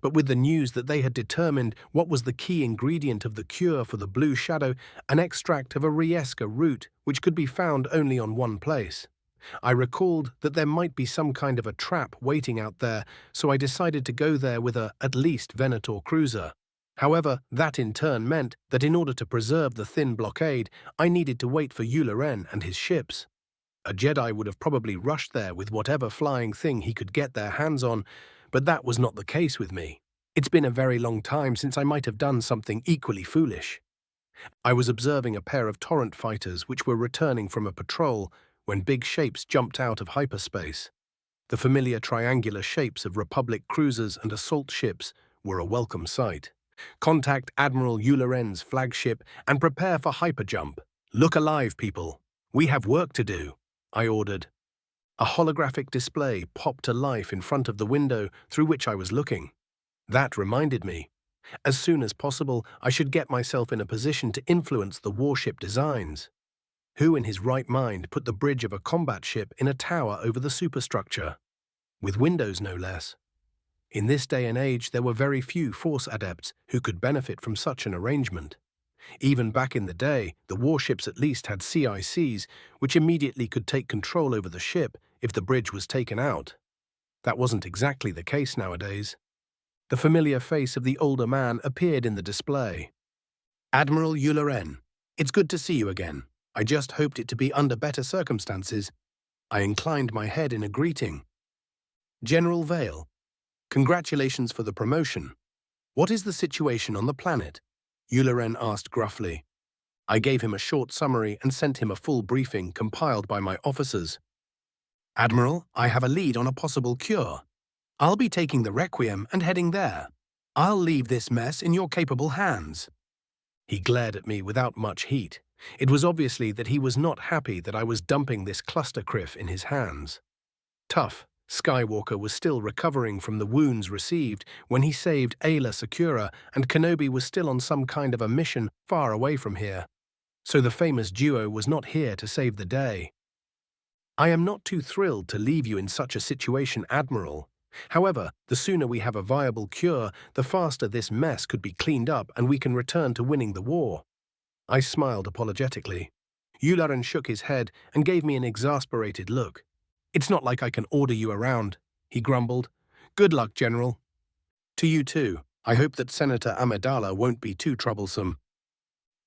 but with the news that they had determined what was the key ingredient of the cure for the Blue Shadow, an extract of a Rieska root which could be found only on one place. I recalled that there might be some kind of a trap waiting out there, so I decided to go there with a, at least, Venator cruiser. However, that in turn meant that in order to preserve the thin blockade, I needed to wait for Yularen and his ships. A Jedi would have probably rushed there with whatever flying thing he could get their hands on, but that was not the case with me. It's been a very long time since I might have done something equally foolish. I was observing a pair of torrent fighters which were returning from a patrol when big shapes jumped out of hyperspace. The familiar triangular shapes of Republic cruisers and assault ships were a welcome sight. Contact Admiral Yularen's flagship and prepare for hyperjump. Look alive, people. We have work to do, I ordered. A holographic display popped to life in front of the window through which I was looking. That reminded me. As soon as possible, I should get myself in a position to influence the warship designs. Who in his right mind put the bridge of a combat ship in a tower over the superstructure? With windows, no less. In this day and age, there were very few Force adepts who could benefit from such an arrangement. Even back in the day, the warships at least had CICs, which immediately could take control over the ship if the bridge was taken out. That wasn't exactly the case nowadays. The familiar face of the older man appeared in the display. Admiral Yularen, it's good to see you again. I just hoped it to be under better circumstances. I inclined my head in a greeting. General Vale, congratulations for the promotion. What is the situation on the planet? Yularen asked gruffly. I gave him a short summary and sent him a full briefing compiled by my officers. Admiral, I have a lead on a possible cure. I'll be taking the Requiem and heading there. I'll leave this mess in your capable hands. He glared at me without much heat. It was obviously that he was not happy that I was dumping this cluster criff in his hands. Tough, Skywalker was still recovering from the wounds received when he saved Ayla Secura, and Kenobi was still on some kind of a mission far away from here. So the famous duo was not here to save the day. I am not too thrilled to leave you in such a situation, Admiral. However, the sooner we have a viable cure, the faster this mess could be cleaned up and we can return to winning the war. I smiled apologetically. Yularen shook his head and gave me an exasperated look. It's not like I can order you around, he grumbled. Good luck, General. To you too. I hope that Senator Amidala won't be too troublesome.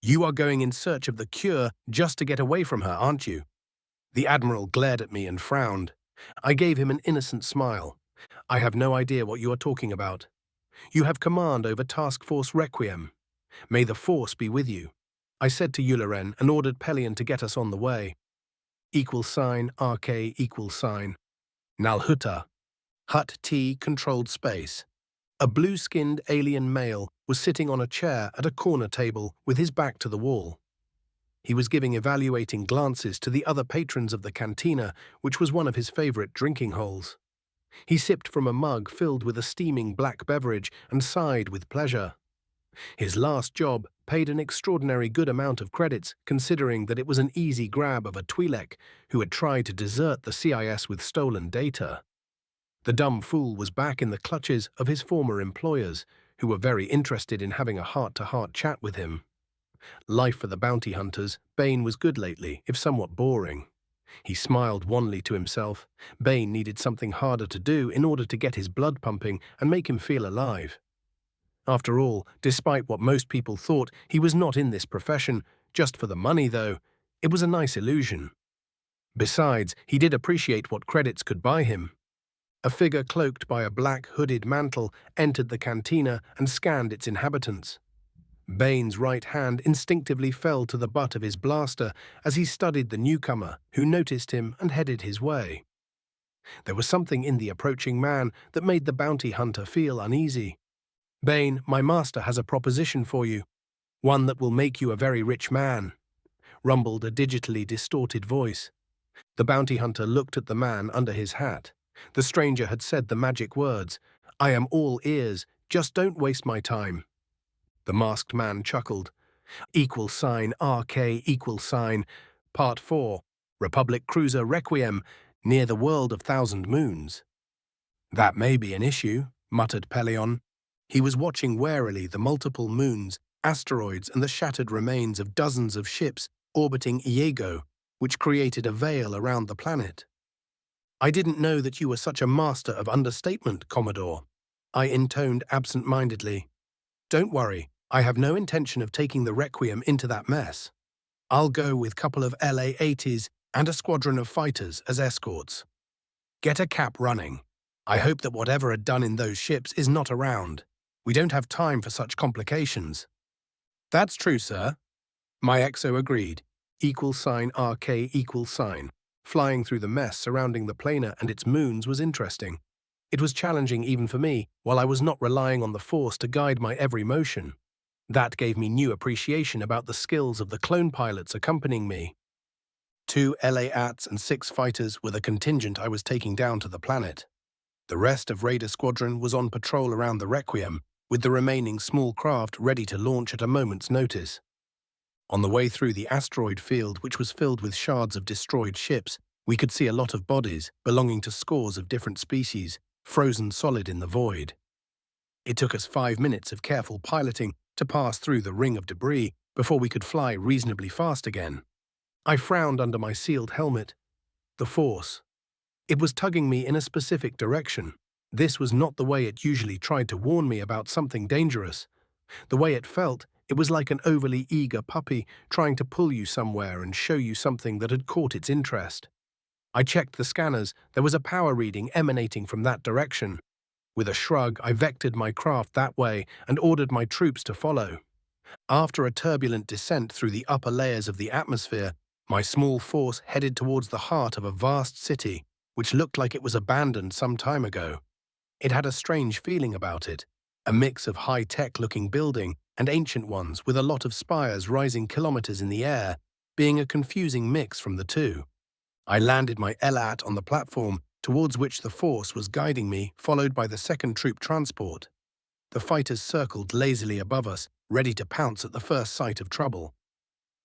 You are going in search of the cure just to get away from her, aren't you? The Admiral glared at me and frowned. I gave him an innocent smile. I have no idea what you are talking about. You have command over Task Force Requiem. May the Force be with you. I said to Yularen and ordered Pelion to get us on the way. =RK Nalhuta. Hut T controlled space. A blue-skinned alien male was sitting on a chair at a corner table with his back to the wall. He was giving evaluating glances to the other patrons of the cantina, which was one of his favorite drinking holes. He sipped from a mug filled with a steaming black beverage and sighed with pleasure. His last job paid an extraordinary good amount of credits, considering that it was an easy grab of a Twi'lek who had tried to desert the CIS with stolen data. The dumb fool was back in the clutches of his former employers, who were very interested in having a heart-to-heart chat with him. Life for the bounty hunters, Bane was good lately, if somewhat boring. He smiled wanly to himself. Bane needed something harder to do in order to get his blood pumping and make him feel alive. After all, despite what most people thought, he was not in this profession just for the money, though. It was a nice illusion. Besides, he did appreciate what credits could buy him. A figure cloaked by a black hooded mantle entered the cantina and scanned its inhabitants. Bane's right hand instinctively fell to the butt of his blaster as he studied the newcomer, who noticed him and headed his way. There was something in the approaching man that made the bounty hunter feel uneasy. Bane, my master has a proposition for you, one that will make you a very rich man, rumbled a digitally distorted voice. The bounty hunter looked at the man under his hat. The stranger had said the magic words, "I am all ears, just don't waste my time." The masked man chuckled. =RK Part 4, Republic Cruiser Requiem, near the World of Thousand Moons. That may be an issue, muttered Pelion. He was watching warily the multiple moons, asteroids, and the shattered remains of dozens of ships orbiting Iego, which created a veil around the planet. I didn't know that you were such a master of understatement, Commodore. I intoned absent-mindedly. Don't worry, I have no intention of taking the Requiem into that mess. I'll go with a couple of LA-80s and a squadron of fighters as escorts. Get a cap running. I hope that whatever had done in those ships is not around. We don't have time for such complications. That's true, sir. My XO agreed. =RK. Flying through the mess surrounding the planet and its moons was interesting. It was challenging even for me, while I was not relying on the Force to guide my every motion. That gave me new appreciation about the skills of the clone pilots accompanying me. 2 LA-ATs and 6 fighters were the contingent I was taking down to the planet. The rest of Raider Squadron was on patrol around the Requiem, with the remaining small craft ready to launch at a moment's notice. On the way through the asteroid field, which was filled with shards of destroyed ships, we could see a lot of bodies belonging to scores of different species, frozen solid in the void. It took us 5 minutes of careful piloting to pass through the ring of debris before we could fly reasonably fast again. I frowned under my sealed helmet. The Force. It was tugging me in a specific direction. This was not the way it usually tried to warn me about something dangerous. The way it felt, it was like an overly eager puppy trying to pull you somewhere and show you something that had caught its interest. I checked the scanners. There was a power reading emanating from that direction. With a shrug, I vectored my craft that way and ordered my troops to follow. After a turbulent descent through the upper layers of the atmosphere, my small force headed towards the heart of a vast city, which looked like it was abandoned some time ago. It had a strange feeling about it, a mix of high-tech looking building and ancient ones with a lot of spires rising kilometers in the air, being a confusing mix from the two. I landed my LAT on the platform towards which the Force was guiding me, followed by the second troop transport. The fighters circled lazily above us, ready to pounce at the first sight of trouble.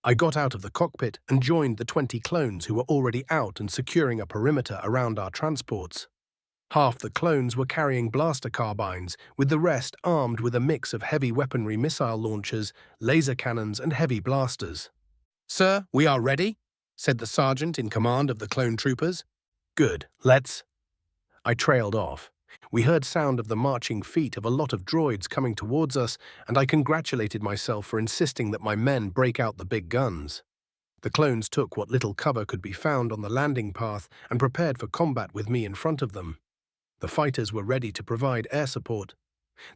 I got out of the cockpit and joined the 20 clones who were already out and securing a perimeter around our transports. Half the clones were carrying blaster carbines, with the rest armed with a mix of heavy weaponry missile launchers, laser cannons, and heavy blasters. "Sir, we are ready," said the sergeant in command of the clone troopers. "Good, let's—" I trailed off. We heard sound of the marching feet of a lot of droids coming towards us, and I congratulated myself for insisting that my men break out the big guns. The clones took what little cover could be found on the landing path and prepared for combat with me in front of them. The fighters were ready to provide air support.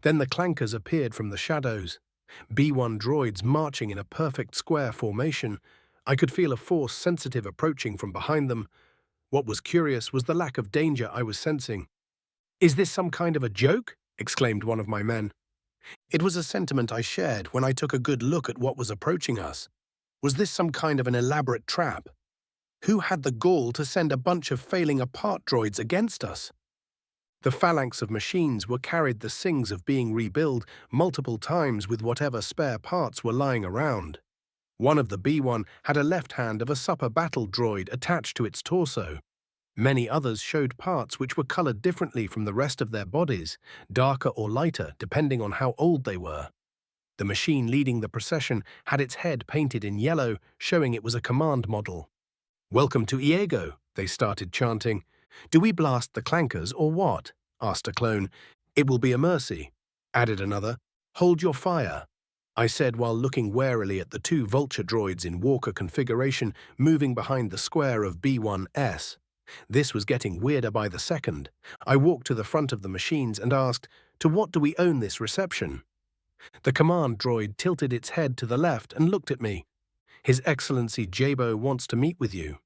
Then the clankers appeared from the shadows. B-1 droids marching in a perfect square formation. I could feel a force sensitive approaching from behind them. What was curious was the lack of danger I was sensing. "Is this some kind of a joke?" exclaimed one of my men. It was a sentiment I shared when I took a good look at what was approaching us. Was this some kind of an elaborate trap? Who had the gall to send a bunch of failing apart droids against us? The phalanx of machines were carried the sings of being rebuilt multiple times with whatever spare parts were lying around. One of the B-1 had a left hand of a supper battle droid attached to its torso. Many others showed parts which were colored differently from the rest of their bodies, darker or lighter depending on how old they were. The machine leading the procession had its head painted in yellow, showing it was a command model. "Welcome to Iego," they started chanting. "Do we blast the clankers or what?" asked a clone. "It will be a mercy," added another. "Hold your fire," I said while looking warily at the two vulture droids in walker configuration moving behind the square of B-1S. This was getting weirder by the second. I walked to the front of the machines and asked, "To what do we own this reception?" The command droid tilted its head to the left and looked at me. "His Excellency Jabo wants to meet with you."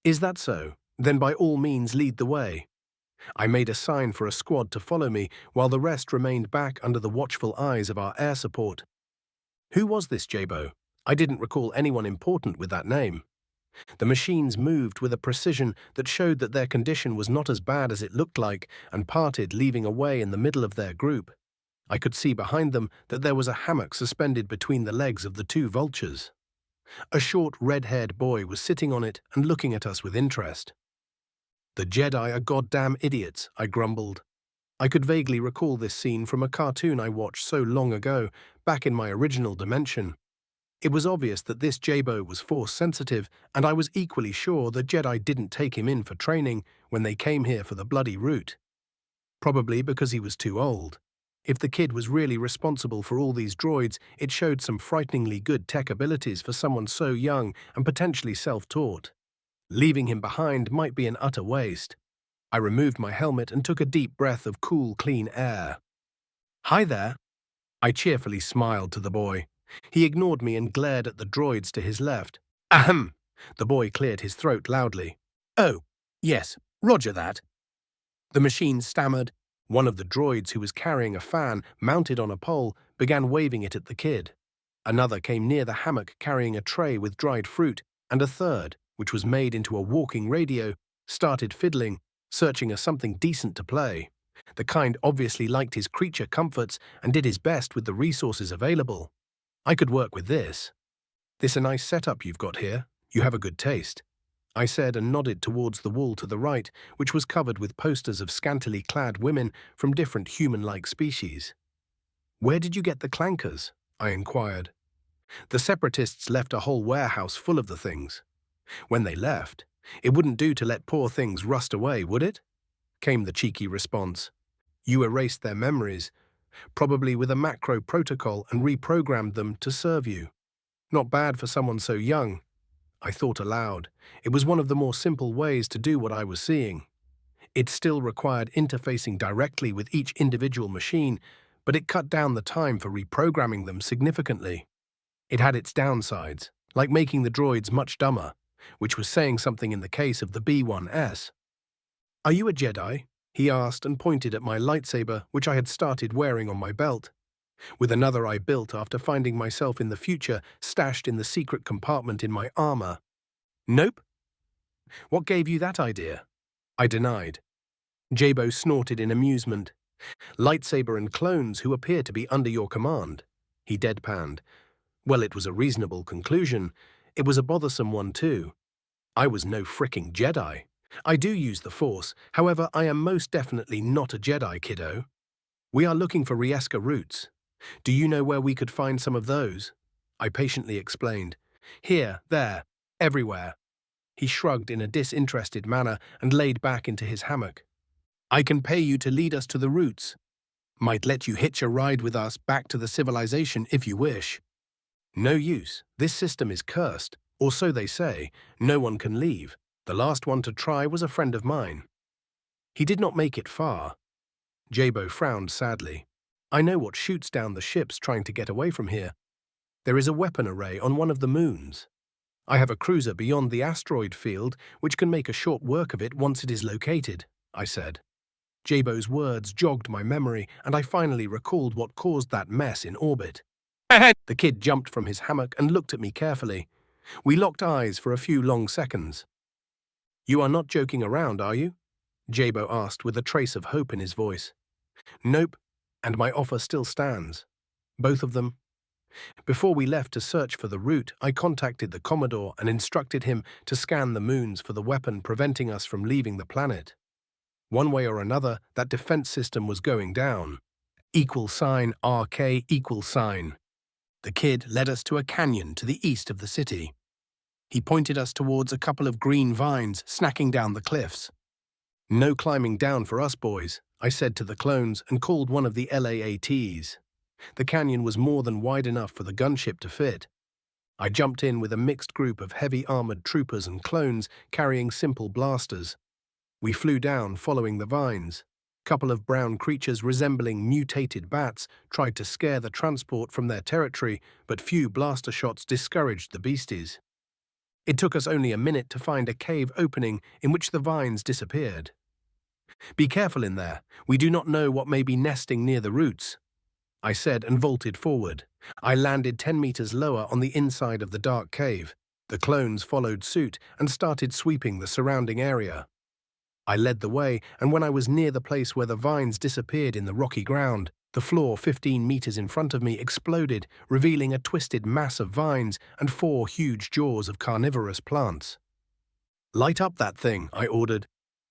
"Is that so? Then by all means lead the way." I made a sign for a squad to follow me while the rest remained back under the watchful eyes of our air support. Who was this Jabo? I didn't recall anyone important with that name. The machines moved with a precision that showed that their condition was not as bad as it looked like and parted, leaving a way in the middle of their group. I could see behind them that there was a hammock suspended between the legs of the two vultures. A short, red-haired boy was sitting on it and looking at us with interest. "The Jedi are goddamn idiots," I grumbled. I could vaguely recall this scene from a cartoon I watched so long ago, back in my original dimension. It was obvious that this Jabo was Force-sensitive, and I was equally sure the Jedi didn't take him in for training when they came here for the bloody route. Probably because he was too old. If the kid was really responsible for all these droids, it showed some frighteningly good tech abilities for someone so young and potentially self-taught. Leaving him behind might be an utter waste. I removed my helmet and took a deep breath of cool, clean air. "Hi there." I cheerfully smiled to the boy. He ignored me and glared at the droids to his left. "Ahem." The boy cleared his throat loudly. "Oh, yes, roger that." The machine stammered. One of the droids, who was carrying a fan mounted on a pole, began waving it at the kid. Another came near the hammock carrying a tray with dried fruit, and a third, which was made into a walking radio, started fiddling, searching for something decent to play. The kind obviously liked his creature comforts and did his best with the resources available. I could work with this. "This a nice setup you've got here. You have a good taste," I said and nodded towards the wall to the right, which was covered with posters of scantily clad women from different human-like species. "Where did you get the clankers?" I inquired. "The Separatists left a whole warehouse full of the things. When they left, it wouldn't do to let poor things rust away, would it?" came the cheeky response. "You erased their memories, probably with a macro protocol, and reprogrammed them to serve you. Not bad for someone so young." I thought aloud. It was one of the more simple ways to do what I was seeing. It still required interfacing directly with each individual machine, but it cut down the time for reprogramming them significantly. It had its downsides, like making the droids much dumber, which was saying something in the case of the B-1S. "Are you a Jedi?" he asked and pointed at my lightsaber, which I had started wearing on my belt, with another I built after finding myself in the future stashed in the secret compartment in my armor. "Nope." "What gave you that idea?" I denied. Jabo snorted in amusement. "Lightsaber and clones who appear to be under your command." He deadpanned. Well, it was a reasonable conclusion. It was a bothersome one too. I was no fricking Jedi. I do use the Force, however, I am most definitely not a Jedi, kiddo. We are looking for Rieska roots. Do you know where we could find some of those? I patiently explained. Here, there, everywhere. He shrugged in a disinterested manner and laid back into his hammock. I can pay you to lead us to the roots. Might let you hitch a ride with us back to the civilization if you wish. No use. This system is cursed, or so they say. No one can leave. The last one to try was a friend of mine. He did not make it far. Jabo frowned sadly. I know what shoots down the ships trying to get away from here. There is a weapon array on one of the moons. I have a cruiser beyond the asteroid field which can make a short work of it once it is located, I said. Jabo's words jogged my memory, and I finally recalled what caused that mess in orbit. The kid jumped from his hammock and looked at me carefully. We locked eyes for a few long seconds. You are not joking around, are you? Jabo asked with a trace of hope in his voice. Nope, and my offer still stands. Both of them. Before we left to search for the route, I contacted the Commodore and instructed him to scan the moons for the weapon preventing us from leaving the planet. One way or another, that defense system was going down. $RK. The kid led us to a canyon to the east of the city. He pointed us towards a couple of green vines snacking down the cliffs. No climbing down for us boys, I said to the clones and called one of the LAATs. The canyon was more than wide enough for the gunship to fit. I jumped in with a mixed group of heavy armored troopers and clones carrying simple blasters. We flew down following the vines. A couple of brown creatures resembling mutated bats tried to scare the transport from their territory, but few blaster shots discouraged the beasties. It took us only a minute to find a cave opening in which the vines disappeared. Be careful in there. We do not know what may be nesting near the roots, I said and vaulted forward. I landed 10 meters lower on the inside of the dark cave. The clones followed suit and started sweeping the surrounding area. I led the way, and when I was near the place where the vines disappeared in the rocky ground, the floor 15 meters in front of me exploded, revealing a twisted mass of vines and 4 huge jaws of carnivorous plants. Light up that thing, I ordered.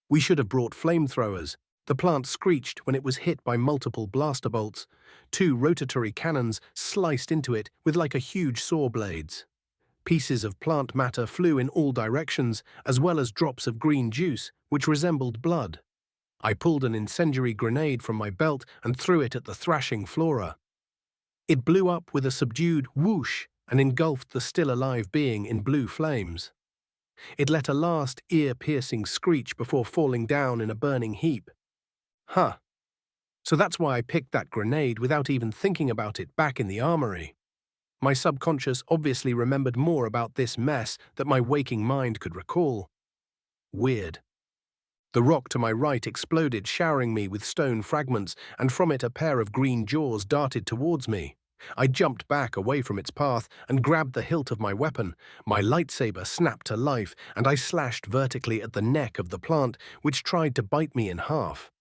We should have brought flamethrowers. The plant screeched when it was hit by multiple blaster bolts. 2 rotatory cannons sliced into it with like a huge saw blades. Pieces of plant matter flew in all directions, as well as drops of green juice, which resembled blood. I pulled an incendiary grenade from my belt and threw it at the thrashing flora. It blew up with a subdued whoosh and engulfed the still-alive being in blue flames. It let a last ear-piercing screech before falling down in a burning heap. Huh. So that's why I picked that grenade without even thinking about it back in the armory. My subconscious obviously remembered more about this mess that my waking mind could recall. Weird. The rock to my right exploded, showering me with stone fragments, and from it a pair of green jaws darted towards me. I jumped back away from its path and grabbed the hilt of my weapon. My lightsaber snapped to life, and I slashed vertically at the neck of the plant, which tried to bite me in half.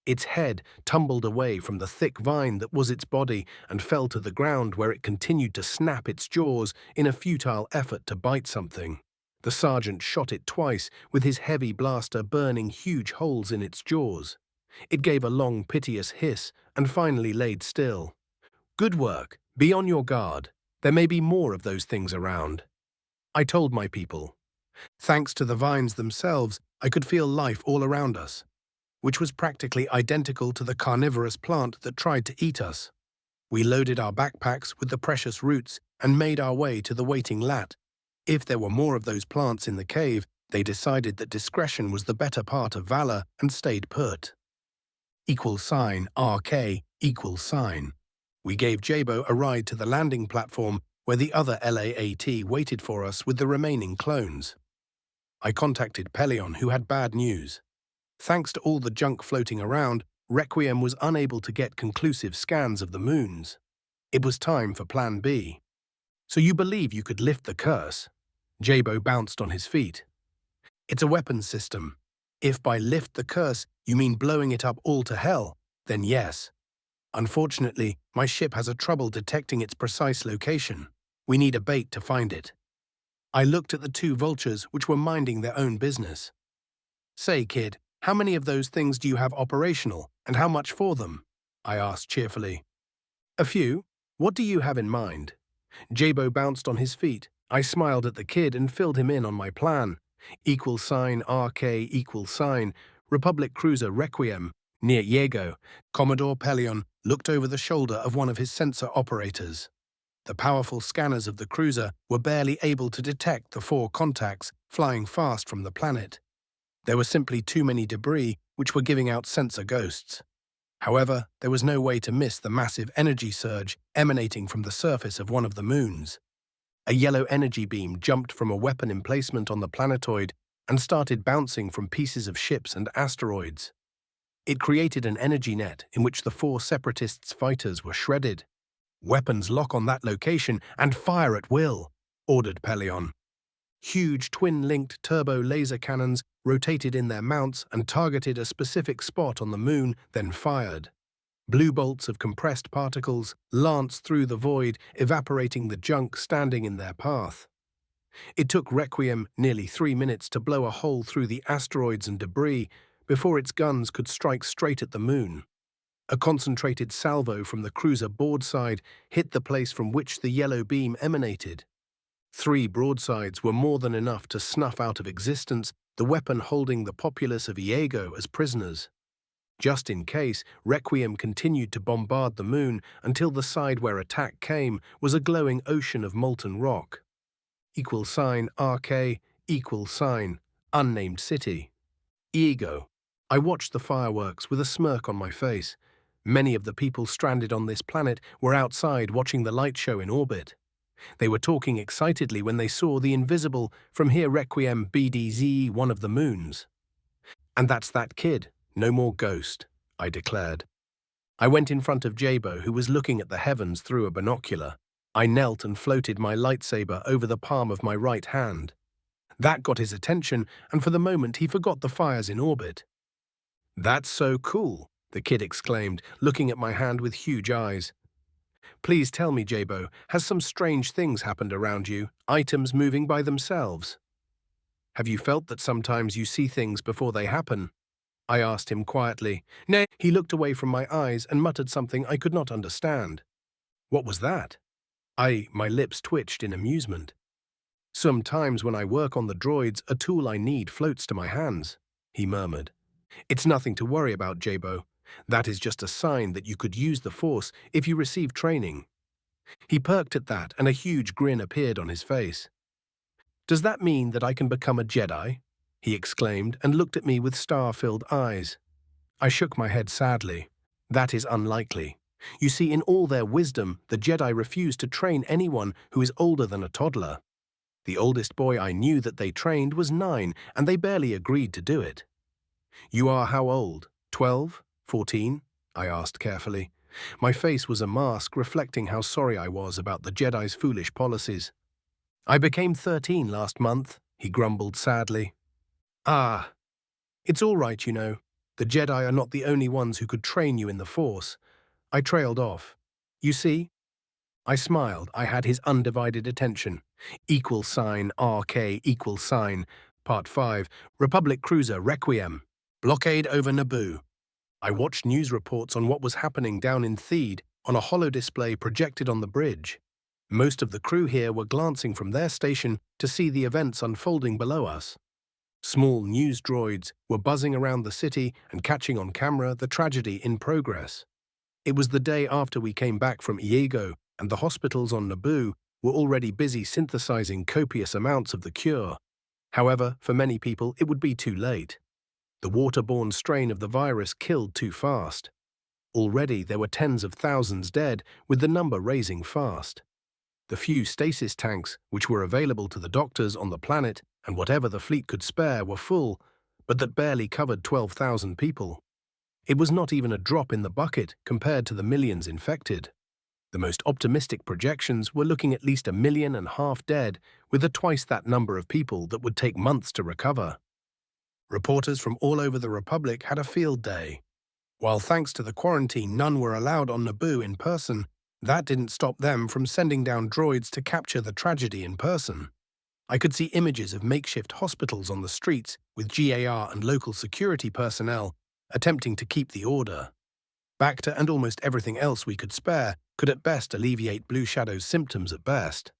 Its head tumbled away from the thick vine that was its body and fell to the ground, where it continued to snap its jaws in a futile effort to bite something. The sergeant shot it twice, with his heavy blaster burning huge holes in its jaws. It gave a long, piteous hiss and finally laid still. Good work. Be on your guard. There may be more of those things around. I told my people. Thanks to the vines themselves, I could feel life all around us, which was practically identical to the carnivorous plant that tried to eat us. We loaded our backpacks with the precious roots and made our way to the waiting lat. If there were more of those plants in the cave, they decided that discretion was the better part of valor and stayed put. $RK. We gave Jabo a ride to the landing platform where the other LAAT waited for us with the remaining clones. I contacted Pelion, who had bad news. Thanks to all the junk floating around, Requiem was unable to get conclusive scans of the moons. It was time for Plan B. So you believe you could lift the curse? Jabo bounced on his feet. It's a weapons system. If by lift the curse you mean blowing it up all to hell, then yes. Unfortunately, my ship has a trouble detecting its precise location. We need a bait to find it. I looked at the two vultures which were minding their own business. Say, kid, how many of those things do you have operational, and how much for them? I asked cheerfully. A few. What do you have in mind? Jabo bounced on his feet. I smiled at the kid and filled him in on my plan. =RK=, Republic Cruiser Requiem, near Yego. Commodore Pelion looked over the shoulder of one of his sensor operators. The powerful scanners of the cruiser were barely able to detect the 4 contacts flying fast from the planet. There were simply too many debris which were giving out sensor ghosts. However, there was no way to miss the massive energy surge emanating from the surface of one of the moons. A yellow energy beam jumped from a weapon emplacement on the planetoid and started bouncing from pieces of ships and asteroids. It created an energy net in which the 4 separatists' fighters were shredded. "Weapons lock on that location and fire at will," ordered Pelion. Huge twin-linked turbo laser cannons rotated in their mounts and targeted a specific spot on the moon, then fired. Blue bolts of compressed particles lanced through the void, evaporating the junk standing in their path. It took Requiem nearly 3 minutes to blow a hole through the asteroids and debris before its guns could strike straight at the moon. A concentrated salvo from the cruiser broadside hit the place from which the yellow beam emanated. 3 broadsides were more than enough to snuff out of existence the weapon holding the populace of Iego as prisoners. Just in case, Requiem continued to bombard the moon until the side where attack came was a glowing ocean of molten rock. =RK=, unnamed city. Iego. I watched the fireworks with a smirk on my face. Many of the people stranded on this planet were outside watching the light show in orbit. They were talking excitedly when they saw the invisible From Here Requiem BDZ, one of the moons. "And that's that kid, no more ghost," I declared. I went in front of Jabo, who was looking at the heavens through a binocular. I knelt and floated my lightsaber over the palm of my right hand. That got his attention, and for the moment he forgot the fires in orbit. "That's so cool," the kid exclaimed, looking at my hand with huge eyes. "Please tell me, Jabo, has some strange things happened around you, items moving by themselves? Have you felt that sometimes you see things before they happen?" I asked him quietly. "Nay." He looked away from my eyes and muttered something I could not understand. "What was that?" My lips twitched in amusement. "Sometimes when I work on the droids, a tool I need floats to my hands," he murmured. "It's nothing to worry about, Jabo. That is just a sign that you could use the Force if you receive training." He perked at that, and a huge grin appeared on his face. "Does that mean that I can become a Jedi?" he exclaimed and looked at me with star-filled eyes. I shook my head sadly. "That is unlikely. You see, in all their wisdom, the Jedi refuse to train anyone who is older than a toddler. The oldest boy I knew that they trained was 9, and they barely agreed to do it." "You are how old? 12? 14? I asked carefully. My face was a mask reflecting how sorry I was about the Jedi's foolish policies. "I became 13 last month," he grumbled sadly. "Ah, it's all right, you know. The Jedi are not the only ones who could train you in the Force." I trailed off. "You see?" I smiled. I had his undivided attention. =RK=, Part 5, Republic Cruiser Requiem. Blockade over Naboo. I watched news reports on what was happening down in Theed on a holodisplay projected on the bridge. Most of the crew here were glancing from their station to see the events unfolding below us. Small news droids were buzzing around the city and catching on camera the tragedy in progress. It was the day after we came back from Iego, and the hospitals on Naboo were already busy synthesizing copious amounts of the cure. However, for many people, it would be too late. The waterborne strain of the virus killed too fast. Already there were tens of thousands dead, with the number rising fast. The few stasis tanks which were available to the doctors on the planet and whatever the fleet could spare were full, but that barely covered 12,000 people. It was not even a drop in the bucket compared to the millions infected. The most optimistic projections were looking at least 1.5 million dead, with twice that number of people that would take months to recover. Reporters from all over the Republic had a field day. While thanks to the quarantine none were allowed on Naboo in person, that didn't stop them from sending down droids to capture the tragedy in person. I could see images of makeshift hospitals on the streets with GAR and local security personnel attempting to keep the order. Bacta and almost everything else we could spare could at best alleviate Blue Shadow's symptoms at best.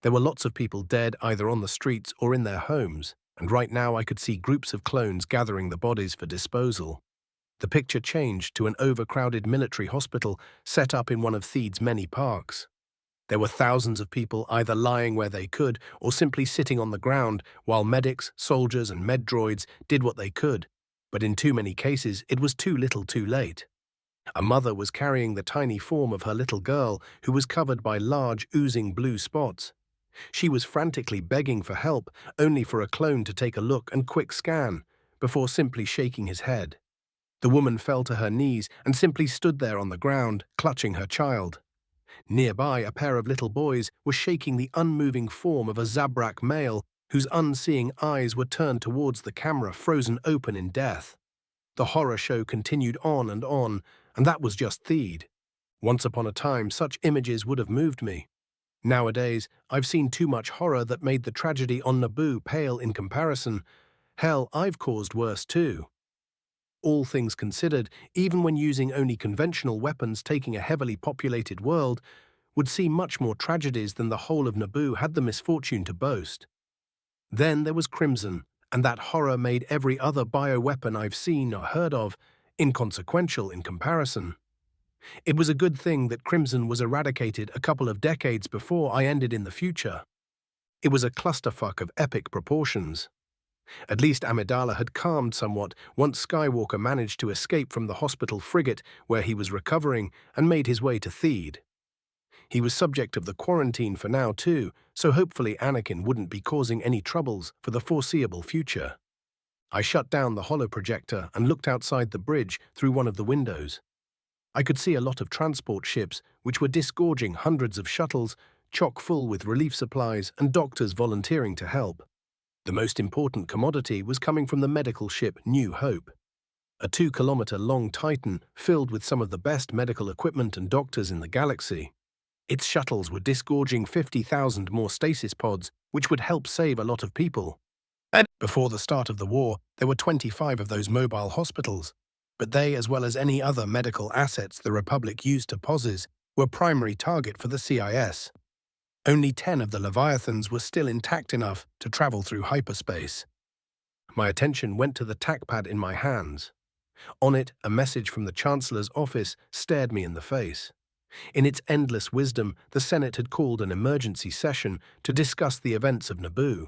There were lots of people dead either on the streets or in their homes, and right now I could see groups of clones gathering the bodies for disposal. The picture changed to an overcrowded military hospital set up in one of Theed's many parks. There were thousands of people either lying where they could or simply sitting on the ground while medics, soldiers and med droids did what they could, but in too many cases it was too little too late. A mother was carrying the tiny form of her little girl who was covered by large oozing blue spots. She was frantically begging for help, only for a clone to take a look and quick scan, before simply shaking his head. The woman fell to her knees and simply stood there on the ground, clutching her child. Nearby, a pair of little boys were shaking the unmoving form of a Zabrak male whose unseeing eyes were turned towards the camera, frozen open in death. The horror show continued on, and that was just Theed. Once upon a time, such images would have moved me. Nowadays, I've seen too much horror that made the tragedy on Naboo pale in comparison. Hell, I've caused worse too. All things considered, even when using only conventional weapons taking a heavily populated world, would see much more tragedies than the whole of Naboo had the misfortune to boast. Then there was Crimson, and that horror made every other bioweapon I've seen or heard of inconsequential in comparison. It was a good thing that Crimson was eradicated a couple of decades before I ended in the future. It was a clusterfuck of epic proportions. At least Amidala had calmed somewhat once Skywalker managed to escape from the hospital frigate where he was recovering and made his way to Theed. He was subject of the quarantine for now too, so hopefully Anakin wouldn't be causing any troubles for the foreseeable future. I shut down the holoprojector and looked outside the bridge through one of the windows. I could see a lot of transport ships which were disgorging hundreds of shuttles, chock full with relief supplies and doctors volunteering to help. The most important commodity was coming from the medical ship New Hope, a 2-kilometer-long Titan filled with some of the best medical equipment and doctors in the galaxy. Its shuttles were disgorging 50,000 more stasis pods, which would help save a lot of people. Before the start of the war, there were 25 of those mobile hospitals, but they, as well as any other medical assets the Republic used to possess, were primary target for the CIS. Only 10 of the Leviathans were still intact enough to travel through hyperspace. My attention went to the TACpad in my hands. On it, a message from the Chancellor's office stared me in the face. In its endless wisdom, the Senate had called an emergency session to discuss the events of Naboo.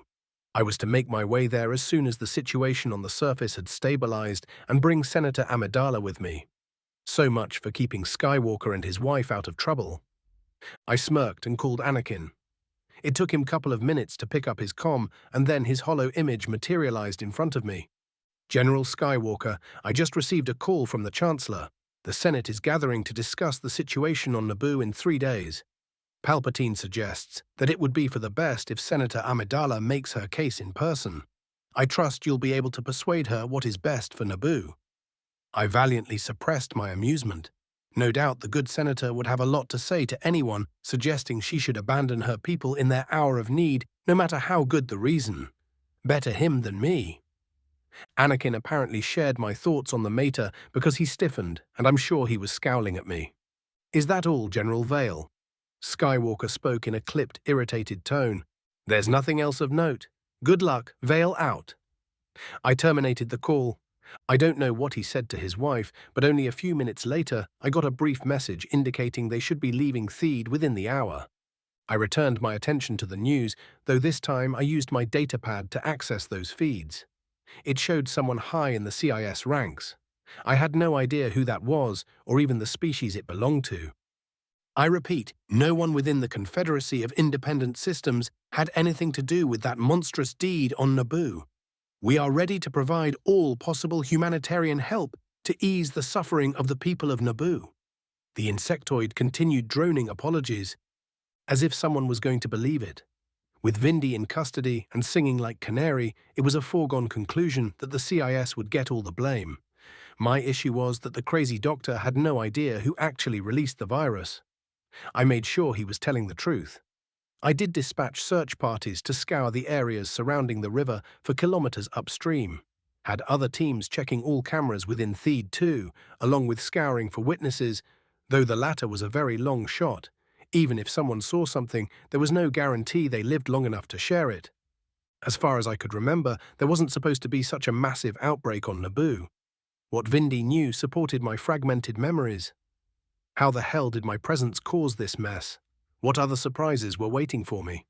I was to make my way there as soon as the situation on the surface had stabilized and bring Senator Amidala with me. So much for keeping Skywalker and his wife out of trouble. I smirked and called Anakin. It took him a couple of minutes to pick up his comm, and then his hollow image materialized in front of me. General Skywalker, I just received a call from the Chancellor. The Senate is gathering to discuss the situation on Naboo in 3 days. Palpatine suggests that it would be for the best if Senator Amidala makes her case in person. I trust you'll be able to persuade her what is best for Naboo. I valiantly suppressed my amusement. No doubt the good senator would have a lot to say to anyone suggesting she should abandon her people in their hour of need, no matter how good the reason. Better him than me. Anakin apparently shared my thoughts on the matter because he stiffened, and I'm sure he was scowling at me. Is that all, General Vale? Skywalker spoke in a clipped, irritated tone. There's nothing else of note. Good luck, Vale out. I terminated the call. I don't know what he said to his wife, but only a few minutes later, I got a brief message indicating they should be leaving Theed within the hour. I returned my attention to the news, though this time I used my datapad to access those feeds. It showed someone high in the CIS ranks. I had no idea who that was, or even the species it belonged to. I repeat, no one within the Confederacy of Independent Systems had anything to do with that monstrous deed on Naboo. We are ready to provide all possible humanitarian help to ease the suffering of the people of Naboo. The insectoid continued droning apologies, as if someone was going to believe it. With Vindy in custody and singing like canary, it was a foregone conclusion that the CIS would get all the blame. My issue was that the crazy doctor had no idea who actually released the virus. I made sure he was telling the truth. I did dispatch search parties to scour the areas surrounding the river for kilometers upstream. Had other teams checking all cameras within Theed too, along with scouring for witnesses, though the latter was a very long shot. Even if someone saw something, there was no guarantee they lived long enough to share it. As far as I could remember, there wasn't supposed to be such a massive outbreak on Naboo. What Vindy knew supported my fragmented memories. How the hell did my presence cause this mess? What other surprises were waiting for me?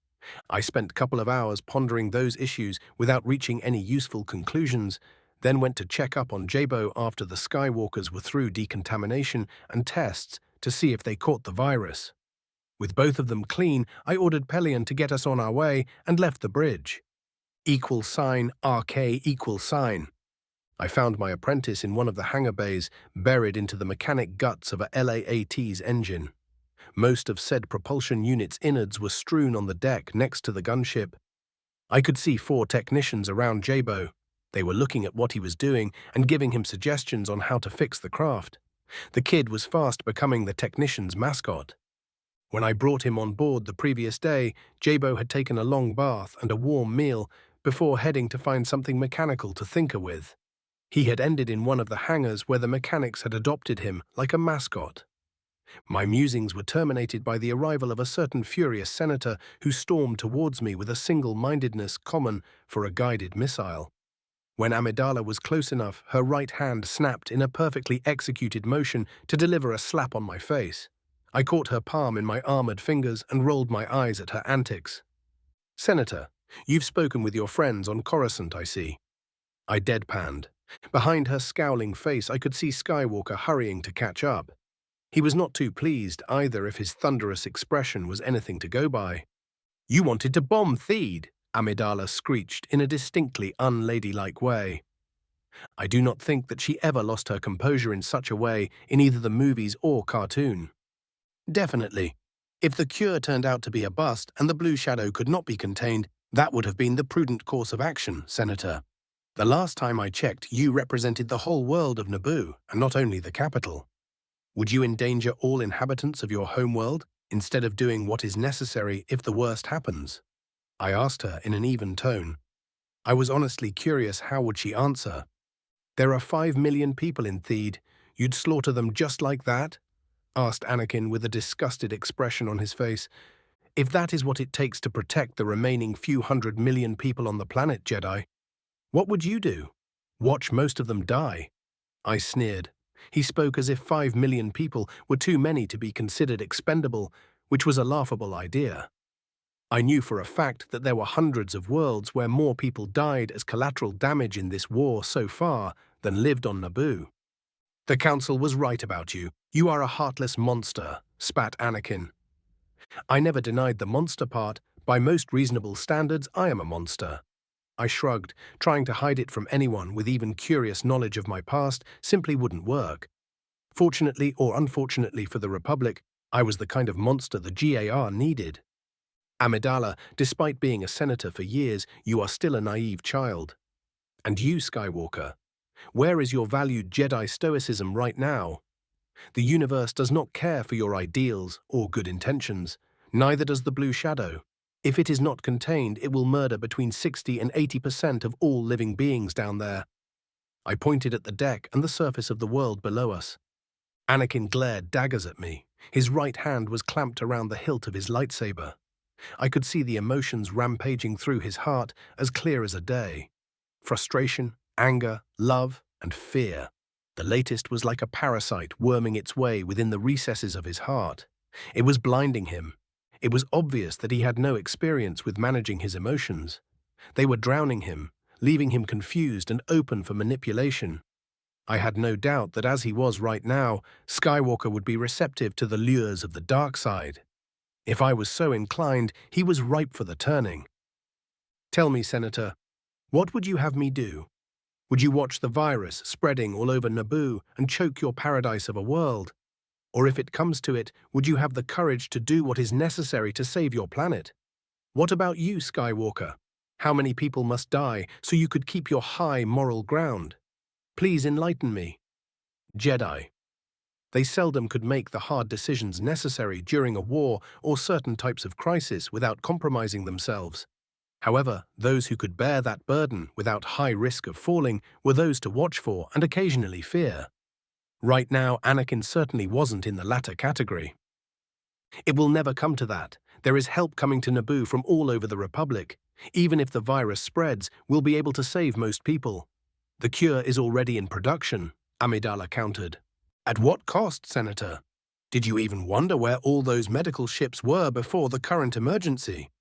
I spent a couple of hours pondering those issues without reaching any useful conclusions, then went to check up on Jabo after the Skywalkers were through decontamination and tests to see if they caught the virus. With both of them clean, I ordered Pelion to get us on our way and left the bridge. $RK=. I found my apprentice in one of the hangar bays, buried into the mechanic guts of a LAAT's engine. Most of said propulsion unit's innards were strewn on the deck next to the gunship. I could see 4 technicians around Jabo. They were looking at what he was doing and giving him suggestions on how to fix the craft. The kid was fast becoming the technician's mascot. When I brought him on board the previous day, Jabo had taken a long bath and a warm meal before heading to find something mechanical to tinker with. He had ended in one of the hangars where the mechanics had adopted him like a mascot. My musings were terminated by the arrival of a certain furious senator who stormed towards me with a single-mindedness common for a guided missile. When Amidala was close enough, her right hand snapped in a perfectly executed motion to deliver a slap on my face. I caught her palm in my armored fingers and rolled my eyes at her antics. "Senator, you've spoken with your friends on Coruscant, I see." I deadpanned. Behind her scowling face, I could see Skywalker hurrying to catch up. He was not too pleased either if his thunderous expression was anything to go by. "You wanted to bomb Theed," Amidala screeched in a distinctly unladylike way. I do not think that she ever lost her composure in such a way in either the movies or cartoon. Definitely. If the cure turned out to be a bust and the blue shadow could not be contained, that would have been the prudent course of action, Senator. The last time I checked, you represented the whole world of Naboo, and not only the capital. Would you endanger all inhabitants of your homeworld instead of doing what is necessary if the worst happens? I asked her in an even tone. I was honestly curious how would she answer. There are 5 million people in Theed. You'd slaughter them just like that? Asked Anakin with a disgusted expression on his face. If that is what it takes to protect the remaining few 100 million people on the planet, Jedi, what would you do? Watch most of them die? I sneered. He spoke as if 5 million people were too many to be considered expendable, which was a laughable idea. I knew for a fact that there were hundreds of worlds where more people died as collateral damage in this war so far than lived on Naboo. The Council was right about you. You are a heartless monster, spat Anakin. I never denied the monster part. By most reasonable standards, I am a monster. I shrugged. Trying to hide it from anyone with even curious knowledge of my past simply wouldn't work. Fortunately or unfortunately for the Republic, I was the kind of monster the GAR needed. Amidala, despite being a senator for years, you are still a naive child. And you, Skywalker, where is your valued Jedi stoicism right now? The universe does not care for your ideals or good intentions. Neither does the blue shadow. If it is not contained, it will murder between 60 and 80% of all living beings down there. I pointed at the deck and the surface of the world below us. Anakin glared daggers at me. His right hand was clamped around the hilt of his lightsaber. I could see the emotions rampaging through his heart as clear as a day. Frustration, anger, love, and fear. The latest was like a parasite worming its way within the recesses of his heart. It was blinding him. It was obvious that he had no experience with managing his emotions. They were drowning him, leaving him confused and open for manipulation. I had no doubt that as he was right now, Skywalker would be receptive to the lures of the dark side. If I was so inclined, he was ripe for the turning. Tell me, Senator, What would you have me do? Would you watch the virus spreading all over Naboo and choke your paradise of a world? Or if it comes to it, would you have the courage to do what is necessary to save your planet? What about you, Skywalker? How many people must die so you could keep your high moral ground? Please enlighten me. Jedi. They seldom could make the hard decisions necessary during a war or certain types of crisis without compromising themselves. However, those who could bear that burden without high risk of falling were those to watch for and occasionally fear. Right now, Anakin certainly wasn't in the latter category. It will never come to that. There is help coming to Naboo from all over the Republic. Even if the virus spreads, we'll be able to save most people. The cure is already in production, Amidala countered. At what cost, Senator? Did you even wonder where all those medical ships were before the current emergency?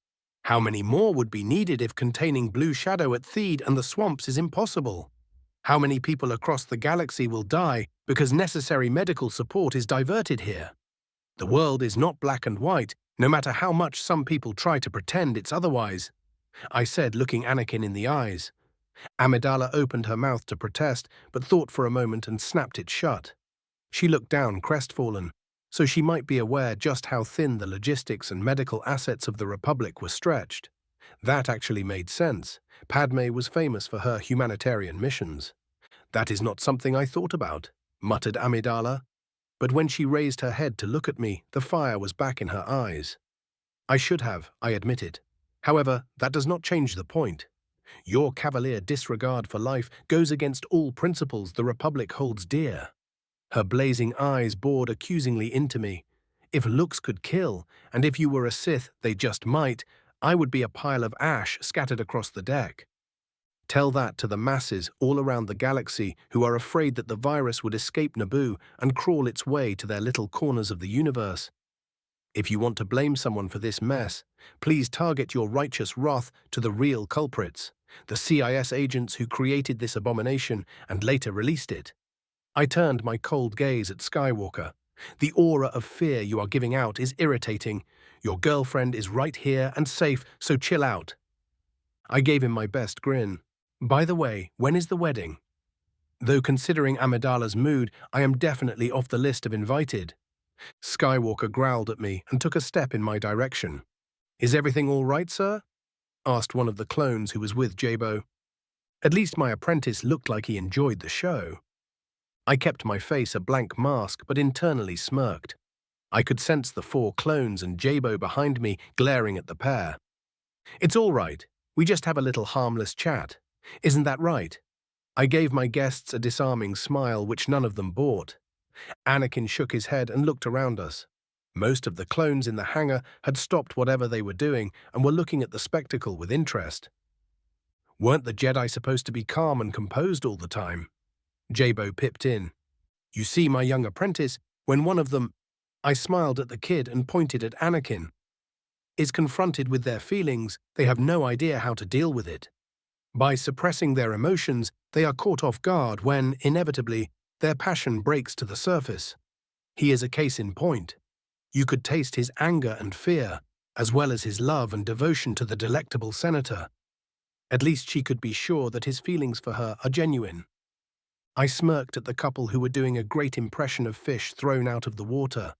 How many more would be needed if containing Blue Shadow at Theed and the swamps is impossible? How many people across the galaxy will die because necessary medical support is diverted here? The world is not black and white, no matter how much some people try to pretend it's otherwise, I said, looking Anakin in the eyes. Amidala opened her mouth to protest, but thought for a moment and snapped it shut. She looked down, crestfallen, so she might be aware just how thin the logistics and medical assets of the Republic were stretched. That actually made sense. Padme was famous for her humanitarian missions. That is not something I thought about, muttered Amidala. But when she raised her head to look at me, the fire was back in her eyes. I should have, I admitted. However, that does not change the point. Your cavalier disregard for life goes against all principles the Republic holds dear. Her blazing eyes bored accusingly into me. If looks could kill, and if you were a Sith, they just might, I would be a pile of ash scattered across the deck. Tell that to the masses all around the galaxy who are afraid that the virus would escape Naboo and crawl its way to their little corners of the universe. If you want to blame someone for this mess, please target your righteous wrath to the real culprits, the CIS agents who created this abomination and later released it. I turned my cold gaze at Skywalker. The aura of fear you are giving out is irritating. Your girlfriend is right here and safe, so chill out. I gave him my best grin. By the way, when is the wedding? Though considering Amidala's mood, I am definitely off the list of invited. Skywalker growled at me and took a step in my direction. Is everything all right, sir? Asked one of the clones who was with Jabo. At least my apprentice looked like he enjoyed the show. I kept my face a blank mask but internally smirked. I could sense the 4 clones and Jabo behind me glaring at the pair. It's all right. We just have a little harmless chat. Isn't that right? I gave my guests a disarming smile which none of them bought. Anakin shook his head and looked around us. Most of the clones in the hangar had stopped whatever they were doing and were looking at the spectacle with interest. Weren't the Jedi supposed to be calm and composed all the time? Jabo pipped in. You see, my young apprentice, when one of them, I smiled at the kid and pointed at Anakin, is confronted with their feelings, they have no idea how to deal with it. By suppressing their emotions, they are caught off guard when, inevitably, their passion breaks to the surface. He is a case in point. You could taste his anger and fear, as well as his love and devotion to the delectable senator. At least she could be sure that his feelings for her are genuine. I smirked at the couple who were doing a great impression of fish thrown out of the water.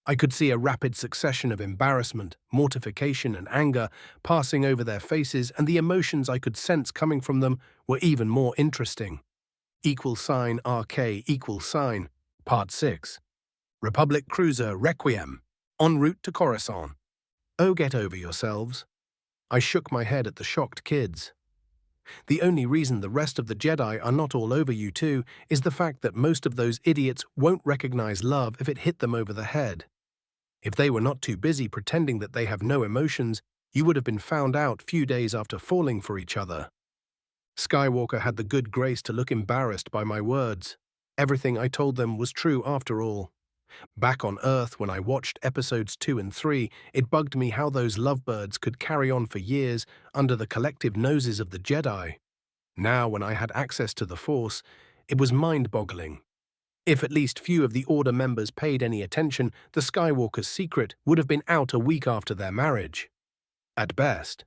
I could see a rapid succession of embarrassment, mortification, and anger passing over their faces, and the emotions I could sense coming from them were even more interesting. =RK=, Part 6. Republic Cruiser Requiem, en route to Coruscant. Oh, get over yourselves. I shook my head at the shocked kids. The only reason the rest of the Jedi are not all over you two is the fact that most of those idiots won't recognize love if it hit them over the head. If they were not too busy pretending that they have no emotions, you would have been found out few days after falling for each other. Skywalker had the good grace to look embarrassed by my words. Everything I told them was true after all. Back on Earth, when I watched episodes 2 and 3, it bugged me how those lovebirds could carry on for years under the collective noses of the Jedi. Now, when I had access to the Force, it was mind-boggling. If at least few of the Order members paid any attention, the Skywalker's secret would have been out a week after their marriage. At best.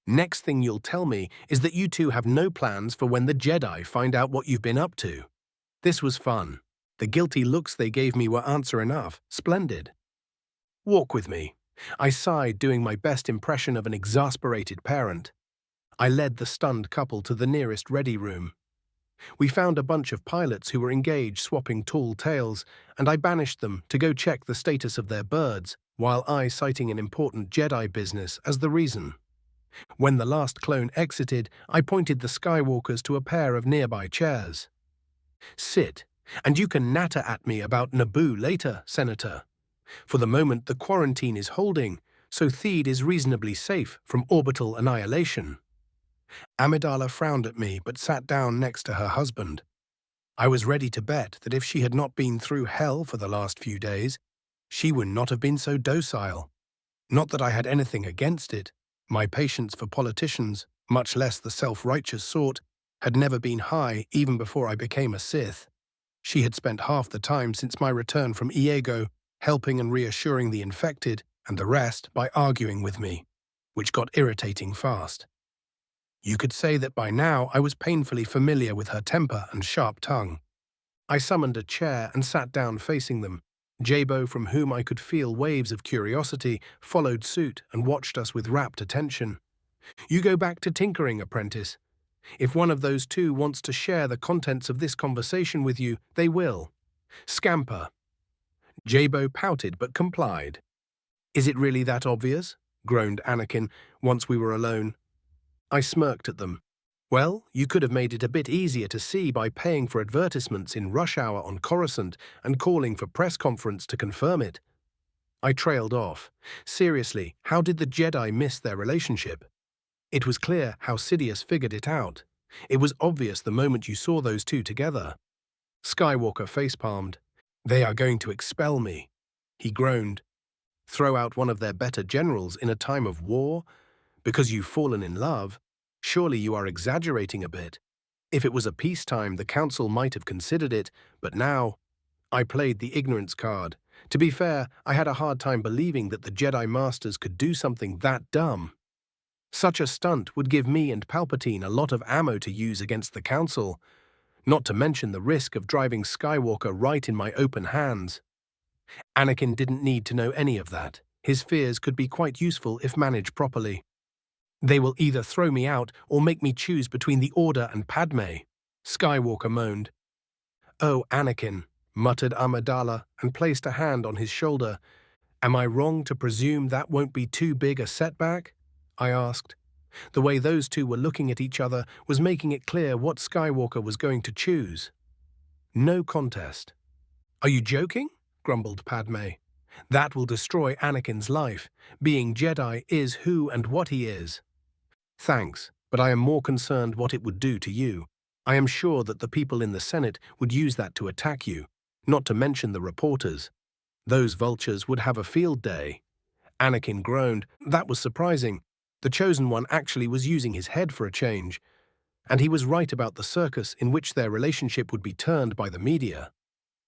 Next thing you'll tell me is that you two have no plans for when the Jedi find out what you've been up to. This was fun. The guilty looks they gave me were answer enough. Splendid. Walk with me. I sighed, doing my best impression of an exasperated parent. I led the stunned couple to the nearest ready room. We found a bunch of pilots who were engaged swapping tall tales, and I banished them to go check the status of their birds, while I citing an important Jedi business as the reason. When the last clone exited, I pointed the Skywalkers to a pair of nearby chairs. Sit, and you can natter at me about Naboo later, Senator. For the moment, the quarantine is holding, so Theed is reasonably safe from orbital annihilation. Amidala frowned at me but sat down next to her husband. I was ready to bet that if she had not been through hell for the last few days, she would not have been so docile. Not that I had anything against it. My patience for politicians, much less the self-righteous sort, had never been high even before I became a Sith. She had spent half the time since my return from Iego helping and reassuring the infected, and the rest by arguing with me, which got irritating fast. You could say that by now I was painfully familiar with her temper and sharp tongue. I summoned a chair and sat down facing them. Jabo, from whom I could feel waves of curiosity, followed suit and watched us with rapt attention. You go back to tinkering, apprentice. If one of those two wants to share the contents of this conversation with you, they will. Scamper. Jabo pouted but complied. Is it really that obvious? Groaned Anakin once we were alone. I smirked at them. Well, you could have made it a bit easier to see by paying for advertisements in rush hour on Coruscant and calling for press conference to confirm it. I trailed off. Seriously, how did the Jedi miss their relationship? It was clear how Sidious figured it out. It was obvious the moment you saw those two together. Skywalker facepalmed. They are going to expel me. He groaned. Throw out one of their better generals in a time of war? Because you've fallen in love? Surely you are exaggerating a bit. If it was a peacetime, the Council might have considered it, but now... I played the ignorance card. To be fair, I had a hard time believing that the Jedi Masters could do something that dumb. Such a stunt would give me and Palpatine a lot of ammo to use against the Council, not to mention the risk of driving Skywalker right in my open hands. Anakin didn't need to know any of that. His fears could be quite useful if managed properly. They will either throw me out or make me choose between the Order and Padme, Skywalker moaned. Oh, Anakin, muttered Amidala and placed a hand on his shoulder. Am I wrong to presume that won't be too big a setback? I asked. The way those two were looking at each other was making it clear what Skywalker was going to choose. No contest. Are you joking? Grumbled Padme. That will destroy Anakin's life. Being Jedi is who and what he is. Thanks, but I am more concerned what it would do to you. I am sure that the people in the Senate would use that to attack you, not to mention the reporters. Those vultures would have a field day. Anakin groaned. That was surprising. The Chosen One actually was using his head for a change, and he was right about the circus in which their relationship would be turned by the media.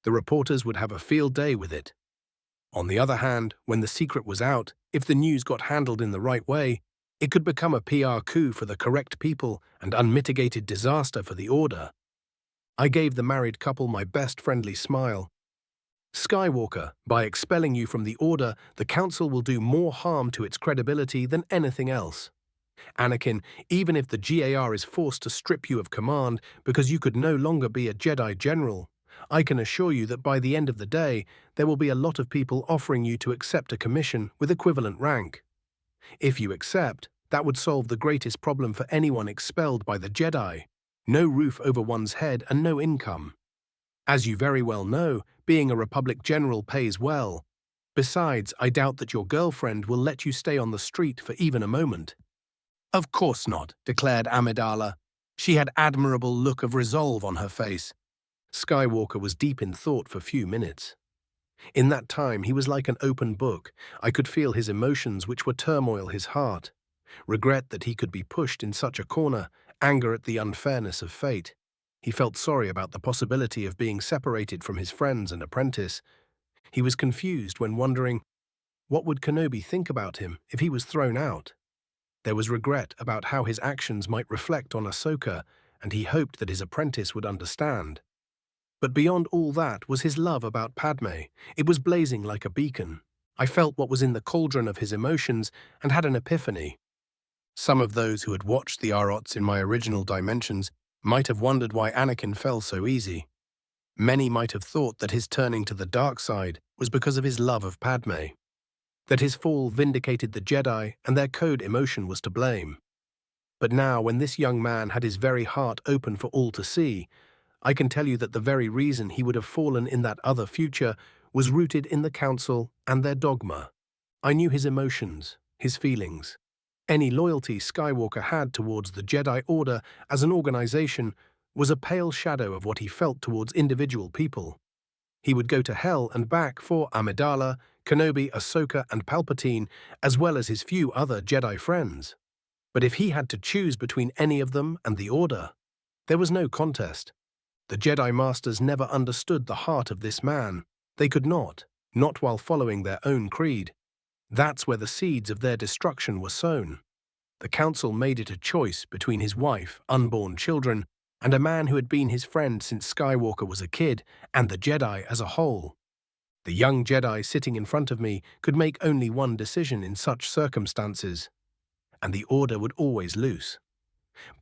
The reporters would have a field day with it. On the other hand, when the secret was out, if the news got handled in the right way, it could become a PR coup for the correct people and unmitigated disaster for the Order. I gave the married couple my best friendly smile. Skywalker, by expelling you from the Order, the Council will do more harm to its credibility than anything else. Anakin, even if the GAR is forced to strip you of command because you could no longer be a Jedi General, I can assure you that by the end of the day, there will be a lot of people offering you to accept a commission with equivalent rank. If you accept, that would solve the greatest problem for anyone expelled by the Jedi: no roof over one's head and no income. As you very well know, being a Republic General pays well. Besides, I doubt that your girlfriend will let you stay on the street for even a moment. Of course not, declared Amidala. She had admirable look of resolve on her face. Skywalker was deep in thought for a few minutes. In that time, he was like an open book. I could feel his emotions which were turmoil his heart. Regret that he could be pushed in such a corner, anger at the unfairness of fate. He felt sorry about the possibility of being separated from his friends and apprentice. He was confused when wondering, what would Kenobi think about him if he was thrown out? There was regret about how his actions might reflect on Ahsoka, and he hoped that his apprentice would understand. But beyond all that was his love about Padme. It was blazing like a beacon. I felt what was in the cauldron of his emotions and had an epiphany. Some of those who had watched the Arots in my original dimensions might have wondered why Anakin fell so easy. Many might have thought that his turning to the dark side was because of his love of Padme, that his fall vindicated the Jedi and their code emotion was to blame. But now, when this young man had his very heart open for all to see, I can tell you that the very reason he would have fallen in that other future was rooted in the Council and their dogma. I knew his emotions, his feelings. Any loyalty Skywalker had towards the Jedi Order as an organization was a pale shadow of what he felt towards individual people. He would go to hell and back for Amidala, Kenobi, Ahsoka, and Palpatine, as well as his few other Jedi friends. But if he had to choose between any of them and the Order, there was no contest. The Jedi Masters never understood the heart of this man. They could not while following their own creed. That's where the seeds of their destruction were sown. The Council made it a choice between his wife, unborn children, and a man who had been his friend since Skywalker was a kid, and the Jedi as a whole. The young Jedi sitting in front of me could make only one decision in such circumstances, and the Order would always lose.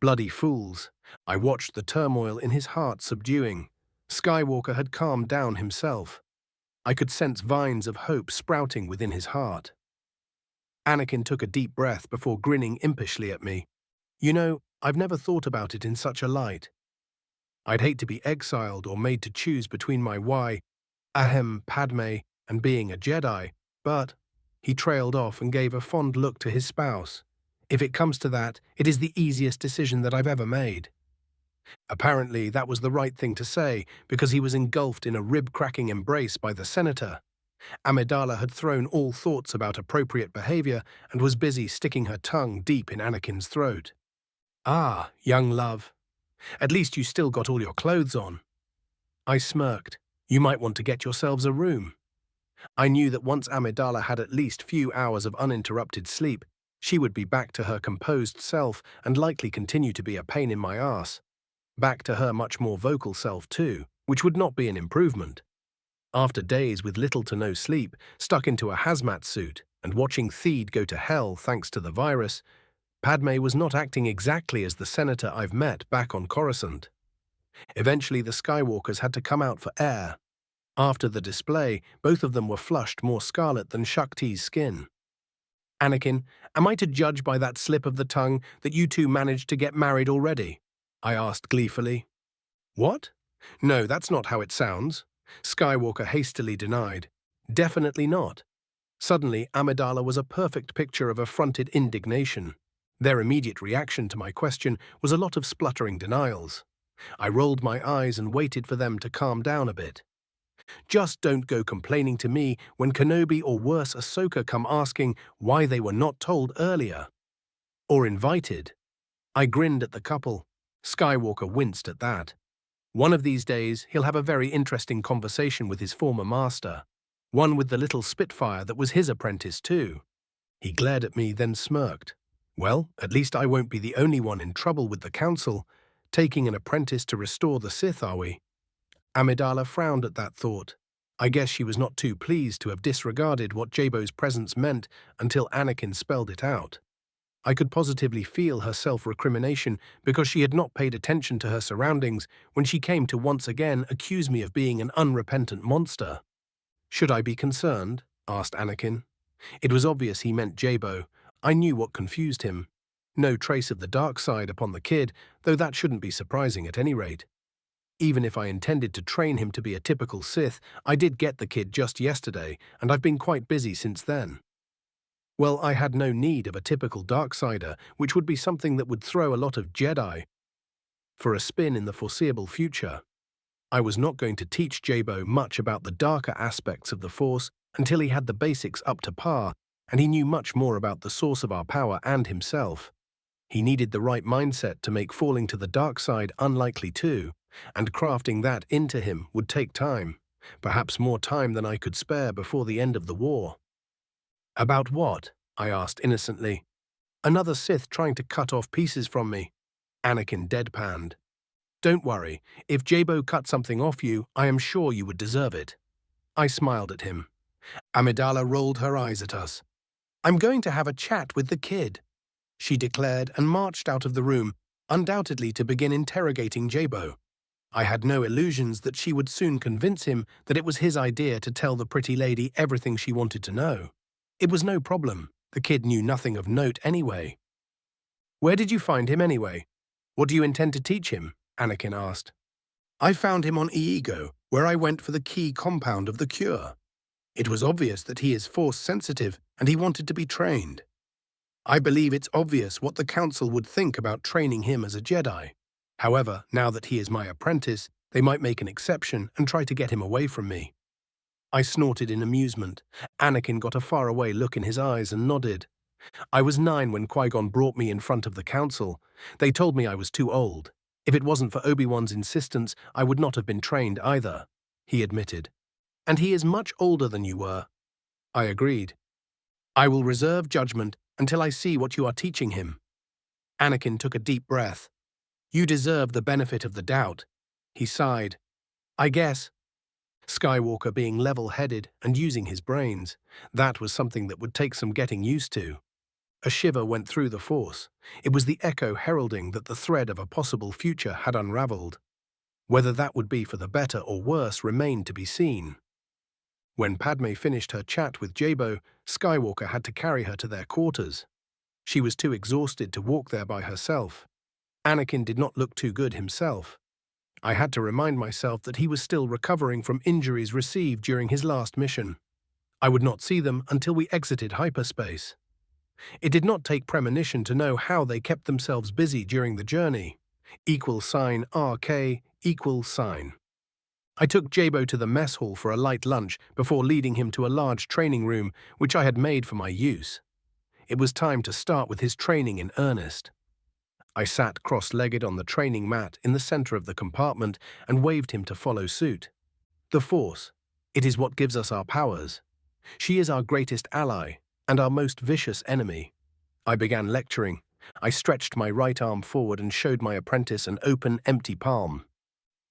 Bloody fools! I watched the turmoil in his heart subduing. Skywalker had calmed down himself. I could sense vines of hope sprouting within his heart. Anakin took a deep breath before grinning impishly at me. You know, I've never thought about it in such a light. I'd hate to be exiled or made to choose between my Padme, and being a Jedi, but he trailed off and gave a fond look to his spouse. If it comes to that, it is the easiest decision that I've ever made. Apparently, that was the right thing to say, because he was engulfed in a rib-cracking embrace by the senator. Amidala had thrown all thoughts about appropriate behavior and was busy sticking her tongue deep in Anakin's throat. Ah, young love. At least you still got all your clothes on. I smirked. You might want to get yourselves a room. I knew that once Amidala had at least few hours of uninterrupted sleep, she would be back to her composed self and likely continue to be a pain in my ass. Back to her much more vocal self too, which would not be an improvement. After days with little to no sleep, stuck into a hazmat suit, and watching Theed go to hell thanks to the virus, Padme was not acting exactly as the senator I've met back on Coruscant. Eventually the Skywalkers had to come out for air. After the display, both of them were flushed more scarlet than Shakti's skin. Anakin, am I to judge by that slip of the tongue that you two managed to get married already? I asked gleefully. What? No, that's not how it sounds. Skywalker hastily denied. Definitely not. Suddenly, Amidala was a perfect picture of affronted indignation. Their immediate reaction to my question was a lot of spluttering denials. I rolled my eyes and waited for them to calm down a bit. Just don't go complaining to me when Kenobi or worse Ahsoka come asking why they were not told earlier. Or invited. I grinned at the couple. Skywalker winced at that. One of these days, he'll have a very interesting conversation with his former master. One with the little Spitfire that was his apprentice too. He glared at me, then smirked. Well, at least I won't be the only one in trouble with the Council. Taking an apprentice to restore the Sith, are we? Amidala frowned at that thought. I guess she was not too pleased to have disregarded what Jabo's presence meant until Anakin spelled it out. I could positively feel her self-recrimination because she had not paid attention to her surroundings when she came to once again accuse me of being an unrepentant monster. Should I be concerned? Asked Anakin. It was obvious he meant Jabo. I knew what confused him. No trace of the dark side upon the kid, though that shouldn't be surprising at any rate. Even if I intended to train him to be a typical Sith, I did get the kid just yesterday, and I've been quite busy since then. Well, I had no need of a typical Darksider, which would be something that would throw a lot of Jedi for a spin in the foreseeable future. I was not going to teach Jabo much about the darker aspects of the Force until he had the basics up to par, and he knew much more about the source of our power and himself. He needed the right mindset to make falling to the dark side unlikely too, and crafting that into him would take time, perhaps more time than I could spare before the end of the war. About what? I asked innocently. Another Sith trying to cut off pieces from me. Anakin deadpanned. Don't worry, if Jabo cut something off you, I am sure you would deserve it. I smiled at him. Amidala rolled her eyes at us. I'm going to have a chat with the kid, she declared and marched out of the room, undoubtedly to begin interrogating Jabo. I had no illusions that she would soon convince him that it was his idea to tell the pretty lady everything she wanted to know. It was no problem. The kid knew nothing of note anyway. Where did you find him anyway? What do you intend to teach him? Anakin asked. I found him on Iego, where I went for the key compound of the cure. It was obvious that he is force-sensitive and he wanted to be trained. I believe it's obvious what the Council would think about training him as a Jedi. However, now that he is my apprentice, they might make an exception and try to get him away from me. I snorted in amusement. Anakin got a faraway look in his eyes and nodded. I was 9 when Qui-Gon brought me in front of the Council. They told me I was too old. If it wasn't for Obi-Wan's insistence, I would not have been trained either, he admitted. And he is much older than you were. I agreed. I will reserve judgment until I see what you are teaching him. Anakin took a deep breath. You deserve the benefit of the doubt. He sighed. I guess. Skywalker being level-headed and using his brains, that was something that would take some getting used to. A shiver went through the Force. It was the echo heralding that the thread of a possible future had unraveled. Whether that would be for the better or worse remained to be seen. When Padme finished her chat with Jabo, Skywalker had to carry her to their quarters. She was too exhausted to walk there by herself. Anakin did not look too good himself. I had to remind myself that he was still recovering from injuries received during his last mission. I would not see them until we exited hyperspace. It did not take premonition to know how they kept themselves busy during the journey. =RK=. I took Jabo to the mess hall for a light lunch before leading him to a large training room which I had made for my use. It was time to start with his training in earnest. I sat cross-legged on the training mat in the center of the compartment and waved him to follow suit. The Force. It is what gives us our powers. She is our greatest ally and our most vicious enemy. I began lecturing. I stretched my right arm forward and showed my apprentice an open, empty palm.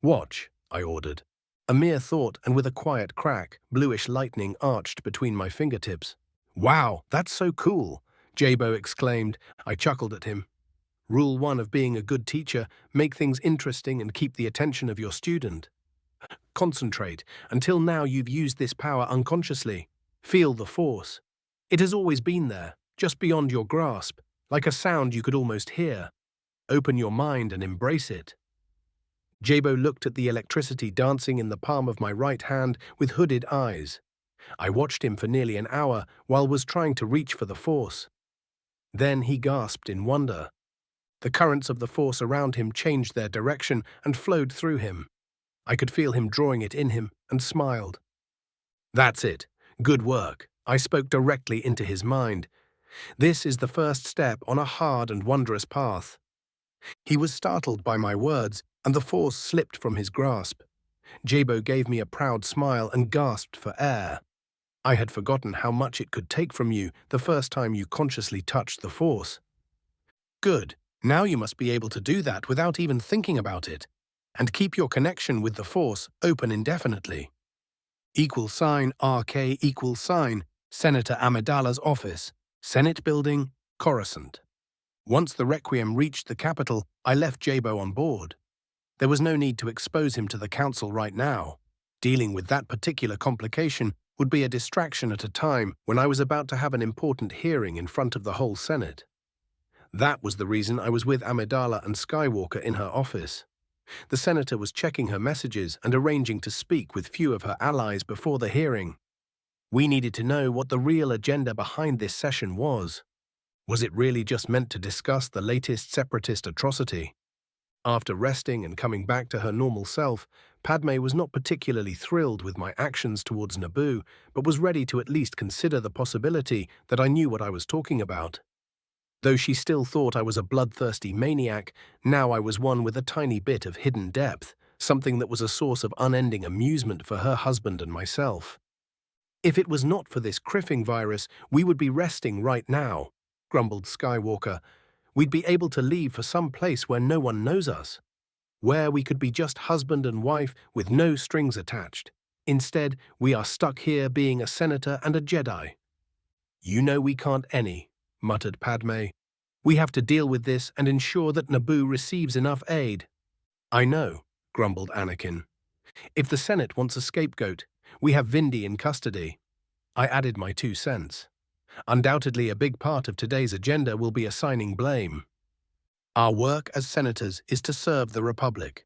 Watch, I ordered. A mere thought, and with a quiet crack, bluish lightning arched between my fingertips. Wow, that's so cool, Jabo exclaimed. I chuckled at him. Rule 1 of being a good teacher: make things interesting and keep the attention of your student. Concentrate. Until now you've used this power unconsciously. Feel the Force. It has always been there, just beyond your grasp, like a sound you could almost hear. Open your mind and embrace it. Jabo looked at the electricity dancing in the palm of my right hand with hooded eyes. I watched him for nearly an hour while was trying to reach for the Force. Then he gasped in wonder. The currents of the Force around him changed their direction and flowed through him. I could feel him drawing it in him and smiled. That's it. Good work. I spoke directly into his mind. This is the first step on a hard and wondrous path. He was startled by my words, and the Force slipped from his grasp. Jabo gave me a proud smile and gasped for air. I had forgotten how much it could take from you the first time you consciously touched the Force. Good. Now you must be able to do that without even thinking about it, and keep your connection with the Force open indefinitely. =RK=, Senator Amidala's office, Senate Building, Coruscant. Once the Requiem reached the capital, I left Jabo on board. There was no need to expose him to the Council right now. Dealing with that particular complication would be a distraction at a time when I was about to have an important hearing in front of the whole Senate. That was the reason I was with Amidala and Skywalker in her office. The senator was checking her messages and arranging to speak with few of her allies before the hearing. We needed to know what the real agenda behind this session was. Was it really just meant to discuss the latest separatist atrocity? After resting and coming back to her normal self, Padme was not particularly thrilled with my actions towards Naboo, but was ready to at least consider the possibility that I knew what I was talking about. Though she still thought I was a bloodthirsty maniac, now I was one with a tiny bit of hidden depth, something that was a source of unending amusement for her husband and myself. If it was not for this criffing virus, we would be resting right now. grumbled Skywalker. "We'd be able to leave for some place where no one knows us, where we could be just husband and wife with no strings attached. Instead, we are stuck here being a senator and a Jedi." "You know we can't any," muttered Padme. "We have to deal with this and ensure that Naboo receives enough aid." "I know," grumbled Anakin. "If the Senate wants a scapegoat, we have Vindy in custody." I added my 2 cents. Undoubtedly, a big part of today's agenda will be assigning blame. Our work as senators is to serve the Republic,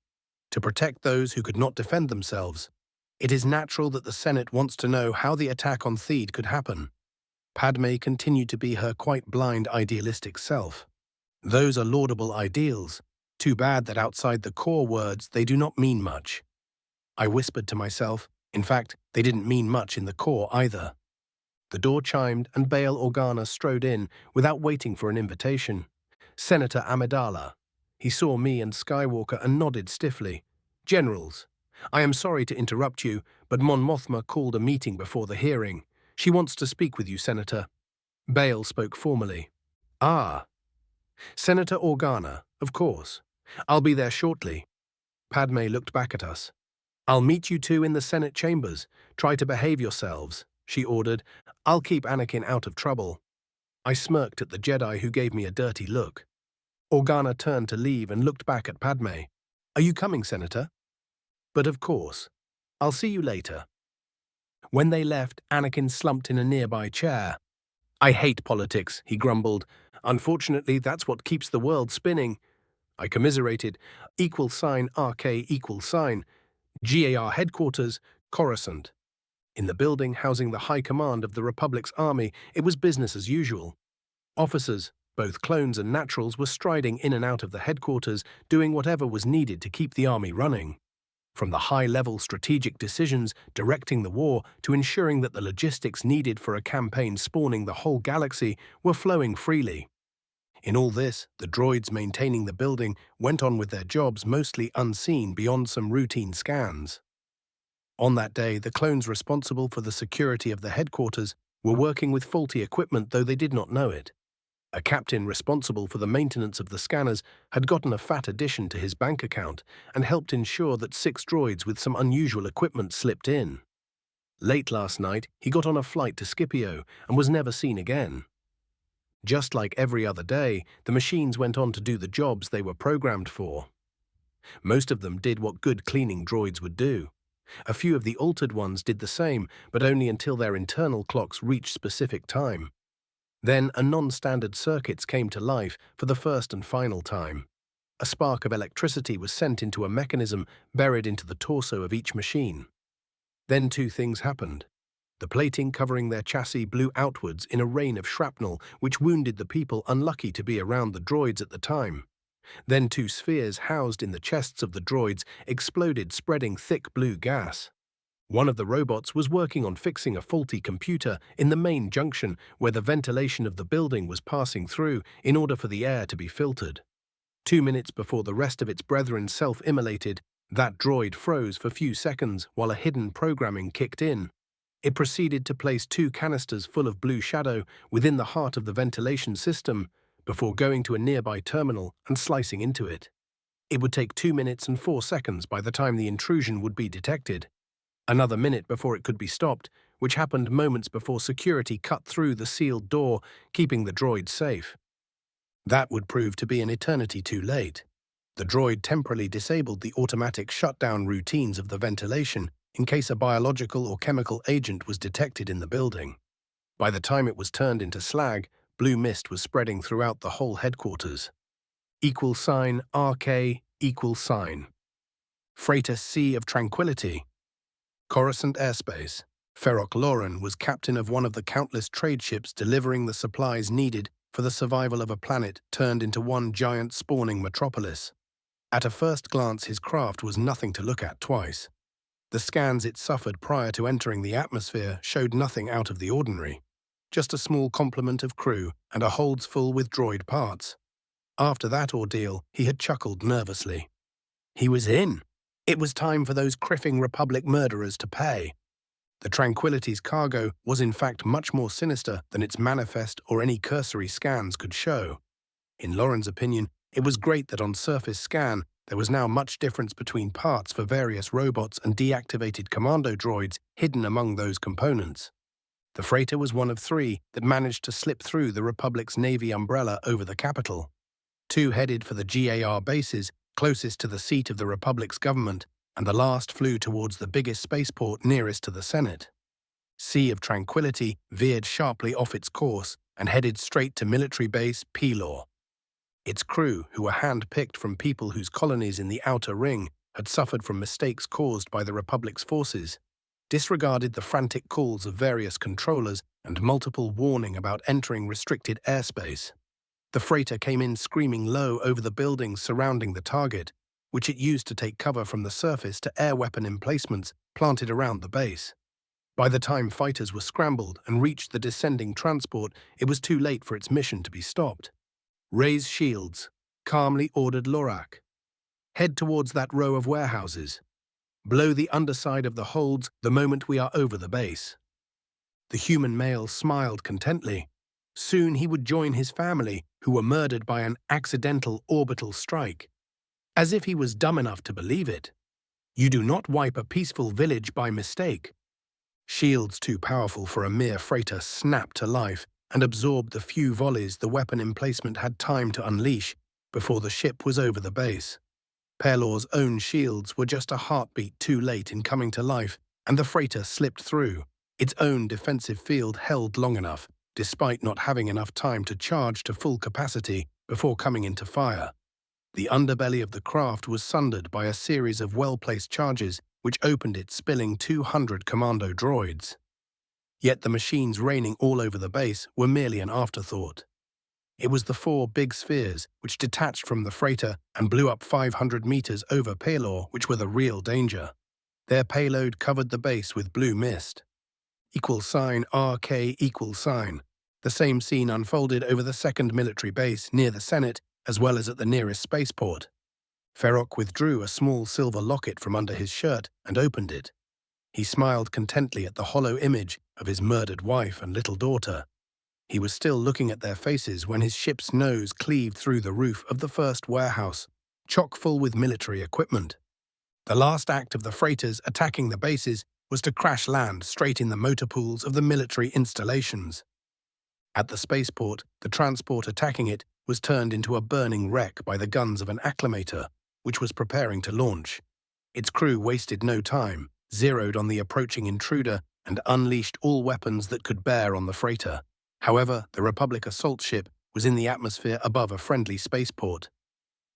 to protect those who could not defend themselves. It is natural that the Senate wants to know how the attack on Theed could happen. Padme continued to be her quite blind, idealistic self. Those are laudable ideals. Too bad that outside the core words they do not mean much. I whispered to myself. In fact, they didn't mean much in the core either. The door chimed and Bail Organa strode in without waiting for an invitation. "Senator Amidala." He saw me and Skywalker and nodded stiffly. "Generals, I am sorry to interrupt you, but Mon Mothma called a meeting before the hearing. She wants to speak with you, Senator." Bail spoke formally. "Ah, Senator Organa, of course. I'll be there shortly." Padme looked back at us. "I'll meet you two in the Senate chambers. Try to behave yourselves," she ordered. "I'll keep Anakin out of trouble." I smirked at the Jedi who gave me a dirty look. Organa turned to leave and looked back at Padme. "Are you coming, Senator?" "But of course. I'll see you later." When they left, Anakin slumped in a nearby chair. "I hate politics," he grumbled. "Unfortunately, that's what keeps the world spinning." I commiserated. $RK=, GAR headquarters, Coruscant. In the building housing the high command of the Republic's army, it was business as usual. Officers, both clones and naturals, were striding in and out of the headquarters, doing whatever was needed to keep the army running. From the high-level strategic decisions directing the war to ensuring that the logistics needed for a campaign spawning the whole galaxy were flowing freely. In all this, the droids maintaining the building went on with their jobs mostly unseen beyond some routine scans. On that day, the clones responsible for the security of the headquarters were working with faulty equipment, though they did not know it. A captain responsible for the maintenance of the scanners had gotten a fat addition to his bank account and helped ensure that 6 droids with some unusual equipment slipped in. Late last night, he got on a flight to Scipio and was never seen again. Just like every other day, the machines went on to do the jobs they were programmed for. Most of them did what good cleaning droids would do. A few of the altered ones did the same, but only until their internal clocks reached specific time. Then a non-standard circuits came to life for the first and final time. A spark of electricity was sent into a mechanism buried into the torso of each machine. Then 2 things happened. The plating covering their chassis blew outwards in a rain of shrapnel, which wounded the people unlucky to be around the droids at the time. Then 2 spheres housed in the chests of the droids exploded, spreading thick blue gas. One of the robots was working on fixing a faulty computer in the main junction where the ventilation of the building was passing through in order for the air to be filtered. 2 minutes before the rest of its brethren self-immolated, that droid froze for a few seconds while a hidden programming kicked in. It proceeded to place 2 canisters full of blue shadow within the heart of the ventilation system before going to a nearby terminal and slicing into it. It would take 2 minutes and 4 seconds by the time the intrusion would be detected. Another minute before it could be stopped, which happened moments before security cut through the sealed door, keeping the droid safe. That would prove to be an eternity too late. The droid temporarily disabled the automatic shutdown routines of the ventilation in case a biological or chemical agent was detected in the building. By the time it was turned into slag, blue mist was spreading throughout the whole headquarters. $RK=. Freighter Sea of Tranquility. Coruscant airspace. Ferroc Lauren was captain of one of the countless trade ships delivering the supplies needed for the survival of a planet turned into one giant spawning metropolis. At a first glance, his craft was nothing to look at twice. The scans it suffered prior to entering the atmosphere showed nothing out of the ordinary. Just a small complement of crew and a holds full with droid parts. After that ordeal, he had chuckled nervously. He was in. It was time for those criffing Republic murderers to pay. The Tranquility's cargo was in fact much more sinister than its manifest or any cursory scans could show. In Lauren's opinion, it was great that on surface scan, there was now much difference between parts for various robots and deactivated commando droids hidden among those components. The freighter was one of 3 that managed to slip through the Republic's Navy umbrella over the capital. 2 headed for the GAR bases closest to the seat of the Republic's government, and the last flew towards the biggest spaceport nearest to the Senate. Sea of Tranquility veered sharply off its course and headed straight to military base Pelor. Its crew, who were hand-picked from people whose colonies in the Outer Ring had suffered from mistakes caused by the Republic's forces, disregarded the frantic calls of various controllers and multiple warning about entering restricted airspace. The freighter came in screaming low over the buildings surrounding the target, which it used to take cover from the surface to air weapon emplacements planted around the base. By the time fighters were scrambled and reached the descending transport, it was too late for its mission to be stopped. "Raise shields," calmly ordered Lorak. "Head towards that row of warehouses. Blow the underside of the holds the moment we are over the base." The human male smiled contently. Soon he would join his family, who were murdered by an accidental orbital strike. As if he was dumb enough to believe it. You do not wipe a peaceful village by mistake. Shields too powerful for a mere freighter snapped to life and absorbed the few volleys the weapon emplacement had time to unleash before the ship was over the base. Pelor's own shields were just a heartbeat too late in coming to life, and the freighter slipped through, its own defensive field held long enough, despite not having enough time to charge to full capacity before coming into fire. The underbelly of the craft was sundered by a series of well-placed charges which opened it, spilling 200 commando droids. Yet the machines raining all over the base were merely an afterthought. It was the 4 big spheres which detached from the freighter and blew up 500 meters over Pelor which were the real danger. Their payload covered the base with blue mist. =RK=. The same scene unfolded over the 2nd military base near the Senate as well as at the nearest spaceport. Ferroc withdrew a small silver locket from under his shirt and opened it. He smiled contently at the hollow image of his murdered wife and little daughter. He was still looking at their faces when his ship's nose cleaved through the roof of the first warehouse, chock-full with military equipment. The last act of the freighters attacking the bases was to crash land straight in the motor pools of the military installations. At the spaceport, the transport attacking it was turned into a burning wreck by the guns of an acclimator, which was preparing to launch. Its crew wasted no time, zeroed on the approaching intruder, and unleashed all weapons that could bear on the freighter. However, the Republic assault ship was in the atmosphere above a friendly spaceport.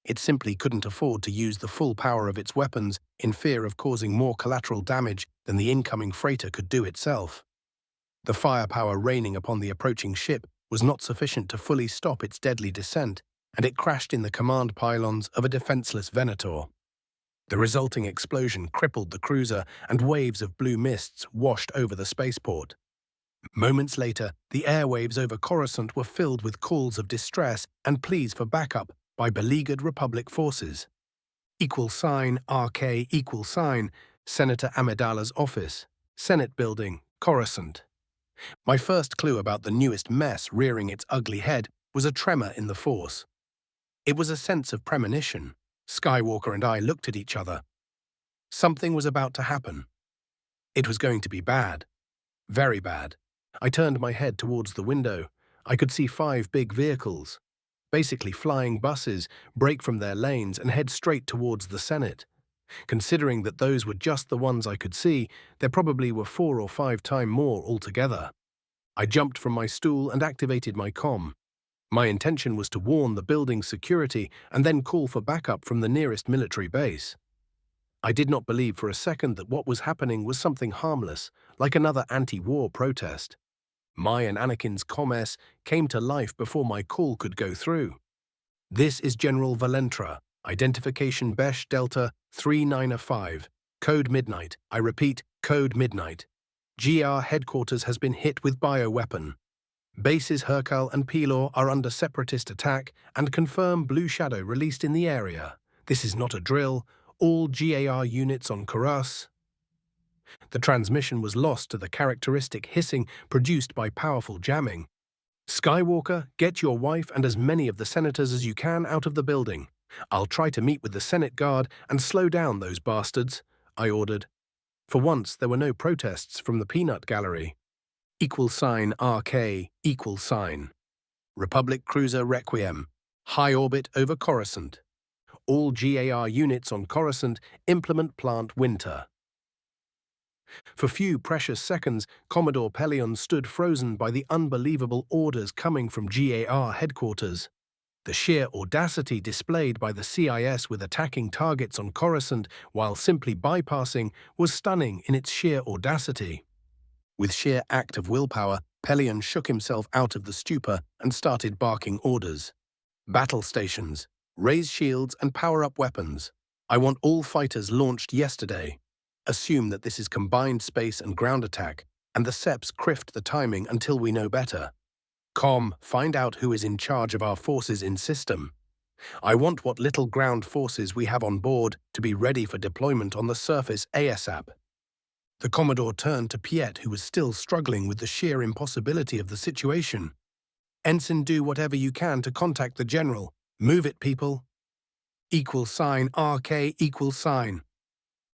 It simply couldn't afford to use the full power of its weapons in fear of causing more collateral damage than the incoming freighter could do itself. The firepower raining upon the approaching ship was not sufficient to fully stop its deadly descent, and it crashed in the command pylons of a defenseless Venator. The resulting explosion crippled the cruiser, and waves of blue mists washed over the spaceport. Moments later, the airwaves over Coruscant were filled with calls of distress and pleas for backup by beleaguered Republic forces. =RK=, Senator Amidala's office, Senate Building, Coruscant. My first clue about the newest mess rearing its ugly head was a tremor in the Force. It was a sense of premonition. Skywalker and I looked at each other. Something was about to happen. It was going to be bad. Very bad. I turned my head towards the window. I could see 5 big vehicles, basically flying buses, break from their lanes and head straight towards the Senate. Considering that those were just the ones I could see, there probably were 4 or 5 times more altogether. I jumped from my stool and activated my comm. My intention was to warn the building's security and then call for backup from the nearest military base. I did not believe for a second that what was happening was something harmless, like another anti-war protest. My and Anakin's comm came to life before my call could go through. "This is General Valentra, identification Besh Delta 395, code midnight. I repeat, code midnight. GR headquarters has been hit with bioweapon. Bases Hercal and Pelor are under separatist attack and confirm Blue Shadow released in the area. This is not a drill. All GAR units on Coruscant." The transmission was lost to the characteristic hissing produced by powerful jamming. Skywalker, get your wife and as many of the senators as you can out of the building. I'll try to meet with the Senate Guard and slow down those bastards, I ordered. For once, there were no protests from the peanut gallery. =RK, Republic Cruiser Requiem. High orbit over Coruscant. All GAR units on Coruscant implement plant winter. For few precious seconds, Commodore Pelion stood frozen by the unbelievable orders coming from GAR headquarters. The sheer audacity displayed by the CIS with attacking targets on Coruscant while simply bypassing was stunning in its sheer audacity. With sheer act of willpower, Pelion shook himself out of the stupor and started barking orders. Battle stations. Raise shields and power up weapons. I want all fighters launched yesterday. Assume that this is combined space and ground attack, and the SEPs crift the timing until we know better. Find out who is in charge of our forces in system. I want what little ground forces we have on board to be ready for deployment on the surface ASAP. The Commodore turned to Piet, who was still struggling with the sheer impossibility of the situation. Ensign, do whatever you can to contact the General. Move it, people. =RK.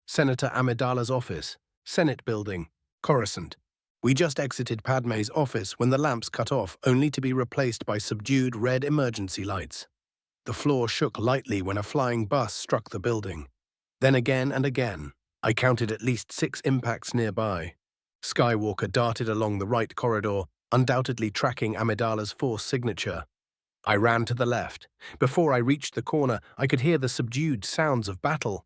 Senator Amidala's office, Senate Building, Coruscant. We just exited Padme's office when the lamps cut off, only to be replaced by subdued red emergency lights. The floor shook lightly when a flying bus struck the building. Then again and again. I counted at least 6 impacts nearby. Skywalker darted along the right corridor, undoubtedly tracking Amidala's force signature. I ran to the left. Before I reached the corner, I could hear the subdued sounds of battle.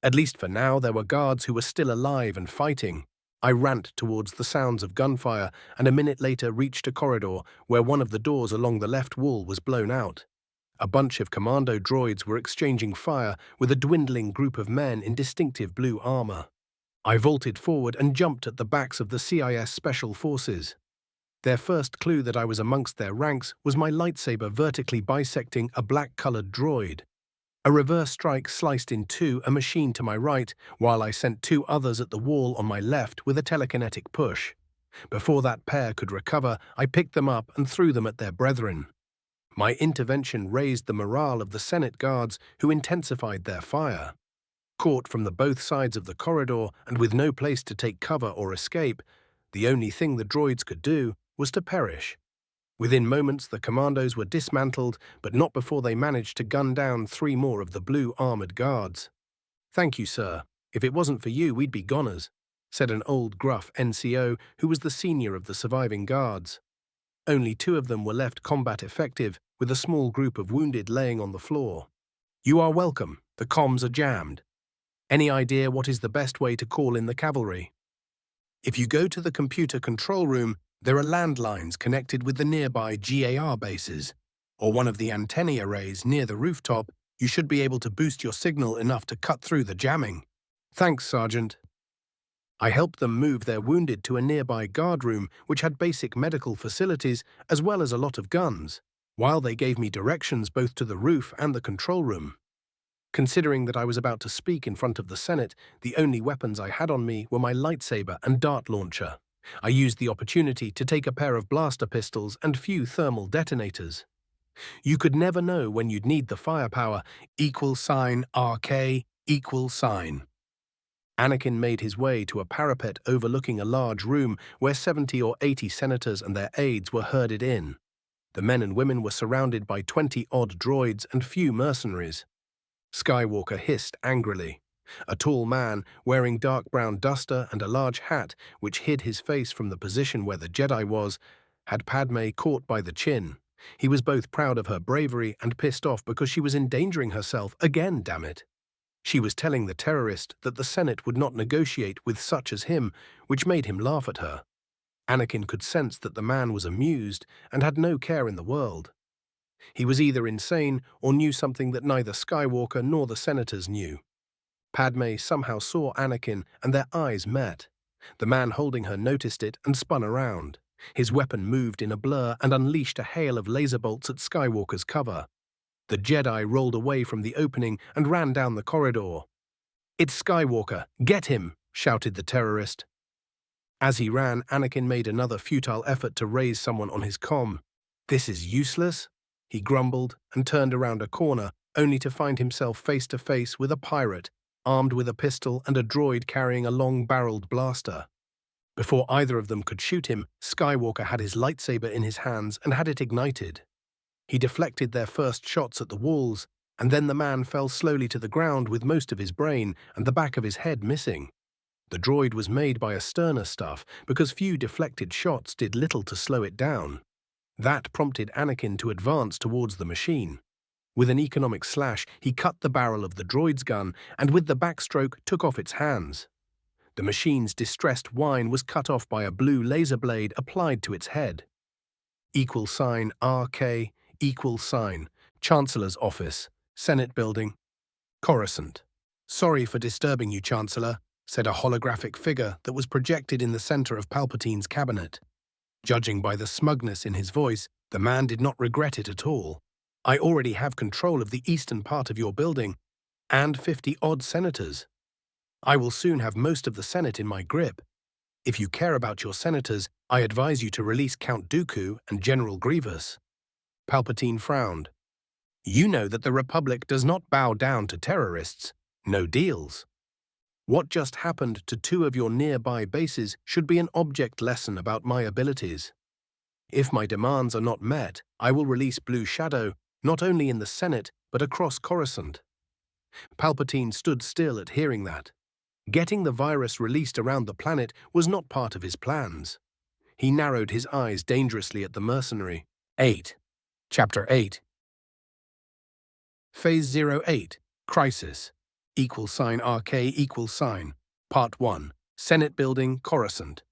At least for now, there were guards who were still alive and fighting. I ran towards the sounds of gunfire and a minute later reached a corridor where one of the doors along the left wall was blown out. A bunch of commando droids were exchanging fire with a dwindling group of men in distinctive blue armor. I vaulted forward and jumped at the backs of the CIS Special Forces. Their first clue that I was amongst their ranks was my lightsaber vertically bisecting a black-colored droid. A reverse strike sliced in two a machine to my right, while I sent 2 others at the wall on my left with a telekinetic push. Before that pair could recover, I picked them up and threw them at their brethren. My intervention raised the morale of the Senate guards, who intensified their fire. Caught from the both sides of the corridor and with no place to take cover or escape, the only thing the droids could do was to perish. Within moments, the commandos were dismantled, but not before they managed to gun down 3 more of the blue armored guards. "Thank you, sir. If it wasn't for you, we'd be goners," said an old gruff NCO who was the senior of the surviving guards. Only 2 of them were left combat effective, with a small group of wounded laying on the floor. "You are welcome. The comms are jammed. Any idea what is the best way to call in the cavalry?" "If you go to the computer control room, there are landlines connected with the nearby GAR bases, or one of the antennae arrays near the rooftop. You should be able to boost your signal enough to cut through the jamming." "Thanks, Sergeant." I helped them move their wounded to a nearby guard room which had basic medical facilities as well as a lot of guns, while they gave me directions both to the roof and the control room. Considering that I was about to speak in front of the Senate, the only weapons I had on me were my lightsaber and dart launcher. I used the opportunity to take a pair of blaster pistols and few thermal detonators. You could never know when you'd need the firepower. =RK. Anakin made his way to a parapet overlooking a large room where 70 or 80 senators and their aides were herded in. The men and women were surrounded by 20-odd droids and few mercenaries. Skywalker hissed angrily. A tall man, wearing dark brown duster and a large hat which hid his face from the position where the Jedi was, had Padme caught by the chin. He was both proud of her bravery and pissed off because she was endangering herself again, damn it. She was telling the terrorist that the Senate would not negotiate with such as him, which made him laugh at her. Anakin could sense that the man was amused and had no care in the world. He was either insane or knew something that neither Skywalker nor the senators knew. Padme somehow saw Anakin and their eyes met. The man holding her noticed it and spun around. His weapon moved in a blur and unleashed a hail of laser bolts at Skywalker's cover. The Jedi rolled away from the opening and ran down the corridor. "It's Skywalker! Get him!" shouted the terrorist. As he ran, Anakin made another futile effort to raise someone on his comm. "This is useless," he grumbled and turned around a corner, only to find himself face to face with a pirate, armed with a pistol and a droid carrying a long-barreled blaster. Before either of them could shoot him, Skywalker had his lightsaber in his hands and had it ignited. He deflected their first shots at the walls, and then the man fell slowly to the ground with most of his brain and the back of his head missing. The droid was made by a sterner stuff because few deflected shots did little to slow it down. That prompted Anakin to advance towards the machine. With an economic slash, he cut the barrel of the droid's gun and with the backstroke took off its hands. The machine's distressed whine was cut off by a blue laser blade applied to its head. =RK, Chancellor's Office, Senate Building, Coruscant. "Sorry for disturbing you, Chancellor," said a holographic figure that was projected in the center of Palpatine's cabinet. Judging by the smugness in his voice, the man did not regret it at all. "I already have control of the eastern part of your building, and 50-odd senators. I will soon have most of the Senate in my grip. If you care about your senators, I advise you to release Count Dooku and General Grievous." Palpatine frowned. "You know that the Republic does not bow down to terrorists. No deals. What just happened to two of your nearby bases should be an object lesson about my abilities. If my demands are not met, I will release Blue Shadow, not only in the Senate, but across Coruscant." Palpatine stood still at hearing that. Getting the virus released around the planet was not part of his plans. He narrowed his eyes dangerously at the mercenary. 8. Chapter 8. Phase 08, Crisis, =RK, Part 1, Senate Building, Coruscant.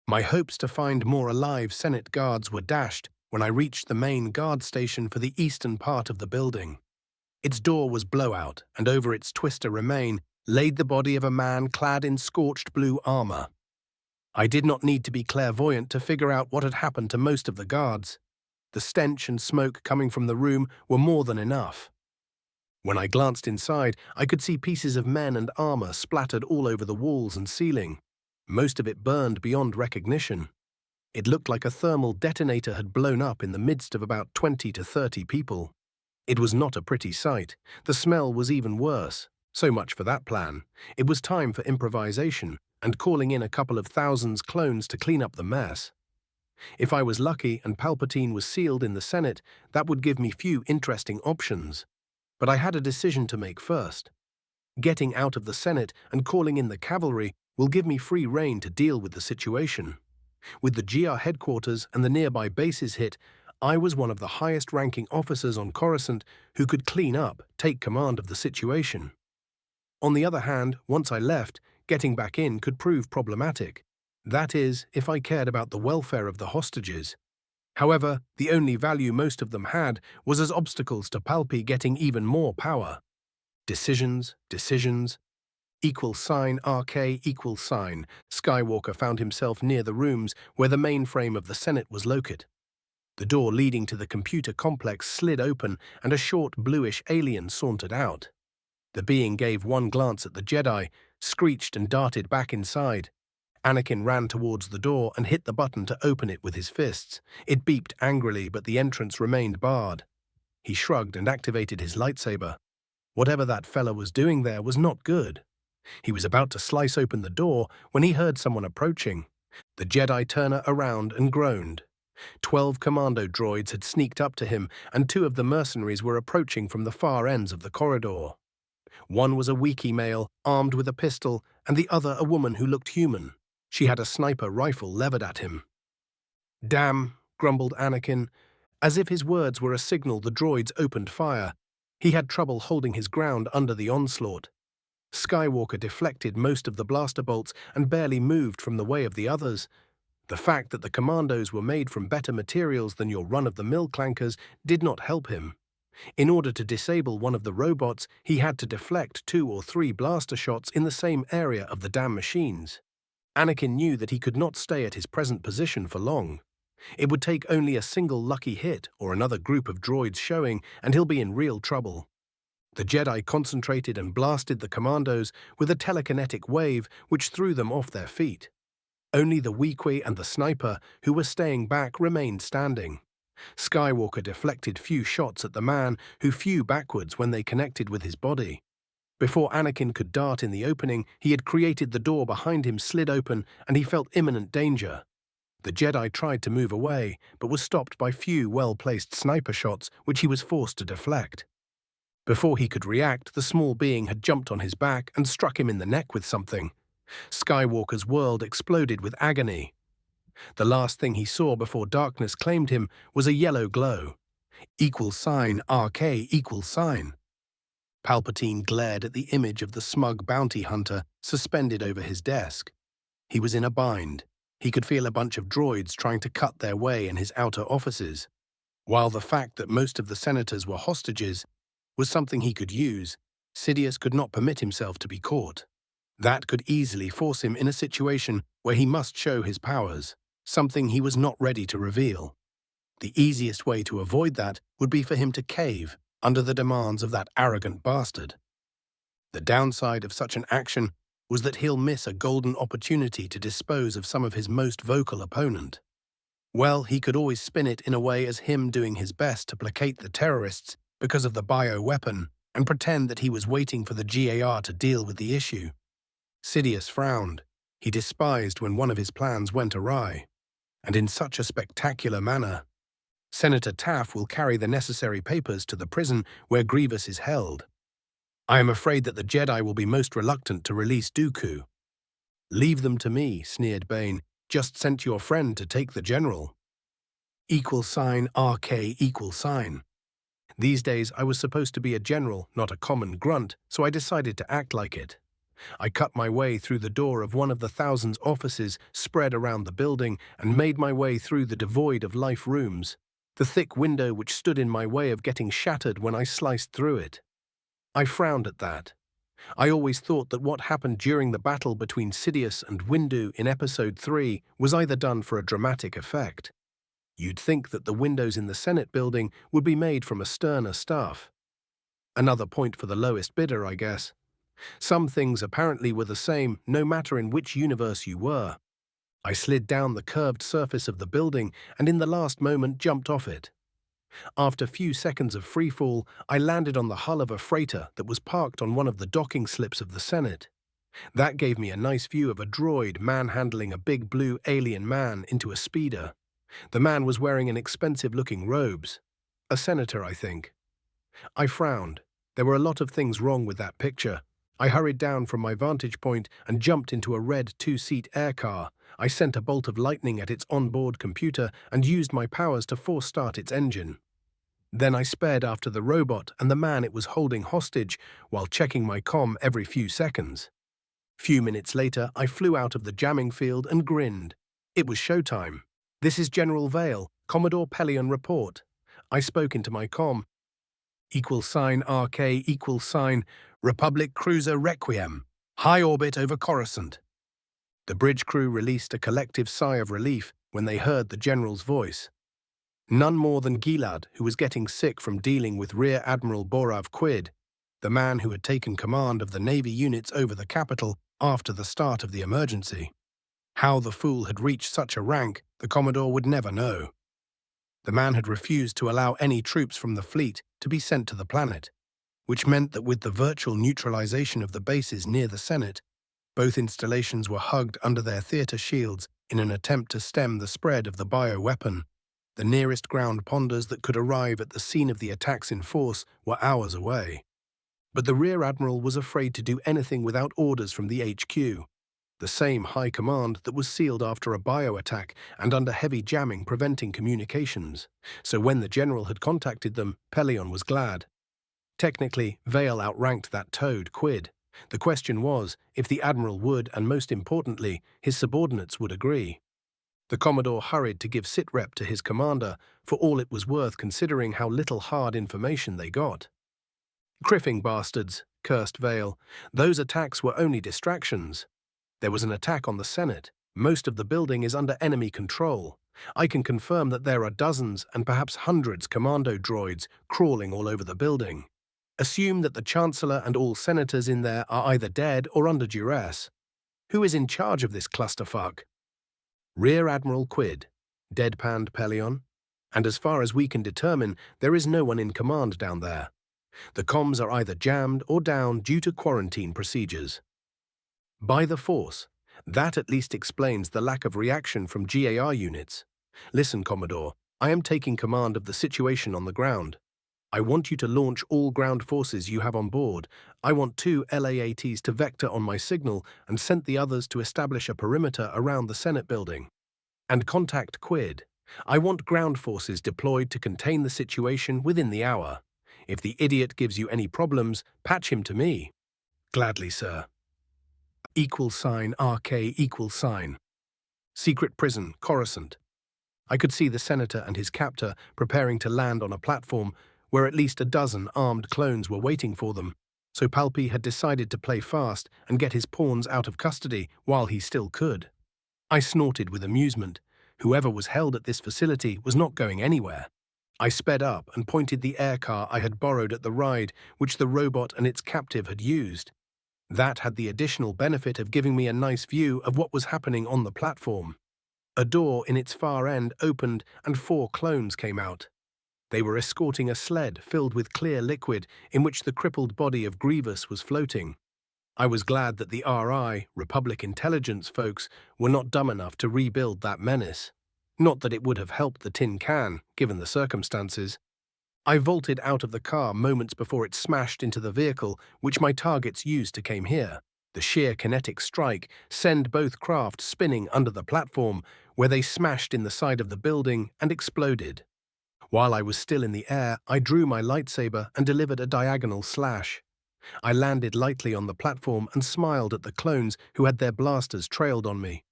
My hopes to find more alive Senate guards were dashed when I reached the main guard station for the eastern part of the building. Its door was blowout, and over its twister remain laid the body of a man clad in scorched blue armor. I did not need to be clairvoyant to figure out what had happened to most of the guards. The stench and smoke coming from the room were more than enough. When I glanced inside, I could see pieces of men and armor splattered all over the walls and ceiling. Most of it burned beyond recognition. It looked like a thermal detonator had blown up in the midst of about 20 to 30 people. It was not a pretty sight. The smell was even worse. So much for that plan. It was time for improvisation and calling in a couple of thousands clones to clean up the mess. If I was lucky and Palpatine was sealed in the Senate, that would give me few interesting options. But I had a decision to make first. Getting out of the Senate and calling in the cavalry will give me free rein to deal with the situation. With the GR headquarters and the nearby bases hit, I was one of the highest-ranking officers on Coruscant who could clean up, take command of the situation. On the other hand, once I left, getting back in could prove problematic. That is, if I cared about the welfare of the hostages. However, the only value most of them had was as obstacles to Palpi getting even more power. Decisions. =RK, Skywalker found himself near the rooms where the mainframe of the Senate was located. The door leading to the computer complex slid open and a short bluish alien sauntered out. The being gave one glance at the Jedi, screeched and darted back inside. Anakin ran towards the door and hit the button to open it with his fists. It beeped angrily, but the entrance remained barred. He shrugged and activated his lightsaber. Whatever that fella was doing there was not good. He was about to slice open the door when he heard someone approaching. The Jedi turned around and groaned. 12 commando droids had sneaked up to him, and 2 of the mercenaries were approaching from the far ends of the corridor. One was a Wookiee male, armed with a pistol, and the other a woman who looked human. She had a sniper rifle levered at him. "Damn," grumbled Anakin. As if his words were a signal, the droids opened fire. He had trouble holding his ground under the onslaught. Skywalker deflected most of the blaster bolts and barely moved from the way of the others. The fact that the commandos were made from better materials than your run-of-the-mill clankers did not help him. In order to disable one of the robots, he had to deflect 2 or 3 blaster shots in the same area of the damn machines. Anakin knew that he could not stay at his present position for long. It would take only a single lucky hit or another group of droids showing, and he'll be in real trouble. The Jedi concentrated and blasted the commandos with a telekinetic wave which threw them off their feet. Only the Weequay and the sniper, who were staying back, remained standing. Skywalker deflected few shots at the man, who flew backwards when they connected with his body. Before Anakin could dart in the opening, he had created the door behind him slid open, and he felt imminent danger. The Jedi tried to move away, but was stopped by few well-placed sniper shots, which he was forced to deflect. Before he could react, the small being had jumped on his back and struck him in the neck with something. Skywalker's world exploded with agony. The last thing he saw before darkness claimed him was a yellow glow. =RK=. Palpatine glared at the image of the smug bounty hunter suspended over his desk. He was in a bind. He could feel a bunch of droids trying to cut their way in his outer offices. While the fact that most of the senators were hostages was something he could use, Sidious could not permit himself to be caught. That could easily force him in a situation where he must show his powers, something he was not ready to reveal. The easiest way to avoid that would be for him to cave under the demands of that arrogant bastard. The downside of such an action was that he'll miss a golden opportunity to dispose of some of his most vocal opponent. Well, he could always spin it in a way as him doing his best to placate the terrorists because of the bioweapon and pretend that he was waiting for the GAR to deal with the issue. Sidious frowned. He despised when one of his plans went awry, and in such a spectacular manner. Senator Taff will carry the necessary papers to the prison where Grievous is held. I am afraid that the Jedi will be most reluctant to release Dooku. Leave them to me, sneered Bane. Just sent your friend to take the general. =RK=. These days I was supposed to be a general, not a common grunt, so I decided to act like it. I cut my way through the door of one of the thousands offices spread around the building and made my way through the devoid of life rooms, the thick window which stood in my way of getting shattered when I sliced through it. I frowned at that. I always thought that what happened during the battle between Sidious and Windu in Episode 3 was either done for a dramatic effect. You'd think that the windows in the Senate building would be made from a sterner stuff. Another point for the lowest bidder, I guess. Some things apparently were the same, no matter in which universe you were. I slid down the curved surface of the building and in the last moment jumped off it. After few seconds of freefall, I landed on the hull of a freighter that was parked on one of the docking slips of the Senate. That gave me a nice view of a droid manhandling a big blue alien man into a speeder. The man was wearing an expensive-looking robes. A senator, I think. I frowned. There were a lot of things wrong with that picture. I hurried down from my vantage point and jumped into a red two-seat air car. I sent a bolt of lightning at its onboard computer and used my powers to force start its engine. Then I sped after the robot and the man it was holding hostage while checking my comm every few seconds. Few minutes later, I flew out of the jamming field and grinned. It was showtime. This is General Vale, Commodore Pelion report. I spoke into my comm. =RK=, Republic Cruiser Requiem, high orbit over Coruscant. The bridge crew released a collective sigh of relief when they heard the general's voice. None more than Gilad, who was getting sick from dealing with Rear Admiral Borav Quid, the man who had taken command of the Navy units over the capital after the start of the emergency. How the fool had reached such a rank, the Commodore would never know. The man had refused to allow any troops from the fleet to be sent to the planet, which meant that with the virtual neutralization of the bases near the Senate, both installations were hugged under their theater shields in an attempt to stem the spread of the bioweapon. The nearest ground ponders that could arrive at the scene of the attacks in force were hours away. But the Rear Admiral was afraid to do anything without orders from the HQ, the same high command that was sealed after a bio-attack and under heavy jamming preventing communications. So when the general had contacted them, Pelion was glad. Technically, Vale outranked that toad, Quid. The question was if the Admiral would, and most importantly, his subordinates would agree. The Commodore hurried to give sitrep to his commander, for all it was worth considering how little hard information they got. Criffing bastards, cursed Vale. Those attacks were only distractions. There was an attack on the Senate. Most of the building is under enemy control. I can confirm that there are dozens and perhaps hundreds commando droids crawling all over the building. Assume that the Chancellor and all senators in there are either dead or under duress. Who is in charge of this clusterfuck? Rear Admiral Quid, deadpanned Pelion. And as far as we can determine, there is no one in command down there. The comms are either jammed or down due to quarantine procedures. By the Force, that at least explains the lack of reaction from GAR units. Listen, Commodore, I am taking command of the situation on the ground. I want you to launch all ground forces you have on board. I want 2 LAATs to vector on my signal and send the others to establish a perimeter around the Senate building. And contact Quid. I want ground forces deployed to contain the situation within the hour. If the idiot gives you any problems, patch him to me. Gladly, sir. =RK=. Secret prison, Coruscant. I could see the senator and his captor preparing to land on a platform where at least a dozen armed clones were waiting for them, so Palpy had decided to play fast and get his pawns out of custody while he still could. I snorted with amusement. Whoever was held at this facility was not going anywhere. I sped up and pointed the air car I had borrowed at the ride, which the robot and its captive had used. That had the additional benefit of giving me a nice view of what was happening on the platform. A door in its far end opened and 4 clones came out. They were escorting a sled filled with clear liquid in which the crippled body of Grievous was floating. I was glad that the RI, Republic intelligence folks, were not dumb enough to rebuild that menace. Not that it would have helped the tin can, given the circumstances. I vaulted out of the car moments before it smashed into the vehicle which my targets used to came here. The sheer kinetic strike sent both craft spinning under the platform, where they smashed in the side of the building and exploded. While I was still in the air, I drew my lightsaber and delivered a diagonal slash. I landed lightly on the platform and smiled at the clones who had their blasters trailed on me.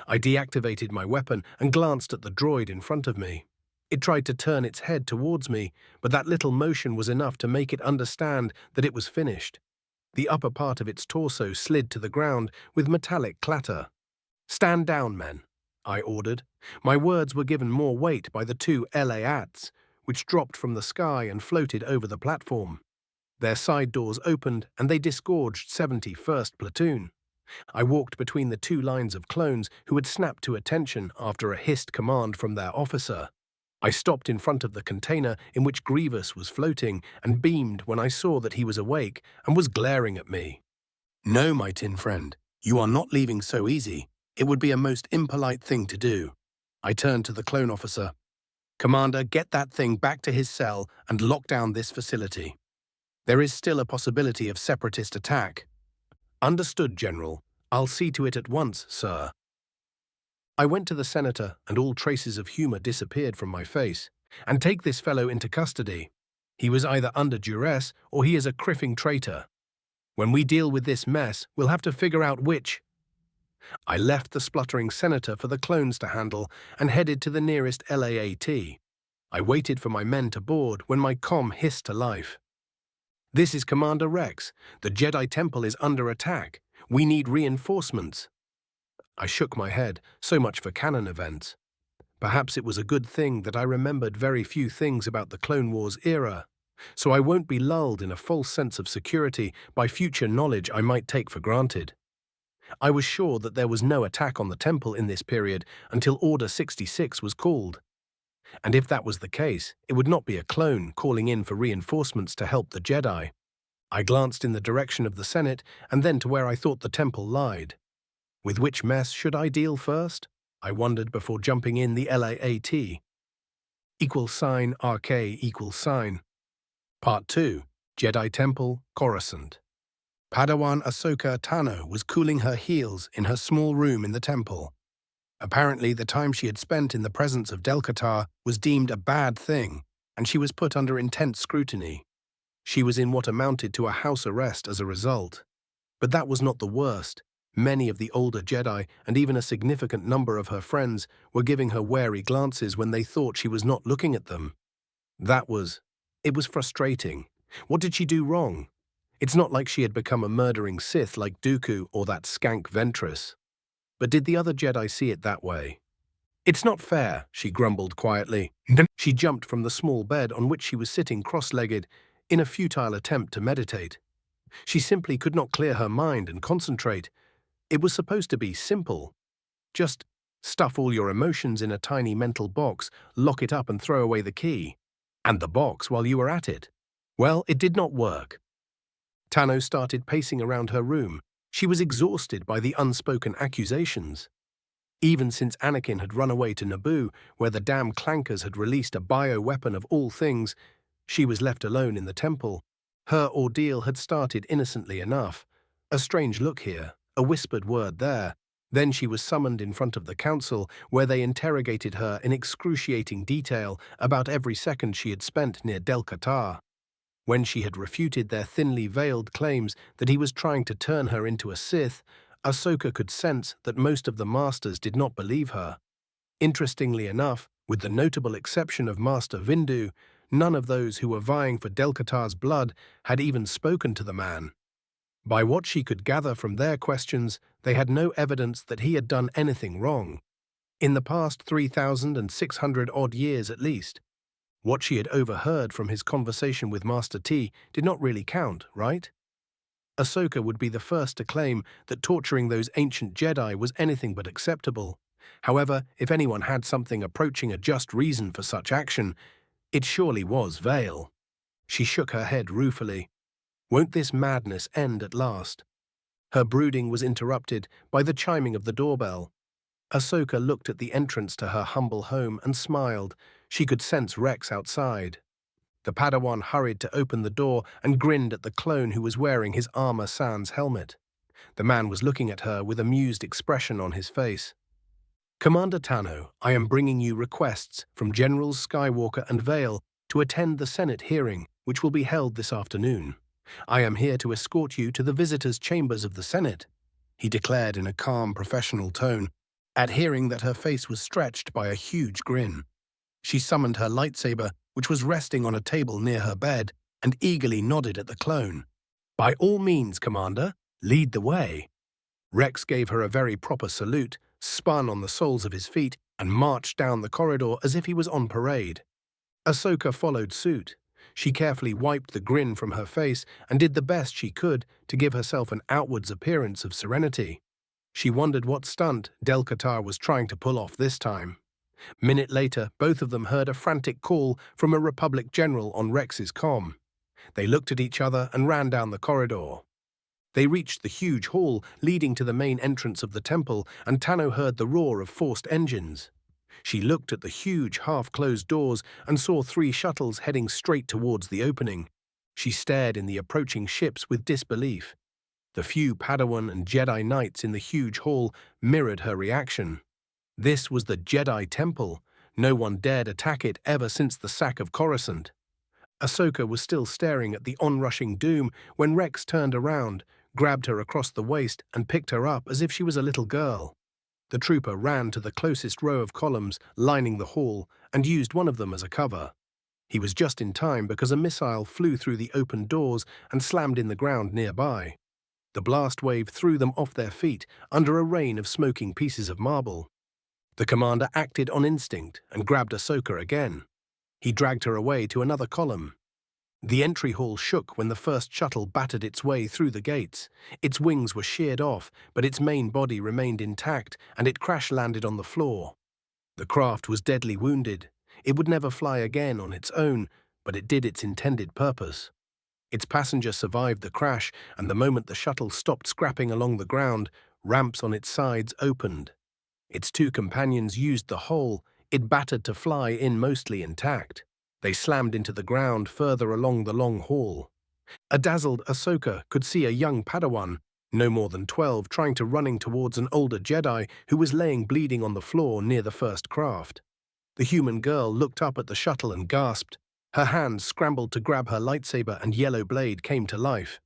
I deactivated my weapon and glanced at the droid in front of me. It tried to turn its head towards me, but that little motion was enough to make it understand that it was finished. The upper part of its torso slid to the ground with metallic clatter. "Stand down, men," I ordered. My words were given more weight by the 2 LAATs, which dropped from the sky and floated over the platform. Their side doors opened and they disgorged 71st Platoon. I walked between the 2 lines of clones who had snapped to attention after a hissed command from their officer. I stopped in front of the container in which Grievous was floating and beamed when I saw that he was awake and was glaring at me. "No, my tin friend, you are not leaving so easy. It would be a most impolite thing to do." I turned to the clone officer. "Commander, get that thing back to his cell and lock down this facility. There is still a possibility of separatist attack." "Understood, General. I'll see to it at once, sir." I went to the senator and all traces of humor disappeared from my face. "And take this fellow into custody. He was either under duress or he is a criffing traitor. When we deal with this mess, we'll have to figure out which." I left the spluttering senator for the clones to handle and headed to the nearest LAAT. I waited for my men to board when my comm hissed to life. "This is Commander Rex. The Jedi Temple is under attack. We need reinforcements." I shook my head. So much for canon events. Perhaps it was a good thing that I remembered very few things about the Clone Wars era, so I won't be lulled in a false sense of security by future knowledge I might take for granted. I was sure that there was no attack on the temple in this period until Order 66 was called. And if that was the case, it would not be a clone calling in for reinforcements to help the Jedi. I glanced in the direction of the Senate and then to where I thought the temple lied. With which mess should I deal first? I wondered before jumping in the LAAT. =RK=. Part 2. Jedi Temple, Coruscant. Padawan Ahsoka Tano was cooling her heels in her small room in the temple. Apparently, the time she had spent in the presence of Delcatar was deemed a bad thing, and she was put under intense scrutiny. She was in what amounted to a house arrest as a result. But that was not the worst. Many of the older Jedi, and even a significant number of her friends, were giving her wary glances when they thought she was not looking at them. It was frustrating. What did she do wrong? It's not like she had become a murdering Sith like Dooku or that skank Ventress. But did the other Jedi see it that way? "It's not fair," she grumbled quietly. She jumped from the small bed on which she was sitting cross-legged. in a futile attempt to meditate. She simply could not clear her mind and concentrate. It was supposed to be simple. Just stuff all your emotions in a tiny mental box, lock it up and throw away the key. And the box while you were at it. Well, it did not work. Tano started pacing around her room. She was exhausted by the unspoken accusations. Even since Anakin had run away to Naboo, where the damn clankers had released a bioweapon of all things, she was left alone in the temple. Her ordeal had started innocently enough. A strange look here, a whispered word there. Then she was summoned in front of the council, where they interrogated her in excruciating detail about every second she had spent near Del-Qatar. When she had refuted their thinly veiled claims that he was trying to turn her into a Sith, Ahsoka could sense that most of the masters did not believe her. Interestingly enough, with the notable exception of Master Windu, none of those who were vying for Del-Qatar's blood had even spoken to the man. By what she could gather from their questions, they had no evidence that he had done anything wrong. In the past 3,600-odd years at least. What she had overheard from his conversation with Master T did not really count, right? Ahsoka would be the first to claim that torturing those ancient Jedi was anything but acceptable. However, if anyone had something approaching a just reason for such action, it surely was Vale. She shook her head ruefully. Won't this madness end at last? Her brooding was interrupted by the chiming of the doorbell. Ahsoka looked at the entrance to her humble home and smiled. She could sense Rex outside. The Padawan hurried to open the door and grinned at the clone who was wearing his armor sans helmet. The man was looking at her with amused expression on his face. Commander Tano, I am bringing you requests from Generals Skywalker and Vale to attend the Senate hearing, which will be held this afternoon. I am here to escort you to the visitors' chambers of the Senate, he declared in a calm, professional tone, at hearing that her face was stretched by a huge grin. She summoned her lightsaber, which was resting on a table near her bed, and eagerly nodded at the clone. By all means, Commander, lead the way. Rex gave her a very proper salute, spun on the soles of his feet, and marched down the corridor as if he was on parade. Ahsoka followed suit. She carefully wiped the grin from her face and did the best she could to give herself an outwards appearance of serenity. She wondered what stunt Del-Qatar was trying to pull off this time. Minute later, both of them heard a frantic call from a Republic general on Rex's comm. They looked at each other and ran down the corridor. They reached the huge hall leading to the main entrance of the temple, and Tano heard the roar of forced engines. She looked at the huge half-closed doors and saw 3 shuttles heading straight towards the opening. She stared in the approaching ships with disbelief. The few Padawan and Jedi Knights in the huge hall mirrored her reaction. This was the Jedi Temple. No one dared attack it ever since the sack of Coruscant. Ahsoka was still staring at the onrushing doom when Rex turned around, grabbed her across the waist, and picked her up as if she was a little girl. The trooper ran to the closest row of columns lining the hall and used one of them as a cover. He was just in time because a missile flew through the open doors and slammed in the ground nearby. The blast wave threw them off their feet under a rain of smoking pieces of marble. The commander acted on instinct and grabbed Ahsoka again. He dragged her away to another column. The entry hall shook when the first shuttle battered its way through the gates. Its wings were sheared off, but its main body remained intact, and it crash-landed on the floor. The craft was deadly wounded. It would never fly again on its own, but it did its intended purpose. Its passenger survived the crash, and the moment the shuttle stopped scrapping along the ground, ramps on its sides opened. Its 2 companions used the hole. It battered to fly in mostly intact. They slammed into the ground further along the long hall. A dazzled Ahsoka could see a young Padawan, no more than 12, trying to running towards an older Jedi who was laying bleeding on the floor near the first craft. The human girl looked up at the shuttle and gasped. Her hands scrambled to grab her lightsaber and yellow blade came to life.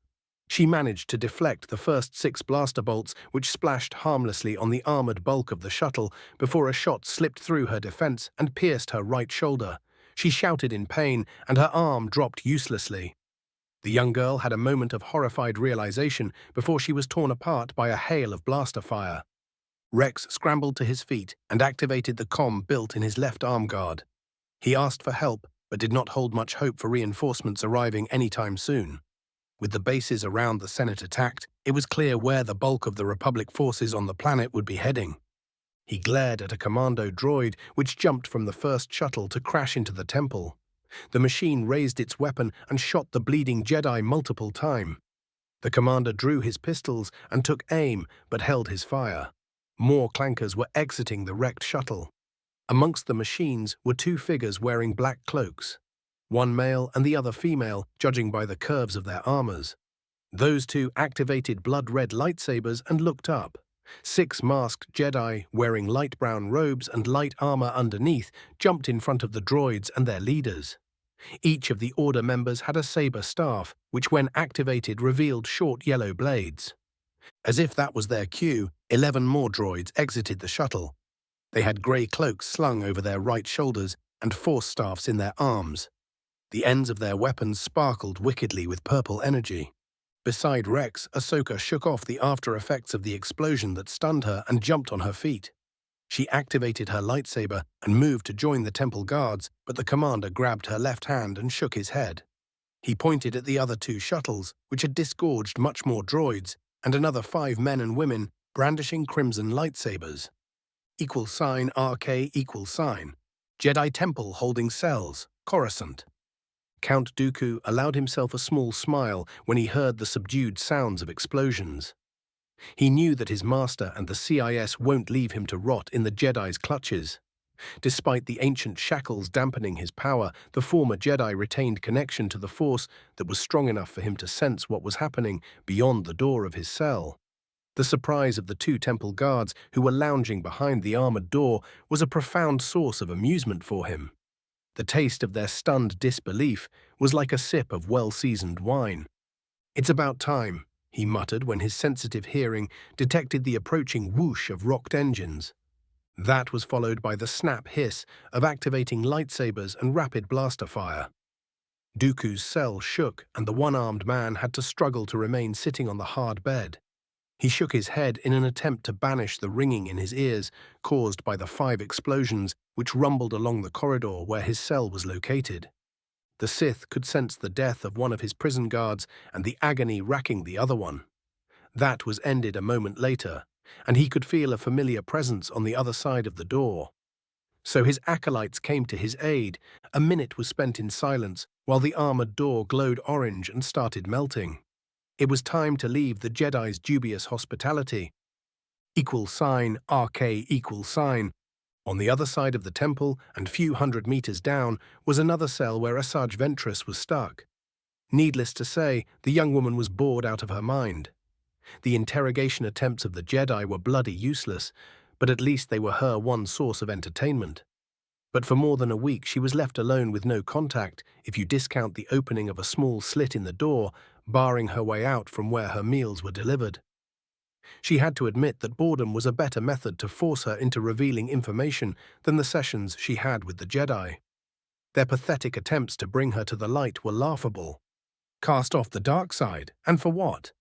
She managed to deflect the first 6 blaster bolts which splashed harmlessly on the armored bulk of the shuttle before a shot slipped through her defense and pierced her right shoulder. She shouted in pain, and her arm dropped uselessly. The young girl had a moment of horrified realization before she was torn apart by a hail of blaster fire. Rex scrambled to his feet and activated the comm built in his left arm guard. He asked for help, but did not hold much hope for reinforcements arriving anytime soon. With the bases around the Senate attacked, it was clear where the bulk of the Republic forces on the planet would be heading. He glared at a commando droid which jumped from the first shuttle to crash into the temple. The machine raised its weapon and shot the bleeding Jedi multiple times. The commander drew his pistols and took aim, but held his fire. More clankers were exiting the wrecked shuttle. Amongst the machines were two figures wearing black cloaks, one male and the other female, judging by the curves of their armors. Those two activated blood-red lightsabers and looked up. 6 masked Jedi, wearing light brown robes and light armor underneath, jumped in front of the droids and their leaders. Each of the Order members had a saber staff, which when activated revealed short yellow blades. As if that was their cue, 11 more droids exited the shuttle. They had grey cloaks slung over their right shoulders and force staffs in their arms. The ends of their weapons sparkled wickedly with purple energy. Beside Rex, Ahsoka shook off the after effects of the explosion that stunned her and jumped on her feet. She activated her lightsaber and moved to join the temple guards, but the commander grabbed her left hand and shook his head. He pointed at the other 2 shuttles, which had disgorged much more droids, and another 5 men and women brandishing crimson lightsabers. =RK=. Jedi Temple holding cells, Coruscant. Count Dooku allowed himself a small smile when he heard the subdued sounds of explosions. He knew that his master and the CIS won't leave him to rot in the Jedi's clutches. Despite the ancient shackles dampening his power, the former Jedi retained connection to the Force that was strong enough for him to sense what was happening beyond the door of his cell. The surprise of the 2 temple guards who were lounging behind the armored door was a profound source of amusement for him. The taste of their stunned disbelief was like a sip of well-seasoned wine. "It's about time," he muttered when his sensitive hearing detected the approaching whoosh of rocked engines. That was followed by the snap hiss of activating lightsabers and rapid blaster fire. Dooku's cell shook, and the one-armed man had to struggle to remain sitting on the hard bed. He shook his head in an attempt to banish the ringing in his ears caused by the 5 explosions which rumbled along the corridor where his cell was located. The Sith could sense the death of one of his prison guards and the agony racking the other one. That was ended a moment later, and he could feel a familiar presence on the other side of the door. So his acolytes came to his aid. A minute was spent in silence while the armored door glowed orange and started melting. It was time to leave the Jedi's dubious hospitality. =RK=. On the other side of the temple, and few hundred meters down, was another cell where Asajj Ventress was stuck. Needless to say, the young woman was bored out of her mind. The interrogation attempts of the Jedi were bloody useless, but at least they were her one source of entertainment. But for more than a week she was left alone with no contact, if you discount the opening of a small slit in the door, barring her way out from where her meals were delivered. She had to admit that boredom was a better method to force her into revealing information than the sessions she had with the Jedi. Their pathetic attempts to bring her to the light were laughable. Cast off the dark side, and for what?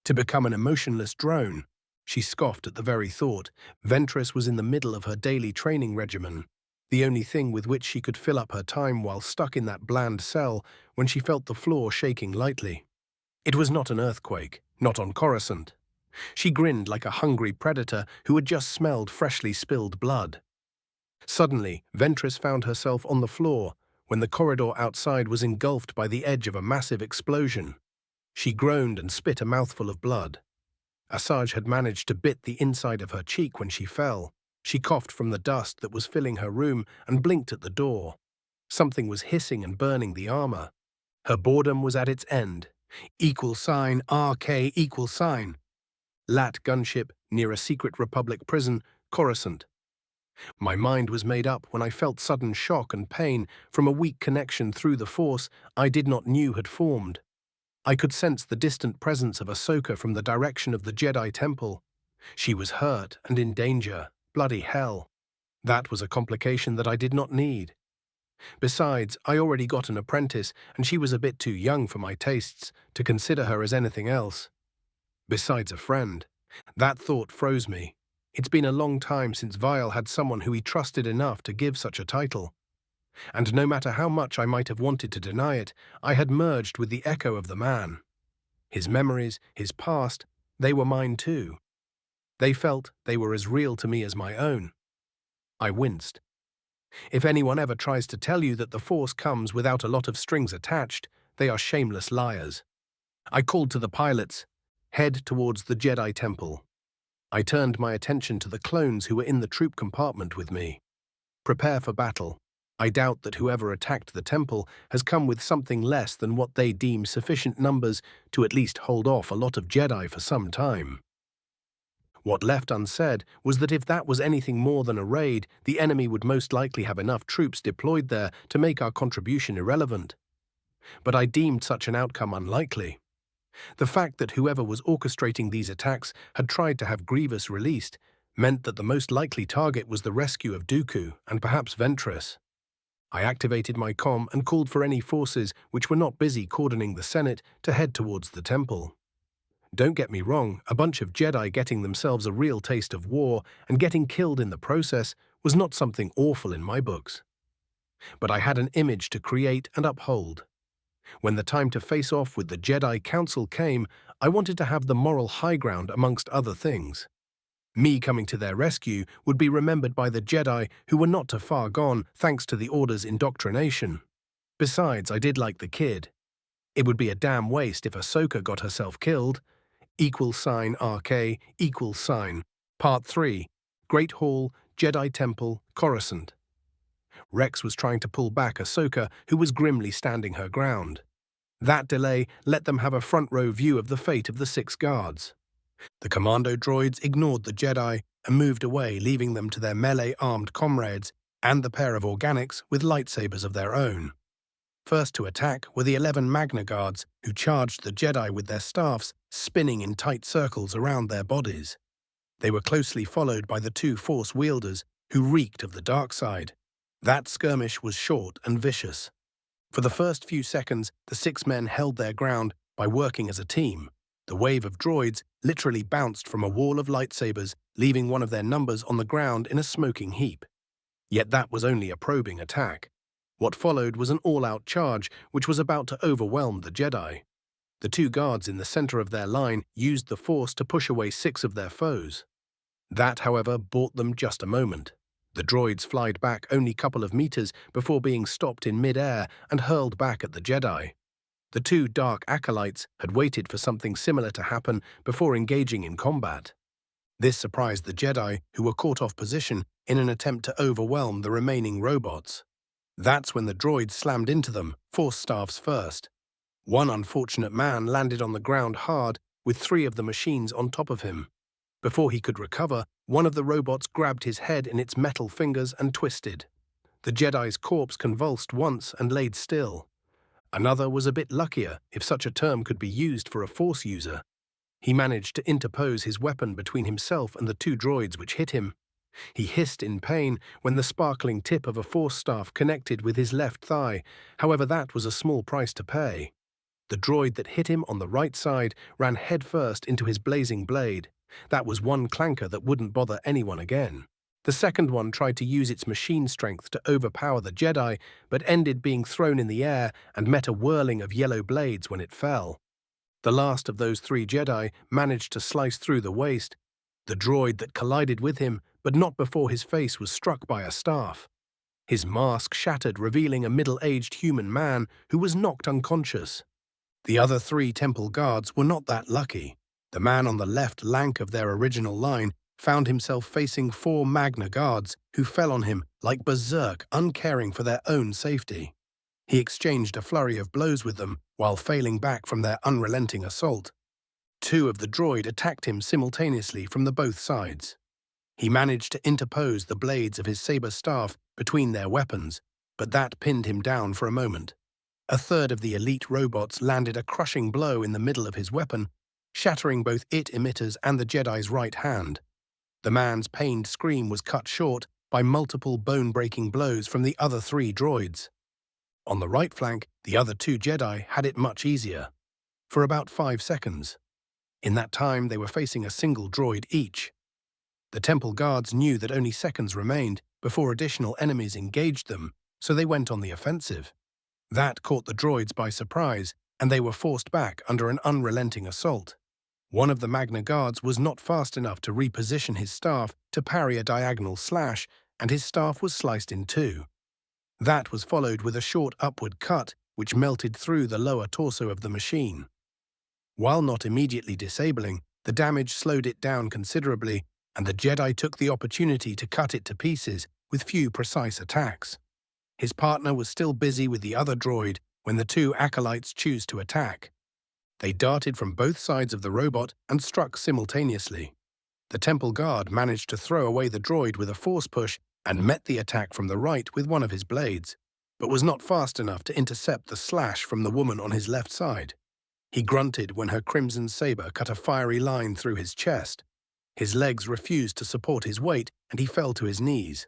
To become an emotionless drone. She scoffed at the very thought. Ventress was in the middle of her daily training regimen, the only thing with which she could fill up her time while stuck in that bland cell when she felt the floor shaking lightly. It was not an earthquake, not on Coruscant. She grinned like a hungry predator who had just smelled freshly spilled blood. Suddenly, Ventress found herself on the floor when the corridor outside was engulfed by the edge of a massive explosion. She groaned and spit a mouthful of blood. Asajj had managed to bit the inside of her cheek when she fell. She coughed from the dust that was filling her room and blinked at the door. Something was hissing and burning the armor. Her boredom was at its end. =RK=. Lat gunship near a secret Republic prison, Coruscant. My mind was made up when I felt sudden shock and pain from a weak connection through the Force I did not know had formed. I could sense the distant presence of Ahsoka from the direction of the Jedi Temple. She was hurt and in danger. Bloody hell. That was a complication that I did not need. Besides, I already got an apprentice, and she was a bit too young for my tastes to consider her as anything else. Besides a friend. That thought froze me. It's been a long time since Vile had someone who he trusted enough to give such a title. And no matter how much I might have wanted to deny it, I had merged with the echo of the man. His memories, his past, they were mine too. They felt they were as real to me as my own. I winced. If anyone ever tries to tell you that the Force comes without a lot of strings attached, they are shameless liars. I called to the pilots, "Head towards the Jedi Temple." I turned my attention to the clones who were in the troop compartment with me. Prepare for battle. I doubt that whoever attacked the temple has come with something less than what they deem sufficient numbers to at least hold off a lot of Jedi for some time. What left unsaid was that if that was anything more than a raid, the enemy would most likely have enough troops deployed there to make our contribution irrelevant. But I deemed such an outcome unlikely. The fact that whoever was orchestrating these attacks had tried to have Grievous released meant that the most likely target was the rescue of Dooku and perhaps Ventress. I activated my comm and called for any forces which were not busy cordoning the Senate to head towards the temple. Don't get me wrong, a bunch of Jedi getting themselves a real taste of war and getting killed in the process was not something awful in my books. But I had an image to create and uphold. When the time to face off with the Jedi Council came, I wanted to have the moral high ground amongst other things. Me coming to their rescue would be remembered by the Jedi who were not too far gone thanks to the Order's indoctrination. Besides, I did like the kid. It would be a damn waste if Ahsoka got herself killed. =RK Part 3 Great Hall, Jedi Temple, Coruscant. Rex was trying to pull back Ahsoka, who was grimly standing her ground. That delay let them have a front-row view of the fate of the 6 guards. The commando droids ignored the Jedi and moved away, leaving them to their melee-armed comrades and the pair of organics with lightsabers of their own. First to attack were the 11 Magna Guards, who charged the Jedi with their staffs, spinning in tight circles around their bodies. They were closely followed by the 2 Force wielders, who reeked of the dark side. That skirmish was short and vicious. For the first few seconds, the 6 men held their ground by working as a team. The wave of droids literally bounced from a wall of lightsabers, leaving one of their numbers on the ground in a smoking heap. Yet that was only a probing attack. What followed was an all-out charge which was about to overwhelm the Jedi. The 2 guards in the center of their line used the Force to push away 6 of their foes. That, however, bought them just a moment. The droids flied back only a couple of meters before being stopped in mid-air and hurled back at the Jedi. The 2 dark acolytes had waited for something similar to happen before engaging in combat. This surprised the Jedi, who were caught off position in an attempt to overwhelm the remaining robots. That's when the droids slammed into them, Force staffs first. One unfortunate man landed on the ground hard, with 3 of the machines on top of him. Before he could recover, one of the robots grabbed his head in its metal fingers and twisted. The Jedi's corpse convulsed once and laid still. Another was a bit luckier, if such a term could be used for a Force user. He managed to interpose his weapon between himself and the 2 droids which hit him. He hissed in pain when the sparkling tip of a Force staff connected with his left thigh. However, that was a small price to pay. The droid that hit him on the right side ran headfirst into his blazing blade. That was one clanker that wouldn't bother anyone again. The second one tried to use its machine strength to overpower the Jedi, but ended being thrown in the air and met a whirling of yellow blades when it fell. The last of those 3 Jedi managed to slice through the waist. The droid that collided with him, but not before his face was struck by a staff. His mask shattered, revealing a middle-aged human man who was knocked unconscious. The other 3 temple guards were not that lucky. The man on the left flank of their original line found himself facing 4 Magna Guards who fell on him like berserk, uncaring for their own safety. He exchanged a flurry of blows with them while failing back from their unrelenting assault. 2 of the droid attacked him simultaneously from the both sides. He managed to interpose the blades of his saber staff between their weapons, but that pinned him down for a moment. A third of the elite robots landed a crushing blow in the middle of his weapon, shattering both it emitters and the Jedi's right hand. The man's pained scream was cut short by multiple bone-breaking blows from the other 3 droids. On the right flank, the other 2 Jedi had it much easier. For about 5 seconds. In that time, they were facing a single droid each. The temple guards knew that only seconds remained before additional enemies engaged them, so they went on the offensive. That caught the droids by surprise, and they were forced back under an unrelenting assault. One of the Magna Guards was not fast enough to reposition his staff to parry a diagonal slash, and his staff was sliced in two. That was followed with a short upward cut, which melted through the lower torso of the machine. While not immediately disabling, the damage slowed it down considerably, and the Jedi took the opportunity to cut it to pieces with few precise attacks. His partner was still busy with the other droid when the two acolytes chose to attack. They darted from both sides of the robot and struck simultaneously. The Temple Guard managed to throw away the droid with a force push and met the attack from the right with one of his blades, but was not fast enough to intercept the slash from the woman on his left side. He grunted when her crimson saber cut a fiery line through his chest. His legs refused to support his weight, and he fell to his knees.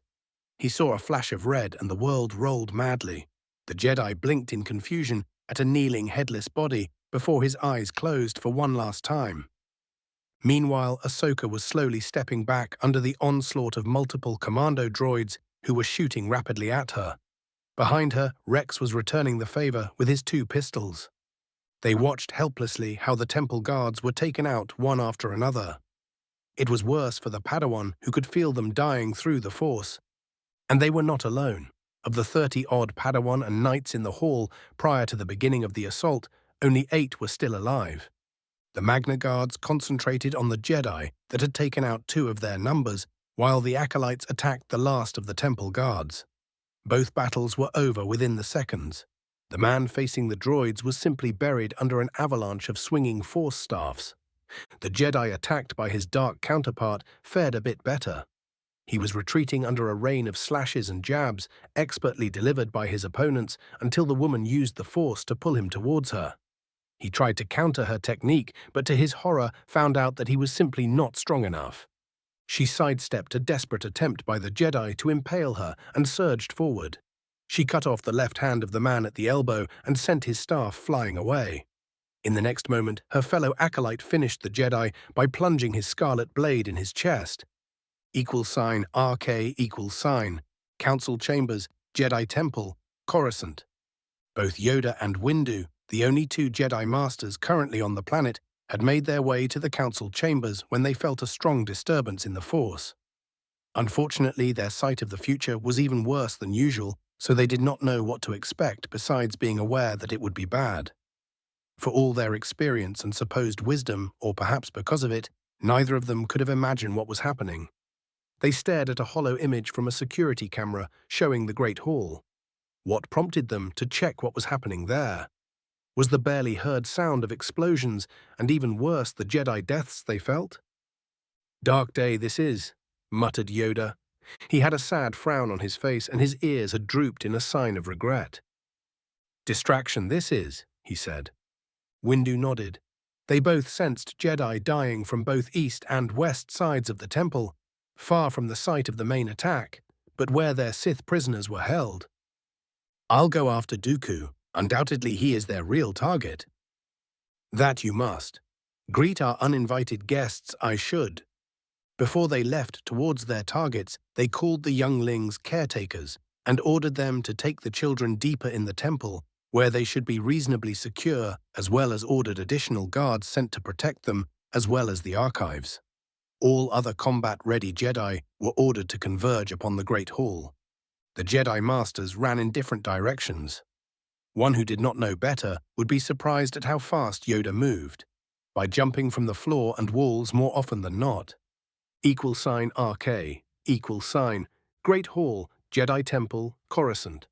He saw a flash of red, and the world rolled madly. The Jedi blinked in confusion at a kneeling, headless body before his eyes closed for one last time. Meanwhile, Ahsoka was slowly stepping back under the onslaught of multiple commando droids who were shooting rapidly at her. Behind her, Rex was returning the favor with his two pistols. They watched helplessly how the Temple Guards were taken out one after another. It was worse for the Padawan, who could feel them dying through the Force. And they were not alone. Of the 30-odd Padawan and knights in the hall prior to the beginning of the assault, only 8 were still alive. The Magna Guards concentrated on the Jedi that had taken out 2 of their numbers, while the Acolytes attacked the last of the Temple Guards. Both battles were over within the seconds. The man facing the droids was simply buried under an avalanche of swinging Force staffs. The Jedi attacked by his dark counterpart fared a bit better. He was retreating under a rain of slashes and jabs, expertly delivered by his opponents, until the woman used the Force to pull him towards her. He tried to counter her technique, but to his horror found out that he was simply not strong enough. She sidestepped a desperate attempt by the Jedi to impale her and surged forward. She cut off the left hand of the man at the elbow and sent his staff flying away. In the next moment, her fellow acolyte finished the Jedi by plunging his scarlet blade in his chest. =RK Council Chambers, Jedi Temple, Coruscant. Both Yoda and Windu, the only 2 Jedi Masters currently on the planet, had made their way to the Council Chambers when they felt a strong disturbance in the Force. Unfortunately, their sight of the future was even worse than usual, so they did not know what to expect besides being aware that it would be bad. For all their experience and supposed wisdom, or perhaps because of it, neither of them could have imagined what was happening. They stared at a hollow image from a security camera showing the Great Hall. What prompted them to check what was happening there? Was the barely heard sound of explosions, and even worse, the Jedi deaths they felt? "Dark day this is," muttered Yoda. He had a sad frown on his face, and his ears had drooped in a sign of regret. "Distraction this is," he said. Windu nodded. They both sensed Jedi dying from both east and west sides of the temple, far from the site of the main attack, but where their Sith prisoners were held. "I'll go after Dooku. Undoubtedly he is their real target." "That you must. Greet our uninvited guests, I should." Before they left towards their targets, they called the younglings caretakers and ordered them to take the children deeper in the temple, where they should be reasonably secure, as well as ordered additional guards sent to protect them, as well as the archives. All other combat-ready Jedi were ordered to converge upon the Great Hall. The Jedi Masters ran in different directions. One who did not know better would be surprised at how fast Yoda moved, by jumping from the floor and walls more often than not. =RK, Great Hall, Jedi Temple, Coruscant.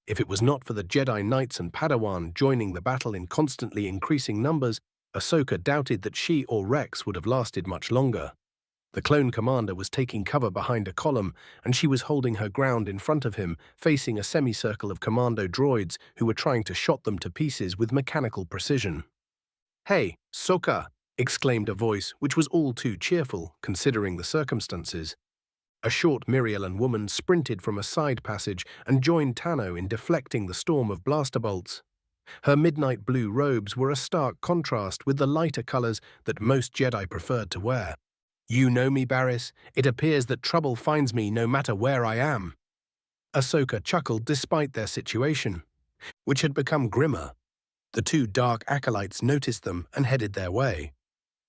If it was not for the Jedi Knights and Padawan joining the battle in constantly increasing numbers, Ahsoka doubted that she or Rex would have lasted much longer. The clone commander was taking cover behind a column, and she was holding her ground in front of him, facing a semicircle of commando droids who were trying to shot them to pieces with mechanical precision. "Hey, Soka!" exclaimed a voice which was all too cheerful, considering the circumstances. A short Myrialan woman sprinted from a side passage and joined Tano in deflecting the storm of blaster bolts. Her midnight blue robes were a stark contrast with the lighter colors that most Jedi preferred to wear. "You know me, Barriss. It appears that trouble finds me no matter where I am." Ahsoka chuckled despite their situation, which had become grimmer. The two dark acolytes noticed them and headed their way.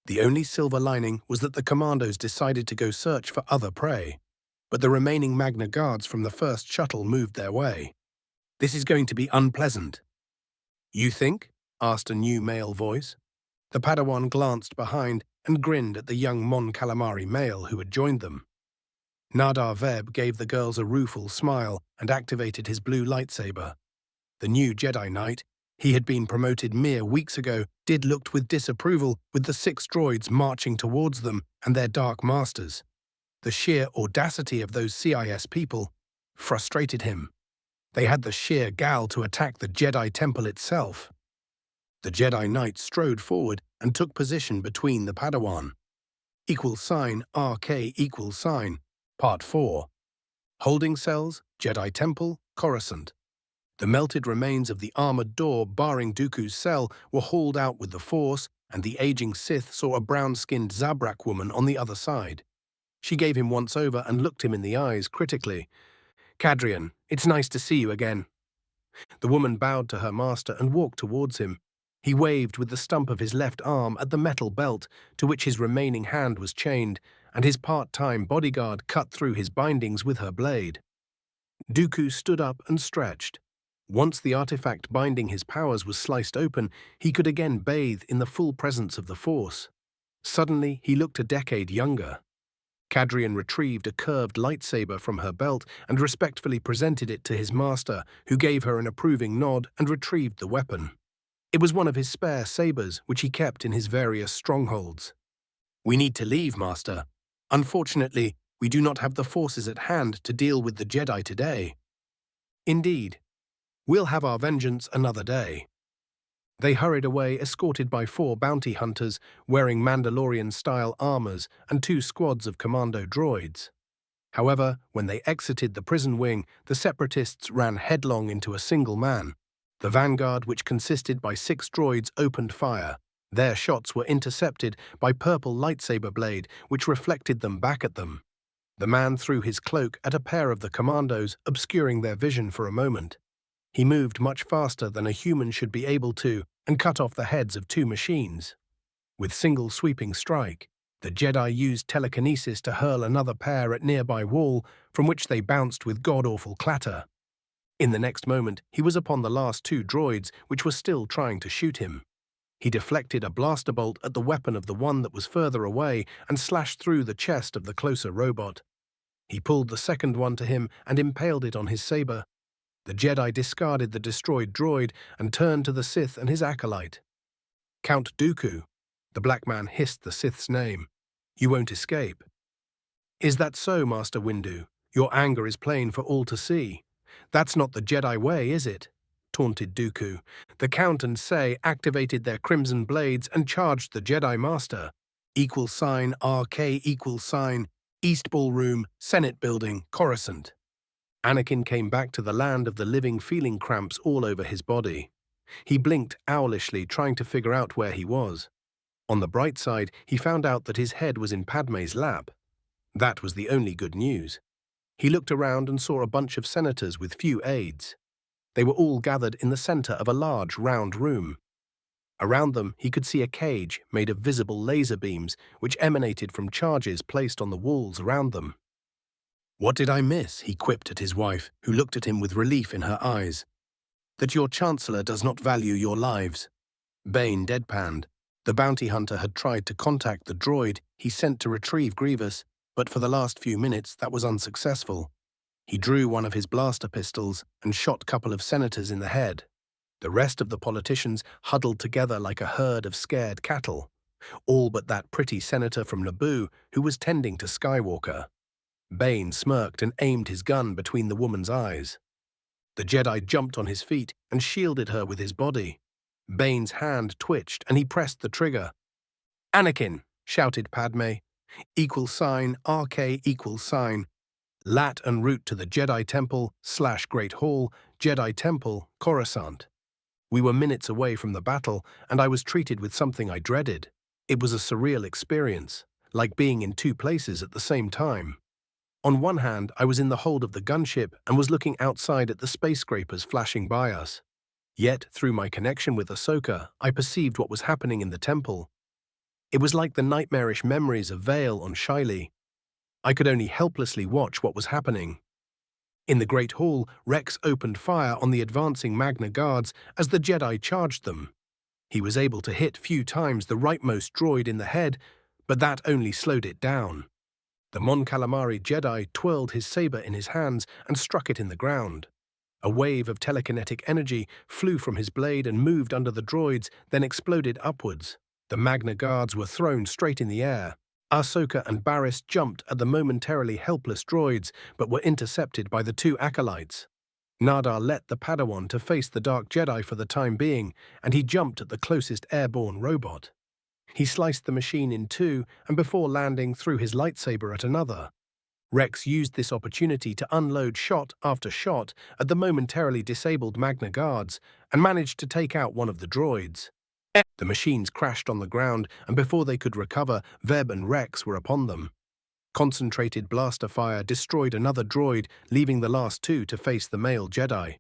The only silver lining was that the commandos decided to go search for other prey, but the remaining Magna Guards from the first shuttle moved their way. "This is going to be unpleasant." "You think?" asked a new male voice. The Padawan glanced behind and grinned at the young Mon Calamari male who had joined them. Nadar Veb gave the girls a rueful smile and activated his blue lightsaber. The new Jedi Knight, he had been promoted mere weeks ago, looked with disapproval with the 6 droids marching towards them and their dark masters. The sheer audacity of those CIS people frustrated him. They had the sheer gall to attack the Jedi Temple itself. The Jedi Knight strode forward and took position between the Padawan. =RK=, Part 4. Holding cells, Jedi Temple, Coruscant. The melted remains of the armored door barring Dooku's cell were hauled out with the Force, and the aging Sith saw a brown-skinned Zabrak woman on the other side. She gave him once over and looked him in the eyes critically. "Cadrian, it's nice to see you again." The woman bowed to her master and walked towards him. He waved with the stump of his left arm at the metal belt to which his remaining hand was chained, and his part-time bodyguard cut through his bindings with her blade. Dooku stood up and stretched. Once the artifact binding his powers was sliced open, he could again bathe in the full presence of the Force. Suddenly, he looked a decade younger. Cadrian retrieved a curved lightsaber from her belt and respectfully presented it to his master, who gave her an approving nod and retrieved the weapon. It was one of his spare sabers, which he kept in his various strongholds. "We need to leave, Master. Unfortunately, we do not have the forces at hand to deal with the Jedi today." "Indeed. We'll have our vengeance another day." They hurried away, escorted by 4 bounty hunters wearing Mandalorian-style armors and 2 squads of commando droids. However, when they exited the prison wing, the separatists ran headlong into a single man. The vanguard, which consisted by 6 droids, opened fire. Their shots were intercepted by purple lightsaber blade, which reflected them back at them. The man threw his cloak at a pair of the commandos, obscuring their vision for a moment. He moved much faster than a human should be able to and cut off the heads of 2 machines. With single sweeping strike, the Jedi used telekinesis to hurl another pair at nearby wall, from which they bounced with god-awful clatter. In the next moment, he was upon the last 2 droids, which were still trying to shoot him. He deflected a blaster bolt at the weapon of the one that was further away and slashed through the chest of the closer robot. He pulled the second one to him and impaled it on his saber. The Jedi discarded the destroyed droid and turned to the Sith and his acolyte. "Count Dooku," the black man hissed the Sith's name. "You won't escape." "Is that so, Master Windu? Your anger is plain for all to see. That's not the Jedi way, is it?" taunted Dooku. The Count and Say activated their crimson blades and charged the Jedi Master. =RK=, East Ballroom, Senate Building, Coruscant. Anakin came back to the land of the living, feeling cramps all over his body. He blinked owlishly, trying to figure out where he was. On the bright side, he found out that his head was in Padme's lap. That was the only good news. He looked around and saw a bunch of senators with few aides. They were all gathered in the center of a large, round room. Around them, he could see a cage made of visible laser beams, which emanated from charges placed on the walls around them. "What did I miss?" he quipped at his wife, who looked at him with relief in her eyes. "That your Chancellor does not value your lives." Bane deadpanned. The bounty hunter had tried to contact the droid he sent to retrieve Grievous, but for the last few minutes that was unsuccessful. He drew one of his blaster pistols and shot a couple of senators in the head. The rest of the politicians huddled together like a herd of scared cattle, all but that pretty senator from Naboo who was tending to Skywalker. Bane smirked and aimed his gun between the woman's eyes. The Jedi jumped on his feet and shielded her with his body. Bane's hand twitched and he pressed the trigger. "Anakin!" shouted Padme. =RK=, lat en route to the Jedi Temple / Great Hall, Jedi Temple, Coruscant. We were minutes away from the battle, and I was treated with something I dreaded. It was a surreal experience, like being in 2 places at the same time. On one hand, I was in the hold of the gunship and was looking outside at the space scrapers flashing by us. Yet, through my connection with Ahsoka, I perceived what was happening in the temple. It was like the nightmarish memories of Vale on Shiley. I could only helplessly watch what was happening. In the Great Hall, Rex opened fire on the advancing Magna Guards as the Jedi charged them. He was able to hit few times the rightmost droid in the head, but that only slowed it down. The Mon Calamari Jedi twirled his saber in his hands and struck it in the ground. A wave of telekinetic energy flew from his blade and moved under the droids, then exploded upwards. The Magna Guards were thrown straight in the air. Ahsoka and Barriss jumped at the momentarily helpless droids, but were intercepted by the two acolytes. Nadar let the Padawan to face the Dark Jedi for the time being, and he jumped at the closest airborne robot. He sliced the machine in two, and before landing threw his lightsaber at another. Rex used this opportunity to unload shot after shot at the momentarily disabled Magna Guards, and managed to take out one of the droids. The machines crashed on the ground, and before they could recover, Veb and Rex were upon them. Concentrated blaster fire destroyed another droid, leaving the last two to face the male Jedi.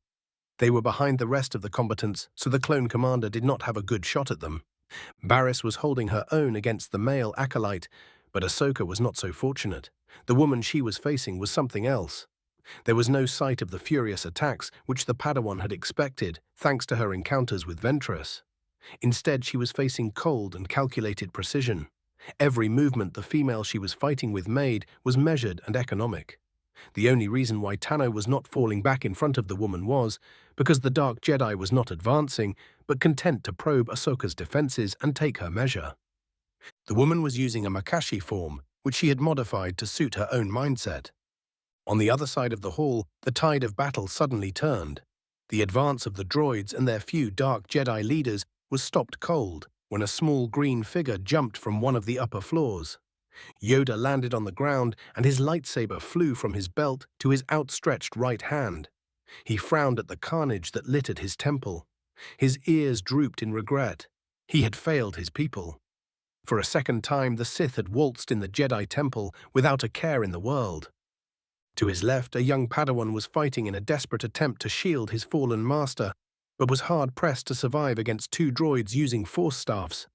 They were behind the rest of the combatants, so the clone commander did not have a good shot at them. Barriss was holding her own against the male acolyte, but Ahsoka was not so fortunate. The woman she was facing was something else. There was no sight of the furious attacks which the Padawan had expected, thanks to her encounters with Ventress. Instead, she was facing cold and calculated precision. Every movement the female she was fighting with made was measured and economic. The only reason why Tano was not falling back in front of the woman was because the Dark Jedi was not advancing, but content to probe Ahsoka's defenses and take her measure. The woman was using a Makashi form, which she had modified to suit her own mindset. On the other side of the hall, the tide of battle suddenly turned. The advance of the droids and their few Dark Jedi leaders was stopped cold when a small green figure jumped from one of the upper floors. Yoda landed on the ground, and his lightsaber flew from his belt to his outstretched right hand. He frowned at the carnage that littered his temple. His ears drooped in regret. He had failed his people. For a second time, the Sith had waltzed in the Jedi temple without a care in the world. To his left, a young Padawan was fighting in a desperate attempt to shield his fallen master, but was hard-pressed to survive against two droids using force staffs.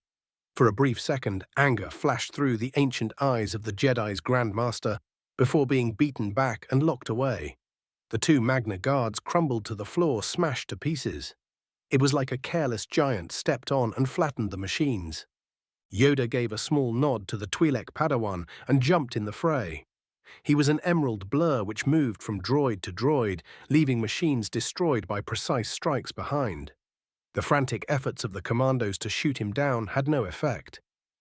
For a brief second, anger flashed through the ancient eyes of the Jedi's Grand Master before being beaten back and locked away. The two Magna Guards crumbled to the floor, smashed to pieces. It was like a careless giant stepped on and flattened the machines. Yoda gave a small nod to the Twi'lek Padawan and jumped in the fray. He was an emerald blur which moved from droid to droid, leaving machines destroyed by precise strikes behind. The frantic efforts of the commandos to shoot him down had no effect.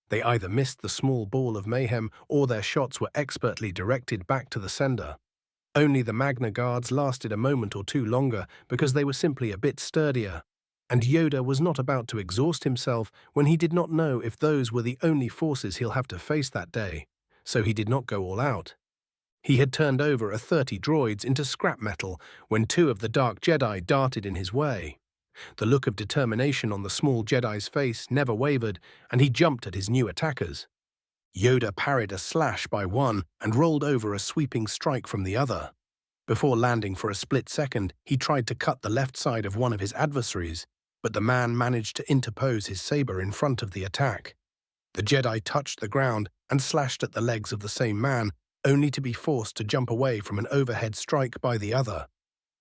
They either missed the small ball of mayhem or their shots were expertly directed back to the sender. Only the Magna Guards lasted a moment or two longer because they were simply a bit sturdier. And Yoda was not about to exhaust himself when he did not know if those were the only forces he'll have to face that day, so he did not go all out. He had turned over 30 droids into scrap metal when two of the Dark Jedi darted in his way. The look of determination on the small Jedi's face never wavered, and he jumped at his new attackers. Yoda parried a slash by one and rolled over a sweeping strike from the other. Before landing for a split second, he tried to cut the left side of one of his adversaries, but the man managed to interpose his saber in front of the attack. The Jedi touched the ground and slashed at the legs of the same man, only to be forced to jump away from an overhead strike by the other.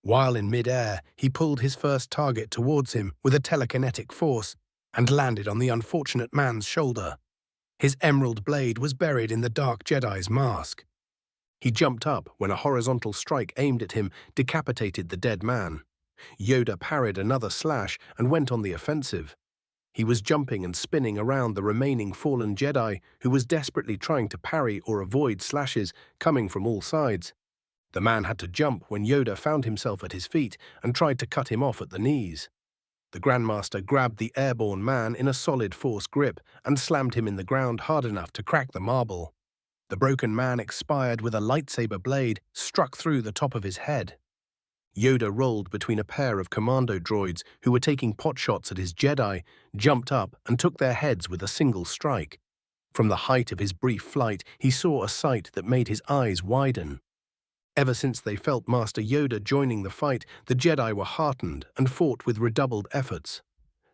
While in mid-air, he pulled his first target towards him with a telekinetic force and landed on the unfortunate man's shoulder. His emerald blade was buried in the Dark Jedi's mask. He jumped up when a horizontal strike aimed at him decapitated the dead man. Yoda parried another slash and went on the offensive. He was jumping and spinning around the remaining fallen Jedi, who was desperately trying to parry or avoid slashes coming from all sides. The man had to jump when Yoda found himself at his feet and tried to cut him off at the knees. The Grandmaster grabbed the airborne man in a solid force grip and slammed him in the ground hard enough to crack the marble. The broken man expired with a lightsaber blade struck through the top of his head. Yoda rolled between a pair of commando droids who were taking potshots at his Jedi, jumped up and took their heads with a single strike. From the height of his brief flight, he saw a sight that made his eyes widen. Ever since they felt Master Yoda joining the fight, the Jedi were heartened and fought with redoubled efforts.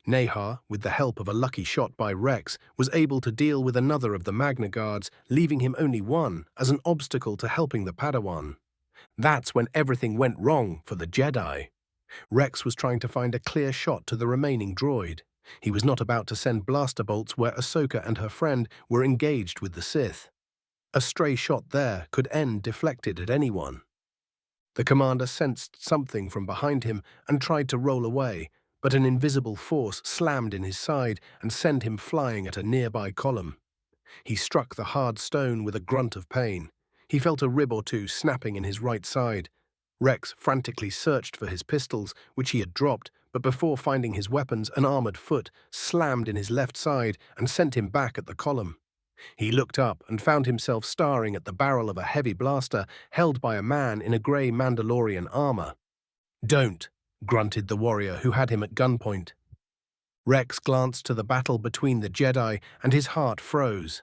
Nahar, with the help of a lucky shot by Rex, was able to deal with another of the Magna Guards, leaving him only one as an obstacle to helping the Padawan. That's when everything went wrong for the Jedi. Rex was trying to find a clear shot to the remaining droid. He was not about to send blaster bolts where Ahsoka and her friend were engaged with the Sith. A stray shot there could end deflected at anyone. The commander sensed something from behind him and tried to roll away, but an invisible force slammed in his side and sent him flying at a nearby column. He struck the hard stone with a grunt of pain. He felt a rib or two snapping in his right side. Rex frantically searched for his pistols, which he had dropped, but before finding his weapons, an armored foot slammed in his left side and sent him back at the column. He looked up and found himself staring at the barrel of a heavy blaster held by a man in a grey Mandalorian armor. "Don't," grunted the warrior who had him at gunpoint. Rex glanced to the battle between the Jedi and his heart froze.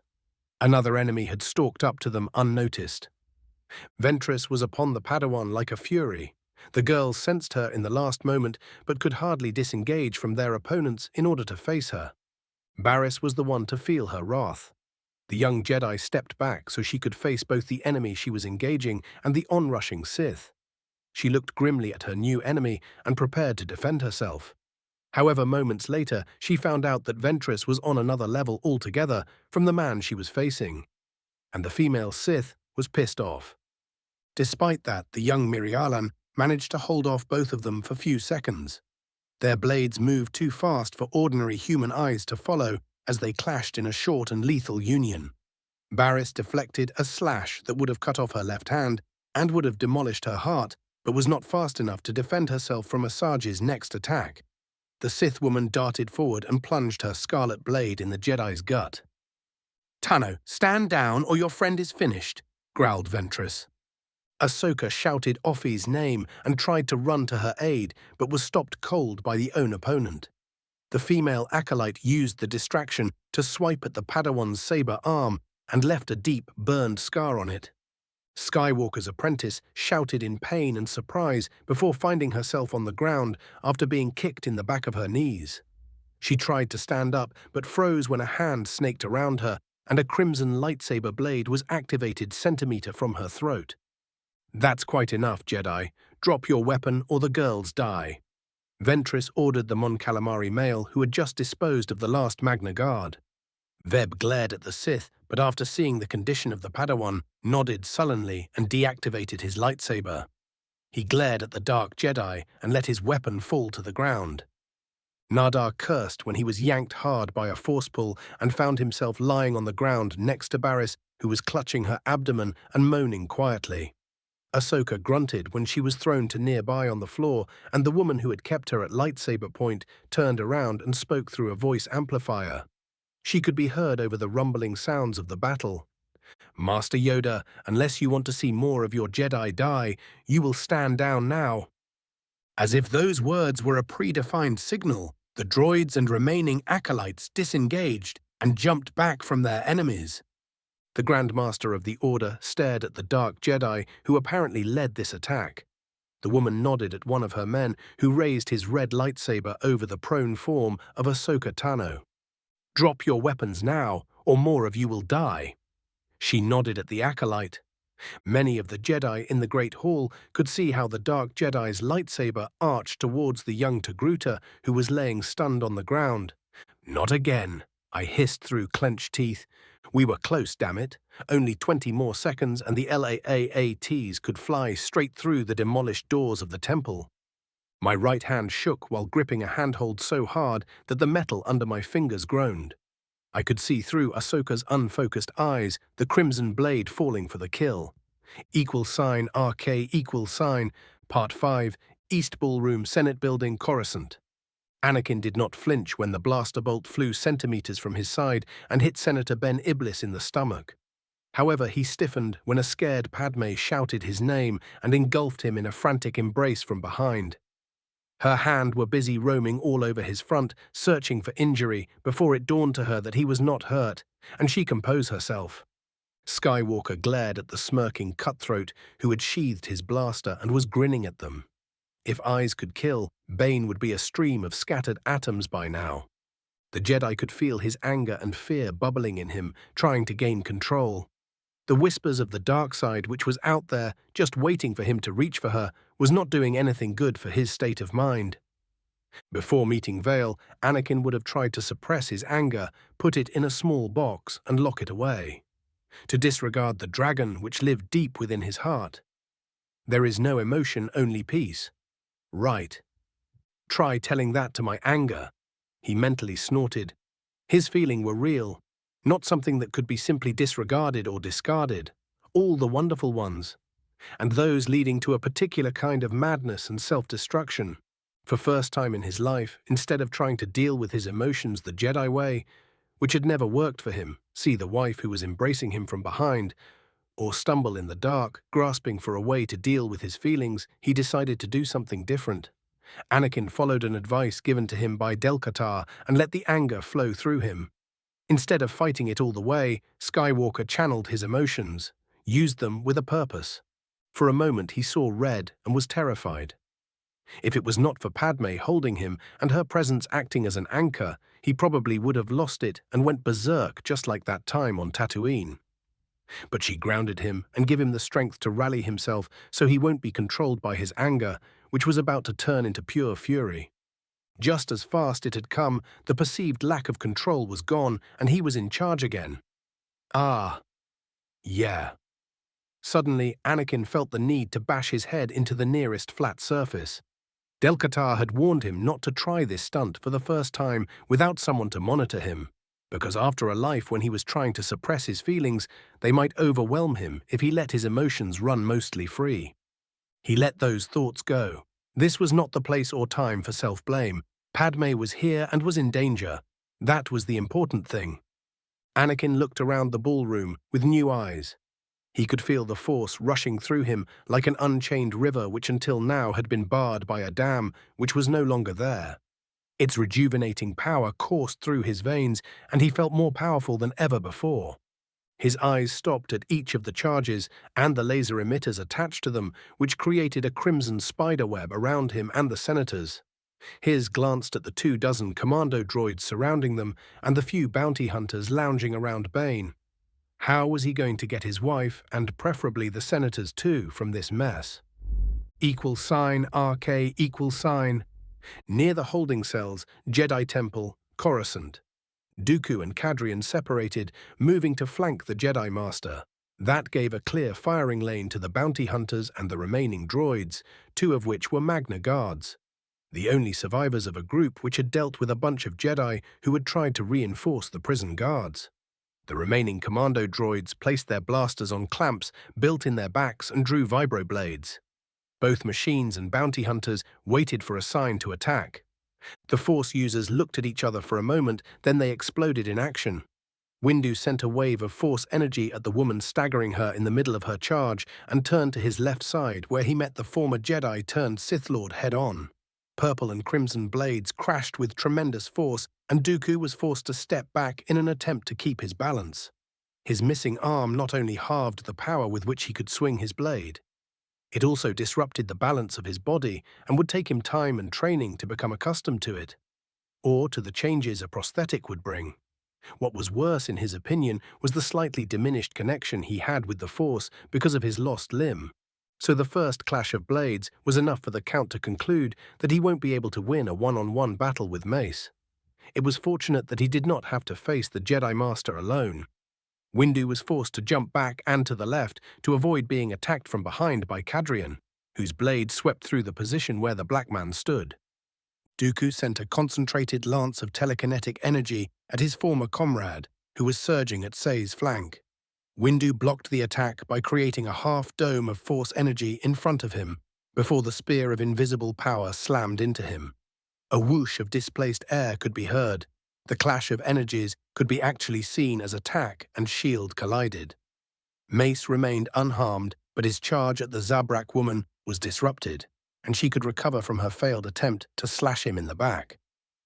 Another enemy had stalked up to them unnoticed. Ventress was upon the Padawan like a fury. The girls sensed her in the last moment but could hardly disengage from their opponents in order to face her. Barriss was the one to feel her wrath. The young Jedi stepped back so she could face both the enemy she was engaging and the onrushing Sith. She looked grimly at her new enemy and prepared to defend herself. However, moments later, she found out that Ventress was on another level altogether from the man she was facing, and the female Sith was pissed off. Despite that, the young Mirialan managed to hold off both of them for few seconds. Their blades moved too fast for ordinary human eyes to follow as they clashed in a short and lethal union. Barriss deflected a slash that would have cut off her left hand and would have demolished her heart, but was not fast enough to defend herself from Asajj's next attack. The Sith woman darted forward and plunged her scarlet blade in the Jedi's gut. "Tano, stand down or your friend is finished," growled Ventress. Ahsoka shouted Offie's name and tried to run to her aid, but was stopped cold by the own opponent. The female acolyte used the distraction to swipe at the Padawan's saber arm and left a deep, burned scar on it. Skywalker's apprentice shouted in pain and surprise before finding herself on the ground after being kicked in the back of her knees. She tried to stand up but froze when a hand snaked around her and a crimson lightsaber blade was activated centimeter from her throat. "That's quite enough, Jedi. Drop your weapon or the girls die." Ventress ordered the Mon Calamari male who had just disposed of the last Magna Guard. Veb glared at the Sith, but after seeing the condition of the Padawan, nodded sullenly and deactivated his lightsaber. He glared at the Dark Jedi and let his weapon fall to the ground. Nadar cursed when he was yanked hard by a force pull and found himself lying on the ground next to Barriss, who was clutching her abdomen and moaning quietly. Ahsoka grunted when she was thrown to nearby on the floor, and the woman who had kept her at lightsaber point turned around and spoke through a voice amplifier. She could be heard over the rumbling sounds of the battle. "Master Yoda, unless you want to see more of your Jedi die, you will stand down now." As if those words were a predefined signal, the droids and remaining acolytes disengaged and jumped back from their enemies. The Grand Master of the Order stared at the Dark Jedi who apparently led this attack. The woman nodded at one of her men who raised his red lightsaber over the prone form of Ahsoka Tano. "Drop your weapons now, or more of you will die." She nodded at the acolyte. Many of the Jedi in the Great Hall could see how the Dark Jedi's lightsaber arched towards the young Togruta, who was laying stunned on the ground. "Not again," I hissed through clenched teeth. We were close, damn it. Only 20 more seconds and the LAAATs could fly straight through the demolished doors of the temple. My right hand shook while gripping a handhold so hard that the metal under my fingers groaned. I could see through Ahsoka's unfocused eyes, the crimson blade falling for the kill. =RK=, Part 5, East Ballroom, Senate Building, Coruscant. Anakin did not flinch when the blaster bolt flew centimeters from his side and hit Senator Ben Iblis in the stomach. However, he stiffened when a scared Padme shouted his name and engulfed him in a frantic embrace from behind. Her hand were busy roaming all over his front, searching for injury, before it dawned to her that he was not hurt, and she composed herself. Skywalker glared at the smirking cutthroat who had sheathed his blaster and was grinning at them. If eyes could kill, Bane would be a stream of scattered atoms by now. The Jedi could feel his anger and fear bubbling in him, trying to gain control. The whispers of the dark side, which was out there, just waiting for him to reach for her, was not doing anything good for his state of mind. Before meeting Vale, Anakin would have tried to suppress his anger, put it in a small box, and lock it away. To disregard the dragon which lived deep within his heart. There is no emotion, only peace. Right. Try telling that to my anger. He mentally snorted. His feelings were real, not something that could be simply disregarded or discarded. All the wonderful ones, and those leading to a particular kind of madness and self-destruction. For first time in his life, instead of trying to deal with his emotions the Jedi way, which had never worked for him, see the wife who was embracing him from behind, or stumble in the dark, grasping for a way to deal with his feelings, he decided to do something different. Anakin followed an advice given to him by Del-Katar and let the anger flow through him. Instead of fighting it all the way, Skywalker channeled his emotions, used them with a purpose. For a moment he saw red and was terrified. If it was not for Padme holding him and her presence acting as an anchor, he probably would have lost it and went berserk just like that time on Tatooine. But she grounded him and gave him the strength to rally himself so he won't be controlled by his anger, which was about to turn into pure fury. Just as fast it had come, the perceived lack of control was gone and he was in charge again. Ah. Yeah. Suddenly, Anakin felt the need to bash his head into the nearest flat surface. Del-Katar had warned him not to try this stunt for the first time without someone to monitor him, because after a life when he was trying to suppress his feelings, they might overwhelm him if he let his emotions run mostly free. He let those thoughts go. This was not the place or time for self-blame. Padme was here and was in danger. That was the important thing. Anakin looked around the ballroom with new eyes. He could feel the Force rushing through him like an unchained river which until now had been barred by a dam which was no longer there. Its rejuvenating power coursed through his veins, and he felt more powerful than ever before. His eyes stopped at each of the charges and the laser emitters attached to them, which created a crimson spiderweb around him and the senators. His glanced at the 24 commando droids surrounding them and the few bounty hunters lounging around Bane. How was he going to get his wife, and preferably the senators too, from this mess? $RK =. Near the holding cells, Jedi Temple, Coruscant. Dooku and Cadrian separated, moving to flank the Jedi Master. That gave a clear firing lane to the bounty hunters and the remaining droids, 2 of which were Magna Guards. The only survivors of a group which had dealt with a bunch of Jedi who had tried to reinforce the prison guards. The remaining commando droids placed their blasters on clamps built in their backs and drew vibroblades. Both machines and bounty hunters waited for a sign to attack. The Force users looked at each other for a moment, then they exploded in action. Windu sent a wave of Force energy at the woman, staggering her in the middle of her charge, and turned to his left side, where he met the former Jedi turned Sith Lord head-on. Purple and crimson blades crashed with tremendous force, and Dooku was forced to step back in an attempt to keep his balance. His missing arm not only halved the power with which he could swing his blade, it also disrupted the balance of his body and would take him time and training to become accustomed to it, or to the changes a prosthetic would bring. What was worse, in his opinion, was the slightly diminished connection he had with the Force because of his lost limb. So the first clash of blades was enough for the Count to conclude that he won't be able to win a one-on-one battle with Mace. It was fortunate that he did not have to face the Jedi Master alone. Windu was forced to jump back and to the left to avoid being attacked from behind by Cadrian, whose blade swept through the position where the black man stood. Dooku sent a concentrated lance of telekinetic energy at his former comrade, who was surging at Say's flank. Windu blocked the attack by creating a half-dome of Force energy in front of him, before the spear of invisible power slammed into him. A whoosh of displaced air could be heard. The clash of energies could be actually seen as attack and shield collided. Mace remained unharmed, but his charge at the Zabrak woman was disrupted, and she could recover from her failed attempt to slash him in the back.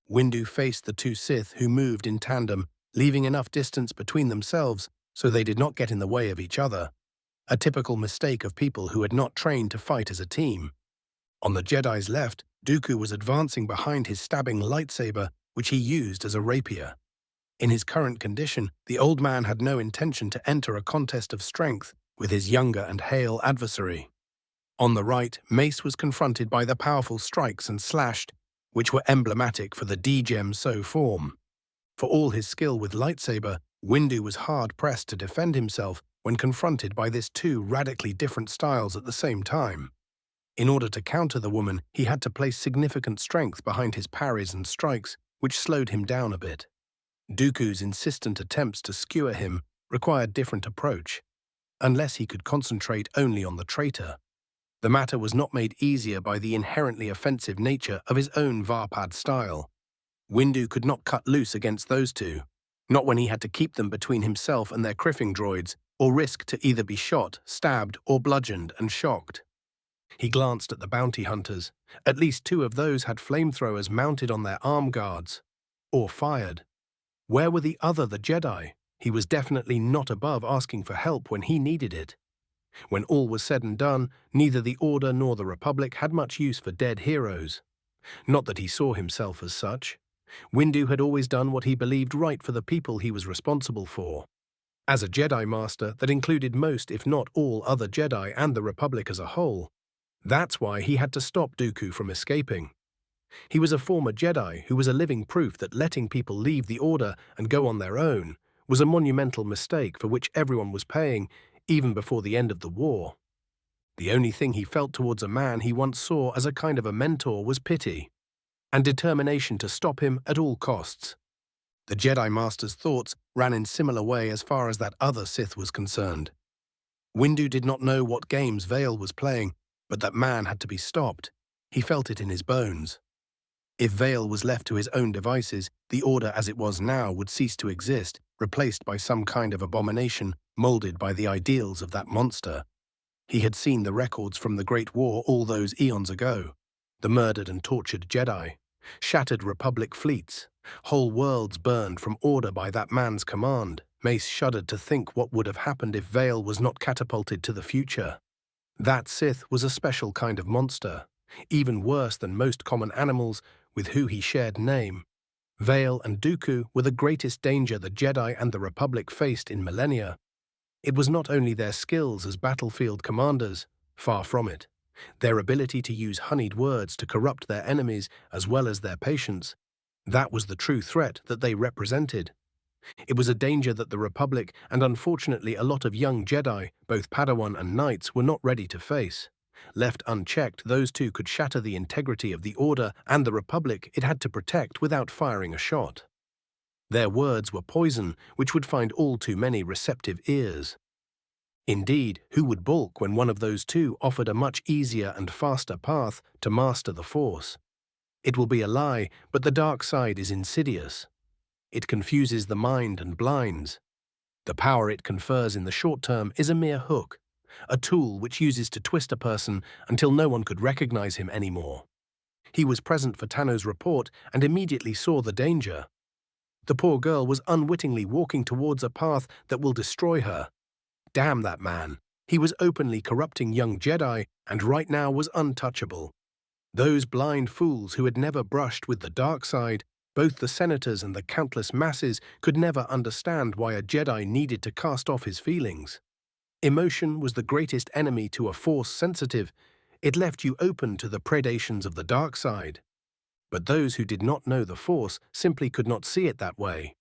Windu faced the 2 Sith who moved in tandem, leaving enough distance between themselves so they did not get in the way of each other, a typical mistake of people who had not trained to fight as a team. On the Jedi's left, Dooku was advancing behind his stabbing lightsaber, which he used as a rapier. In his current condition, the old man had no intention to enter a contest of strength with his younger and hale adversary. On the right, Mace was confronted by the powerful strikes and slashed, which were emblematic for the D-Gem So form. For all his skill with lightsaber, Windu was hard-pressed to defend himself when confronted by this two radically different styles at the same time. In order to counter the woman, he had to place significant strength behind his parries and strikes, which slowed him down a bit. Dooku's insistent attempts to skewer him required different approach, unless he could concentrate only on the traitor. The matter was not made easier by the inherently offensive nature of his own Varpad style. Windu could not cut loose against those two, not when he had to keep them between himself and their criffing droids, or risk to either be shot, stabbed, or bludgeoned and shocked. He glanced at the bounty hunters. At least two of those had flamethrowers mounted on their arm guards, or fired. Where were the Jedi? He was definitely not above asking for help when he needed it. When all was said and done, neither the Order nor the Republic had much use for dead heroes. Not that he saw himself as such. Windu had always done what he believed right for the people he was responsible for. As a Jedi Master that included most, if not all, other Jedi and the Republic as a whole, that's why he had to stop Dooku from escaping. He was a former Jedi who was a living proof that letting people leave the Order and go on their own was a monumental mistake for which everyone was paying, even before the end of the war. The only thing he felt towards a man he once saw as a kind of a mentor was pity, and determination to stop him at all costs. The Jedi Master's thoughts ran in similar way as far as that other Sith was concerned. Windu did not know what games Vale was playing, but that man had to be stopped. He felt it in his bones. If Vale was left to his own devices, the Order as it was now would cease to exist, replaced by some kind of abomination molded by the ideals of that monster. He had seen the records from the Great War all those eons ago. The murdered and tortured Jedi, shattered Republic fleets, whole worlds burned from Order by that man's command. Mace shuddered to think what would have happened if Vale was not catapulted to the future. That Sith was a special kind of monster, even worse than most common animals with who he shared name. Vale and Dooku were the greatest danger the Jedi and the Republic faced in millennia. It was not only their skills as battlefield commanders, far from it. Their ability to use honeyed words to corrupt their enemies as well as their patience. That was the true threat that they represented. It was a danger that the Republic and unfortunately a lot of young Jedi, both Padawan and Knights, were not ready to face. Left unchecked, those two could shatter the integrity of the Order and the Republic it had to protect without firing a shot. Their words were poison, which would find all too many receptive ears. Indeed, who would balk when one of those two offered a much easier and faster path to master the Force? It will be a lie, but the dark side is insidious. It confuses the mind and blinds. The power it confers in the short term is a mere hook, a tool which uses to twist a person until no one could recognize him anymore. He was present for Tano's report and immediately saw the danger. The poor girl was unwittingly walking towards a path that will destroy her. Damn that man. He was openly corrupting young Jedi and right now was untouchable. Those blind fools who had never brushed with the dark side, both the senators and the countless masses, could never understand why a Jedi needed to cast off his feelings. Emotion was the greatest enemy to a Force sensitive. It left you open to the predations of the dark side. But those who did not know the Force simply could not see it that way.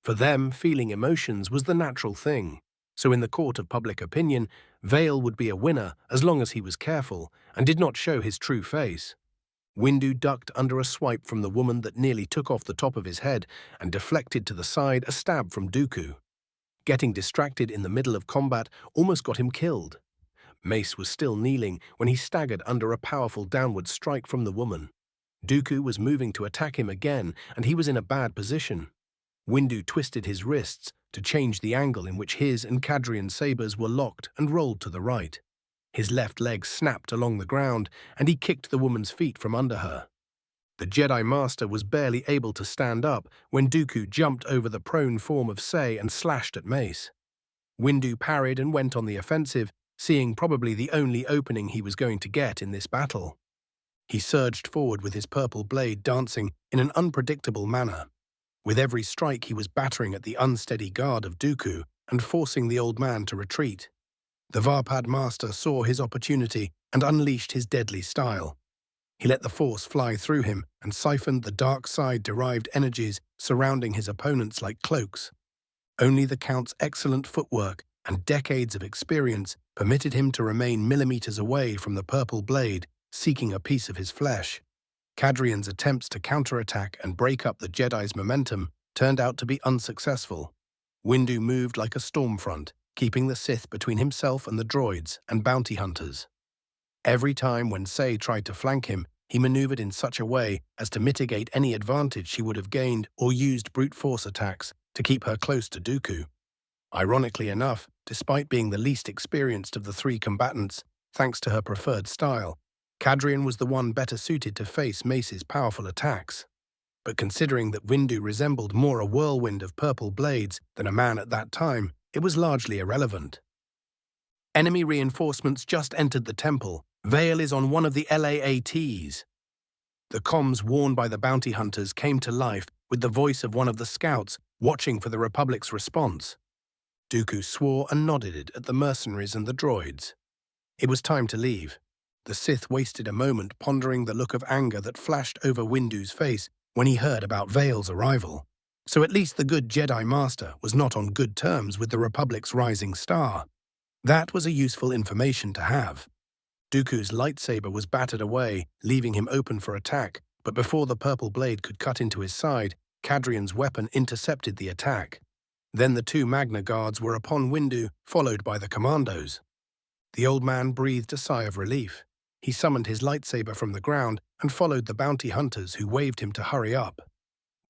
For them, feeling emotions was the natural thing. So in the court of public opinion, Vale would be a winner as long as he was careful and did not show his true face. Windu ducked under a swipe from the woman that nearly took off the top of his head and deflected to the side a stab from Dooku. Getting distracted in the middle of combat almost got him killed. Mace was still kneeling when he staggered under a powerful downward strike from the woman. Dooku was moving to attack him again, and he was in a bad position. Windu twisted his wrists to change the angle in which his and Cadrian's sabers were locked and rolled to the right. His left leg snapped along the ground, and he kicked the woman's feet from under her. The Jedi Master was barely able to stand up when Dooku jumped over the prone form of Sei and slashed at Mace. Windu parried and went on the offensive, seeing probably the only opening he was going to get in this battle. He surged forward with his purple blade dancing in an unpredictable manner. With every strike he was battering at the unsteady guard of Dooku and forcing the old man to retreat. The Varpad master saw his opportunity and unleashed his deadly style. He let the force fly through him and siphoned the dark side-derived energies surrounding his opponents like cloaks. Only the Count's excellent footwork and decades of experience permitted him to remain millimeters away from the purple blade, seeking a piece of his flesh. Cadrian's attempts to counterattack and break up the Jedi's momentum turned out to be unsuccessful. Windu moved like a storm front, keeping the Sith between himself and the droids and bounty hunters. Every time when Sei tried to flank him, he maneuvered in such a way as to mitigate any advantage she would have gained or used brute force attacks to keep her close to Dooku. Ironically enough, despite being the least experienced of the three combatants, thanks to her preferred style, Cadrian was the one better suited to face Mace's powerful attacks. But considering that Windu resembled more a whirlwind of purple blades than a man at that time, it was largely irrelevant. Enemy reinforcements just entered the temple. Vale is on one of the LAATs. The comms worn by the bounty hunters came to life with the voice of one of the scouts watching for the Republic's response. Dooku swore and nodded at the mercenaries and the droids. It was time to leave. The Sith wasted a moment pondering the look of anger that flashed over Windu's face when he heard about Vale's arrival. So at least the good Jedi Master was not on good terms with the Republic's rising star. That was a useful information to have. Dooku's lightsaber was battered away, leaving him open for attack, but before the purple blade could cut into his side, Cadrian's weapon intercepted the attack. Then the two Magna Guards were upon Windu, followed by the commandos. The old man breathed a sigh of relief. He summoned his lightsaber from the ground and followed the bounty hunters who waved him to hurry up.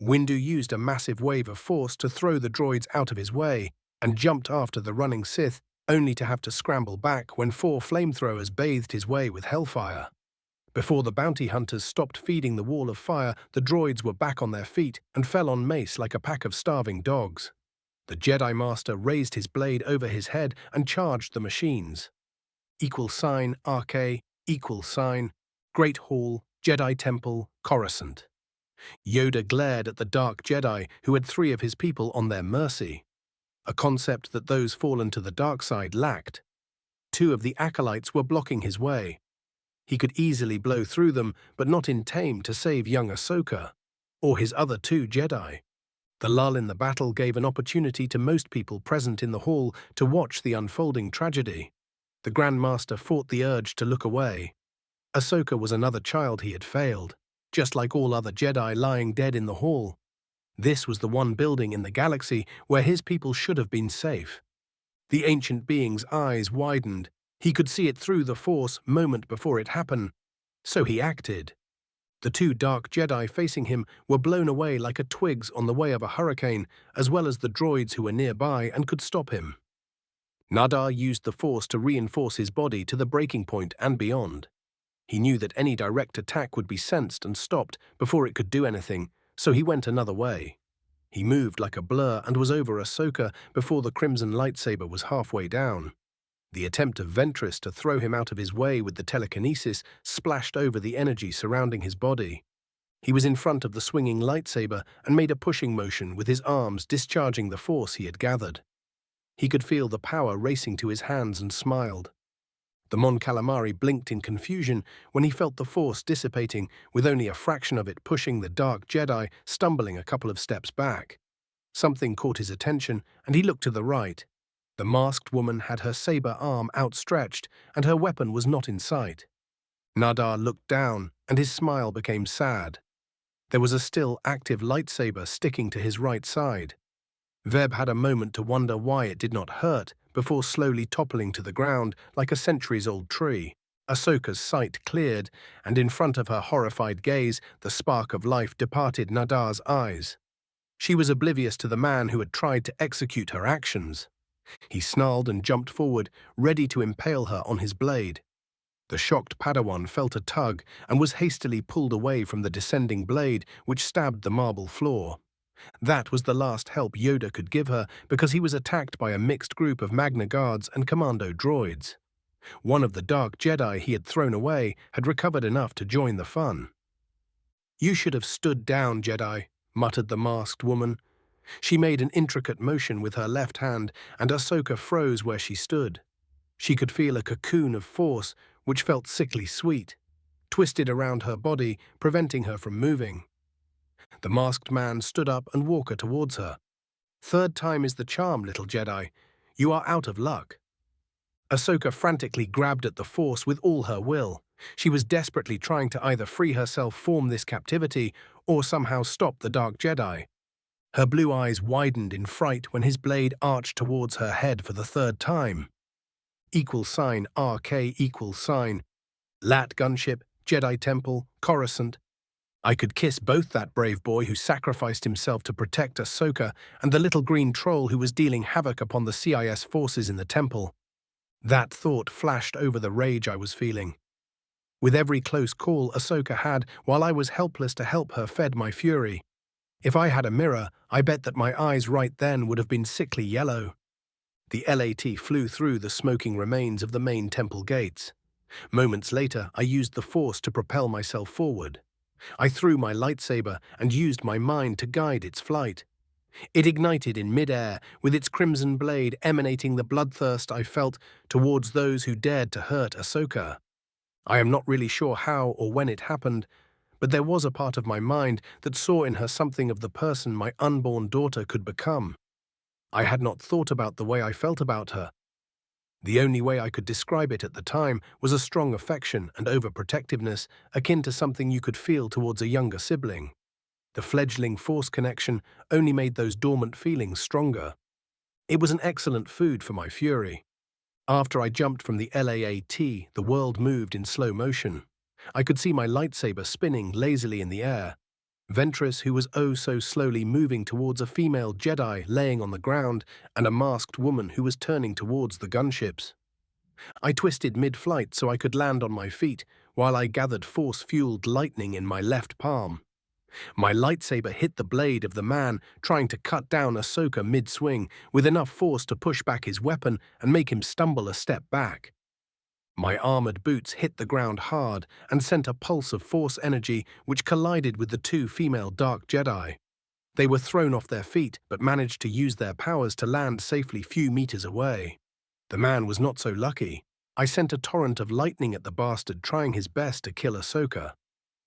Windu used a massive wave of force to throw the droids out of his way and jumped after the running Sith, only to have to scramble back when 4 flamethrowers bathed his way with hellfire. Before the bounty hunters stopped feeding the wall of fire, the droids were back on their feet and fell on Mace like a pack of starving dogs. The Jedi Master raised his blade over his head and charged the machines. RK, Great Hall, Jedi Temple, Coruscant. Yoda glared at the Dark Jedi who had 3 of his people on their mercy, a concept that those fallen to the dark side lacked. 2 of the acolytes were blocking his way. He could easily blow through them, but not in time to save young Ahsoka, or his other 2 Jedi. The lull in the battle gave an opportunity to most people present in the hall to watch the unfolding tragedy. The Grand Master fought the urge to look away. Ahsoka was another child he had failed, just like all other Jedi lying dead in the hall. This was the one building in the galaxy where his people should have been safe. The ancient being's eyes widened. He could see it through the Force moment before it happened. So he acted. The 2 Dark Jedi facing him were blown away like a twigs on the way of a hurricane, as well as the droids who were nearby and could stop him. Nadar used the Force to reinforce his body to the breaking point and beyond. He knew that any direct attack would be sensed and stopped before it could do anything, so he went another way. He moved like a blur and was over Ahsoka before the crimson lightsaber was halfway down. The attempt of Ventress to throw him out of his way with the telekinesis splashed over the energy surrounding his body. He was in front of the swinging lightsaber and made a pushing motion with his arms discharging the force he had gathered. He could feel the power racing to his hands and smiled. The Mon Calamari blinked in confusion when he felt the force dissipating, with only a fraction of it pushing the Dark Jedi stumbling a couple of steps back. Something caught his attention, and he looked to the right. The masked woman had her saber arm outstretched, and her weapon was not in sight. Nadar looked down, and his smile became sad. There was a still active lightsaber sticking to his right side. Veb had a moment to wonder why it did not hurt, before slowly toppling to the ground like a centuries-old tree. Ahsoka's sight cleared, and in front of her horrified gaze, the spark of life departed Nadar's eyes. She was oblivious to the man who had tried to execute her actions. He snarled and jumped forward, ready to impale her on his blade. The shocked Padawan felt a tug and was hastily pulled away from the descending blade which stabbed the marble floor. That was the last help Yoda could give her because he was attacked by a mixed group of Magna Guards and commando droids. One of the dark Jedi he had thrown away had recovered enough to join the fun. "You should have stood down, Jedi," muttered the masked woman. She made an intricate motion with her left hand, and Ahsoka froze where she stood. She could feel a cocoon of force, which felt sickly sweet, twisted around her body, preventing her from moving. The masked man stood up and walked towards her. "Third time is the charm, little Jedi. You are out of luck." Ahsoka frantically grabbed at the Force with all her will. She was desperately trying to either free herself from this captivity or somehow stop the Dark Jedi. Her blue eyes widened in fright when his blade arched towards her head for the third time. =RK Lat Gunship, Jedi Temple, Coruscant. I could kiss both that brave boy who sacrificed himself to protect Ahsoka and the little green troll who was dealing havoc upon the CIS forces in the temple. That thought flashed over the rage I was feeling. With every close call Ahsoka had while I was helpless to help her fed my fury. If I had a mirror, I bet that my eyes right then would have been sickly yellow. The LAT flew through the smoking remains of the main temple gates. Moments later, I used the Force to propel myself forward. I threw my lightsaber and used my mind to guide its flight. It ignited in mid-air, with its crimson blade emanating the bloodthirst I felt towards those who dared to hurt Ahsoka. I am not really sure how or when it happened, but there was a part of my mind that saw in her something of the person my unborn daughter could become. I had not thought about the way I felt about her. The only way I could describe it at the time was a strong affection and overprotectiveness akin to something you could feel towards a younger sibling. The fledgling Force connection only made those dormant feelings stronger. It was an excellent food for my fury. After I jumped from the LAAT, the world moved in slow motion. I could see my lightsaber spinning lazily in the air. Ventress, who was oh so slowly moving towards a female Jedi laying on the ground, and a masked woman who was turning towards the gunships. I twisted mid-flight so I could land on my feet, while I gathered Force-fueled lightning in my left palm. My lightsaber hit the blade of the man trying to cut down Ahsoka mid-swing, with enough force to push back his weapon and make him stumble a step back. My armored boots hit the ground hard and sent a pulse of Force energy which collided with the two female Dark Jedi. They were thrown off their feet but managed to use their powers to land safely few meters away. The man was not so lucky. I sent a torrent of lightning at the bastard trying his best to kill Ahsoka.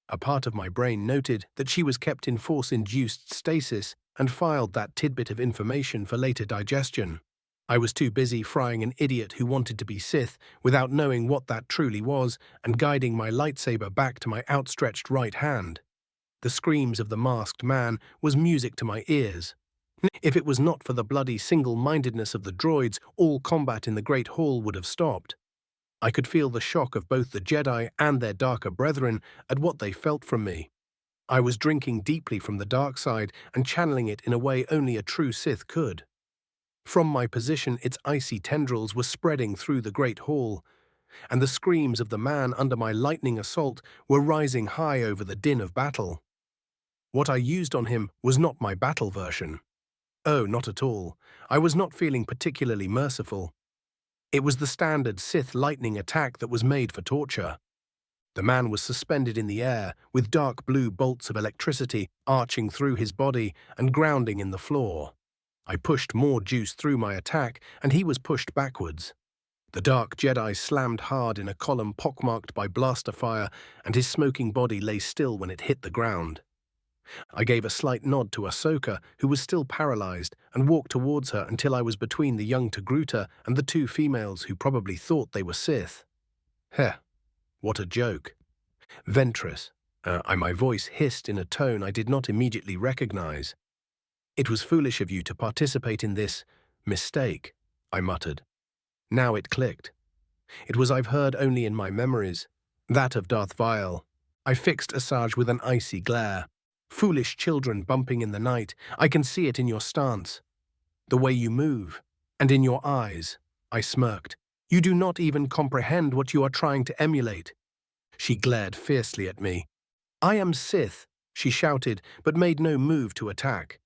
A part of my brain noted that she was kept in Force-induced stasis and filed that tidbit of information for later digestion. I was too busy frying an idiot who wanted to be Sith without knowing what that truly was and guiding my lightsaber back to my outstretched right hand. The screams of the masked man was music to my ears. If it was not for the bloody single-mindedness of the droids, all combat in the Great Hall would have stopped. I could feel the shock of both the Jedi and their darker brethren at what they felt from me. I was drinking deeply from the dark side and channeling it in a way only a true Sith could. From my position, its icy tendrils were spreading through the Great Hall, and the screams of the man under my lightning assault were rising high over the din of battle. What I used on him was not my battle version. Oh, not at all. I was not feeling particularly merciful. It was the standard Sith lightning attack that was made for torture. The man was suspended in the air, with dark blue bolts of electricity arching through his body and grounding in the floor. I pushed more juice through my attack, and he was pushed backwards. The Dark Jedi slammed hard in a column pockmarked by blaster fire, and his smoking body lay still when it hit the ground. I gave a slight nod to Ahsoka, who was still paralyzed, and walked towards her until I was between the young Togruta and the two females who probably thought they were Sith. Heh, what a joke. Ventress. My voice hissed in a tone I did not immediately recognize. "It was foolish of you to participate in this mistake," I muttered. Now it clicked. It was I've heard only in my memories, that of Darth Vile. I fixed Asajj with an icy glare. "Foolish children bumping in the night, I can see it in your stance. The way you move, and in your eyes," I smirked. "You do not even comprehend what you are trying to emulate." She glared fiercely at me. "I am Sith," she shouted, but made no move to attack.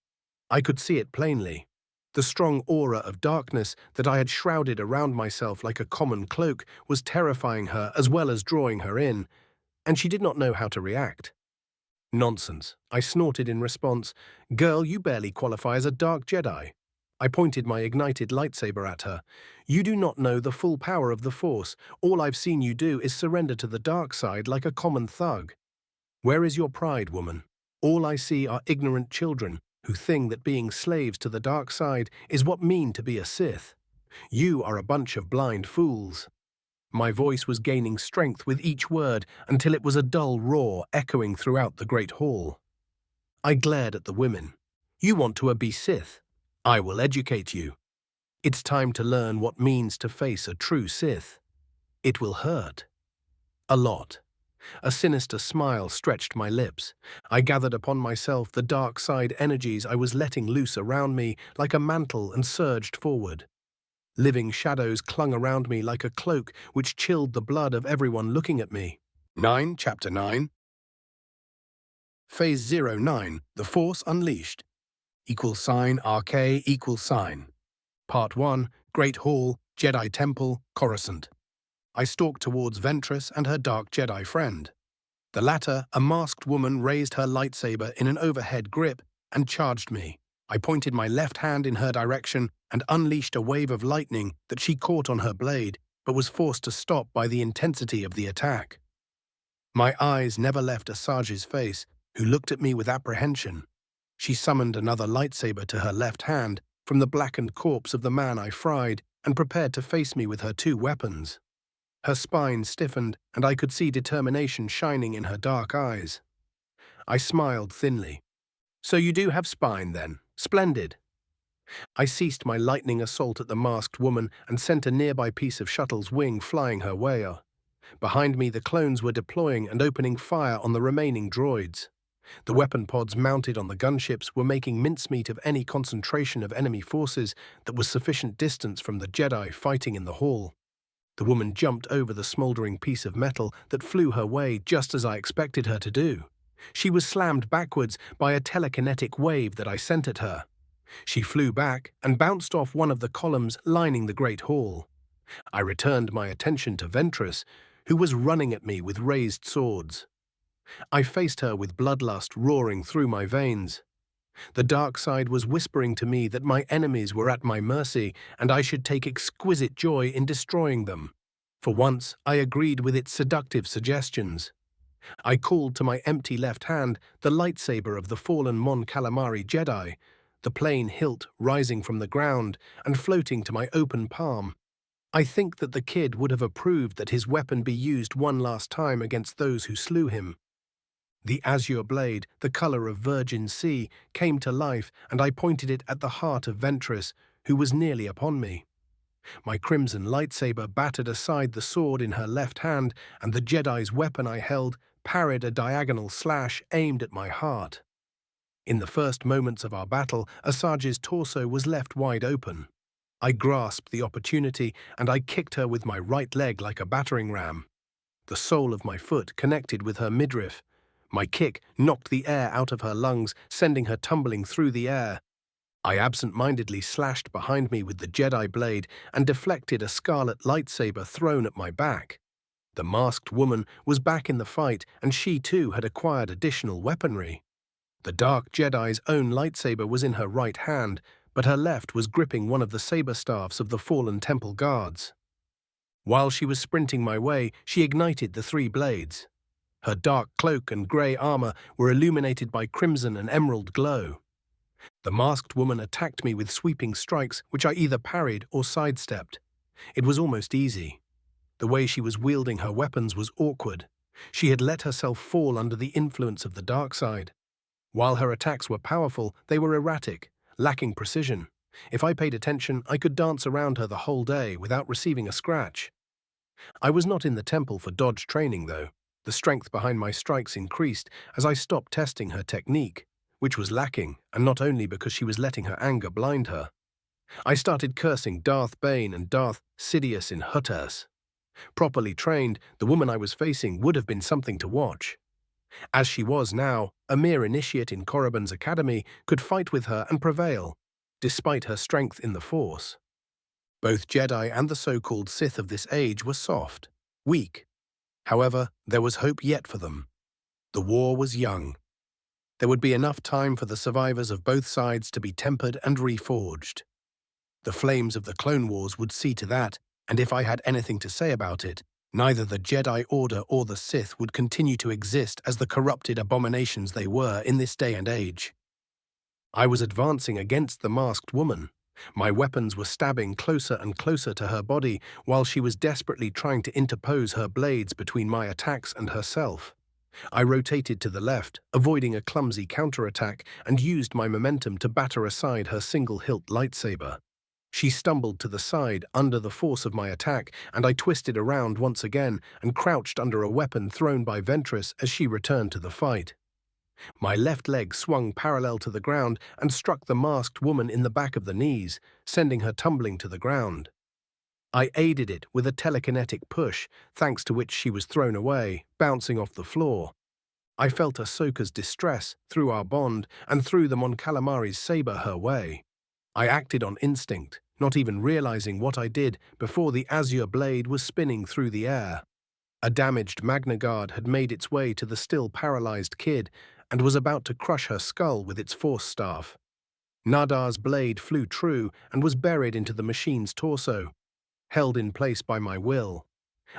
I could see it plainly. The strong aura of darkness that I had shrouded around myself like a common cloak was terrifying her as well as drawing her in, and she did not know how to react. Nonsense, I snorted in response. Girl, you barely qualify as a dark Jedi. I pointed my ignited lightsaber at her. You do not know the full power of the Force. All I've seen you do is surrender to the dark side like a common thug. Where is your pride, woman? All I see are ignorant children who think that being slaves to the dark side is what mean to be a Sith. You are a bunch of blind fools. My voice was gaining strength with each word until it was a dull roar echoing throughout the great hall. I glared at the women. You want to be Sith? I will educate you. It's time to learn what means to face a true Sith. It will hurt. A lot. A sinister smile stretched my lips. I gathered upon myself the dark side energies I was letting loose around me like a mantle and surged forward. Living shadows clung around me like a cloak which chilled the blood of everyone looking at me. Chapter 9. Phase 09, The Force Unleashed. =RK=. Part 1, Great Hall, Jedi Temple, Coruscant. I stalked towards Ventress and her dark Jedi friend. The latter, a masked woman, raised her lightsaber in an overhead grip and charged me. I pointed my left hand in her direction and unleashed a wave of lightning that she caught on her blade, but was forced to stop by the intensity of the attack. My eyes never left Asajj's face, who looked at me with apprehension. She summoned another lightsaber to her left hand from the blackened corpse of the man I fried and prepared to face me with her two weapons. Her spine stiffened, and I could see determination shining in her dark eyes. I smiled thinly. So you do have spine, then? Splendid. I ceased my lightning assault at the masked woman and sent a nearby piece of shuttle's wing flying her way. Behind me, the clones were deploying and opening fire on the remaining droids. The weapon pods mounted on the gunships were making mincemeat of any concentration of enemy forces that was sufficient distance from the Jedi fighting in the hall. The woman jumped over the smoldering piece of metal that flew her way just as I expected her to do. She was slammed backwards by a telekinetic wave that I sent at her. She flew back and bounced off one of the columns lining the great hall. I returned my attention to Ventress, who was running at me with raised swords. I faced her with bloodlust roaring through my veins. The dark side was whispering to me that my enemies were at my mercy and I should take exquisite joy in destroying them. For once, I agreed with its seductive suggestions. I called to my empty left hand the lightsaber of the fallen Mon Calamari Jedi, the plain hilt rising from the ground and floating to my open palm. I think that the kid would have approved that his weapon be used one last time against those who slew him. The azure blade, the color of virgin sea, came to life, and I pointed it at the heart of Ventress, who was nearly upon me. My crimson lightsaber battered aside the sword in her left hand, and the Jedi's weapon I held parried a diagonal slash aimed at my heart. In the first moments of our battle, Asajj's torso was left wide open. I grasped the opportunity, and I kicked her with my right leg like a battering ram. The sole of my foot connected with her midriff. My kick knocked the air out of her lungs, sending her tumbling through the air. I absent-mindedly slashed behind me with the Jedi blade and deflected a scarlet lightsaber thrown at my back. The masked woman was back in the fight, and she too had acquired additional weaponry. The Dark Jedi's own lightsaber was in her right hand, but her left was gripping one of the saber staffs of the fallen temple guards. While she was sprinting my way, she ignited the three blades. Her dark cloak and grey armor were illuminated by crimson and emerald glow. The masked woman attacked me with sweeping strikes, which I either parried or sidestepped. It was almost easy. The way she was wielding her weapons was awkward. She had let herself fall under the influence of the dark side. While her attacks were powerful, they were erratic, lacking precision. If I paid attention, I could dance around her the whole day without receiving a scratch. I was not in the temple for dodge training, though. The strength behind my strikes increased as I stopped testing her technique, which was lacking, and not only because she was letting her anger blind her. I started cursing Darth Bane and Darth Sidious in Hutters. Properly trained, the woman I was facing would have been something to watch. As she was now, a mere initiate in Korriban's academy could fight with her and prevail, despite her strength in the Force. Both Jedi and the so-called Sith of this age were soft, weak. However, there was hope yet for them. The war was young. There would be enough time for the survivors of both sides to be tempered and reforged. The flames of the Clone Wars would see to that, and if I had anything to say about it, neither the Jedi Order or the Sith would continue to exist as the corrupted abominations they were in this day and age. I was advancing against the masked woman. My weapons were stabbing closer and closer to her body while she was desperately trying to interpose her blades between my attacks and herself. I rotated to the left, avoiding a clumsy counterattack, and used my momentum to batter aside her single-hilt lightsaber. She stumbled to the side under the force of my attack, and I twisted around once again and crouched under a weapon thrown by Ventress as she returned to the fight. My left leg swung parallel to the ground and struck the masked woman in the back of the knees, sending her tumbling to the ground. I aided it with a telekinetic push, thanks to which she was thrown away, bouncing off the floor. I felt Ahsoka's distress through our bond and threw the Mon Calamari's saber her way. I acted on instinct, not even realizing what I did before the azure blade was spinning through the air. A damaged Magna Guard had made its way to the still paralyzed kid and was about to crush her skull with its force staff. Nadar's blade flew true and was buried into the machine's torso, held in place by my will.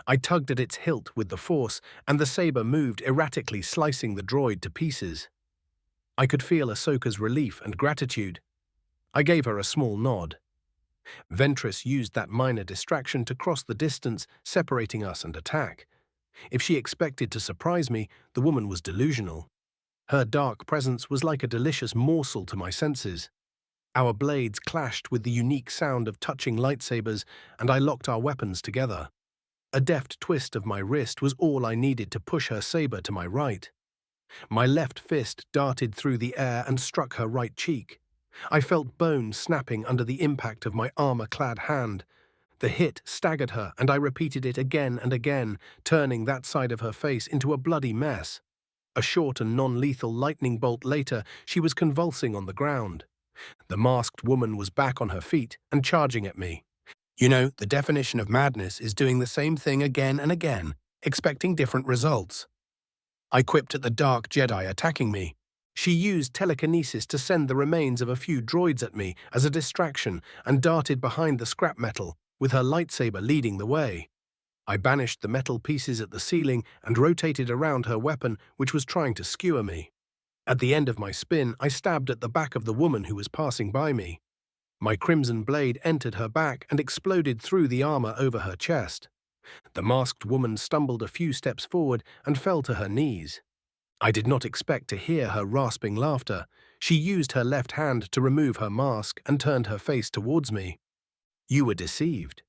I tugged at its hilt with the force, and the saber moved erratically, slicing the droid to pieces. I could feel Ahsoka's relief and gratitude. I gave her a small nod. Ventress used that minor distraction to cross the distance separating us and attack. If she expected to surprise me, the woman was delusional. Her dark presence was like a delicious morsel to my senses. Our blades clashed with the unique sound of touching lightsabers, and I locked our weapons together. A deft twist of my wrist was all I needed to push her saber to my right. My left fist darted through the air and struck her right cheek. I felt bone snapping under the impact of my armor-clad hand. The hit staggered her, and I repeated it again and again, turning that side of her face into a bloody mess. A short and non-lethal lightning bolt later, she was convulsing on the ground. The masked woman was back on her feet and charging at me. You know, the definition of madness is doing the same thing again and again, expecting different results. I quipped at the dark Jedi attacking me. She used telekinesis to send the remains of a few droids at me as a distraction and darted behind the scrap metal, with her lightsaber leading the way. I banished the metal pieces at the ceiling and rotated around her weapon, which was trying to skewer me. At the end of my spin, I stabbed at the back of the woman who was passing by me. My crimson blade entered her back and exploded through the armor over her chest. The masked woman stumbled a few steps forward and fell to her knees. I did not expect to hear her rasping laughter. She used her left hand to remove her mask and turned her face towards me. You were deceived.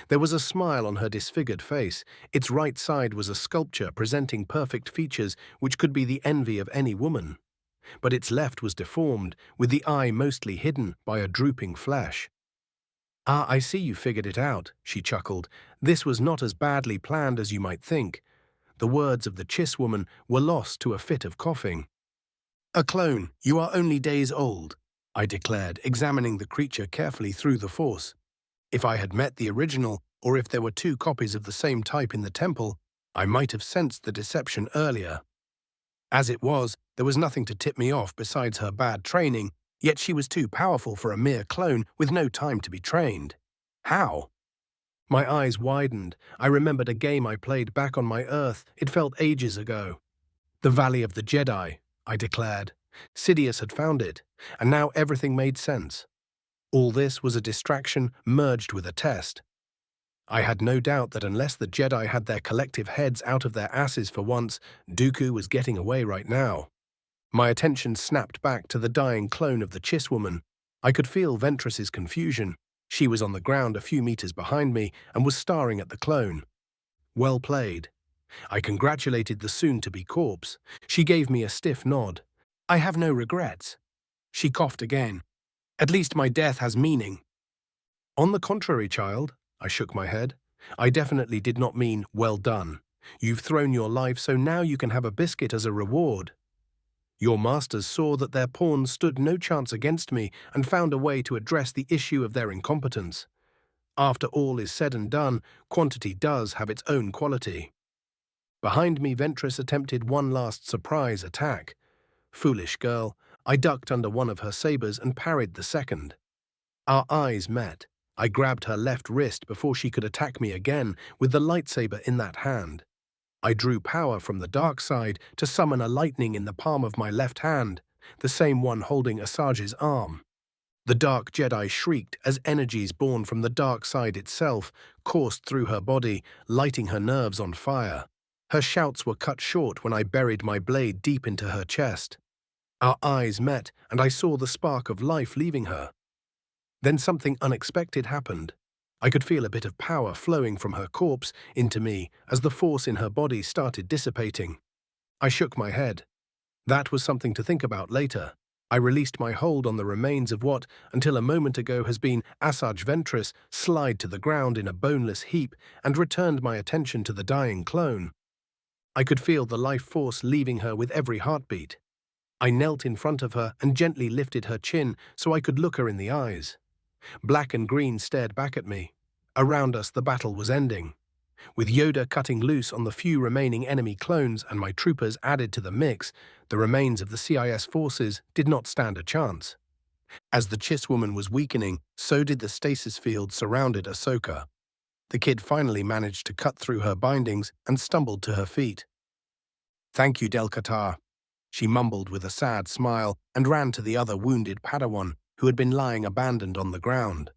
There was a smile on her disfigured face. Its right side was a sculpture presenting perfect features which could be the envy of any woman. But its left was deformed, with the eye mostly hidden by a drooping flesh. "Ah, I see you figured it out," she chuckled. "This was not as badly planned as you might think." The words of the Chiss woman were lost to a fit of coughing. "A clone, you are only days old," I declared, examining the creature carefully through the Force. If I had met the original, or if there were two copies of the same type in the temple, I might have sensed the deception earlier. As it was, there was nothing to tip me off besides her bad training, yet she was too powerful for a mere clone with no time to be trained. How? My eyes widened. I remembered a game I played back on my Earth. It felt ages ago. The Valley of the Jedi, I declared. Sidious had found it, and now everything made sense. All this was a distraction merged with a test. I had no doubt that unless the Jedi had their collective heads out of their asses for once, Dooku was getting away right now. My attention snapped back to the dying clone of the Chiss woman. I could feel Ventress's confusion. She was on the ground a few meters behind me and was staring at the clone. Well played. I congratulated the soon-to-be corpse. She gave me a stiff nod. I have no regrets. She coughed again. At least my death has meaning. On the contrary, child, I shook my head. I definitely did not mean well done. You've thrown your life, so now you can have a biscuit as a reward. Your masters saw that their pawns stood no chance against me and found a way to address the issue of their incompetence. After all is said and done, quantity does have its own quality. Behind me, Ventress attempted one last surprise attack. Foolish girl, I ducked under one of her sabers and parried the second. Our eyes met. I grabbed her left wrist before she could attack me again with the lightsaber in that hand. I drew power from the dark side to summon a lightning in the palm of my left hand, the same one holding Asajj's arm. The Dark Jedi shrieked as energies born from the dark side itself coursed through her body, lighting her nerves on fire. Her shouts were cut short when I buried my blade deep into her chest. Our eyes met, and I saw the spark of life leaving her. Then something unexpected happened. I could feel a bit of power flowing from her corpse into me as the force in her body started dissipating. I shook my head. That was something to think about later. I released my hold on the remains of what, until a moment ago, has been Asajj Ventress, slide to the ground in a boneless heap, and returned my attention to the dying clone. I could feel the life force leaving her with every heartbeat. I knelt in front of her and gently lifted her chin so I could look her in the eyes. Black and green stared back at me. Around us, the battle was ending. With Yoda cutting loose on the few remaining enemy clones and my troopers added to the mix, the remains of the CIS forces did not stand a chance. As the Chiss woman was weakening, so did the stasis field surrounded Ahsoka. The kid finally managed to cut through her bindings and stumbled to her feet. "Thank you, Del Qatar," she mumbled with a sad smile and ran to the other wounded Padawan who had been lying abandoned on the ground.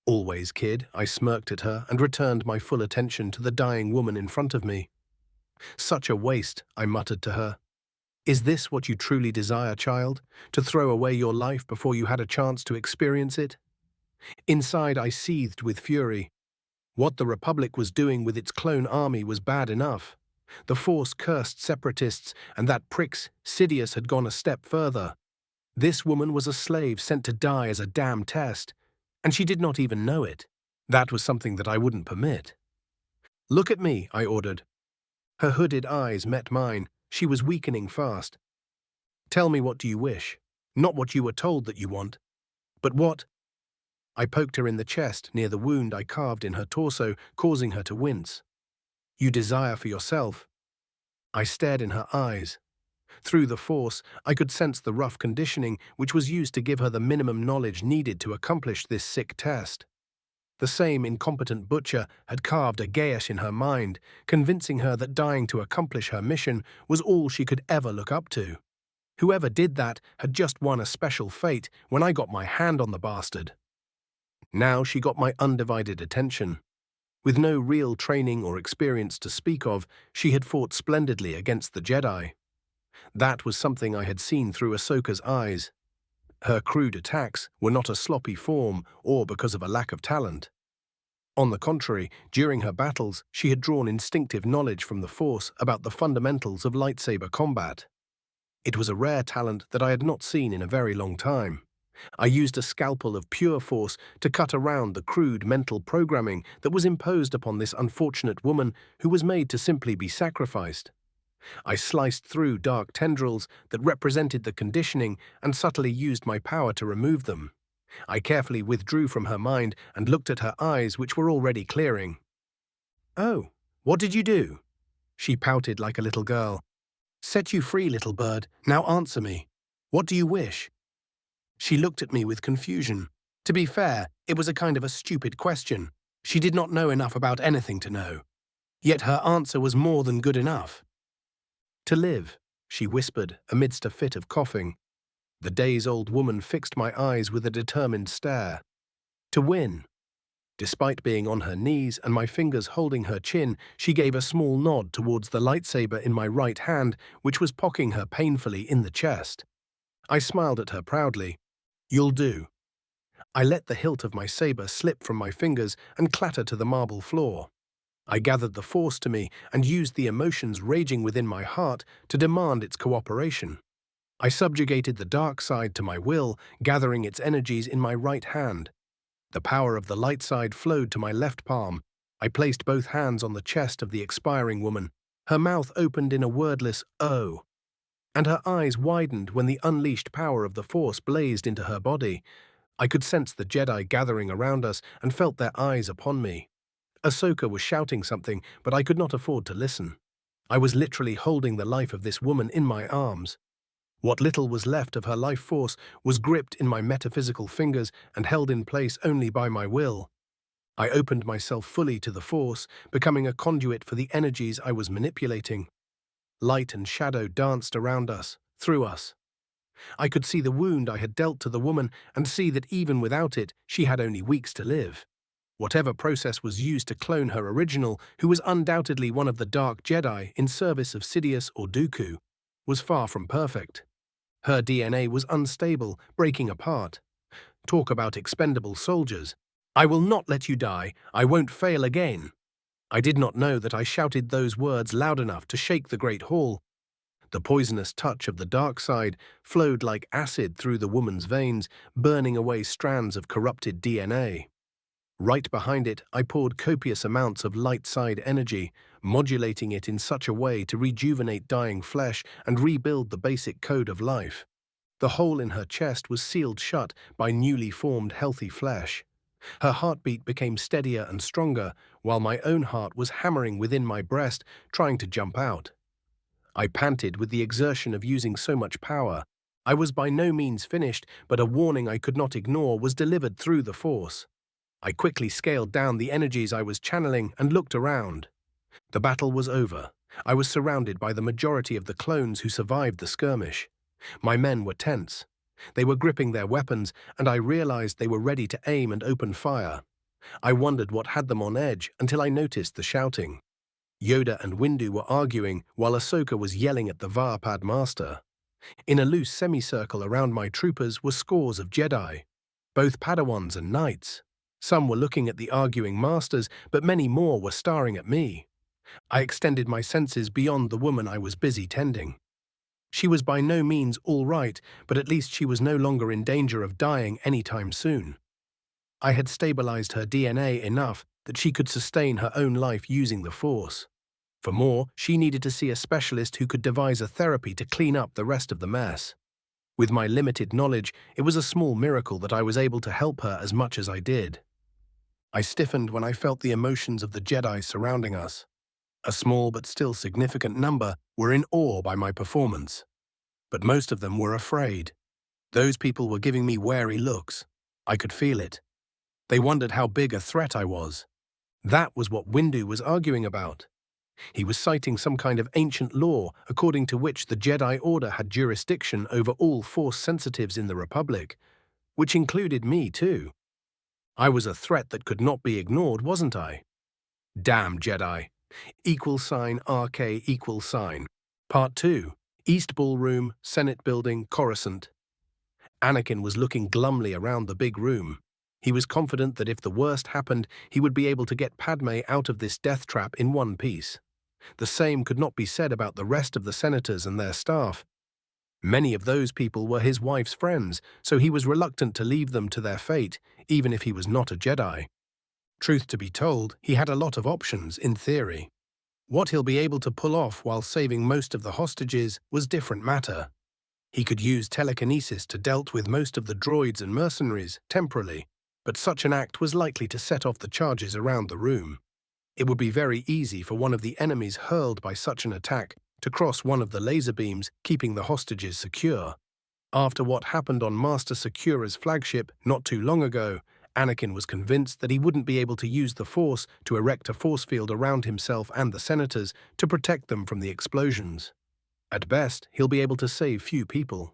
"Always, kid," I smirked at her and returned my full attention to the dying woman in front of me. "Such a waste," I muttered to her. "Is this what you truly desire, child? To throw away your life before you had a chance to experience it?" Inside, I seethed with fury. What the Republic was doing with its clone army was bad enough. The Force cursed separatists, and that prick Sidious had gone a step further. This woman was a slave sent to die as a damn test, and she did not even know it. That was something that I wouldn't permit. "Look at me," I ordered. Her hooded eyes met mine. She was weakening fast. "Tell me, what do you wish? Not what you were told that you want, but what—" I poked her in the chest near the wound I carved in her torso, causing her to wince. "You desire for yourself." I stared in her eyes. Through the Force, I could sense the rough conditioning which was used to give her the minimum knowledge needed to accomplish this sick test. The same incompetent butcher had carved a geass in her mind, convincing her that dying to accomplish her mission was all she could ever look up to. Whoever did that had just won a special fate when I got my hand on the bastard. Now she got my undivided attention. With no real training or experience to speak of, she had fought splendidly against the Jedi. That was something I had seen through Ahsoka's eyes. Her crude attacks were not a sloppy form or because of a lack of talent. On the contrary, during her battles, she had drawn instinctive knowledge from the Force about the fundamentals of lightsaber combat. It was a rare talent that I had not seen in a very long time. I used a scalpel of pure Force to cut around the crude mental programming that was imposed upon this unfortunate woman who was made to simply be sacrificed. I sliced through dark tendrils that represented the conditioning and subtly used my power to remove them. I carefully withdrew from her mind and looked at her eyes, which were already clearing. "Oh, what did you do?" She pouted like a little girl. "Set you free, little bird. Now answer me. What do you wish?" She looked at me with confusion. To be fair, it was a kind of a stupid question. She did not know enough about anything to know. Yet her answer was more than good enough. "To live," she whispered amidst a fit of coughing. The days-old woman fixed my eyes with a determined stare. "To win." Despite being on her knees and my fingers holding her chin, she gave a small nod towards the lightsaber in my right hand, which was pocking her painfully in the chest. I smiled at her proudly. "You'll do." I let the hilt of my saber slip from my fingers and clatter to the marble floor. I gathered the Force to me and used the emotions raging within my heart to demand its cooperation. I subjugated the dark side to my will, gathering its energies in my right hand. The power of the light side flowed to my left palm, I placed both hands on the chest of the expiring woman. Her mouth opened in a wordless "oh," and her eyes widened when the unleashed power of the Force blazed into her body. I could sense the Jedi gathering around us and felt their eyes upon me. Ahsoka was shouting something, but I could not afford to listen. I was literally holding the life of this woman in my arms. What little was left of her life force was gripped in my metaphysical fingers and held in place only by my will. I opened myself fully to the Force, becoming a conduit for the energies I was manipulating. Light and shadow danced around us, through us. I could see the wound I had dealt to the woman and see that even without it, she had only weeks to live. Whatever process was used to clone her original, who was undoubtedly one of the Dark Jedi in service of Sidious or Dooku, was far from perfect. Her DNA was unstable, breaking apart. Talk about expendable soldiers. "I will not let you die. I won't fail again." I did not know that I shouted those words loud enough to shake the Great Hall. The poisonous touch of the dark side flowed like acid through the woman's veins, burning away strands of corrupted DNA. Right behind it, I poured copious amounts of light side energy, modulating it in such a way to rejuvenate dying flesh and rebuild the basic code of life. The hole in her chest was sealed shut by newly formed healthy flesh. Her heartbeat became steadier and stronger, while my own heart was hammering within my breast, trying to jump out. I panted with the exertion of using so much power. I was by no means finished, but a warning I could not ignore was delivered through the Force. I quickly scaled down the energies I was channeling and looked around. The battle was over. I was surrounded by the majority of the clones who survived the skirmish. My men were tense. They were gripping their weapons, and I realized they were ready to aim and open fire. I wondered what had them on edge until I noticed the shouting. Yoda and Windu were arguing while Ahsoka was yelling at the Varpad Master. In a loose semicircle around my troopers were scores of Jedi, both Padawans and Knights. Some were looking at the arguing masters, but many more were staring at me. I extended my senses beyond the woman I was busy tending. She was by no means all right, but at least she was no longer in danger of dying anytime soon. I had stabilized her DNA enough that she could sustain her own life using the Force. For more, she needed to see a specialist who could devise a therapy to clean up the rest of the mess. With my limited knowledge, it was a small miracle that I was able to help her as much as I did. I stiffened when I felt the emotions of the Jedi surrounding us. A small but still significant number were in awe by my performance. But most of them were afraid. Those people were giving me wary looks. I could feel it. They wondered how big a threat I was. That was what Windu was arguing about. He was citing some kind of ancient law according to which the Jedi Order had jurisdiction over all Force sensitives in the Republic, which included me too. I was a threat that could not be ignored, wasn't I? Damn Jedi. =RK=. Part 2. East Ballroom, Senate Building, Coruscant. Anakin was looking glumly around the big room. He was confident that if the worst happened, he would be able to get Padme out of this death trap in one piece. The same could not be said about the rest of the senators and their staff. Many of those people were his wife's friends, so he was reluctant to leave them to their fate, even if he was not a Jedi. Truth to be told, he had a lot of options, in theory. What he'll be able to pull off while saving most of the hostages was different matter. He could use telekinesis to deal with most of the droids and mercenaries, temporarily, but such an act was likely to set off the charges around the room. It would be very easy for one of the enemies hurled by such an attack to cross one of the laser beams, keeping the hostages secure. After what happened on Master Secura's flagship not too long ago, Anakin was convinced that he wouldn't be able to use the Force to erect a force field around himself and the senators to protect them from the explosions. At best, he'll be able to save few people.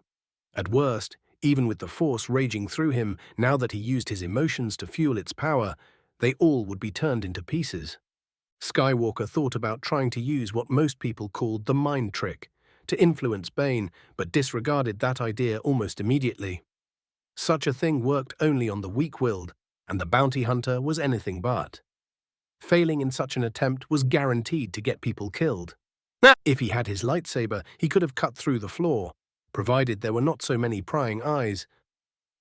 At worst, even with the Force raging through him, now that he used his emotions to fuel its power, they all would be turned into pieces. Skywalker thought about trying to use what most people called the mind trick to influence Bane, but disregarded that idea almost immediately. Such a thing worked only on the weak-willed, and the bounty hunter was anything but. Failing in such an attempt was guaranteed to get people killed. If he had his lightsaber, he could have cut through the floor, provided there were not so many prying eyes.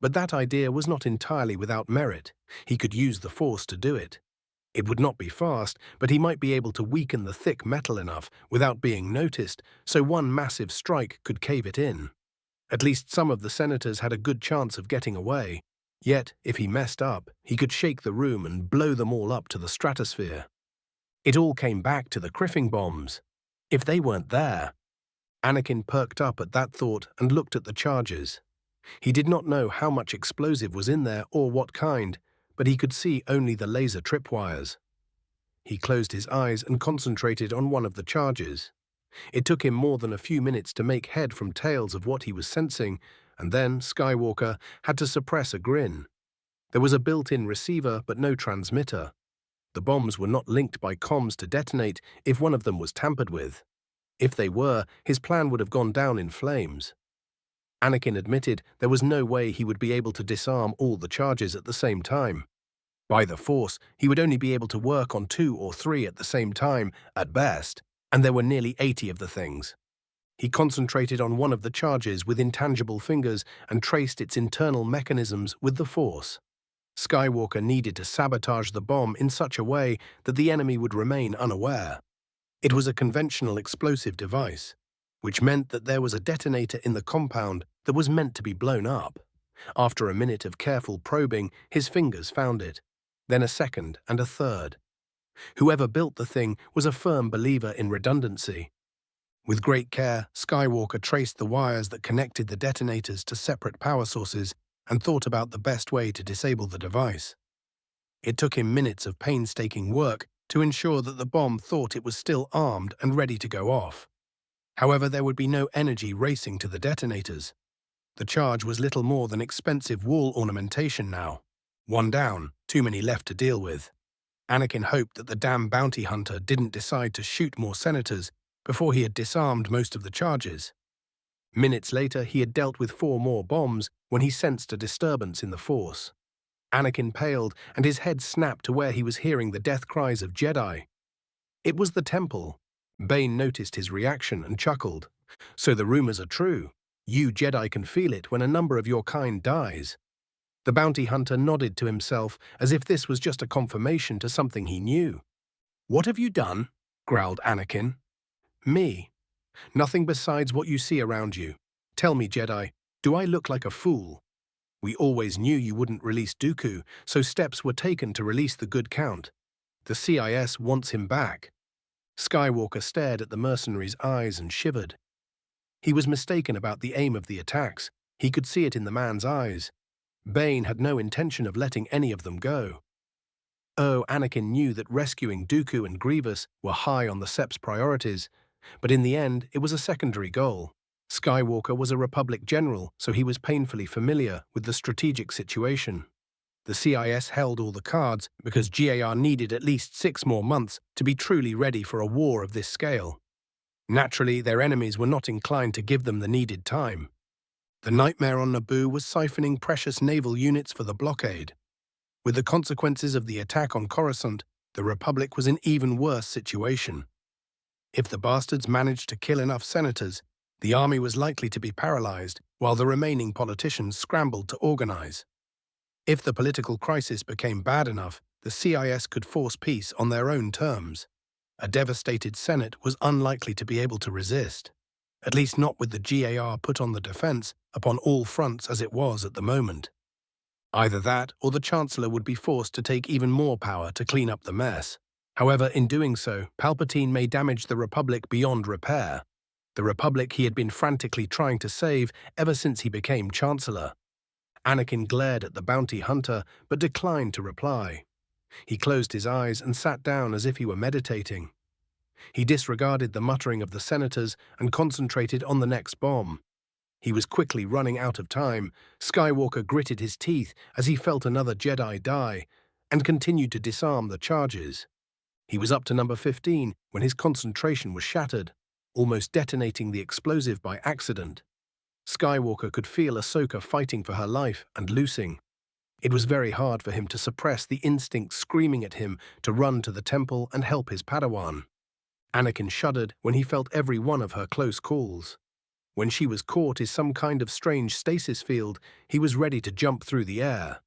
But that idea was not entirely without merit. He could use the Force to do it. It would not be fast, but he might be able to weaken the thick metal enough without being noticed, so one massive strike could cave it in. At least some of the senators had a good chance of getting away. Yet, if he messed up, he could shake the room and blow them all up to the stratosphere. It all came back to the criffing bombs. If they weren't there. Anakin perked up at that thought and looked at the charges. He did not know how much explosive was in there or what kind, but he could see only the laser tripwires. He closed his eyes and concentrated on one of the charges. It took him more than a few minutes to make head from tails of what he was sensing, and then Skywalker had to suppress a grin. There was a built-in receiver but no transmitter. The bombs were not linked by comms to detonate if one of them was tampered with. If they were, his plan would have gone down in flames. Anakin admitted there was no way he would be able to disarm all the charges at the same time. By the Force, he would only be able to work on 2 or 3 at the same time, at best, and there were nearly 80 of the things. He concentrated on one of the charges with intangible fingers and traced its internal mechanisms with the Force. Skywalker needed to sabotage the bomb in such a way that the enemy would remain unaware. It was a conventional explosive device, which meant that there was a detonator in the compound that was meant to be blown up. After a minute of careful probing, his fingers found it. Then a second and a third. Whoever built the thing was a firm believer in redundancy. With great care, Skywalker traced the wires that connected the detonators to separate power sources and thought about the best way to disable the device. It took him minutes of painstaking work to ensure that the bomb thought it was still armed and ready to go off. However, there would be no energy racing to the detonators. The charge was little more than expensive wall ornamentation now. One down, too many left to deal with. Anakin hoped that the damn bounty hunter didn't decide to shoot more senators before he had disarmed most of the charges. Minutes later, he had dealt with 4 more bombs when he sensed a disturbance in the Force. Anakin paled, and his head snapped to where he was hearing the death cries of Jedi. It was the temple. Bane noticed his reaction and chuckled. So the rumors are true. You Jedi can feel it when a number of your kind dies. The bounty hunter nodded to himself as if this was just a confirmation to something he knew. What have you done? Growled Anakin. Me. Nothing besides what you see around you. Tell me, Jedi, do I look like a fool? We always knew you wouldn't release Dooku, so steps were taken to release the good Count. The CIS wants him back. Skywalker stared at the mercenary's eyes and shivered. He was mistaken about the aim of the attacks. He could see it in the man's eyes. Bane had no intention of letting any of them go. Oh, Anakin knew that rescuing Dooku and Grievous were high on the Sepp's priorities, but in the end it was a secondary goal. Skywalker was a Republic general, so he was painfully familiar with the strategic situation. The CIS held all the cards because GAR needed at least 6 more months to be truly ready for a war of this scale. Naturally, their enemies were not inclined to give them the needed time. The nightmare on Naboo was siphoning precious naval units for the blockade. With the consequences of the attack on Coruscant, the Republic was in an even worse situation. If the bastards managed to kill enough senators, the army was likely to be paralyzed while the remaining politicians scrambled to organize. If the political crisis became bad enough, the CIS could force peace on their own terms. A devastated Senate was unlikely to be able to resist, at least not with the GAR put on the defense upon all fronts as it was at the moment. Either that or the Chancellor would be forced to take even more power to clean up the mess. However, in doing so, Palpatine may damage the Republic beyond repair. The Republic he had been frantically trying to save ever since he became Chancellor. Anakin glared at the bounty hunter but declined to reply. He closed his eyes and sat down as if he were meditating. He disregarded the muttering of the senators and concentrated on the next bomb. He was quickly running out of time. Skywalker gritted his teeth as he felt another Jedi die and continued to disarm the charges. He was up to number 15 when his concentration was shattered, almost detonating the explosive by accident. Skywalker could feel Ahsoka fighting for her life and loosing. It was very hard for him to suppress the instinct screaming at him to run to the temple and help his Padawan. Anakin shuddered when he felt every one of her close calls. When she was caught in some kind of strange stasis field, he was ready to jump through the air.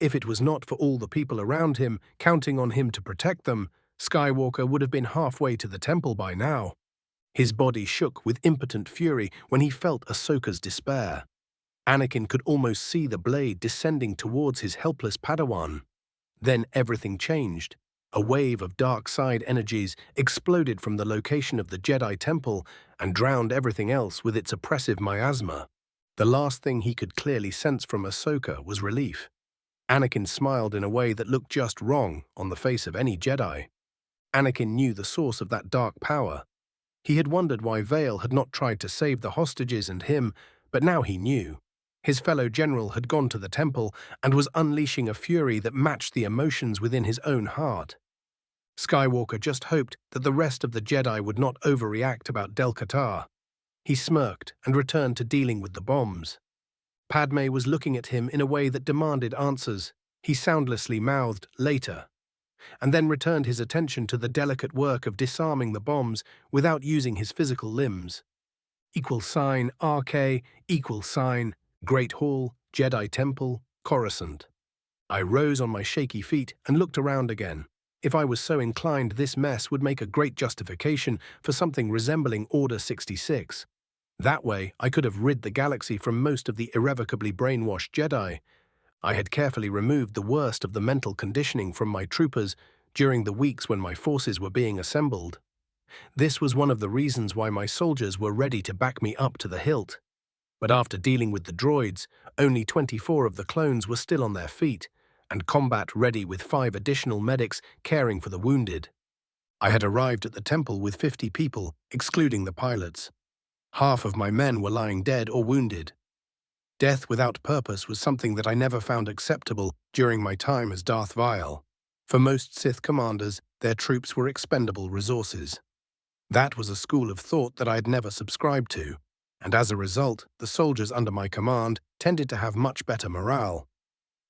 If it was not for all the people around him counting on him to protect them, Skywalker would have been halfway to the temple by now. His body shook with impotent fury when he felt Ahsoka's despair. Anakin could almost see the blade descending towards his helpless Padawan. Then everything changed. A wave of dark side energies exploded from the location of the Jedi Temple and drowned everything else with its oppressive miasma. The last thing he could clearly sense from Ahsoka was relief. Anakin smiled in a way that looked just wrong on the face of any Jedi. Anakin knew the source of that dark power. He had wondered why Vale had not tried to save the hostages and him, but now he knew. His fellow general had gone to the temple and was unleashing a fury that matched the emotions within his own heart. Skywalker just hoped that the rest of the Jedi would not overreact about Del-Qatar. He smirked and returned to dealing with the bombs. Padme was looking at him in a way that demanded answers. He soundlessly mouthed, "Later," and then returned his attention to the delicate work of disarming the bombs without using his physical limbs. RK, Great Hall, Jedi Temple, Coruscant. I rose on my shaky feet and looked around again. If I was so inclined, this mess would make a great justification for something resembling Order 66. That way, I could have rid the galaxy from most of the irrevocably brainwashed Jedi. I had carefully removed the worst of the mental conditioning from my troopers during the weeks when my forces were being assembled. This was one of the reasons why my soldiers were ready to back me up to the hilt. But after dealing with the droids, only 24 of the clones were still on their feet, and combat-ready with 5 additional medics caring for the wounded. I had arrived at the temple with 50 people, excluding the pilots. Half of my men were lying dead or wounded. Death without purpose was something that I never found acceptable during my time as Darth Vael. For most Sith commanders, their troops were expendable resources. That was a school of thought that I had never subscribed to, and as a result, the soldiers under my command tended to have much better morale.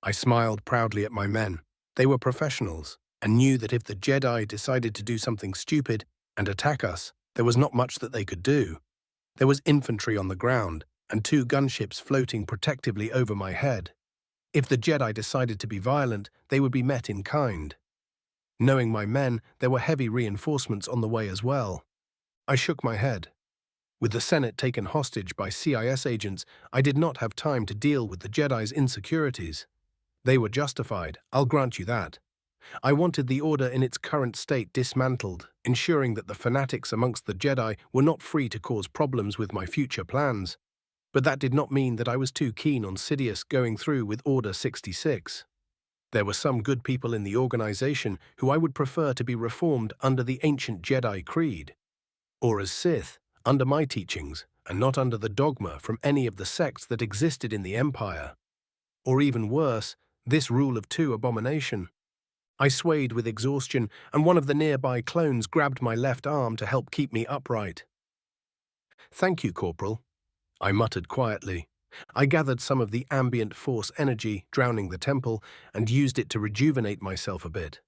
I smiled proudly at my men. They were professionals, and knew that if the Jedi decided to do something stupid and attack us, there was not much that they could do. There was infantry on the ground, and 2 gunships floating protectively over my head. If the Jedi decided to be violent, they would be met in kind. Knowing my men, there were heavy reinforcements on the way as well. I shook my head. With the Senate taken hostage by CIS agents, I did not have time to deal with the Jedi's insecurities. They were justified, I'll grant you that. I wanted the Order in its current state dismantled, ensuring that the fanatics amongst the Jedi were not free to cause problems with my future plans. But that did not mean that I was too keen on Sidious going through with Order 66. There were some good people in the organization who I would prefer to be reformed under the ancient Jedi creed, or as Sith, under my teachings, and not under the dogma from any of the sects that existed in the Empire. Or even worse, this rule of 2 abomination. I swayed with exhaustion, and one of the nearby clones grabbed my left arm to help keep me upright. "Thank you, Corporal," I muttered quietly. I gathered some of the ambient force energy drowning the temple and used it to rejuvenate myself a bit.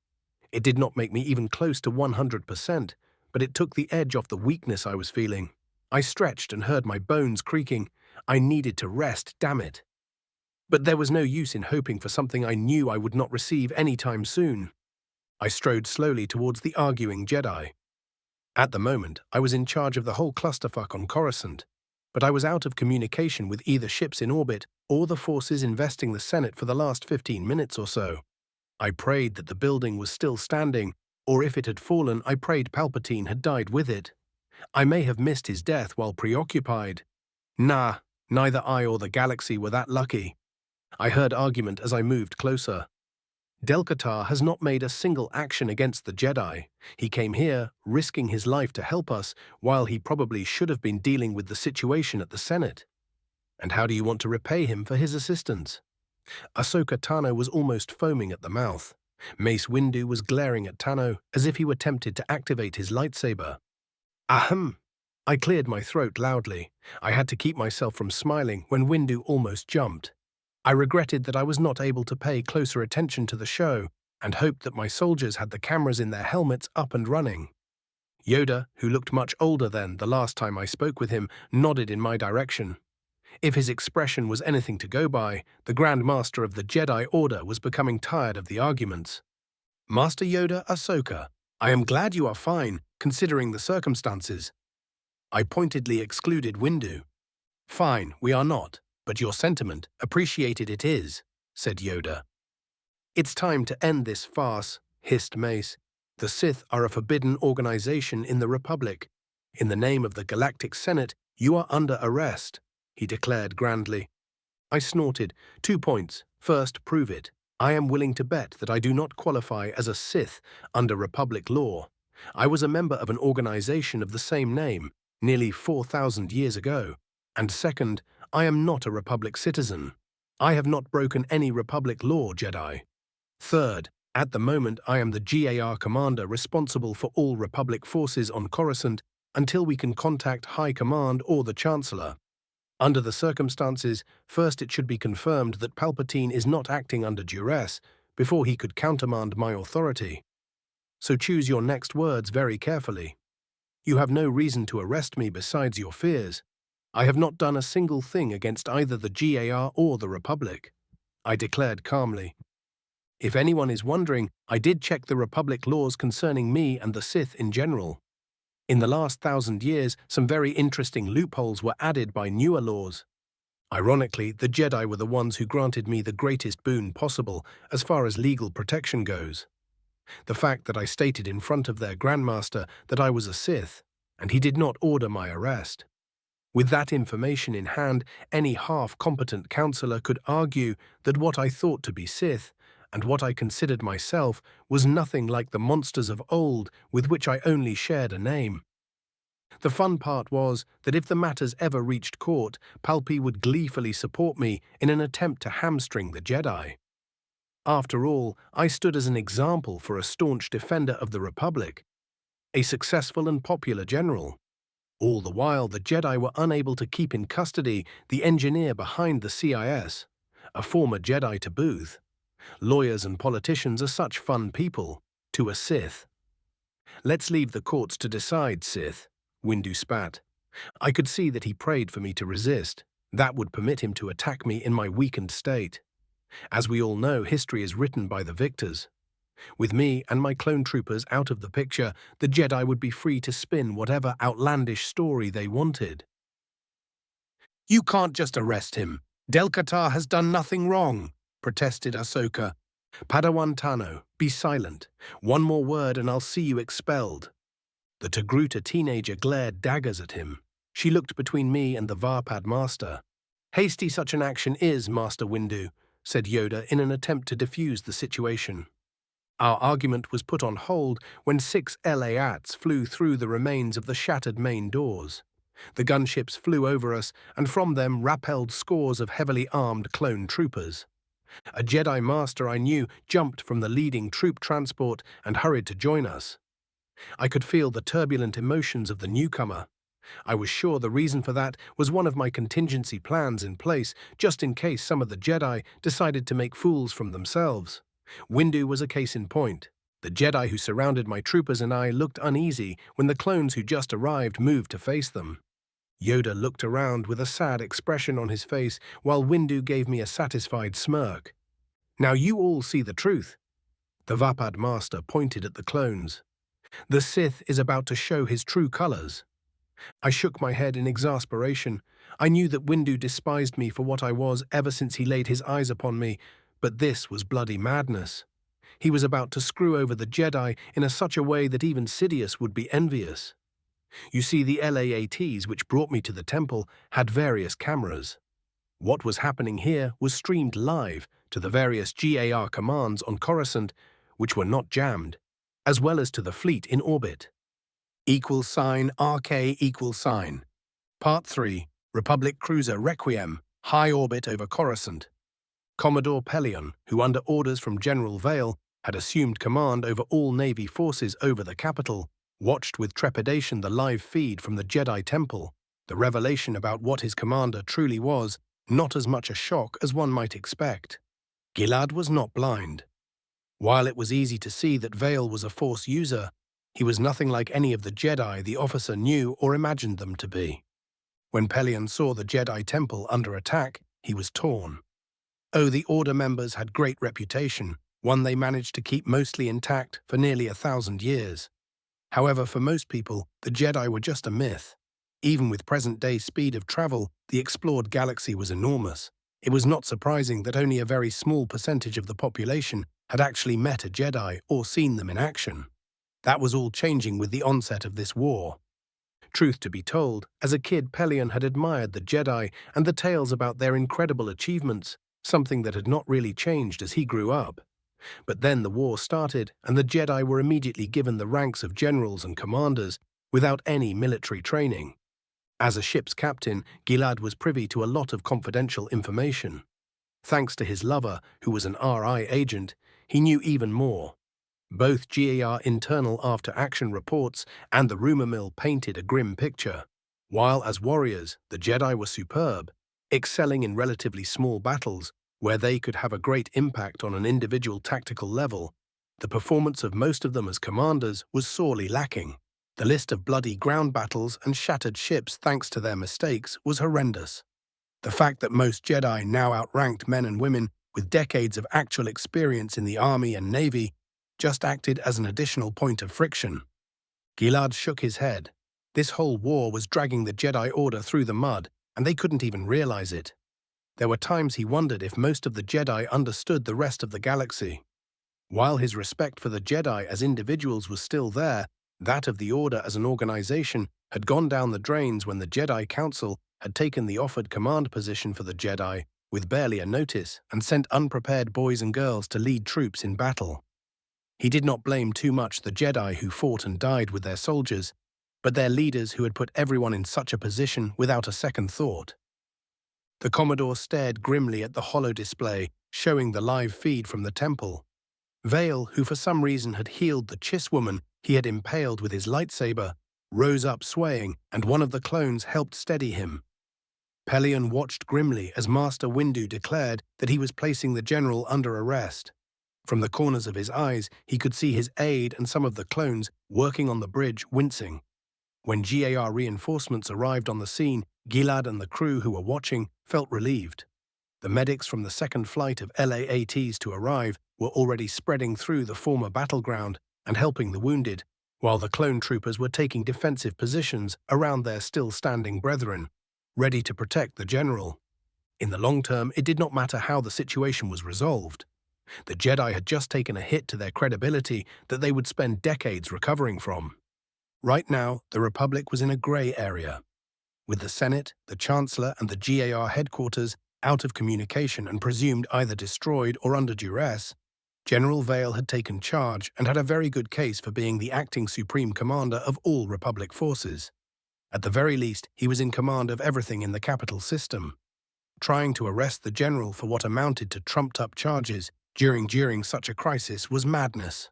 It did not make me even close to 100%, but it took the edge off the weakness I was feeling. I stretched and heard my bones creaking. I needed to rest, damn it. But there was no use in hoping for something I knew I would not receive anytime soon. I strode slowly towards the arguing Jedi. At the moment, I was in charge of the whole clusterfuck on Coruscant, but I was out of communication with either ships in orbit or the forces investing the Senate for the last 15 minutes or so. I prayed that the building was still standing, or if it had fallen, I prayed Palpatine had died with it. I may have missed his death while preoccupied. Nah, neither I or the galaxy were that lucky. I heard argument as I moved closer. Del-Qatar has not made a single action against the Jedi. He came here, risking his life to help us, while he probably should have been dealing with the situation at the Senate. And how do you want to repay him for his assistance? Ahsoka Tano was almost foaming at the mouth. Mace Windu was glaring at Tano as if he were tempted to activate his lightsaber. Ahem! I cleared my throat loudly. I had to keep myself from smiling when Windu almost jumped. I regretted that I was not able to pay closer attention to the show and hoped that my soldiers had the cameras in their helmets up and running. Yoda, who looked much older than the last time I spoke with him, nodded in my direction. If his expression was anything to go by, the Grand Master of the Jedi Order was becoming tired of the arguments. Master Yoda, Ahsoka, I am glad you are fine, considering the circumstances. I pointedly excluded Windu. Fine, we are not, but your sentiment, appreciated it is, said Yoda. It's time to end this farce, hissed Mace. The Sith are a forbidden organization in the Republic. In the name of the Galactic Senate, you are under arrest, he declared grandly. I snorted. 2 points. First, prove it. I am willing to bet that I do not qualify as a Sith under Republic law. I was a member of an organization of the same name, nearly 4,000 years ago. And second, I am not a Republic citizen. I have not broken any Republic law, Jedi. Third, at the moment I am the GAR commander responsible for all Republic forces on Coruscant until we can contact High Command or the Chancellor. Under the circumstances, first it should be confirmed that Palpatine is not acting under duress before he could countermand my authority. So choose your next words very carefully. You have no reason to arrest me besides your fears. I have not done a single thing against either the GAR or the Republic, I declared calmly. If anyone is wondering, I did check the Republic laws concerning me and the Sith in general. In the last 1,000 years, some very interesting loopholes were added by newer laws. Ironically, the Jedi were the ones who granted me the greatest boon possible as far as legal protection goes. The fact that I stated in front of their Grandmaster that I was a Sith, and he did not order my arrest. With that information in hand, any half-competent counselor could argue that what I thought to be Sith, and what I considered myself, was nothing like the monsters of old with which I only shared a name. The fun part was that if the matters ever reached court, Palpy would gleefully support me in an attempt to hamstring the Jedi. After all, I stood as an example for a staunch defender of the Republic, a successful and popular general. All the while, the Jedi were unable to keep in custody the engineer behind the CIS, a former Jedi to boot. Lawyers and politicians are such fun people, to a Sith. Let's leave the courts to decide, Sith, Windu spat. I could see that he prayed for me to resist. That would permit him to attack me in my weakened state. As we all know, history is written by the victors. With me and my clone troopers out of the picture, the Jedi would be free to spin whatever outlandish story they wanted. You can't just arrest him. Del-Qatar has done nothing wrong, protested Ahsoka. Padawan Tano, be silent. One more word and I'll see you expelled. The Togruta teenager glared daggers at him. She looked between me and the Varpad Master. Hasty such an action is, Master Windu, said Yoda in an attempt to defuse the situation. Our argument was put on hold when 6 LA-ATs flew through the remains of the shattered main doors. The gunships flew over us, and from them rappelled scores of heavily armed clone troopers. A Jedi Master I knew jumped from the leading troop transport and hurried to join us. I could feel the turbulent emotions of the newcomer. I was sure the reason for that was one of my contingency plans in place, just in case some of the Jedi decided to make fools from themselves. Windu was a case in point. The Jedi who surrounded my troopers and I looked uneasy when the clones who just arrived moved to face them. Yoda looked around with a sad expression on his face while Windu gave me a satisfied smirk. Now you all see the truth. The Vapad Master pointed at the clones. The Sith is about to show his true colors. I shook my head in exasperation. I knew that Windu despised me for what I was ever since he laid his eyes upon me, but this was bloody madness. He was about to screw over the Jedi in such a way that even Sidious would be envious. You see, the LAATs which brought me to the temple had various cameras. What was happening here was streamed live to the various GAR commands on Coruscant, which were not jammed, as well as to the fleet in orbit. =RK=. Part 3, Republic Cruiser Requiem, high orbit over Coruscant. Commodore Pelion, who under orders from General Vale had assumed command over all Navy forces over the capital, watched with trepidation the live feed from the Jedi Temple, the revelation about what his commander truly was, not as much a shock as one might expect. Gilad was not blind. While it was easy to see that Vale was a Force user, he was nothing like any of the Jedi the officer knew or imagined them to be. When Pelion saw the Jedi Temple under attack, he was torn. Oh, the Order members had great reputation, one they managed to keep mostly intact for nearly 1,000 years. However, for most people, the Jedi were just a myth. Even with present-day speed of travel, the explored galaxy was enormous. It was not surprising that only a very small percentage of the population had actually met a Jedi or seen them in action. That was all changing with the onset of this war. Truth to be told, as a kid, Pelion had admired the Jedi and the tales about their incredible achievements, something that had not really changed as he grew up. But then the war started, and the Jedi were immediately given the ranks of generals and commanders without any military training. As a ship's captain, Gilad was privy to a lot of confidential information. Thanks to his lover, who was an RI agent, he knew even more. Both GAR internal after-action reports and the rumor mill painted a grim picture. While as warriors, the Jedi were superb, excelling in relatively small battles, where they could have a great impact on an individual tactical level, the performance of most of them as commanders was sorely lacking. The list of bloody ground battles and shattered ships thanks to their mistakes was horrendous. The fact that most Jedi now outranked men and women with decades of actual experience in the army and navy just acted as an additional point of friction. Gilad shook his head. This whole war was dragging the Jedi Order through the mud, and they couldn't even realize it. There were times he wondered if most of the Jedi understood the rest of the galaxy. While his respect for the Jedi as individuals was still there, that of the Order as an organization had gone down the drains when the Jedi Council had taken the offered command position for the Jedi with barely a notice and sent unprepared boys and girls to lead troops in battle. He did not blame too much the Jedi who fought and died with their soldiers, but their leaders who had put everyone in such a position without a second thought. The Commodore stared grimly at the holo display showing the live feed from the temple. Vale, who for some reason had healed the Chiss woman he had impaled with his lightsaber, rose up swaying, and one of the clones helped steady him. Pelion watched grimly as Master Windu declared that he was placing the general under arrest. From the corners of his eyes, he could see his aide and some of the clones working on the bridge wincing. When GAR reinforcements arrived on the scene, Gilad and the crew who were watching felt relieved. The medics from the second flight of LAATs to arrive were already spreading through the former battleground and helping the wounded, while the clone troopers were taking defensive positions around their still-standing brethren, ready to protect the general. In the long term, it did not matter how the situation was resolved. The Jedi had just taken a hit to their credibility that they would spend decades recovering from. Right now, the Republic was in a grey area. With the Senate, the Chancellor, and the GAR headquarters out of communication and presumed either destroyed or under duress, General Vale had taken charge and had a very good case for being the acting Supreme Commander of all Republic forces. At the very least, he was in command of everything in the capital system. Trying to arrest the general for what amounted to trumped-up charges during such a crisis was madness.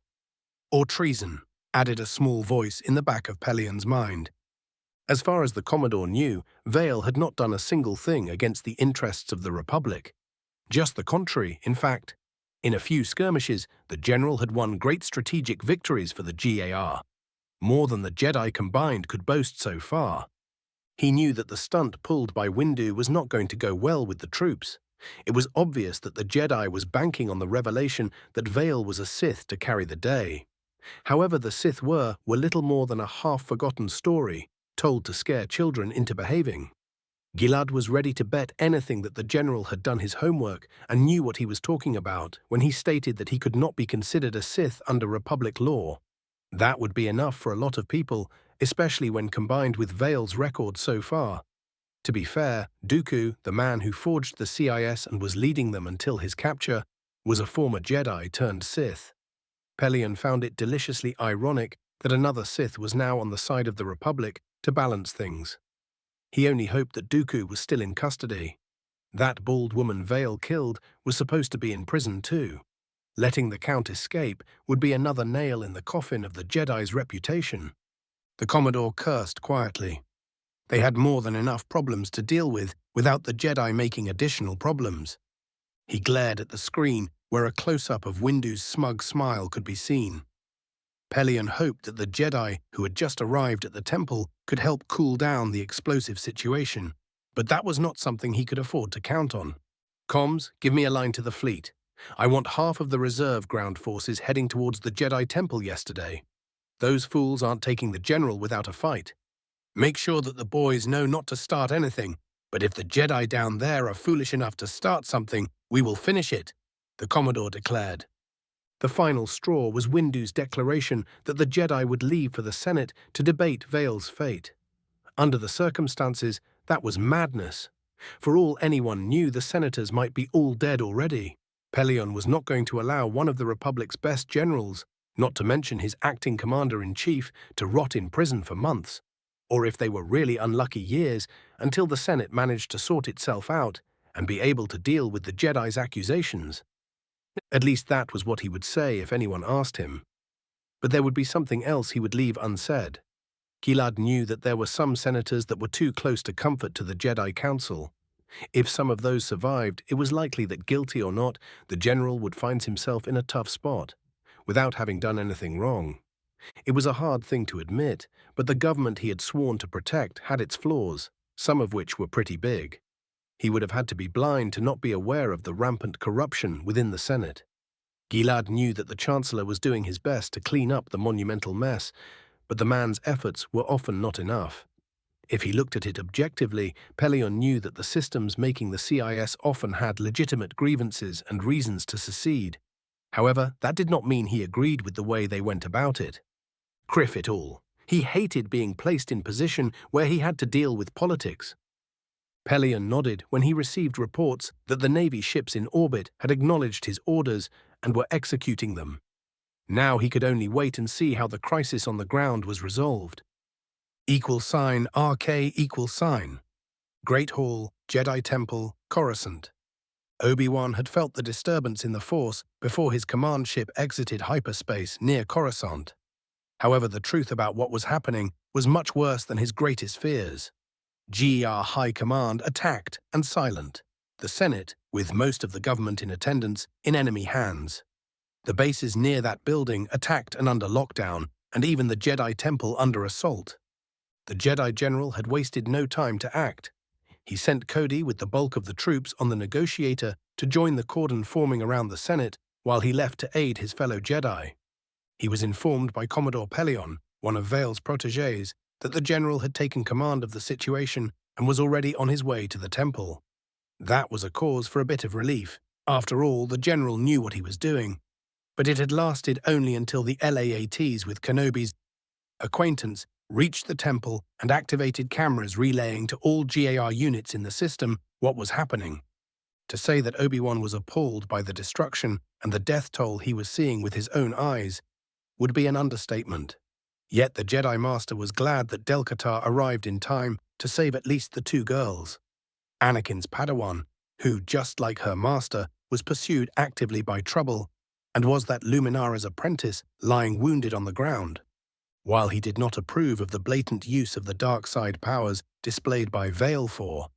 Or treason, added a small voice in the back of Pelion's mind. As far as the Commodore knew, Vale had not done a single thing against the interests of the Republic. Just the contrary, in fact. In a few skirmishes, the general had won great strategic victories for the GAR, more than the Jedi combined could boast so far. He knew that the stunt pulled by Windu was not going to go well with the troops. It was obvious that the Jedi was banking on the revelation that Vale was a Sith to carry the day. However, the Sith were little more than a half-forgotten story, told to scare children into behaving. Gilad was ready to bet anything that the general had done his homework and knew what he was talking about when he stated that he could not be considered a Sith under Republic law. That would be enough for a lot of people, especially when combined with Vale's record so far. To be fair, Dooku, the man who forged the CIS and was leading them until his capture, was a former Jedi turned Sith. Pelion found it deliciously ironic that another Sith was now on the side of the Republic to balance things. He only hoped that Dooku was still in custody. That bald woman Vale killed was supposed to be in prison too. Letting the Count escape would be another nail in the coffin of the Jedi's reputation. The Commodore cursed quietly. They had more than enough problems to deal with without the Jedi making additional problems. He glared at the screen where a close-up of Windu's smug smile could be seen. Pelion hoped that the Jedi who had just arrived at the temple could help cool down the explosive situation, but that was not something he could afford to count on. "Comms, give me a line to the fleet. I want half of the reserve ground forces heading towards the Jedi temple yesterday. Those fools aren't taking the general without a fight. Make sure that the boys know not to start anything, but if the Jedi down there are foolish enough to start something, we will finish it," the Commodore declared. The final straw was Windu's declaration that the Jedi would leave for the Senate to debate Vale's fate. Under the circumstances, that was madness. For all anyone knew, the senators might be all dead already. Pelion was not going to allow one of the Republic's best generals, not to mention his acting commander-in-chief, to rot in prison for months, or if they were really unlucky years, until the Senate managed to sort itself out and be able to deal with the Jedi's accusations. At least that was what he would say if anyone asked him. But there would be something else he would leave unsaid. Gilad knew that there were some senators that were too close to comfort to the Jedi Council. If some of those survived, it was likely that, guilty or not, the general would find himself in a tough spot, without having done anything wrong. It was a hard thing to admit, but the government he had sworn to protect had its flaws, some of which were pretty big. He would have had to be blind to not be aware of the rampant corruption within the Senate. Gilad knew that the Chancellor was doing his best to clean up the monumental mess, but the man's efforts were often not enough. If he looked at it objectively, Pelion knew that the systems making the CIS often had legitimate grievances and reasons to secede. However, that did not mean he agreed with the way they went about it. Criff it all. He hated being placed in position where he had to deal with politics. Pelion nodded when he received reports that the Navy ships in orbit had acknowledged his orders and were executing them. Now he could only wait and see how the crisis on the ground was resolved. =RK=. Great Hall, Jedi Temple, Coruscant. Obi-Wan had felt the disturbance in the Force before his command ship exited hyperspace near Coruscant. However, the truth about what was happening was much worse than his greatest fears. GER High Command attacked and silent. The Senate, with most of the government in attendance, in enemy hands. The bases near that building attacked and under lockdown, and even the Jedi Temple under assault. The Jedi General had wasted no time to act. He sent Cody with the bulk of the troops on the Negotiator to join the cordon forming around the Senate, while he left to aid his fellow Jedi. He was informed by Commodore Pelion, one of Vale's protégés, that the general had taken command of the situation and was already on his way to the temple. That was a cause for a bit of relief. After all, the general knew what he was doing. But it had lasted only until the LAATs with Kenobi's acquaintance reached the temple and activated cameras relaying to all GAR units in the system what was happening. To say that Obi-Wan was appalled by the destruction and the death toll he was seeing with his own eyes would be an understatement. Yet the Jedi Master was glad that Del-Katar arrived in time to save at least the two girls. Anakin's Padawan, who, just like her master, was pursued actively by trouble, and was that Luminara's apprentice lying wounded on the ground. While he did not approve of the blatant use of the dark side powers displayed by Vale for,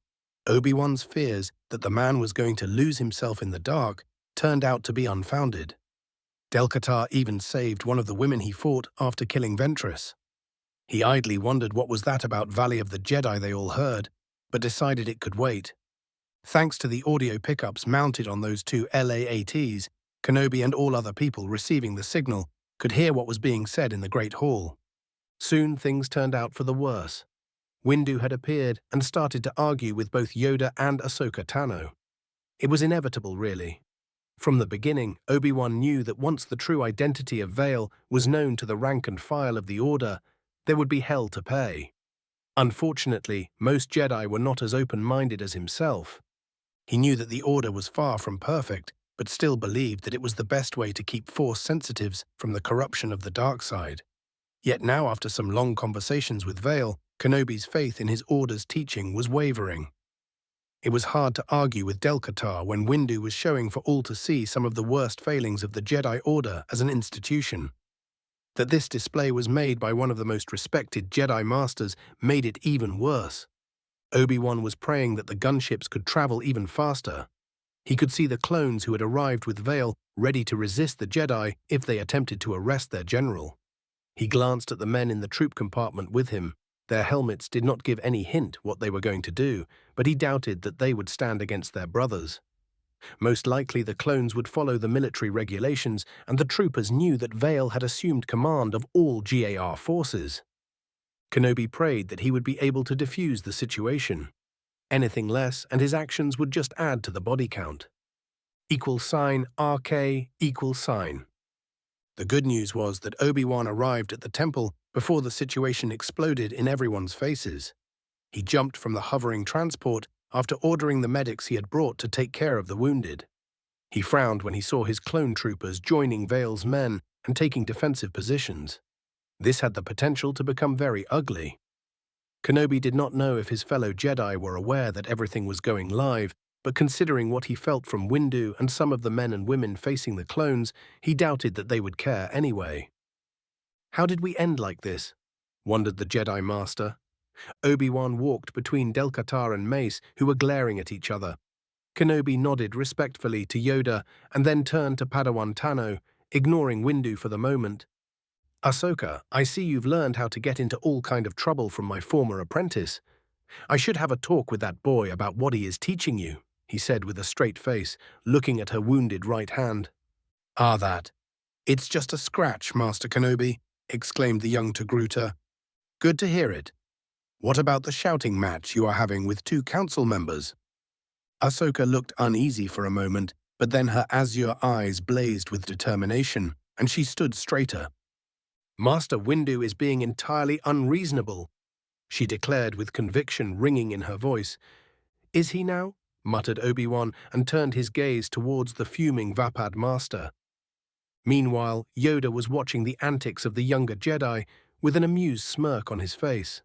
Obi-Wan's fears that the man was going to lose himself in the dark turned out to be unfounded. Del-Katar even saved one of the women he fought after killing Ventress. He idly wondered what was that about Valley of the Jedi they all heard, but decided it could wait. Thanks to the audio pickups mounted on those two LAATs, Kenobi and all other people receiving the signal could hear what was being said in the Great Hall. Soon things turned out for the worse. Windu had appeared and started to argue with both Yoda and Ahsoka Tano. It was inevitable, really. From the beginning, Obi-Wan knew that once the true identity of Vale was known to the rank and file of the Order, there would be hell to pay. Unfortunately, most Jedi were not as open-minded as himself. He knew that the Order was far from perfect, but still believed that it was the best way to keep Force sensitives from the corruption of the dark side. Yet now, after some long conversations with Vale, Kenobi's faith in his Order's teaching was wavering. It was hard to argue with Del-Katar when Windu was showing for all to see some of the worst failings of the Jedi Order as an institution. That this display was made by one of the most respected Jedi Masters made it even worse. Obi-Wan was praying that the gunships could travel even faster. He could see the clones who had arrived with Vale ready to resist the Jedi if they attempted to arrest their general. He glanced at the men in the troop compartment with him. Their helmets did not give any hint what they were going to do, but he doubted that they would stand against their brothers. Most likely the clones would follow the military regulations, and the troopers knew that Vale had assumed command of all GAR forces. Kenobi prayed that he would be able to defuse the situation. Anything less, and his actions would just add to the body count. =RK=. The good news was that Obi-Wan arrived at the temple before the situation exploded in everyone's faces. He jumped from the hovering transport after ordering the medics he had brought to take care of the wounded. He frowned when he saw his clone troopers joining Vale's men and taking defensive positions. This had the potential to become very ugly. Kenobi did not know if his fellow Jedi were aware that everything was going live, but considering what he felt from Windu and some of the men and women facing the clones, he doubted that they would care anyway. How did we end like this? Wondered the Jedi Master. Obi-Wan walked between Del-Qatar and Mace, who were glaring at each other. Kenobi nodded respectfully to Yoda and then turned to Padawan Tano, ignoring Windu for the moment. Ahsoka, I see you've learned how to get into all kind of trouble from my former apprentice. I should have a talk with that boy about what he is teaching you, he said with a straight face, looking at her wounded right hand. That. It's just a scratch, Master Kenobi, exclaimed the young Togruta. Good to hear it. What about the shouting match you are having with 2 council members? Ahsoka looked uneasy for a moment, but then her azure eyes blazed with determination, and she stood straighter. Master Windu is being entirely unreasonable, she declared with conviction ringing in her voice. Is he now? Muttered Obi-Wan and turned his gaze towards the fuming Vapad Master. Meanwhile, Yoda was watching the antics of the younger Jedi with an amused smirk on his face.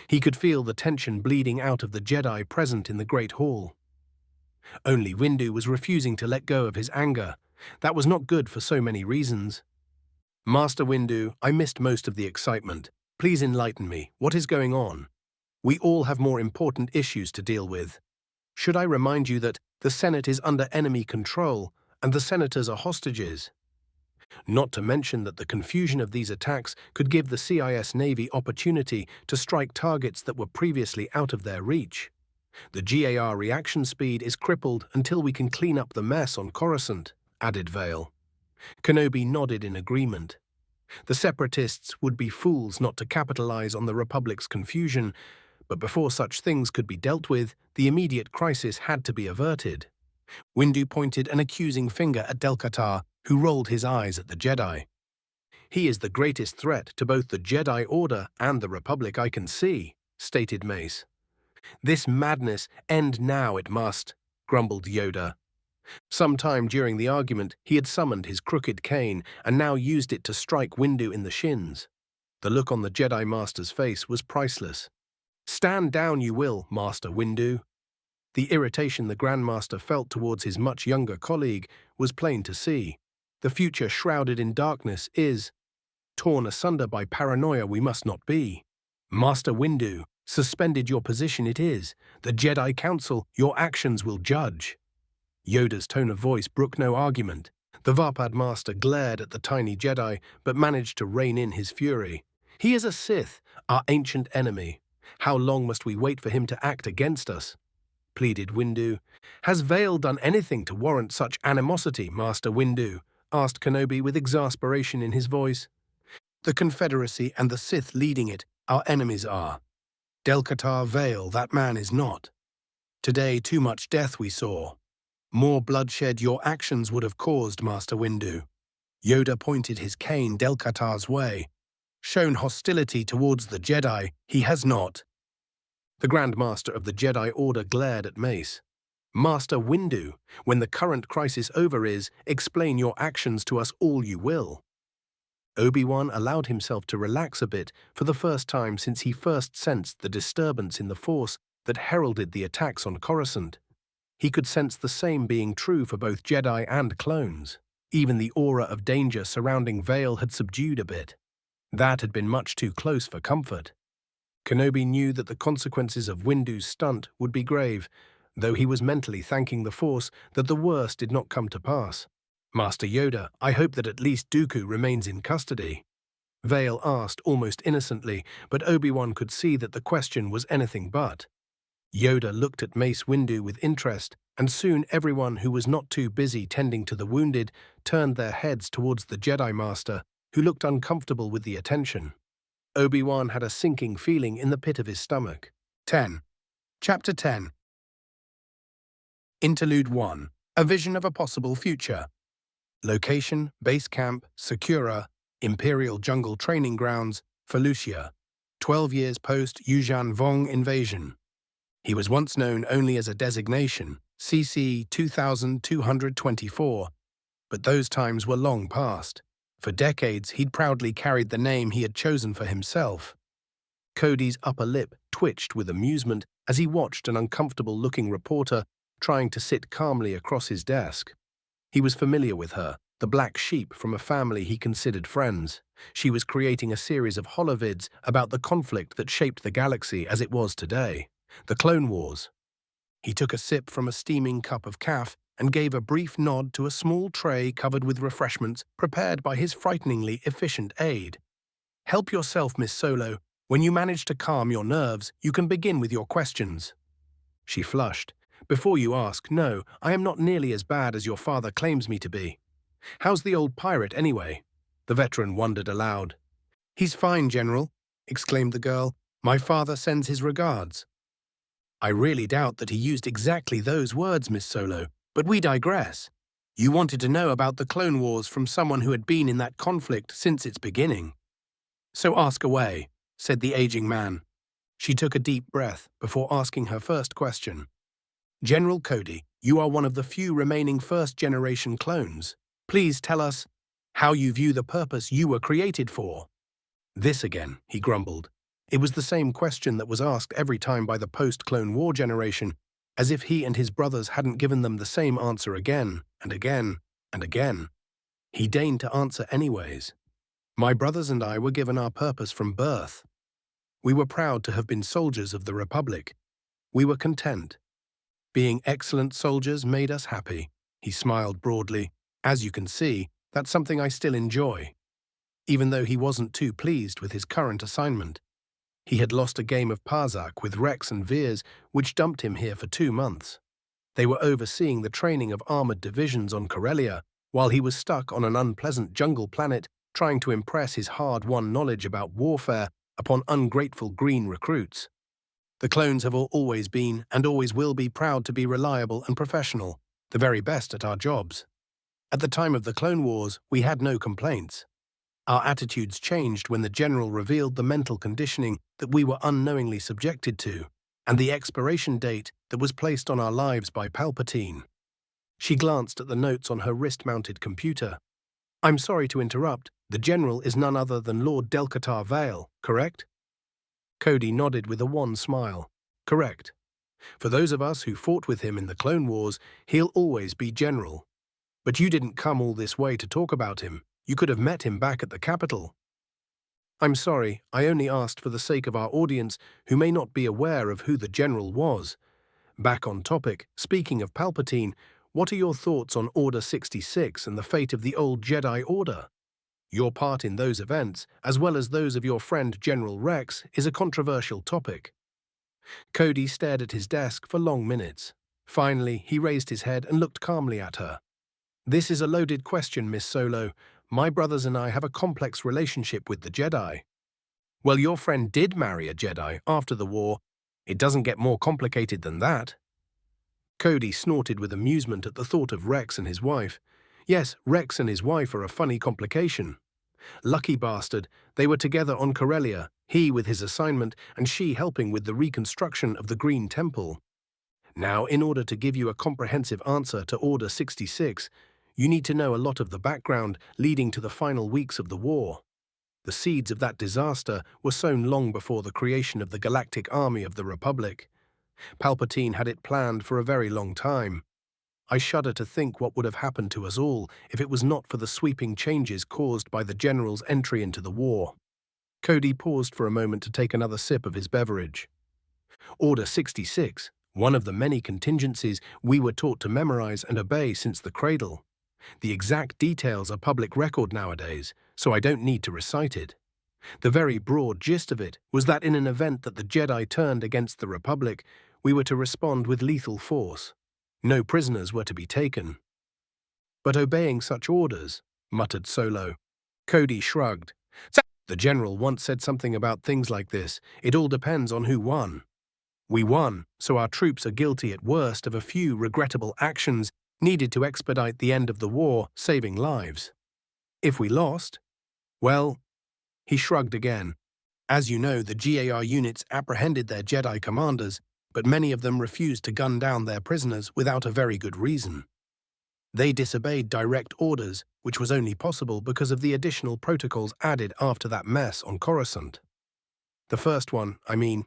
He could feel the tension bleeding out of the Jedi present in the Great Hall. Only Windu was refusing to let go of his anger. That was not good for so many reasons. Master Windu, I missed most of the excitement. Please enlighten me. What is going on? We all have more important issues to deal with. Should I remind you that the Senate is under enemy control and the senators are hostages? Not to mention that the confusion of these attacks could give the CIS Navy opportunity to strike targets that were previously out of their reach. The GAR reaction speed is crippled until we can clean up the mess on Coruscant, added Vale. Kenobi nodded in agreement. The Separatists would be fools not to capitalize on the Republic's confusion, but before such things could be dealt with, the immediate crisis had to be averted. Windu pointed an accusing finger at Del-Qatar, who rolled his eyes at the Jedi. He is the greatest threat to both the Jedi Order and the Republic I can see, stated Mace. This madness end now it must, grumbled Yoda. Sometime during the argument, he had summoned his crooked cane and now used it to strike Windu in the shins. The look on the Jedi Master's face was priceless. Stand down you will, Master Windu. The irritation the Grandmaster felt towards his much younger colleague was plain to see. The future shrouded in darkness is torn asunder by paranoia we must not be. Master Windu, suspended your position it is. The Jedi Council, your actions will judge. Yoda's tone of voice brooked no argument. The Vapad Master glared at the tiny Jedi, but managed to rein in his fury. He is a Sith, our ancient enemy. How long must we wait for him to act against us? Pleaded Windu. Has Vale done anything to warrant such animosity, Master Windu? Asked Kenobi with exasperation in his voice. The Confederacy and the Sith leading it, our enemies are. Del-Qatar Vale, that man is not. Today too much death we saw. More bloodshed your actions would have caused, Master Windu. Yoda pointed his cane Del-Qatar's way. Shown hostility towards the Jedi, he has not. The Grand Master of the Jedi Order glared at Mace. Master Windu, when the current crisis over is, explain your actions to us all you will. Obi-Wan allowed himself to relax a bit for the first time since he first sensed the disturbance in the Force that heralded the attacks on Coruscant. He could sense the same being true for both Jedi and clones. Even the aura of danger surrounding Vale had subdued a bit. That had been much too close for comfort. Kenobi knew that the consequences of Windu's stunt would be grave, though he was mentally thanking the Force that the worst did not come to pass. Master Yoda, I hope that at least Dooku remains in custody. Vale asked almost innocently, but Obi-Wan could see that the question was anything but. Yoda looked at Mace Windu with interest, and soon everyone who was not too busy tending to the wounded turned their heads towards the Jedi Master, who looked uncomfortable with the attention. Obi-Wan had a sinking feeling in the pit of his stomach. 10. Chapter 10. Interlude 1. A vision of a possible future. Location, Base Camp, Sakura, Imperial Jungle Training Grounds, Felucia. 12 years post-Yuuzhan Vong invasion. He was once known only as a designation, CC 2224, but those times were long past. For decades, he'd proudly carried the name he had chosen for himself. Cody's upper lip twitched with amusement as he watched an uncomfortable-looking reporter trying to sit calmly across his desk. He was familiar with her, the black sheep from a family he considered friends. She was creating a series of holovids about the conflict that shaped the galaxy as it was today, the Clone Wars. He took a sip from a steaming cup of caf and gave a brief nod to a small tray covered with refreshments prepared by his frighteningly efficient aide. "Help yourself, Miss Solo. When you manage to calm your nerves, you can begin with your questions." She flushed. "Before you ask, no, I am not nearly as bad as your father claims me to be. How's the old pirate, anyway?" The veteran wondered aloud. "He's fine, General," exclaimed the girl. "My father sends his regards." "I really doubt that he used exactly those words, Miss Solo, but we digress. You wanted to know about the Clone Wars from someone who had been in that conflict since its beginning. So ask away," said the aging man. She took a deep breath before asking her first question. "General Cody, you are one of the few remaining first-generation clones. Please tell us how you view the purpose you were created for." "This again," he grumbled. It was the same question that was asked every time by the post-Clone War generation, as if he and his brothers hadn't given them the same answer again and again and again. He deigned to answer anyways. "My brothers and I were given our purpose from birth. We were proud to have been soldiers of the Republic. We were content. Being excellent soldiers made us happy." He smiled broadly. "As you can see, that's something I still enjoy." Even though he wasn't too pleased with his current assignment. He had lost a game of Parzak with Rex and Veers, which dumped him here for 2 months. They were overseeing the training of armored divisions on Corellia, while he was stuck on an unpleasant jungle planet trying to impress his hard-won knowledge about warfare upon ungrateful green recruits. The clones have always been and always will be proud to be reliable and professional, the very best at our jobs. At the time of the Clone Wars, we had no complaints. Our attitudes changed when the General revealed the mental conditioning that we were unknowingly subjected to, and the expiration date that was placed on our lives by Palpatine. She glanced at the notes on her wrist-mounted computer. "I'm sorry to interrupt. The General is none other than Lord Delcatar Vale, correct?" Cody nodded with a wan smile. "Correct. For those of us who fought with him in the Clone Wars, he'll always be General. But you didn't come all this way to talk about him. You could have met him back at the capital." "I'm sorry, I only asked for the sake of our audience who may not be aware of who the General was. Back on topic, speaking of Palpatine, what are your thoughts on Order 66 and the fate of the old Jedi Order? Your part in those events, as well as those of your friend General Rex, is a controversial topic." Cody stared at his desk for long minutes. Finally, he raised his head and looked calmly at her. "This is a loaded question, Miss Solo. My brothers and I have a complex relationship with the Jedi." "Well, your friend did marry a Jedi after the war. It doesn't get more complicated than that." Cody snorted with amusement at the thought of Rex and his wife. Yes, Rex and his wife are a funny complication. Lucky bastard, they were together on Corellia, he with his assignment and she helping with the reconstruction of the Green Temple. Now, in order to give you a comprehensive answer to Order 66, you need to know a lot of the background leading to the final weeks of the war. The seeds of that disaster were sown long before the creation of the Galactic Army of the Republic. Palpatine had it planned for a very long time. I shudder to think what would have happened to us all if it was not for the sweeping changes caused by the General's entry into the war. Cody paused for a moment to take another sip of his beverage. Order 66, one of the many contingencies we were taught to memorize and obey since the cradle. The exact details are public record nowadays, so I don't need to recite it. The very broad gist of it was that in an event that the Jedi turned against the Republic, we were to respond with lethal force. No prisoners were to be taken. But obeying such orders, muttered Solo. Cody shrugged. The general once said something about things like this. It all depends on who won. We won, so our troops are guilty at worst of a few regrettable actions needed to expedite the end of the war, saving lives. If we lost, well, he shrugged again. As you know, the GAR units apprehended their Jedi commanders, but many of them refused to gun down their prisoners without a very good reason. They disobeyed direct orders, which was only possible because of the additional protocols added after that mess on Coruscant. The first one, I mean.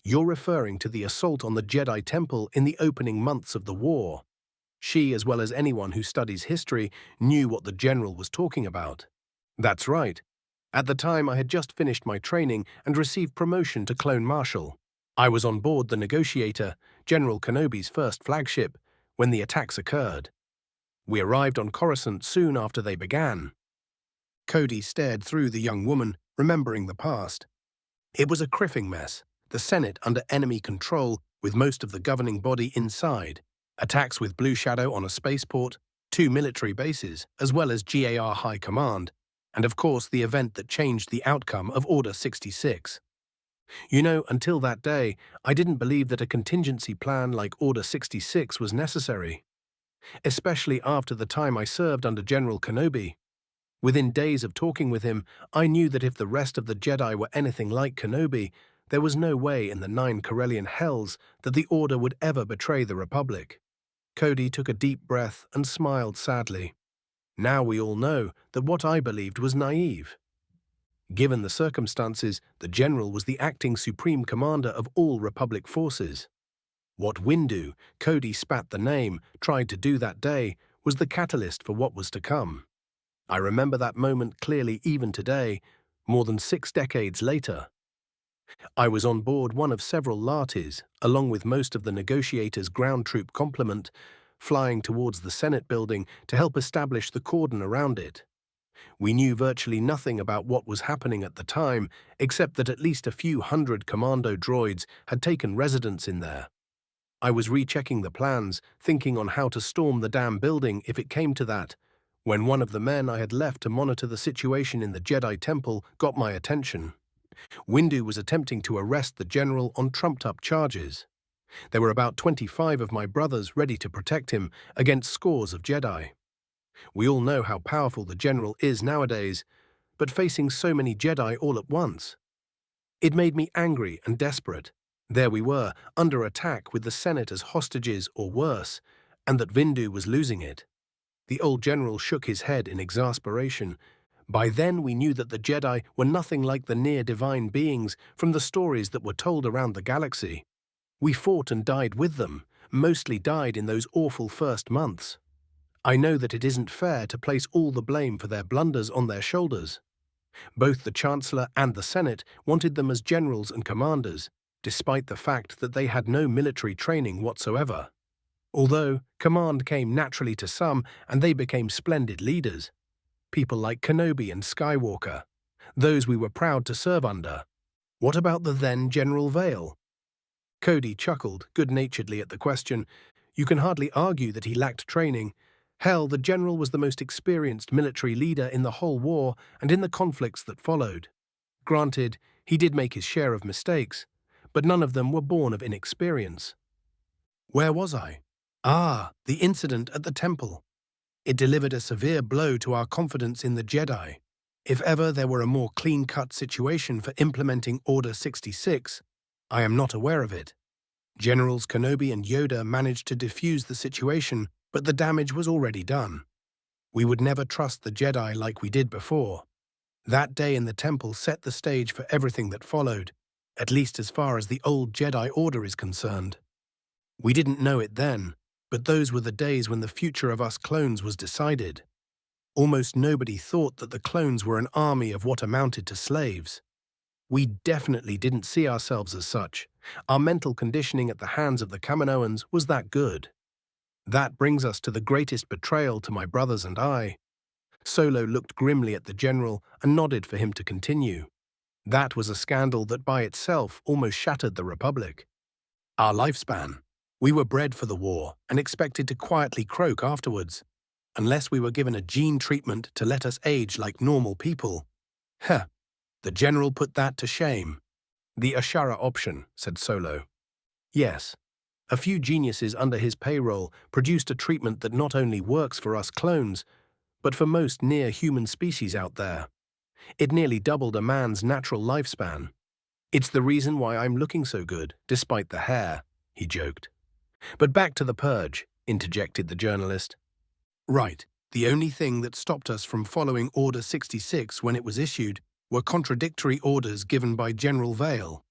You're referring to the assault on the Jedi Temple in the opening months of the war. She, as well as anyone who studies history, knew what the general was talking about. That's right. At the time, I had just finished my training and received promotion to Clone Marshal. I was on board the Negotiator, General Kenobi's first flagship, when the attacks occurred. We arrived on Coruscant soon after they began. Cody stared through the young woman, remembering the past. It was a criffing mess, the Senate under enemy control with most of the governing body inside, attacks with Blue Shadow on a spaceport, 2 military bases, as well as GAR High Command, and of course the event that changed the outcome of Order 66. You know, until that day, I didn't believe that a contingency plan like Order 66 was necessary, especially after the time I served under General Kenobi. Within days of talking with him, I knew that if the rest of the Jedi were anything like Kenobi, there was no way in the 9 Corellian hells that the Order would ever betray the Republic. Cody took a deep breath and smiled sadly. Now we all know that what I believed was naive. Given the circumstances, the General was the acting Supreme Commander of all Republic forces. What Windu, Cody spat the name, tried to do that day was the catalyst for what was to come. I remember that moment clearly even today, more than 6 decades later. I was on board one of several Larties, along with most of the Negotiators' ground troop complement, flying towards the Senate building to help establish the cordon around it. We knew virtually nothing about what was happening at the time, except that at least a few hundred commando droids had taken residence in there. I was rechecking the plans, thinking on how to storm the damn building if it came to that, when one of the men I had left to monitor the situation in the Jedi Temple got my attention. Windu was attempting to arrest the general on trumped-up charges. There were about 25 of my brothers ready to protect him against scores of Jedi. We all know how powerful the general is nowadays, but facing so many Jedi all at once. It made me angry and desperate. There we were, under attack with the Senate as hostages or worse, and that Windu was losing it. The old general shook his head in exasperation. By then we knew that the Jedi were nothing like the near-divine beings from the stories that were told around the galaxy. We fought and died with them, mostly died in those awful first months. I know that it isn't fair to place all the blame for their blunders on their shoulders. Both the Chancellor and the Senate wanted them as generals and commanders, despite the fact that they had no military training whatsoever. Although command came naturally to some and they became splendid leaders. People like Kenobi and Skywalker, those we were proud to serve under. What about the then General Vale? Cody chuckled good-naturedly at the question. You can hardly argue that he lacked training. Hell, the general was the most experienced military leader in the whole war and in the conflicts that followed. Granted, he did make his share of mistakes, but none of them were born of inexperience. Where was I? Ah, the incident at the temple. It delivered a severe blow to our confidence in the Jedi. If ever there were a more clean-cut situation for implementing Order 66, I am not aware of it. Generals Kenobi and Yoda managed to defuse the situation, but the damage was already done. We would never trust the Jedi like we did before. That day in the temple set the stage for everything that followed, at least as far as the old Jedi Order is concerned. We didn't know it then, but those were the days when the future of us clones was decided. Almost nobody thought that the clones were an army of what amounted to slaves. We definitely didn't see ourselves as such. Our mental conditioning at the hands of the Kaminoans was that good. That brings us to the greatest betrayal to my brothers and I. Solo looked grimly at the general and nodded for him to continue. That was a scandal that by itself almost shattered the Republic. Our lifespan. We were bred for the war and expected to quietly croak afterwards, unless we were given a gene treatment to let us age like normal people. Heh, the general put that to shame. The Ashara option, said Solo. Yes, a few geniuses under his payroll produced a treatment that not only works for us clones, but for most near-human species out there. It nearly doubled a man's natural lifespan. It's the reason why I'm looking so good, despite the hair, he joked. But back to the purge, interjected the journalist. Right, the only thing that stopped us from following Order 66 when it was issued were contradictory orders given by General Vale.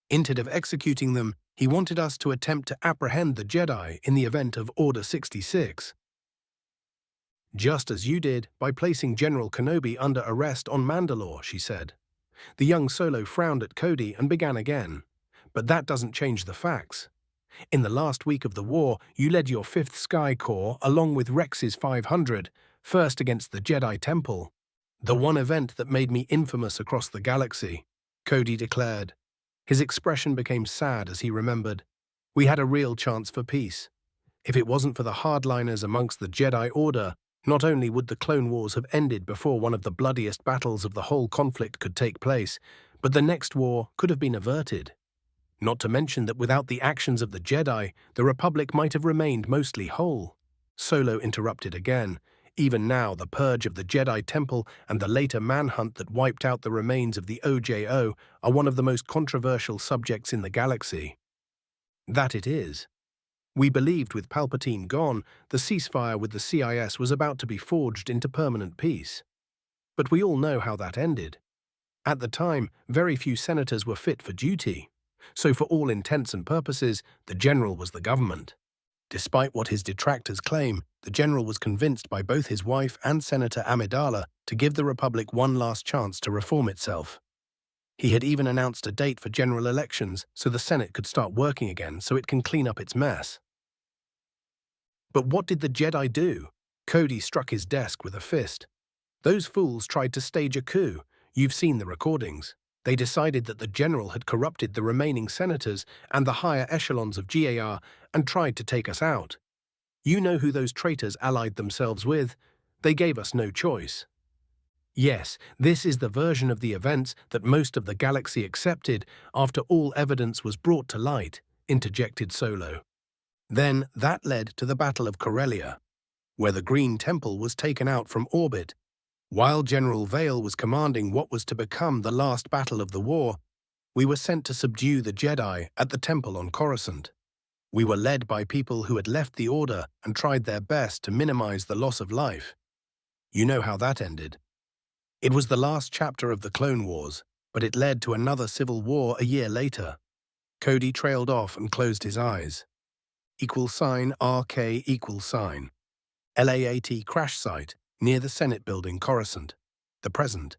Instead of executing them, he wanted us to attempt to apprehend the Jedi in the event of Order 66. Just as you did by placing General Kenobi under arrest on Mandalore, she said. The young Solo frowned at Cody and began again. But that doesn't change the facts. In the last week of the war, you led your 5th Sky Corps along with Rex's 500, first against the Jedi Temple. The one event that made me infamous across the galaxy, Cody declared. His expression became sad as he remembered. We had a real chance for peace. If it wasn't for the hardliners amongst the Jedi Order, not only would the Clone Wars have ended before one of the bloodiest battles of the whole conflict could take place, but the next war could have been averted. Not to mention that without the actions of the Jedi, the Republic might have remained mostly whole. Solo interrupted again. Even now, the purge of the Jedi Temple and the later manhunt that wiped out the remains of the OJO are one of the most controversial subjects in the galaxy. That it is. We believed with Palpatine gone, the ceasefire with the CIS was about to be forged into permanent peace. But we all know how that ended. At the time, very few senators were fit for duty. So for all intents and purposes, the general was the government. Despite what his detractors claim, the general was convinced by both his wife and Senator Amidala to give the Republic one last chance to reform itself. He had even announced a date for general elections so the Senate could start working again so it can clean up its mess. But what did the Jedi do? Cody struck his desk with a fist. Those fools tried to stage a coup. You've seen the recordings. They decided that the general had corrupted the remaining senators and the higher echelons of GAR and tried to take us out. You know who those traitors allied themselves with. They gave us no choice. Yes, this is the version of the events that most of the galaxy accepted after all evidence was brought to light, interjected Solo. Then that led to the Battle of Corellia, where the Green Temple was taken out from orbit. While General Vale was commanding what was to become the last battle of the war, we were sent to subdue the Jedi at the temple on Coruscant. We were led by people who had left the Order and tried their best to minimize the loss of life. You know how that ended. It was the last chapter of the Clone Wars, but it led to another civil war a year later. Cody trailed off and closed his eyes. =RK LAAT crash site near the Senate building Coruscant. The present.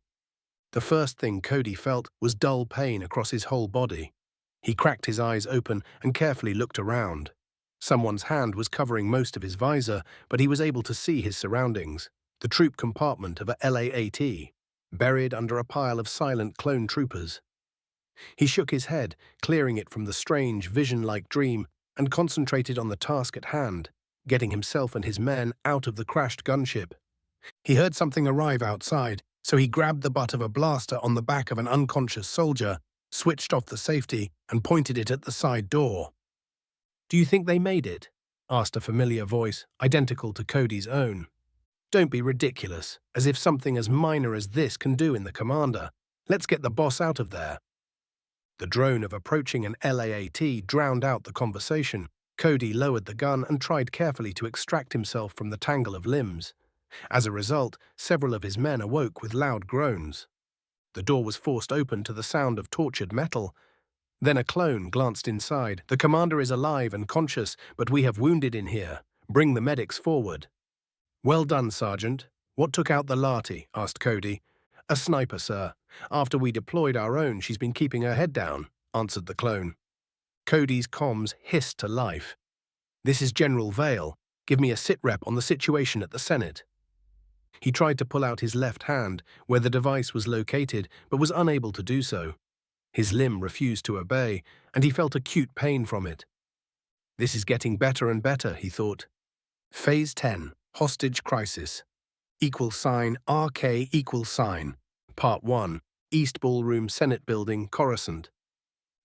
The first thing Cody felt was dull pain across his whole body. He cracked his eyes open and carefully looked around. Someone's hand was covering most of his visor, but he was able to see his surroundings. The troop compartment of a LAAT, buried under a pile of silent clone troopers. He shook his head, clearing it from the strange, vision-like dream, and concentrated on the task at hand, getting himself and his men out of the crashed gunship. He heard something arrive outside, so he grabbed the butt of a blaster on the back of an unconscious soldier, switched off the safety, and pointed it at the side door. "Do you think they made it?" asked a familiar voice, identical to Cody's own. "Don't be ridiculous, as if something as minor as this can do in the commander. Let's get the boss out of there." The drone of approaching an LAAT drowned out the conversation. Cody lowered the gun and tried carefully to extract himself from the tangle of limbs. As a result, several of his men awoke with loud groans. The door was forced open to the sound of tortured metal. Then a clone glanced inside. "The commander is alive and conscious, but we have wounded in here. Bring the medics forward." "Well done, Sergeant. What took out the Lati?" asked Cody. "A sniper, sir. After we deployed our own, she's been keeping her head down," answered the clone. Cody's comms hissed to life. "This is General Vale. Give me a sitrep on the situation at the Senate." He tried to pull out his left hand, where the device was located, but was unable to do so. His limb refused to obey, and he felt acute pain from it. This is getting better and better, he thought. Phase 10, Hostage Crisis. RK Part 1, East Ballroom Senate Building, Coruscant.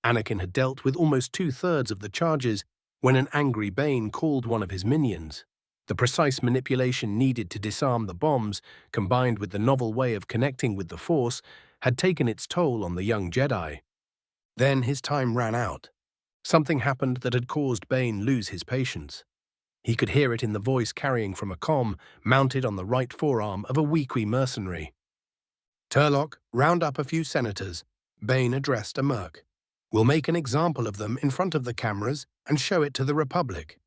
Anakin had dealt with almost 2/3 of the charges when an angry Bane called one of his minions. The precise manipulation needed to disarm the bombs, combined with the novel way of connecting with the Force, had taken its toll on the young Jedi. Then his time ran out. Something happened that had caused Bane lose his patience. He could hear it in the voice carrying from a comm mounted on the right forearm of a weakly mercenary. "Turlock, round up a few senators," Bane addressed a merc. "We'll make an example of them in front of the cameras and show it to the Republic."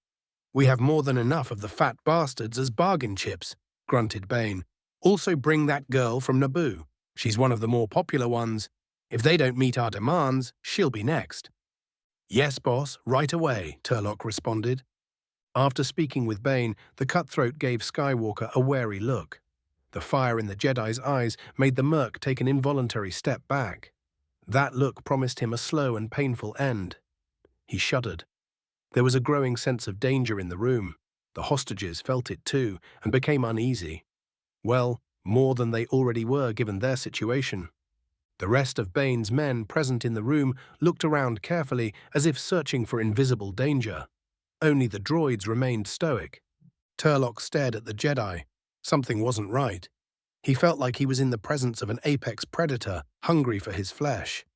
"We have more than enough of the fat bastards as bargain chips," grunted Bane. "Also bring that girl from Naboo. She's one of the more popular ones. If they don't meet our demands, she'll be next." "Yes, boss, right away," Turlock responded. After speaking with Bane, the cutthroat gave Skywalker a wary look. The fire in the Jedi's eyes made the merc take an involuntary step back. That look promised him a slow and painful end. He shuddered. There was a growing sense of danger in the room. The hostages felt it too, and became uneasy. Well, more than they already were given their situation. The rest of Bane's men present in the room looked around carefully as if searching for invisible danger. Only the droids remained stoic. Turlock stared at the Jedi. Something wasn't right. He felt like he was in the presence of an apex predator, hungry for his flesh.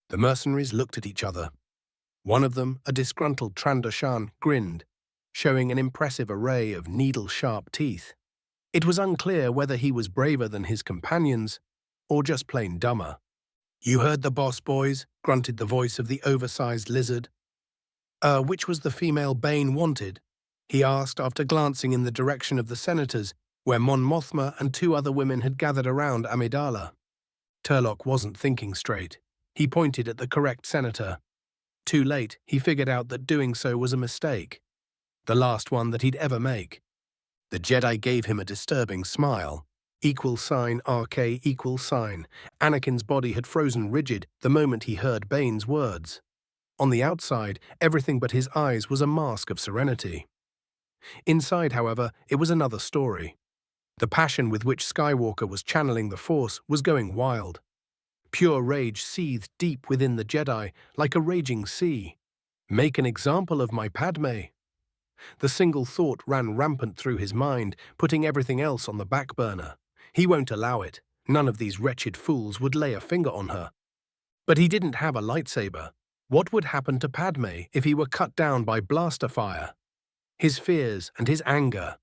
The mercenaries looked at each other. One of them, a disgruntled Trandoshan, grinned, showing an impressive array of needle-sharp teeth. It was unclear whether he was braver than his companions, or just plain dumber. "You heard the boss, boys," grunted the voice of the oversized lizard. Which was the female Bane wanted?" he asked after glancing in the direction of the senators, where Mon Mothma and 2 other women had gathered around Amidala. Turlock wasn't thinking straight. He pointed at the correct senator. Too late, he figured out that doing so was a mistake. The last one that he'd ever make. The Jedi gave him a disturbing smile. RK. Anakin's body had frozen rigid the moment he heard Bane's words. On the outside, everything but his eyes was a mask of serenity. Inside, however, it was another story. The passion with which Skywalker was channeling the Force was going wild. Pure rage seethed deep within the Jedi like a raging sea. "Make an example of my Padme." The single thought ran rampant through his mind, putting everything else on the back burner. He won't allow it. None of these wretched fools would lay a finger on her. But he didn't have a lightsaber. What would happen to Padme if he were cut down by blaster fire? His fears and his anger.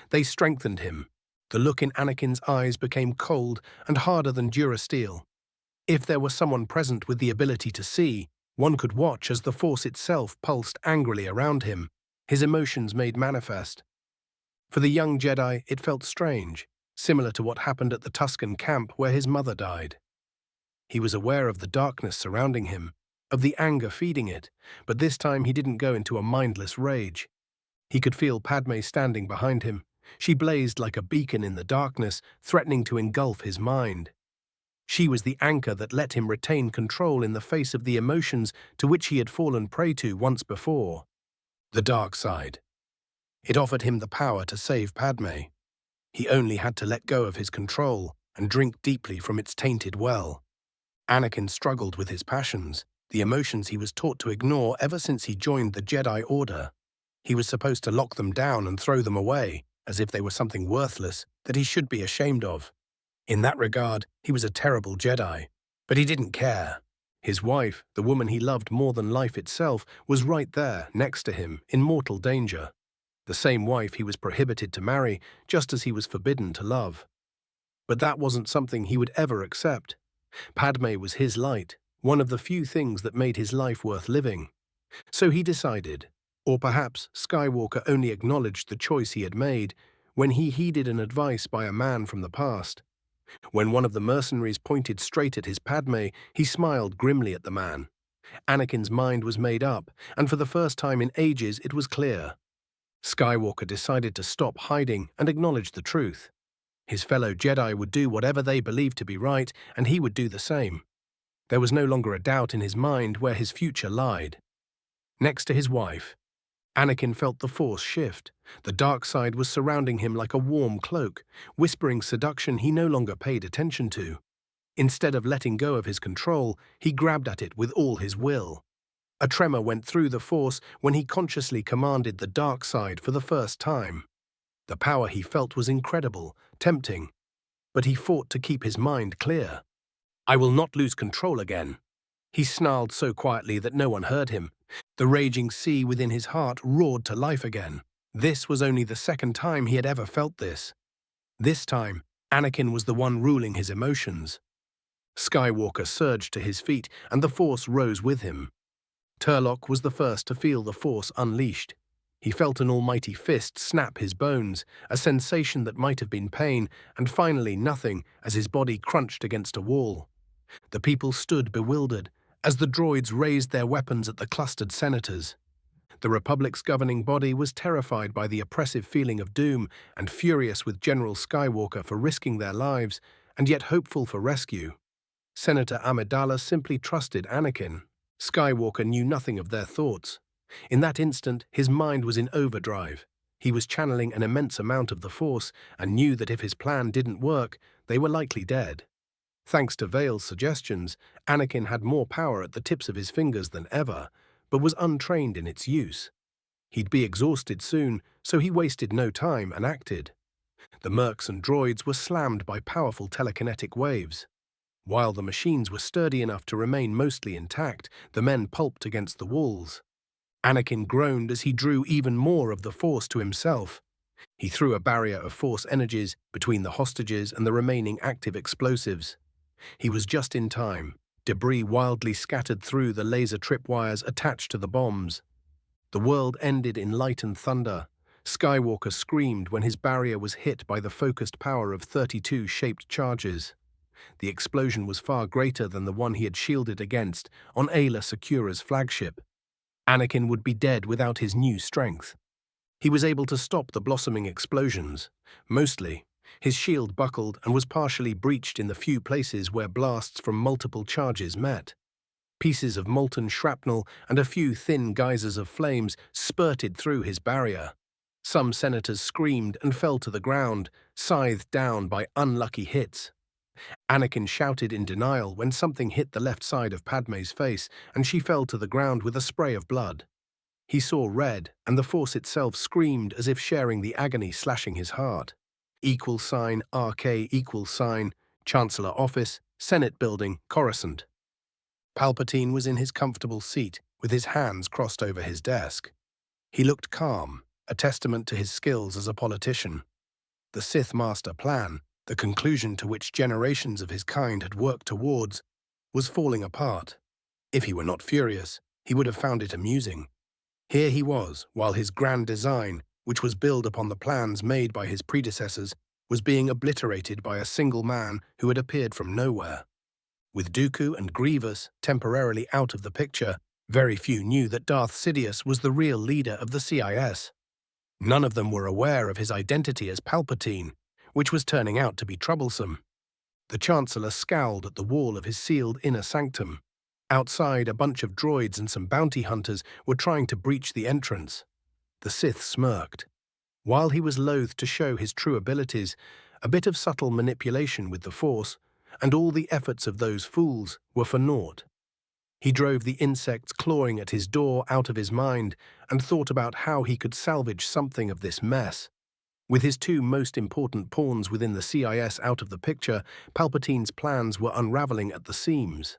They strengthened him. The look in Anakin's eyes became cold and harder than Durasteel. If there were someone present with the ability to see, one could watch as the Force itself pulsed angrily around him, his emotions made manifest. For the young Jedi, it felt strange, similar to what happened at the Tusken camp where his mother died. He was aware of the darkness surrounding him, of the anger feeding it, but this time he didn't go into a mindless rage. He could feel Padme standing behind him. She blazed like a beacon in the darkness, threatening to engulf his mind. She was the anchor that let him retain control in the face of the emotions to which he had fallen prey to once before. The dark side. It offered him the power to save Padme. He only had to let go of his control and drink deeply from its tainted well. Anakin struggled with his passions, the emotions he was taught to ignore ever since he joined the Jedi Order. He was supposed to lock them down and throw them away, as if they were something worthless that he should be ashamed of. In that regard, he was a terrible Jedi. But he didn't care. His wife, the woman he loved more than life itself, was right there, next to him, in mortal danger. The same wife he was prohibited to marry, just as he was forbidden to love. But that wasn't something he would ever accept. Padme was his light, one of the few things that made his life worth living. So he decided, or perhaps Skywalker only acknowledged the choice he had made, when he heeded an advice by a man from the past. When one of the mercenaries pointed straight at his Padme, he smiled grimly at the man. Anakin's mind was made up, and for the first time in ages it was clear. Skywalker decided to stop hiding and acknowledge the truth. His fellow Jedi would do whatever they believed to be right, and he would do the same. There was no longer a doubt in his mind where his future lied. Next to his wife, Anakin felt the Force shift. The dark side was surrounding him like a warm cloak, whispering seduction he no longer paid attention to. Instead of letting go of his control, he grabbed at it with all his will. A tremor went through the Force when he consciously commanded the dark side for the first time. The power he felt was incredible, tempting, but he fought to keep his mind clear. "I will not lose control again," he snarled so quietly that no one heard him. The raging sea within his heart roared to life again. This was only the second time he had ever felt this. This time, Anakin was the one ruling his emotions. Skywalker surged to his feet, and the Force rose with him. Turlock was the first to feel the Force unleashed. He felt an almighty fist snap his bones, a sensation that might have been pain, and finally nothing as his body crunched against a wall. The people stood bewildered as the droids raised their weapons at the clustered senators. The Republic's governing body was terrified by the oppressive feeling of doom and furious with General Skywalker for risking their lives, and yet hopeful for rescue. Senator Amidala simply trusted Anakin. Skywalker knew nothing of their thoughts. In that instant, his mind was in overdrive. He was channeling an immense amount of the Force and knew that if his plan didn't work, they were likely dead. Thanks to Vail's suggestions, Anakin had more power at the tips of his fingers than ever, but was untrained in its use. He'd be exhausted soon, so he wasted no time and acted. The mercs and droids were slammed by powerful telekinetic waves. While the machines were sturdy enough to remain mostly intact, the men pulped against the walls. Anakin groaned as he drew even more of the Force to himself. He threw a barrier of Force energies between the hostages and the remaining active explosives. He was just in time. Debris wildly scattered through the laser tripwires attached to the bombs. The world ended in light and thunder. Skywalker screamed when his barrier was hit by the focused power of 32 shaped charges. The explosion was far greater than the one he had shielded against on Aayla Secura's flagship. Anakin would be dead without his new strength. He was able to stop the blossoming explosions. Mostly, his shield buckled and was partially breached in the few places where blasts from multiple charges met. Pieces of molten shrapnel and a few thin geysers of flames spurted through his barrier. Some senators screamed and fell to the ground, scythed down by unlucky hits. Anakin shouted in denial when something hit the left side of Padme's face and she fell to the ground with a spray of blood. He saw red, and the Force itself screamed as if sharing the agony slashing his heart. $RK =, Chancellor Office, Senate Building, Coruscant. Palpatine was in his comfortable seat, with his hands crossed over his desk. He looked calm, a testament to his skills as a politician. The Sith Master Plan, the conclusion to which generations of his kind had worked towards, was falling apart. If he were not furious, he would have found it amusing. Here he was, while his grand design, which was built upon the plans made by his predecessors, was being obliterated by a single man who had appeared from nowhere. With Dooku and Grievous temporarily out of the picture, very few knew that Darth Sidious was the real leader of the CIS. None of them were aware of his identity as Palpatine, which was turning out to be troublesome. The Chancellor scowled at the wall of his sealed inner sanctum. Outside, a bunch of droids and some bounty hunters were trying to breach the entrance. The Sith smirked. While he was loath to show his true abilities, a bit of subtle manipulation with the Force, and all the efforts of those fools were for naught. He drove the insects clawing at his door out of his mind and thought about how he could salvage something of this mess. With his two most important pawns within the CIS out of the picture, Palpatine's plans were unraveling at the seams.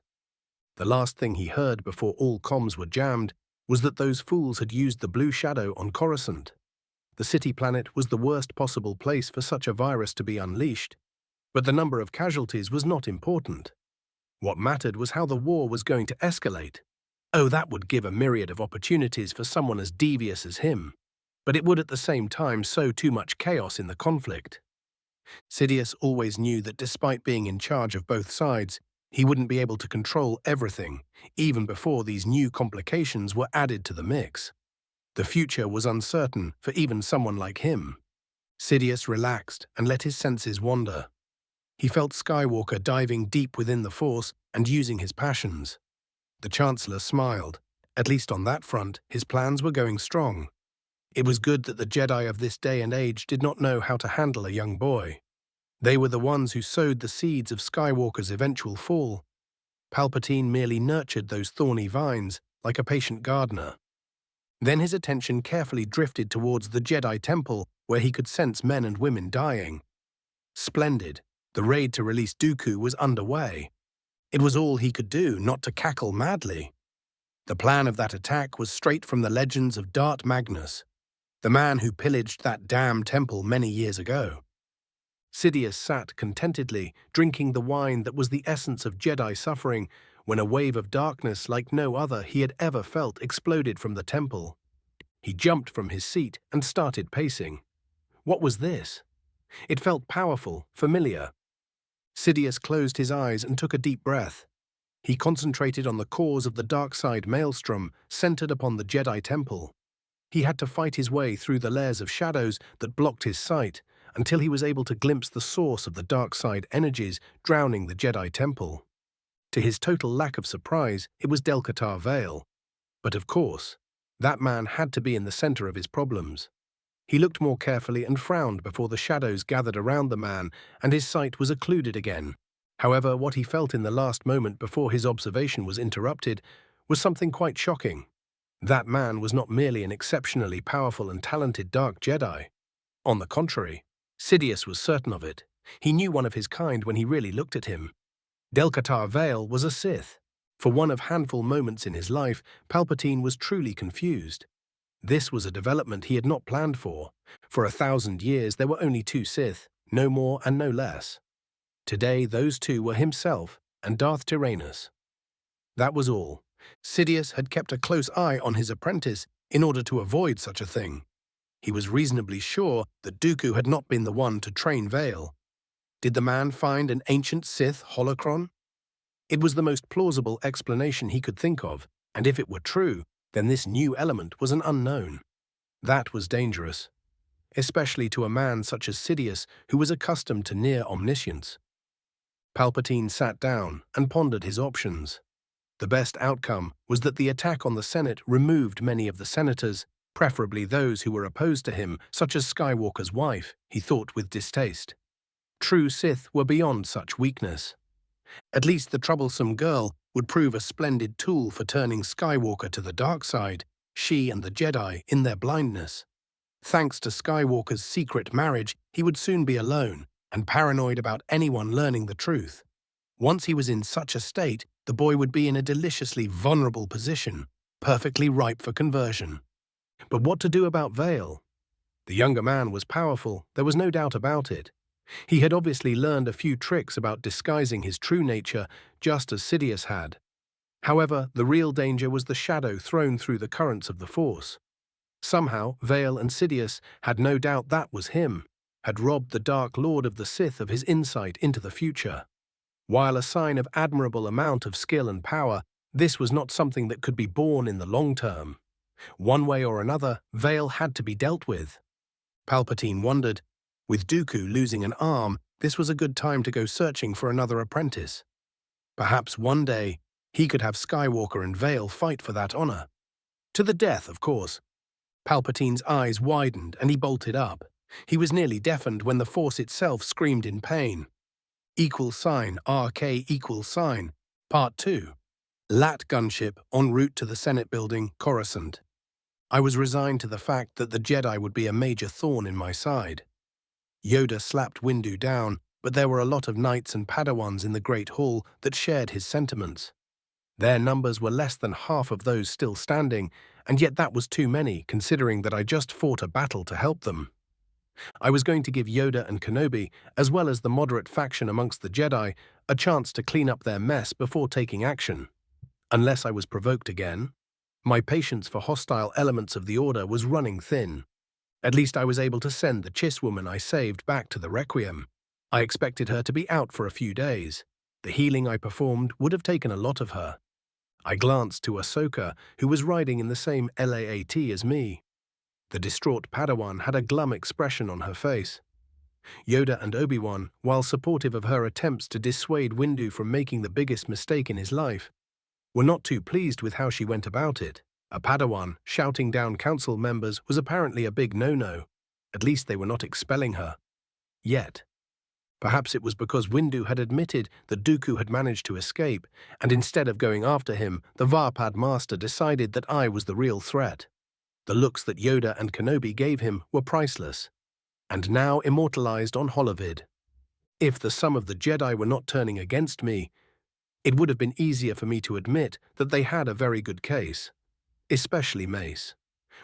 The last thing he heard before all comms were jammed was that those fools had used the blue shadow on Coruscant. The city planet was the worst possible place for such a virus to be unleashed, but the number of casualties was not important. What mattered was how the war was going to escalate. Oh, that would give a myriad of opportunities for someone as devious as him, but it would at the same time sow too much chaos in the conflict. Sidious always knew that despite being in charge of both sides, he wouldn't be able to control everything, even before these new complications were added to the mix. The future was uncertain for even someone like him. Sidious relaxed and let his senses wander. He felt Skywalker diving deep within the Force and using his passions. The Chancellor smiled. At least on that front, his plans were going strong. It was good that the Jedi of this day and age did not know how to handle a young boy. They were the ones who sowed the seeds of Skywalker's eventual fall. Palpatine merely nurtured those thorny vines like a patient gardener. Then his attention carefully drifted towards the Jedi Temple, where he could sense men and women dying. Splendid. The raid to release Dooku was underway. It was all he could do not to cackle madly. The plan of that attack was straight from the legends of Darth Magnus, the man who pillaged that damn temple many years ago. Sidious sat contentedly, drinking the wine that was the essence of Jedi suffering, when a wave of darkness like no other he had ever felt exploded from the temple. He jumped from his seat and started pacing. What was this? It felt powerful, familiar. Sidious closed his eyes and took a deep breath. He concentrated on the cause of the dark side maelstrom centered upon the Jedi Temple. He had to fight his way through the layers of shadows that blocked his sight until he was able to glimpse the source of the dark side energies drowning the Jedi Temple. To his total lack of surprise, it was Delcatar Vale. But of course, that man had to be in the center of his problems. He looked more carefully and frowned before the shadows gathered around the man, and his sight was occluded again. However, what he felt in the last moment before his observation was interrupted was something quite shocking. That man was not merely an exceptionally powerful and talented dark Jedi. On the contrary, Sidious was certain of it. He knew one of his kind when he really looked at him. Delcatar Vale was a Sith. For one of handful moments in his life, Palpatine was truly confused. This was a development he had not planned for. For 1,000 years there were only two Sith, no more and no less. Today those two were himself and Darth Tyrannus. That was all. Sidious had kept a close eye on his apprentice in order to avoid such a thing. He was reasonably sure that Dooku had not been the one to train Vale. Did the man find an ancient Sith holocron? It was the most plausible explanation he could think of, and if it were true, then this new element was an unknown. That was dangerous, especially to a man such as Sidious, who was accustomed to near omniscience. Palpatine sat down and pondered his options. The best outcome was that the attack on the Senate removed many of the senators, preferably those who were opposed to him, such as Skywalker's wife, he thought with distaste. True Sith were beyond such weakness. At least the troublesome girl would prove a splendid tool for turning Skywalker to the dark side, she and the Jedi in their blindness. Thanks to Skywalker's secret marriage, he would soon be alone and paranoid about anyone learning the truth. Once he was in such a state, the boy would be in a deliciously vulnerable position, perfectly ripe for conversion. But what to do about Vale? The younger man was powerful, there was no doubt about it. He had obviously learned a few tricks about disguising his true nature, just as Sidious had. However, the real danger was the shadow thrown through the currents of the Force. Somehow, Vale and Sidious had no doubt that was him, had robbed the Dark Lord of the Sith of his insight into the future. While a sign of admirable amount of skill and power, this was not something that could be borne in the long term. One way or another, Vale had to be dealt with. Palpatine wondered, with Dooku losing an arm, this was a good time to go searching for another apprentice. Perhaps one day, he could have Skywalker and Vale fight for that honor. To the death, of course. Palpatine's eyes widened and he bolted up. He was nearly deafened when the Force itself screamed in pain. $RK=$, Part 2. Lat gunship en route to the Senate building, Coruscant. I was resigned to the fact that the Jedi would be a major thorn in my side. Yoda slapped Windu down, but there were a lot of knights and Padawans in the Great Hall that shared his sentiments. Their numbers were less than half of those still standing, and yet that was too many, considering that I just fought a battle to help them. I was going to give Yoda and Kenobi, as well as the moderate faction amongst the Jedi, a chance to clean up their mess before taking action. Unless I was provoked again. My patience for hostile elements of the Order was running thin. At least I was able to send the Chiss woman I saved back to the Requiem. I expected her to be out for a few days. The healing I performed would have taken a lot of her. I glanced to Ahsoka, who was riding in the same LAAT as me. The distraught Padawan had a glum expression on her face. Yoda and Obi-Wan, while supportive of her attempts to dissuade Windu from making the biggest mistake in his life, were not too pleased with how she went about it. A Padawan shouting down council members was apparently a big no-no. At least they were not expelling her. Yet. Perhaps it was because Windu had admitted that Dooku had managed to escape, and instead of going after him, the Varpad Master decided that I was the real threat. The looks that Yoda and Kenobi gave him were priceless, and now immortalized on holovid. If the sum of the Jedi were not turning against me, it would have been easier for me to admit that they had a very good case, especially Mace.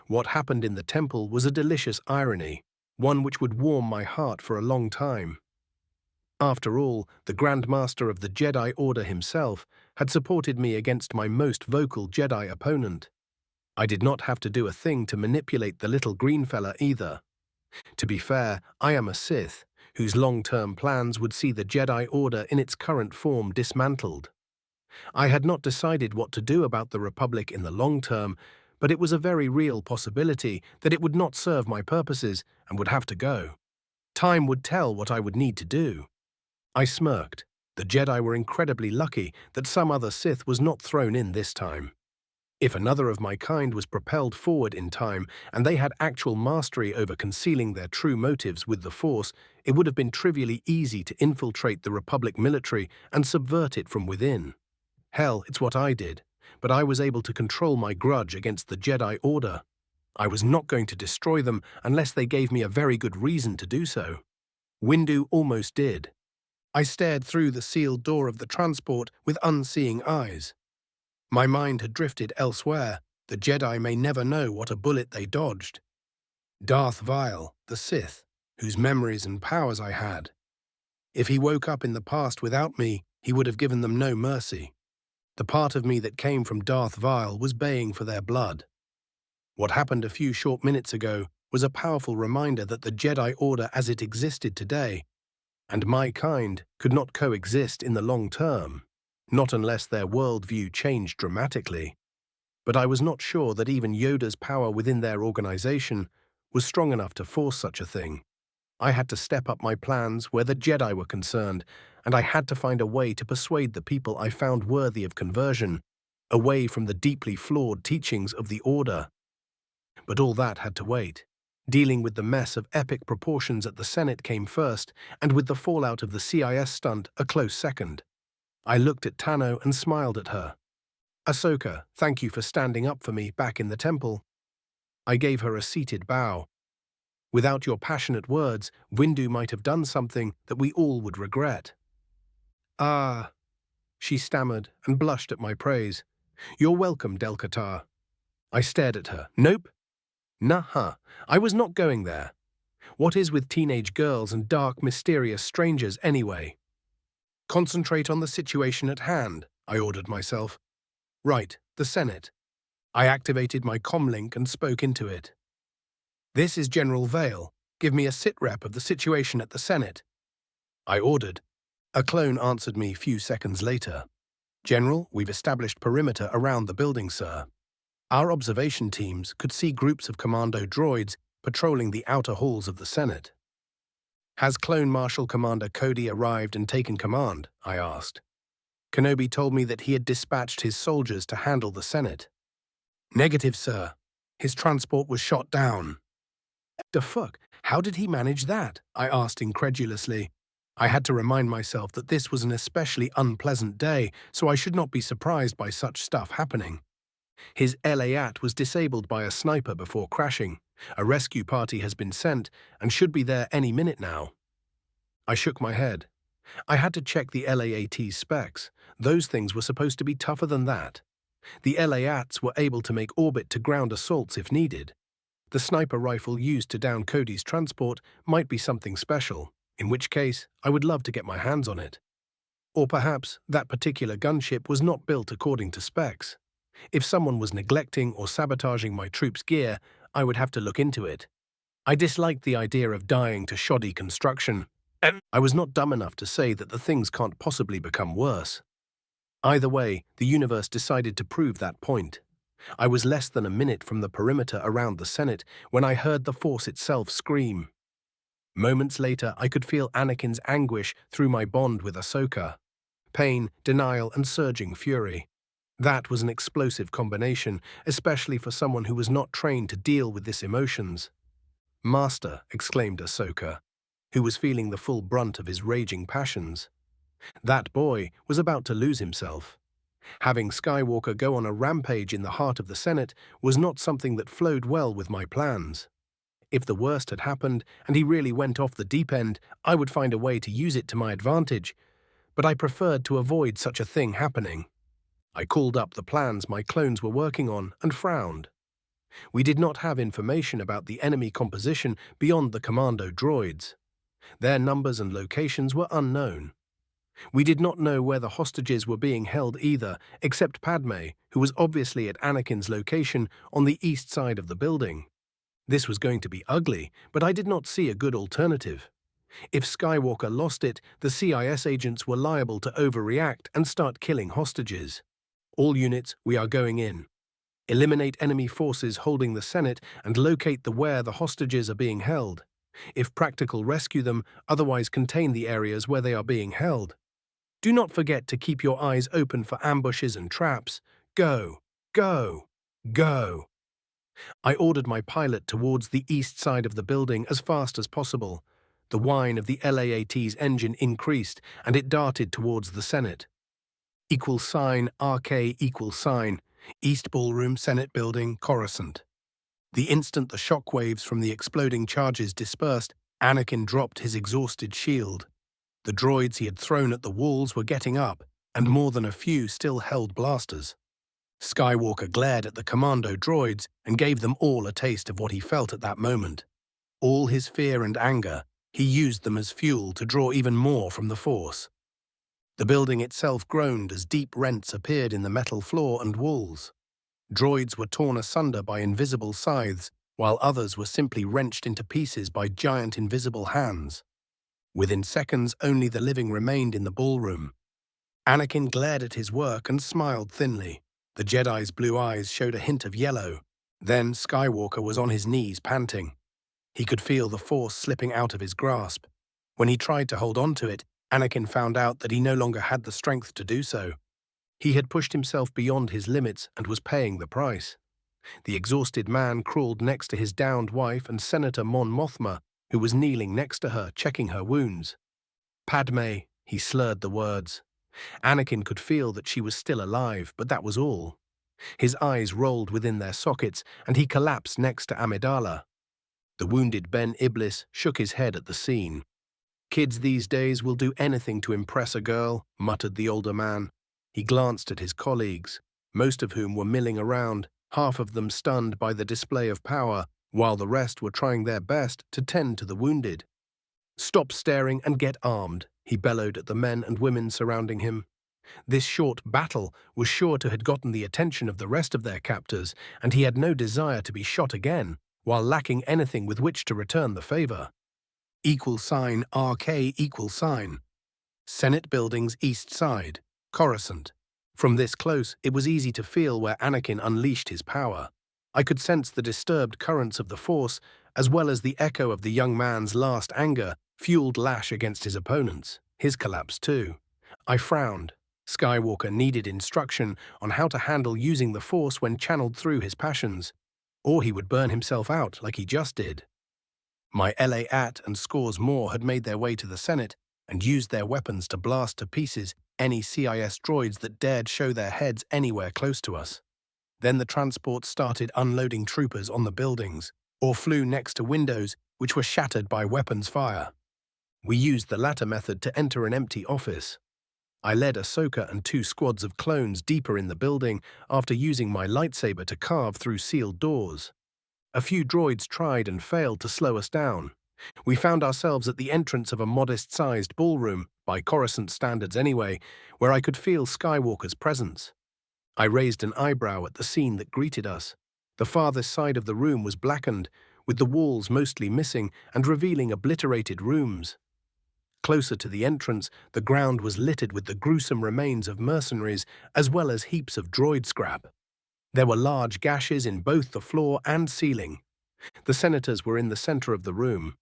What happened in the temple was a delicious irony, one which would warm my heart for a long time. After all, the Grand Master of the Jedi Order himself had supported me against my most vocal Jedi opponent. I did not have to do a thing to manipulate the little green fella either. To be fair, I am a Sith, whose long-term plans would see the Jedi Order in its current form dismantled. I had not decided what to do about the Republic in the long term, but it was a very real possibility that it would not serve my purposes and would have to go. Time would tell what I would need to do. I smirked. The Jedi were incredibly lucky that some other Sith was not thrown in this time. If another of my kind was propelled forward in time and they had actual mastery over concealing their true motives with the Force, it would have been trivially easy to infiltrate the Republic military and subvert it from within. Hell, it's what I did, but I was able to control my grudge against the Jedi Order. I was not going to destroy them unless they gave me a very good reason to do so. Windu almost did. I stared through the sealed door of the transport with unseeing eyes. My mind had drifted elsewhere. The Jedi may never know what a bullet they dodged. Darth Vile, the Sith, whose memories and powers I had. If he woke up in the past without me, he would have given them no mercy. The part of me that came from Darth Vile was baying for their blood. What happened a few short minutes ago was a powerful reminder that the Jedi Order as it existed today, and my kind, could not coexist in the long term, not unless their worldview changed dramatically. But I was not sure that even Yoda's power within their organization was strong enough to force such a thing. I had to step up my plans where the Jedi were concerned, and I had to find a way to persuade the people I found worthy of conversion, away from the deeply flawed teachings of the Order. But all that had to wait. Dealing with the mess of epic proportions at the Senate came first, and with the fallout of the CIS stunt a close second. I looked at Tano and smiled at her. Ahsoka, thank you for standing up for me back in the temple. I gave her a seated bow. Without your passionate words, Windu might have done something that we all would regret. Ah, she stammered and blushed at my praise. You're welcome, Del-Qatar. I stared at her. Nope. Nah, I was not going there. What is with teenage girls and dark, mysterious strangers anyway? Concentrate on the situation at hand, I ordered myself. Right, the Senate. I activated my comlink and spoke into it. This is General Vale. Give me a sit-rep of the situation at the Senate. I ordered. A clone answered me few seconds later. General, we've established perimeter around the building, sir. Our observation teams could see groups of commando droids patrolling the outer halls of the Senate. Has Clone Marshal Commander Cody arrived and taken command? I asked. Kenobi told me that he had dispatched his soldiers to handle the Senate. Negative, sir. His transport was shot down. The fuck? How did he manage that? I asked incredulously. I had to remind myself that this was an especially unpleasant day, so I should not be surprised by such stuff happening. His LA-AT was disabled by a sniper before crashing. A rescue party has been sent and should be there any minute now. I shook my head. I had to check the LA-AT's specs. Those things were supposed to be tougher than that. The LA-ATs were able to make orbit-to-ground assaults if needed. The sniper rifle used to down Cody's transport might be something special, in which case I would love to get my hands on it. Or perhaps that particular gunship was not built according to specs. If someone was neglecting or sabotaging my troops' gear, I would have to look into it. I disliked the idea of dying to shoddy construction, and I was not dumb enough to say that the things can't possibly become worse. Either way, the universe decided to prove that point. I was less than a minute from the perimeter around the Senate when I heard the Force itself scream. Moments later, I could feel Anakin's anguish through my bond with Ahsoka. Pain, denial, and surging fury. That was an explosive combination, especially for someone who was not trained to deal with these emotions. "Master," exclaimed Ahsoka, who was feeling the full brunt of his raging passions. That boy was about to lose himself. Having Skywalker go on a rampage in the heart of the Senate was not something that flowed well with my plans. If the worst had happened and he really went off the deep end, I would find a way to use it to my advantage, but I preferred to avoid such a thing happening. I called up the plans my clones were working on and frowned. We did not have information about the enemy composition beyond the commando droids. Their numbers and locations were unknown. We did not know where the hostages were being held either, except Padme, who was obviously at Anakin's location on the east side of the building. This was going to be ugly, but I did not see a good alternative. If Skywalker lost it, the CIS agents were liable to overreact and start killing hostages. "All units, we are going in. Eliminate enemy forces holding the Senate and locate where the hostages are being held. If practical, rescue them, otherwise contain the areas where they are being held. Do not forget to keep your eyes open for ambushes and traps. Go, go, go." I ordered my pilot towards the east side of the building as fast as possible. The whine of the LAAT's engine increased, and it darted towards the Senate. =RK=, East Ballroom, Senate Building, Coruscant. The instant the shockwaves from the exploding charges dispersed, Anakin dropped his exhausted shield. The droids he had thrown at the walls were getting up, and more than a few still held blasters. Skywalker glared at the commando droids and gave them all a taste of what he felt at that moment. All his fear and anger, he used them as fuel to draw even more from the Force. The building itself groaned as deep rents appeared in the metal floor and walls. Droids were torn asunder by invisible scythes, while others were simply wrenched into pieces by giant invisible hands. Within seconds, only the living remained in the ballroom. Anakin glared at his work and smiled thinly. The Jedi's blue eyes showed a hint of yellow. Then Skywalker was on his knees, panting. He could feel the Force slipping out of his grasp. When he tried to hold on to it, Anakin found out that he no longer had the strength to do so. He had pushed himself beyond his limits and was paying the price. The exhausted man crawled next to his downed wife and Senator Mon Mothma, who was kneeling next to her, checking her wounds. "Padme," he slurred the words. Anakin could feel that she was still alive, but that was all. His eyes rolled within their sockets, and he collapsed next to Amidala. The wounded Ben Iblis shook his head at the scene. "Kids these days will do anything to impress a girl," muttered the older man. He glanced at his colleagues, most of whom were milling around, half of them stunned by the display of power, while the rest were trying their best to tend to the wounded. "Stop staring and get armed," he bellowed at the men and women surrounding him. This short battle was sure to have gotten the attention of the rest of their captors, and he had no desire to be shot again, while lacking anything with which to return the favor. =RK=, Senate Building's east side, Coruscant. From this close, it was easy to feel where Anakin unleashed his power. I could sense the disturbed currents of the Force, as well as the echo of the young man's last anger, fueled lash against his opponents, his collapse too. I frowned. Skywalker needed instruction on how to handle using the Force when channeled through his passions, or he would burn himself out like he just did. My LAAT and scores more had made their way to the Senate and used their weapons to blast to pieces any CIS droids that dared show their heads anywhere close to us. Then the transports started unloading troopers on the buildings, or flew next to windows which were shattered by weapons fire. We used the latter method to enter an empty office. I led Ahsoka and 2 squads of clones deeper in the building after using my lightsaber to carve through sealed doors. A few droids tried and failed to slow us down. We found ourselves at the entrance of a modest-sized ballroom, by Coruscant standards anyway, where I could feel Skywalker's presence. I raised an eyebrow at the scene that greeted us. The farthest side of the room was blackened, with the walls mostly missing and revealing obliterated rooms. Closer to the entrance, the ground was littered with the gruesome remains of mercenaries as well as heaps of droid scrap. There were large gashes in both the floor and ceiling. The senators were in the center of the room.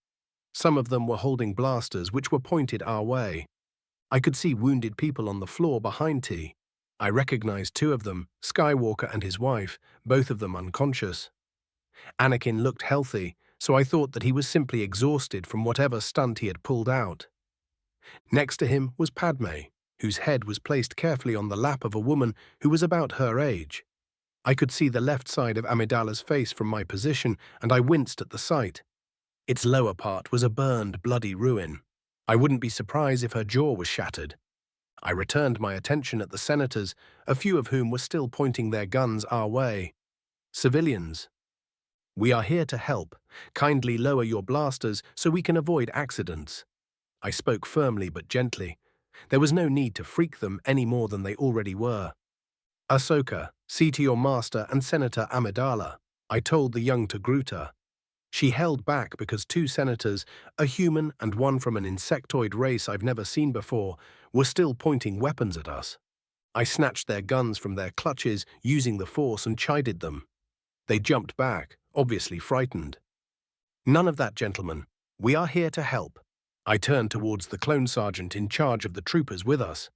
Some of them were holding blasters which were pointed our way. I could see wounded people on the floor behind T. I recognized two of them, Skywalker and his wife, both of them unconscious. Anakin looked healthy, so I thought that he was simply exhausted from whatever stunt he had pulled out. Next to him was Padme, whose head was placed carefully on the lap of a woman who was about her age. I could see the left side of Amidala's face from my position, and I winced at the sight. Its lower part was a burned, bloody ruin. I wouldn't be surprised if her jaw was shattered. I returned my attention at the senators, a few of whom were still pointing their guns our way. Civilians. We are here to help. Kindly lower your blasters so we can avoid accidents. I spoke firmly but gently. There was no need to freak them any more than they already were. Ahsoka, see to your master and Senator Amidala, I told the young Togruta. She held back because two senators, a human and one from an insectoid race I've never seen before, were still pointing weapons at us. I snatched their guns from their clutches using the Force and chided them. They jumped back, obviously frightened. None of that, gentlemen. We are here to help. I turned towards the clone sergeant in charge of the troopers with us.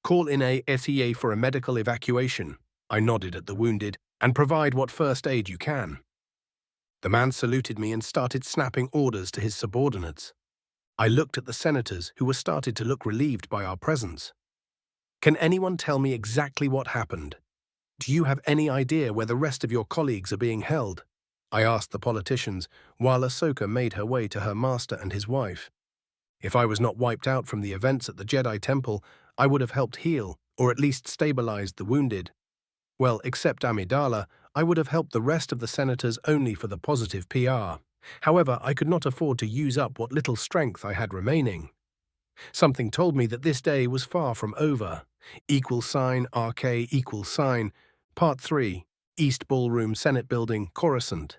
Call in a SEA for a medical evacuation. I nodded at the wounded, and provide what first aid you can. The man saluted me and started snapping orders to his subordinates. I looked at the senators, who were started to look relieved by our presence. Can anyone tell me exactly what happened? Do you have any idea where the rest of your colleagues are being held? I asked the politicians, while Ahsoka made her way to her master and his wife. If I was not wiped out from the events at the Jedi Temple, I would have helped heal, or at least stabilized the wounded. Well, except Amidala, I would have helped the rest of the senators only for the positive PR. However, I could not afford to use up what little strength I had remaining. Something told me that this day was far from over. =RK=, Part 3, East Ballroom Senate Building, Coruscant.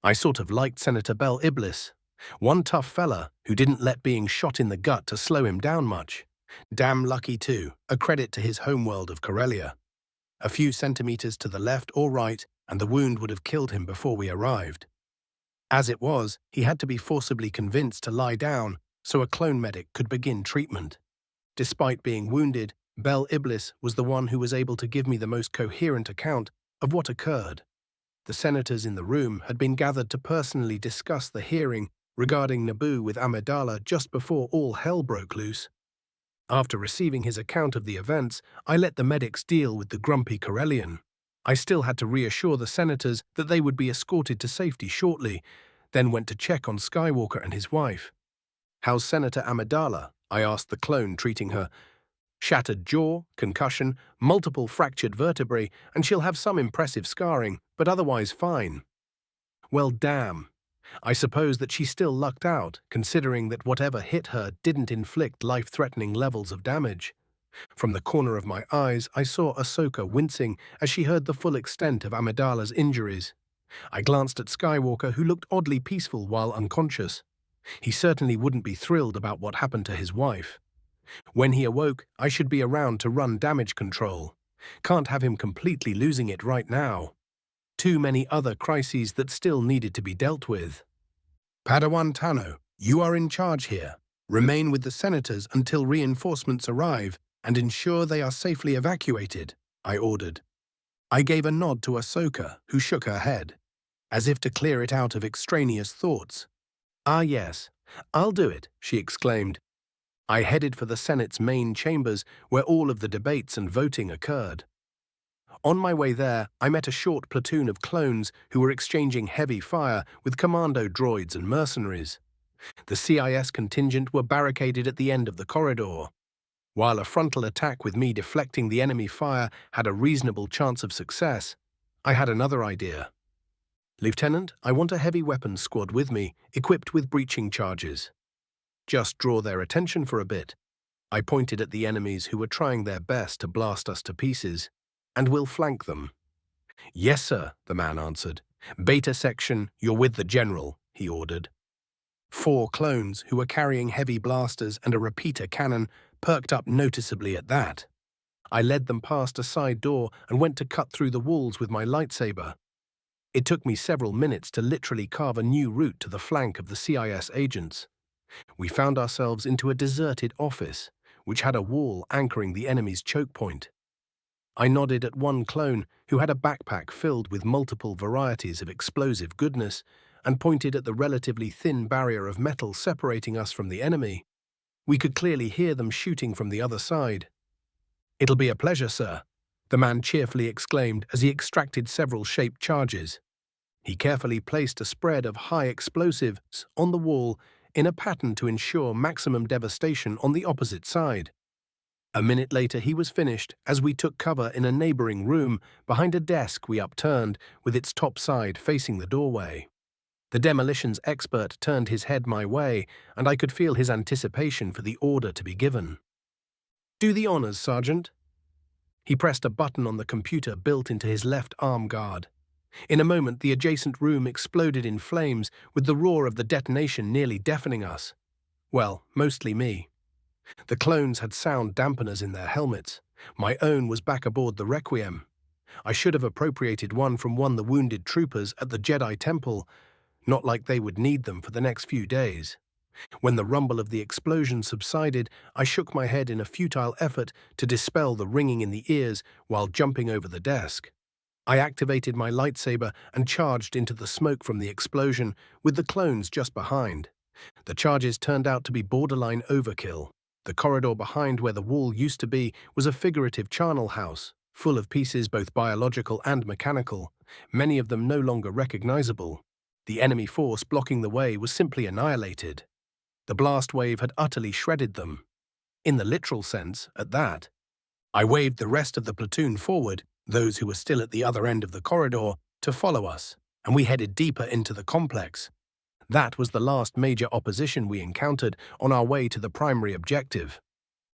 I sort of liked Senator Bel Iblis. One tough fella who didn't let being shot in the gut to slow him down much. Damn lucky too, a credit to his homeworld of Corellia. A few centimeters to the left or right, and the wound would have killed him before we arrived. As it was, he had to be forcibly convinced to lie down so a clone medic could begin treatment. Despite being wounded, Bel Iblis was the one who was able to give me the most coherent account of what occurred. The senators in the room had been gathered to personally discuss the hearing regarding Naboo with Amidala just before all hell broke loose. After receiving his account of the events, I let the medics deal with the grumpy Corellian. I still had to reassure the senators that they would be escorted to safety shortly, then went to check on Skywalker and his wife. How's Senator Amidala? I asked the clone treating her. Shattered jaw, concussion, multiple fractured vertebrae, and she'll have some impressive scarring, but otherwise fine. Well, damn. I suppose that she still lucked out, considering that whatever hit her didn't inflict life-threatening levels of damage. From the corner of my eyes, I saw Ahsoka wincing as she heard the full extent of Amidala's injuries. I glanced at Skywalker, who looked oddly peaceful while unconscious. He certainly wouldn't be thrilled about what happened to his wife. When he awoke, I should be around to run damage control. Can't have him completely losing it right now. Too many other crises that still needed to be dealt with. Padawan Tano, you are in charge here. Remain with the senators until reinforcements arrive and ensure they are safely evacuated, I ordered. I gave a nod to Ahsoka, who shook her head, as if to clear it out of extraneous thoughts. Ah yes, I'll do it, she exclaimed. I headed for the Senate's main chambers where all of the debates and voting occurred. On my way there, I met a short platoon of clones who were exchanging heavy fire with commando droids and mercenaries. The CIS contingent were barricaded at the end of the corridor. While a frontal attack with me deflecting the enemy fire had a reasonable chance of success, I had another idea. Lieutenant, I want a heavy weapons squad with me, equipped with breaching charges. Just draw their attention for a bit. I pointed at the enemies who were trying their best to blast us to pieces, and we'll flank them. Yes, sir, the man answered. Beta section, you're with the general, he ordered. 4 clones who were carrying heavy blasters and a repeater cannon perked up noticeably at that. I led them past a side door and went to cut through the walls with my lightsaber. It took me several minutes to literally carve a new route to the flank of the CIS agents. We found ourselves into a deserted office, which had a wall anchoring the enemy's choke point. I nodded at one clone who had a backpack filled with multiple varieties of explosive goodness and pointed at the relatively thin barrier of metal separating us from the enemy. We could clearly hear them shooting from the other side. "It'll be a pleasure, sir," the man cheerfully exclaimed as he extracted several shaped charges. He carefully placed a spread of high explosives on the wall in a pattern to ensure maximum devastation on the opposite side. A minute later he was finished as we took cover in a neighboring room behind a desk we upturned with its top side facing the doorway. The demolitions expert turned his head my way, and I could feel his anticipation for the order to be given. "Do the honors, Sergeant." He pressed a button on the computer built into his left arm guard. In a moment, the adjacent room exploded in flames, with the roar of the detonation nearly deafening us. Well, mostly me. The clones had sound dampeners in their helmets. My own was back aboard the Requiem. I should have appropriated one from the wounded troopers at the Jedi Temple, not like they would need them for the next few days. When the rumble of the explosion subsided, I shook my head in a futile effort to dispel the ringing in the ears while jumping over the desk. I activated my lightsaber and charged into the smoke from the explosion, with the clones just behind. The charges turned out to be borderline overkill. The corridor behind where the wall used to be was a figurative charnel house, full of pieces both biological and mechanical, many of them no longer recognizable. The enemy force blocking the way was simply annihilated. The blast wave had utterly shredded them. In the literal sense, at that. I waved the rest of the platoon forward, those who were still at the other end of the corridor, to follow us, and we headed deeper into the complex. That was the last major opposition we encountered on our way to the primary objective.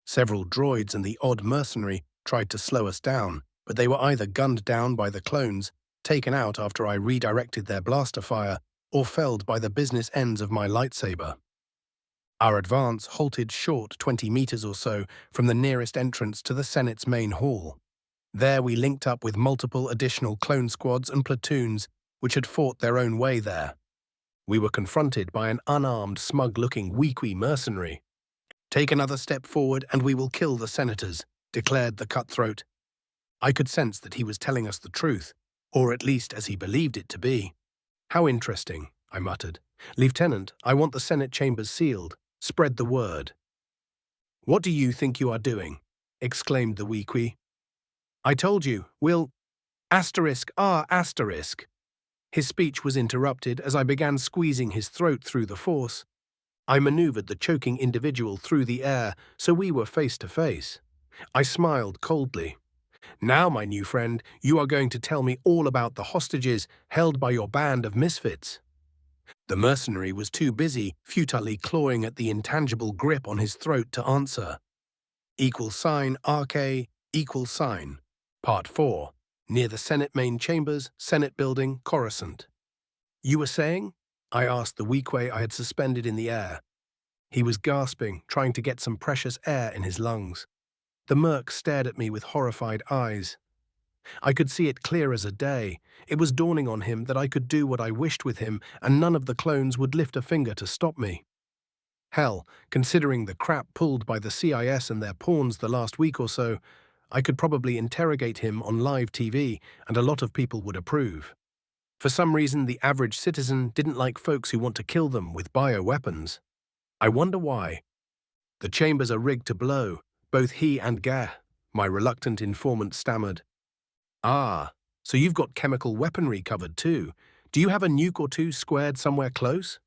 Several droids and the odd mercenary tried to slow us down, but they were either gunned down by the clones, taken out after I redirected their blaster fire, or felled by the business ends of my lightsaber. Our advance halted short 20 meters or so from the nearest entrance to the Senate's main hall. There we linked up with multiple additional clone squads and platoons which had fought their own way there. We were confronted by an unarmed, smug-looking Weequay mercenary. "Take another step forward and we will kill the senators," declared the cutthroat. I could sense that he was telling us the truth, or at least as he believed it to be. "How interesting," I muttered. "Lieutenant, I want the Senate chambers sealed. Spread the word." "What do you think you are doing?" exclaimed the Weequay. "I told you, we'll... ****. His speech was interrupted as I began squeezing his throat through the force. I maneuvered the choking individual through the air so we were face to face. I smiled coldly. "Now, my new friend, you are going to tell me all about the hostages held by your band of misfits." The mercenary was too busy, futilely clawing at the intangible grip on his throat to answer. =RK, Part 4. Near the Senate main chambers, Senate building, Coruscant. "You were saying?" I asked the Weequay I had suspended in the air. He was gasping, trying to get some precious air in his lungs. The merc stared at me with horrified eyes. I could see it clear as a day. It was dawning on him that I could do what I wished with him, and none of the clones would lift a finger to stop me. Hell, considering the crap pulled by the CIS and their pawns the last week or so, I could probably interrogate him on live TV, and a lot of people would approve. For some reason, the average citizen didn't like folks who want to kill them with bioweapons. I wonder why. "The chambers are rigged to blow, both he and Gah," my reluctant informant stammered. "Ah, so you've got chemical weaponry covered too. Do you have a nuke or two squared somewhere close?"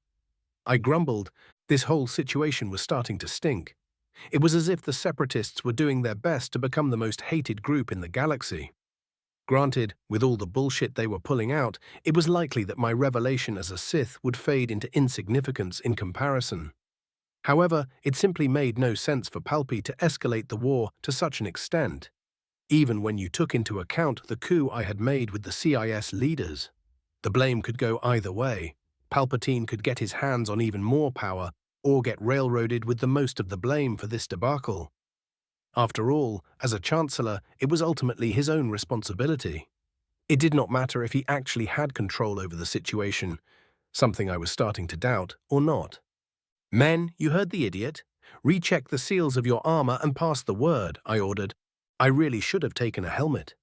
I grumbled. This whole situation was starting to stink. It was as if the separatists were doing their best to become the most hated group in the galaxy. Granted, with all the bullshit they were pulling out, it was likely that my revelation as a Sith would fade into insignificance in comparison. However, it simply made no sense for Palpatine to escalate the war to such an extent, even when you took into account the coup I had made with the CIS leaders. The blame could go either way. Palpatine could get his hands on even more power, or get railroaded with the most of the blame for this debacle. After all, as a chancellor, it was ultimately his own responsibility. It did not matter if he actually had control over the situation, something I was starting to doubt, or not. Men, you heard the idiot. Recheck the seals of your armor and pass the word, I ordered. I really should have taken a helmet.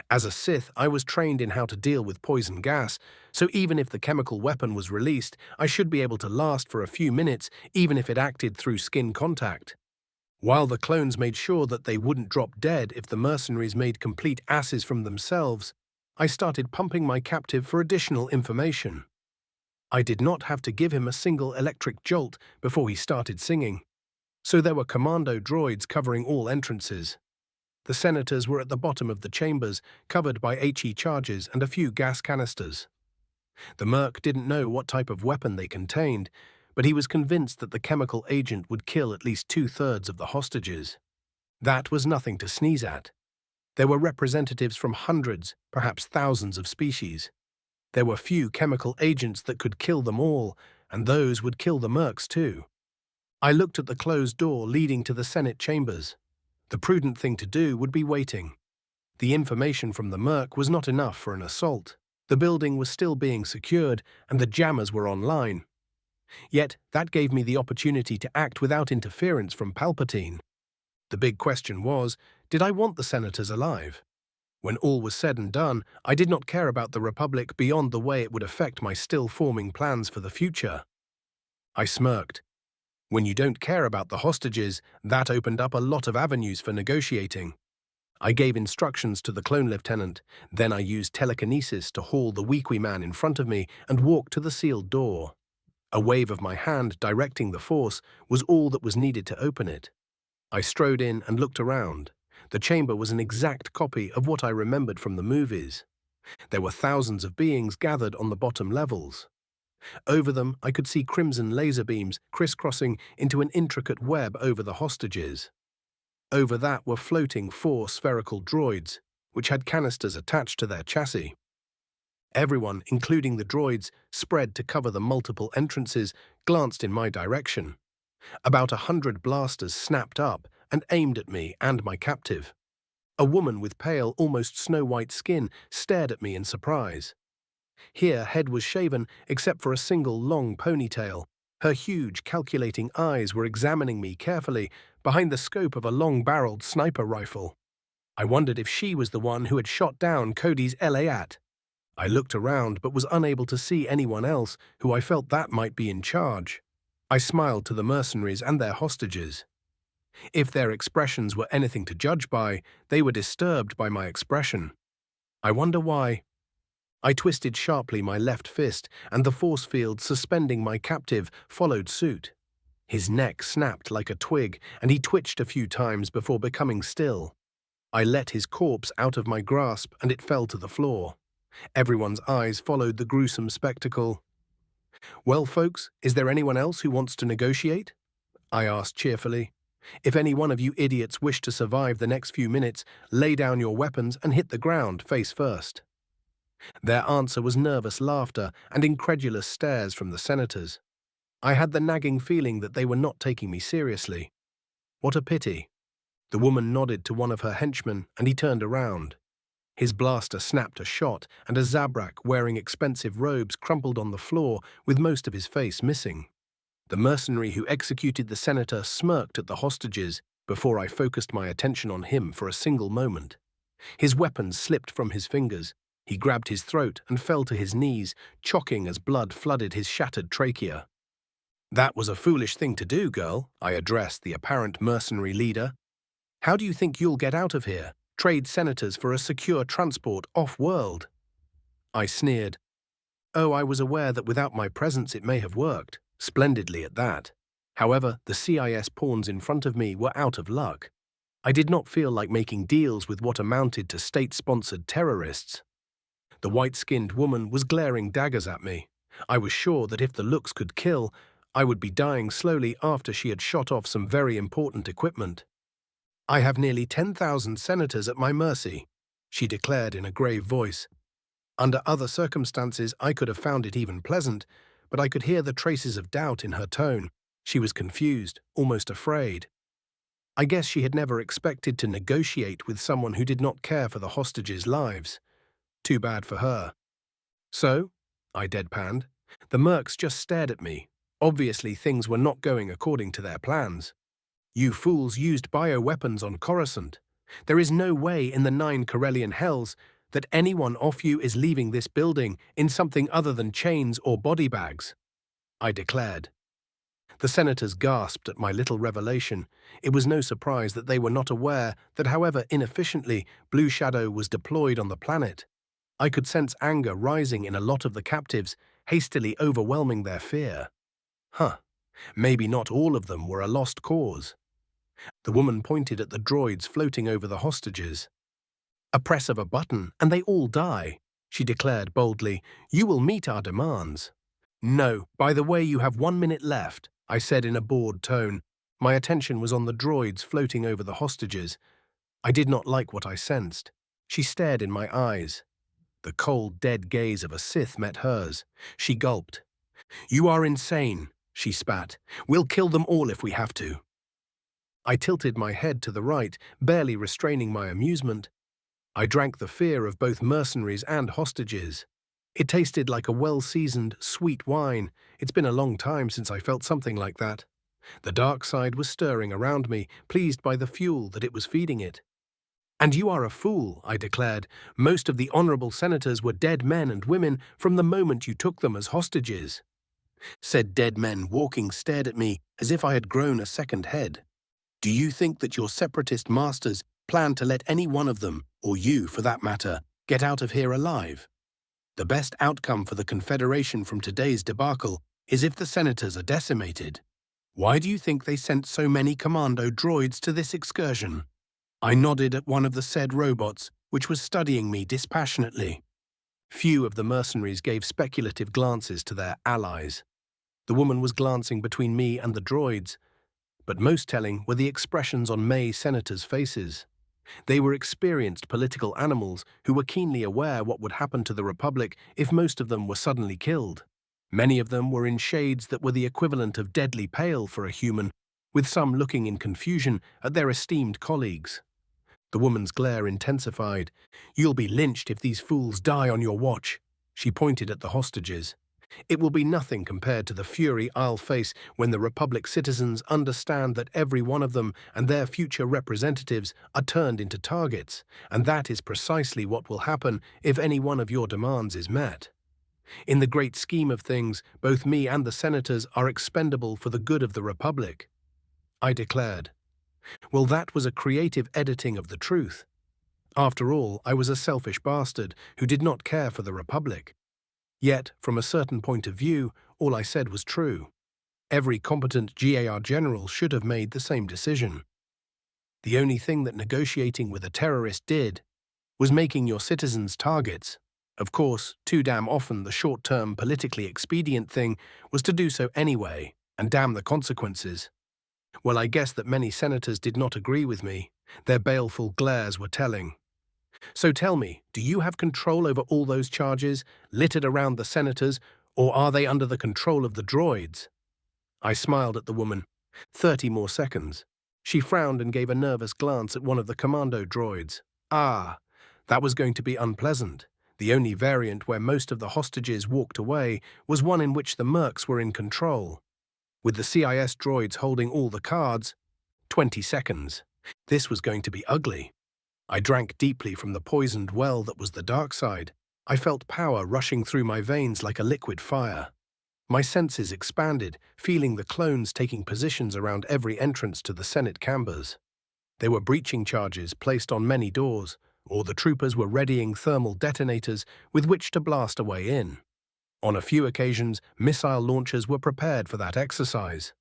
As a Sith, I was trained in how to deal with poison gas, so even if the chemical weapon was released, I should be able to last for a few minutes, even if it acted through skin contact. While the clones made sure that they wouldn't drop dead if the mercenaries made complete asses from themselves, I started pumping my captive for additional information. I did not have to give him a single electric jolt before he started singing. So there were commando droids covering all entrances. The senators were at the bottom of the chambers, covered by HE charges and a few gas canisters. The merc didn't know what type of weapon they contained, but he was convinced that the chemical agent would kill at least 2/3 of the hostages. That was nothing to sneeze at. There were representatives from hundreds, perhaps thousands of species. There were few chemical agents that could kill them all, and those would kill the mercs too. I looked at the closed door leading to the Senate chambers. The prudent thing to do would be waiting. The information from the merc was not enough for an assault. The building was still being secured, and the jammers were online. Yet, that gave me the opportunity to act without interference from Palpatine. The big question was, did I want the senators alive? When all was said and done, I did not care about the Republic beyond the way it would affect my still-forming plans for the future. I smirked. When you don't care about the hostages, that opened up a lot of avenues for negotiating. I gave instructions to the clone lieutenant, then I used telekinesis to haul the weakly man in front of me and walk to the sealed door. A wave of my hand directing the force was all that was needed to open it. I strode in and looked around. The chamber was an exact copy of what I remembered from the movies. There were thousands of beings gathered on the bottom levels. Over them, I could see crimson laser beams crisscrossing into an intricate web over the hostages. Over that were floating 4 spherical droids, which had canisters attached to their chassis. Everyone, including the droids, spread to cover the multiple entrances, glanced in my direction. About 100 blasters snapped up and aimed at me and my captive. A woman with pale, almost snow-white skin stared at me in surprise. Here, head was shaven except for a single long ponytail. Her huge, calculating eyes were examining me carefully behind the scope of a long-barreled sniper rifle. I wondered if she was the one who had shot down Cody's LAAT. I looked around but was unable to see anyone else who I felt that might be in charge. I smiled to the mercenaries and their hostages. If their expressions were anything to judge by, they were disturbed by my expression. I wonder why. I twisted sharply my left fist, and the force field suspending my captive followed suit. His neck snapped like a twig, and he twitched a few times before becoming still. I let his corpse out of my grasp, and it fell to the floor. Everyone's eyes followed the gruesome spectacle. "Well, folks, is there anyone else who wants to negotiate?" I asked cheerfully. "If any one of you idiots wish to survive the next few minutes, lay down your weapons and hit the ground face first." Their answer was nervous laughter and incredulous stares from the senators. I had the nagging feeling that they were not taking me seriously. What a pity. The woman nodded to one of her henchmen, and he turned around. His blaster snapped a shot, and a Zabrak wearing expensive robes crumpled on the floor with most of his face missing. The mercenary who executed the senator smirked at the hostages before I focused my attention on him for a single moment. His weapon slipped from his fingers. He grabbed his throat and fell to his knees, choking as blood flooded his shattered trachea. "That was a foolish thing to do, girl," I addressed the apparent mercenary leader. "How do you think you'll get out of here? Trade senators for a secure transport off-world?" I sneered. Oh, I was aware that without my presence it may have worked, splendidly at that. However, the CIS pawns in front of me were out of luck. I did not feel like making deals with what amounted to state-sponsored terrorists. The white-skinned woman was glaring daggers at me. I was sure that if the looks could kill, I would be dying slowly after she had shot off some very important equipment. "I have nearly 10,000 senators at my mercy," she declared in a grave voice. Under other circumstances, I could have found it even pleasant, but I could hear the traces of doubt in her tone. She was confused, almost afraid. I guess she had never expected to negotiate with someone who did not care for the hostages' lives. Too bad for her. So, I deadpanned. The mercs just stared at me. Obviously, things were not going according to their plans. You fools used bioweapons on Coruscant. There is no way in the 9 Corellian hells that anyone off you is leaving this building in something other than chains or body bags, I declared. The senators gasped at my little revelation. It was no surprise that they were not aware that however inefficiently Blue Shadow was deployed on the planet, I could sense anger rising in a lot of the captives, hastily overwhelming their fear. Maybe not all of them were a lost cause. The woman pointed at the droids floating over the hostages. A press of a button, and they all die, she declared boldly. You will meet our demands. No, by the way, you have 1 minute left, I said in a bored tone. My attention was on the droids floating over the hostages. I did not like what I sensed. She stared in my eyes. The cold, dead gaze of a Sith met hers. She gulped. You are insane, she spat. We'll kill them all if we have to. I tilted my head to the right, barely restraining my amusement. I drank the fear of both mercenaries and hostages. It tasted like a well-seasoned, sweet wine. It's been a long time since I felt something like that. The dark side was stirring around me, pleased by the fuel that it was feeding it. And you are a fool, I declared. Most of the honorable senators were dead men and women from the moment you took them as hostages. Said dead men walking stared at me as if I had grown a second head. Do you think that your separatist masters plan to let any one of them, or you for that matter, get out of here alive? The best outcome for the Confederation from today's debacle is if the senators are decimated. Why do you think they sent so many commando droids to this excursion? I nodded at one of the said robots, which was studying me dispassionately. Few of the mercenaries gave speculative glances to their allies. The woman was glancing between me and the droids, but most telling were the expressions on May senators' faces. They were experienced political animals who were keenly aware what would happen to the Republic if most of them were suddenly killed. Many of them were in shades that were the equivalent of deadly pale for a human, with some looking in confusion at their esteemed colleagues. The woman's glare intensified. You'll be lynched if these fools die on your watch. She pointed at the hostages. It will be nothing compared to the fury I'll face when the Republic citizens understand that every one of them and their future representatives are turned into targets, and that is precisely what will happen if any one of your demands is met. In the great scheme of things, both me and the senators are expendable for the good of the Republic, I declared. Well, that was a creative editing of the truth. After all, I was a selfish bastard who did not care for the Republic. Yet, from a certain point of view, all I said was true. Every competent GAR general should have made the same decision. The only thing that negotiating with a terrorist did was making your citizens targets. Of course, too damn often the short-term politically expedient thing was to do so anyway, and damn the consequences. Well, I guess that many senators did not agree with me. Their baleful glares were telling. So tell me, do you have control over all those charges littered around the senators, or are they under the control of the droids? I smiled at the woman. 30 more seconds. She frowned and gave a nervous glance at one of the commando droids. Ah, that was going to be unpleasant. The only variant where most of the hostages walked away was one in which the mercs were in control. With the CIS droids holding all the cards, 20 seconds. This was going to be ugly. I drank deeply from the poisoned well that was the dark side. I felt power rushing through my veins like a liquid fire. My senses expanded, feeling the clones taking positions around every entrance to the Senate chambers. There were breaching charges placed on many doors, or the troopers were readying thermal detonators with which to blast a way in. On a few occasions, missile launchers were prepared for that exercise.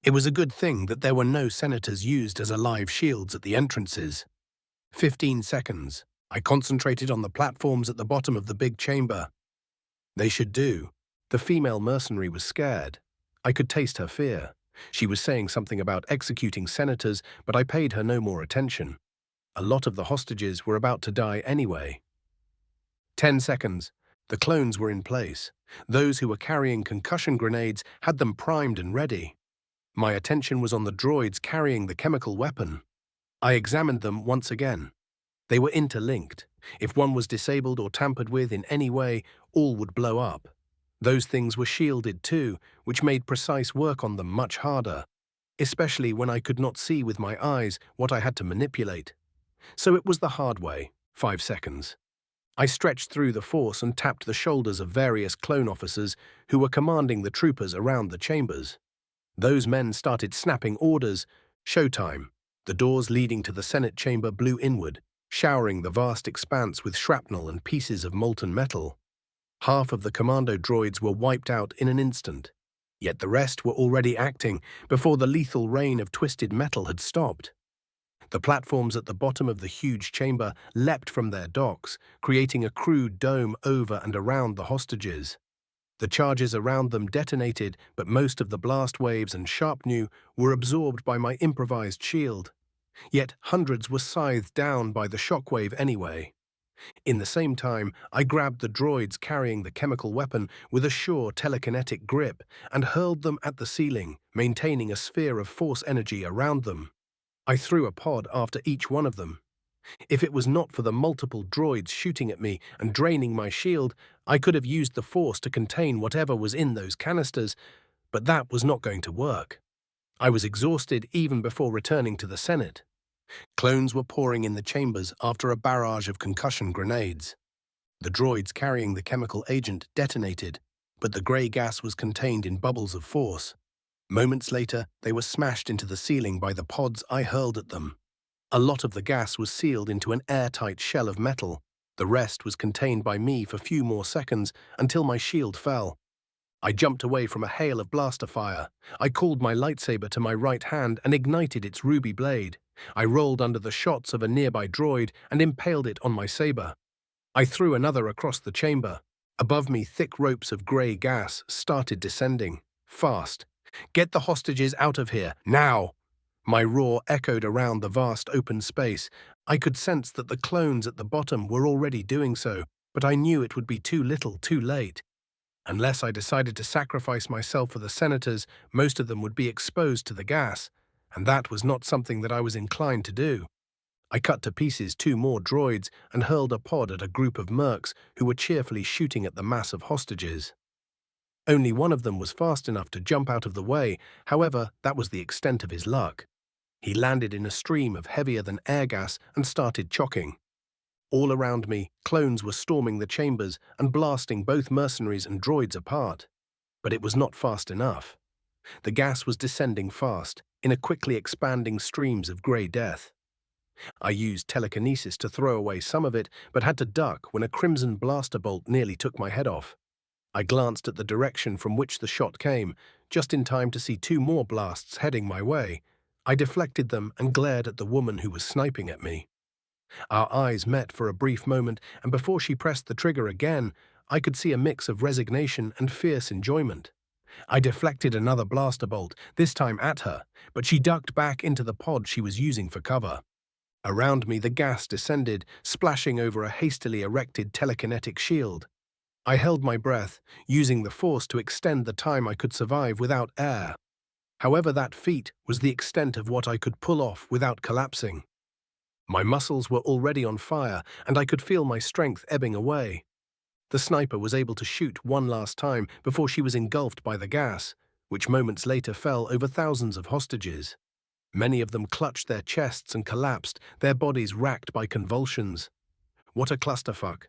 It was a good thing that there were no senators used as alive shields at the entrances. 15 seconds. I concentrated on the platforms at the bottom of the big chamber. They should do. The female mercenary was scared. I could taste her fear. She was saying something about executing senators, but I paid her no more attention. A lot of the hostages were about to die anyway. 10 seconds. The clones were in place. Those who were carrying concussion grenades had them primed and ready. My attention was on the droids carrying the chemical weapon. I examined them once again. They were interlinked. If one was disabled or tampered with in any way, all would blow up. Those things were shielded too, which made precise work on them much harder, especially when I could not see with my eyes what I had to manipulate. So it was the hard way, 5 seconds. I stretched through the force and tapped the shoulders of various clone officers who were commanding the troopers around the chambers. Those men started snapping orders. Showtime. The doors leading to the Senate chamber blew inward, showering the vast expanse with shrapnel and pieces of molten metal. Half of the commando droids were wiped out in an instant, yet the rest were already acting before the lethal rain of twisted metal had stopped. The platforms at the bottom of the huge chamber leapt from their docks, creating a crude dome over and around the hostages. The charges around them detonated, but most of the blast waves and sharpnew were absorbed by my improvised shield. Yet hundreds were scythed down by the shockwave anyway. In the same time, I grabbed the droids carrying the chemical weapon with a sure telekinetic grip and hurled them at the ceiling, maintaining a sphere of force energy around them. I threw a pod after each one of them. If it was not for the multiple droids shooting at me and draining my shield, I could have used the force to contain whatever was in those canisters, but that was not going to work. I was exhausted even before returning to the Senate. Clones were pouring in the chambers after a barrage of concussion grenades. The droids carrying the chemical agent detonated, but the grey gas was contained in bubbles of force. Moments later, they were smashed into the ceiling by the pods I hurled at them. A lot of the gas was sealed into an airtight shell of metal. The rest was contained by me for few more seconds until my shield fell. I jumped away from a hail of blaster fire. I called my lightsaber to my right hand and ignited its ruby blade. I rolled under the shots of a nearby droid and impaled it on my saber. I threw another across the chamber. Above me, thick ropes of grey gas started descending. Fast. "Get the hostages out of here, now!" My roar echoed around the vast open space. I could sense that the clones at the bottom were already doing so, but I knew it would be too little, too late. Unless I decided to sacrifice myself for the senators, most of them would be exposed to the gas, and that was not something that I was inclined to do. I cut to pieces 2 more droids and hurled a pod at a group of mercs who were cheerfully shooting at the mass of hostages. Only one of them was fast enough to jump out of the way, however, that was the extent of his luck. He landed in a stream of heavier-than-air gas and started chocking. All around me, clones were storming the chambers and blasting both mercenaries and droids apart. But it was not fast enough. The gas was descending fast, in a quickly expanding streams of grey death. I used telekinesis to throw away some of it, but had to duck when a crimson blaster bolt nearly took my head off. I glanced at the direction from which the shot came, just in time to see 2 more blasts heading my way. I deflected them and glared at the woman who was sniping at me. Our eyes met for a brief moment, and before she pressed the trigger again, I could see a mix of resignation and fierce enjoyment. I deflected another blaster bolt, this time at her, but she ducked back into the pod she was using for cover. Around me, the gas descended, splashing over a hastily erected telekinetic shield. I held my breath, using the force to extend the time I could survive without air. However, that feat was the extent of what I could pull off without collapsing. My muscles were already on fire, and I could feel my strength ebbing away. The sniper was able to shoot one last time before she was engulfed by the gas, which moments later fell over thousands of hostages. Many of them clutched their chests and collapsed, their bodies racked by convulsions. What a clusterfuck.